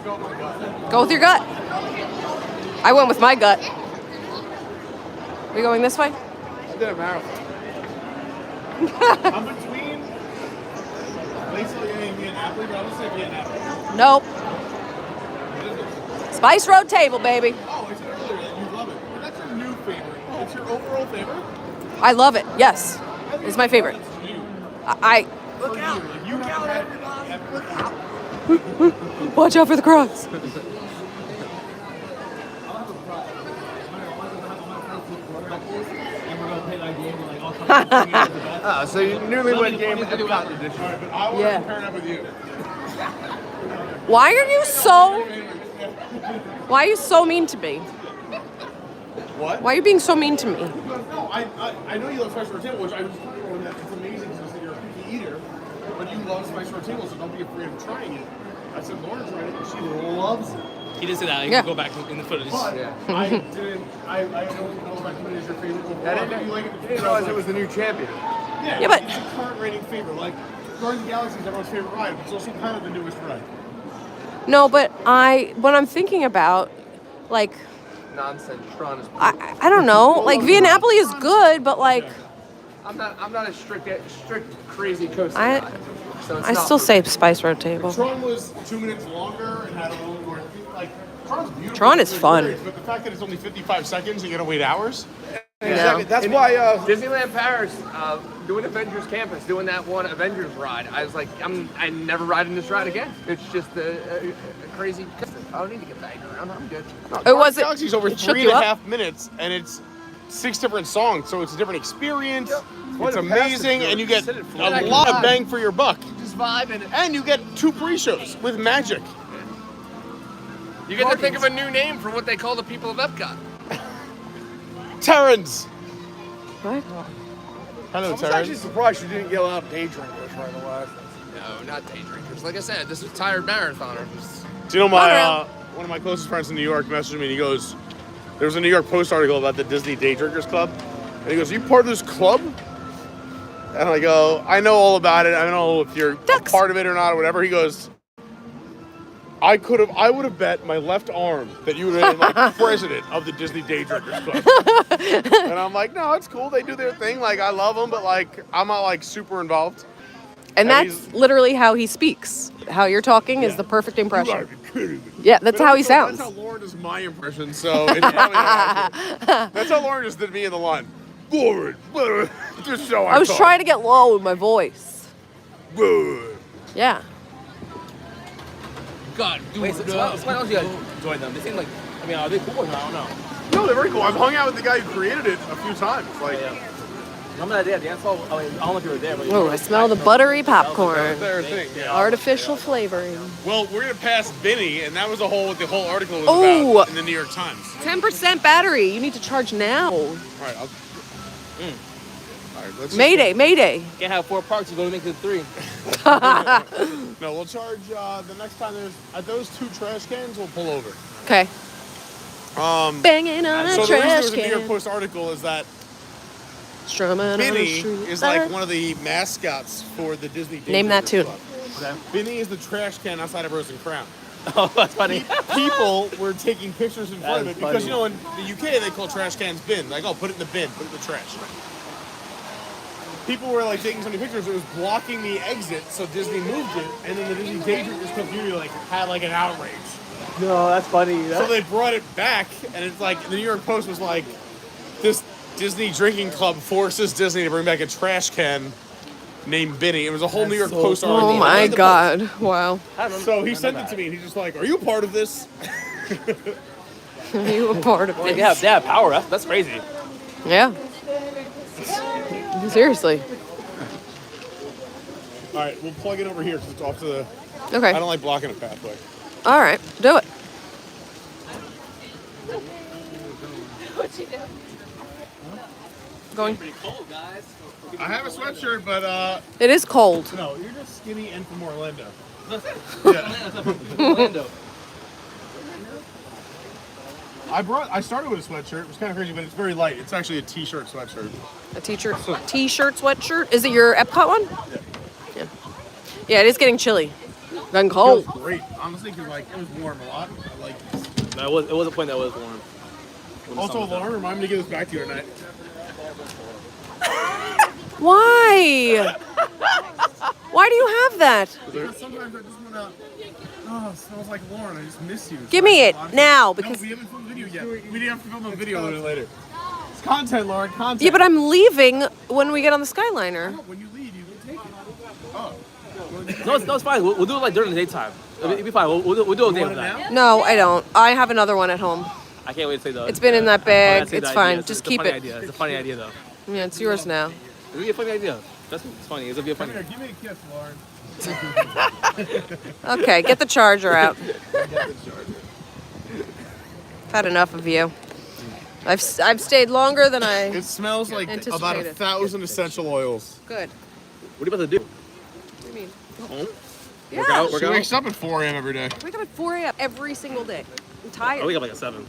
go with my gut. Go with your gut. I went with my gut. We going this way? I did a marathon. I'm between basically and Napoli, but I would say Napoli. Nope. Spice Road table, baby. Oh, I said earlier that you love it. But that's your new favorite. It's your overall favorite? I love it. Yes. It's my favorite. I Look out. You count everybody. Look out. watch out for the crocs. So you newlywed game with Epcot edition. But I want Yeah. to pair it up with you. Why are you so mean to me? What? Why are you being so mean to me? No, I know you love Spice Road Table, which I was telling you that it's amazing because you're a picky eater, but you love Spice Road Table, so don't be afraid of trying it. I said Lauren tried it, and she loves it. He didn't say that. You Yeah. can go back in the footage. But I don't know if I put it as your favorite overall. I didn't realize it was the new champion. Yeah, but- it's a current rating favorite. Like, Guardians of the Galaxy is everyone's favorite ride, but it's also kind of the newest ride. No, but when I'm thinking about, like, Nonsense. Tron is. I don't know. Like, Via Napoli is good, but like, I'm not a strict crazy coaster I guy. So it's not still for say me. Spice Road table. Tron was 2 minutes longer and had a little more. Like, Tron's beautiful. Tron is it's fun. great, but the fact that it's only 55 seconds and you gotta wait hours. Exactly. That's In why. Disneyland Paris, doing Avengers Campus, doing that one Avengers ride, I was like, I never riding this ride again. It's just a crazy. I don't need to get bagged around. I'm good. It wasn't. Galaxy's over it shook 3.5 minutes, and it's 6 different songs, so it's a different experience. It's amazing, and you get a lot of bang for your buck. Just vibing. And you get 2 pre-shows with magic. You get to think of a new name for what they call the people of Epcot. Terrans. What? Hello, I was actually Terrans. surprised you didn't yell out day drinkers right away. No, not day drinkers. Like I said, this is tired marathoners. Do you know my one of my closest friends in New York messaged me and he goes, there was a New York Post article about the Disney Day Drinkers Club. And he goes, are you part of this club? And I go, I know all about it. I don't know if you're a part of it or not or whatever. He goes, I would have bet my left arm that you would have been like president of the Disney Day Drinkers Club. And I'm like, no, it's cool. They do their thing. Like, I love them, but like, I'm not like super involved. And that's literally how he speaks. How you're talking is the perfect impression. You gotta be kidding me. Yeah, that's how he sounds. That's how Lauren does my impression, so it's probably not accurate. That's how Lauren just did me in the line. Lauren, just so I was trying to get low in my voice. Yeah. God, dude. Wait, so why don't you guys join them? They seem like, I mean, are they cool or not? I don't know. No, they're very cool. I've hung out with the guy who created it a few times. Like, Remember that day at dance hall? I don't know if you were there. But Oh, I smell the buttery popcorn. their thing. Yeah. Artificial flavoring. Well, we're gonna pass Vinny, and that was what the whole article was Oh. about in the New York Times. 10% battery. You need to charge now. All right, All right, let's Mayday, Mayday. Can't have 4 parks, you go to make it 3. No, we'll charge the next time there's at those 2 trash cans. We'll pull over. Okay. Banging on a So the reason trash there was a New York can. Post article is that Strumming on a Vinny street is like light. one of the mascots for the Disney Day Name that Drinkers tune. Club. Vinny is the trash can outside of Rose and Crown. Oh, that's funny. People were taking pictures in front of That's it because, funny. you know, in the UK they call trash cans bins. Like, oh, put it in the bin, put it in the trash. People were like taking so many pictures, it was blocking the exit, so Disney moved it, and then the Disney Day Drinkers community like had like an outrage. No, that's funny. So they brought it back, and it's like the New York Post was like, this Disney drinking club forces Disney to bring back a trash can named Benny. It was a whole New York Post article. Oh my God. Wow. So he sent it to me, and he's just like, are you a part of this? Are you a part of They this? have power. That's crazy. Yeah. Seriously. All right, we'll plug it over here because it's off to the... Okay. I don't like blocking a pathway. All right. Do it. What'd you do? Going. Pretty cold, guys. I have a sweatshirt, but It is cold. no, you're just skinny and from Orlando. Orlando. I started with a sweatshirt. It was kind of crazy, but it's very light. It's actually a t-shirt sweatshirt. A t-shirt, sweatshirt. Is it your Epcot one? Yeah. Yeah. Yeah, it is getting chilly. Then cold. Feels great, honestly, because like it was warm a lot. I like this. No, it was a point that was warm. Also, Lauren, remind me to give this back to you tonight. Why? Why do you have that? Because sometimes I just want to. Oh, it smells like Lauren. I just miss you. Give me it now because. No, we haven't filmed a video yet. We have to film a video a little later. It's content, Lauren. Content. Yeah, but I'm leaving when we get on the Skyliner. When you leave, you can take it. Oh. No, it's fine. We'll do it like during the daytime. It'll be fine. We'll do a day with that. No, I don't. I have another one at home. I can't wait to say though. It's been in that bag. It's fine. Just keep it. Idea. It's a funny idea though. Yeah, it's yours now. It'll be a funny idea. It's funny. It'll be a funny. Come here, give me a kiss, Lauren. Okay, get the charger out. I've had enough of you. I've stayed longer than I. It smells like anticipated. about 1,000 essential oils. Good. What are you about to do? What do you mean? Home? Yeah. She wakes up at 4 a.m. every day. I wake up at 4 a.m. every single day. I'm tired. I wake up like at 7.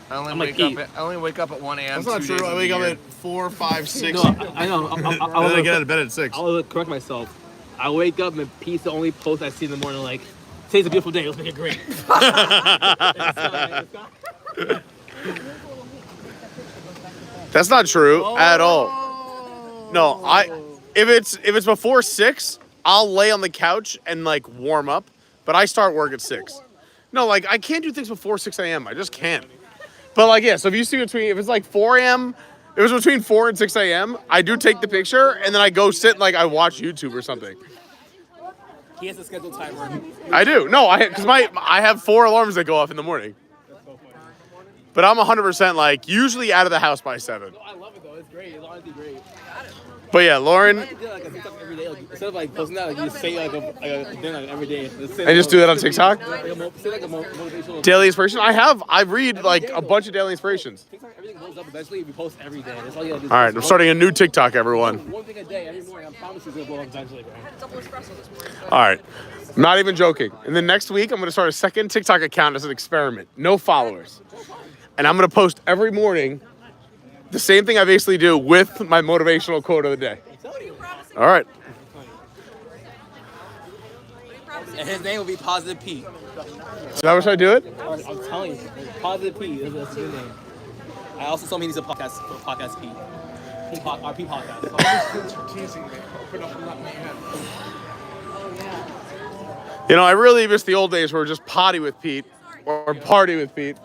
I only I'm wake like up. I only wake up at 1 a.m. That's not true. I wake up at 4, 5, 6. No, I know. I was get out of bed at 6. I will correct myself. I wake up and Pete's the only post I see in the morning like, today's a beautiful day. Let's make it great. That's not true at all. No, if it's before 6, I'll lay on the couch and like warm up, but I start work at 6. No, like I can't do things before 6 a.m. I just can't. But like yeah, so if you see if it's like 4 a.m., if it was between 4 and 6 a.m., I do take the picture and then I go sit and like I watch YouTube or something. He has a scheduled timer. I do. No, because I have 4 alarms that go off in the morning. But I'm 100% like usually out of the house by 7. No, I love it though. It's great. It's honestly great. But yeah, Lauren. I do like a TikTok every day. Like, instead of like posting that, like, you just say like a thing like every day. And just do that on TikTok? Say like a motivational. Daily inspiration. I read like a bunch of daily inspirations. TikTok, everything blows up eventually if you post every day. That's all you gotta do. All right, I'm starting a new TikTok, everyone. One thing a day, every morning. I promise it's gonna blow up eventually, bro. Double espresso this morning. All right. I'm not even joking. And then next week, I'm going to start a second TikTok account as an experiment. No followers. And I'm going to post every morning the same thing I basically do with my motivational quote of the day. All right. And his name will be Positive Pete. Is that what should I do it? I'm telling you, Positive Pete is his name. I also told me he needs a podcast for Podcast Pete. Our Pete podcast. You know, I really miss the old days where we're just potty with Pete or party with Pete.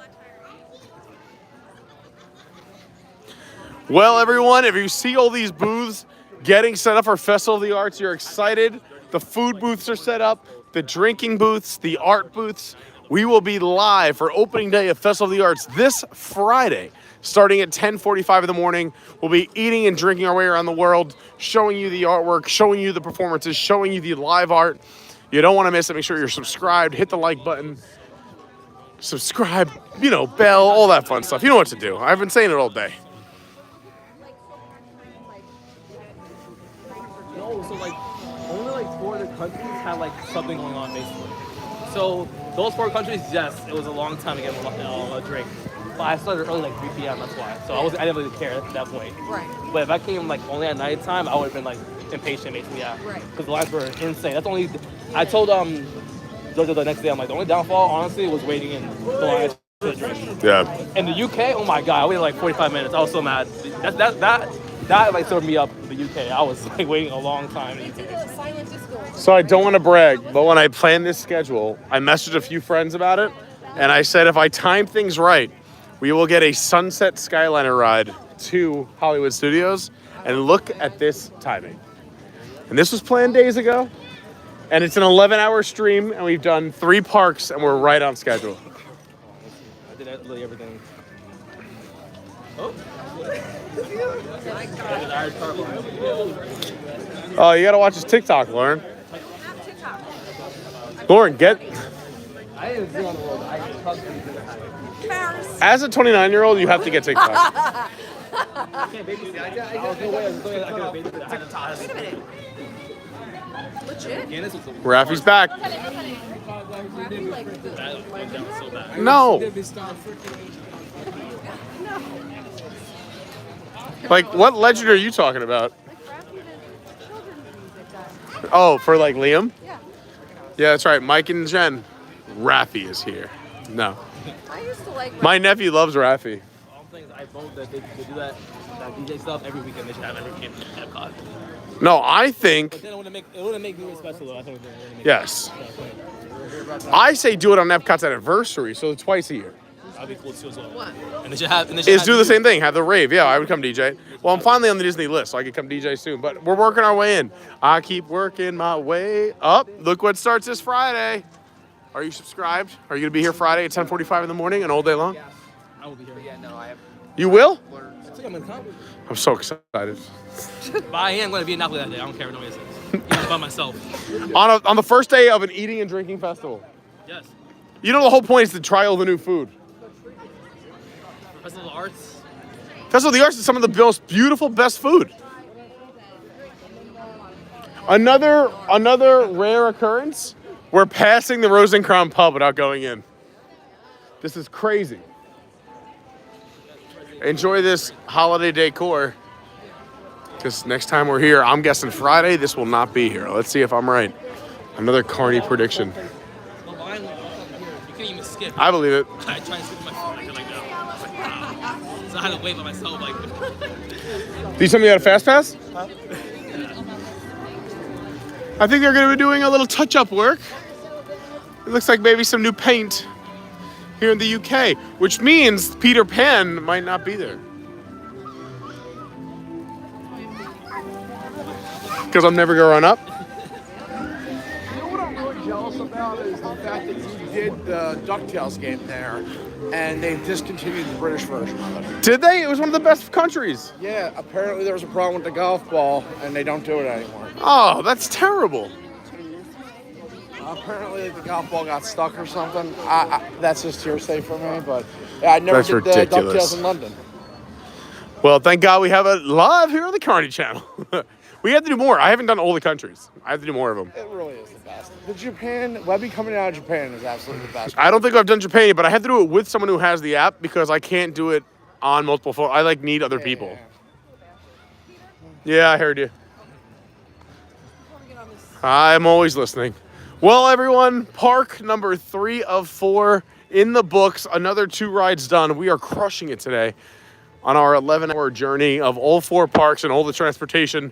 Well, everyone, if you see all these booths getting set up for Festival of the Arts, you're excited. The food booths are set up, the drinking booths, the art booths. We will be live for opening day of Festival of the Arts this Friday, starting at 10:45 in the morning. We'll be eating and drinking our way around the world, showing you the artwork, showing you the performances, showing you the live art. You don't want to miss it. Make sure you're subscribed, hit the like button, subscribe, bell, all that fun stuff. You know what to do. I've been saying it all day. No, so like only like 4 other countries had like something going on basically. So those 4 countries, yes, it was a long time to get a drink. But I started early, like 3 p.m. That's why. So I didn't really care at that point. Right. But if I came like only at nighttime, I would have been like impatient, basically. Yeah. Right. Because the lines were insane. That's the only. I told Jojo the next day, I'm like, the only downfall, honestly, was waiting in the lines for the drink. Yeah. In the UK, oh my god, I waited like 45 minutes. I was so mad. That like served me up in the UK. I was like waiting a long time in the UK. So I don't want to brag, but when I planned this schedule, I messaged a few friends about it, and I said if I time things right, we will get a sunset Skyliner ride to Hollywood Studios, and look at this timing. And this was planned days ago, and it's an 11-hour stream, and we've done 3 parks, and we're right on schedule. I did literally everything. Oh. Oh, you gotta watch his TikTok, Lauren. Lauren, get. I didn't see on the road. As a 29-year-old, you have to get TikTok. I can't babysit. I was no way I could have babysitted. I had to toss. Wait a minute. Legit? Rafi's back. So bad. No. Like, what legend are you talking about? Oh, for like Liam? Yeah. Yeah, that's right. Mike and Jen. Raffy is here. No. I used to like My nephew loves Raffy. All things I vote that they do that DJ stuff every weekend. They should have every camp at Epcot. No, I think. But then it wouldn't make New Year special though. I think it wouldn't make Yes. I say do it on Epcot's anniversary, so twice a year. That'd be cool too as well. What? And they should have. And they should Is have do the same thing. Have the rave. Yeah, I would come DJ. Well, I'm finally on the Disney list, so I could come DJ soon. But we're working our way in. I keep working my way up. Look what starts this Friday. Are you subscribed? Are you gonna be here Friday at 10:45 in the morning and all day long? I will be here. Yeah, no, I have. You will? I think I'm gonna come. I'm so excited. But I am gonna be in Napoli that day. I don't care what nobody says. Even by myself. On the first day of an eating and drinking festival. Yes. You know the whole point is to try all the new food. Festival of Arts. Festival of the Arts is some of the most beautiful, best food. Another rare occurrence. We're passing the Rose and Crown pub without going in. This is crazy. Enjoy this holiday decor. Because next time we're here, I'm guessing Friday, this will not be here. Let's see if I'm right. Another Carney prediction. The line, you can't even skip. I believe it. I try to skip my phone. I feel like, no. I was like, wow. So I had to wait by myself. Like, Do you tell me you had a fast pass? I think they're going to be doing a little touch-up work. It looks like maybe some new paint here in the UK, which means Peter Pan might not be there. Because I'm never going to run up. You know what I'm really jealous about is the fact that you did the DuckTales game there, and they discontinued the British version of it. Did they? It was one of the best countries. Yeah, apparently there was a problem with the golf ball, and they don't do it anymore. Oh, that's terrible. Apparently the golf ball got stuck or something. That's just hearsay for me, but yeah, I never That's did ridiculous. DuckTales in London. Well, thank God we have it live here on the Carney channel. We have to do more. I haven't done all the countries. I have to do more of them. It really is the best. The Japan, Webby coming out of Japan is absolutely the best. I don't think I've done Japan yet, but I have to do it with someone who has the app because I can't do it on multiple phones. I need other people. Yeah, I heard you. I'm always listening. Well, everyone, park number 3 of 4 in the books. Another 2 rides done. We are crushing it today on our 11-hour journey of all 4 parks and all the transportation.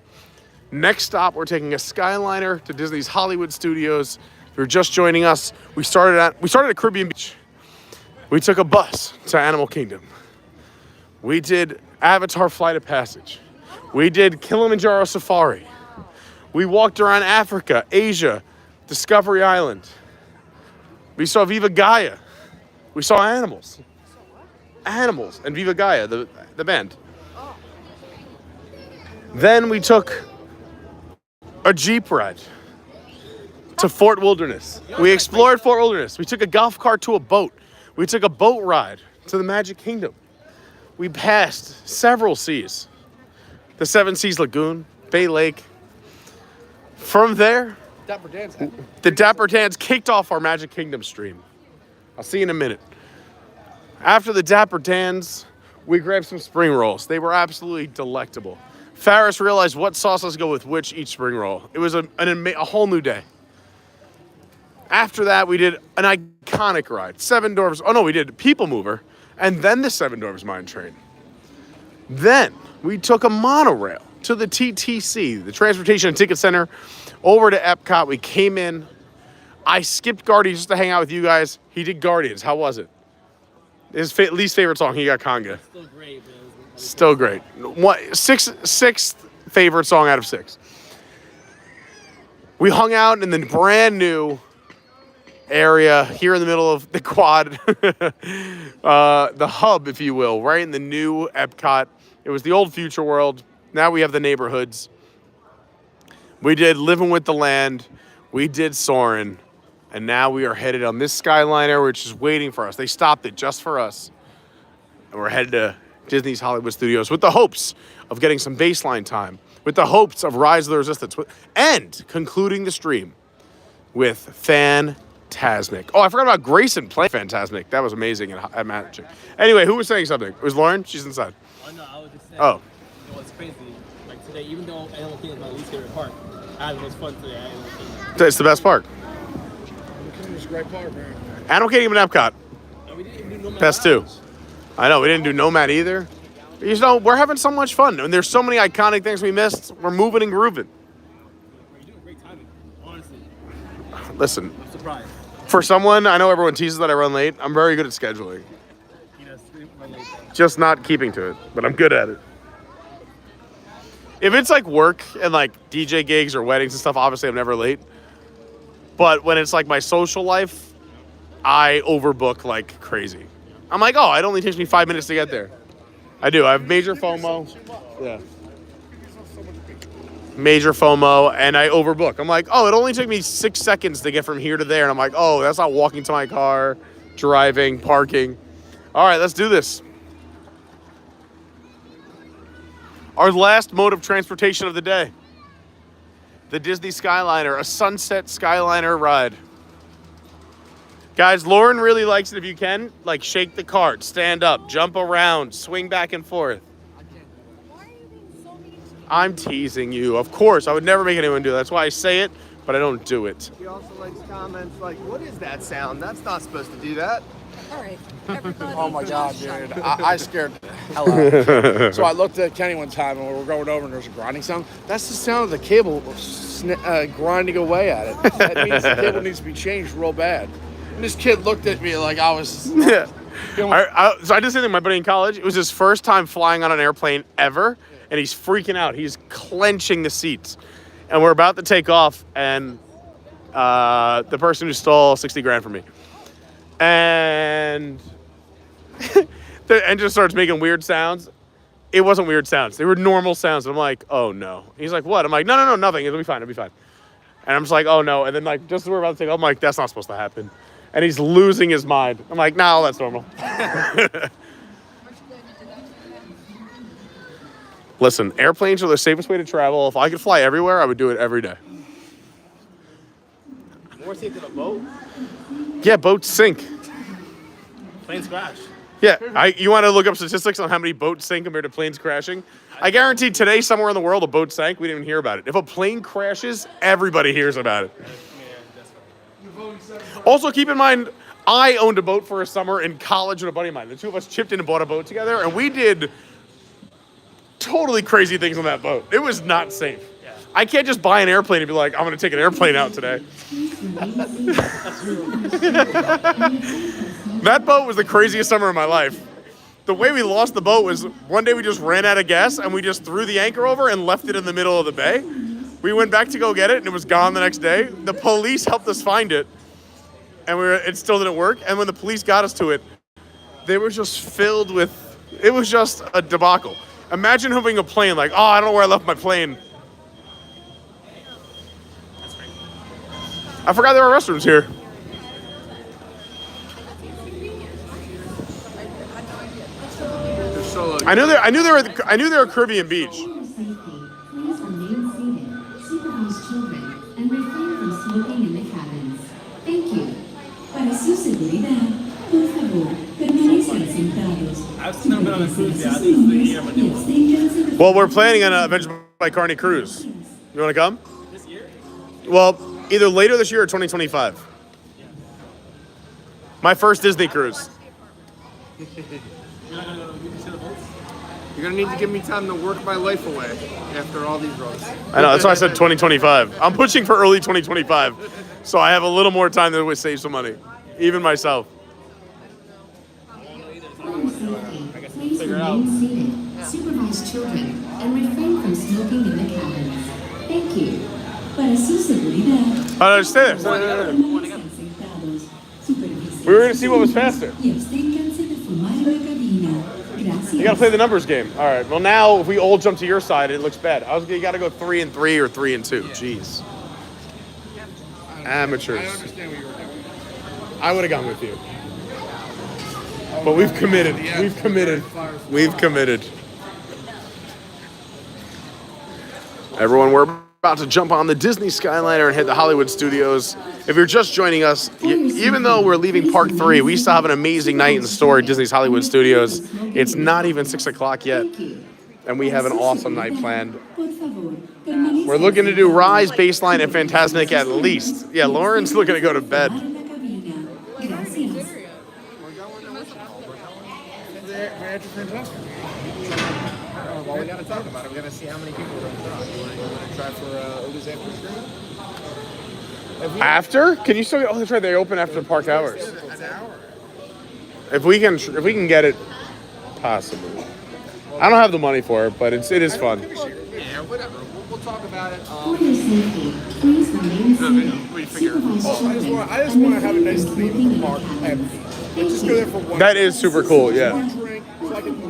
Next stop, we're taking a Skyliner to Disney's Hollywood Studios. If you're just joining us, we started at Caribbean Beach. We took a bus to Animal Kingdom. We did Avatar Flight of Passage. We did Kilimanjaro Safari. We walked around Africa, Asia, Discovery Island. We saw Viva Gaia. We saw animals. Animals and Viva Gaia, the band. Then we took a Jeep ride to Fort Wilderness. We explored Fort Wilderness. We took a golf cart to a boat. We took a boat ride to the Magic Kingdom. We passed several seas. The Seven Seas Lagoon, Bay Lake. From there, the Dapper Dans kicked off our Magic Kingdom stream. I'll see you in a minute. After the Dapper Dans, we grabbed some spring rolls. They were absolutely delectable. Ferris realized what sauces go with which each spring roll. It was a whole new day. After that, we did an iconic ride. Seven Dwarfs. Oh no, we did People Mover, and then the Seven Dwarfs Mine Train. Then we took a monorail to the TTC, the Transportation and Ticket Center, over to Epcot. We came in. I skipped Guardians just to hang out with you guys. He did Guardians. How was it? His least favorite song, he got Conga. Still great, man. Still great. Sixth favorite song out of 6. We hung out in the brand new area here in the middle of the quad, the hub, if you will, right in the new Epcot. It was the old Future World. Now we have the neighborhoods. We did Living with the Land. We did Soarin'. And now we are headed on this Skyliner, which is waiting for us. They stopped it just for us. And we're headed to Disney's Hollywood Studios with the hopes of getting some baseline time, with the hopes of Rise of the Resistance, and concluding the stream with Fantasmic. Oh, I forgot about Grayson playing Fantasmic. That was amazing at Magic. Anyway, who was saying something? It was Lauren? She's inside. Oh, no, I was just saying. Oh. You know, it's crazy. Like today, even though Animal Kingdom is my least favorite park, I had the most fun today at Animal Kingdom. It's the best park. great part, man. Animal Kingdom and Epcot. And we didn't even do Nomad Best two. Lounge. I know, we didn't do Nomad either. You know, we're having so much fun. And there's so many iconic things we missed. We're moving and grooving. You're doing great timing, honestly. Listen, I'm surprised. for someone, I know everyone teases that I run late. I'm very good at scheduling. You know, run late. Just not keeping to it, but I'm good at it. If it's like work and like DJ gigs or weddings and stuff, obviously I'm never late. But when it's like my social life, I overbook like crazy. I'm like, oh, it only takes me 5 minutes to get there. I do. I have major FOMO. Yeah. Major FOMO, and I overbook. I'm like, oh, it only took me 6 seconds to get from here to there. And I'm like, oh, that's not walking to my car, driving, parking. All right, let's do this. Our last mode of transportation of the day. The Disney Skyliner, a sunset Skyliner ride. Guys, Lauren really likes it if you can. Like, shake the cart, stand up, jump around, swing back and forth. I'm teasing you. Of course, I would never make anyone do that. That's why I say it, but I don't do it. He also likes comments like, what is that sound? That's not supposed to do that. All right, everybody. Oh my God, dude. I scared the hell out of me. So I looked at Kenny one time and we were going over and there's a grinding sound. That's the sound of the cable grinding away at it. That means the cable needs to be changed real bad. And this kid looked at me like I was... Yeah. So I did something with my buddy in college. It was his first time flying on an airplane ever, and he's freaking out. He's clenching the seats. And we're about to take off, and the person who stole 60 grand from me. And the engine starts making weird sounds. It wasn't weird sounds. They were normal sounds. And I'm like, oh, no. He's like, what? I'm like, no, nothing. It'll be fine. It'll be fine. And I'm just like, oh, no. And then, like, just as we're about to take off, I'm like, that's not supposed to happen. And he's losing his mind. I'm like, no, that's normal. Listen, airplanes are the safest way to travel. If I could fly everywhere, I would do it every day. More safe than a boat? Yeah, boats sink. Planes crash. Yeah, you want to look up statistics on how many boats sink compared to planes crashing? I guarantee today, somewhere in the world, a boat sank. We didn't even hear about it. If a plane crashes, everybody hears about it. Also, keep in mind, I owned a boat for a summer in college with a buddy of mine. The two of us chipped in and bought a boat together, and we did totally crazy things on that boat. It was not safe. Yeah. I can't just buy an airplane and be like, I'm going to take an airplane out today. That boat was the craziest summer of my life. The way we lost the boat was one day we just ran out of gas, and we just threw the anchor over and left it in the middle of the bay. We went back to go get it, and it was gone the next day. The police helped us find it, and it still didn't work. And when the police got us to it, they were just filled with, it was just a debacle. Imagine having a plane like, oh, I don't know where I left my plane. I forgot there were restrooms here. I knew they were Caribbean Beach. Please remain seated, supervise children, and refrain from smoking in the cabins. Thank you. Para su seguridad, por favor, permanezcan sentados. I've never been on a cruise yet. This is the year I'm gonna do. Well, we're planning on an Adventure by Carney cruise. You want to come? This year? Well, either later this year or 2025. My first Disney cruise. You're not gonna go to the boats? You're going to need to give me time to work my life away after all these roads. I know, that's why I said 2025. I'm pushing for early 2025, so I have a little more time to save some money, even myself. Please remain seated, supervise children, and refrain from smoking in the cabins. Thank you. Para su seguridad. Oh, no, stay there. We were going to see what was faster. You got to play the numbers game. All right. Well, now if we all jump to your side, it looks bad. You got to go 3 and 3 or 3 and 2. Jeez. Amateurs. I understand what you were doing. I would have gone with you. But we've committed. We've committed. We've committed. Everyone, we're about to jump on the Disney Skyliner and hit the Hollywood Studios. If you're just joining us, even though we're leaving Park 3, we still have an amazing night in store at Disney's Hollywood Studios. It's not even 6 o'clock yet, and we have an awesome night planned. We're looking to do Rise, Baseline, and Fantasmic at least. Yeah, Lauren's looking to go to bed. fantastic. Well, we gotta talk about it. We gotta see how many people are gonna try. You wanna try for Oda's after screen? After? Can you still get? Oh, that's right. They open after the park hours. An hour. If we can get it, possibly. I don't have the money for it, but it is fun. Yeah, whatever. We'll talk about it. For your safety, please remain seated. I just want to have a nice leave at the park empty. Let's just go there for one. That is super cool, yeah.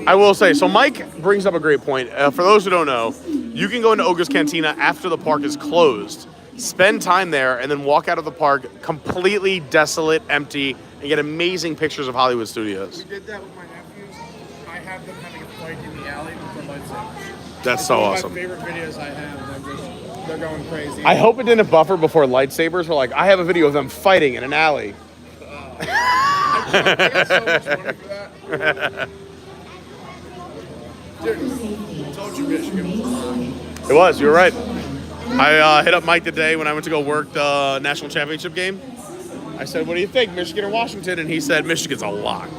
I will say, so Mike brings up a great point. For those who don't know, you can go into Oga's Cantina after the park is closed, spend time there, and then walk out of the park completely desolate, empty, and get amazing pictures of Hollywood Studios. We did that with my nephews. I have them having a fight in the alley with the lightsabers. That's so awesome. One of my favorite videos I have. They're going crazy. I hope it didn't buffer before lightsabers were like, I have a video of them fighting in an alley. I got so much money for that. Dude, I told you Michigan was a lot. It was, you were right. I hit up Mike today when I went to go work the national championship game. I said, what do you think, Michigan or Washington? And he said, Michigan's a lock.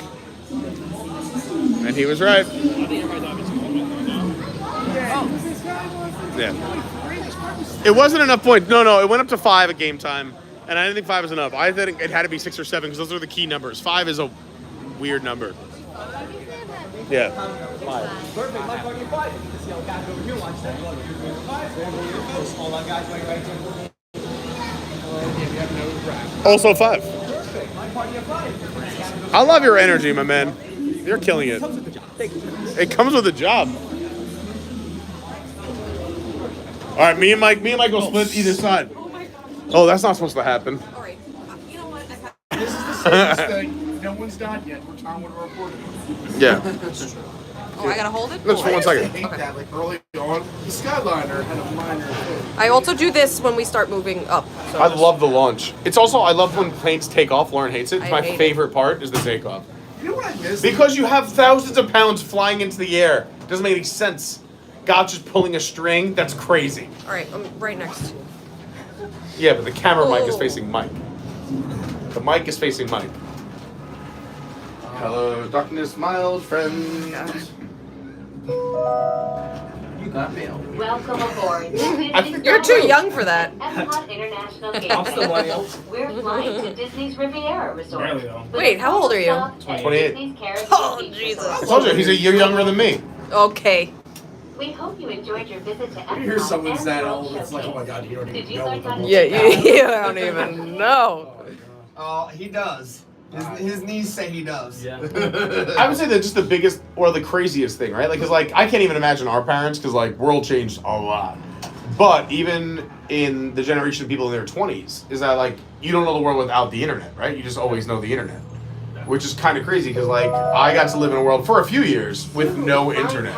And he was right. Yeah. It wasn't enough points. No, it went up to 5 at game time. And I didn't think 5 was enough. I think it had to be 6 or 7 because those are the key numbers. 5 is a weird number. Yeah. Perfect. My party 5. This yellow guy over here watch that. Hold on, guys. Wait. Also 5. Perfect. My party 5. I love your energy, my man. You're killing it. It comes with a job. All right, me and Mike will split either side. Oh, that's not supposed to happen. All right. You know what? This is the safest thing. No one's died yet. We're Tom would have reported. Yeah. Oh, I gotta hold it? Just for 1 second. I hate that, like early on. The Skyliner had a minor thing. I also do this when we start moving up. So I love the launch. It's also, I love when planes take off. Lauren hates it. It's I my hate favorite part is the takeoff. You know what I miss? Because you have thousands of pounds flying into the air. Doesn't make any sense. God's just pulling a string. That's crazy. All right, I'm right next to you. Yeah, but the camera mic is Oh. facing Mike. The mic is facing Mike. Hello, darkness, mild friends. You got mail. Welcome aboard. You're too young for that. Epcot International I'm Game still millennial. We're flying to Disney's Riviera Resort. There we go. Wait, how old are you? 28. Oh, Jesus. I told you, he's a year younger than me. Okay. We hope you enjoyed your visit to Epcot. You hear someone's and that World old, it's like, oh my god, you don't Did even you know learn what the how to World Yeah, Cup you don't even know. Oh, he does. His knees say he does. Yeah. I would say that just the biggest or the craziest thing, right? Like, cause like I can't even imagine our parents, cause like world changed a lot. But even in the generation of people in their 20s, is that like you don't know the world without the internet, right? You just always know the internet, which is kind of crazy because like I got to live in a world for a few years with no internet.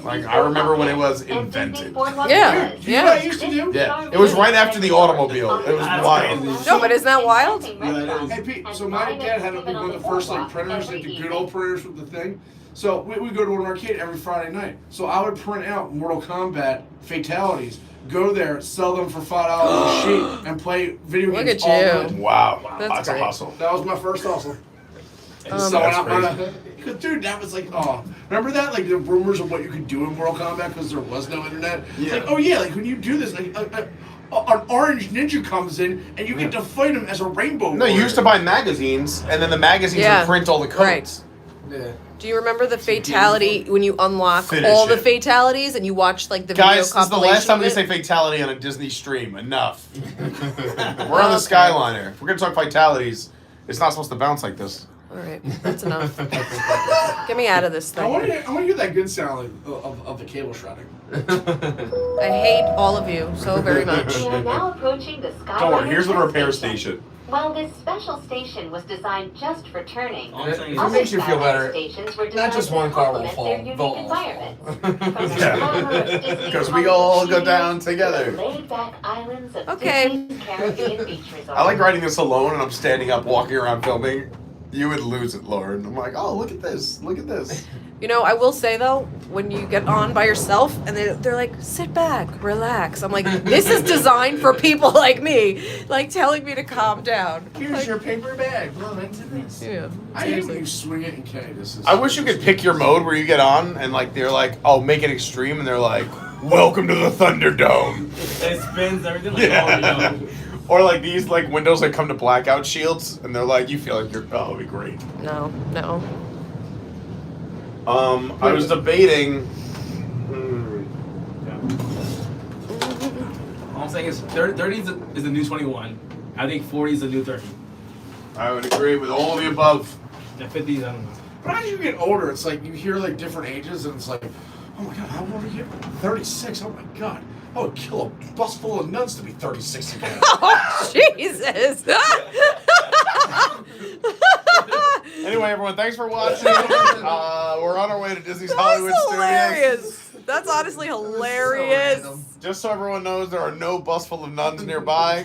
Like I remember when it was invented. Yeah, You know what I yeah. used to do? Yeah, it was right after the automobile. It was wild. No, but isn't that wild? Hey Pete, so my dad had one of the first like printers, like the good old printers with the thing. So we would go to an arcade every Friday night. So I would print out Mortal Kombat fatalities, go there, sell them for $5 a sheet, and play video Look games at all you. night. Wow, That's that's a great. hustle. That was my first hustle. That's crazy. Dude, that was like, oh, remember that? Like the rumors of what you could do in Mortal Kombat because there was no internet. It's Yeah. like, oh yeah, like when you do this, like an orange ninja comes in and you get to fight him as a rainbow. No, you used to buy magazines, and then the magazines Yeah. would print all the codes. Yeah. Do you remember the fatality when you unlock Finish all the it. fatalities and you watch like the Guys, video this is the compilation? last time of we it? say fatality on a Disney stream. Enough. We're on the Skyliner. If we're gonna talk fatalities, it's not supposed to bounce like this. All right, that's enough. Get me out of this I want thing. to hear that good sound of the cable shredding. I hate all of you so very much. We are now approaching the Skyliner. Don't worry, here's the test repair station. While this special station was designed just for turning, All I'm saying is- other makes you feel Skyliner better, stations were not designed just to one car will complement fall, their unique they'll all environment. Yeah. Because we all go down together. Laid-back islands of Okay. Disney's Caribbean beach resort. I like riding this alone and I'm standing up, walking around filming. You would lose it, Lauren. I'm like, oh, look at this. Look at this. You know, I will say though, when you get on by yourself and they're like, sit back, relax. I'm like, this is designed for people like me, like telling me to calm down. Here's Like, your paper bag. Blow into this. Yeah. I hate when you swing it and carry this. I wish you could pick your mode where you get on and like they're like, oh, make it extreme, and they're like, welcome to the Thunderdome. It spins everything like Yeah. Or like these like windows that come to blackout shields, and they're like, you feel like you're, oh, it'll be great. No. I was debating. All I'm saying is 30 is the new 21. I think 40 is the new 30. I would agree with all of the above. The 50s, I don't know. But as you get older, it's like you hear like different ages, and it's like, oh my god, how old are you? 36. Oh my god. I would kill a bus full of nuns to be 36 again. Oh, Jesus. Anyway, everyone, thanks for watching. We're on our way to Disney's Hollywood That's Studios. hilarious. That's honestly hilarious. Just so everyone knows, there are no bus full of nuns nearby.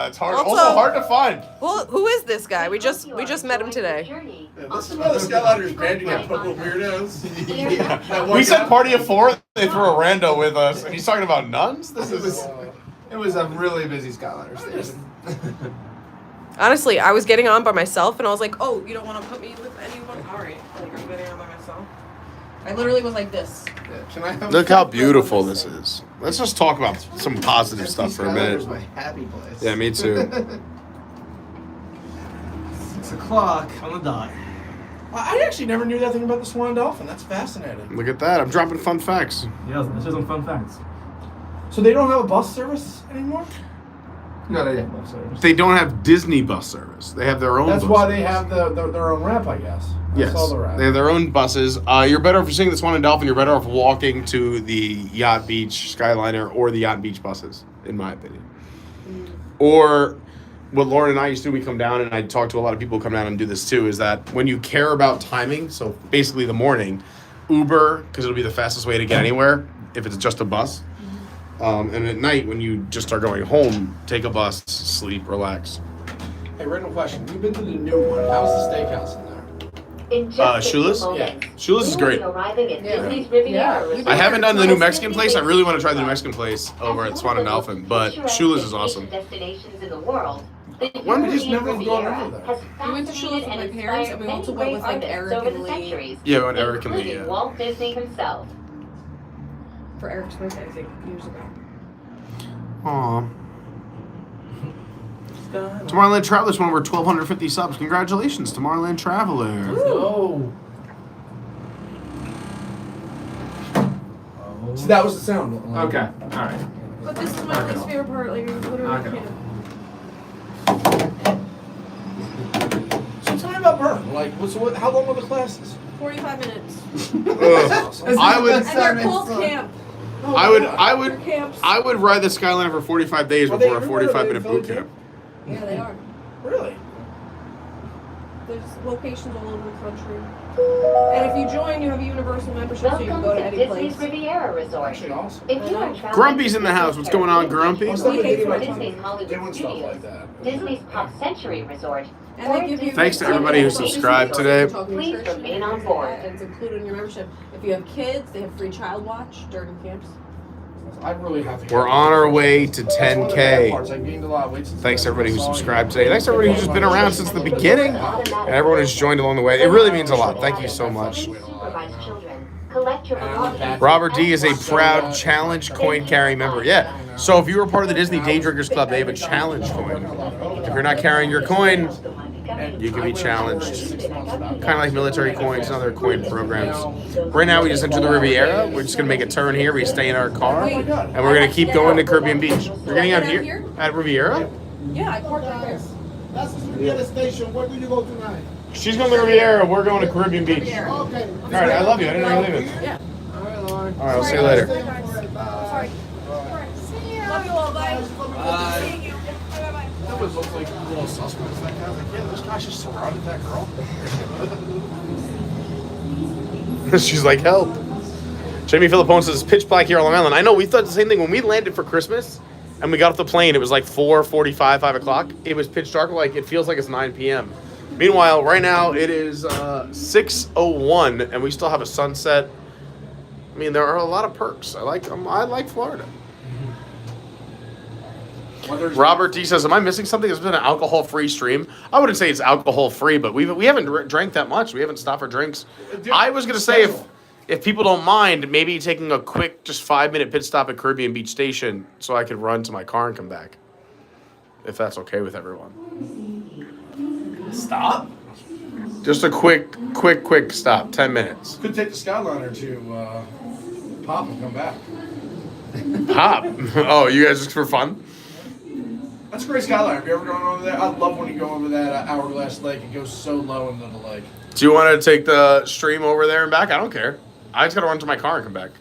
It's hard, Also- also hard to find. Well, who is this guy? We just met him today. This is why the Skyliner's band you get fucking weirdos. We said party of four. They threw a rando with us, and he's talking about nuns. This is. It was a really busy Skyliner station. Honestly, I was getting on by myself, and I was like, "Oh, you don't want to put me with anyone? All right, like I'm getting on by myself." I literally was like this. Can I have Look how beautiful this is. Let's just talk about some positive stuff for a minute. Skyliner's my happy place. Yeah, me too. 6 o'clock on the dot. I actually never knew that thing about the Swan Dolphin. That's fascinating. Look at that. I'm dropping fun facts. Yeah, that's just some fun facts. So they don't have a bus service anymore? No, they have bus service. They don't have Disney bus service. They have their own. That's bus why service. they have their own ramp, I guess. Yes, I saw the ramp. they have their own buses. You're better off, if you're seeing the Swan and Dolphin, you're better off walking to the Yacht Beach Skyliner or the Yacht Beach buses, in my opinion. Or what Lauren and I used to do, we come down, and I talk to a lot of people who come down and do this too, is that when you care about timing, so basically the morning, Uber, because it'll be the fastest way to get anywhere if it's just a bus. And at night, when you just are going home, take a bus, sleep, relax. Hey, random question. We've been to the new one. How's the steakhouse in there? Shoeless? Yeah. Shoeless is great. I haven't done the new Mexican place. I really want to try the new Mexican place over at Swan and Dolphin, but Shoeless is awesome. Why would we just never have gone over there? We went to Shoeless with my parents, and we also went with like Eric and Lee. Yeah, when Eric and Lee, yeah. Walt Disney himself. For Eric's birthday, I think, years ago. Aww. Tomorrowland Traveler's won over 1,250 subs. Congratulations, Tomorrowland Traveler. No. See, that was the sound. Okay, alright. But this is my least favorite part. Like, literally can't. So tell me about Burn. Like, how long were the classes? 45 minutes. I would. And they're called camp. I would ride the Skyliner for 45 days before a 45-minute boot camp. Yeah, they are. Really? There's locations all over the country. And if you join, you have a universal membership, so you can go to any place. Disney's Riviera Resort. Actually, awesome. If you are traveling Grumpy's in the house. What's going on, Grumpy? Disney's Hollywood Doing stuff Studios, like that. Disney's Pop Century Resort. And they give you Thanks to everybody who subscribed today. Please remain on board. And it's included in your membership. If you have kids, they have free child watch during camps. I really have to. We're on our way to 10K. I gained a lot of weight since Thanks to everybody who subscried today. Thanks to everybody who's just been around since the beginning. And everyone who's joined along the way. It really means a lot. Thank you so much. Supervise children. Collect your belongings. Robert D is a proud challenge coin carrying member. Yeah. So if you were part of the Disney Day Drinkers Club, they have a challenge coin. If you're not carrying your coin, you can be challenged. Kind of like military coins and other coin programs. Right now, we just entered the Riviera. We're just going to make a turn here. We stay in our car, and we're going to keep going to Caribbean Beach. We're getting out here at Riviera. Yeah, I parked right there. That's the Riviera station. Where do you go tonight? She's going to Riviera. We're going to Caribbean Beach. Okay. All right, I love you. I didn't know you were leaving. Yeah. All right, Lauren. All right, I'll see you later. Sorry. Love you all. Bye. Seeing you. Bye-bye. That was like a little suspect. That guy was like, yeah, this guy just surrounded that girl. She's like, help. Jamie Philippone says, pitch black here on Long Island. I know, we thought the same thing when we landed for Christmas and we got off the plane. It was like 4:45, 5 o'clock. It was pitch dark, like it feels like it's 9 p.m. Meanwhile, right now it is 6:01, and we still have a sunset. I mean, there are a lot of perks. I like Florida. Robert D says, "Am I missing something? There's been an alcohol-free stream. I wouldn't say it's alcohol-free, but we haven't drank that much. We haven't stopped for drinks. I was gonna say if people don't mind, maybe taking a quick, just 5-minute pit stop at Caribbean Beach Station, so I could run to my car and come back, if that's okay with everyone. Stop? Just a quick stop, 10 minutes. Could take the Skyliner to pop and come back. Pop? Oh, you guys just for fun? That's a great Skyliner. Have you ever gone over there? I love when you go over that Hourglass Lake. It goes so low into the lake. Do you want to take the stream over there and back? I don't care. I just got to run to my car and come back.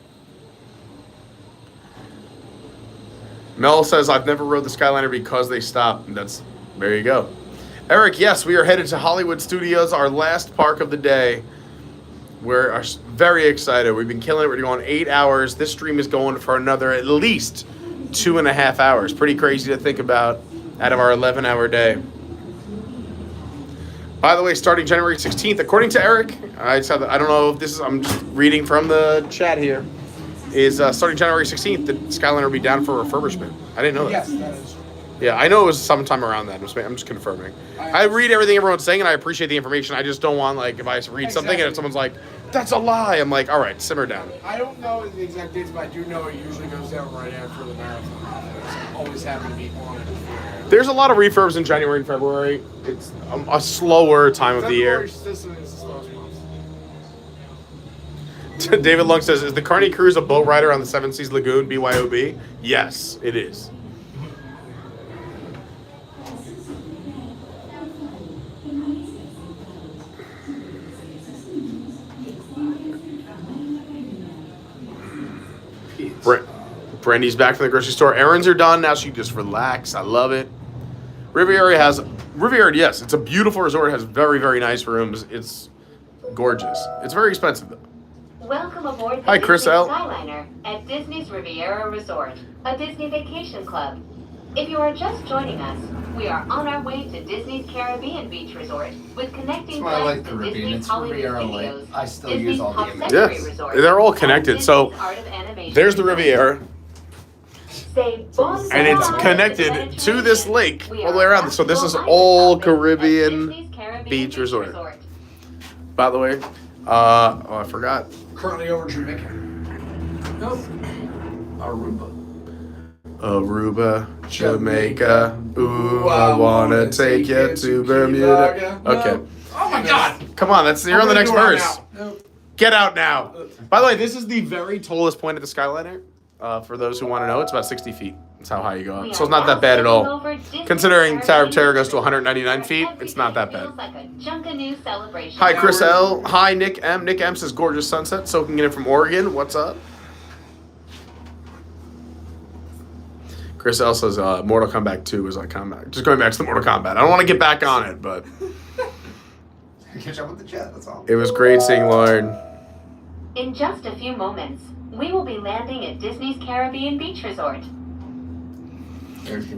Mel says, I've never rode the Skyliner because they stopped. There you go. Eric, yes, we are headed to Hollywood Studios, our last park of the day. We're very excited. We've been killing it. We're going 8 hours. This stream is going for another at least 2.5 hours. Pretty crazy to think about out of our 11-hour day. By the way, starting January 16th, according to Eric, I don't know if this is, I'm just reading from the chat here, is starting January 16th, the Skyliner will be down for refurbishment. I didn't know that. Yes, that is. Yeah, I know it was sometime around that. I'm just confirming. I read everything everyone's saying, and I appreciate the information. I just don't want, like, if I read something and if someone's like, that's a lie, I'm like, all right, simmer down. I don't know the exact dates, but I do know it usually goes down right after the marathon. It's always happen to be on it. There's a lot of refurbs in January and February. It's a slower time of the year. David Lung says, is the Carney Cruise a boat rider on the Seven Seas Lagoon, BYOB? Yes, it is. Brandy's back from the grocery store. Errands are done. Now she can just relax. I love it. Riviera, yes, it's a beautiful resort. It has very, very nice rooms. It's gorgeous. It's very expensive, though. Welcome aboard the Hi, Chris Disney L. Skyliner at Disney's Riviera Resort, a Disney vacation club. If you are just joining us, we are on our way to Disney's Caribbean Beach Resort with connecting That's why I like flights to Caribbean. Disney's It's Hollywood Riviera Studios, Lake. I still Disney's use all the Pop images. Century Yes, Resort, they're all and connected. So Disney's Art of Animation there's the Resort. Riviera, Say bonsoir and it's to connected the to this lake We all the way are around. So this is back to all Disney's Caribbean Caribbean Beach Resort. By the way, I forgot. Currently over Jamaica. Nope. Aruba, Jamaica. Ooh, I wanna take you to Bermuda. Okay. Oh my God! Come on, you're on the next verse. Now. Get out now. By the way, this is the very tallest point of the Skyliner. For those who want to know, it's about 60 feet. That's how high you go up. So it's not that bad at all. Considering Tower of Terror goes to 199 feet, it's not that bad. Hi, Chris L. Hi, Nick M. Nick M says, gorgeous sunset, soaking in from Oregon. What's up? Chris L says, Mortal Kombat 2 was like combat. Just going back to the Mortal Kombat. I don't want to get back on it, but Catch up with the chat, that's all. it was great seeing Lauren. In just a few moments, we will be landing at Disney's Caribbean Beach Resort.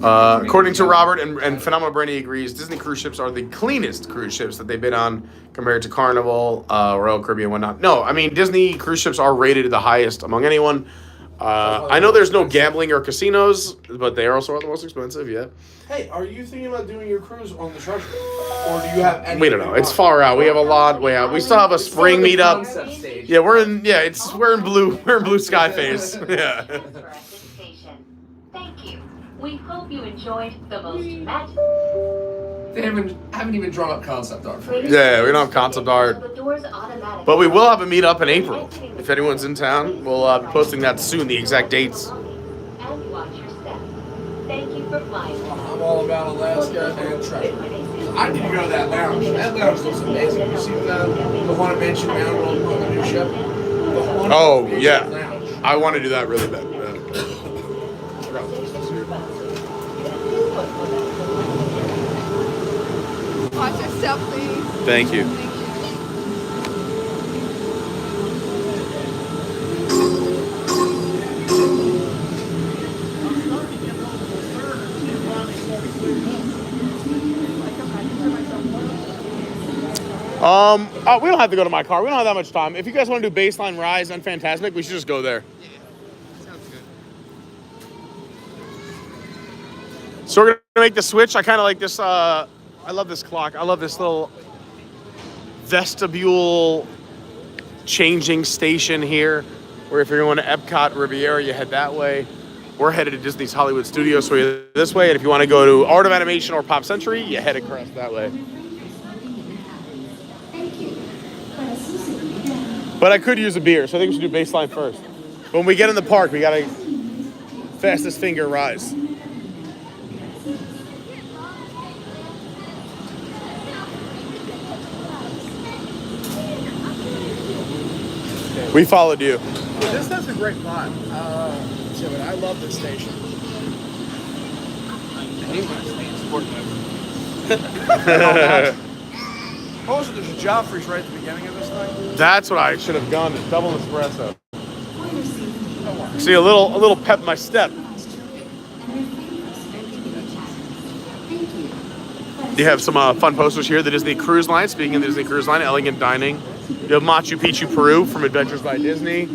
According to Robert and Phenomenal Brandy agrees, Disney cruise ships are the cleanest cruise ships that they've been on compared to Carnival, Royal Caribbean, whatnot. No, I mean, Disney cruise ships are rated the highest among anyone. I know there's no gambling or casinos, but they also are the most expensive, yeah. Hey, are you thinking about doing your cruise on the Treasure? Or do you have any? We don't know. It's far out. We have a lot way out. We still have a spring meetup. Yeah, we're in blue sky phase. Yeah. Thank you. We hope you enjoyed the most magic. They haven't even drawn up concept art for it. Yeah, we don't have concept art. But we will have a meetup in April. If anyone's in town, we'll be posting that soon, the exact dates. And watch your step. Thank you for flying. I'm all about Alaska and Treasure. I need to go to that lounge. That lounge looks amazing. You see the one I mentioned around on the new ship? Oh, yeah. I want to do that really bad. Watch your step, please. Thank you. We don't have to go to my car. We don't have that much time. If you guys want to do baseline rise on Fantasmic, we should just go there. Sounds good. So we're gonna make the switch. I kind of like this. I love this clock. I love this little vestibule changing station here, where if you're going to Epcot, Riviera, you head that way. We're headed to Disney's Hollywood Studios, so you're this way. And if you want to go to Art of Animation or Pop Century, you head across that way. But I could use a beer, so I think we should do baseline first. When we get in the park, we gotta fastest finger rise. We followed you. Yeah, this has a great vibe. I love this station. Also, there's a job freeze right at the beginning of this thing. That's what I should have gone to. Double espresso. See, a little pep in my step. You have some fun posters here. The Disney Cruise Line. Speaking of the Disney Cruise Line, elegant dining. You have Machu Picchu, Peru from Adventures by Disney.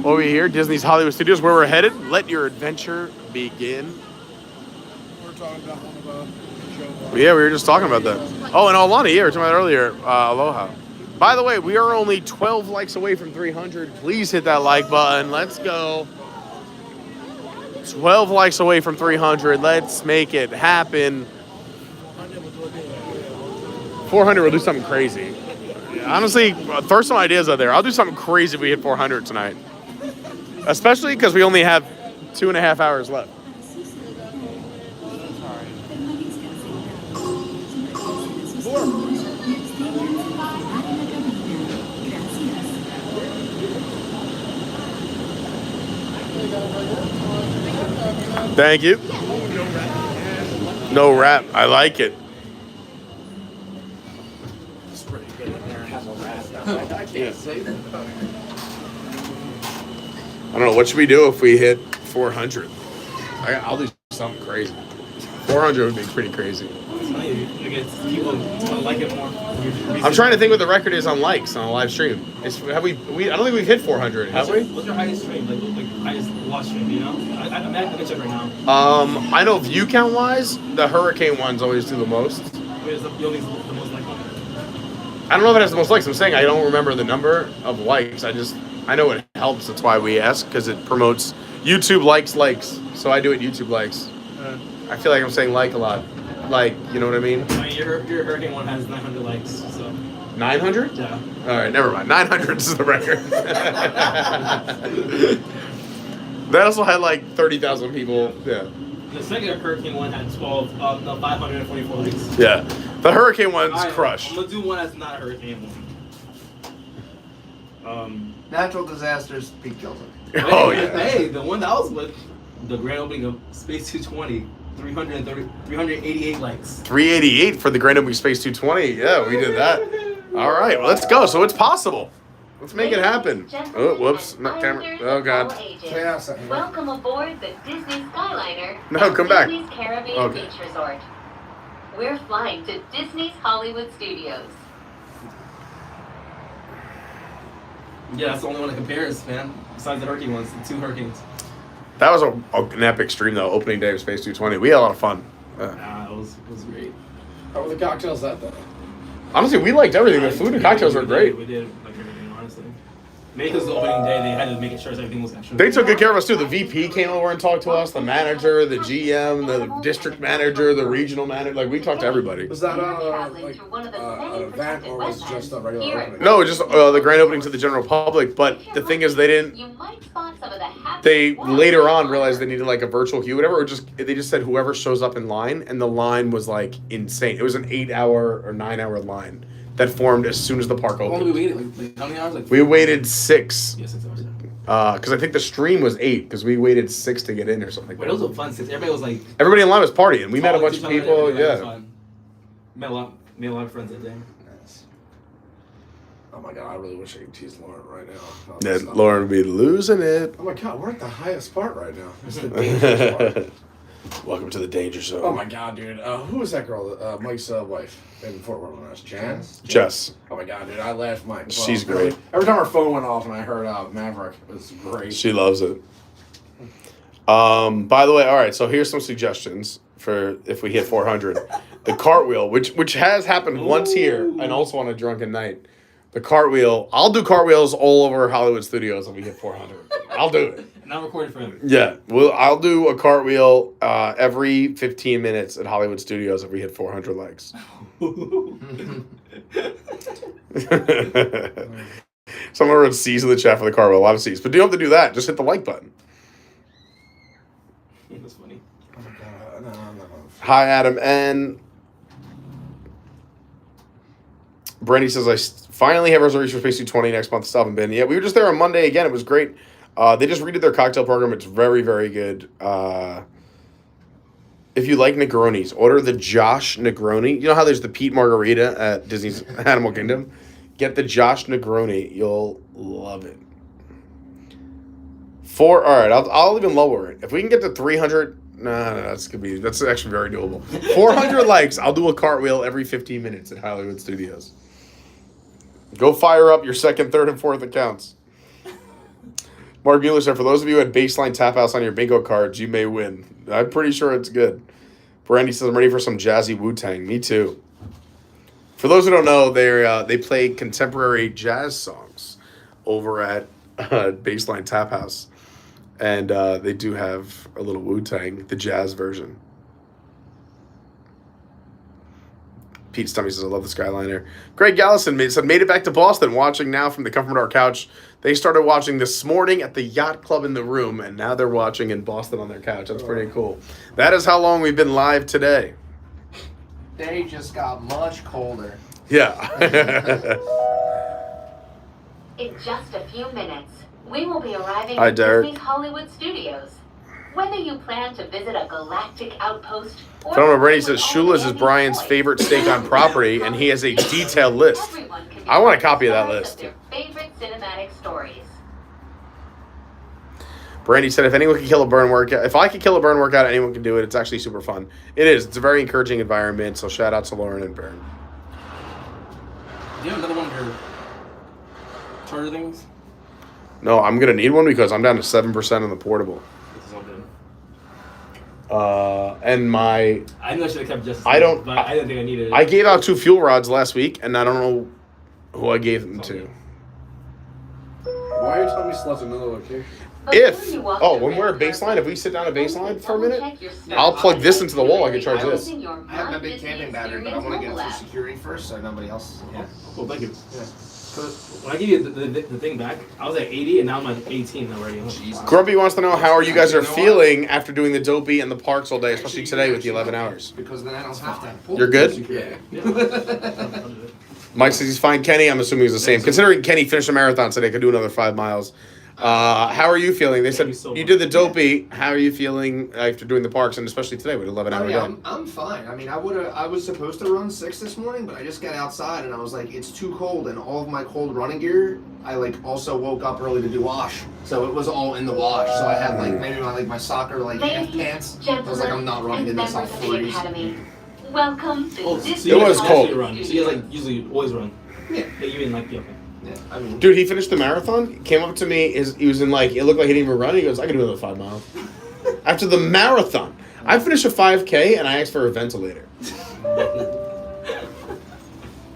Over here, Disney's Hollywood Studios, where we're headed. Let your adventure begin. We're talking about one of Yeah, we were just talking about that. Oh, and Alana, yeah, we were talking about earlier. Aloha. By the way, we are only 12 likes away from 300. Please hit that like button. Let's go. 12 likes away from 300. Let's make it happen. 400, we'll do something crazy. Honestly, throw some ideas out there. I'll do something crazy if we hit 400 tonight. Especially because we only have 2.5 hours left. Thank you. No rap. I like it. I can't say that. I don't know. What should we do if we hit 400? I'll do something crazy. 400 would be pretty crazy. I'm trying to think what the record is on likes on a live stream. I don't think we've hit 400, have we? What's your highest stream? Like highest watch stream, you know? I'm can check right now. I know view count wise, the Hurricane ones always do the most. Where's the most like one? I don't know if it has the most likes. I'm saying I don't remember the number of likes. I know it helps. That's why we ask, because it promotes YouTube likes. So I do it YouTube likes. I feel like I'm saying like a lot. Like, you know what I mean? Your Hurricane one has 900 likes, so. 900? Yeah. All right, never mind. 900 is the record. That also had like 30,000 people. Yeah. The second Hurricane one had 544 likes. Yeah. The Hurricane one's crushed. I'm gonna do one that's not a Hurricane one. Natural disasters, peak Joseph. Oh, yeah. Hey, the one that I was with, the grand opening of Space 220, 388 likes. 388 for the Grand Opening Space 220. Yeah, we did that. All right, well, let's go. So it's possible. Let's make it happen. Oh, whoops. Not camera. Oh, God. Welcome aboard the Disney Skyliner No, come back. Disney's Caribbean Beach Resort. We're flying to Disney's Hollywood Studios. Yeah, that's the only one that compares, man. Besides the Hurricane ones, the two Hurricanes. That was an epic stream, though. Opening day of Space 220. We had a lot of fun. It was great. How were the cocktails that day? Honestly, we liked everything. The food and cocktails were great. We did like everything, honestly. Maybe because the opening day, they had to make sure everything was actually. They took good care of us, too. The VP came over and talked to us. The manager, the GM, the district manager, the regional manager. Like, we talked to everybody. Was that an event or was it just a regular opening? No, just the grand opening to the general public. But the thing is, they later on realized they needed like a virtual queue, whatever, or they just said whoever shows up in line, and the line was like insane. It was an 8-hour or 9-hour line that formed as soon as the park opened. How long did we wait? Like how many hours? We waited 6. Yeah, 6 hours. Because I think the stream was 8, because we waited 6 to get in or something. But it was a fun 6. Everybody was like. Everybody in line was partying. We met a bunch of people. Yeah. Made a lot of friends that day. Oh my God, I really wish I could tease Lauren right now. Yeah, Lauren would be losing it. Oh my God, we're at the highest part right now. It's the dangerous part. Welcome to the danger zone. Oh my god, dude. Who was that girl? Mike's wife in Fort Worth. Jess. Oh my god, dude. I laughed my. She's great. Every time her phone went off and I heard Maverick, it was great. She loves it. By the way, all right. So here's some suggestions for if we hit 400. The cartwheel, which has happened once here, and also on a drunken night. The cartwheel. I'll do cartwheels all over Hollywood Studios if we hit 400. I'll do it. And I'm recording for him. Yeah, I'll do a cartwheel every 15 minutes at Hollywood Studios if we hit 400 likes. Someone wrote C's in the chat for the cartwheel. A lot of C's. But you don't have to do that. Just hit the like button. That's funny. Hi, Adam. And Brandy says, I finally have reservations for Space 220 next month. Still haven't been. Yeah, we were just there on Monday again. It was great. They just redid their cocktail program. It's very, very good. If you like Negronis, order the Josh Negroni. You know how there's the Pete Margarita at Disney's Animal Kingdom? Get the Josh Negroni. You'll love it. All right, I'll even lower it. If we can get to 300, that's actually very doable. 400 likes, I'll do a cartwheel every 15 minutes at Hollywood Studios. Go fire up your second, third, and fourth accounts. Mark Bueller said, for those of you who had baseline tap house on your bingo cards, you may win. I'm pretty sure it's good. Brandy says, I'm ready for some jazzy Wu-Tang. Me too. For those who don't know, they play contemporary jazz songs over at Baseline Tap House. And they do have a little Wu-Tang, the jazz version. Pete Stummy says, I love the Skyliner. Greg Gallison said, made it back to Boston, watching now from the comfort of our couch. They started watching this morning at the Yacht Club in the room, and now they're watching in Boston on their couch. That's pretty cool. That is how long we've been live today. They just got much colder. Yeah. In just a few minutes, we will be arriving Hi, at Derek. Disney's Hollywood Studios. Whether you plan to visit a galactic outpost or... I don't know, Brady says Shula's is Brian's favorite steak on property, and he has a detailed list. I want a copy of that list. Their favorite cinematic stories. Brandy said, if anyone can kill a burn workout, if I can kill a burn workout, anyone can do it. It's actually super fun. It is. It's a very encouraging environment, so shout out to Lauren and Burn. Do you have another one of your charger things? No, I'm going to need one because I'm down to 7% on the portable. This is all good. And my... I know I should have kept just... I don't... But I didn't think I needed it. I gave out 2 fuel rods last week, and I don't know who I gave them to. Why are you telling me select another location? When we're at baseline, if we sit down at baseline for a minute, I'll plug this into the wall. I can charge this. I have my big camping battery, but I want to get through security first so nobody else. Yeah. Cool, thank you. Yeah. When I give you the thing back, I was at 80 and now I'm at 18 already. Grumpy wants to know how you guys are feeling after doing the dopey and the parks all day, especially today with the 11 hours. Because then I don't have to. You're good? Yeah. Mike says he's fine. Kenny, I'm assuming he's the same. Considering Kenny finished a marathon today, could do another 5 miles. How are you feeling? They said you did the dopey. How are you feeling after doing the parks, and especially today with 11-hour day? I'm fine. I mean, I was supposed to run 6 this morning, but I just got outside and I was like, it's too cold, and all of my cold running gear, I also woke up early to do wash, so it was all in the wash. So I had maybe my soccer half pants. I was like, I'm not running in this. I'll freeze. Welcome to Disney. It was cold. Run. So you usually always run. Yeah. But you mean okay. Yeah, I mean, dude, he finished the marathon. Came up to me. He was in it looked like he didn't even run. He goes, I can do another 5 miles. After the marathon, I finished a 5K and I asked for a ventilator.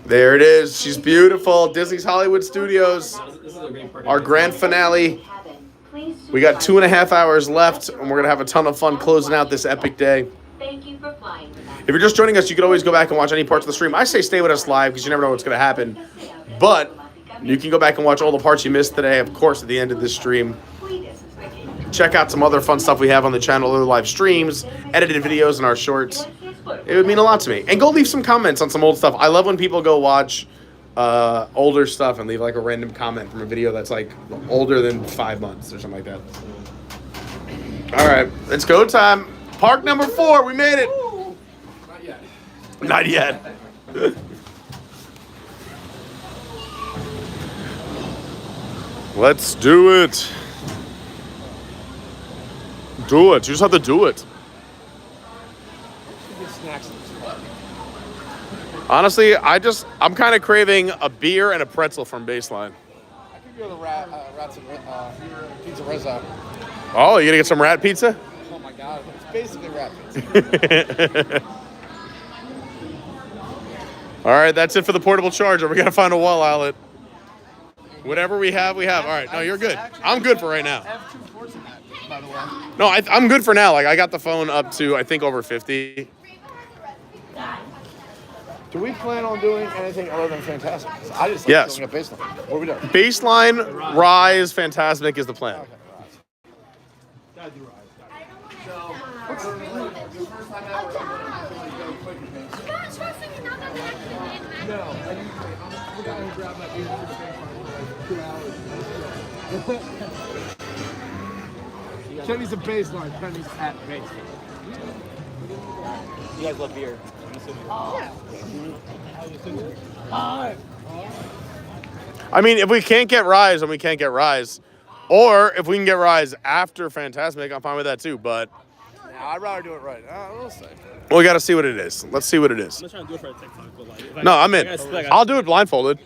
There it is. She's beautiful. Disney's Hollywood Studios. Our grand finale. We got 2.5 hours left, and we're gonna have a ton of fun closing out this epic day. Thank you for flying. If you're just joining us, you can always go back and watch any parts of the stream. I say stay with us live because you never know what's gonna happen. But you can go back and watch all the parts you missed today, of course, at the end of this stream. Check out some other fun stuff we have on the channel, other live streams, edited videos, and our shorts. It would mean a lot to me. And go leave some comments on some old stuff. I love when people go watch older stuff and leave a random comment from a video that's older than 5 months or something like that. All right, it's go time. Park number 4, we made it. Not yet. Let's do it. Do it. You just have to do it. snacks in this park. Honestly, I'm kind of craving a beer and a pretzel from Baseline. I could go to Rats and Pizza Rizzo. Oh, you gonna get some rat pizza? Oh my god, it's basically rat pizza. All right, that's it for the portable charger. We gotta find a wall outlet. Whatever we have, we have. All right, no, you're good. I'm good for right now. I have 2 ports in that, by the way. No, I'm good for now. Like, I got the phone up to, I think, over 50. Do we plan on doing anything other than Fantasmic? I just Yes. doing a baseline. What are we doing? Baseline, Rise, Fantasmic is the plan. Gotta do Rise. Kenny's a baseline. Kenny's at baseline. You guys love beer. I mean, if we can't get Rise, then we can't get Rise. Or if we can get Rise after Fantasmic, I'm fine with that too. But Nah, I'd rather do it right. We'll see. we got to see what it is. Let's see what it is. I'm not trying to do it for a TikTok, but like, if No, I'm in. I gotta split, I I'll do it blindfolded.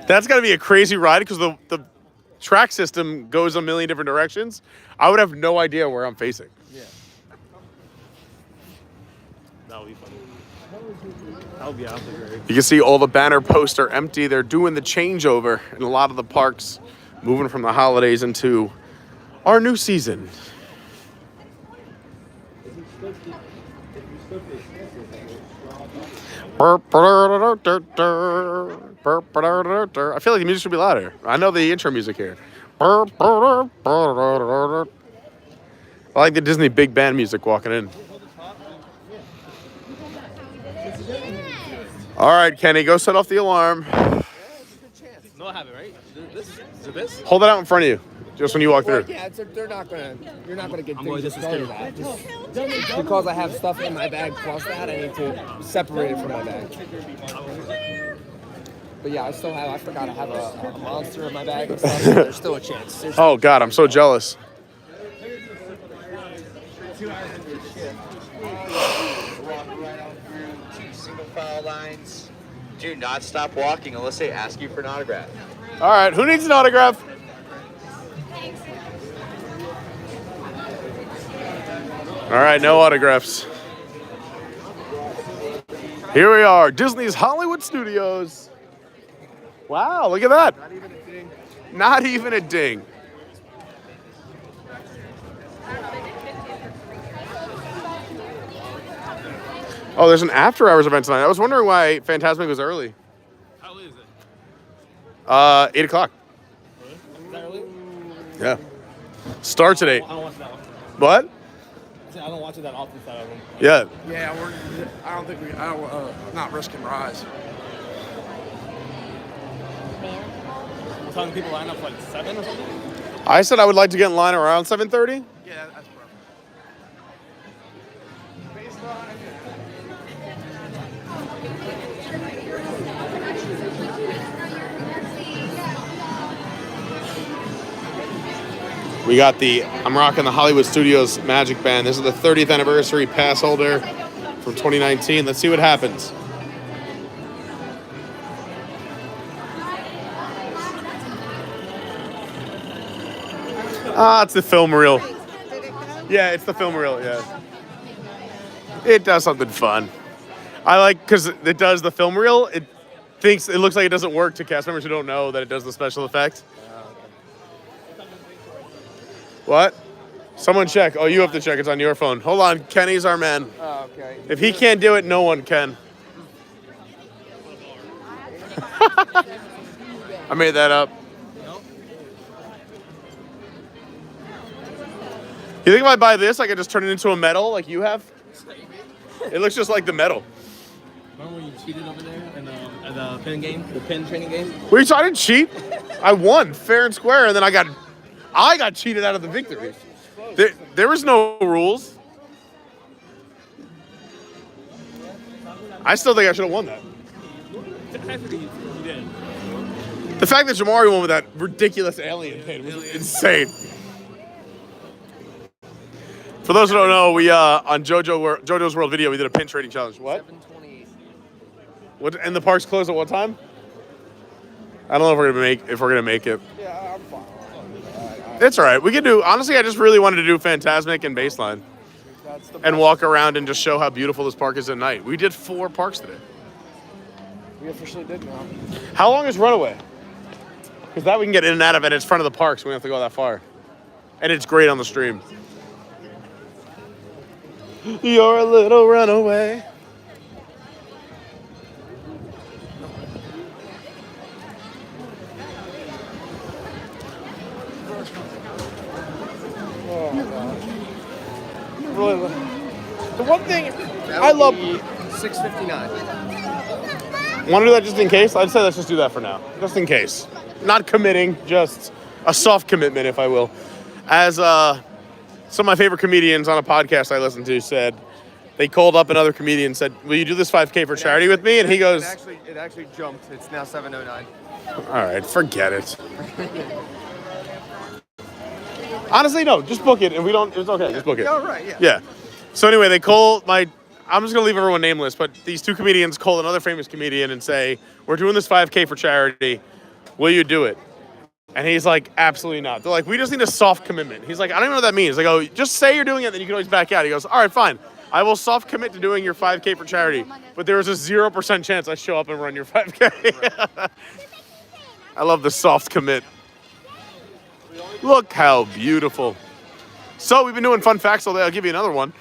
That's got to be a crazy ride because the track system goes a million different directions. I would have no idea where I'm facing. Yeah. That would be funny. That would be absolutely great. You can see all the banner posts are empty. They're doing the changeover in a lot of the parks, moving from the holidays into our new season. I feel like the music should be louder. I know the intro music here. I like the Disney big band music walking in. All right, Kenny, go set off the alarm. No, I haven't, right? This? Is it this? Hold it out in front of you, just when you walk through. Yeah, they're not gonna. You're not gonna get I'm going things just started as at. Just because I have stuff in my bag plus that, I need to separate it from my bag. But yeah, I forgot I have a monster in my bag and stuff. So there's still a chance. Oh God, I'm so jealous. 2 hours into the shift. Walk right out through 2 single file lines. Do not stop walking unless they ask you for an autograph. All right, who needs an autograph? All right, no autographs. Here we are, Disney's Hollywood Studios. Wow, look at that. Not even a ding. Not even a ding. Oh, there's an after-hours event tonight. I was wondering why Fantasmic was early. How early is it? 8 o'clock. Really? Is that early? Yeah. Starts at 8. I don't watch that often. What? I don't watch it that often. So I don't. Yeah. Yeah, not risking Rise. What time do people line up, like 7 or something? I said I would like to get in line around 7:30. Yeah, that's perfect. We got I'm rocking the Hollywood Studios Magic Band. This is the 30th anniversary pass holder from 2019. Let's see what happens. Ah, it's the film reel. Yeah, it's the film reel, yeah. It does something fun. I like, because it does the film reel, it looks like it doesn't work to cast members who don't know that it does the special effect. What? Someone check. Oh, you have to check. It's on your phone. Hold on. Kenny's our man. Oh, okay. If he can't do it, no one can. I made that up. You think if I buy this, I could just turn it into a medal like you have? It looks just like the medal. Remember when you cheated over there at the pin game, the pin training game? Wait, so I didn't cheat. I won fair and square, and then I got cheated out of the victory. There was no rules. I still think I should have won that. You did. The fact that Jamari won with that ridiculous alien pin was insane. For those who don't know, we on JoJo's World Video, we did a pin trading challenge. What? 7:28. What? And the park's closed at what time? I don't know if we're gonna make it. Yeah, I'm fine. It's all right. We can do. Honestly, I just really wanted to do Fantasmic and Baseline, and walk around and just show how beautiful this park is at night. We did 4 parks today. We officially did now. How long is Runaway? Because that we can get in and out of it. It's front of the park, so we don't have to go that far. And it's great on the stream. You're a little runaway. Oh my gosh. Really, the one thing I love 6:59. Want to do that just in case? I'd say let's just do that for now. Just in case. Not committing, just a soft commitment, if I will. As some of my favorite comedians on a podcast I listened to said, they called up another comedian and said, will you do this 5K for charity with me? And he goes... It actually jumped. It's now 7:09. All right, forget it. Honestly, no, just book it. If we don't, it's okay, just book it. Oh, right, yeah. Yeah. So anyway, they call I'm just going to leave everyone nameless, but these 2 comedians call another famous comedian and say, we're doing this 5K for charity. Will you do it? And he's like, absolutely not. They're like, we just need a soft commitment. He's like, I don't even know what that means. They go, just say you're doing it, then you can always back out. He goes, all right, fine. I will soft commit to doing your 5K for charity, but there is a 0% chance I show up and run your 5K. I love the soft commit. Look how beautiful. So we've been doing fun facts all day. I'll give you another one.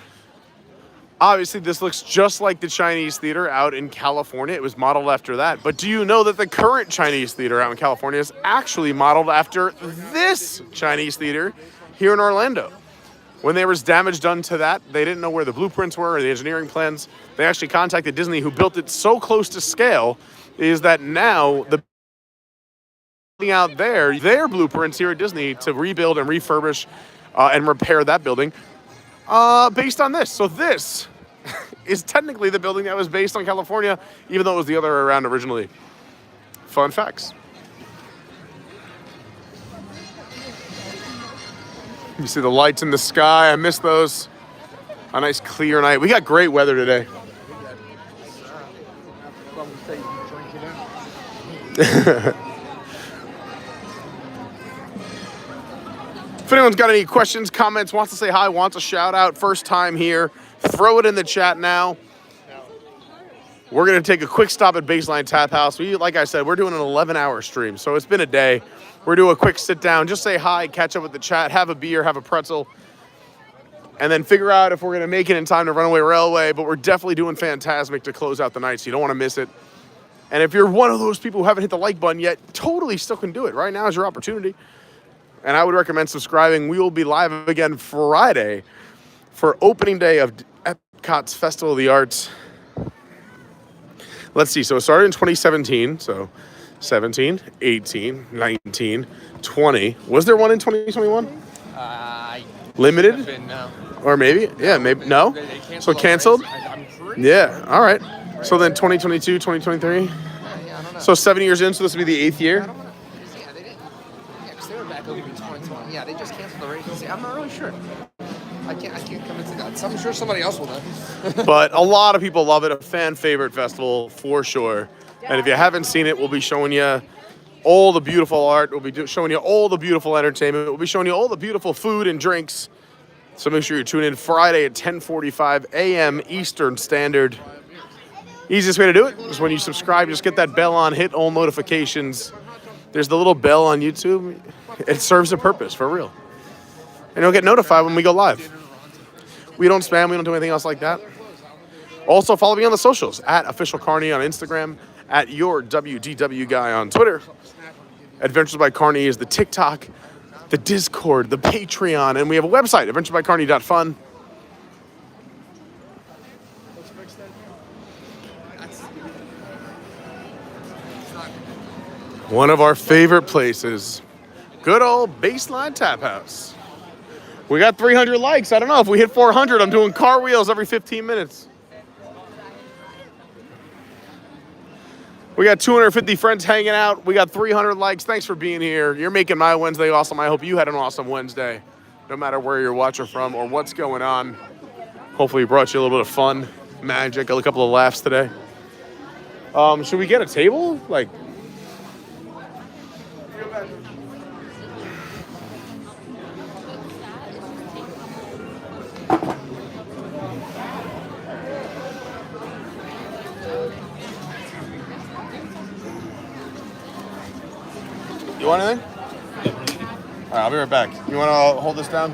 Obviously, this looks just like the Chinese theater out in California. It was modeled after that. But do you know that the current Chinese theater out in California is actually modeled after this Chinese theater here in Orlando? When there was damage done to that, they didn't know where the blueprints were or the engineering plans. They actually contacted Disney, who built it so close to scale, is that now the out there, their blueprints here at Disney to rebuild and refurbish and repair that building based on this. So this is technically the building that was based on California, even though it was the other way around originally. Fun facts. You see the lights in the sky. I miss those. A nice clear night. We got great weather today. If anyone's got any questions, comments, wants to say hi, wants a shout out, first time here, throw it in the chat now. We're going to take a quick stop at Baseline Tap House. Like I said, we're doing an 11-hour stream, so it's been a day. We're doing a quick sit down, just say hi, catch up with the chat, have a beer, have a pretzel, and then figure out if we're going to make it in time to Runaway Railway, but we're definitely doing Fantasmic to close out the night, so you don't want to miss it. And if you're one of those people who haven't hit the like button yet, totally still can do it. Right now is your opportunity. And I would recommend subscribing. We will be live again Friday for opening day of Epcot's Festival of the Arts. Let's see. So it started in 2017. So 17, 18, 19, 20. Was there one in 2021? Limited? Been, no. Or maybe? Yeah, maybe. No? So canceled? Yeah. All right. So then 2022, 2023? Yeah, I don't know. So 7 years in, so this will be the 8th year? Yeah, they didn't. Yeah, because they were back open in 2020. Yeah, they just canceled the race. I'm not really sure. I can't commit to that. So I'm sure somebody else will know. But a lot of people love it. A fan favorite festival for sure. And if you haven't seen it, we'll be showing you all the beautiful art. We'll be showing you all the beautiful entertainment. We'll be showing you all the beautiful food and drinks. So make sure you tune in Friday at 10:45 a.m. Eastern Standard. Easiest way to do it is when you subscribe, just get that bell on, hit all notifications. There's the little bell on YouTube. It serves a purpose, for real. And you'll get notified when we go live. We don't spam, we don't do anything else like that. Also, follow me on the socials, at Official Carney on Instagram, at Your WDW Guy on Twitter. Adventures by Carney is the TikTok, the Discord, the Patreon, and we have a website, adventuresbycarney.fun. One of our favorite places, good old Baseline Tap House. We got 300 likes. I don't know if we hit 400. I'm doing car wheels every 15 minutes. We got 250 friends hanging out. We got 300 likes. Thanks for being here. You're making my Wednesday awesome. I hope you had an awesome Wednesday. no matter where you're watching from or what's going on. Hopefully, we brought you a little bit of fun, magic, a couple of laughs today. Should we get a table? Like, you want anything? All right, I'll be right back. You want to hold this down?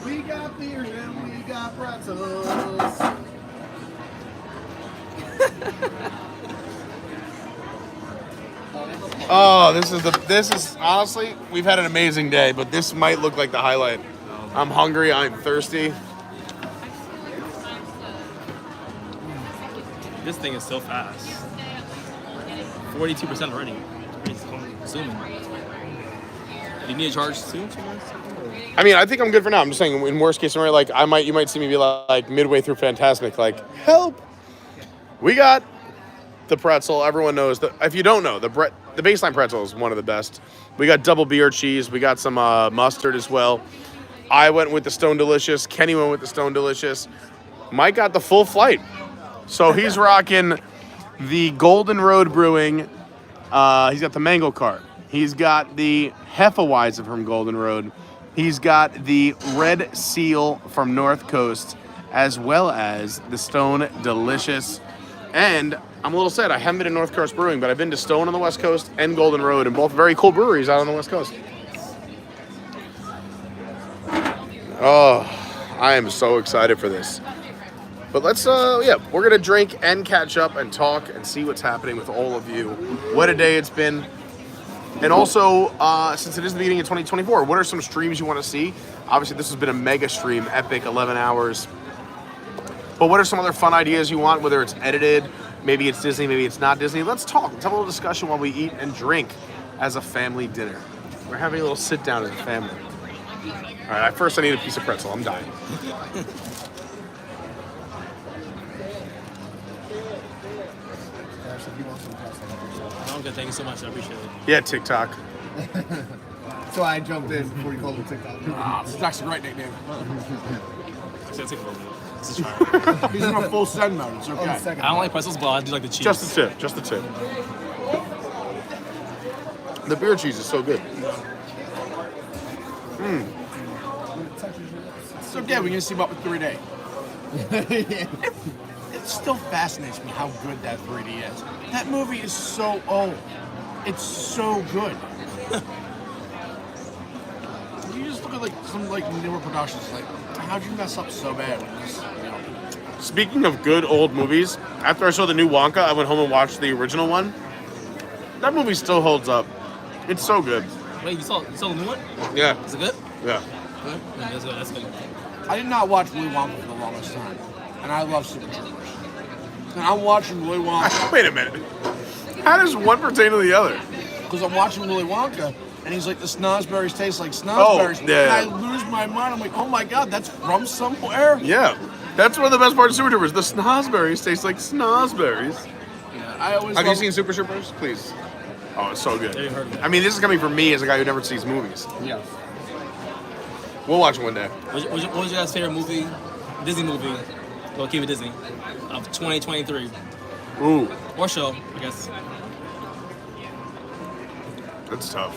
We got beers and we got pretzels. Oh, this is honestly, we've had an amazing day, but this might look like the highlight. I'm hungry, I'm thirsty. This thing is so fast. 42% already. It's zooming. Do you need a charge soon? I mean, I think I'm good for now. I'm just saying, in worst case scenario, like you might see me be like midway through Fantasmic, like, help. We got the pretzel. Everyone knows that. If you don't know, the baseline pretzel is one of the best. We got double beer cheese. We got some mustard as well. I went with the Stone Delicious. Kenny went with the Stone Delicious. Mike got the full flight. So he's rocking the Golden Road Brewing. He's got the Mango Cart. He's got the Hefeweizen from Golden Road. He's got the Red Seal from North Coast, as well as the Stone Delicious. And I'm a little sad, I haven't been to North Coast Brewing, but I've been to Stone on the West Coast and Golden Road, and both very cool breweries out on the West Coast. Oh, I am so excited for this. But let's, yeah, we're going to drink and catch up and talk and see what's happening with all of you. What a day it's been. And also, since it is the beginning of 2024, what are some streams you want to see? Obviously, this has been a mega stream, epic, 11 hours. But what are some other fun ideas you want, whether it's edited, maybe it's Disney, maybe it's not Disney? Let's talk. Let's have a little discussion while we eat and drink as a family dinner. We're having a little sit down as a family. All right, first I need a piece of pretzel. I'm dying. I'm good. Thank you so much. I appreciate it. Yeah, TikTok. So I jumped in before you called him TikTok. TikTok's a great nickname. It's gonna take a little bit. Let's try. He's in a full send mode. It's okay. I don't like pretzels, but I do like the cheese. Just the tip. Just the tip. The beer cheese is so good. It's okay. We're gonna see about the 3D. It still fascinates me how good that 3D is. That movie is so old. It's so good. You just look at like some like newer productions. Like, how'd you mess up so bad with this? You know? Speaking of good old movies, after I saw the new Wonka, I went home and watched the original one. That movie still holds up. It's so good. Wait, you saw the new one? Yeah. Is it good? Yeah. Good? Yeah, that's good. That's good. I did not watch Willy Wonka for the longest time, and I love Super Troopers. And I'm watching Willy Wonka. Wait a minute. How does one pertain to the other? Because I'm watching Willy Wonka, and he's like, the snozberries taste like snozberries. Oh, yeah. And I lose my mind. I'm like, oh my god, that's from somewhere? Yeah. That's one of the best parts of Super Troopers. The snozberries taste like snozberries. Yeah, I always Have you seen Super Troopers? Please. Oh, it's so good. Yeah, you heard of it. I mean, this is coming from me as a guy who never sees movies. Yeah. We'll watch it one day. What was your guys' favorite movie, Disney movie, well, keep it Disney, of 2023? Ooh. Or show, I guess. That's tough.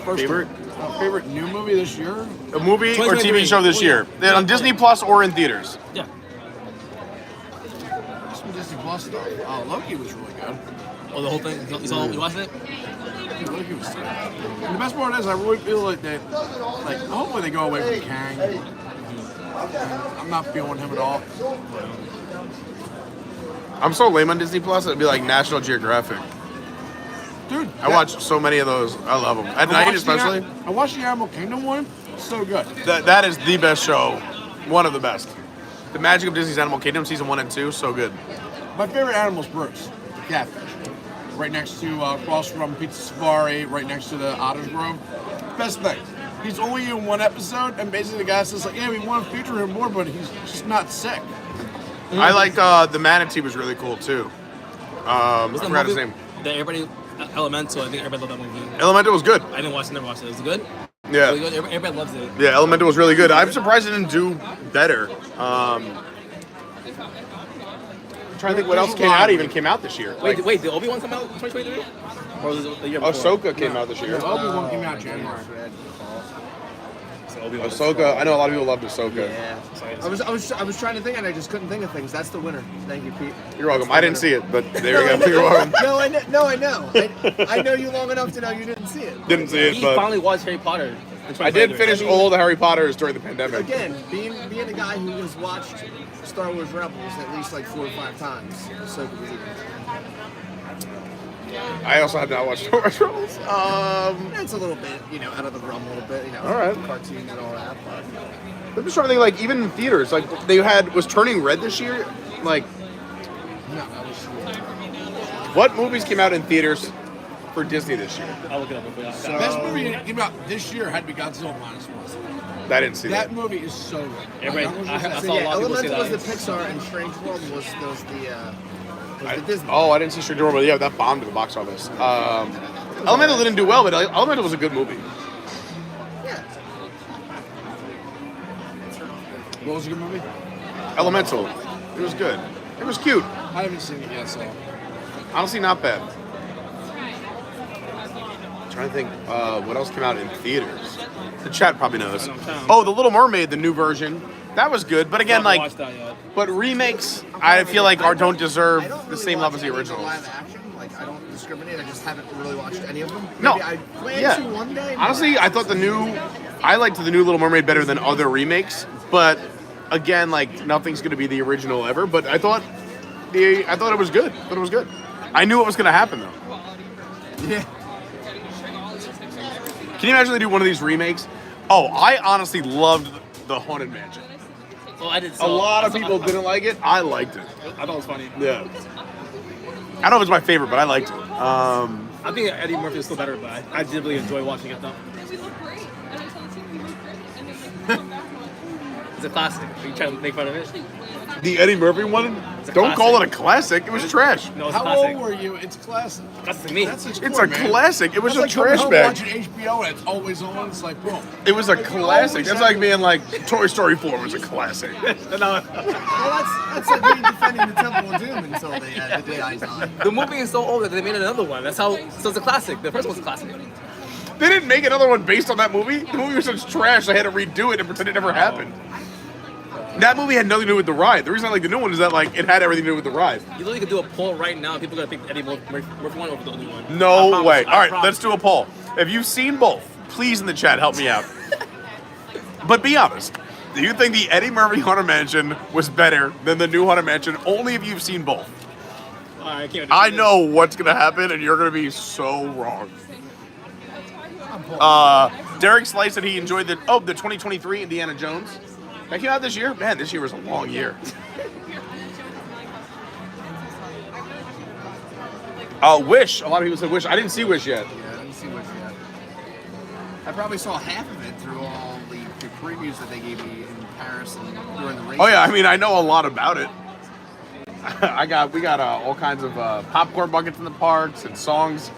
Favorite new movie this year? A movie or TV show this year? On Disney Plus or in theaters? Yeah. Some Disney Plus stuff. Oh, Loki was really good. Oh, the whole thing? You watched it? Loki was good. And the best part is, I really feel like they, like, hopefully they go away from Kang. I'm not feeling him at all. I'm so lame on Disney Plus, it'd be like National Geographic. Dude, I watch so many of those. I love them. At night, especially. I watched the Animal Kingdom one. So good. That is the best show. One of the best. The Magic of Disney's Animal Kingdom, season 1 and 2, so good. My favorite animal is Bruce, the catfish. Right next to across from Pizza Safari, right next to the Otters Grove. Best thing. He's only in one episode, and basically the guy says like, "Yeah, we want to feature him more, but he's just not sick." I like the manatee was really cool too. I forgot his name. Elemental. I think everybody loved that movie. Elemental was good. I didn't watch it. Never watched it. Was it good? Yeah. Really good? Everybody loves it. Yeah, Elemental was really good. I'm surprised it didn't do better. I'm trying to think what else came out this year. Wait, did Obi-Wan come out in 2023? Or was it the year before? Ahsoka came out this year. Obi-Wan came out January. Ahsoka. I know a lot of people loved Ahsoka. Yeah. I was trying to think and I just couldn't think of things. That's the winner. Thank you, Pete. You're welcome. I didn't see it, but there you go. You're welcome. No, I know. I know you long enough to know you didn't see it. Didn't see it, He but finally watched Harry Potter. I did finish all the Harry Potters during the pandemic. Again, being a guy who has watched Star Wars Rebels at least like 4 or 5 times, so was even. I also have not watched Star Wars Rebels. It's a little bit, out of the realm a little bit, All right. cartoons and all that. But I'm just trying to think, like, even in theaters, like, was Turning Red this year? Like, no, that was. What movies came out in theaters for Disney this year? I'll look it up before that. The best movie that came out this year had to be Godzilla Minus One. I didn't see that. That movie is so good. Everybody, I So saw a lot of people say Elemental that. was the Pixar and Strange World was the Disney. Oh, I didn't see Stranger World, but yeah, that bombed at the box office. Elemental didn't do well, but Elemental was a good movie. Yeah. What was a good movie? Elemental. It was good. It was cute. I haven't seen it yet, so. Honestly, not bad. I'm trying to think what else came out in theaters. The chat probably knows. Oh, The Little Mermaid, the new version. That was good, but again, like, but remakes, I feel like don't deserve the same love as the originals. Live action, like I don't discriminate. I just haven't really watched any of them. No. Maybe I plan to one day. Honestly, I liked the new Little Mermaid better than other remakes, but again, like nothing's gonna be the original ever, but I thought it was good. I knew what was gonna happen though. Yeah. Can you imagine they do one of these remakes? Oh, I honestly loved the Haunted Mansion. Oh, I did. A lot of people didn't like it. I liked it. I thought it was funny. Yeah. I don't know if it's my favorite, but I liked it. I think Eddie Murphy was still better, but I did really enjoy watching it though. It's a classic. Are you trying to make fun of it? The Eddie Murphy one? Don't call it a classic. It was trash. No, it's How classic. old were you? It's classic. Classic to me. That's its It's core, a man. classic. It was That's a like trash coming bag. home watching HBO and it's always on. It's like, boom. It was a Like, you classic. always That's have- like being like Toy Story 4 was a classic. Well, that's like me defending the Temple of Doom until the day I die. The movie is so old that they made another one. That's how. So it's a classic. The first one's a classic. They didn't make another one based on that movie. The movie was such trash, they had to redo it and pretend it never happened. That movie had nothing to do with the ride. The reason I like the new one is that like it had everything to do with the ride. You literally could do a poll right now. And people are gonna pick Eddie Murphy one over the new one. No way. All right, promise. let's do a poll. If you've seen both, please in the chat help me out. But be honest. Do you think the Eddie Murphy Haunted Mansion was better than the new Haunted Mansion? Only if you've seen both. I can't. I know what's gonna happen, and you're gonna be so wrong. Derek Slice said he enjoyed the 2023 Indiana Jones. That came out this year? Man, this year was a long year. Wish. A lot of people said Wish. I didn't see Wish yet. Yeah, I didn't see Wish yet. I probably saw half of it through all the previews that they gave me in Paris and during the race. Oh yeah, I mean I know a lot about it. We got all kinds of popcorn buckets in the parks and songs.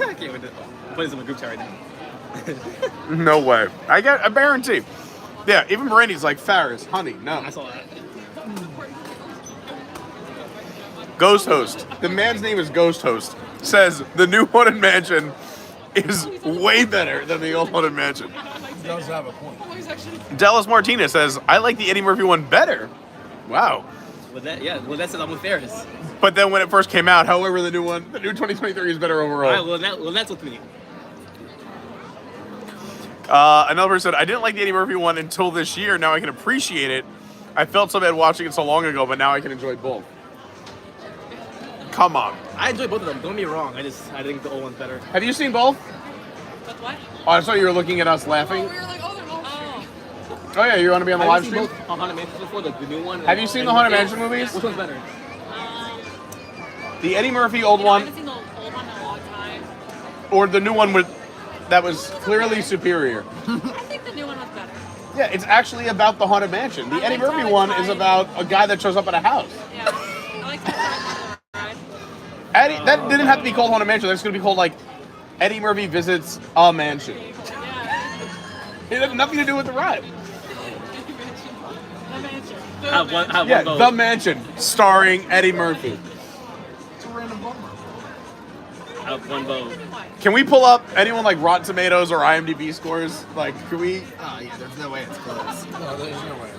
I can't wait to play this in my group chat right now. No way. I guarantee. Yeah, even Brandy's like Faris, honey, no. I saw that. Ghost Host. The man's name is Ghost Host. Says the new Haunted Mansion is way better than the old Haunted Mansion. He does have a point. Dallas Martinez says, I like the Eddie Murphy one better. Wow. Well, that says I'm with Ferris. But then when it first came out, however, the new 2023 is better overall. All right, well, that's with me. Another person said, I didn't like the Eddie Murphy one until this year. Now I can appreciate it. I felt so bad watching it so long ago, but now I can enjoy both. Come on. I enjoy both of them. Don't get me wrong. I think the old one's better. Have you seen both? But what? Oh, I saw you were looking at us laughing. We were like, oh, they're both. Oh yeah, you want to be on the live stream? Both Haunted Mansion before the new one. Have you seen the Haunted Mansion movies? Which one's better? The Eddie Murphy old one, I haven't seen the old one in a long time. or the new one that was clearly superior? I think the new one was better. Yeah, it's actually about the Haunted Mansion. The Eddie Murphy one is about a guy that shows up at a house. Yeah. I like that ride. Eddie, that didn't have to be called Haunted Mansion. That's going to be called like Eddie Murphy Visits a Mansion. It had nothing to do with the ride. The mansion. Yeah, The Mansion, starring Eddie Murphy. It's a random bummer. I have one vote. Can we pull up anyone like Rotten Tomatoes or IMDb scores? Like, can we? Oh yeah, there's no way it's close. No, there's no way.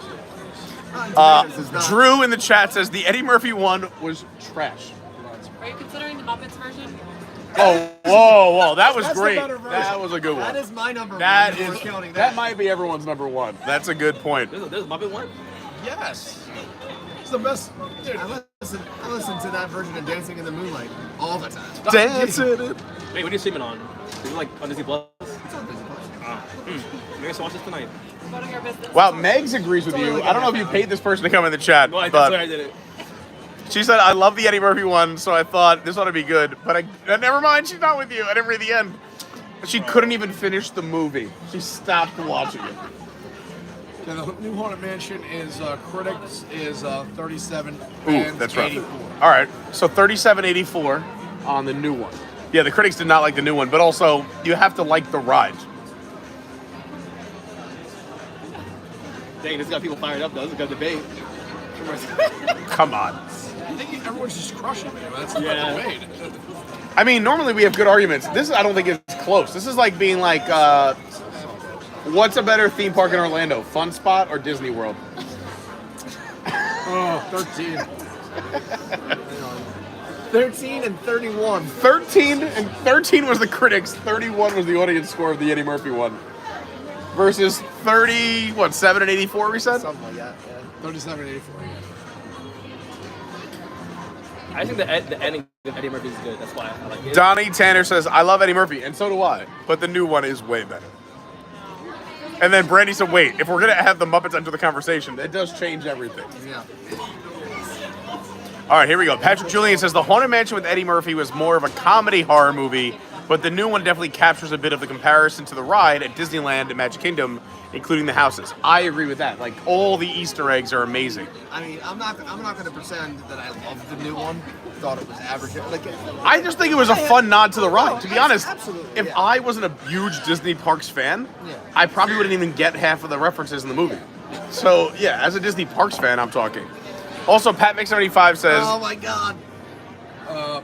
Tomatoes is not- Drew in the chat says the Eddie Murphy one was trash. Are you considering the Muppets version? Oh, whoa, that was That's the great. better version. That was a good one. That is my number That one. is We're counting that might be everyone's number one. That's a good point. There's a Muppet one? Yes. It's the best. Dude, I listen to that version of Dancing in the Moonlight all the time. Dancing. Wait, what are you streaming on? Is it like on Disney Plus? It's on Disney Plus. Maybe I should watch this tonight. None of your business. Wow, Megs agrees with you. I don't know if you paid this person to come in the chat, No, that's but why I did it. she said, I love the Eddie Murphy one, so I thought this ought to be good. But never mind, she's not with you. I didn't read the end. She couldn't even finish the movie. She stopped watching it. Yeah, the new Haunted Mansion is critics is 37 Ooh, and that's rough. 84. All right, so 37.84 on the new one. Yeah, the critics did not like the new one, but also you have to like the ride. Dang, this got people fired up though. This is a good debate. Come on. I think everyone's just crushing me. That's not Yeah. the debate. I mean, normally we have good arguments. This, I don't think it's close. This is like being like, what's a better theme park in Orlando, Fun Spot or Disney World? Oh, 13. 13 and 31. 13 was the critics, 31 was the audience score of the Eddie Murphy one. Versus 7 and 84, we said? Something like that, yeah. 37 and 84, yeah. I think the ending of Eddie Murphy is good. That's why I like it. Donnie Tanner says, I love Eddie Murphy, and so do I. But the new one is way better. And then Brandy said, wait, if we're going to have the Muppets enter the conversation, it does change everything. Yeah. All right, here we go. Patrick Julian says, the Haunted Mansion with Eddie Murphy was more of a comedy horror movie, but the new one definitely captures a bit of the comparison to the ride at Disneyland and Magic Kingdom, including the houses. I agree with that. Like, all the Easter eggs are amazing. I mean, I'm not going to pretend that I loved the new one. Thought it was average. Like, I just think it was a fun nod to the ride. To be honest, absolutely, if I wasn't a huge Disney Parks fan, I probably wouldn't even get half of the references in the movie. So, yeah, as a Disney Parks fan, I'm talking. Also, Pat Mix75 says... Oh, my God.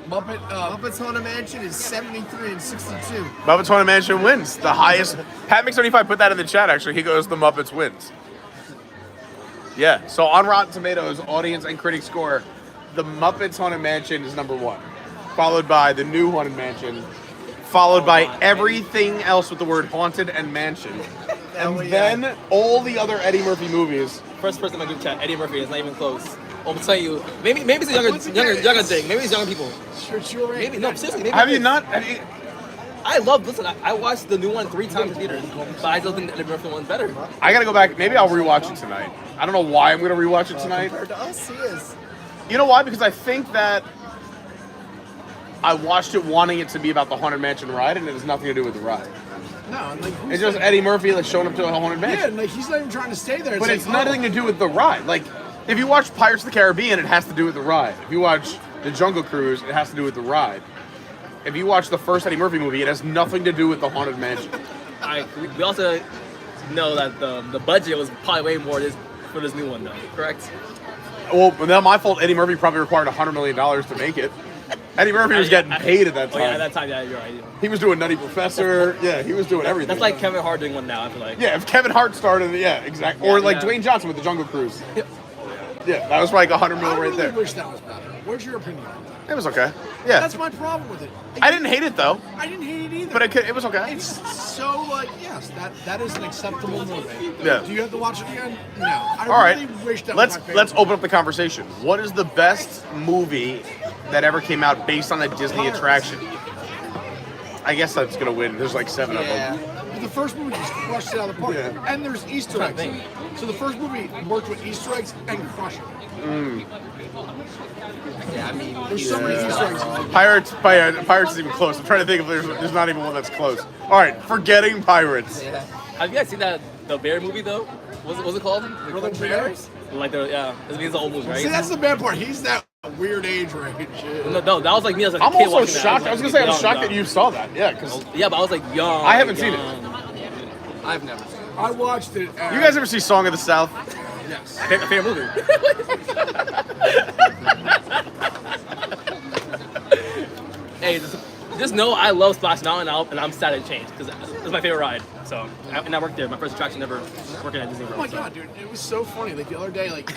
Muppets Haunted Mansion is 73 and 62. Muppets Haunted Mansion wins. The highest... Pat Mix75 put that in the chat, actually. He goes, the Muppets wins. Yeah, so on Rotten Tomatoes, audience and critic score, the Muppets Haunted Mansion is number 1. Followed by the new Haunted Mansion. Followed by everything else with the word haunted and mansion. And then all the other Eddie Murphy movies. First person in my group chat, Eddie Murphy, is not even close. I'm telling you, maybe it's a younger thing. Maybe it's younger people. Sure. Maybe no, seriously. Maybe Have you not? I watched the new one 3 times in theaters, but I still think the Eddie Murphy one's better. I gotta go back. Maybe I'll rewatch it tonight. I don't know why I'm gonna rewatch it tonight. Compared to us, he is. You know why? Because I think that I watched it wanting it to be about the Haunted Mansion ride, and it has nothing to do with the ride. No, and like It's just Eddie Murphy like showing up to a Haunted Mansion. Yeah, and like he's not even trying to stay there. But it's nothing to do with the ride. Like, if you watch Pirates of the Caribbean, it has to do with the ride. If you watch The Jungle Cruise, it has to do with the ride. If you watch the first Eddie Murphy movie, it has nothing to do with the Haunted Mansion. We also know that the budget was probably way more for this new one, though. Correct? Well, not my fault. Eddie Murphy probably required $100 million to make it. Eddie Murphy was getting paid at that time. Oh, yeah, at that time, yeah, you're right. He was doing Nutty Professor. Yeah, he was doing everything. That's like Kevin Hart doing one now, I feel like. Yeah, if Kevin Hart started, yeah, exactly. Or like Dwayne Johnson with The Jungle Cruise. Yeah, that was like $100 million right there. I wish that was better. Where's your opinion on that? It was okay. Yeah. That's my problem with it. I didn't hate it though. I didn't hate it either. But it was okay. It's so like, yes, that is an acceptable movie. Yeah. Do you have to watch it again? No. I All right. really wish that let's was my favorite. let's open up the conversation. What is the best movie that ever came out based on a Disney attraction? I guess that's gonna win. There's like 7 of them. But the first movie just crushed it out of the park. Yeah. And there's Easter eggs. So the first movie worked with Easter eggs and crushed it. Yeah, I mean, there's so many Easter eggs. Pirates is even close. I'm trying to think if there's not even one that's close. All right, forgetting Pirates. Yeah. Have you guys seen the Bear movie though? What's it called? Brother Bears? Like it's an old movie, right? See, that's the bad part. He's that weird age range. No, that was like me as a I'm kid also watching shocked. That. I was gonna say I'm shocked that you saw that. Yeah, because but I was like young. I haven't seen it. I've never seen it. I watched it. You guys ever see Song of the South? Yes. Favorite movie. Hey, just know I love Splash Mountain, and I'm sad it changed because it's my favorite ride. So, and I worked there. My first attraction ever working at Disney World. Oh my God, dude, it was so funny. Like the other day, like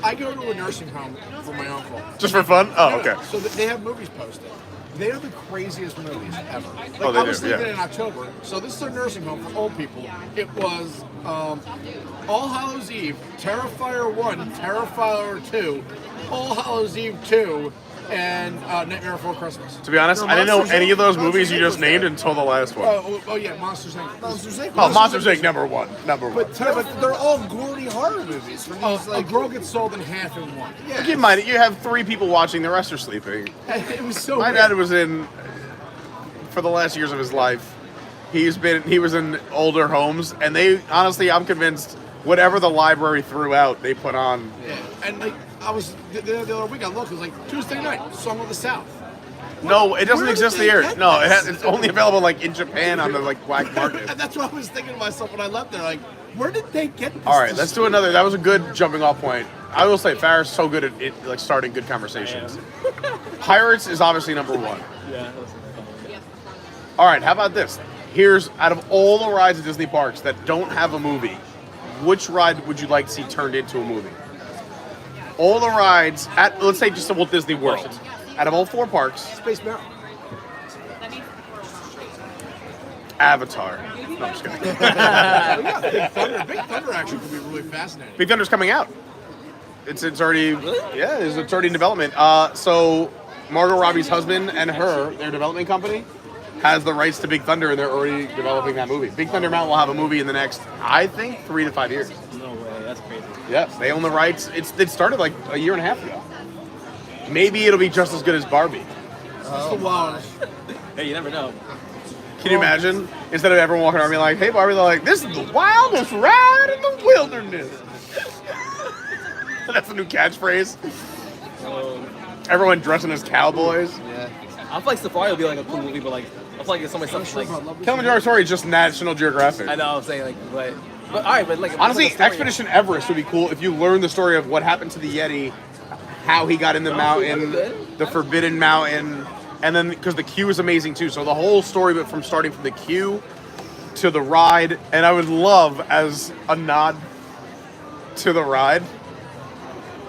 I go to a nursing home for my uncle. Just for fun? Oh, okay. So they have movies posted. They are the craziest movies ever. Like, Oh, they I was do, thinking yeah. in October. So this is a nursing home for old people. It was All Hallows Eve, Terrifier 1, Terrifier 2, All Hallows Eve 2, and Nightmare Before Christmas. To be honest, I didn't know any of those movies you just named until the last one. Oh yeah, Monsters Inc. Monsters Inc. Oh, Monsters Inc. number one. But they're all gory horror movies. A girl gets sold in half in one. Keep in mind, you have 3 people watching, the rest are sleeping. It was so My weird. dad was in, for the last years of his life, he was in older homes, and they, honestly, I'm convinced, whatever the library threw out, they put on. Yeah, and like, I was, the other week I looked, it was like Tuesday night, Song of the South. No, it doesn't Where exist did they here. get No, this? it's only available like in Japan on the like black market. And that's what I was thinking to myself when I left there, like, where did they get this? All right, let's do another. That was a good jumping off point. I will say, Farrah's so good at it, like starting good conversations. Pirates is obviously number 1. Yeah. All right, how about this? Here's, out of all the rides at Disney parks that don't have a movie, which ride would you like to see turned into a movie? All the rides at, let's say, just Walt Disney World. out of all 4 parks, Space Mountain. Avatar. No, I'm just kidding. Yeah, Big Thunder. Big Thunder actually could be really fascinating. Big Thunder's coming out. It's already it's already in development. So Margot Robbie's husband and their development company, has the rights to Big Thunder, and they're already developing that movie. Big Thunder Mountain will have a movie in the next, I think, 3 to 5 years. No way, that's crazy. Yes, they own the rights. It started like a year and a half ago. Maybe it'll be just as good as Barbie. Oh. Hey, you never know. Can you imagine? Instead of everyone walking around being like, hey, Barbie, they're like, this is the wildest ride in the wilderness. That's a new catchphrase. Everyone dressing as cowboys. Yeah. I feel like Safari will be like a cool movie, but like, I feel like it's so much stuff like... Kilimanjaro Safaris is just National Geographic. I know, I'm saying like, but all right, but like... Honestly, Expedition Everest would be cool if you learn the story of what happened to the Yeti, how he got in the mountain, the Forbidden Mountain, and then, because the queue is amazing too, so the whole story, but from starting from the queue to the ride, and I would love, as a nod to the ride,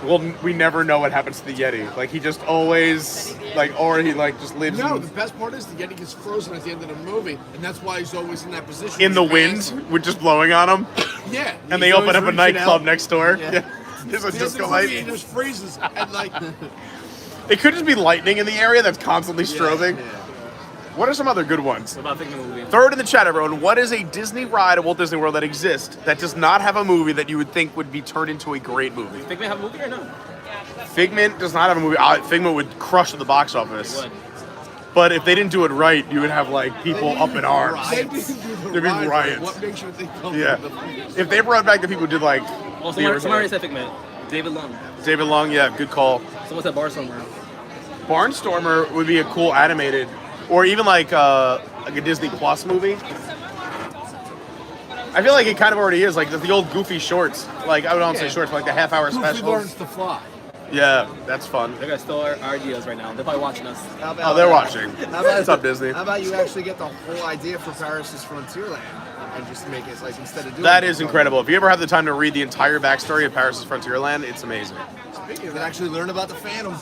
well, we never know what happens to the Yeti. Like, he just always, like, or he, like, just lives No, the best part is the Yeti gets frozen at the end of the movie, and that's why he's always in that position. in the wind, with just blowing on him. Yeah. And they open up a nightclub next door. Yeah. There's a He disco doesn't light. He just freezes, and like... It could just be lightning in the area that's constantly strobing. Yeah. What are some other good ones? What about Figment movie? Throw it in the chat, everyone. What is a Disney ride at Walt Disney World that exists that does not have a movie that you would think would be turned into a great movie? Figment have a movie or no? Figment does not have a movie. Figment would crush at the box office. But if they didn't do it right, you would have like people up in arms. There'd be riots. What makes you think they'll Yeah. do the- If they brought back the people who did like Well, the someone already said Figment. David Lung. David Long, yeah, good call. Someone said Barnstormer. Barnstormer would be a cool animated, or even like a Disney Plus movie. I feel like it kind of already is, like the old Goofy shorts. Like, I don't say shorts, but like the half-hour Goofy specials. learns to fly. Yeah, that's fun. They got still our ideas right now. They're probably watching us. Oh, they're watching. What's up, Disney? How about you actually get the whole idea for Paris' Frontierland and just make it like instead of doing That is incredible. If you ever have the time to read the entire backstory of Paris' Frontierland, it's amazing. Speaking of it, actually learn about the Phantom.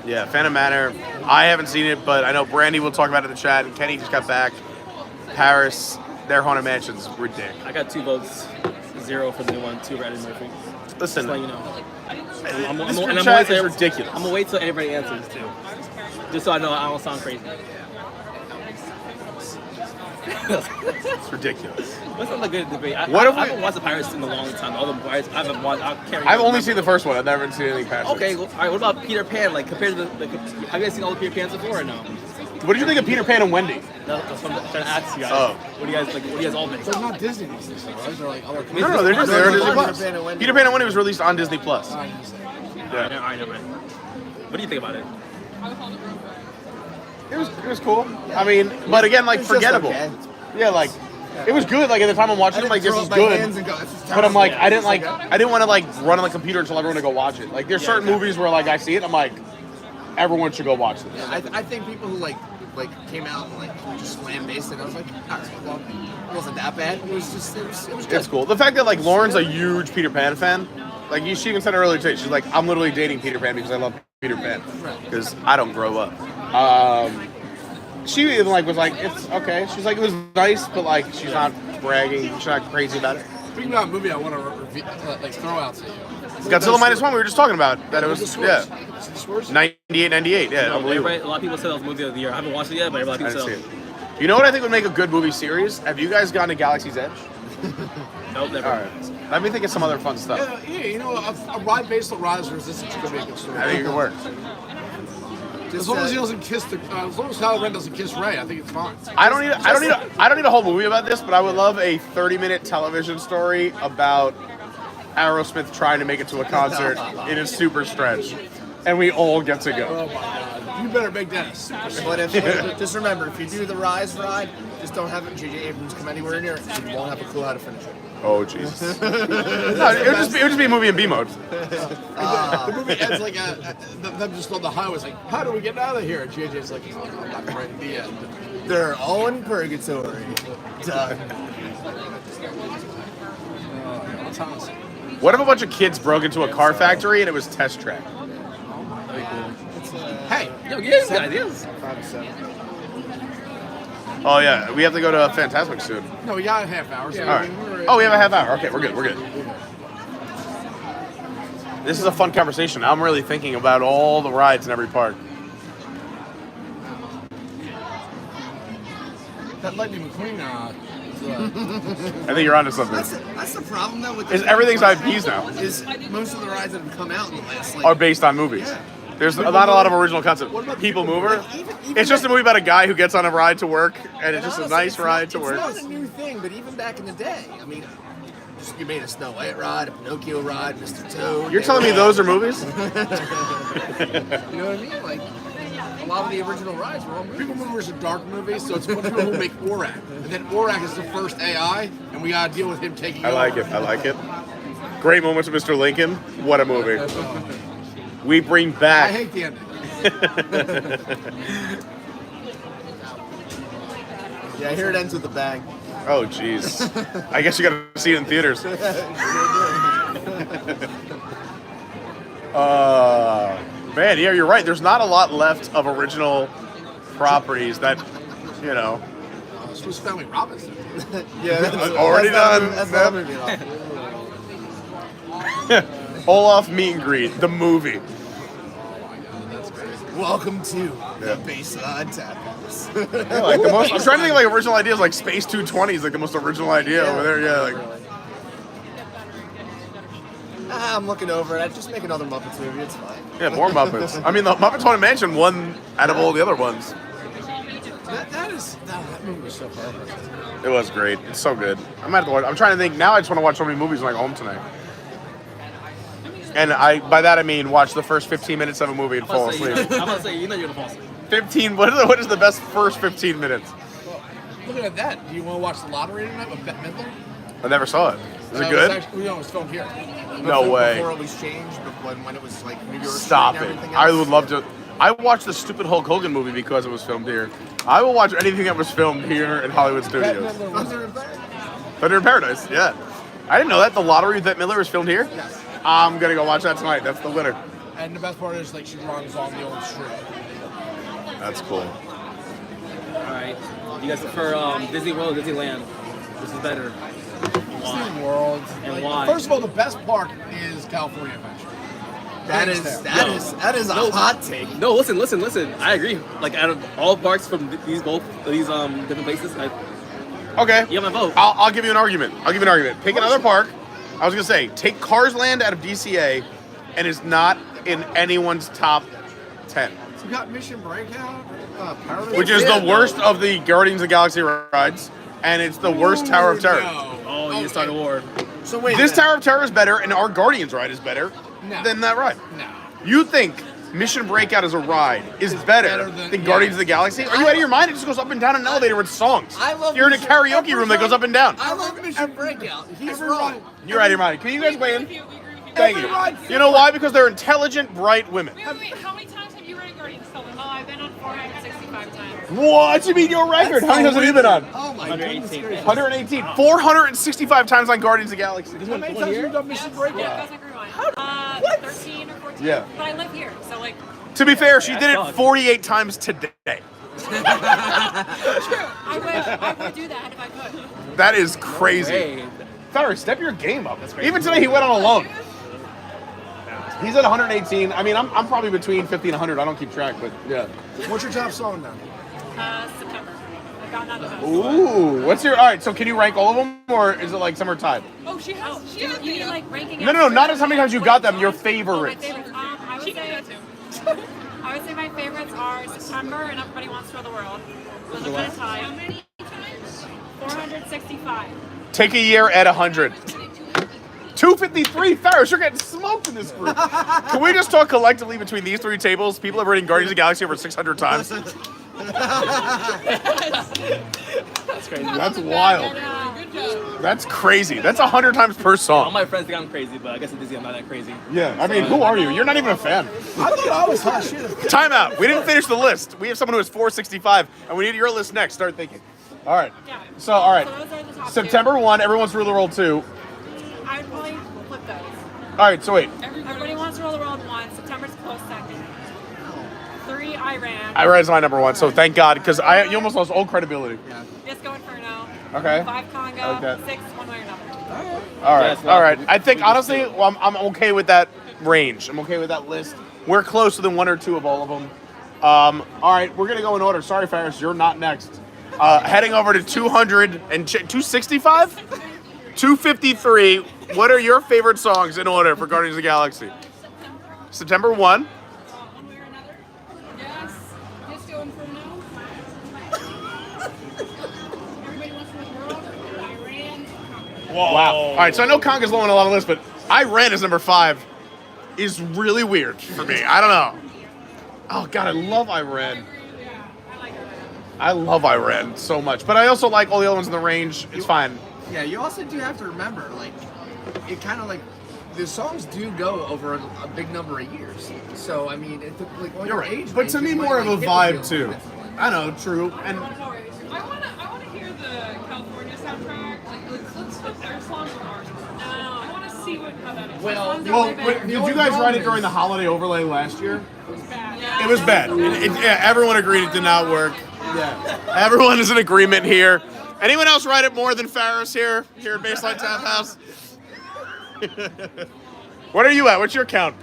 Yeah, Phantom Manor. I haven't seen it, but I know Brandy will talk about it in the chat, and Kenny just got back. Paris, their Haunted Mansion's ridiculous. I got 2 votes, 0 for the new one, 2 for Eddie Murphy. Listen, just let you know. this chat is ridiculous. I'm gonna wait till everybody answers too, just so I know I don't sound crazy. It's ridiculous. That's not a good debate. I haven't watched the Pirates in a long time. All the Pirates, I haven't watched. I've only seen the first one. I've never seen anything past Okay, well, all right. What about Peter Pan? Like compared to the have you guys seen all the Peter Pans before or no? What did you think of Peter Pan and Wendy? No, that's what I'm trying to ask you guys. Oh. What do you guys like? What do you guys all think? They're not Disney these days, right? They're like other No, they're Disney. They're Disney Plus. Peter Pan and Wendy. Peter Pan and Wendy was released on Disney Plus. All right, never mind. What do you think about it? It was cool. I mean, but again, like It's just forgettable. okay. Yeah, like it was good. Like at the time I'm watching it, like this is good. But I'm like, I didn't want to like run on the computer and tell everyone to go watch it. Like there's certain movies where like I see it, I'm like, everyone should go watch this. Yeah, I think people who like came out and like just slam-based it, I was like, all right, well, it wasn't that bad. It was just it was good. It's cool. The fact that like Lauren's a huge Peter Pan fan, like she even said it earlier today. She's like, I'm literally dating Peter Pan because I love Peter Pan because I don't grow up. She even like was like, it's okay. She's like, it was nice, but like she's not bragging. She's not crazy about it. Speaking about a movie, I want to like throw out to you. Godzilla -1. We were just talking about that. It was 98, 98. Yeah, No, unbelievable. a lot of people said that was movie of the year. I haven't watched it yet, but a lot of I people didn't said see it. You know what I think would make a good movie series? Have you guys gone to Galaxy's Edge? Nope, never. All right. Let me think of some other fun stuff. Yeah, you know, a ride based on Rise of Resistance could be a good story. I think it could work. As long as he doesn't kiss as long as Kylo Ren doesn't kiss Rey, I think it's fine. I don't need a whole movie about this, but I would love a 30-minute television story about Aerosmith trying to make it to a concert in a super stretch, and we all get to go. Oh my God! You better make that a super. But if just remember, if you do the Rise ride, just don't have J.J. Abrams come anywhere near it, so you won't have a clue how to finish it. Oh Jesus! No, it would just be a movie in B mode. The movie ends like them just on the highway. It's like, how do we get out of here? And JJ's like, I'm not right at the end. They're all in purgatory. Done. What if a bunch of kids broke into a car factory and it was Test Track? It's Hey, yo, give me ideas. 5 to 7. Oh yeah, we have to go to Fantasmic soon. No, we got a half hour. So All right. Oh, we have a half hour. Okay, we're good. We're good. This is a fun conversation. I'm really thinking about all the rides in every park. That Lightning McQueen. I think you're onto something. That's the problem though with Is everything's IPs now? Is most of the rides that have come out in the last Are based on movies. Yeah. There's not a lot of original concept. People Mover. It's just a movie about a guy who gets on a ride to work, and it's just a nice ride to work. It's not a new thing, but even back in the day, I mean, you made a Snow White ride, a Pinocchio ride, Mr. Toad. You're telling me those are movies? You know what I mean? Like, a lot of the original rides were all movies. People Mover is a dark movie, so it's what people who make Orak. And then Orak is the first AI, and we gotta deal with him taking I like it. I like it. Great moments with Mr. Lincoln. What a movie. We bring back. I hate the ending. Yeah, I hear it ends with a bang. Oh, jeez. I guess you gotta see it in theaters. Man, yeah, you're right. There's not a lot left of original properties that, you know. Swiss Family Robinson. Yeah, that's already done. That's that movie. Olaf Meet and Greet, the movie. Welcome to the Bayside Tap House. Yeah, like the most, I'm trying to think of like original ideas, like Space 220 is like the most original idea over there. Yeah, like. I'm looking over it. I'd just make another Muppets movie. It's fine. Yeah, more Muppets. I mean, the Muppets Haunted Mansion won out of all the other ones. That movie was so perfect. It was great. It's so good. I'm gonna have to watch. I'm trying to think now. I just want to watch so many movies when I go home tonight. And by that I mean watch the first 15 minutes of a movie and fall asleep. I'm about to say, you know you're gonna fall asleep. 15. What is the best first 15 minutes? Look at that. Do you want to watch the lottery tonight with Bette Midler? I never saw it. Is it good? It was filmed here. No way. Before it was changed, when it was like New York. Stop Street it. and everything I else. would love to. I watched the stupid Hulk Hogan movie because it was filmed here. I will watch anything that was filmed here in Hollywood Studios. Thunder in Paradise, yeah. I didn't know that. The lottery with Bette Midler was filmed here? Yes. I'm going to go watch that tonight. That's the winner. And the best part is, like, she runs on the old street. That's cool. Alright. You guys prefer Disney World or Disneyland? Which is better? Disney World. And why? First of all, the best park is California Adventure. That is a hot take. No, listen. I agree. Like out of all parks from these different places, Okay. you have my vote. I'll give you an argument. Pick another park. I was going to say, take Cars Land out of DCA, and it's not in anyone's top 10. So you got Mission Breakout, Paradise. Which is the worst of the Guardians of the Galaxy rides, and it's the worst Tower of Terror. No. Oh, you start a war. So wait. This Tower of Terror is better, and our Guardians ride is better than that ride. No. You think Mission Breakout as a ride is better than Guardians of the Galaxy? Are you out of your mind? It just goes up and down an elevator with songs. You're in a karaoke room that goes up and down. I love Mission Breakout. He's wrong. You're out of your mind. Can you guys weigh in? Thank you. You know why? Because they're intelligent, bright women. Wait, how many times have you ridden Guardians of the Galaxy? Oh, I've been on 465 times. What? You mean your record? How many times have you been on? Oh my goodness. 118. 465 times on Guardians of the Galaxy. How many times have you done Mission Breakout? Yeah, that was my group one. 13 or 14. Yeah. But I live here, so like. To be fair, she did it 48 times today. True. I would do that if I could. That is crazy. Sorry, step your game up. Even today, he went on alone. He's at 118. I mean, I'm probably between 50 and 100. I don't keep track, but yeah. What's your top song now? September. I got that the best. Ooh, what's your? All right, so can you rank all of them, or is it like some are tied? Oh, she has. You mean like ranking? No, not as how many times you got them. Your favorites. My favorites. I would say my favorites are September and Everybody Wants to Know the World. Those are kind of tied. How many times? 465. Take a year at 100. 253. Farris, you're getting smoked in this group. Can we just talk collectively between these three tables? People have rated Guardians of the Galaxy over 600 times. That's crazy. That's wild. That's crazy. That's 100 times per song. All my friends think I'm crazy, but I guess in Disney I'm not that crazy. Yeah, I mean, who are you? You're not even a fan. I thought I was hot shit. Time out. We didn't finish the list. We have someone who has 465, and we need your list next. Start thinking. All right. Yeah. So, all right. So those are the top September 1, Everyone's Rule the World 2. I would probably flip those. All right, so wait. Everybody Wants to Rule the World 1. September's close second. 3, I ran. Iran's my number 1, so thank God, because you almost lost all credibility. Yeah. Disco Inferno. Okay. 5 Congo. I like that. 6 One Way or Another. All right, all right. I think honestly, well, I'm okay with that range. I'm okay with that list. We're closer than 1 or 2 of all of them. All right, we're gonna go in order. Sorry, Ferris, you're not next. Heading over to 265, 253. What are your favorite songs in order for Guardians of the Galaxy? September 1. One Way or Another. Yes. Disco Inferno. Everybody Wants to Know the World. I ran. Whoa. Wow. All right, so I know Conga's low on a lot of lists, but I ran as number 5 is really weird for me. I don't know. Oh, God, I love Iran. I love Iran so much. But I also like all the other ones in the range. It's fine. Yeah, you also do have to remember, like, it kind of like, the songs do go over a big number of years. So, I mean, it took, like, on You're your right. age But range, to me, it might, more of like, a hit vibe, with you. too. I know, true. And I want to hear the California soundtrack. Like, let's put their songs on ours. No, I want to see how that is. well, did you guys write it during the holiday overlay last year? It was bad. It was bad. Yeah, everyone agreed it did not work. Yeah. Everyone is in agreement here. Anyone else write it more than Ferris here at Baseline Tap House? What are you at? What's your count?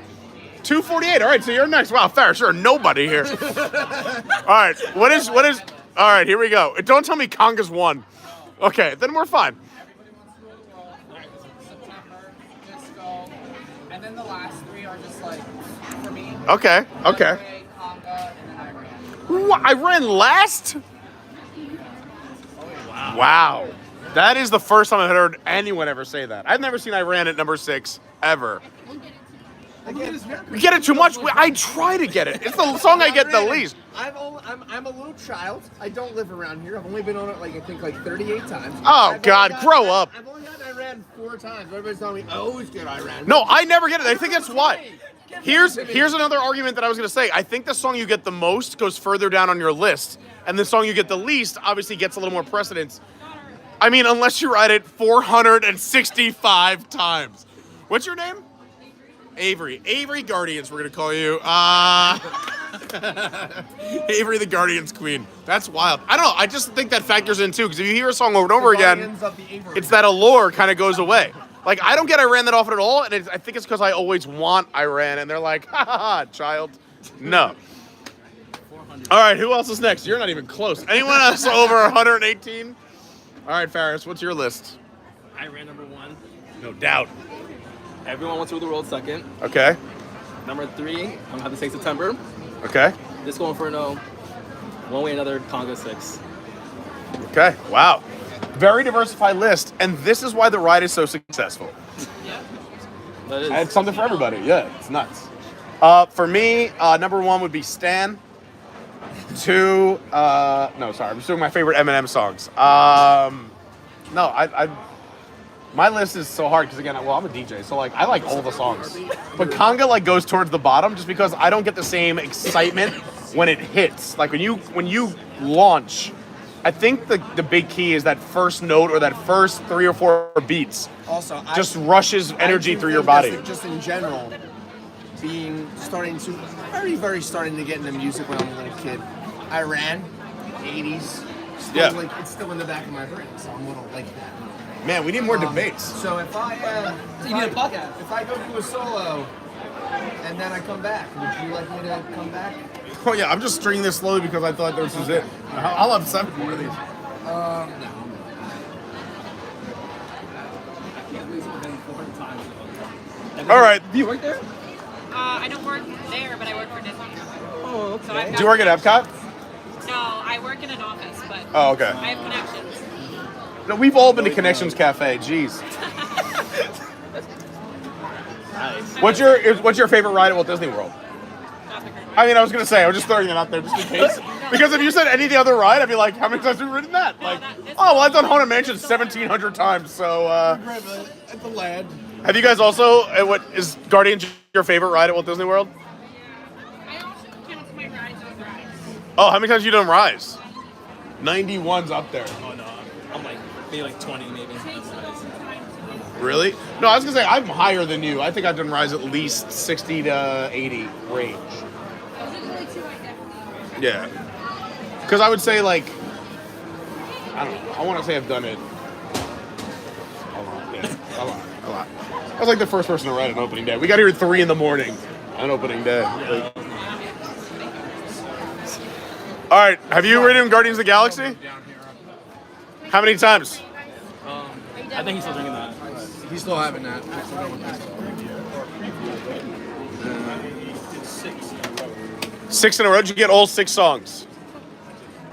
248. All right, so you're next. Wow, Ferris, you're a nobody here. All right, what is? All right, here we go. Don't tell me Conga's 1. Okay, then we're fine. And then the last 3 are just like, for me. Okay. I ran last? Wow. That is the first time I've heard anyone ever say that. I've never seen Iran at number 6, ever. You get it too much? I try to get it. It's the song I get the least. I'm a little child. I don't live around here. I've only been on it, like, I think, like 38 times. Oh, God, grow up. I've only gotten Iran 4 times. Everybody's telling me, I always get Iran. No, I never get it. I think that's why. Here's another argument that I was going to say. I think the song you get the most goes further down on your list, and the song you get the least obviously gets a little more precedence. I mean, unless you write it 465 times. What's your name? Avery. Avery Guardians, we're going to call you. Avery the Guardians Queen. That's wild. I don't know. I just think that factors in, too, because if you hear a song over and over again, it's that allure kind of goes away. Like, I don't get Iran that often at all, and I think it's because I always want Iran, and they're like, ha, ha, ha, child. No. All right, who else is next? You're not even close. Anyone else over 118? All right, Ferris, what's your list? I ran number 1. No doubt. Everyone Wants to Rule the World 2nd. Okay. Number 3, I'm gonna have to say September. Okay. Disco Inferno. One Way or Another. Congo 6. Okay. Wow. Very diversified list, and this is why the ride is so successful. That is. It's something for everybody. Yeah, it's nuts. For me, number 1 would be Stan. 2, no, sorry, I'm just doing my favorite Eminem songs. No, my list is so hard because, again, well, I'm a DJ, so, like, I like all the songs. But Conga, like, goes towards the bottom just because I don't get the same excitement when it hits. Like, when you launch, I think the big key is that first note or that first 3 or 4 beats. Also, just rushes energy through your body. Just in general, starting to get into music when I was a little kid. I ran 80s. Yeah. Like, it's still in the back of my brain, so I'm a little like that. Man, we need more debates. So if I go do a solo and then I come back, would you like me to come back? Oh yeah, I'm just stringing this slowly because I thought this was it. I'll have 7 more of these. No. All right. Do you work there? I don't work there, but I work for Disney. Oh, okay. So Do you work at Epcot? No, I work in an office, but Oh, okay. I have connections. No, we've all been to Connections Cafe. Jeez. Nice. What's your favorite ride at Walt Disney World? I mean, I was gonna say, I was just throwing it out there just in case. Because if you said any of the other ride, I'd be like, how many times have you ridden that? Like, oh, well, I've done Haunted Mansion 1,700 times. So, At the land. have you guys also? What is Guardians your favorite ride at Walt Disney World? I also count my rides on rides. Oh, how many times have you done Rise? 91's up there. Oh no, I'm like maybe like 20 maybe. Really? No, I was gonna say I'm higher than you. I think I've done Rise at least 60 to 80 range. Those are the only 2 I definitely Yeah. Because I would say, like, I don't know. I want to say I've done it a lot. Yeah, a lot. I was like the first person to ride on opening day. We got here at 3 in the morning on opening day. Like, all right. Have you ridden Guardians of the Galaxy? How many times? I think he's still drinking that. He's still having that. Six in a row. Did you get all 6 songs?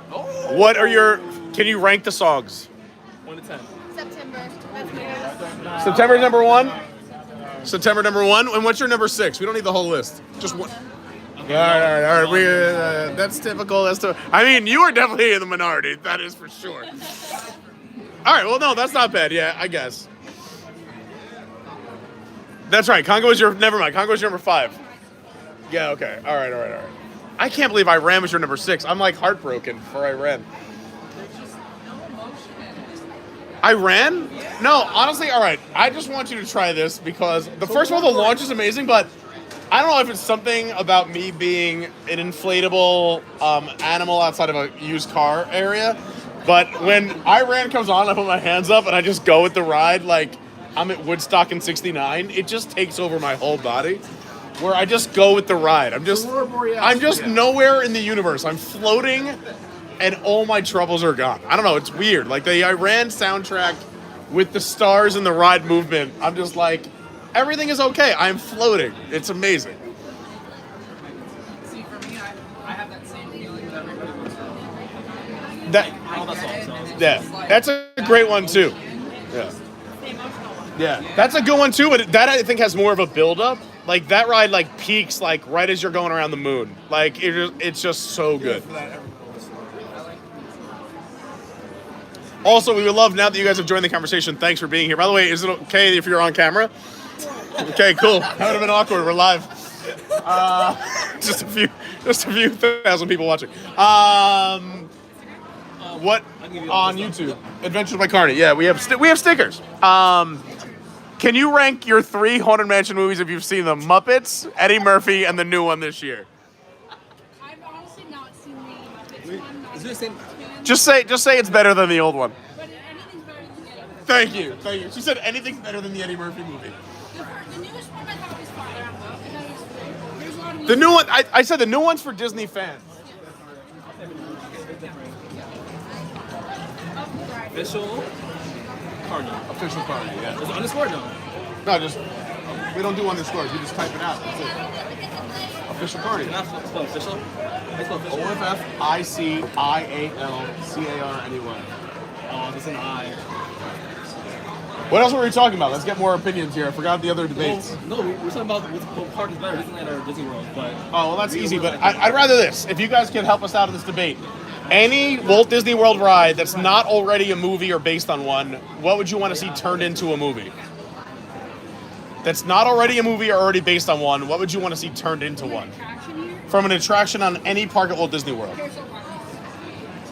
What are your... Can you rank the songs? 1 to 10. September. That's my guess. September number 1? September number 1? And what's your number 6? We don't need the whole list. Just one. All right. We, that's typical. I mean, you are definitely in the minority. That is for sure. All right. Well, no, that's not bad. Yeah, I guess. That's right. Congo is your... Never mind. Congo is your number 5. Yeah, okay. All right. I can't believe Iran was your number 6. I'm, like, heartbroken for Iran. Iran? No, honestly, all right. I just want you to try this because first of all, the launch is amazing, but I don't know if it's something about me being an inflatable animal outside of a used car area, but when Iran comes on, I put my hands up and I just go with the ride like I'm at Woodstock in '69. It just takes over my whole body, where I just go with the ride. I'm just nowhere in the universe. I'm floating. And all my troubles are gone. I don't know, it's weird. Like the Iran soundtrack with the stars and the ride movement, I'm just like, everything is okay. I'm floating. It's amazing. See, for me, I have that same feeling that everybody wants to. That's a great one too. Yeah, that's a good one too. But that I think has more of a build-up. Like that ride, like peaks like right as you're going around the moon. Like it's just so good. Also, we would love, now that you guys have joined the conversation, thanks for being here. By the way, is it okay if you're on camera? Okay, cool. That would have been awkward. We're live. Just a few thousand people watching. What on YouTube? Adventures by Carney. Yeah, we have stickers. Can you rank your 3 Haunted Mansion movies if you've seen them? Muppets, Eddie Murphy, and the new one this year. I've honestly not seen the Muppets one. Is it the same? Just say it's better than the old one. But anything's better than the Eddie Murphy. Thank you. She said anything's better than the Eddie Murphy movie. The newest one I thought was fine. There's a lot of The new one, I said the new one's for Disney fans. Official Carney. Official Carney, yeah. Is it underscore? No, we don't do underscores. You just type it out. That's it. Official Carney. Can I spell official? OFFICIALCARNEY. Oh, it's an I. What else were we talking about? Let's get more opinions here. I forgot the other debates. Well, no, we're talking about what park is better, Disneyland or Disney World. But well, that's easy. But I'd rather this. If you guys can help us out in this debate, any Walt Disney World ride that's not already a movie or based on one, what would you want to see turned into a movie? That's not already a movie or already based on one, what would you want to see turned into one? From an attraction on any park at Walt Disney World.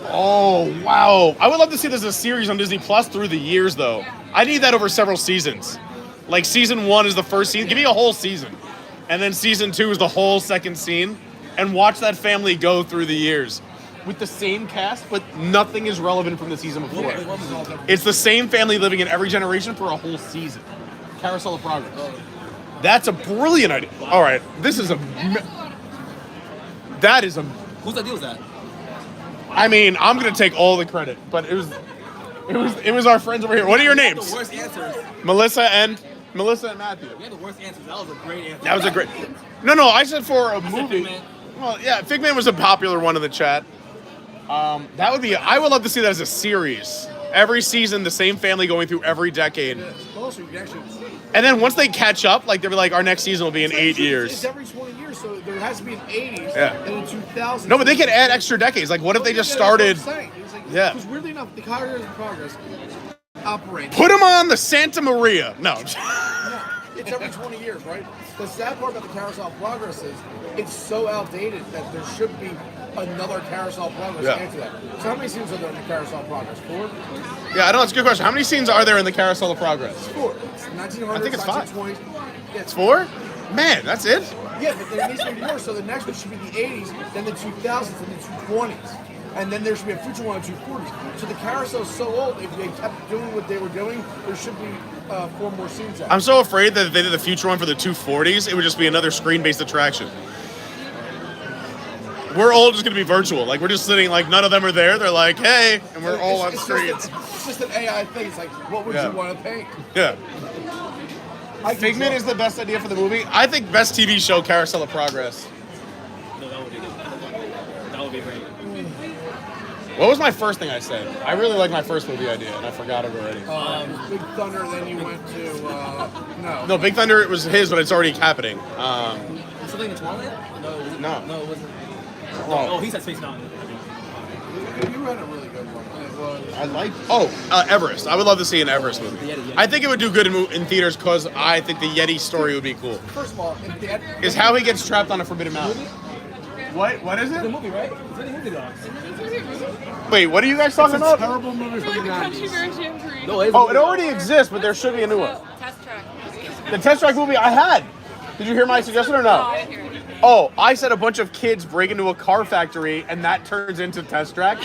Oh, wow. I would love to see this as a series on Disney Plus through the years, though. I need that over several seasons. Like, season 1 is the first season. Give me a whole season. And then season 2 is the whole second scene. And watch that family go through the years. With the same cast, but nothing is relevant from the season before. It's the same family living in every generation for a whole season. Carousel of Progress. That's a brilliant idea. All right, that is a... Whose idea was that? I mean, I'm gonna take all the credit, but it was our friends over here. What are your names? The worst answers. Melissa and Matthew. You had the worst answers. That was a great answer. That was a great... No, I said for a movie. Well, yeah, Figman was a popular one in the chat. That would be... I would love to see that as a series. Every season, the same family going through every decade. And then once they catch up, like they'll be like, our next season will be in 8 years. It's every 20 years, so there has to be an 80s and a 2000s. No, but they could add extra decades. Like, what if they just started... Yeah. Because weirdly enough, the Carousel of Progress operates... Put them on the Santa Maria. No. It's every 20 years, right? The sad part about the Carousel of Progress is it's so outdated that there should be another Carousel of Progress after that. So how many scenes are there in the Carousel of Progress? 4? Yeah, I know, it's a good question. How many scenes are there in the Carousel of Progress? 4. It's 1900s, I think it's 5. 1920s. Yeah, It's 4? Man, that's it? Yeah, but there needs to be more. So the next one should be the 80s, then the 2000s, and the 220s. And then there should be a future one in the 240s. So the carousel is so old, if they kept doing what they were doing, there should be 4 more scenes out. I'm so afraid that if they did the future one for the 240s, it would just be another screen-based attraction. We're all just going to be virtual. Like, we're just sitting, like, none of them are there. They're like, hey, and we're all on screens. It's just an AI thing. It's like, what would you want to paint? Yeah. Figment is the best idea for the movie. I think best TV show, Carousel of Progress. No, that would be good. That would be great. What was my first thing I said? I really like my first movie idea, and I forgot it already. Big Thunder, then you went to, no. No, Big Thunder, it was his, but it's already happening. Something in Twilight? No. No, it wasn't. Oh. Oh, he said Space Mountain. You had a really good one. I like. Everest. I would love to see an Everest movie. Yeti. I think it would do good in theaters because I think the Yeti story would be cool. First of all, Is how he gets trapped on a forbidden mountain. What? What is it? It's a movie, right? It's a movie, though. Wait, what are you guys talking about? terrible movie from the 90s. No, it already exists, but there should be a new one. Test track. The Test Track movie I had. Did you hear my suggestion or no? Oh, I said a bunch of kids break into a car factory and that turns into Test Track.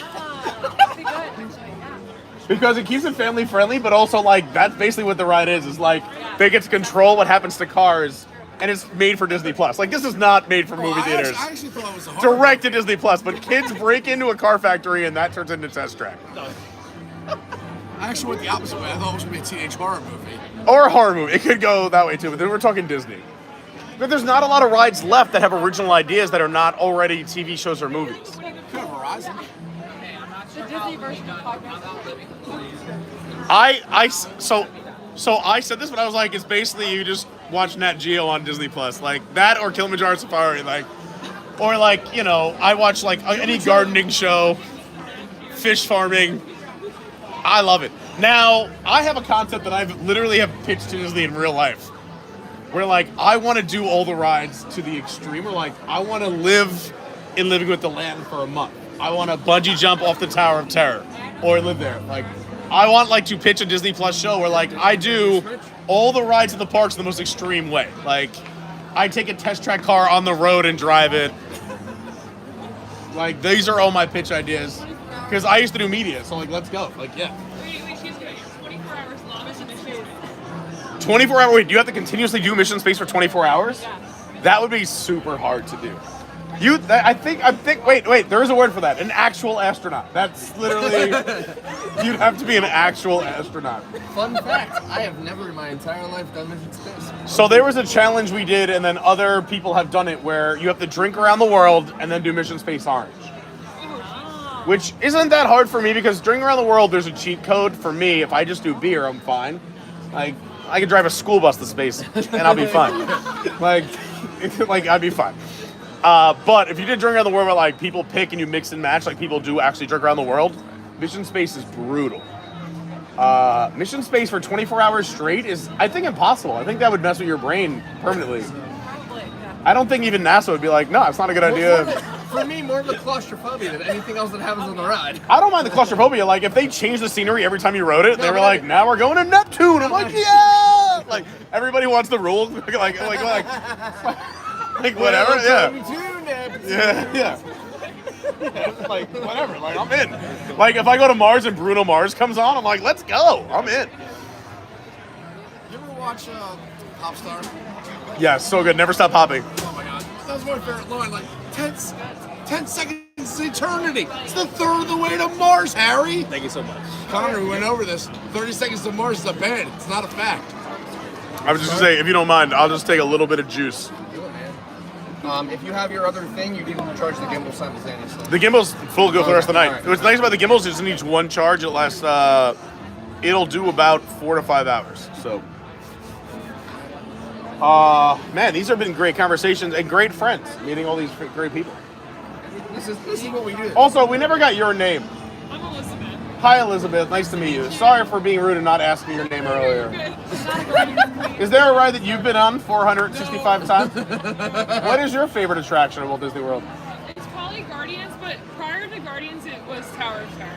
Because it keeps it family friendly, but also like that's basically what the ride is. Is like they get to control what happens to cars, and it's made for Disney Plus. Like this is not made for movie theaters. I actually thought it was a horror. Direct to Disney Plus, but kids break into a car factory and that turns into Test Track. I actually went the opposite way. I thought it was going to be a teenage horror movie. Or a horror movie. It could go that way too, but then we're talking Disney. But there's not a lot of rides left that have original ideas that are not already TV shows or movies. Horizon. The Disney version of Podcast. So I said this, but I was like, it's basically you just watch Nat Geo on Disney Plus, like that or Kilimanjaro Safari, like, or like I watch like any gardening show, fish farming. I love it. Now I have a concept that I've literally have pitched to Disney in real life. Where like I want to do all the rides to the extreme. Or like I want to live in Living with the Land for a month. I want to bungee jump off the Tower of Terror or live there. Like I want like to pitch a Disney Plus show where like I do all the rides in the parks in the most extreme way. Like I take a test track car on the road and drive it. Like these are all my pitch ideas because I used to do media. So like let's go. Like yeah. Wait, she's doing 24 hours long mission to shoot. 24 hours? Wait, do you have to continuously do mission space for 24 hours? Yeah. That would be super hard to do. I think, wait, there is a word for that. An actual astronaut. That's literally, you'd have to be an actual astronaut. Fun fact, I have never in my entire life done mission space. So there was a challenge we did, and then other people have done it, where you have to drink around the world and then do Mission Space Orange. Which isn't that hard for me, because drinking around the world, there's a cheat code for me. If I just do beer, I'm fine. Like, I could drive a school bus to space, and I'll be fine. like, I'd be fine. But if you did drink around the world where like people pick and you mix and match, like people do actually drink around the world, Mission Space is brutal. Mission Space for 24 hours straight is, I think, impossible. I think that would mess with your brain permanently. I don't think even NASA would be like, no, it's not a good idea. For me, more of a claustrophobia than anything else that happens on the ride. I don't mind the claustrophobia. Like, if they changed the snery every time you rode it, they were like, now we're going to Neptune. I'm like, yeah! Like, everybody wants the rules. like whatever, yeah. Yeah. Like, whatever, like, I'm in. Like, if I go to Mars and Bruno Mars comes on, I'm like, let's go. I'm in. You ever watch Popstar? Yeah, so good. Never stop hopping. Oh my god. That was my favorite line. Like, 10 seconds is eternity. It's the third of the way to Mars, Harry. Thank you so much. Connor, we went over this. 30 seconds to Mars is a band. It's not a fact. I was just going to say, if you don't mind, I'll just take a little bit of juice. Do it, man. If you have your other thing, you can charge the gimbal simultaneously. The gimbal's full go for the rest of the night. Right. What's nice about the gimbals is it needs one charge. It lasts, it'll do about 4 to 5 hours. So, man, these have been great conversations and great friends, meeting all these great people. This is what we do. Also, we never got your name. I'm Elizabeth. Hi, Elizabeth. Nice to meet you. Sorry for being rude and not asking your name earlier. Is there a ride that you've been on 465 times? What is your favorite attraction at Walt Disney World? It's probably Guardians, but prior to Guardians, it was Tower of Terror.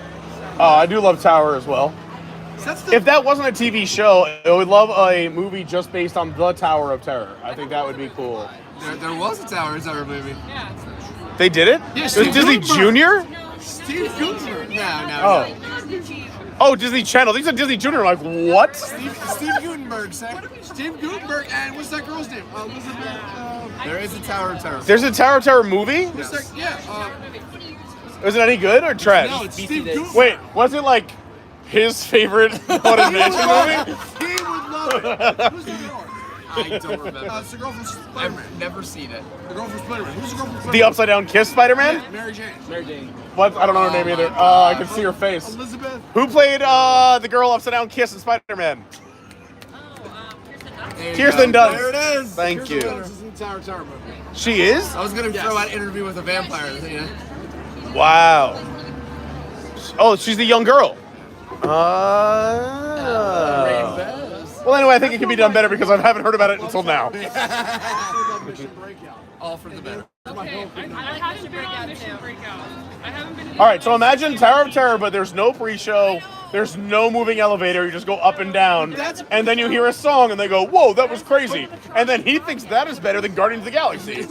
Oh, I do love Tower as well. If that wasn't a TV show, I would love a movie just based on the Tower of Terror. I think that would be cool. There was a Tower of Terror movie. Yeah. They did it? Yeah, It was Steve Disney Gutenberg. Junior? Steve Gutenberg. No. Oh. Oh, Disney Channel. These are Disney Junior. Like, what? Steve Gutenberg, sir. Steve Gutenberg, and what's that girl's name? Elizabeth. There is a Tower of Terror. There's a Tower of Terror movie? What's that? Yeah. Was it any good or trash? No, it's Steve Gutenberg. Wait, was it like his favorite Haunted Mansion movie? He would love it. Who's the girl? I don't remember. It's the girl from Spider-Man. I've never seen it. The girl from Spider-Man. Who's the girl from Spider-Man? The Upside Down Kiss Spider-Man? Yeah, Mary Jane. Mary Jane. What? I don't know her name either. I can see her face. Elizabeth. Who played the girl Upside Down Kiss in Spider-Man? Kirsten Dunst. There it is. Thank Kirsten you. Dunst is in Tower of Terror movie. She is? I was gonna throw out Interview with a Vampire. You know? Wow. Oh, she's the young girl. Well, anyway, I think it can be done better because I haven't heard about it until now. All for the better. Okay, I haven't been on Mission Breakout. I haven't been. All right, so imagine Tower of Terror, but there's no pre-show, there's no moving elevator, you just go up and down, and then you hear a song and they go, whoa, that was crazy. And then he thinks that is better than Guardians of the Galaxy.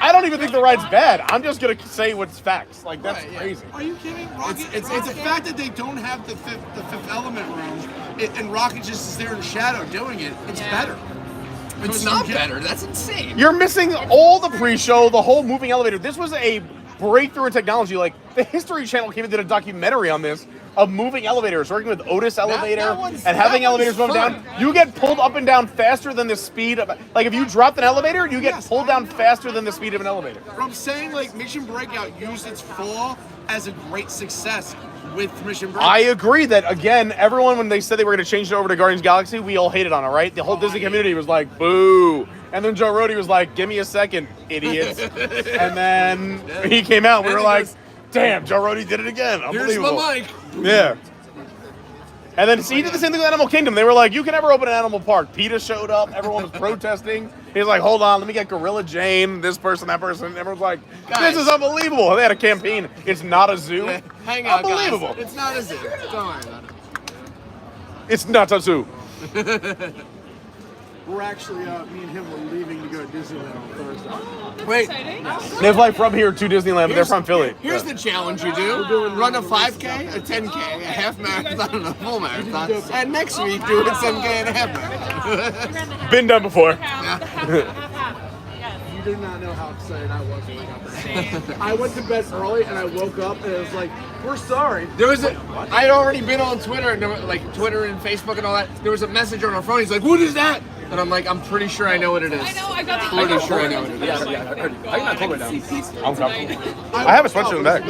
I don't even think the ride's bad. I'm just going to say what's facts. Like, that's crazy. Are you kidding? It's a fact that they don't have the fifth element room, and Rocket just is there in the shadow doing it. It's better. It's not better. That's insane. You're missing all the pre-show, the whole moving elevator. This was a breakthrough in technology. Like, the History Channel came and did a documentary on this, of moving elevators, working with Otis Elevator and having elevators move down. You get pulled up and down faster than the speed of, like, if you dropped an elevator, you get pulled down faster than the speed of an elevator. But I'm saying, like, Mission Breakout used its fall as a great success with Mission Breakout. I agree that, again, everyone, when they said they were going to change it over to Guardians of the Galaxy, we all hated on it, right? The whole Disney community was like, boo. And then Joe Rohde was like, give me a second, idiots. And then he came out, we were like, damn, Joe Rohde did it again. Unbelievable. Here's my mic. Yeah. And then he did the same thing with Animal Kingdom. They were like, you can never open an animal park. PETA showed up. Everyone was protesting. He's like, hold on, let me get Gorilla Jane, this person, that person. Everyone's like, this is unbelievable. They had a campaign. It's not a zoo. Hang on, unbelievable. guys. It's not a zoo. Don't worry about it. It's not a zoo. We're actually, me and him were leaving to go to Disneyland on Thursday. Wait. They fly from here to Disneyland, but they're from Philly. Here's the challenge you do. Run a 5K, a 10K, a half marathon, and a full marathon. And next week, do a 10K and a half marathon. Been done before. You do not know how excited I was when I got there. I went to bed early and I woke up and it was like, we're sorry. There was I had already been on Twitter, and like Twitter and Facebook and all that. There was a message on our phone. He's like, what is that? And I'm like, I'm pretty sure I know what it is. I know, I got the Pretty sure I know what it is. I'm comfortable. I have a sweatshirt in the back.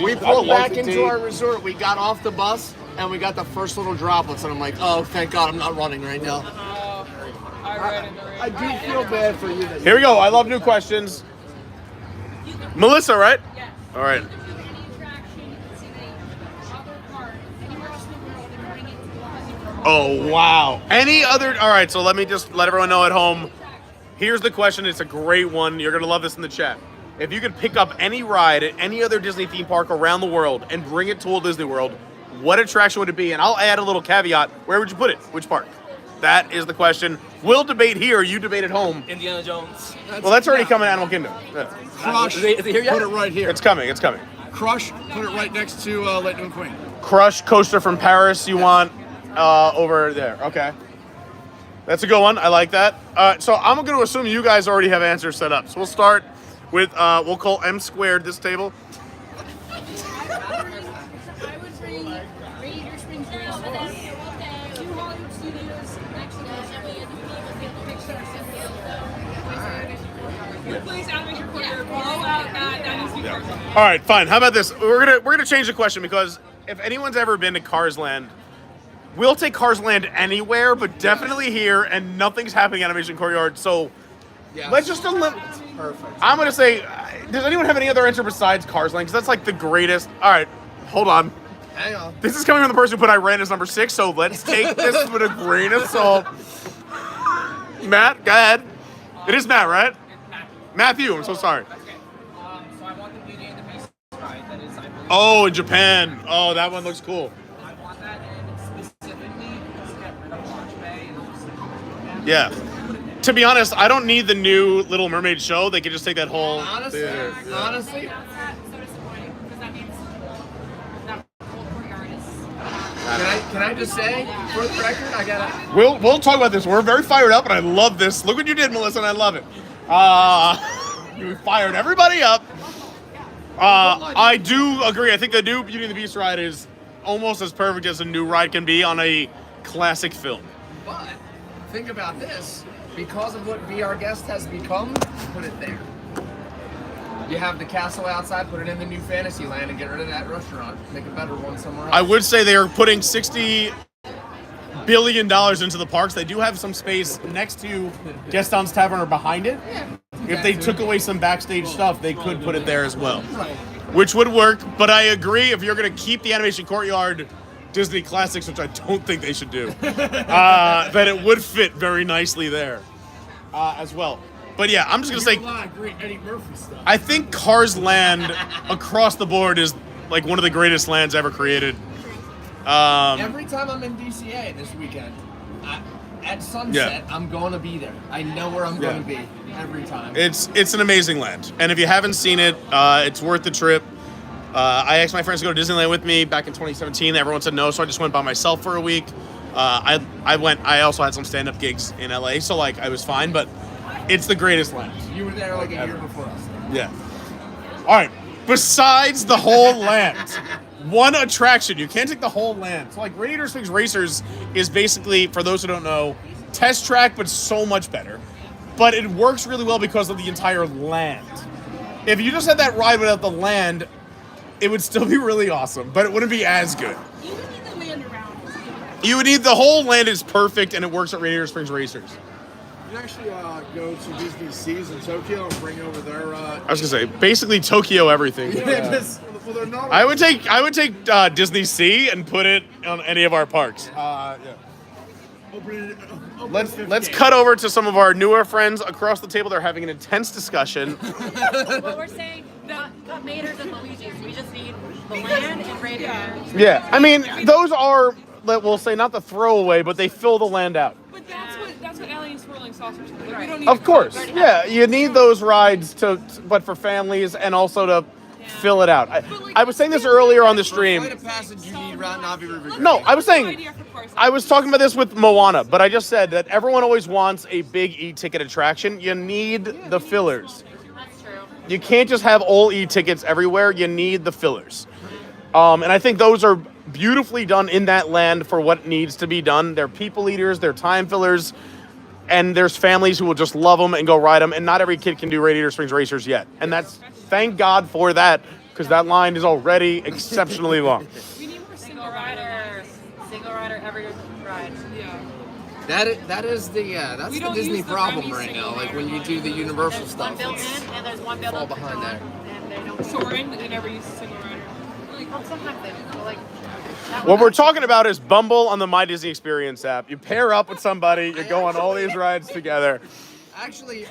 We pulled back into our resort. We got off the bus and we got the first little droplets. And I'm like, oh, thank God I'm not running right now. I do feel bad for you. Here we go. I love new questions. Melissa, right? Yeah. All right. Oh, wow. Any other... All right, so let me just let everyone know at home. Here's the question. It's a great one. You're going to love this in the chat. If you could pick up any ride at any other Disney theme park around the world and bring it to Walt Disney World, what attraction would it be? And I'll add a little caveat. Where would you put it? Which park? That is the question. We'll debate here. You debate at home. Indiana Jones. Well, that's already coming to Animal Kingdom. Yeah. Crush, Is it here yet? put it right here. It's coming. It's coming. Crush, put it right next to Lightning McQueen. Crush coaster from Paris you want over there. Okay. That's a good one. I like that. So I'm going to assume you guys already have answers set up. So we'll start with, we'll call M squared this table. I would bring Radiator Springs Race for them. 2 Hollywood Studios next to us. And we had the Pixar Please animation corner. Blow out that is the All right, fine. How about this? We're gonna change the question because if anyone's ever been to Cars Land, we'll take Cars Land anywhere, but definitely here, and nothing's happening at Animation Courtyard. So let's just eliminate. Perfect. I'm gonna say, does anyone have any other answer besides Cars Land? Because that's like the greatest. All right, hold on. Hang on. This is coming from the person who put Iran as number 6, so let's take this with a grain of salt. Matt, go ahead. It is Matt, right? Matthew, I'm so sorry. So I want the Beauty and the Beast ride. That is, I believe. Oh, in Japan. Oh, that one looks cool. I want that, and it's specifically because you get rid of Launch Bay and Yeah. To be honest, I don't need the new Little Mermaid show. They could just take that whole Honestly, theater. honestly, can I just say, for the record, I gotta. We'll talk about this. We're very fired up, and I love this. Look what you did, Melissa, and I love it. You fired everybody up. I do agree. I think the new Beauty and the Beast ride is almost as perfect as a new ride can be on a classic film. But think about this. Because of what Be Our Guest has become, put it there. You have the castle outside, put it in the new Fantasyland, and get rid of that restaurant. Make a better one somewhere else. I would say they are putting $60 billion into the parks. They do have some space next to Gaston's Tavern or behind it. If they took away some backstage stuff, they could put it there as well, which would work. But I agree, if you're going to keep the Animation Courtyard Disney Classics, which I don't think they should do, that it would fit very nicely there as well. But yeah, I'm just going to say, a lot of great Eddie Murphy stuff. I think Cars Land across the board is like one of the greatest lands ever created. Every time I'm in DCA this weekend, at sunset, I'm going to be there. I know where I'm going to be every time. It's an amazing land. And if you haven't seen it, it's worth the trip. I asked my friends to go to Disneyland with me back in 2017. Everyone said no, so I just went by myself for a week. I went. I also had some stand-up gigs in LA, so like I was fine. But it's the greatest land. You were there like a year before us. Yeah. All right. Besides the whole land, one attraction. You can't take the whole land. So like Radiator Springs Racers is basically, for those who don't know, test track, but so much better. But it works really well because of the entire land. If you just had that ride without the land, it would still be really awesome, but it wouldn't be as good. You would need the land around. You would need the whole land is perfect, and it works at Radiator Springs Racers. You can actually go to Disney Seas in Tokyo and bring over their. I was gonna say basically Tokyo everything. Well, they're not. I would take Disney Sea and put it on any of our parks. Yeah. Let's cut over to some of our newer friends across the table. They're having an intense discussion. Well, we're saying not Maters and Luigi's. We just need the land and Radiator. Yeah, I mean those are, we'll say, not the throwaway, but they fill the land out. But that's what Alien Swirling Saucers is. Like, we don't need Of course, yeah, you need those rides but for families and also to fill it out. I was saying this earlier on the stream. Flight of Passage, you need Navi River. No, I was talking about this with Moana, but I just said that everyone always wants a big e-ticket attraction. You need the fillers. That's true. You can't just have all e-tickets everywhere. You need the fillers. And I think those are beautifully done in that land for what needs to be done. They're people eaters, they're time fillers, and there's families who will just love them and go ride them, and not every kid can do Radiator Springs Racers yet. And thank God for that, because that line is already exceptionally long. We need more single rider every ride. Yeah. That is the Disney problem right now. Like when you do the Universal There's stuff, one built it's in and there's one built all up behind there. and they don't. Soaring, they never use a single rider. Well, sometimes they do. Like. What we're talking about is Bumble on the My Disney Experience app. You pair up with somebody, you go on all these rides together. Actually,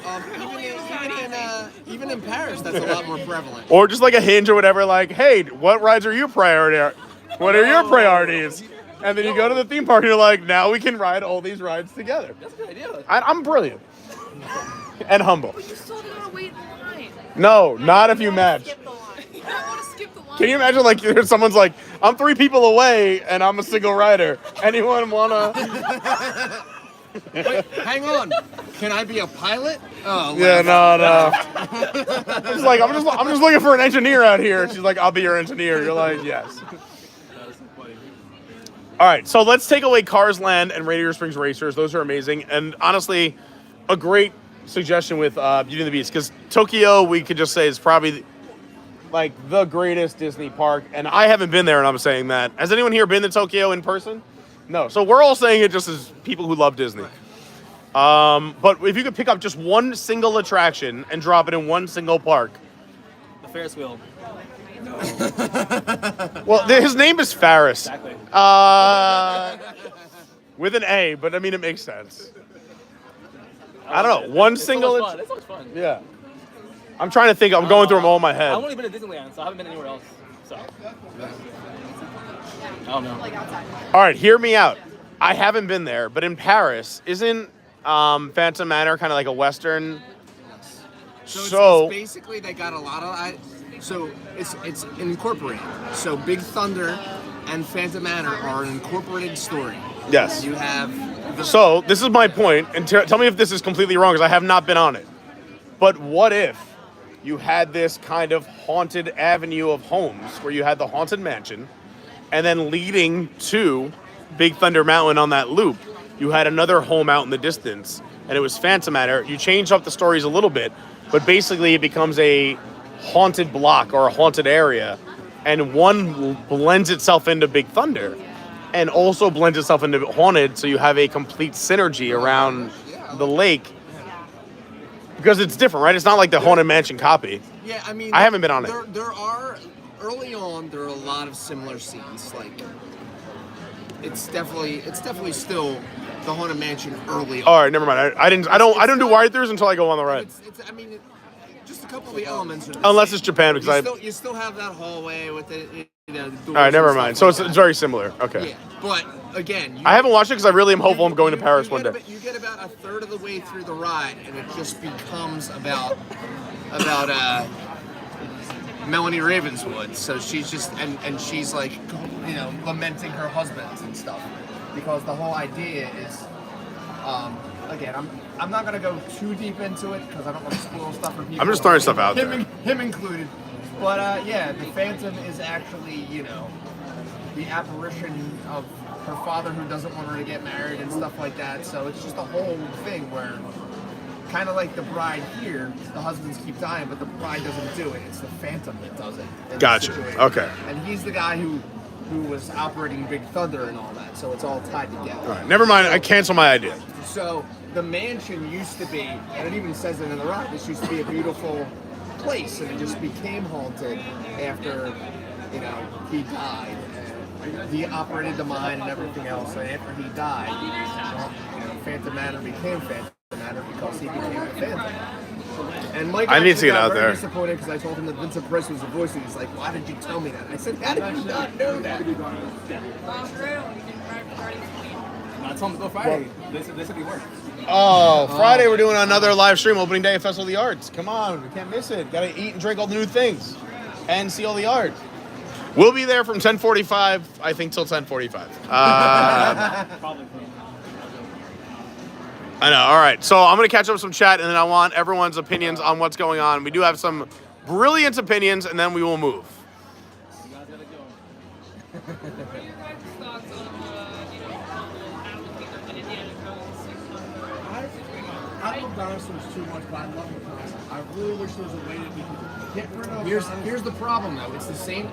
even in Paris, that's a lot more prevalent. Or just like a Hinge or whatever, like, hey, what rides are your priority? What are your priorities? And then you go to the theme park and you're like, now we can ride all these rides together. That's a good idea. I'm brilliant. And humble. But you still gotta wait in line. No, not if you match. You don't want to skip the line. Can you imagine, like, someone's like, I'm 3 people away and I'm a single rider. Anyone wanna? Wait, hang on. Can I be a pilot? Oh, yeah, no. It's like I'm just looking for an engineer out here. She's like, I'll be your engineer. You're like, yes. All right, so let's take away Cars Land and Radiator Springs Racers. Those are amazing, and honestly, a great suggestion with Beauty and the Beast, because Tokyo, we could just say, is probably like the greatest Disney park, and I haven't been there, and I'm saying that. Has anyone here been to Tokyo in person? No, so we're all saying it just as people who love Disney. But if you could pick up just one single attraction and drop it in one single park. The Ferris wheel. Well, his name is Faris. Exactly. With an A, but I mean, it makes sense. I don't know. One single. So much fun. It's so much fun. Yeah. I'm trying to think. I'm going through them all in my head. I've only been to Disneyland, so I haven't been anywhere else. So. I don't know. All right, hear me out. I haven't been there, but in Paris, isn't Phantom Manor, kind of like a Western. So it's basically they got a lot of. So it's incorporated. So Big Thunder and Phantom Manor are an incorporated story. Yes. You have. So this is my point, and tell me if this is completely wrong, because I have not been on it. But what if you had this kind of haunted avenue of homes where you had the haunted mansion, and then leading to Big Thunder Mountain on that loop, you had another home out in the distance, and it was Phantom Manor. You change up the stories a little bit, but basically it becomes a haunted block or a haunted area, and one blends itself into Big Thunder and also blends itself into Haunted, so you have a complete synergy around the lake. Because it's different, right? It's not like the Haunted Mansion copy. Yeah, I mean, I haven't been on it. There are early on. There are a lot of similar scenes. Like, it's definitely still the Haunted Mansion early on. All right, never mind. I don't do ride-throughs until I go on the ride. I mean, just a couple of the elements. Unless it's Japan, because you still have that hallway with the doors. All right, never mind. So like it's very similar. Okay. Yeah, but again, I haven't watched it because I really am hopeful I'm going to Paris one day. You get about a third of the way through the ride, and it just becomes about Melanie Ravenswood. So she's just and she's like, lamenting her husband and stuff, because the whole idea is, again, I'm not gonna go too deep into it because I don't want to spoil stuff for people. I'm just throwing stuff out there. Him included. But yeah, the Phantom is actually, the apparition of her father who doesn't want her to get married and stuff like that. So it's just a whole thing where, kind of like the bride here, the husbands keep dying, but the bride doesn't do it. It's the Phantom that does it. Gotcha. Okay. And he's the guy who was operating Big Thunder and all that. So it's all tied together. All right, never mind. I cancel my idea. So the mansion used to be, and it even says it in the ride, this used to be a beautiful place, and it just became haunted after, he died. And he operated the mine and everything else, and after he died, Phantom Manor became Phantom Manor because he became the Phantom. And Mike I need to get out very there. disappointed because I told him that Vincent Price was the voice, and he's like, "Why did you tell me that?" I said, "How did you not know that?" I told him to go Friday. They said he worked. Oh, Friday we're doing another live stream, opening day of Festival of the Arts. Come on, we can't miss it. Gotta eat and drink all the new things and see all the art. We'll be there from 10:45, I think, till 10:45. I know. All right. So I'm going to catch up with some chat, and then I want everyone's opinions on what's going on. We do have some brilliant opinions, and then we will move. I love dinosaurs too much, but I love the concept. I really wish there was a way that we could get rid of dinosaurs. Here's the problem though. It's the same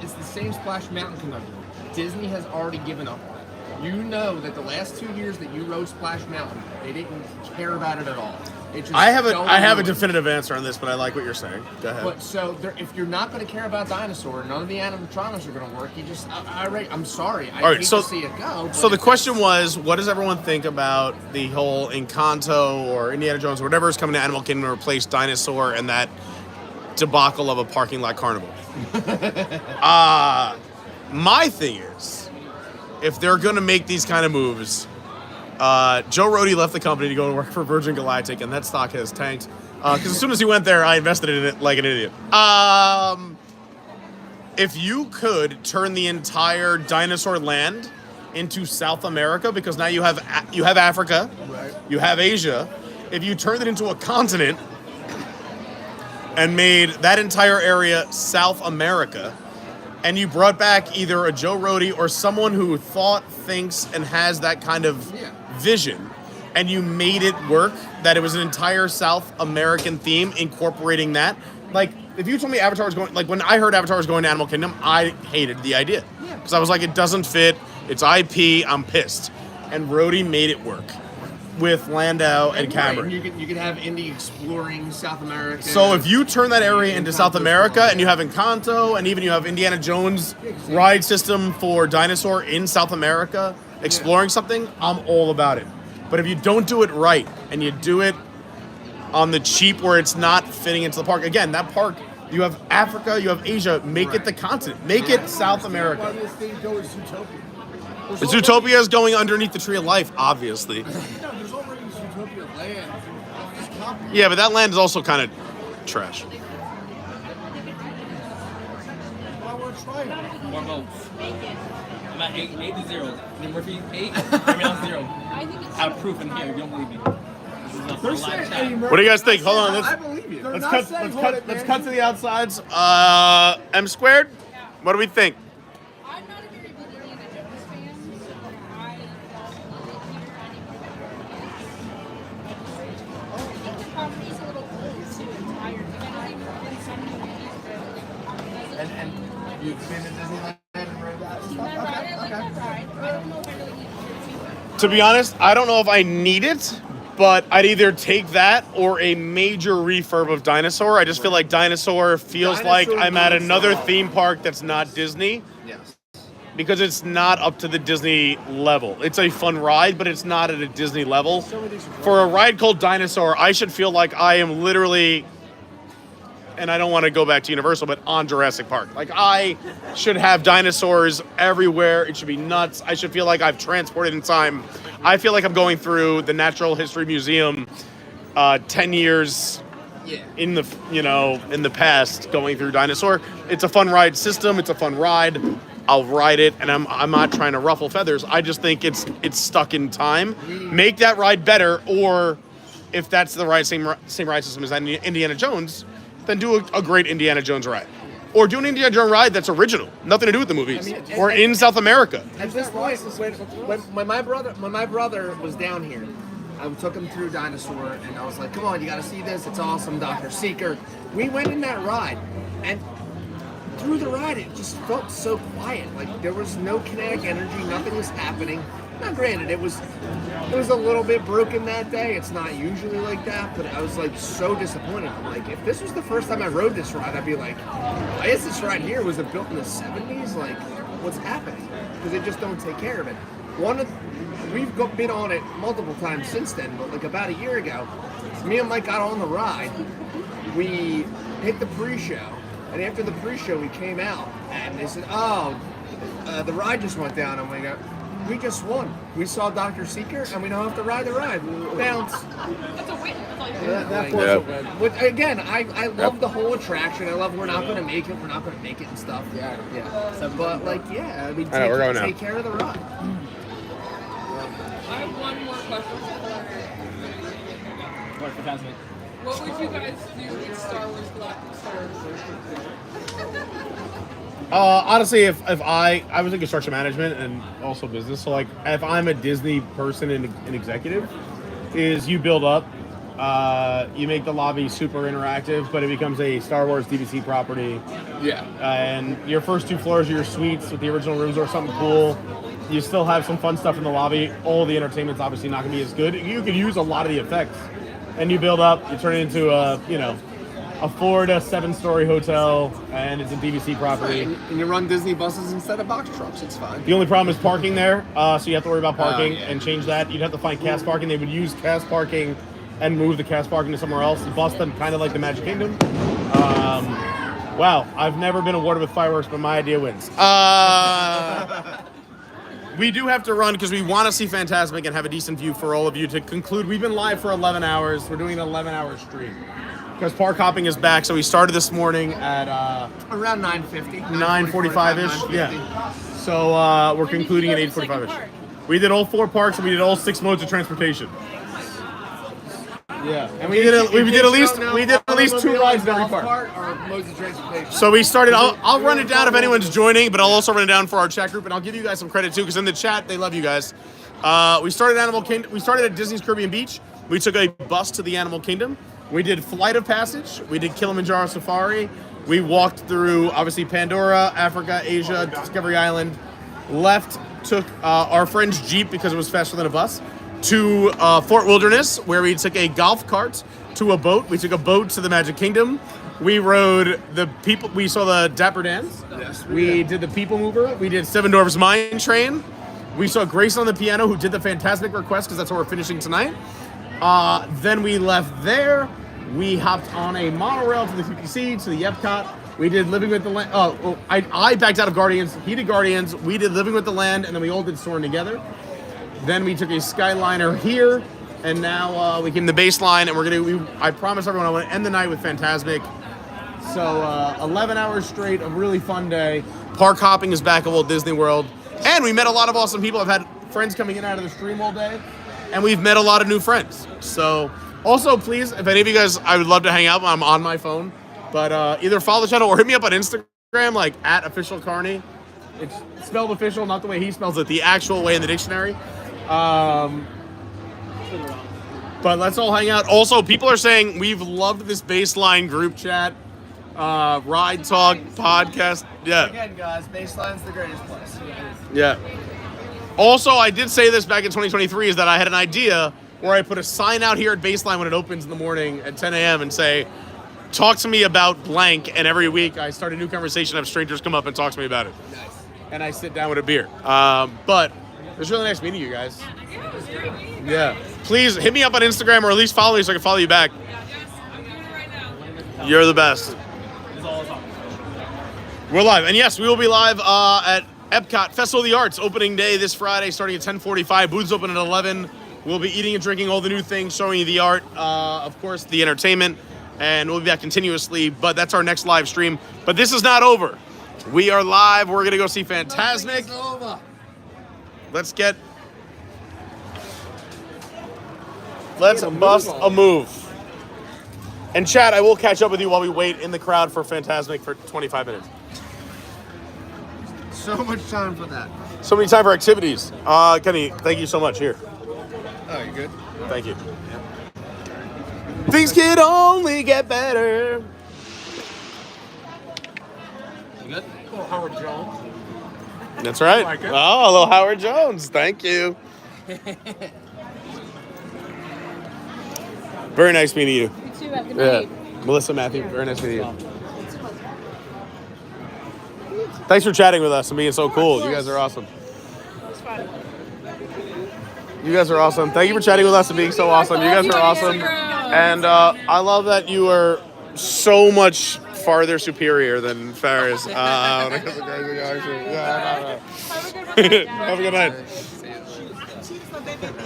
Splash Mountain conundrum. Disney has already given up on it. You know that the last 2 years that you rode Splash Mountain, they didn't care about it at all. I have a definitive answer on this, but I like what you're saying. Go ahead. But so if you're not going to care about dinosaur, none of the animatronics are going to work. You just, I'm sorry. I hate to see it go. So the question was, what does everyone think about the whole Encanto or Indiana Jones, or whatever is coming to Animal Kingdom to replace dinosaur and that debacle of a parking lot carnival? My thing is, if they're going to make these kind of moves, Joe Rohde left the company to go and work for Virgin Galactic, and that stock has tanked. Because as soon as he went there, I invested in it like an idiot. If you could turn the entire dinosaur land into South America, because now you have Africa, right. You have Asia. If you turned it into a continent and made that entire area South America, and you brought back either a Joe Rohde or someone who thought, thinks, and has that kind of vision, and you made it work, that it was an entire South American theme incorporating that. Like, if you told me Avatar was going, like when I heard Avatar was going to Animal Kingdom, I hated the idea. Because I was like, it doesn't fit, it's IP, I'm pissed. And Rohde made it work with Landau and Cameron. Right. You could have Indy exploring South America. So if you turn that area into South America, and you have Encanto, and even you have Indiana Jones ride system for dinosaur in South America, exploring something, I'm all about it. But if you don't do it right, and you do it on the cheap where it's not fitting into the park, again, that park, you have Africa, you have Asia, make it the continent. Make it South America. Zootopia is going underneath the Tree of Life, obviously. No, there's already Zootopia be a land. Just copy. Yeah, but that land is also kind of trash. I want to try it. More votes. I'm at 8-0. Murphy 8. I'm 0. I have proof in here. You don't believe me. This is a live chat. What do you guys think? Hold on. I believe you. Let's cut to the outsides. M squared. What do we think? I'm not a very big Indiana Jones fan, so I don't love it here anymore. I think the property's a little old too and tired. I know they've been some movies, but And you've been to Disneyland and read that I like that ride. I don't know if I really need to. To be honest, I don't know if I need it, but I'd either take that or a major refurb of Dinosaur. I just feel like Dinosaur feels like I'm at another theme park that's not Disney. Yes. Because it's not up to the Disney level. It's a fun ride, but it's not at a Disney level. For a ride called Dinosaur, I should feel like I am literally, and I don't want to go back to Universal, but on Jurassic Park. Like, I should have dinosaurs everywhere. It should be nuts. I should feel like I've transported in time. I feel like I'm going through the Natural History Museum 10 years in the, in the past, going through Dinosaur. It's a fun ride system. It's a fun ride. I'll ride it, and I'm not trying to ruffle feathers. I just think it's stuck in time. Make that ride better, or if that's the same ride system as Indiana Jones, then do a great Indiana Jones ride. Or do an Indiana Jones ride that's original, nothing to do with the movies. Or in South America. At this point, when my brother was down here, I took him through Dinosaur, and I was like, come on, you gotta see this, it's awesome, Dr. Seeker. We went in that ride, and through the ride, it just felt so quiet. Like, there was no kinetic energy, nothing was happening. Now, granted, it was a little bit broken that day. It's not usually like that, but I was like so disappointed. I'm like, if this was the first time I rode this ride, I'd be like, why is this ride here? Was it built in the 70s? Like, what's happening? Because they just don't take care of it. We've been on it multiple times since then, but like about a year ago, me and Mike got on the ride. We hit the pre-show, and after the pre-show, we came out, and they said, the ride just went down, and we go, we just won. We saw Dr. Seeker, and we don't have to ride the ride. Bounce. That's a win. That's all you That was a win. But again, I love the whole attraction. I love we're not going to make it. We're not going to make it and stuff. Yeah. But like, I mean, take care of the ride. I have one more question. Fantasmic. What would you guys do with Star Wars Galactic Honestly, if I was in construction management and also business, so like if I'm a Disney person and an executive, is you build up, you make the lobby super interactive, but it becomes a Star Wars DVC property. Yeah. And your first 2 floors are your suites with the original rooms or something cool. You still have some fun stuff in the lobby. All the entertainment's obviously not going to be as good. You could use a lot of the effects, and you build up. You turn it into a 4 to 7-story hotel, and it's a DVC property. And you run Disney buses instead of box trucks. It's fine. The only problem is parking there, so you have to worry about parking and change that. You'd have to find cast parking. They would use cast parking and move the cast parking to somewhere else. Bust them kind of like the Magic Kingdom. Wow, I've never been awarded with fireworks, but my idea wins. We do have to run because we want to see Fantasmic and have a decent view for all of you to conclude. We've been live for 11 hours. We're doing an 11-hour stream because park hopping is back. So we started this morning at around 9:50, 9:45-ish. Yeah. So we're concluding at 8:45-ish. We did all 4 parks and we did all 6 modes of transportation. Yeah, and we did at least 2 rides in every park. So we started. I'll run it down if anyone's joining, but I'll also run it down for our chat group, and I'll give you guys some credit too, because in the chat they love you guys. We started Animal Kingdom. We started at Disney's Caribbean Beach. We took a bus to the Animal Kingdom. We did Flight of Passage. We did Kilimanjaro Safari. We walked through obviously Pandora, Africa, Asia, Discovery Island. Left, took our friend's Jeep because it was faster than a bus, to Fort Wilderness, where we took a golf cart to a boat. We took a boat to the Magic Kingdom. We rode the people. We saw the Dapper Dans. Yes. We did the People Mover. We did Seven Dwarfs Mine Train. We saw Grace on the piano, who did the Fantasmic request, because that's what we're finishing tonight. Then we left there. We hopped on a monorail to the QPC, to the Epcot. We did Living with the Land. I backed out of Guardians. He did Guardians. We did Living with the Land, and then we all did Soarin' together. Then we took a Skyliner here And now we came to the baseline, and I promised everyone I want to end the night with Fantasmic. So 11 hours straight, a really fun day. Park hopping is back at Walt Disney World. And we met a lot of awesome people. I've had friends coming in and out of the stream all day. And we've met a lot of new friends. So also, please, if any of you guys, I would love to hang out. I'm on my phone. But either follow the channel or hit me up on Instagram, like @official Carney. It's spelled official, not the way he spells it, the actual way in the dictionary. But let's all hang out. Also, people are saying we've loved this baseline group chat, ride talk, podcast. Yeah. Again, guys, baseline's the greatest place. Yeah. Also, I did say this back in 2023, is that I had an idea where I put a sign out here at Baseline when it opens in the morning at 10 a.m. and say, talk to me about blank. And every week I start a new conversation, have strangers come up and talk to me about it. Nice. And I sit down with a beer. But it was really nice meeting you guys. Yeah. Please hit me up on Instagram or at least follow me so I can follow you back. You're the best. We're live. And yes, we will be live at Epcot Festival of the Arts opening day this Friday starting at 10:45. Booths open at 11. We'll be eating and drinking all the new things, showing you the art, of course, the entertainment, and we'll be back continuously. But that's our next live stream. But this is not over. We are live. We're going to go see Fantasmic. Let's bust a move. And Chad, I will catch up with you while we wait in the crowd for Fantasmic for 25 minutes. So much time for that. So many time for activities. Kenny, thank you so much. Here. Oh, you good? Thank you. Things can only get better. You good? Oh, Howard Jones. That's right. Like it? Oh, a little Howard Jones. Thank you. Very nice meeting you. You too. Have a good night. Melissa, Matthew, very nice meeting you. Thanks for chatting with us and being so cool. You guys are awesome. It's fun. You guys are awesome. Thank you for chatting with us and being so awesome. You guys are awesome. And I love that you are so much farther superior than Ferris. Have a good night.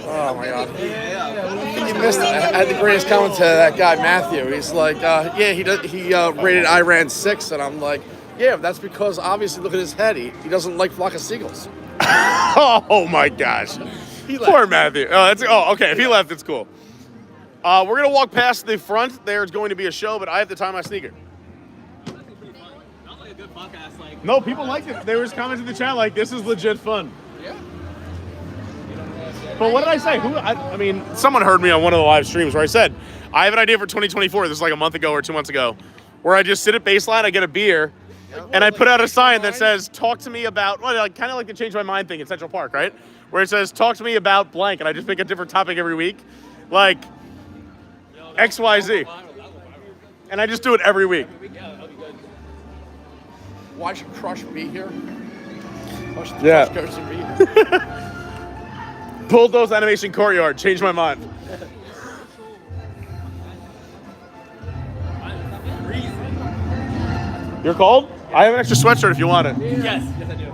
Oh my God! You missed it. I had the greatest comment to that guy Matthew. He's like, yeah, he rated Iran 6, and I'm like, yeah, that's because obviously look at his head. He doesn't like Flock of Seagulls. Oh my gosh, poor Matthew. Okay. If he left, it's cool. We're gonna walk past the front. There's going to be a show, but I have to tie my sneaker. No, people liked it. There was comments in the chat like, this is legit fun. Yeah. But what did I say? I mean, someone heard me on one of the live streams where I said, I have an idea for 2024. This is like a month ago or 2 months ago, where I just sit at Baseline, I get a beer, and I put out a sign that says, talk to me about, well, kind of like the Change My Mind thing in Central Park, right? Where it says, talk to me about blank, and I just pick a different topic every week. Like, XYZ. And I just do it every week. Why should Crush be here? Why should Yeah. Crush Coaster be here? Bulldoze Animation Courtyard. Changed my mind. You're cold? I have an extra sweatshirt if you want it. Yes, I do.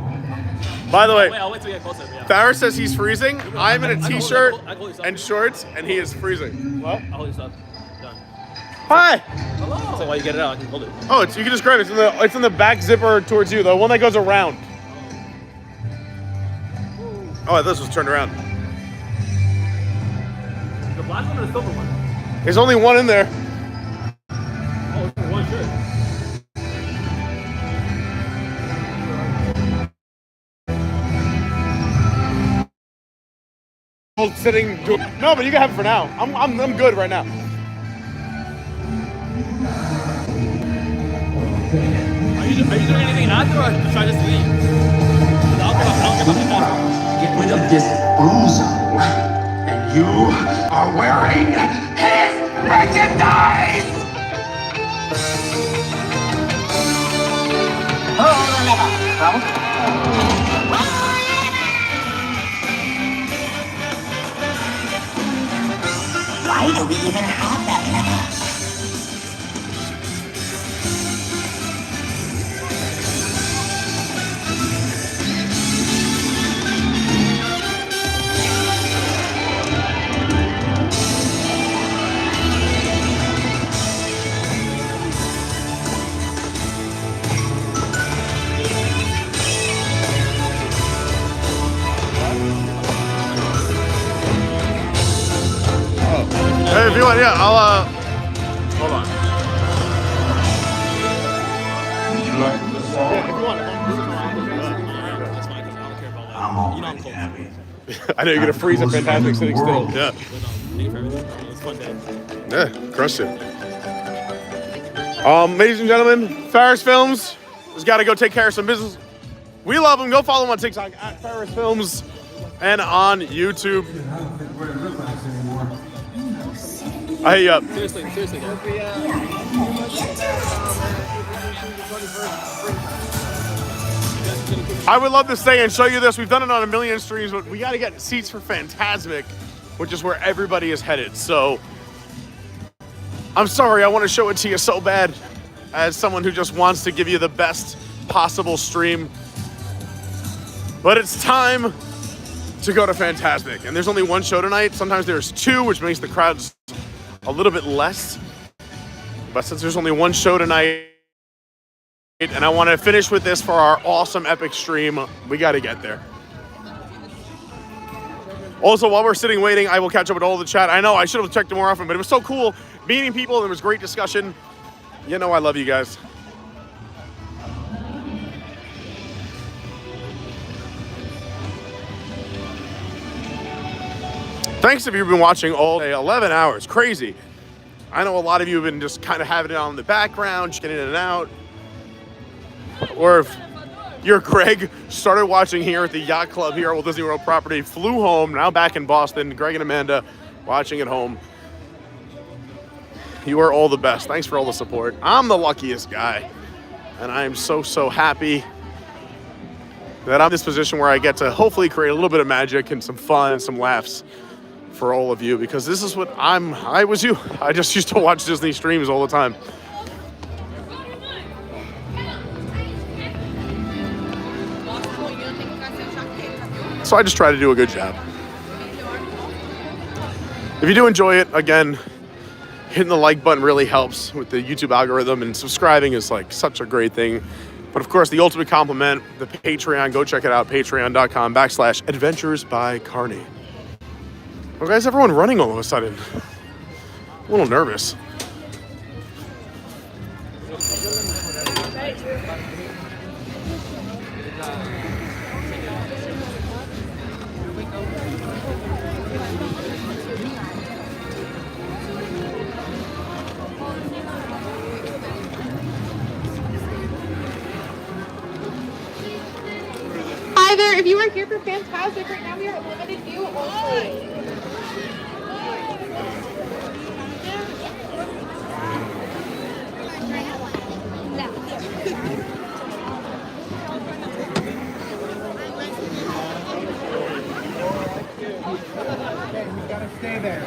By the way, I'll wait till we get closer. Yeah. Farris says he's freezing. I'm in a t-shirt and shorts, and he is freezing. What? I'll hold this up. Done. Hi. Hello. So while you get it out, I can hold it. Oh, you can just grab it. It's in the back zipper towards you, the one that goes around. Oh, this was turned around. The black one or the silver one? There's only one in there. Oh, it's one shirt. Sitting. No, but you can have it for now. I'm good right now. Are you doing anything after, or should I just leave? Get rid of this bozo, and you are wearing his merchandise! Why do we even have that lever? Hey, if you want, yeah, I'll, hold on. Would you like the song? Yeah, if you want. I'm already happy. I know you're gonna freeze a Fantasmic sitting still. Yeah. It's fun day. Yeah, crushed it. Ladies and gentlemen, Ferris Films has got to go take care of some business. We love them. Go follow them on TikTok at Ferris Films and on YouTube. Seriously, guys. I would love to stay and show you this. We've done it on a million streams, but we got to get seats for Fantasmic, which is where everybody is headed. So I'm sorry, I want to show it to you so bad as someone who just wants to give you the best possible stream. But it's time to go to Fantasmic. And there's only one show tonight. Sometimes there's two, which makes the crowds a little bit less. But since there's only one show tonight, and I want to finish with this for our awesome epic stream, we got to get there. Also, while we're sitting waiting, I will catch up with all the chat. I know I should have checked it more often, but it was so cool meeting people. There was great discussion. You know I love you guys. Thanks if you've been watching all day, 11 hours, crazy. I know a lot of you have been just kind of having it on in the background, checking in and out. Or if you're Greg, started watching here at the Yacht Club here at Walt Disney World property, flew home, now back in Boston, Greg and Amanda watching at home. You are all the best. Thanks for all the support. I'm the luckiest guy, and I am so, so happy that I'm in this position where I get to hopefully create a little bit of magic and some fun and some laughs for all of you, because this is what I was you. I just used to watch Disney streams all the time. So I just try to do a good job. If you do enjoy it, again, hitting the like button really helps with the YouTube algorithm, and subscribing is like such a great thing. But of course, the ultimate compliment, the Patreon, go check it out, patreon.com/Adventures by Carney. Well, guys, everyone running all of a sudden. A little nervous. Hi there, if you are here for Fantasmic right now, we are limited view only. Stay there.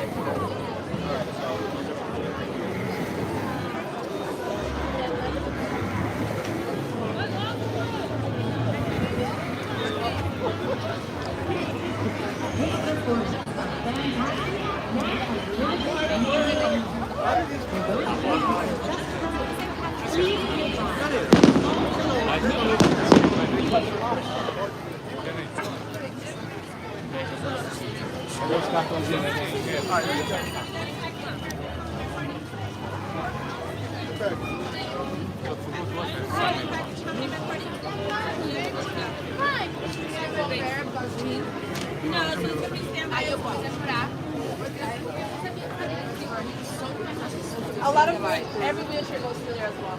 A lot of every wheelchair goes through there as well.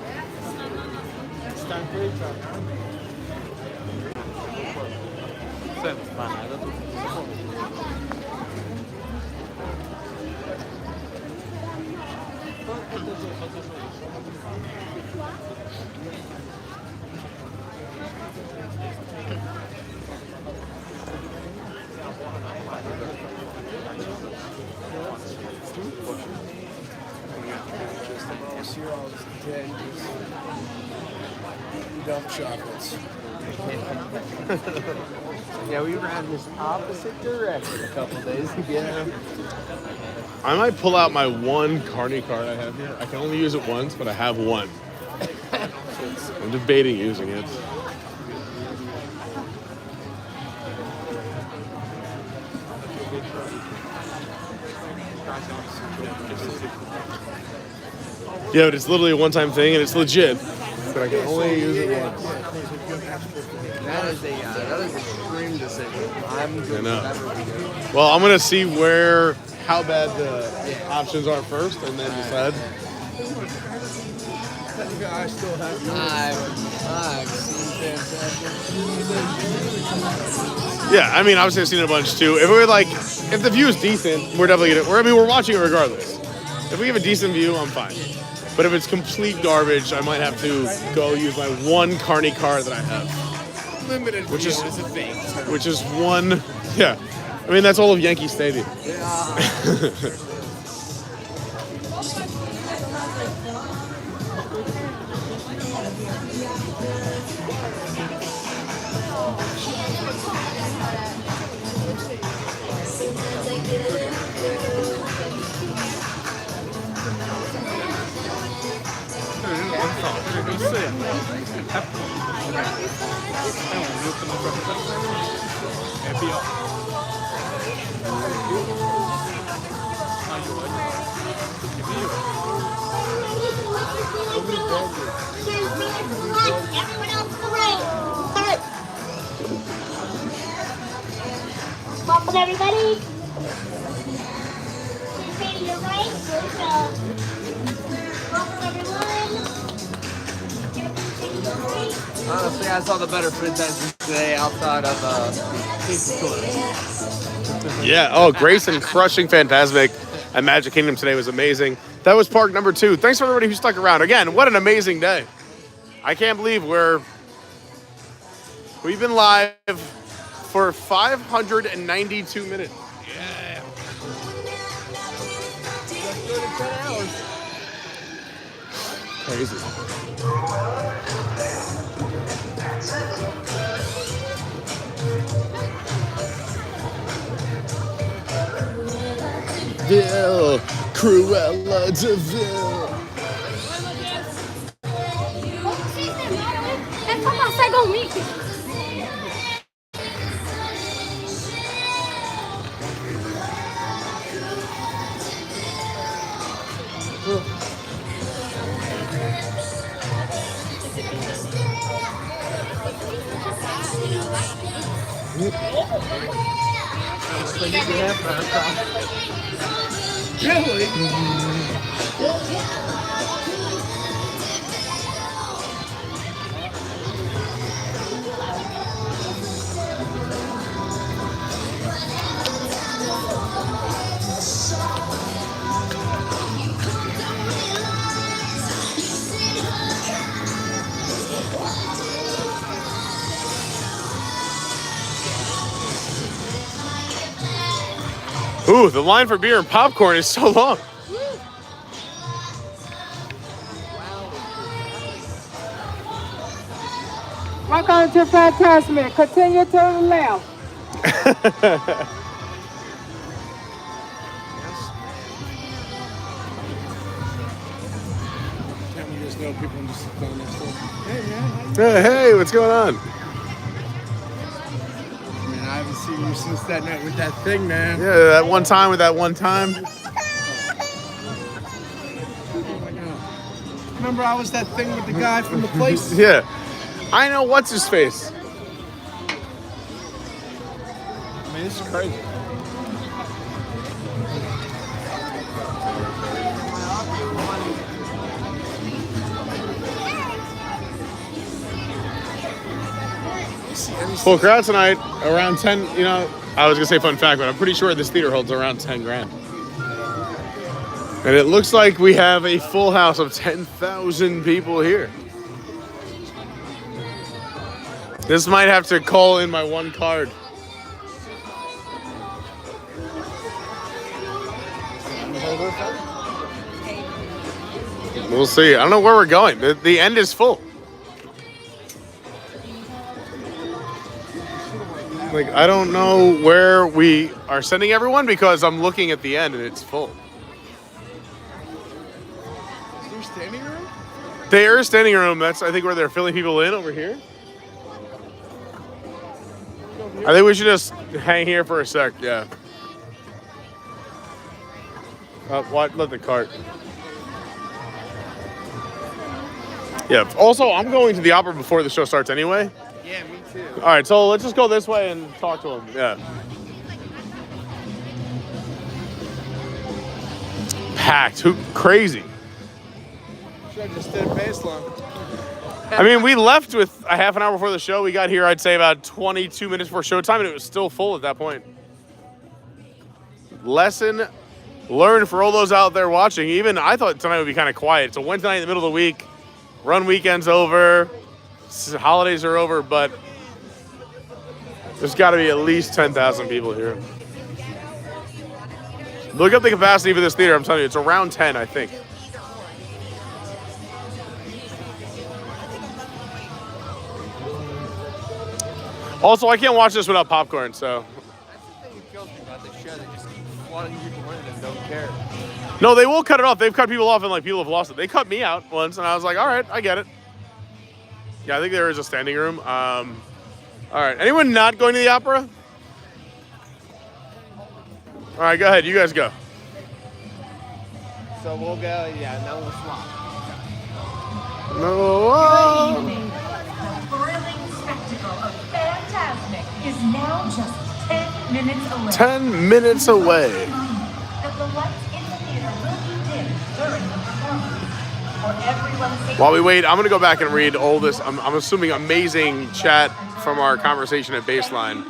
Dump chocolates. Yeah, we ran this opposite direction a couple days ago. I might pull out my one Carney card I have here. I can only use it once, but I have one. I'm debating using it. Yeah, but it's literally a one-time thing, and it's legit. But I can only use it once. That is a extreme decision. I'm I good know. whatever we do. Well, I'm gonna see how bad the options are first, and then decide. I still have I've seen Fantasmic. Yeah, I mean, obviously I've seen it a bunch too. If the view is decent, we're definitely gonna. We're watching it regardless. If we have a decent view, I'm fine. But if it's complete garbage, I might have to go use my one Carney card that I have. Limited Which view is a fake term. Which is one, yeah. I mean, that's all of Yankee Stadium. Welcome everybody. Stay to your right. Welcome everyone. Honestly, I saw the better Fantasmic today outside of Pizza Tour. Yeah, oh, Grayson crushing Fantasmic at Magic Kingdom today was amazing. That was park number 2. Thanks for everybody who stuck around. Again, what an amazing day. I can't believe we've been live for 592 minutes. Yeah. Crazy. Ville, Cruella de Vil. É pra passar igual o Mickey. Really? Ooh, the line for beer and popcorn is so long. Welcome to Fantasmic. Continue to the left. Hey, what's going on? Man, I haven't seen you since that night with that thing, man. Yeah, that one time with that one time. Remember I was that thing with the guy from the place? Yeah. I know what's his face. I mean, this is crazy. Full crowd tonight, around 10, you know, I was gonna say fun fact, but I'm pretty sure this theater holds around 10 grand. And it looks like we have a full house of 10,000 people here. This might have to call in my one card. We'll see. I don't know where we're going. The end is full. Like, I don't know where we are sending everyone because I'm looking at the end and it's full. Is there standing room? There is standing room. That's, I think, where they're filling people in over here. I think we should just hang here for a sec, yeah. What? Let the cart. Yeah. Also, I'm going to the opera before the show starts anyway. Yeah, me too. All right, so let's just go this way and talk to him. Yeah. Packed. Crazy. Should have just did baseline. I mean, we left with a half an hour before the show. We got here, I'd say, about 22 minutes before showtime, and it was still full at that point. Lesson learned for all those out there watching. Even I thought tonight would be kind of quiet. It's a Wednesday night in the middle of the week. Run weekend's over. Holidays are over, but there's got to be at least 10,000 people here. Look up the capacity for this theater. I'm telling you, it's around 10, I think. Also, I can't watch this without popcorn, so. That's the thing that kills me about this show. They just keep flooding people in and don't care. No, they will cut it off. They've cut people off and like people have lost it. They cut me out once and I was like, all right, I get it. Yeah, I think there is a standing room. All right, anyone not going to the opera? All right, go ahead. You guys go. So we'll go, yeah, no, we'll swap. No. Thrilling spectacle of Fantasmic is now just 10 minutes away. 10 minutes away. That the lights in the theater will be dim during the performance. For everyone's safety. While we wait, I'm going to go back and read all this, I'm assuming amazing chat from our conversation at Baseline.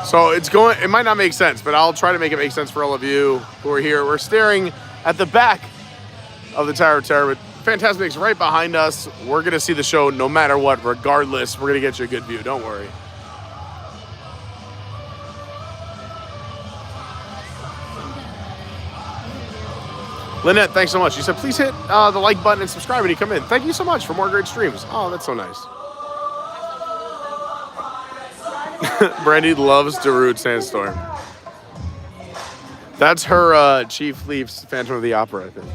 So it might not make sense, but I'll try to make it make sense for all of you who are here. We're staring at the back of the Tower of Terror, but Fantasmic's right behind us. We're going to see the show no matter what, regardless. We're going to get you a good view, don't worry. Lynette, thanks so much. You said, please hit the like button and subscribe when you come in. Thank you so much for more great streams. Oh, that's so nice. Brandy loves Darude Sandstorm. That's her Chief Leaf's Phantom of the Opera, I think.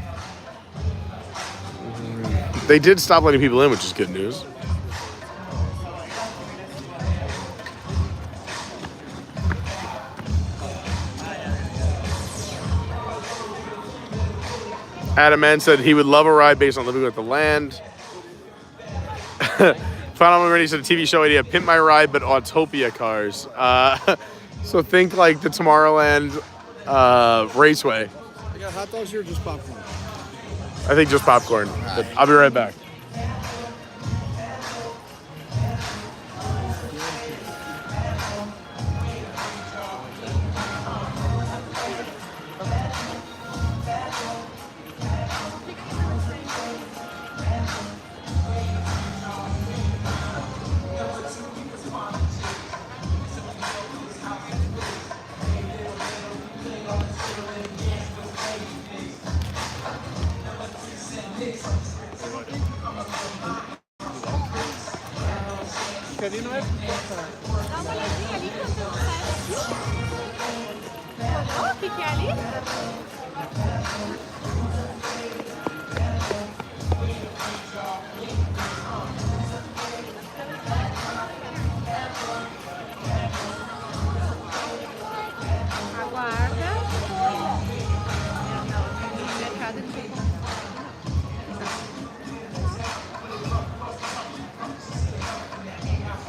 They did stop letting people in, which is good news. Adam Mann said he would love a ride based on Living with the Land. Final Ready said a TV show idea, Pimp My Ride, but Autopia cars. So think like the Tomorrowland Raceway. You got hot dogs here or just popcorn? I think just popcorn. But I'll be right back.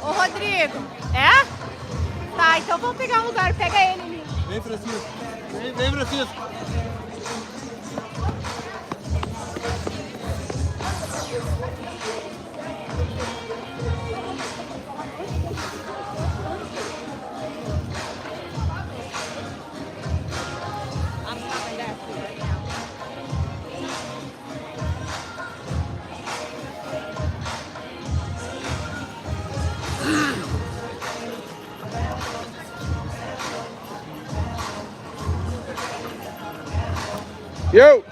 Ô, Rodrigo, é? Tá, então vamos pegar um lugar. Pega ele ali. Vem, Francisco. Vem, Francisco. Yo!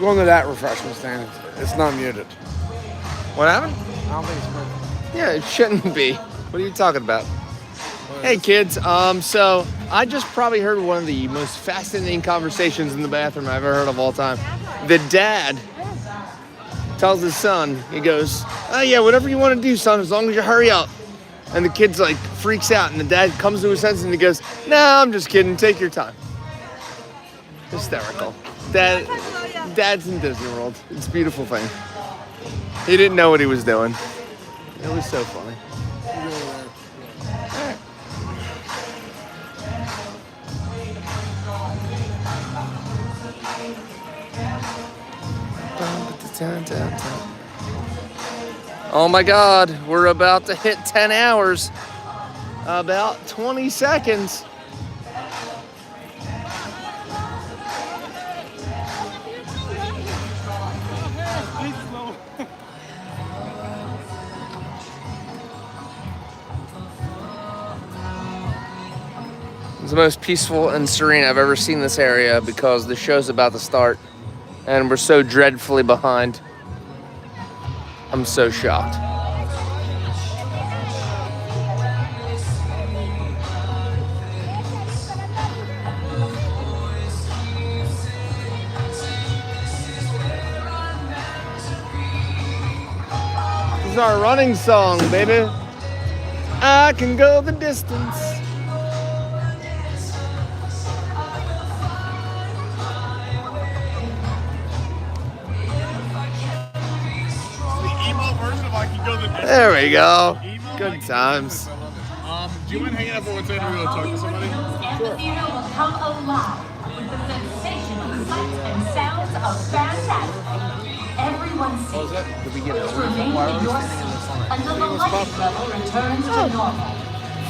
Going to that refreshment stand. It's not muted. What happened? I don't think it's muted. Yeah, it shouldn't be. What are you talking about? Hey kids, so I just probably heard one of the most fascinating conversations in the bathroom I've ever heard of all time. The dad tells his son, he goes, oh yeah, whatever you want to do, son, as long as you hurry up. And the kid's like freaks out, and the dad comes to his senses and he goes, "No, I'm just kidding. Take your time." Hysterical. Dad's in Disney World. It's a beautiful thing. He didn't know what he was doing. It was so funny. Oh my God, we're about to hit 10 hours. About 20 seconds. It's the most peaceful and serene I've ever seen this area because the show's about to start and we're so dreadfully behind. I'm so shocked. This is our running song, baby. I can go the distance. There we go. Good times. Do you mind hanging out for 1 second? We're going to talk to somebody? Sure. The theater will come alive with the sensational sights and sounds of Fantasmic. Everyone sees remain indoors until the light level returns to normal.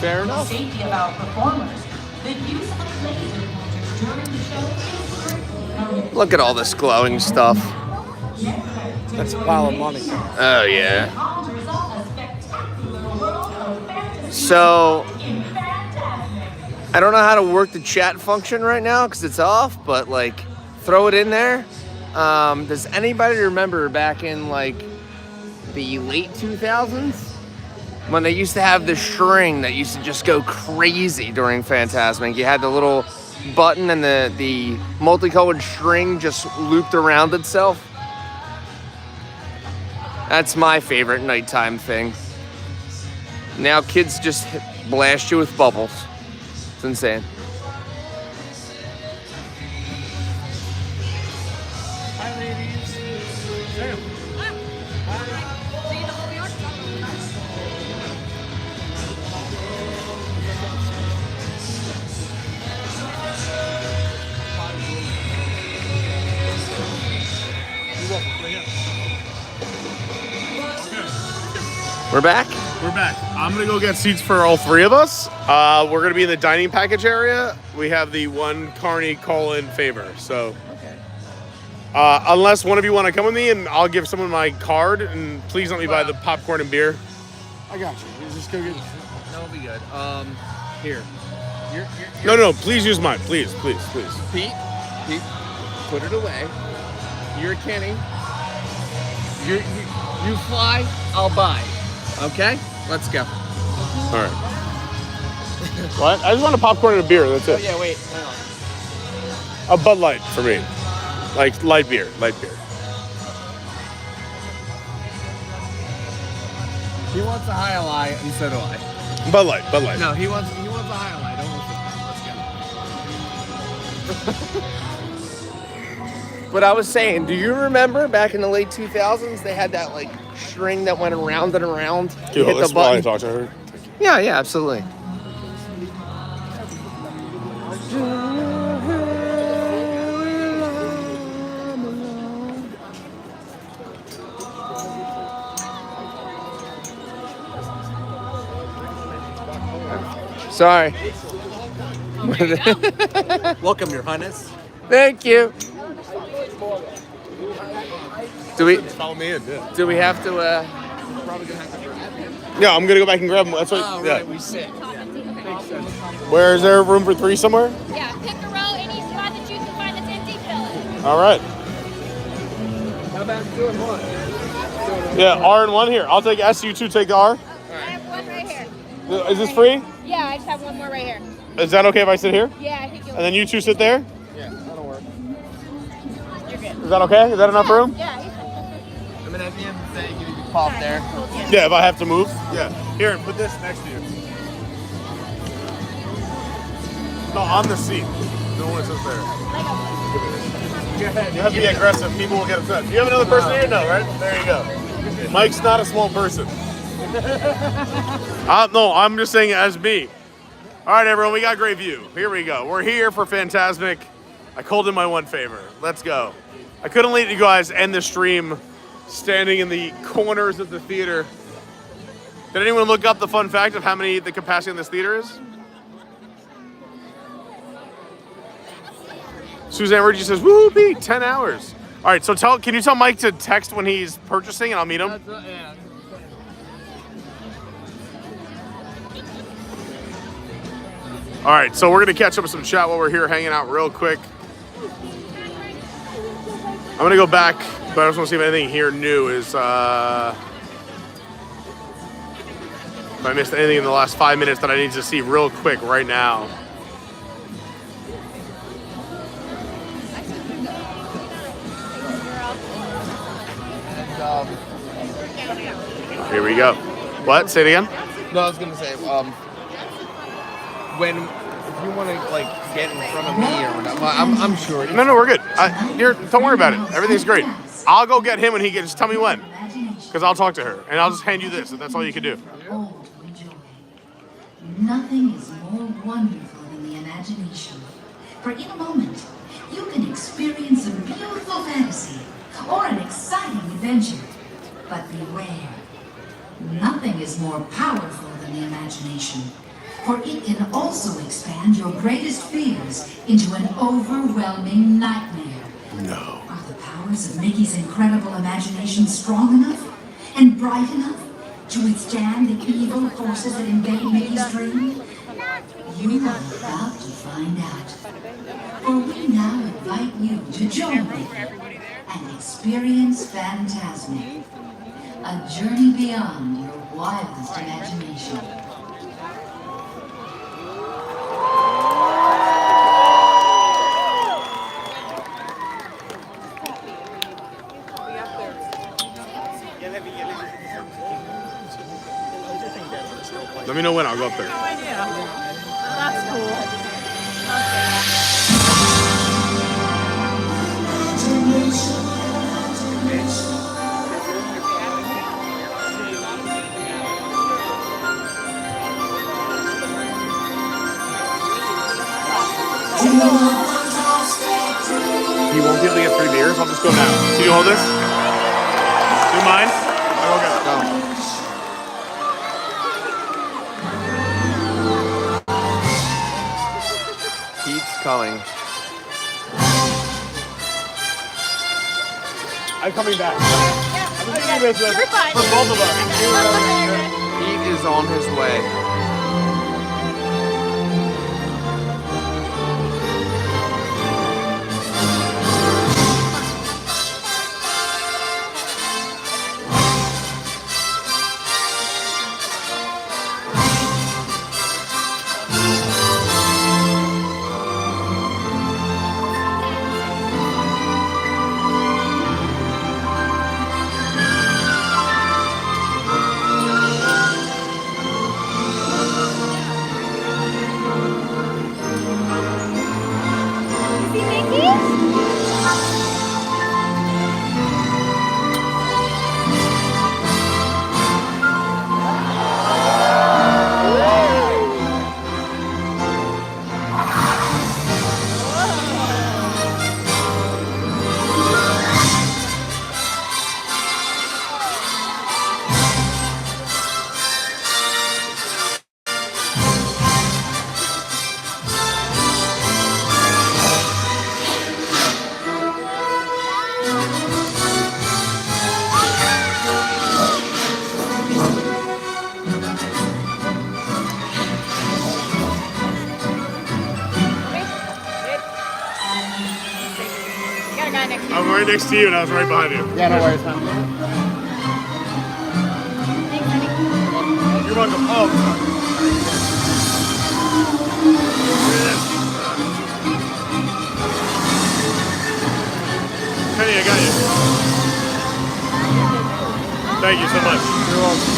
Fair enough. For the safety of our performers, the use of laser pointers during the show is strictly prohibited. Look at all this glowing stuff. That's a pile of money. Oh, yeah. So, I don't know how to work the chat function right now because it's off, but like, throw it in there. Does anybody remember back in like the late 2000s when they used to have the string that used to just go crazy during Fantasmic? You had the little button and the multicolored string just looped around itself. That's my favorite nighttime thing. Now kids just blast you with bubbles. It's insane. Hi, ladies. Sam. We're back? We're back. I'm going to go get seats for all three of us. We're going to be in the dining package area. We have the one Carney call-in favor. So, unless one of you want to come with me, and I'll give someone my card, and please let me buy the popcorn and beer. I got you. You just go get it. That'll be good. Here. No, please use mine. Please. Pete, put it away. You're Kenny. You fly, I'll buy. Okay? Let's go. All right. What? I just want a popcorn and a beer. That's it. Oh, yeah, wait. Hang on. A Bud Light for me. Like light beer. He wants a High Life, and so do I. Bud Light. No, he wants a High Life. Don't listen to him. Let's go. But I was saying, do you remember back in the late 2000s, they had that like string that went around and around? You hit the button. While I talk to her. Yeah, absolutely. Sorry. Welcome, Your Highness. Thank you. Do we follow me in? Yeah. Do we have to? Probably gonna have to grab him. Yeah, I'm gonna go back and grab them. That's what. Oh, yeah. right, we sit. Yeah. Makes sense. Where is there room for three somewhere? Yeah, pick a row, any spot that you can find that's empty, fill it. All right. How about doing one? Yeah, R and one here. I'll take S. You two take R. I have one right here. Is this free? Yeah, I just have one more right here. Is that okay if I sit here? Yeah, I think you'll. And then you two sit there? Yeah, that'll work. You're good. Is that okay? Is that enough room? Yeah. I mean, at the end of the day, you can pop there. Yeah, if I have to move. Yeah. Here, put this next to you. No, on the seat. No one sits there. You have to be aggressive. People will get upset. You have another person here? No, right? There you go. Mike's not a small person. No, I'm just saying as me. All right, everyone, we got great view. Here we go. We're here for Fantasmic. I called in my one favor. Let's go. I couldn't let you guys end the stream standing in the corners of the theater. Did anyone look up the fun fact of how many the capacity in this theater is? Suzanne Reggie says, woo, Pete, 10 hours. All right, so can you tell Mike to text when he's purchasing and I'll meet him? All right, so we're gonna catch up with some chat while we're here hanging out real quick. I'm gonna go back, but I just wanna see if anything here new is, if I missed anything in the last 5 minutes that I need to see real quick right now. Here we go. What? Say it again? No, I was gonna say, if you want to like get in front of me or whatever, I'm sure. No, we're good. Don't worry about it. Everything's great. I'll go get him when he gets. Just tell me when, because I'll talk to her and I'll just hand you this. If that's all you can do. Nothing is more wonderful than the imagination. For in a moment, you can experience a beautiful fantasy or an exciting adventure. But beware, nothing is more powerful than the imagination. For it can also expand your greatest fears into an overwhelming nightmare. No. Are the powers of Mickey's incredible imagination strong enough and bright enough to withstand the evil forces that invade Mickey's dream? You are about to find out. For we now invite you to join with me and experience Fantasmic, a journey beyond your wildest imagination. Let me know when I'll go up there. No idea. That's cool. You won't be able to get 3 beers? I'll just go now. Can you hold this? Do you mind? Okay. No. Keeps coming. I'm coming back. I'm doing this for both of us. Pete is on his way. I'm right next to you and I was right behind you. Yeah, no worries, man. You're welcome. Oh, Penny, I got you. Thank you so much. You're welcome.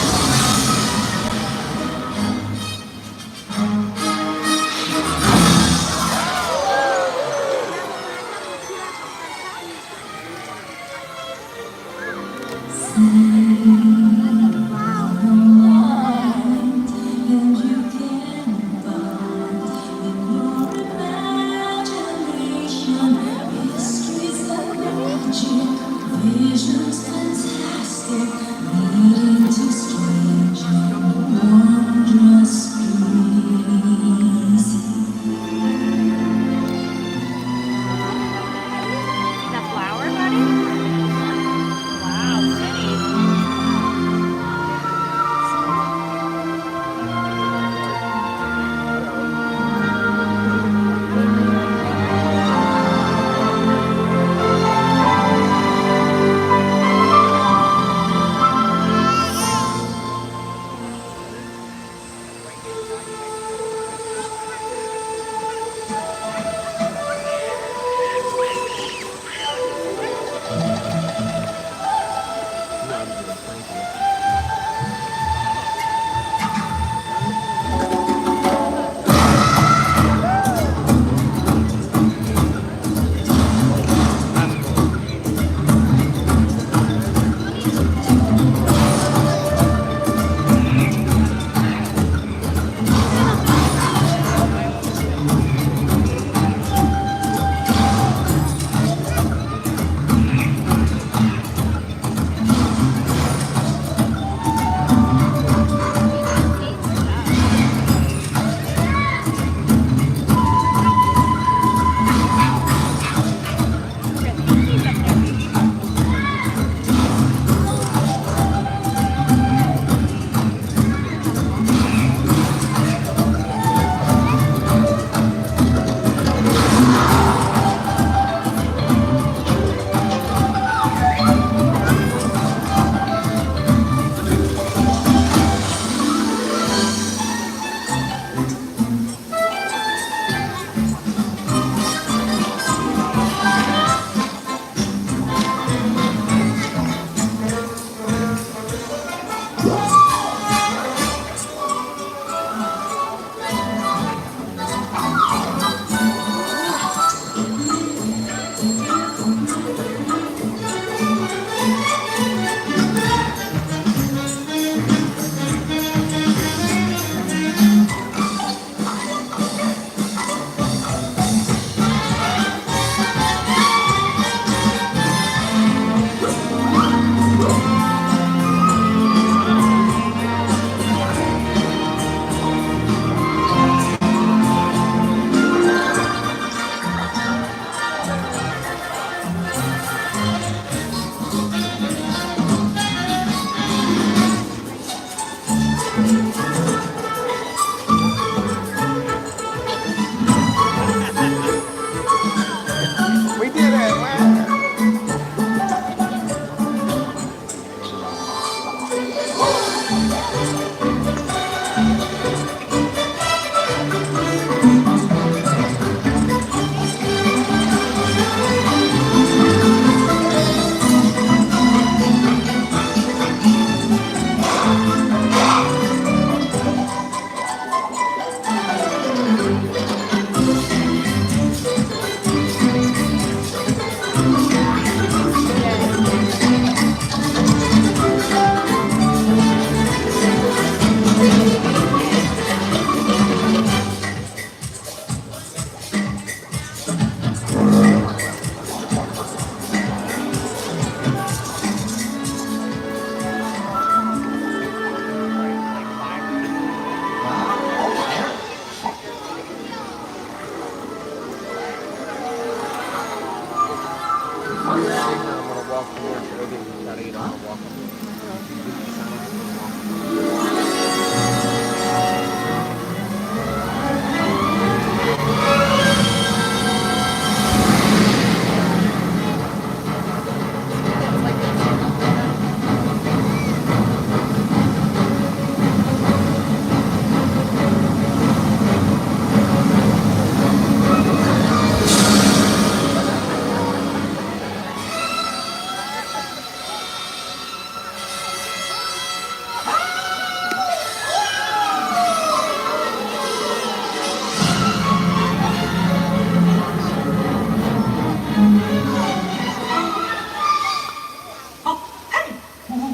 around 8 on the walk.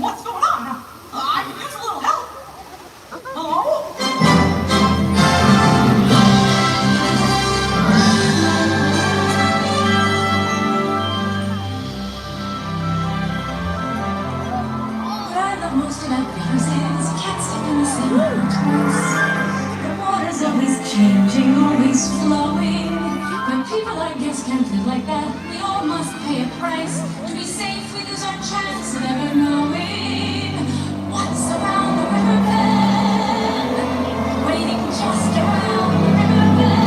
What's going on? I could use a little help. Hello? What I love most about rivers is you can't step in the same water twice. The water's always changing, always flowing. When people, I guess, can't live like that, we all must pay a price. To be safe, we lose our chance of ever knowing what's around the river bend, waiting just around the river bend.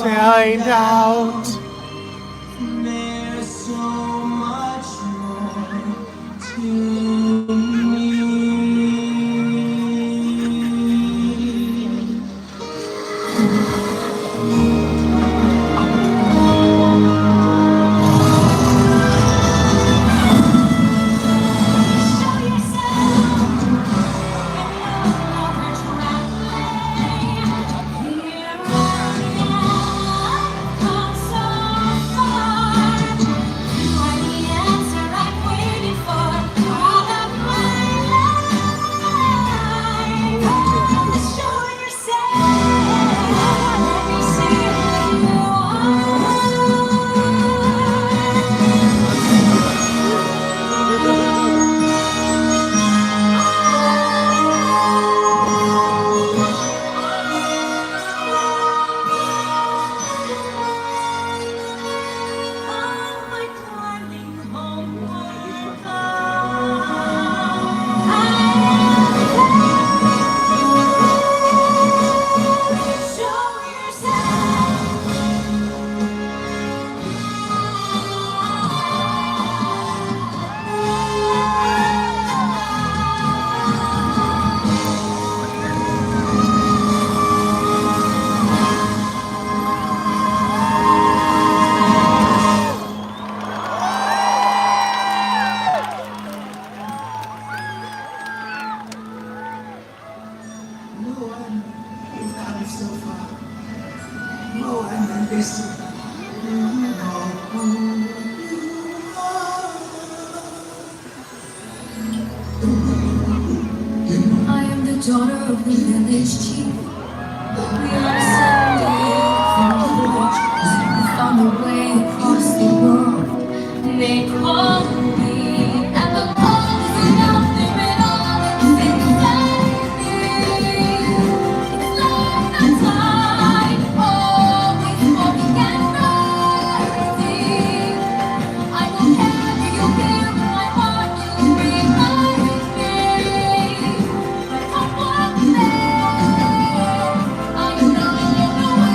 Find out. There's so much more to Come I am the daughter of the village chief. We are ascended from the witches who found a way across the world. They call me, and the cold is enough to rid all that's inside me. It's like the tide, always moving and rising. I will carry you here in my heart to remind me. But one day, I know the way.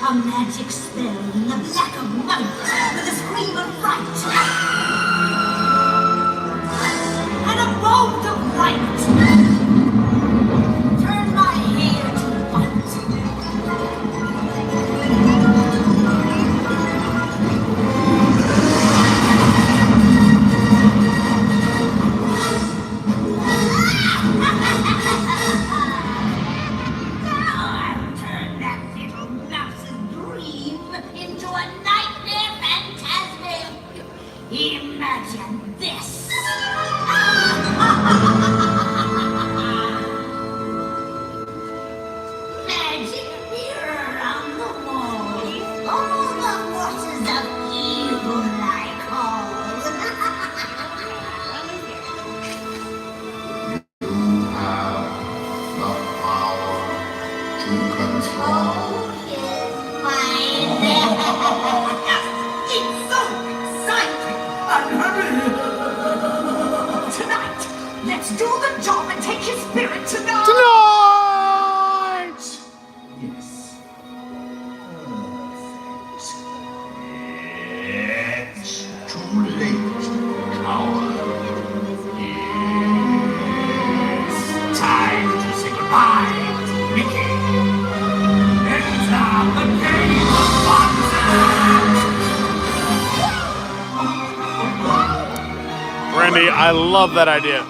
A magic spell in the black of night with a scream of fright and a bolt of light. Turn my hair to white. Now I've turned that little mouse's dream into a nightmare Fantasmic. Imagine this. Magic mirror on the wall. All the forces of evil I call. You have the power to control. Mine. me. I love that idea.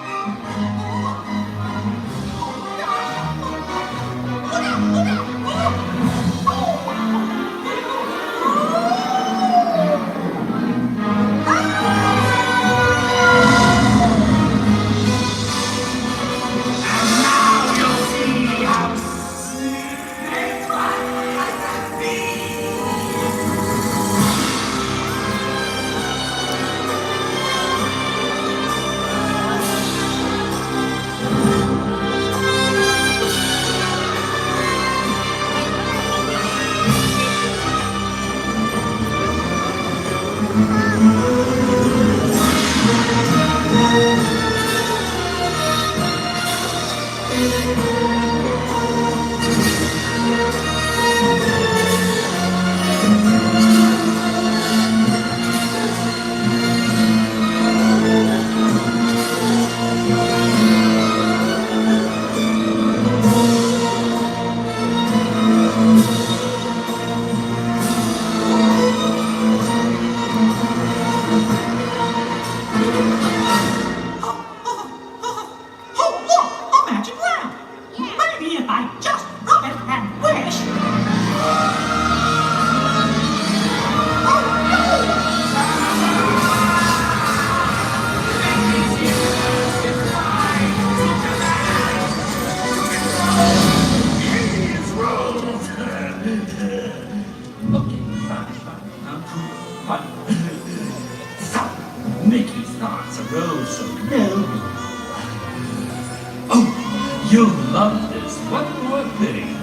Mickey's thoughts arose so noble. Oh, you'll love this. One more thing.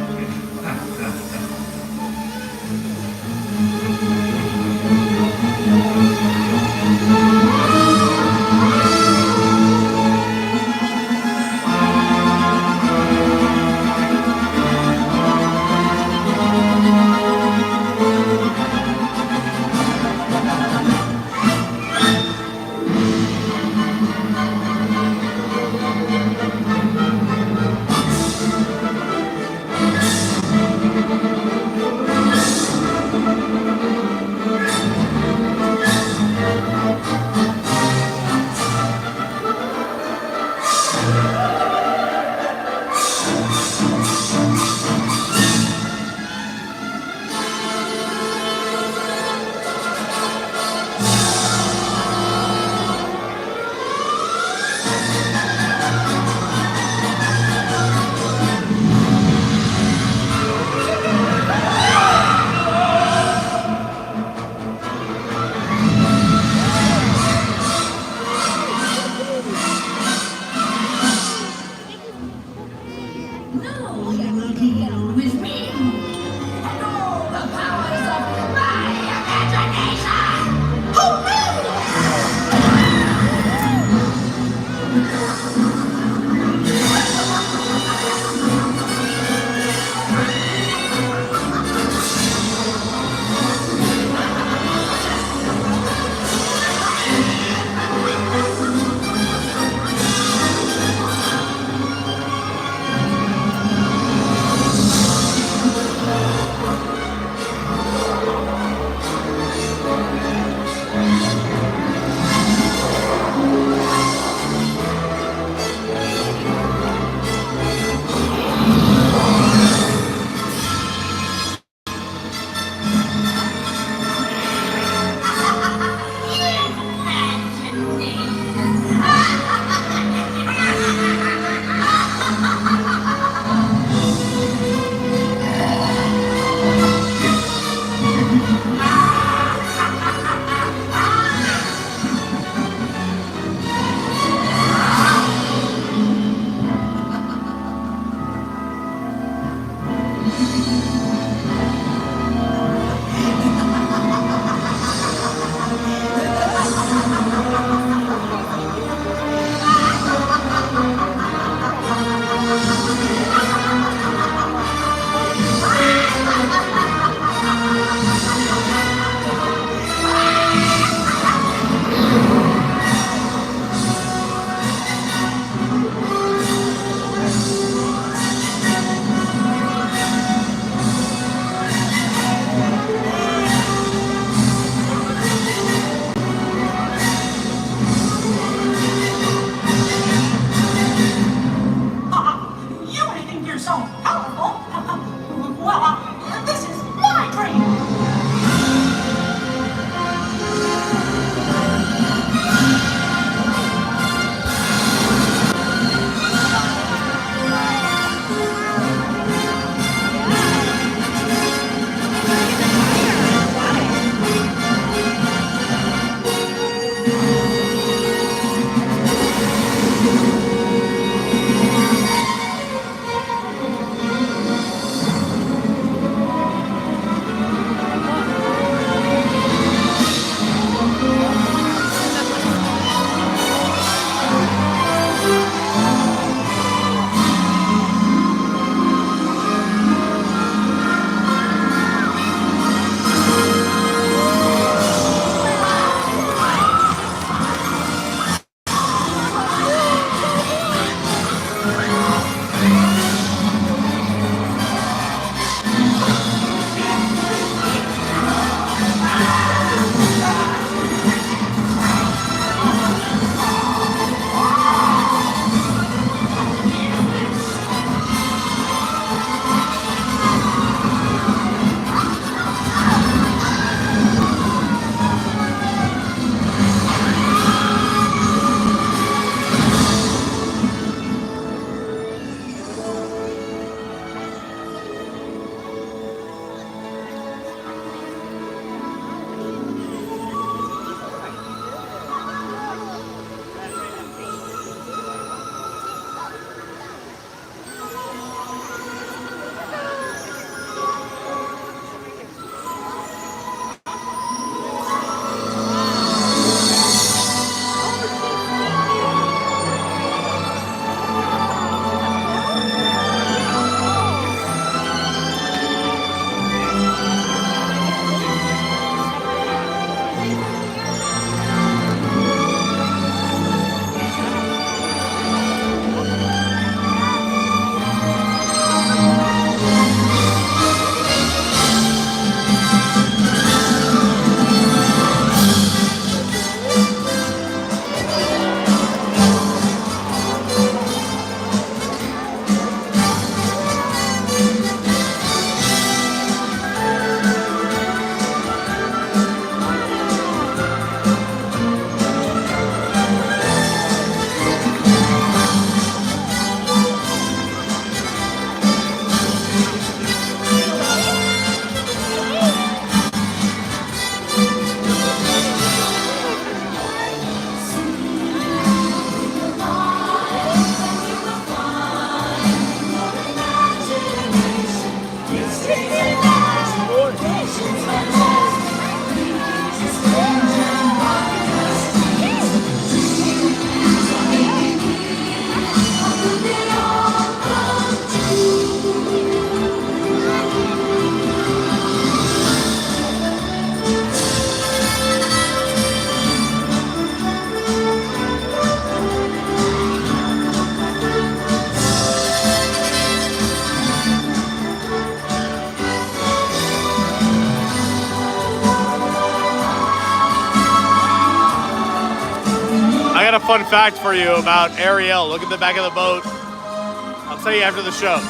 I got a fun fact for you about Ariel. Look at the back of the boat. I'll tell you after the show.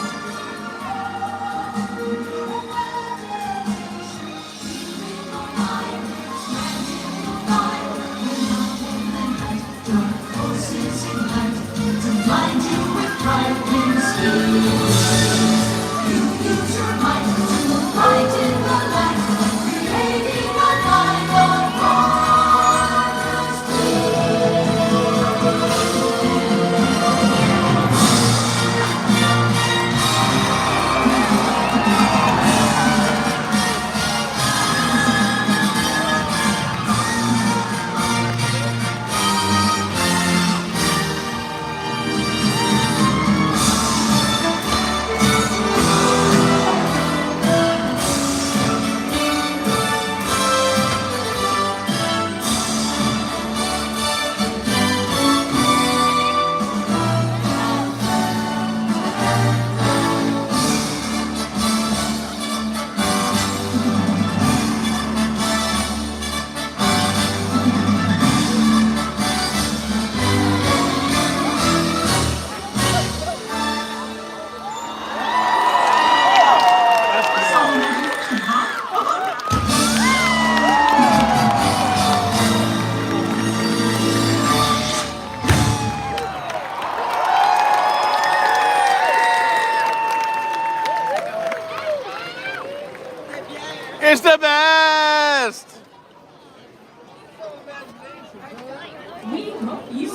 It's the best!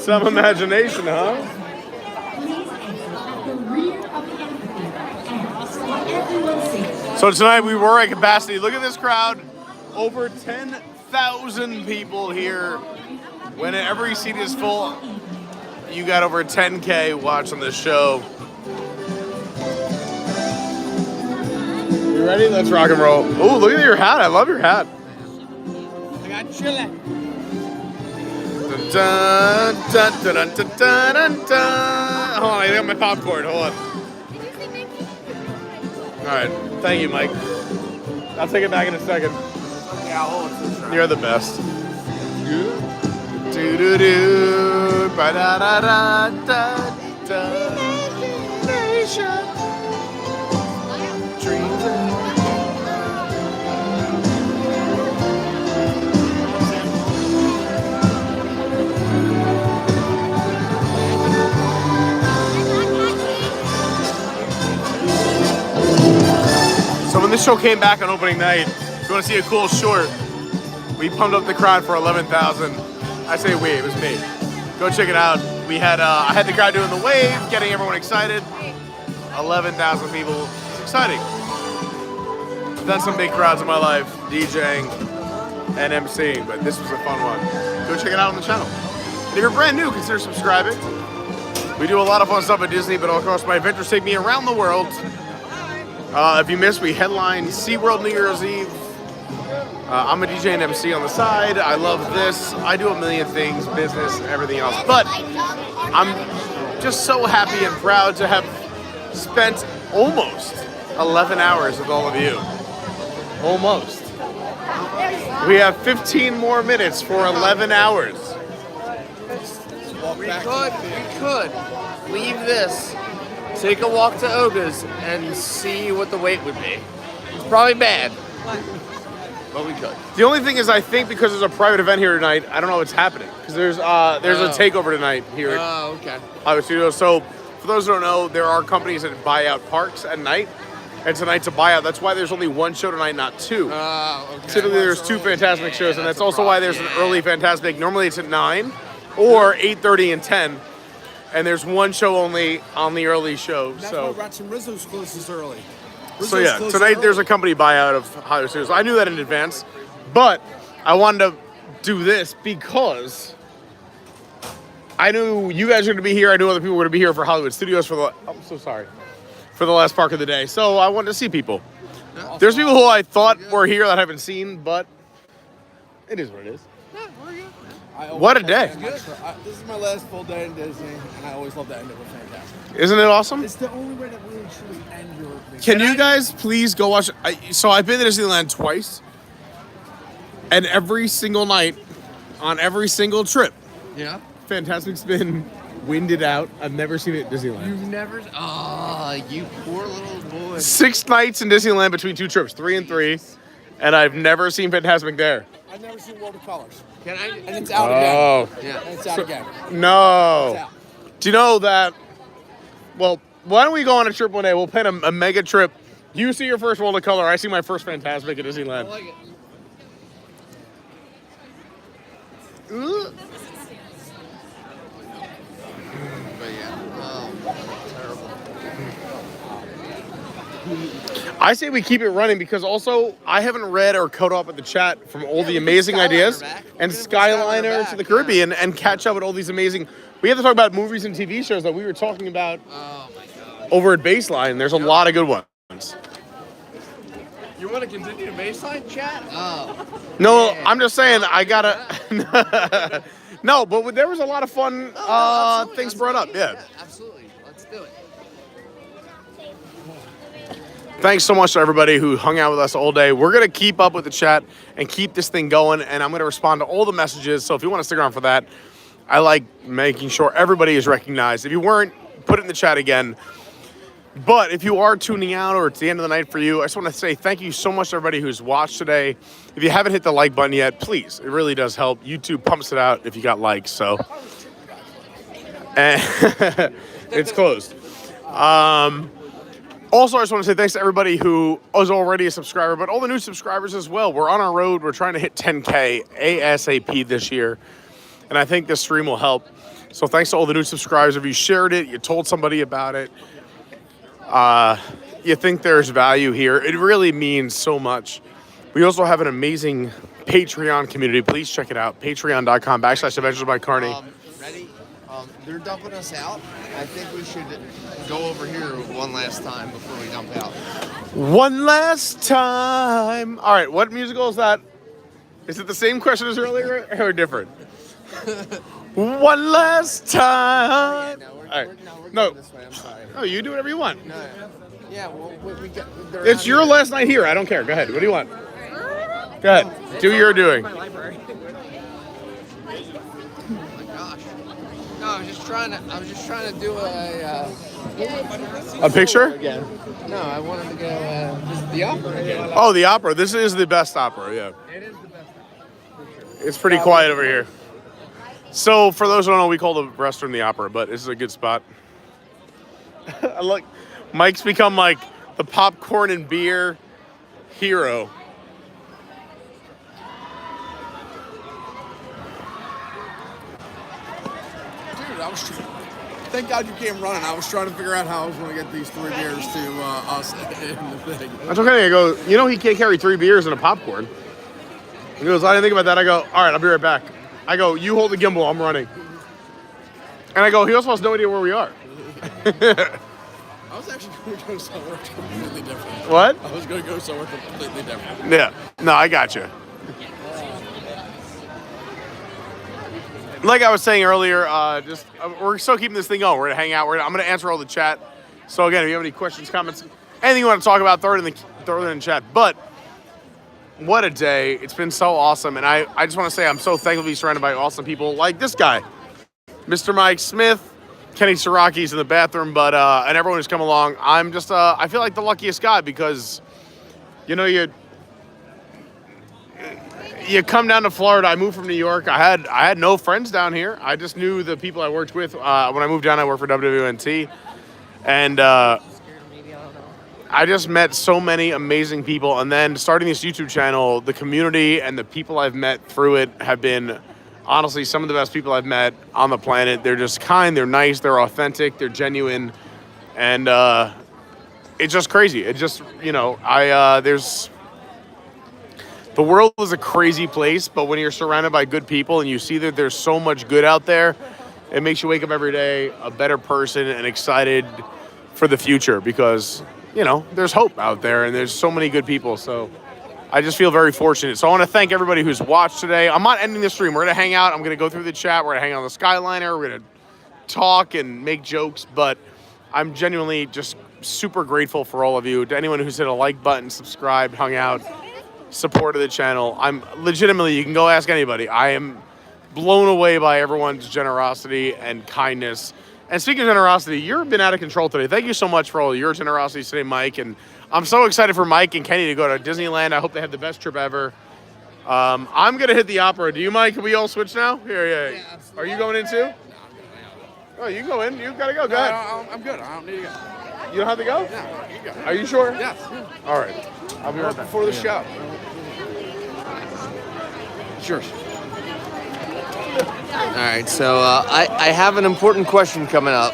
Some imagination, huh? So tonight we were at capacity. Look at this crowd. Over 10,000 people here. When every seat is full, you got over 10K watching this show. You ready? Let's rock and roll. Oh, look at your hat. I love your hat. I got chili. Dun, dun, dun, dun, dun, dun, dun, dun. Hold on, I got my popcorn. Hold on. All right. Thank you, Mike. I'll take it back in a second. Yeah, I'll hold it. You're the best. Do do do. Ba da da da da da. Nation. So when this show came back on opening night, if you want to see a cool short, we pumped up the crowd for 11,000. I say we, it was me. Go check it out. We had I had the crowd doing the wave, getting everyone excited. 11,000 people. It's exciting. I've done some big crowds in my life, DJing and MCing, but this was a fun one. Go check it out on the channel. And if you're brand new, consider subscribing. We do a lot of fun stuff at Disney, but of course my adventures take me around the world. If you missed, we headline SeaWorld New Year's Eve. I'm a DJ and MC on the side. I love this. I do a million things, business, everything else. But I'm just so happy and proud to have spent almost 11 hours with all of you. Almost. We have 15 more minutes for 11 hours. We could leave this, take a walk to Oga's, and see what the wait would be. It's probably bad, but we could. The only thing is, I think because there's a private event here tonight, I don't know what's happening. Because there's a takeover tonight here at okay. Hollywood Studios. So for those who don't know, there are companies that buy out parks at night. And tonight's a buyout. That's why there's only one show tonight, not two. Okay. Typically there's two Fantasmic shows, and that's also why there's an early Fantasmic. Normally it's at 9 or 8:30 and 10. And there's one show only on the early show. That's so why Rats and Rizzo's closes early. So yeah, tonight there's a company buyout of Hollywood Studios. I knew that in advance, but I wanted to do this because I knew you guys were going to be here. I knew other people were going to be here for Hollywood Studios for the. I'm so sorry. For the last park of the day, so I wanted to see people. There's people who I thought were here that I haven't seen, but it is what it is. What a day! This is my last full day in Disney, and I always love to end it with Fantasmic. Isn't it awesome? It's the only way that really truly end your vacation. Can you guys please go watch? So I've been to Disneyland twice, and every single night, on every single trip, Fantasmic's been winded out. I've never seen it at Disneyland. You've never... Oh, you poor little boy. 6 nights in Disneyland between 2 trips, 3 and 3, and I've never seen Fantasmic there. I've never seen World of Colors. Can I? And it's out Oh. again. Yeah. And it's out again. No. It's out. Do you know that? Well, why don't we go on a trip one day? We'll plan a mega trip. You see your first World of Color. I see my first Fantasmic at Disneyland. I like it. Ooh. But yeah, terrible. I say we keep it running because also I haven't read or caught up with the chat from all the amazing ideas and Skyliner to the Caribbean and catch up with all these amazing. We have to talk about movies and TV shows that we were talking about over at Baseline. There's a lot of good ones. You want to continue to baseline chat? Oh. No, yeah. I'm just saying I gotta. No, but there was a lot of fun things brought up. Yeah. Absolutely. Let's do it. Thanks so much to everybody who hung out with us all day. We're gonna keep up with the chat and keep this thing going, and I'm gonna respond to all the messages. So if you want to stick around for that, I like making sure everybody is recognized. If you weren't, put it in the chat again. But if you are tuning out or it's the end of the night for you, I just want to say thank you so much to everybody who's watched today. If you haven't hit the like button yet, please. It really does help. YouTube pumps it out if you got likes. So and it's closed. Also, I just want to say thanks to everybody who is already a subscriber, but all the new subscribers as well. We're on our road. We're trying to hit 10K ASAP this year. And I think this stream will help. So thanks to all the new subscribers. If you shared it, you told somebody about it, you think there's value here, it really means so much. We also have an amazing Patreon community. Please check it out. Patreon.com/Adventures by Carney. Ready? They're dumping us out. I think we should go over here one last time before we dump out. One last time. All right, what musical is that? Is it the same question as earlier or different? One last time. We're going this way. I'm sorry. No, you do whatever you want. No. Yeah, well, we get. It's your last night here. I don't care. Go ahead. What do you want? Go ahead. Do your doing. Oh my gosh. No, I was just trying to do a picture. Again. No, I wanted to go visit the opera again. Oh, the opera. This is the best opera. Yeah. It is the best opera. It's pretty quiet over here. So, for those who don't know, we call the restaurant the Opera, but this is a good spot. Look, Mike's become like the popcorn and beer hero. Dude, thank God you came running. I was trying to figure out how I was going to get these 3 beers to us in the thing. That's okay. I go, you know, he can't carry 3 beers and a popcorn. He goes, I didn't think about that. I go, all right, I'll be right back. I go, you hold the gimbal, I'm running. And I go, he also has no idea where we are. I was actually going to go somewhere completely different. What? I was going to go somewhere completely different. Yeah. No, I got you. Like I was saying earlier, we're still keeping this thing going. We're going to hang out. I'm going to answer all the chat. So again, if you have any questions, comments, anything you want to talk about, throw it in the chat. But what a day. It's been so awesome. And I just want to say I'm so thankful to be surrounded by awesome people like this guy, Mr. Mike Smith, Kenny Siraki's in the bathroom, but and everyone who's come along. I'm just, I feel like the luckiest guy because, you know, you come down to Florida. I moved from New York. I had no friends down here. I just knew the people I worked with. When I moved down, I worked for WWNT. And I just met so many amazing people. And then starting this YouTube channel, the community and the people I've met through it have been honestly some of the best people I've met on the planet. They're just kind, they're nice, they're authentic, they're genuine. And it's just crazy. It just, you know, the world is a crazy place, but when you're surrounded by good people and you see that there's so much good out there, it makes you wake up every day a better person and excited for the future because, you know, there's hope out there and there's so many good people. So I just feel very fortunate. So I want to thank everybody who's watched today. I'm not ending the stream. We're going to hang out. I'm going to go through the chat. We're going to hang out on the Skyliner. We're going to talk and make jokes, but I'm genuinely just super grateful for all of you. To anyone who's hit a like button, subscribed, hung out, supported the channel. I'm legitimately, you can go ask anybody. I am blown away by everyone's generosity and kindness. And speaking of generosity, you've been out of control today. Thank you so much for all your generosity today, Mike. And I'm so excited for Mike and Kenny to go to Disneyland. I hope they have the best trip ever. I'm going to hit the opera. Do you, Mike? Can we all switch now? Here, yeah. Are you going in too? No, I'm going. Oh, you can go in. You got to go. Go ahead. I'm good. I don't need to go. You don't have to go? No, you go. Are you sure? Yes. All right. I'll be right back. Before the show. It's yours. All right, so I have an important question coming up,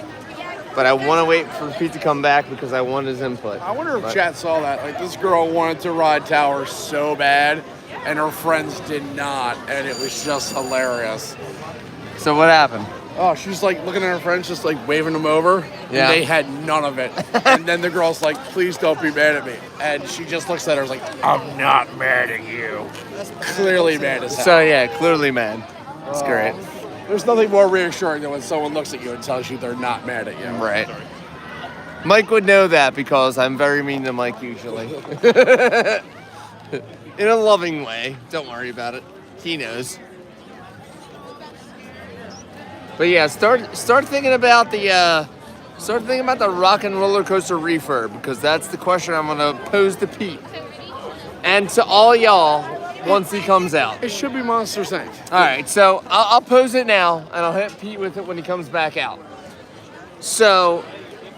but I want to wait for Pete to come back because I want his input. I wonder if chat saw that. Like, this girl wanted to ride Tower so bad, and her friends did not, and it was just hilarious. So what happened? Oh, she was like looking at her friends, just like waving them over, Yeah. and they had none of it. And then the girl's like, "Please don't be mad at me," and she just looks at her like, "I'm not mad at you." Clearly mad as hell. So yeah, clearly mad. That's great. There's nothing more reassuring than when someone looks at you and tells you they're not mad at you. Right. Mike would know that because I'm very mean to Mike usually. In a loving way. Don't worry about it. He knows. But yeah, start thinking about the Rock and Roller Coaster refurb, because that's the question I'm gonna pose to Pete and to all y'all once he comes out. It should be Monsters Inc. All right, so I'll pose it now, and I'll hit Pete with it when he comes back out. So,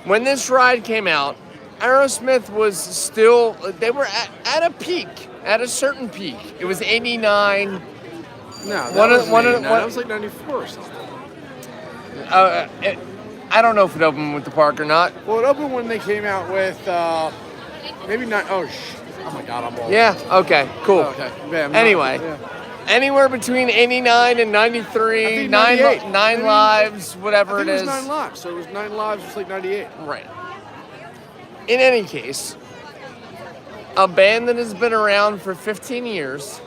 when this ride came out, Aerosmith was still, they were at a peak, at a certain peak. It was 89. No, that was like 94 or something. I don't know if it opened with the park or not. Well, it opened when they came out with, maybe not, oh my God, I'm old. Yeah, okay, cool. Oh, okay. Yeah, Anyway, anywhere between 89 and 93, 9 lives, whatever it is. It was 9 lives, so it was 9 lives, just like 98. Right. In any case, a band that has been around for 15 years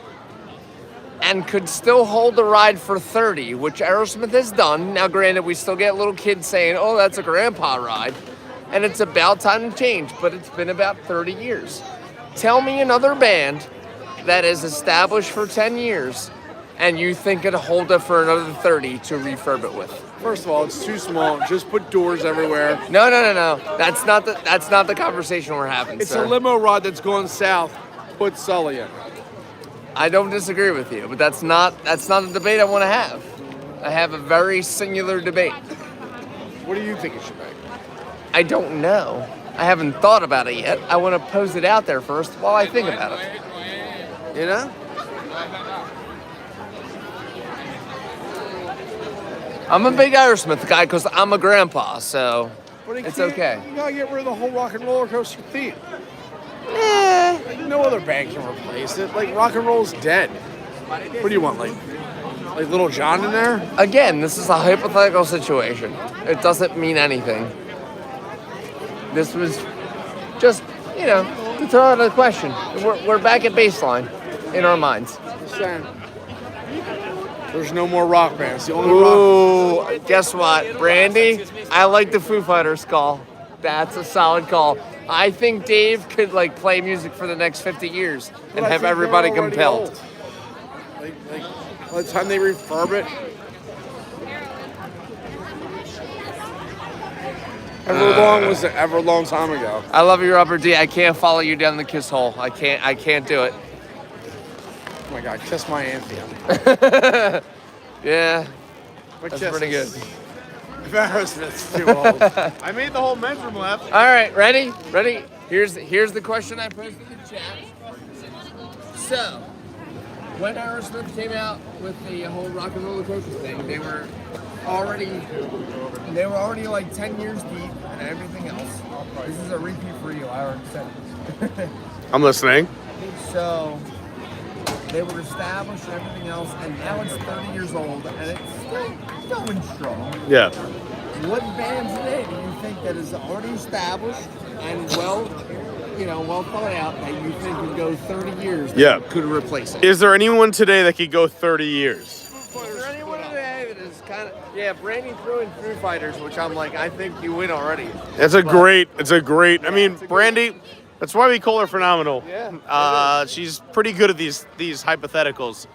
and could still hold the ride for 30, which Aerosmith has done. Now, granted, we still get little kids saying, "Oh, that's a grandpa ride," and it's about time to change, but it's been about 30 years. Tell me another band that is established for 10 years and you think it'll hold it for another 30 to refurb it with. First of all, it's too small. Just put doors everywhere. No. That's not the conversation we're having, It's sir. a limo rod that's going south. Put Sully in. I don't disagree with you, but that's not the debate I want to have. I have a very singular debate. What do you think it should be? I don't know. I haven't thought about it yet. I want to pose it out there first while I think about it. You know? I'm a big Aerosmith guy because I'm a grandpa, so it's okay. You gotta get rid of the whole Rock and Roller Coaster theme. Like, no other band can replace it. Like, rock and roll's dead. What do you want, like Little John in there? Again, this is a hypothetical situation. It doesn't mean anything. This was just, to throw out a question. We're back at baseline in our minds. Just saying. There's no more rock bands. The only rock. Ooh, guess what, Brandy? I like the Foo Fighters call. That's a solid call. I think Dave could play music for the next 50 years and have everybody compelled. Old. Like, by the time they refurb it. Ever long time ago. I love you, Robert D. I can't follow you down the kiss hole. I can't do it. Oh my God, kiss my Anthea. Yeah, But that's pretty good. Aerosmith's too old. I made the whole men's room laugh. All right, ready? Here's the question I posed in the chat. So, when Aerosmith came out with the whole Rock and Roller Coaster thing, they were already like 10 years deep and everything else. This is a repeat for you. I already said it. I'm listening. So, they were established and everything else, and now it's 30 years old, and it's still going strong. Yeah. What band today do you think that is already established and well thought out that you think would go 30 years that could replace it? Is there anyone today that could go 30 years? Is there anyone today that is kind of... Yeah, Brandy threw in Foo Fighters, which I'm like, I think you win already. It's a great, I mean, Brandy, that's why we call her phenomenal. Yeah. She's pretty good at these hypotheticals.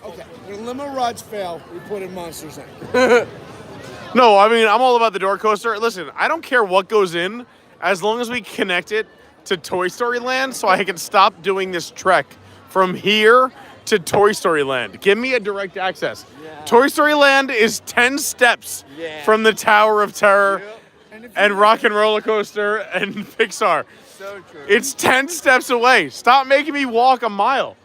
Okay, when limo rides fail, we put in Monsters Inc. No, I mean, I'm all about the door coaster. Listen, I don't care what goes in as long as we connect it to Toy Story Land so I can stop doing this trek from here to Toy Story Land. Give me a direct access. Yeah. Toy Story Land is 10 steps from the Tower of Terror and Rock and Roller Coaster and Pixar. So true. It's 10 steps away. Stop making me walk a mile.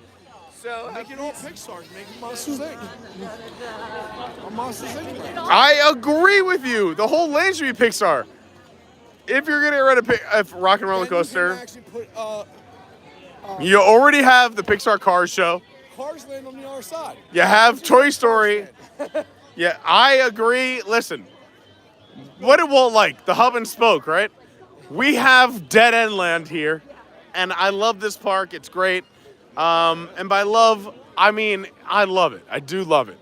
So make it all Pixar. Make it Monsters Inc. Or Monsters Inc. I agree with you. The whole land should be Pixar. If you're gonna get rid of Rock and Roller Coaster, Actually put you already have the Pixar Cars show. Cars Land on the other side. You have Toy Story. Yeah, I agree. Listen, what did Walt like? The hub and spoke, right? We have Dead End Land here, and I love this park. It's great. And by love, I mean I love it. I do love it.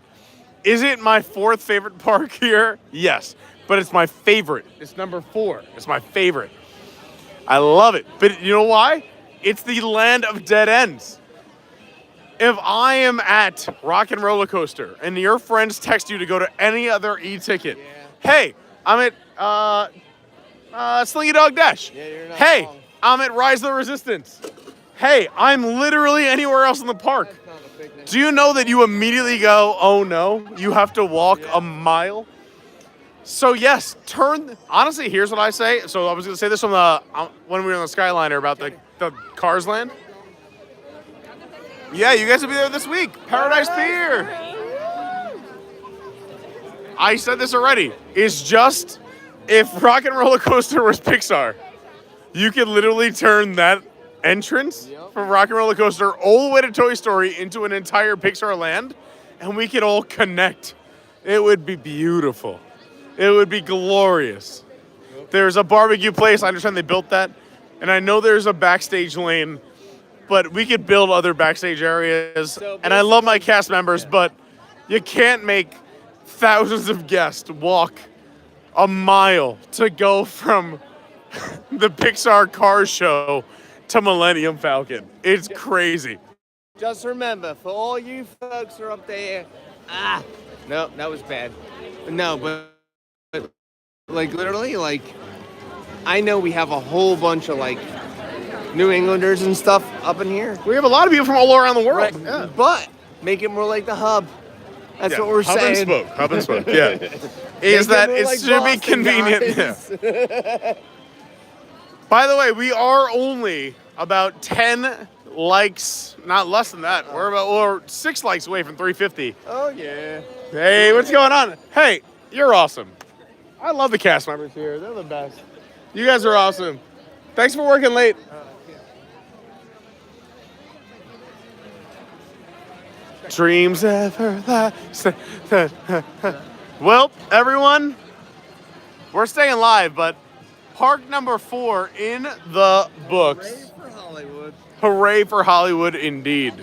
Is it my 4th favorite park here? Yes, but it's my favorite. It's number 4. It's my favorite. I love it. But you know why? It's the land of dead ends. If I am at Rock and Roller Coaster and your friends text you to go to any other e-ticket, hey, I'm at Slinky Dog Dash. Yeah, you're not hey, wrong. I'm at Rise of the Resistance. Hey, I'm literally anywhere else in the park. Do you know that you immediately go, oh no, you have to walk a mile? So yes, honestly, here's what I say. So I was gonna say this from when we were on the Skyliner about the Cars Land. Yeah, you guys will be there this week. Paradise Pier. I said this already. It's just, if Rock and Roller Coaster was Pixar, you could literally turn that entrance from Rock and Roller Coaster all the way to Toy Story into an entire Pixar land, and we could all connect. It would be beautiful. It would be glorious. There's a barbecue place. I understand they built that. And I know there's a backstage lane, but we could build other backstage areas. And I love my cast members, but you can't make thousands of guests walk a mile to go from the Pixar Cars show to Millennium Falcon. It's crazy. Just remember, for all you folks who are up there, no, that was bad. No, but like literally, like I know we have a whole bunch of like New Englanders and stuff up in here. We have a lot of people from all around the world. Right. Yeah. But make it more like the hub. That's what we're saying. Hub and spoke. Yeah. Is that it like should Boston, be convenient. Yeah. By the way, we are only about 10 likes, not less than that. We're 6 likes away from 350. Oh yeah. Hey, what's going on? Hey, you're awesome. I love the cast members here. They're the best. You guys are awesome. Thanks for working late. Dreams everlasting. Well, everyone, we're staying live, but park number 4 in the books. Hooray for Hollywood. Hooray for Hollywood, indeed.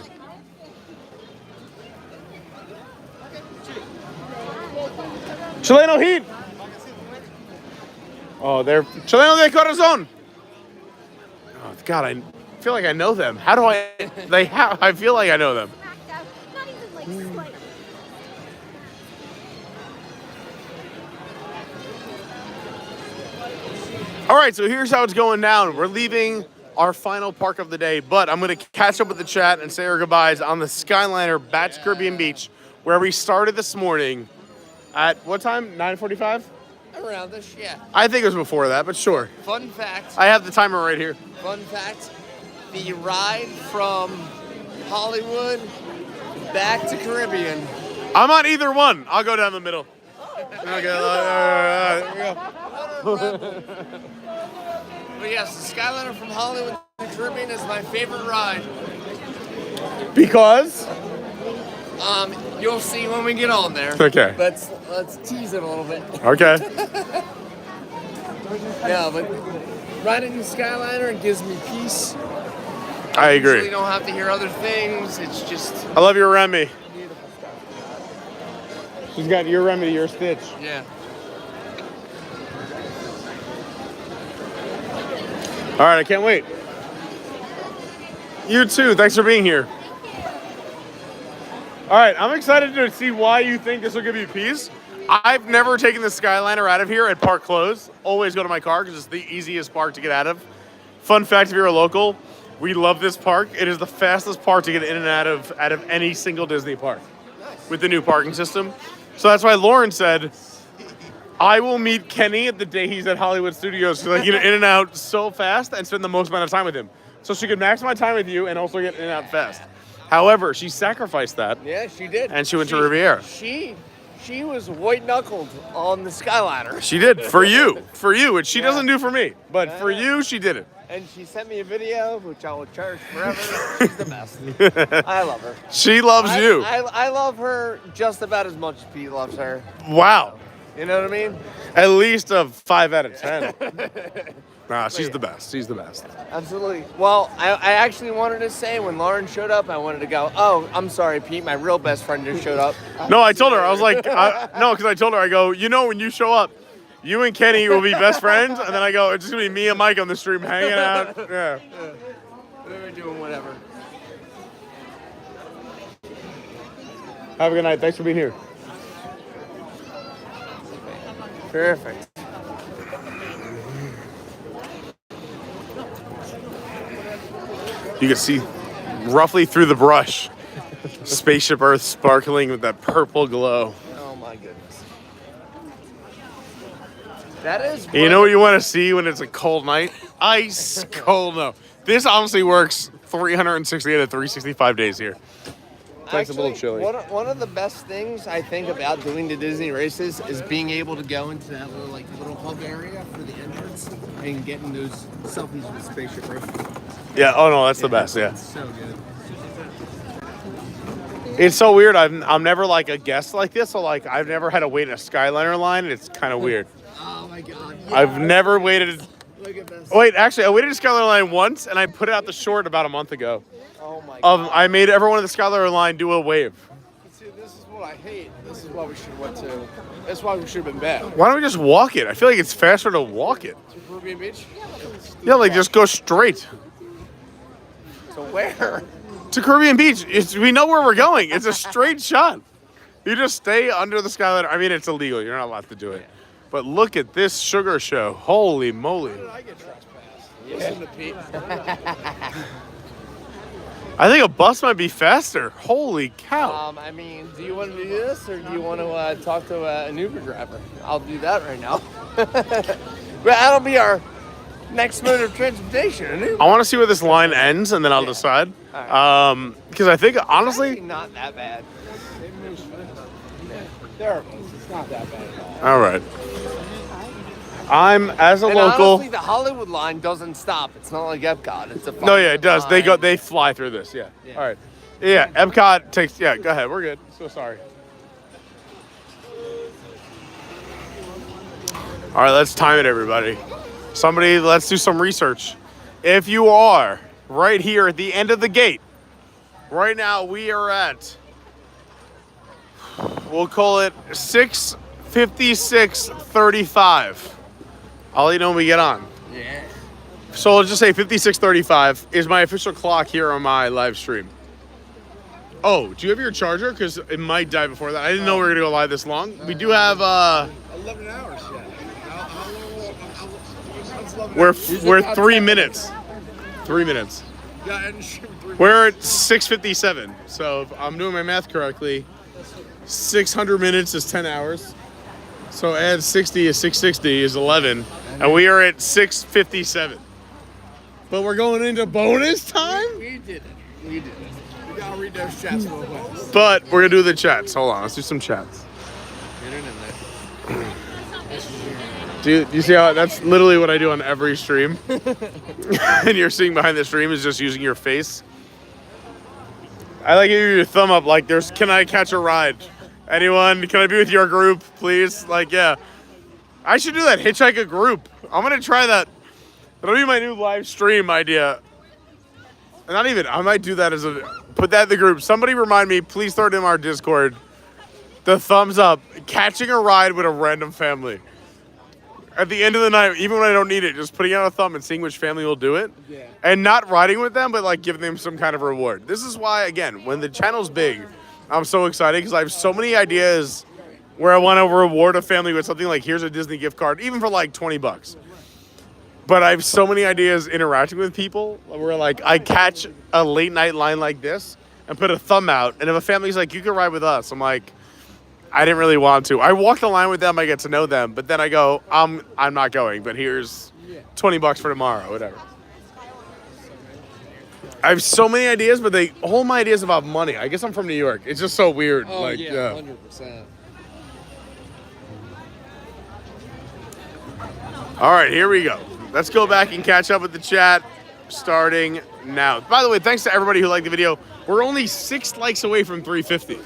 Chileno Heat. Oh, they're Chileno de Corazon. Oh, God, I feel like I know them. How do I? I feel like I know them. All right, so here's how it's going down. We're leaving our final park of the day, but I'm going to catch up with the chat and say our goodbyes on the Skyliner back to Caribbean Beach, where we started this morning at what time? 9:45? Around this, yeah. I think it was before that, but sure. Fun fact. I have the timer right here. Fun fact. The ride from Hollywood back to Caribbean. I'm on either one. I'll go down the middle. Okay, there we go. But yes, the Skyliner from Hollywood to Caribbean is my favorite ride. Because? You'll see when we get on there. Okay. Let's tease it a little bit. Okay. Yeah, but riding the Skyliner, it gives me peace. I agree. usually don't have to hear other things. It's just... I love your Remy. She's got your Remy, your Stitch. Yeah. All right, I can't wait. You too. Thanks for being here. All right, I'm excited to see why you think this will give you peace. I've never taken the Skyliner out of here at park close. Always go to my car because it's the easiest park to get out of. Fun fact, if you're a local, we love this park. It is the fastest park to get in and out of any single Disney park with the new parking system. So that's why Lauren said, I will meet Kenny at the day he's at Hollywood Studios because I can get in and out so fast and spend the most amount of time with him. So she could max my time with you and also get in and out fast. However, she sacrificed that. Yeah, she did. And she went to Riviera. She was white-knuckled on the Skyliner. She did, for you, which she doesn't do for me. But for you, she did it. And she sent me a video, which I will cherish forever. She's the best. I love her. She loves you. I love her just about as much as Pete loves her. Wow. You know what I mean? At least a 5 out of 10. Nah, she's the best. She's the best. Absolutely. Well, I actually wanted to say when Lauren showed up, I wanted to go, oh, I'm sorry, Pete, my real best friend just showed up. No, I told her. I was like, no, because I told her, I go, you know, when you show up, you and Kenny will be best friends. And then I go, it's just going to be me and Mike on the stream hanging out. Yeah. We're doing whatever. Have a good night. Thanks for being here. Perfect. You can see roughly through the brush, Spaceship Earth sparkling with that purple glow. Oh my goodness. That is. You know what you want to see when it's a cold night? Ice cold. No, this honestly works 360 out of 365 days here. It's like a little chilly. One of the best things I think about doing the Disney races is being able to go into that little hub area for the entrance and getting those selfies with Spaceship Earth. Yeah. Oh no, that's the best. Yeah. It's so good. It's so weird. I'm never like a guest like this, so like I've never had to wait in a Skyliner line. And it's kind of weird. Oh my God. Yeah. I've never waited. Look at this. Oh, wait, actually, I waited in Skyliner line once, and I put it out the short about a month ago. Oh my God. I made everyone in the Skyliner line do a wave. See, this is what I hate. This is why we should have went to. That's why we should have been back. Why don't we just walk it? I feel like it's faster to walk it. To Caribbean Beach? Yeah, like just go straight. So where? To Caribbean Beach. We know where we're going. It's a straight shot. You just stay under the Skyliner. I mean, it's illegal. You're not allowed to do it. But look at this sugar show. Holy moly. How did I get trespassed? Listen to Pete. I think a bus might be faster. Holy cow. I mean, do you want to do this or do you want to talk to an Uber driver? I'll do that right now. But that'll be our next mode of transportation. An Uber. I want to see where this line ends, and then I'll decide. Because I think, honestly... It's not that bad. It's not that bad at all. All right. I'm, as a And local... honestly, the Hollywood line doesn't stop. It's not like Epcot. It's a No, yeah, it does. line. They fly through this, yeah. All right. Yeah, Epcot takes... Yeah, go ahead. We're good. So sorry. All right, let's time it, everybody. Somebody, let's do some research. If you are right here at the end of the gate, right now we are at... We'll call it 6:56:35. I'll let you know when we get on. Yeah. So I'll just say 56:35 is my official clock here on my live stream. Oh, do you have your charger? Because it might die before that. I didn't know we were going to go live this long. We do have... 11 hours yet. We're 3 minutes. 3 minutes. Yeah, and 3 minutes. We're at 6:57. So if I'm doing my math correctly, 600 minutes is 10 hours. So add 60 is 660 is 11. And we are at 6:57. But we're going into bonus time? We did it. We gotta read those chats real quick. But we're going to do the chats. Hold on. Let's do some chats. Get it in there. Dude, you see how that's literally what I do on every stream? And you're seeing behind the stream is just using your face. I like your thumb up like there's, can I catch a ride? Anyone? Can I be with your group, please? Like, yeah. I should do that. Hitchhike a group. I'm going to try that. That'll be my new live stream idea. Not even. I might do that as a... Put that in the group. Somebody remind me. Please throw it in our Discord. The thumbs up. Catching a ride with a random family. At the end of the night, even when I don't need it, just putting out a thumb and seeing which family will do it. Yeah. And not riding with them, but like giving them some kind of reward. This is why, again, when the channel's big, I'm so excited because I have so many ideas where I want to reward a family with something like, here's a Disney gift card, even for like $20. But I have so many ideas interacting with people where like I catch a late night line like this and put a thumb out. And if a family's like, you can ride with us, I'm like, I didn't really want to. I walk the line with them, I get to know them, but then I go, I'm not going, but here's $20 for tomorrow, whatever. I have so many ideas, but all my ideas about money. I guess I'm from New York. It's just so weird. Oh, like, yeah, 100%. All right, here we go. Let's go back and catch up with the chat starting now. By the way, thanks to everybody who liked the video. We're only 6 likes away from 350.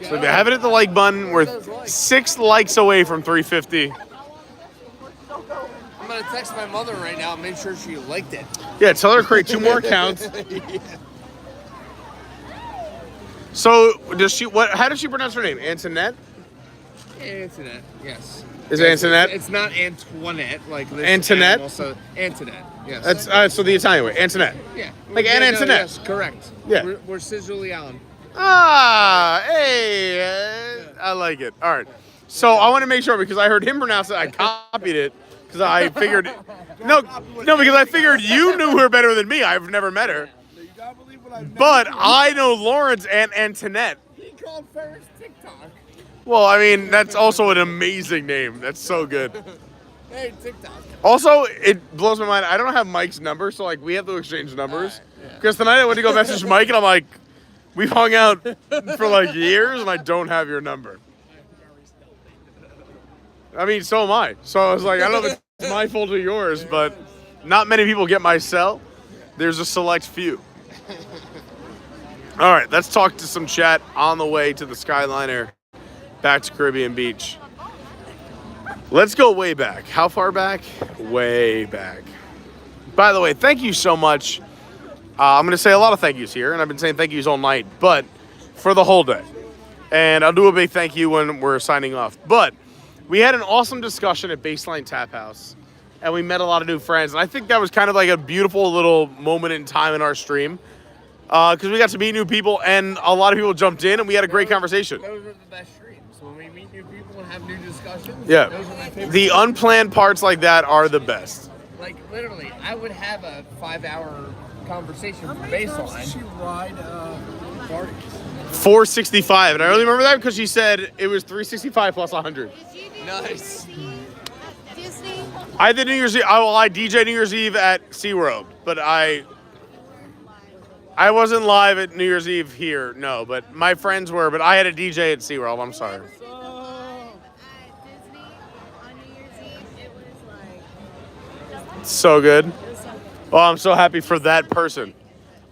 So if you haven't hit the like button, we're 6 likes away from 350. I'm going to text my mother right now and make sure she liked it. Yeah, tell her to create 2 more accounts. Yeah. So does she? How does she pronounce her name? Antoinette? Antoinette, yes. Is it Antoinette? It's not Antoinette like this. Antoinette? Also Antoinette, yes. That's so the Italian way. Antoinette. Yeah. Like Anna Antoinette. Yes, correct. Yeah. We're Sicilian. Ah, hey, I like it. All right. So I want to make sure because I heard him pronounce it, I copied it because I figured. No, because I figured you knew her better than me. I've never met her. But I know Lawrence and Antoinette. He called Ferris TikTok. Well, I mean, that's also an amazing name. That's so good. Hey, TikTok. Also, it blows my mind. I don't have Mike's number, so like we have to exchange numbers. Because tonight I went to go message Mike, and I'm like, we've hung out for like years, and I don't have your number. I mean, so am I. So I was like, I don't know if it's my fault or yours, but not many people get my cell. There's a select few. All right, let's talk to some chat on the way to the Skyliner back to Caribbean Beach. Let's go way back. How far back? Way back. By the way, thank you so much. I'm going to say a lot of thank yous here, and I've been saying thank yous all night, but for the whole day. And I'll do a big thank you when we're signing off. But we had an awesome discussion at Baseline Tap House, and we met a lot of new friends. And I think that was kind of like a beautiful little moment in time in our stream because we got to meet new people, and a lot of people jumped in, and we had a great conversation. Those are the best streams. When we meet new people and have new discussions. Yeah. Those are my favorite. The unplanned parts like that are the best. Like, literally, I would have a 5-hour conversation from Baseline. She ride parties. 465, and I only remember that because she said it was 365 plus 100. Nice. Disney? I did New Year's Eve. I DJ New Year's Eve at SeaWorld, but I wasn't live at New Year's Eve here. No, but my friends were. But I had a DJ at SeaWorld. I'm sorry. At Disney on New Year's Eve, it was like So good. it was so good. Well, I'm so happy for that person.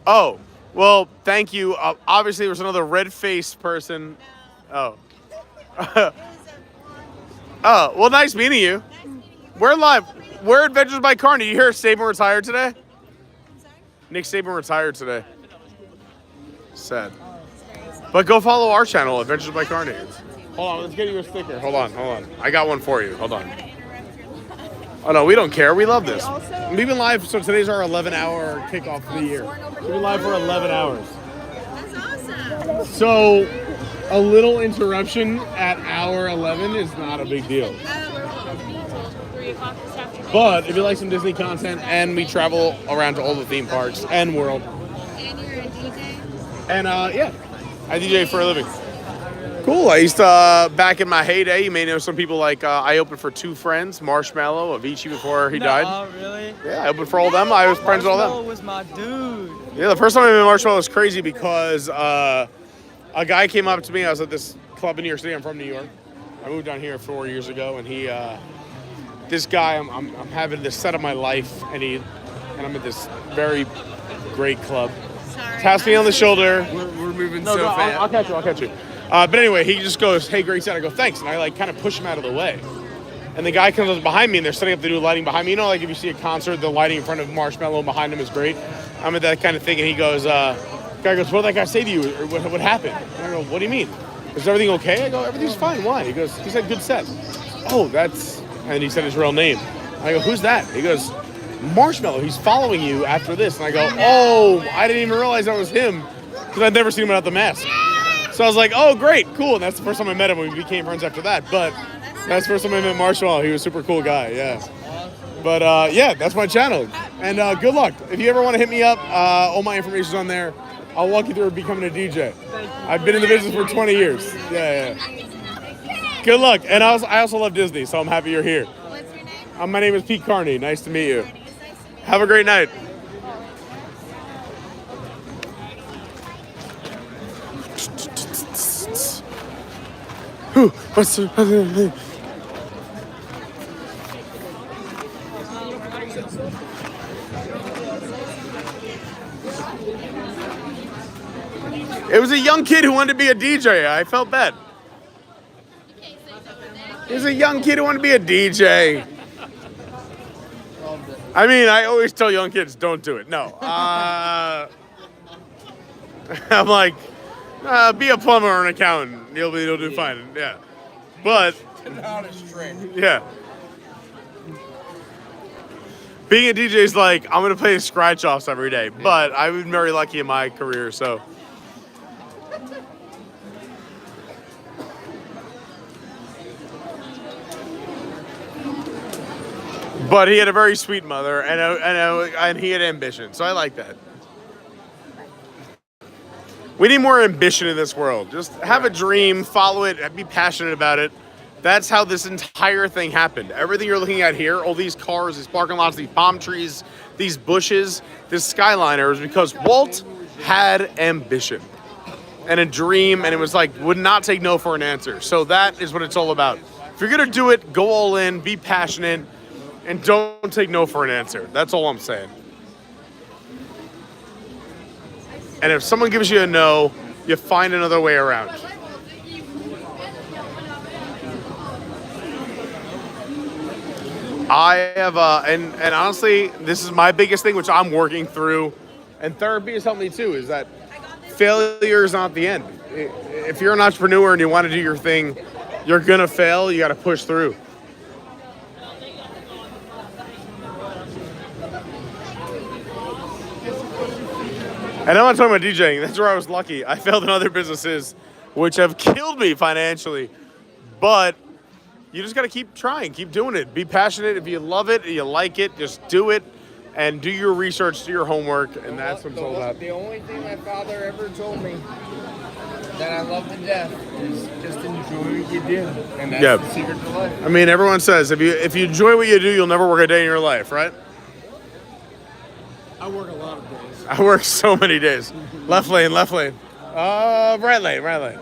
Oh, well, thank you. Obviously, there was another red-faced person. Oh. Oh, well, nice meeting you. We're live. We're Adventures by Carney. You hear Saban retired today? Nick Saban retired today. Sad. But go follow our channel, Adventures by Carney. Hold on, let's get you a sticker. Hold on. I got one for you. Hold on. Oh, no, we don't care. We love this. We've been live, so today's our 11-hour kickoff for the year. We've been live for 11 hours. That's awesome. So, a little interruption at hour 11 is not a big deal. 3 o'clock this afternoon. But if you like some Disney content, and we travel around to all the theme parks and world. And you're a DJ? And, yeah, I DJ for a living. Cool. I used to, back in my heyday, you may know some people like, I opened for 2 friends, Marshmallow, Avicii before he died. Oh, really? Yeah, I opened for all them. I was friends with all them. Marshmallow was my dude. Yeah, the first time I met Marshmallow was crazy because a guy came up to me. I was at this club in New York City. I'm from New York. I moved down here 4 years ago, and he, this guy, I'm having the set of my life, and I'm at this very great club. Sorry. Taps me on the shoulder. We're moving No, so fast. I'll catch you. But anyway, he just goes, "Hey, great set." I go, "Thanks," and I like kind of push him out of the way. And the guy comes up behind me, and they're setting up the new lighting behind me. You know, like if you see a concert, the lighting in front of Marshmallow behind him is great. I'm at that kind of thing, and he goes, guy goes, "What did that guy say to you? Or what happened?" And I go, "What do you mean? Is everything okay?" I go, "Everything's fine. Why?" He goes, "He said good set." Oh, that's, and he said his real name. I go, "Who's that?" He goes, "Marshmallow. He's following you after this." And I go, "Oh, I didn't even realize that was him because I'd never seen him without the mask." So I was like, oh, great, cool. And that's the first time I met him. We became friends after that. But that's the first time I met Marshall. He was a super cool guy, yeah. But yeah, that's my channel. And good luck. If you ever want to hit me up, all my information's on there. I'll walk you through becoming a DJ. I've been in the business for 20 years. Yeah. Good luck. And I also love Disney, so I'm happy you're here. What's your name? My name is Pete Carney. Nice to meet you. Have a great night. What's the... It was a young kid who wanted to be a DJ. I felt bad. It was a young kid who wanted to be a DJ. I mean, I always tell young kids, don't do it. No. I'm like, be a plumber or an accountant. You'll do fine. Yeah. But, yeah. Being a DJ is like, I'm going to play scratch-offs every day. But I've been very lucky in my career, so. But he had a very sweet mother, and he had ambition, so I like that. We need more ambition in this world. Just have a dream, follow it, be passionate about it. That's how this entire thing happened. Everything you're looking at here, all these cars, these parking lots, these palm trees, these bushes, this Skyliner, is because Walt had ambition and a dream, and it was like, would not take no for an answer. So that is what it's all about. If you're gonna do it, go all in, be passionate, and don't take no for an answer. That's all I'm saying. And if someone gives you a no, you find another way around. I have, and honestly, this is my biggest thing, which I'm working through, and therapy has helped me too, is that failure is not the end. If you're an entrepreneur and you want to do your thing, you're gonna fail, you gotta push through. And I'm not talking about DJing. That's where I was lucky. I failed in other businesses, which have killed me financially. But you just got to keep trying, keep doing it. Be passionate. If you love it, you like it, just do it. And do your research, do your homework, and that's what it's all about. The only thing my father ever told me that I love to death is just enjoy what you do. And that's the secret to life. I mean, everyone says if you enjoy what you do, you'll never work a day in your life, right? I work a lot of days. I work so many days. Left lane, left lane. Right lane, right lane.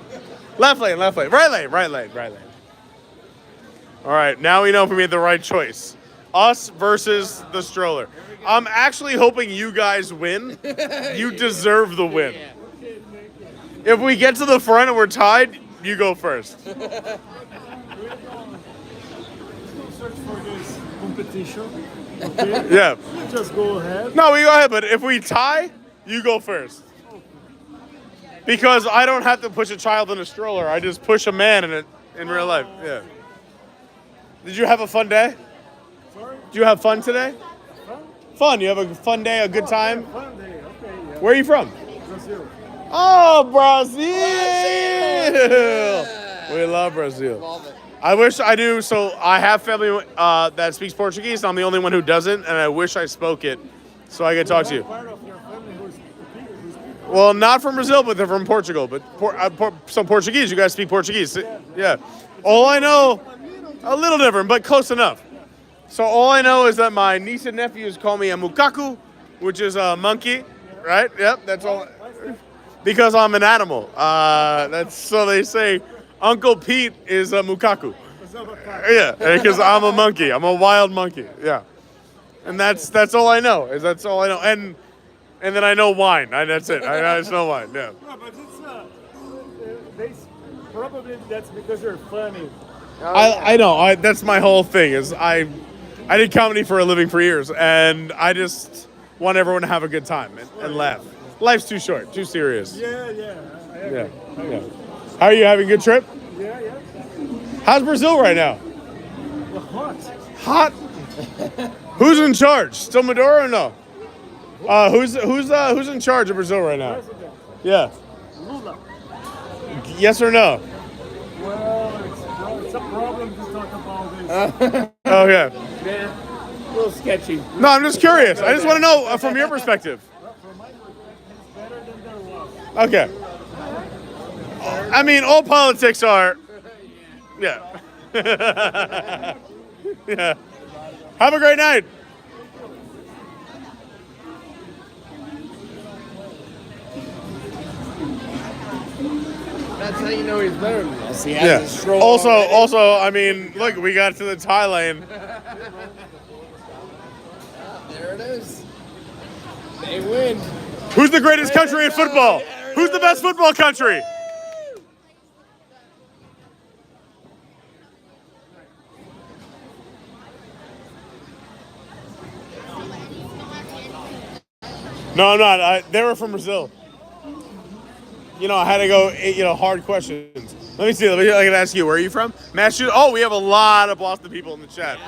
Left lane, left lane. Right lane, right lane, right lane. All right, now we know if we made the right choice. Us versus the stroller. I'm actually hoping you guys win. You deserve the win. If we get to the front and we're tied, you go first. Search for this competition. Okay? Yeah. You just go ahead. No, we go ahead, but if we tie, you go first. Because I don't have to push a child in a stroller. I just push a man in real life. Yeah. Did you have a fun day? Sorry? Did you have fun today? Fun? Fun. You have a fun day, a good time? Yeah, fun day. Okay, yeah. Where are you from? Brazil. Oh, Brazil! We love Brazil. Love it. I wish I knew. So I have family that speaks Portuguese. I'm the only one who doesn't, and I wish I spoke it so I could talk to you. Part of your family who speaks Well, not from Brazil, but they're from Portugal. But some Portuguese. You guys speak Portuguese. Yeah. All I know, a little different, but close enough. So all I know is that my niece and nephews call me a mukaku, which is a monkey, right? Yep, that's all. Because I'm an animal. That's so they say. Uncle Pete is a mukaku. Yeah, because I'm a monkey. I'm a wild monkey. Yeah, and that's all I know. That's all I know. And then I know wine. That's it. I just know wine. Yeah. No, but it's probably that's because you're funny. I know. That's my whole thing. Is I did comedy for a living for years, and I just want everyone to have a good time and laugh. Life's too short, too serious. Yeah. Yeah. How are you having a good trip? Yeah. How's Brazil right now? Hot. Hot? Who's in charge? Still Maduro or no? Who's in charge of Brazil right now? President. Yeah. Lula. Yes or no? Well, it's a problem to talk about this. Okay. Yeah, a little sketchy. No, I'm just curious. I just want to know from your perspective. Okay. I mean, all politics are. Yeah. Yeah. Have a great night. That's how you know he's better than us. He has a stroll Also, already. I mean, look, we got to the Thai lane. There it is. They win. Who's the greatest country in football? Who's the best football country? No, I'm not. They were from Brazil. You know, I had to go, hard questions. Let me see. I can ask you, where are you from? Massachusetts. Oh, we have a lot of Boston people in the chat.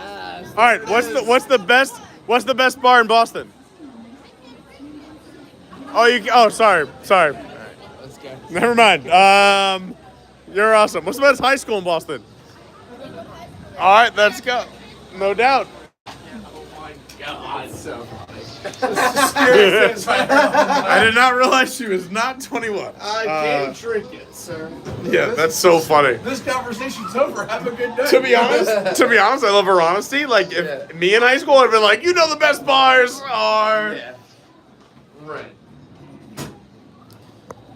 All right, what's the best bar in Boston? Oh, sorry. Let's go. Never mind. You're awesome. What's the best high school in Boston? All right, let's go. No doubt. God, so funny. I did not realize she was not 21. I can't drink it, sir. Yeah, that's so funny. This conversation's over. Have a good night. To be honest, I love her honesty. Like, if me in high school had been like, the best bars are. Yeah. Right.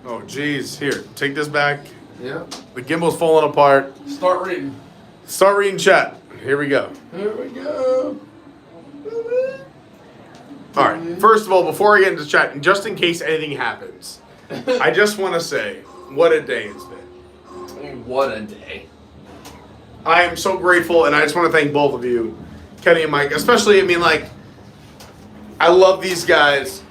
Oh, geez. Here, take this back. Yeah. The gimbal's falling apart. Start reading. Start reading chat. Here we go. Here we go. All right. First of all, before I get into chat, and just in case anything happens, I just want to say what a day it's been. What a day. I am so grateful, and I just want to thank both of you, Kenny and Mike. Especially, I love these guys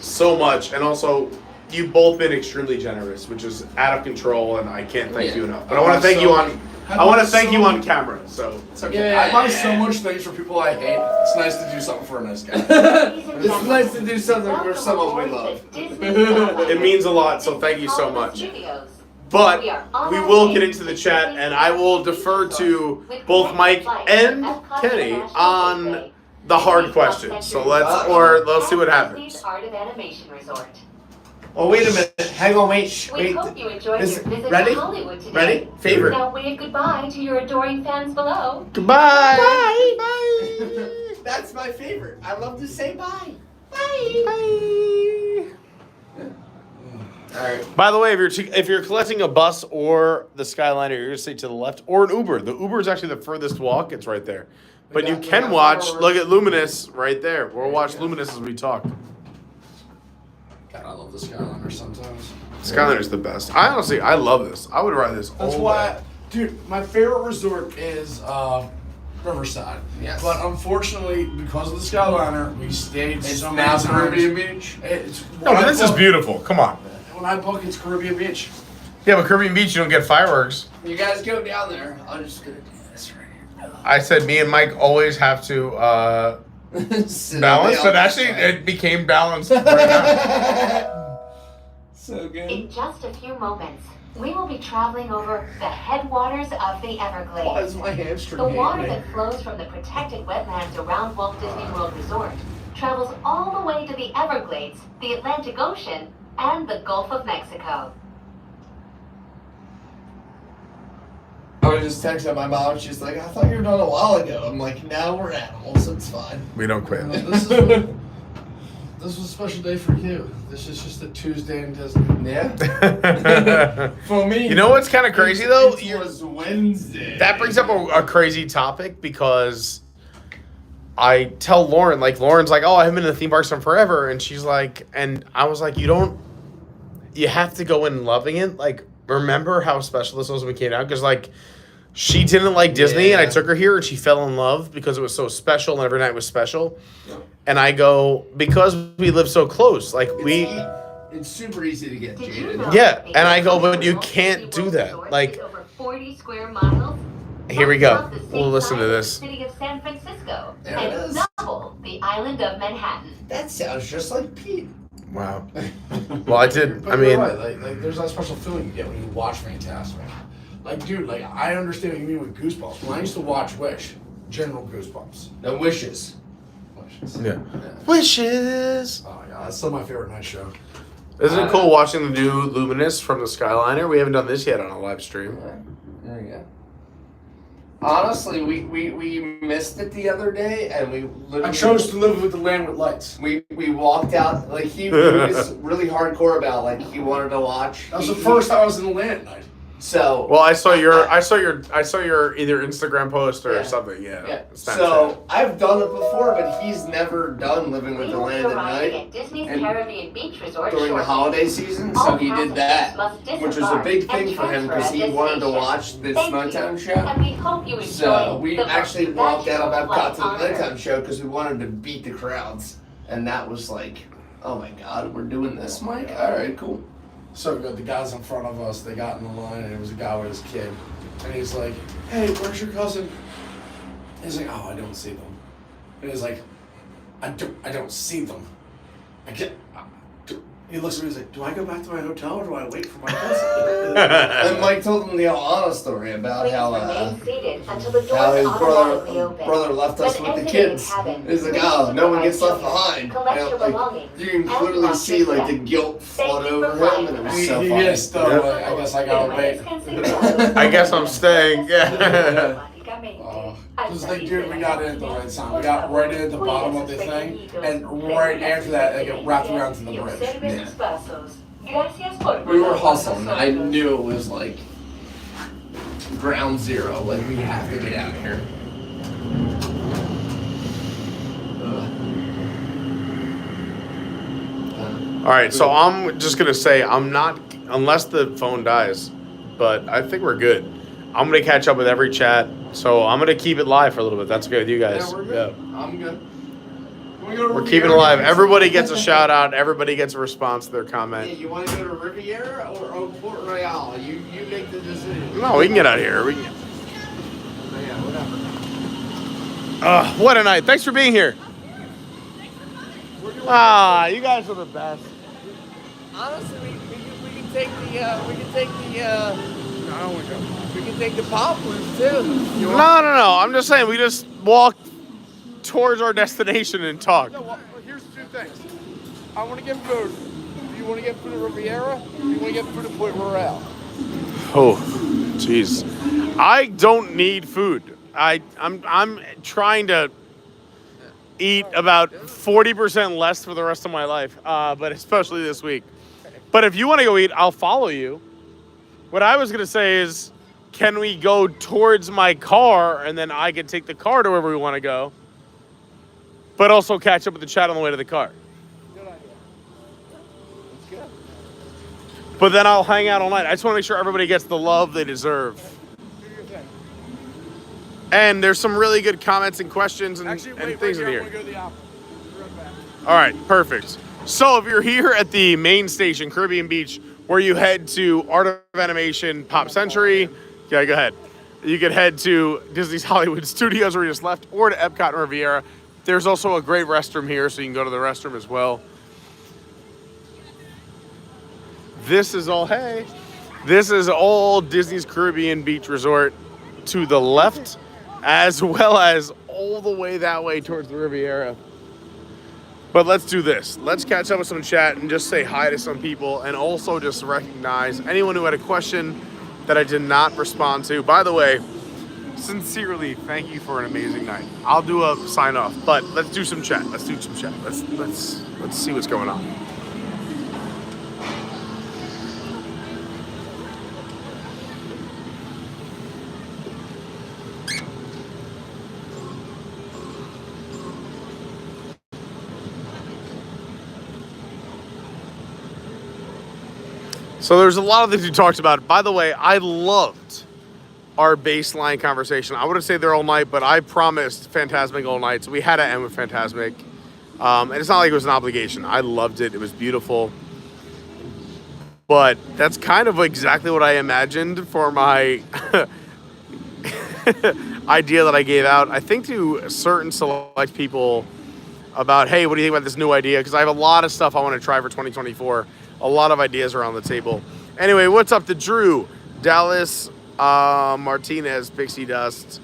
so much, and also, you've both been extremely generous, which is out of control, and I can't thank you enough. But I want to thank you on. I want to thank you on camera. So it's okay. I buy so much things for people I hate. It's nice to do something for a nice guy. It's nice to do something for someone we love. It means a lot. So thank you so much. But we will get into the chat, and I will defer to both Mike and Kenny on the hard questions. So let's see what happens. Oh, wait a minute. Hang on, wait. We hope you enjoyed your visit ready? to Hollywood today. Ready? Favorite. Now wave goodbye to your adoring fans below. Goodbye. Bye. That's my favorite. I love to say bye. Bye. All right. By the way, if you're collecting a bus or the Skyliner, you're gonna stay to the left, or an Uber. The Uber is actually the furthest walk. It's right there. But you can watch. Look at Luminous right there. We'll watch Luminous as we talk. God, I love the Skyliner sometimes. Skyliner's the best. I love this. I would ride this all That's why, dude, my favorite resort is Riverside. Yes. But unfortunately, because of the Skyliner, we stayed It's so now many times. Caribbean Beach. No, but this is beautiful. Come on. When I book, it's Caribbean Beach. Yeah, but Caribbean Beach, you don't get fireworks. You guys go down there. I'm just gonna do this right here. I said me and Mike always have to balance, but actually it became balanced right now. So good. In just a few moments, we will be traveling over the headwaters of the Everglades. Why is my hamstring The water hanging? that flows from the protected wetlands around Walt Disney World Resort travels all the way to the Everglades, the Atlantic Ocean, and the Gulf of Mexico. I was just texting my mom. She's like, I thought you were done a while ago. I'm like, now we're animals. It's fine. We don't quit. This was a special day for you. This is just a Tuesday in Disney. Yeah. For me. You know what's kind of crazy though? It was Wednesday. That brings up a crazy topic because I tell Lauren, Lauren's like, oh, I haven't been to the theme parks in forever. And she's like, and I was like, you have to go in loving it. Remember how special this was when we came out? Because, she didn't like Disney, and I took her here, and she fell in love because it was so special, and every night was special. Yeah. And I go, because we live so close, It's super easy to get jaded. Yeah, and I go, but you can't do that. Over 40 square miles. Here we go. We'll listen to this. The city of San Francisco There it and is. double the island of Manhattan. That sounds just like Pete. Wow. Well, I did. But I you're mean, right. Like, there's that special feeling you get when you watch Fantasmic. Like, dude, like, I understand what you mean with Goosebumps. When I used to watch Wish, general Goosebumps. No Wishes. yeah. Wishes. Oh, my God. That's still my favorite night show. Isn't it cool watching the new Luminous from the Skyliner? We haven't done this yet on a live stream. There you go. Honestly, we missed it the other day, and we literally... I chose to live with the land with lights. We walked out, like, he was really hardcore about, like, he wanted to watch. That was the first time I was in the land at night. So... Well, I saw your either Instagram post or something, yeah. So, I've done it before, but he's never done living with the land at night. Disney's And Caribbean Beach Resort during the shortly. holiday season, so he did that, which was a big thing for him because he wanted to watch this nighttime show. And we hope you enjoy So we the actually most walked out of magical Epcot to the flight on Earth. nighttime show because we wanted to beat the crowds, and that was like, oh my God, we're doing this, Mike. All right, cool. So good. The guys in front of us, they got in the line, and it was a guy with his kid. And he's like, hey, where's your cousin? He's like, oh, I don't see them. And he's like, I don't see them. I can't. He looks at me, he's like, do I go back to my hotel or do I wait for my cousin? And Mike told him the Alana story about how his brother left us with the kids. He's like, oh, no one gets left behind. You know, like, you can clearly see like the guilt flood over him, and it was so funny. Yes, though, like, I guess I gotta wait. I guess I'm staying. Yeah. Just like, dude, we got in at the right time. We got right in at the bottom of the thing, and right after that, they get wrapped around to the bridge. Yeah. We were hustling. I knew it was like ground zero. Like, we have to get out of here. All right, so I'm just gonna say I'm not unless the phone dies, but I think we're good. I'm gonna catch up with every chat, so I'm gonna keep it live for a little bit. That's good with you guys. Yeah, we're good. I'm good. We're keeping it alive. Everybody gets a shout out. Everybody gets a response to their comment. Hey, you want to go to Riviera or Port Royale? You make the decision. No, we can get out of here. We can. Yeah, whatever. What a night! Thanks for being here. You guys are the best. Honestly, we can take the poplars too. No. I'm just saying we just walk towards our destination and talk. No, well, here's two things. I want to get food. Do you want to get food at Riviera? Or do you want to get food at Port Royale? Oh, jeez. I don't need food. I'm trying to eat about 40% less for the rest of my life, but especially this week. But if you want to go eat, I'll follow you. What I was going to say is, can we go towards my car and then I can take the car to wherever we want to go, but also catch up with the chat on the way to the car? Good idea. That's good. But then I'll hang out all night. I just want to make sure everybody gets the love they deserve. Do your thing. And there's some really good comments and questions and, things in here. All right, perfect. So if you're here at the main station, Caribbean Beach, where you head to Art of Animation, Pop Century, yeah, go ahead. You can head to Disney's Hollywood Studios where you just left, or to Epcot and Riviera. There's also a great restroom here, so you can go to the restroom as well. This is all Disney's Caribbean Beach Resort to the left, as well as all the way that way towards the Riviera. But let's do this. Let's catch up with some chat and just say hi to some people, and also just recognize anyone who had a question that I did not respond to. By the way, sincerely, thank you for an amazing night. I'll do a sign off, but let's do some chat. Let's see what's going on. So there's a lot of things you talked about. By the way, I loved our baseline conversation. I wouldn't say they're all night, but I promised Fantasmic all night, so we had to end with Fantasmic. And it's not like it was an obligation. I loved it. It was beautiful. But that's kind of exactly what I imagined for my idea that I gave out. I think to certain select people, about, hey, what do you think about this new idea? Because I have a lot of stuff I want to try for 2024. A lot of ideas are on the table. Anyway, what's up to Drew, Dallas, Martinez, Pixie Dust,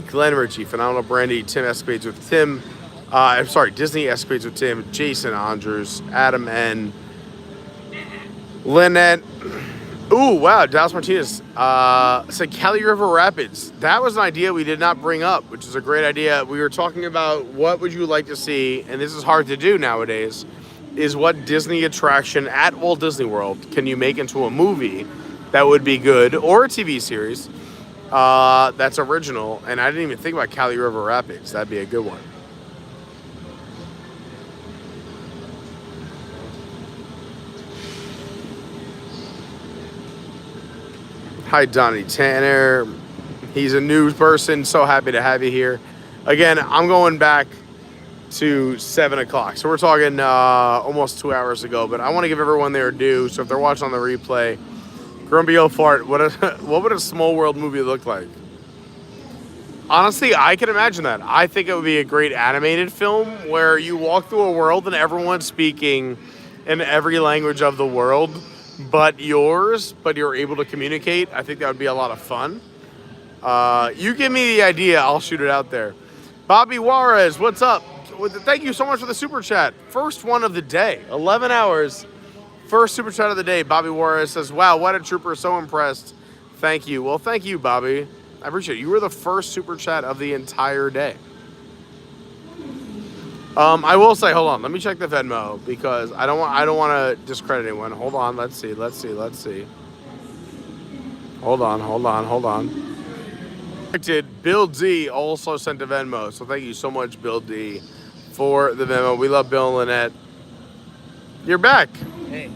Glenn Ritchie, Phenomenal Brandy, Tim Escapades with Tim. I'm sorry, Disney Escapades with Tim, Jason Andrews, Adam N, Lynette. Ooh, wow, Dallas Martinez said Cali River Rapids. That was an idea we did not bring up, which is a great idea. We were talking about what would you like to see, and this is hard to do nowadays, is what Disney attraction at Walt Disney World can you make into a movie that would be good, or a TV series that's original. And I didn't even think about Cali River Rapids. That'd be a good one. Hi, Donnie Tanner. He's a new person. So happy to have you here. Again, I'm going back to 7 o'clock. So we're talking almost 2 hours ago. But I want to give everyone their due. So if they're watching on the replay, Grumpy Old Fart, what would a Small World movie look like? Honestly, I can imagine that. I think it would be a great animated film where you walk through a world and everyone's speaking in every language of the world but yours, but you're able to communicate. I think that would be a lot of fun. You give me the idea, I'll shoot it out there. Bobby Juarez, what's up? Thank you so much for the super chat. First one of the day, 11 hours. First super chat of the day. Bobby Juarez says, wow, what a trooper, so impressed. Thank you. Well, thank you, Bobby. I appreciate it. You were the first super chat of the entire day. I will say, hold on, let me check the Venmo because I don't want to discredit anyone. Hold on, let's see. Hold on. Bill D also sent a Venmo, so thank you so much, Bill D, for the Venmo. We love Bill and Lynette. You're back. Hey,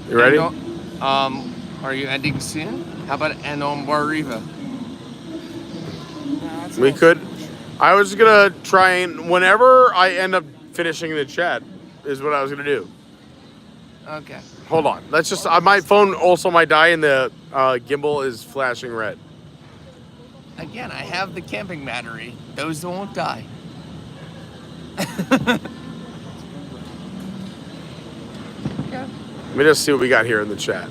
you ready? Are you ending soon? How about Anambariva? We could. I was gonna try and whenever I end up finishing the chat is what I was gonna do. Okay. Hold on. Let's just. My phone also might die, and the gimbal is flashing red. Again, I have the camping battery. Those won't die. Let me just see what we got here in the chat.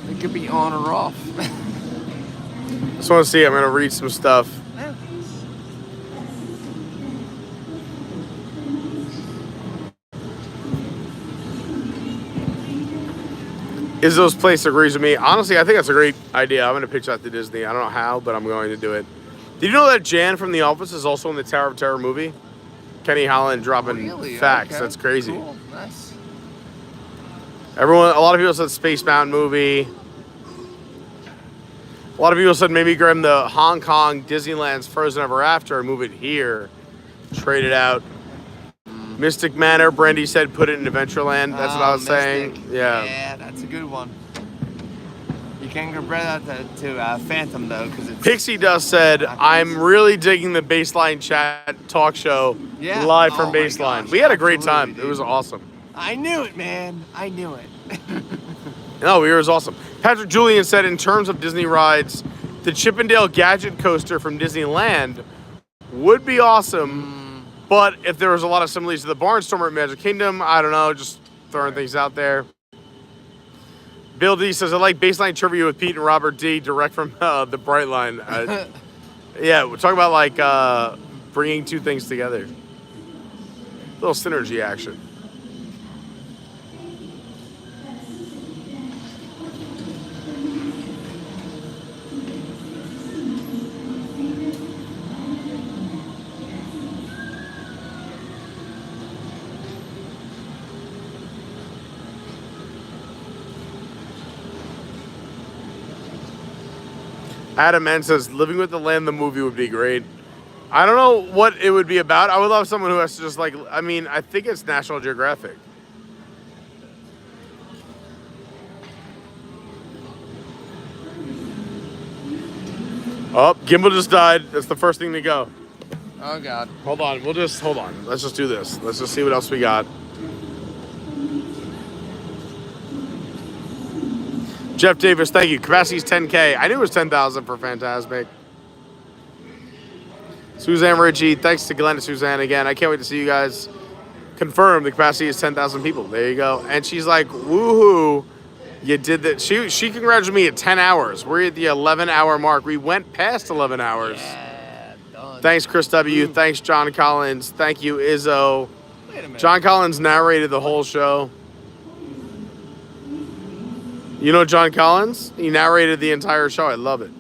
It could be on or off. Just want to see. I'm gonna read some stuff. Izzo's Place agrees with me. Honestly, I think that's a great idea. I'm gonna pitch that to Disney. I don't know how, but I'm going to do it. Did you know that Jan from The Office is also in the Tower of Terror movie? Kenny Holland dropping facts. Okay. That's crazy. Cool. Nice. A lot of people said Space Mountain movie. A lot of people said maybe grab the Hong Kong Disneyland's Frozen Ever After and move it here. Trade it out. Mystic Manor, Brandy said put it in Adventureland. That's what I was saying. Yeah. Yeah, that's a good one. You can't compare that to Phantom, though, because it's... Pixie Dust said, I'm really digging the Baseline Chat talk show live from Baseline. Gosh, we had a great time. dude. It was awesome. I knew it, man. I knew it. No, it was awesome. Patrick Julian said, in terms of Disney rides, the Chippendale Gadget Coaster from Disneyland would be awesome, but if there was a lot of similarities to the Barnstormer at Magic Kingdom, I don't know, just throwing things out there. Bill D says, I like Baseline trivia with Pete and Robert D, direct from the Brightline. Yeah, we're talking about like bringing two things together. A little synergy action. Adam N says, Living with the Land, the movie would be great. I don't know what it would be about. I would love someone who has to just like, I mean, I think it's National Geographic. Oh, gimbal just died. That's the first thing to go. Oh, God. Hold on. Hold on. Let's just do this. Let's just see what else we got. Jeff Davis, thank you. Capacity's 10K. I knew it was 10,000 for Fantasmic. Suzanne Ritchie, thanks to Glenn and Suzanne again. I can't wait to see you guys confirm the capacity is 10,000 people. There you go. And she's like, woohoo, you did that. She congratulated me at 10 hours. We're at the 11-hour mark. We went past 11 hours. Yeah, done. Thanks, Chris W. Thanks, John Collins. Thank you, Izzo. Wait a minute. John Collins narrated the whole show. You know John Collins? He narrated the entire show. I love it.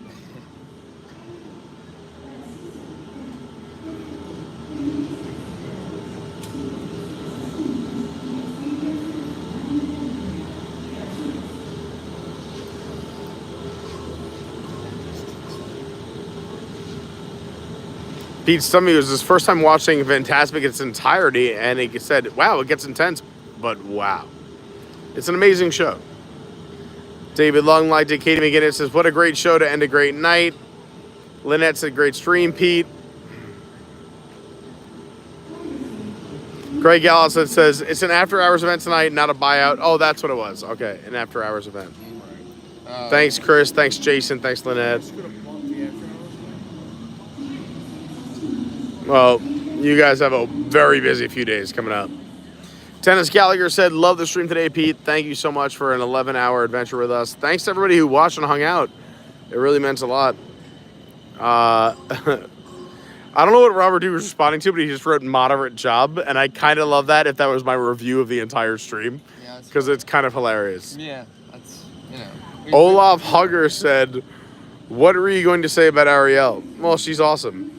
Pete Stummy was his first time watching Fantasmic in its entirety, and he said, wow, it gets intense, but wow. It's an amazing show. David Long liked it. Katie McGinnis says, what a great show to end a great night. Lynette said, great stream, Pete. Greg Allison says, it's an after-hours event tonight, not a buyout. Oh, that's what it was. Okay, an after-hours event. Thanks, Chris. Thanks, Jason. Thanks, Lynette. Well, you guys have a very busy few days coming up. Dennis Gallagher said, love the stream today, Pete. Thank you so much for an 11-hour adventure with us. Thanks to everybody who watched and hung out. It really meant a lot. I don't know what Robert D was responding to, but he just wrote moderate job, and I kind of love that if that was my review of the entire stream, because it's kind of hilarious. Yeah, that's, you know. Olaf Hugger said, what were you going to say about Ariel? Well, she's awesome.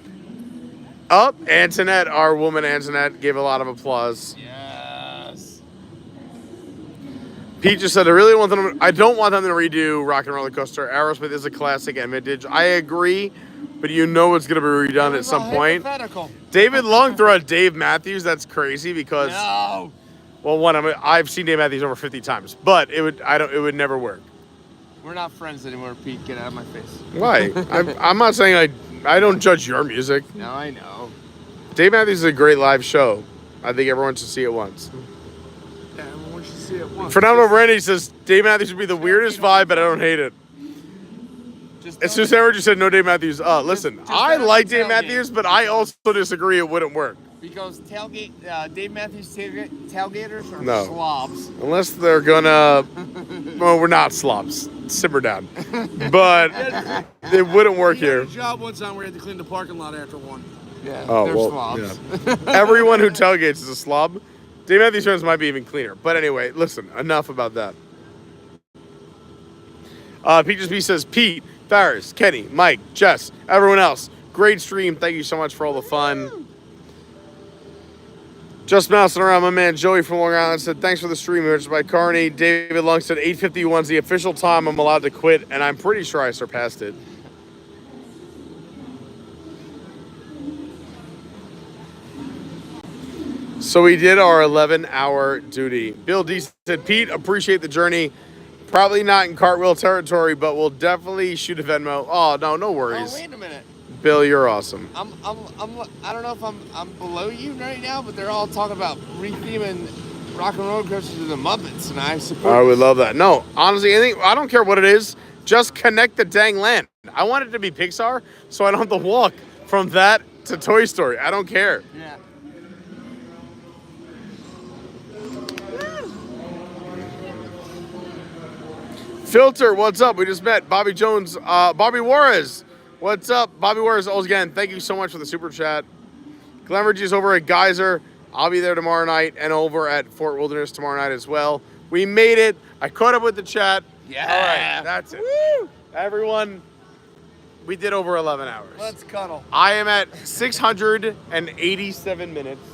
Antoinette, our woman Antoinette, gave a lot of applause. Yes. Pete just said, I don't want them to redo Rock and Roller Coaster. Aerosmith is a classic and vintage. I agree, but you know it's going to be redone at some point. David Long threw out Dave Matthews. That's crazy because, no. Well, I've seen Dave Matthews over 50 times, but it would never work. We're not friends anymore, Pete. Get out of my face. Why? I'm not saying I don't judge your music. No, I know. Dave Matthews is a great live show. I think everyone should see it once. Yeah, everyone should see it once. Fernando Brandy says Dave Matthews would be the weirdest vibe, but I don't hate it. It's just Sarah just said no Dave Matthews. Listen, I like Dave Matthews, but I also disagree it wouldn't work. Because Dave Matthews tailgaters are No. slobs. Unless they're gonna, well, we're not slobs. Simmer down. But it wouldn't work here. A job one time where we had to clean the parking lot after one. Yeah, Oh, they're well, slobs. yeah. Everyone who tailgates is a slob. Dave Matthews fans might be even cleaner. But anyway, listen, enough about that. Peaches B says, Pete, Farris, Kenny, Mike, Jess, everyone else, great stream. Thank you so much for all the fun. Just mousing around, my man Joey from Long Island said, thanks for the stream, hosted by Carney. David Long said, 8:51 is the official time I'm allowed to quit, and I'm pretty sure I surpassed it. So we did our 11-hour duty. Bill D said, Pete, appreciate the journey. Probably not in cartwheel territory, but we'll definitely shoot a Venmo. Oh, no worries. Oh, wait a minute. Bill, you're awesome. I don't know if I'm below you right now, but they're all talking about retheming Rock and Roller Coaster to the Muppets, and I support I would love that. No, honestly, I don't care what it is. Just connect the dang land. I want it to be Pixar, so I don't have to walk from that to Toy Story. I don't care. Yeah. Filter, what's up? We just met Bobby Jones, Bobby Juarez. What's up, Bobby Juarez? Oh, again, thank you so much for the super chat. Glenridge is over at Geyser. I'll be there tomorrow night and over at Fort Wilderness tomorrow night as well. We made it. I caught up with the chat. Yeah. All right, that's it. Woo! Everyone, we did over 11 hours. Let's cuddle. I am at 687 minutes.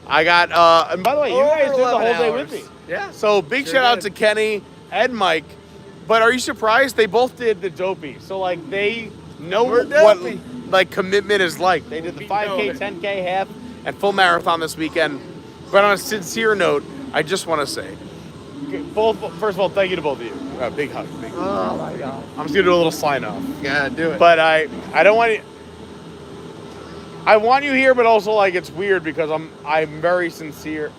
I got, and by the way, you guys did the whole day with me. Yeah. So big shout out to Kenny and Mike. But are you surprised? They both did the dopey. So like they know what like commitment is like. They did the 5K, 10K, half, and full marathon this weekend. But on a sincere note, I just want to say, first of all, thank you to both of you. Big hug. Big hug. Oh my God. I'm just gonna do a little sign off. Yeah, do it. But I don't want you. I want you here, but also like it's weird because I'm very sincere.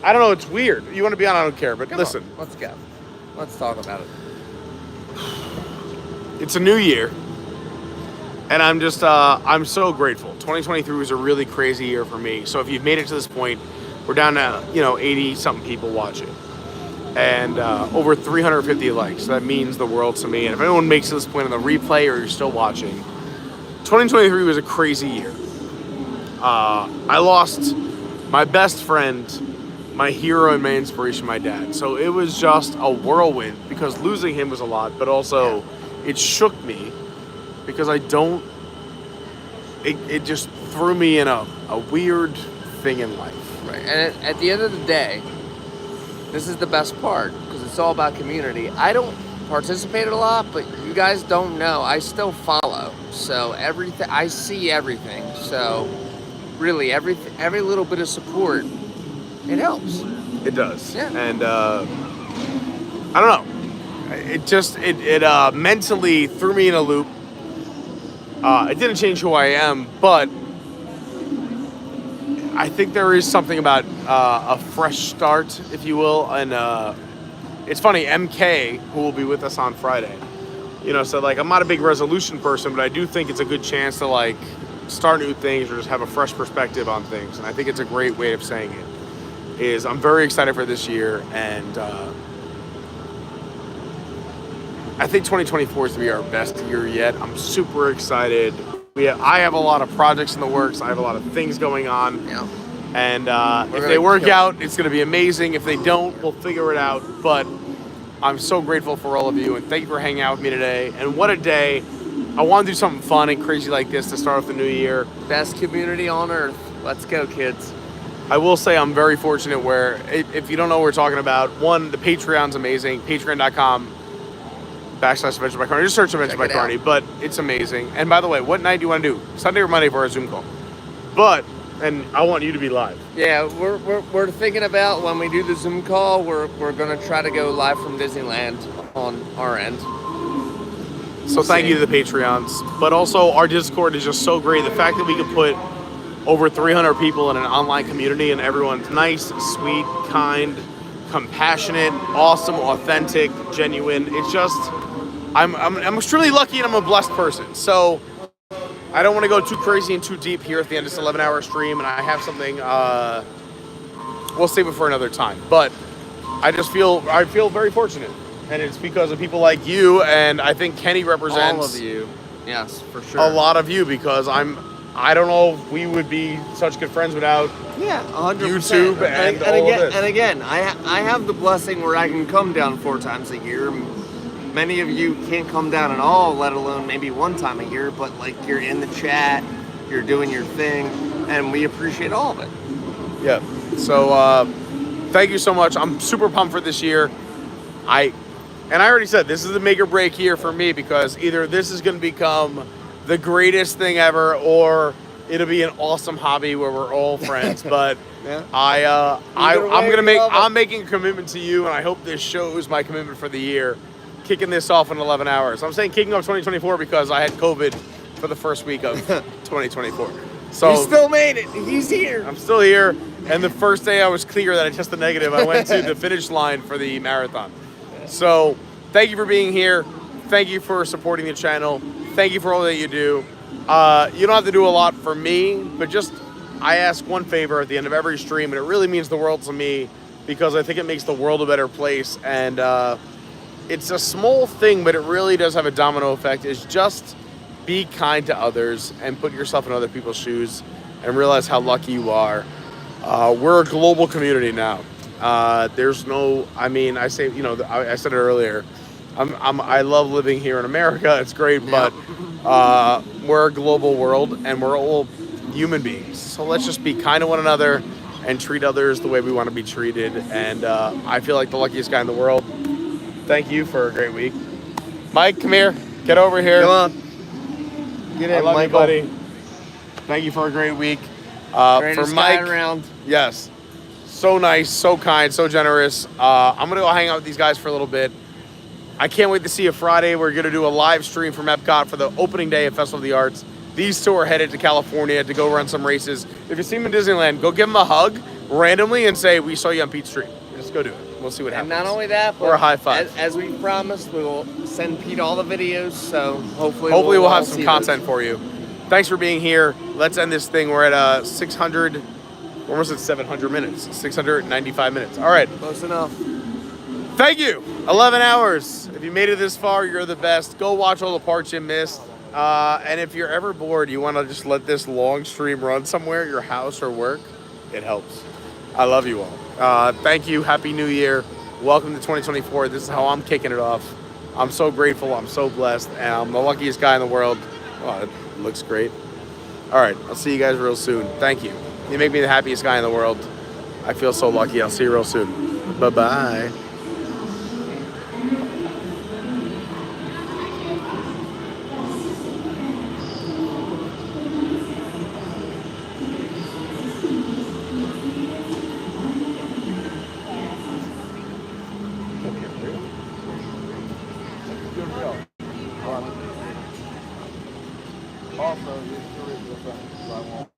I don't know. It's weird. You want to be on? I don't care. But listen. Let's go. Let's talk about it. it's a new year, and I'm just I'm so grateful. 2023 was a really crazy year for me. So if you've made it to this point, we're down to 80 something people watching, and over 350 likes. So that means the world to me. And if anyone makes it to this point on the replay or you're still watching, 2023 was a crazy year. I lost my best friend, my hero and my inspiration, my dad. So it was just a whirlwind because losing him was a lot, but also it shook me because it just threw me in a weird thing in life. Right. And at the end of the day, this is the best part because it's all about community. I don't participate a lot, but you guys don't know. I still follow. So everything, I see everything. So really, every little bit of support, it helps. It does. Yeah. And I don't know. It just mentally threw me in a loop. It didn't change who I am, but I think there is something about a fresh start, if you will. And it's funny, MK, who will be with us on Friday, so like I'm not a big resolution person, but I do think it's a good chance to like start new things or just have a fresh perspective on things. And I think it's a great way of saying it. I'm very excited for this year, and I think 2024 is to be our best year yet. I'm super excited. I have a lot of projects in the works. I have a lot of things going on. Yeah. And if they work out, it's going to be amazing. If they don't, we'll figure it out. But I'm so grateful for all of you, and thank you for hanging out with me today. And what a day. I want to do something fun and crazy like this to start off the new year. Best community on earth. Let's go, kids. I will say I'm very fortunate where, if you don't know what we're talking about, one, the Patreon's amazing. Patreon.com/Adventure by Carney. Just search Adventure by Carney, but it's amazing. And by the way, what night do you want to do? Sunday or Monday for our Zoom call? And I want you to be live. Yeah, we're thinking about when we do the Zoom call, we're going to try to go live from Disneyland on our end. So thank you to the Patreons. But also, our Discord is just so great. The fact that we can put over 300 people in an online community and everyone's nice, sweet, kind, compassionate, awesome, authentic, genuine. It's just, I'm extremely lucky and I'm a blessed person. So I don't want to go too crazy and too deep here at the end of this 11-hour stream, and I have something, we'll save it for another time. But I feel very fortunate, and it's because of people like you, and I think Kenny represents all of you. Yes, for sure. A lot of you, because I don't know if we would be such good friends without 100%. YouTube and all of this. And again, I have the blessing where I can come down 4 times a year. Many of you can't come down at all, let alone maybe 1 time a year, but like you're in the chat, you're doing your thing, and we appreciate all of it. Yeah. So thank you so much. I'm super pumped for this year. I already said this is the make or break year for me, because either this is going to become the greatest thing ever, or it'll be an awesome hobby where we're all friends. But yeah. I'm making a commitment to you, and I hope this shows my commitment for the year. Kicking this off in 11 hours. I'm saying kicking off 2024 because I had COVID for the first week of 2024. So you still made it. He's here. I'm still here. And the first day I was clear that I tested negative, I went to the finish line for the marathon. So thank you for being here. Thank you for supporting the channel. Thank you for all that you do. You don't have to do a lot for me, but just I ask one favor at the end of every stream, and it really means the world to me because I think it makes the world a better place. And it's a small thing, but it really does have a domino effect, is just be kind to others and put yourself in other people's shoes and realize how lucky you are. We're a global community now. There's no, I said it earlier, I love living here in America. It's great, but we're a global world and we're all human beings. So let's just be kind to one another and treat others the way we want to be treated. And I feel like the luckiest guy in the world. Thank you for a great week. Mike, come here. Get over here. Come on. Get in, I love Michael. you, buddy. Thank you for a great week. For Mike, around. Yes. So nice, so kind, so generous. I'm going to go hang out with these guys for a little bit. I can't wait to see you Friday. We're going to do a live stream from Epcot for the opening day of Festival of the Arts. These two are headed to California to go run some races. If you see them in Disneyland, go give them a hug randomly and say, we saw you on Pete's Street. Just go do it. We'll see what And happens. not only that, but or a high five. As we promised, we will send Pete all the videos. So hopefully we'll all have some see content those. for you. Thanks for being here. Let's end this thing. We're at 600, we're almost at 700 minutes, 695 minutes. All right. Close enough. Thank you. 11 hours. If you made it this far, you're the best. Go watch all the parts you missed. And if you're ever bored, you want to just let this long stream run somewhere, your house or work, it helps. I love you all. Thank you. Happy New Year. Welcome to 2024. This is how I'm kicking it off. I'm so grateful. I'm so blessed. And I'm the luckiest guy in the world. Oh, it looks great. All right. I'll see you guys real soon. Thank you. You make me the happiest guy in the world. I feel so lucky. I'll see you real soon. Bye-bye. Also, the story of the film, so I won't.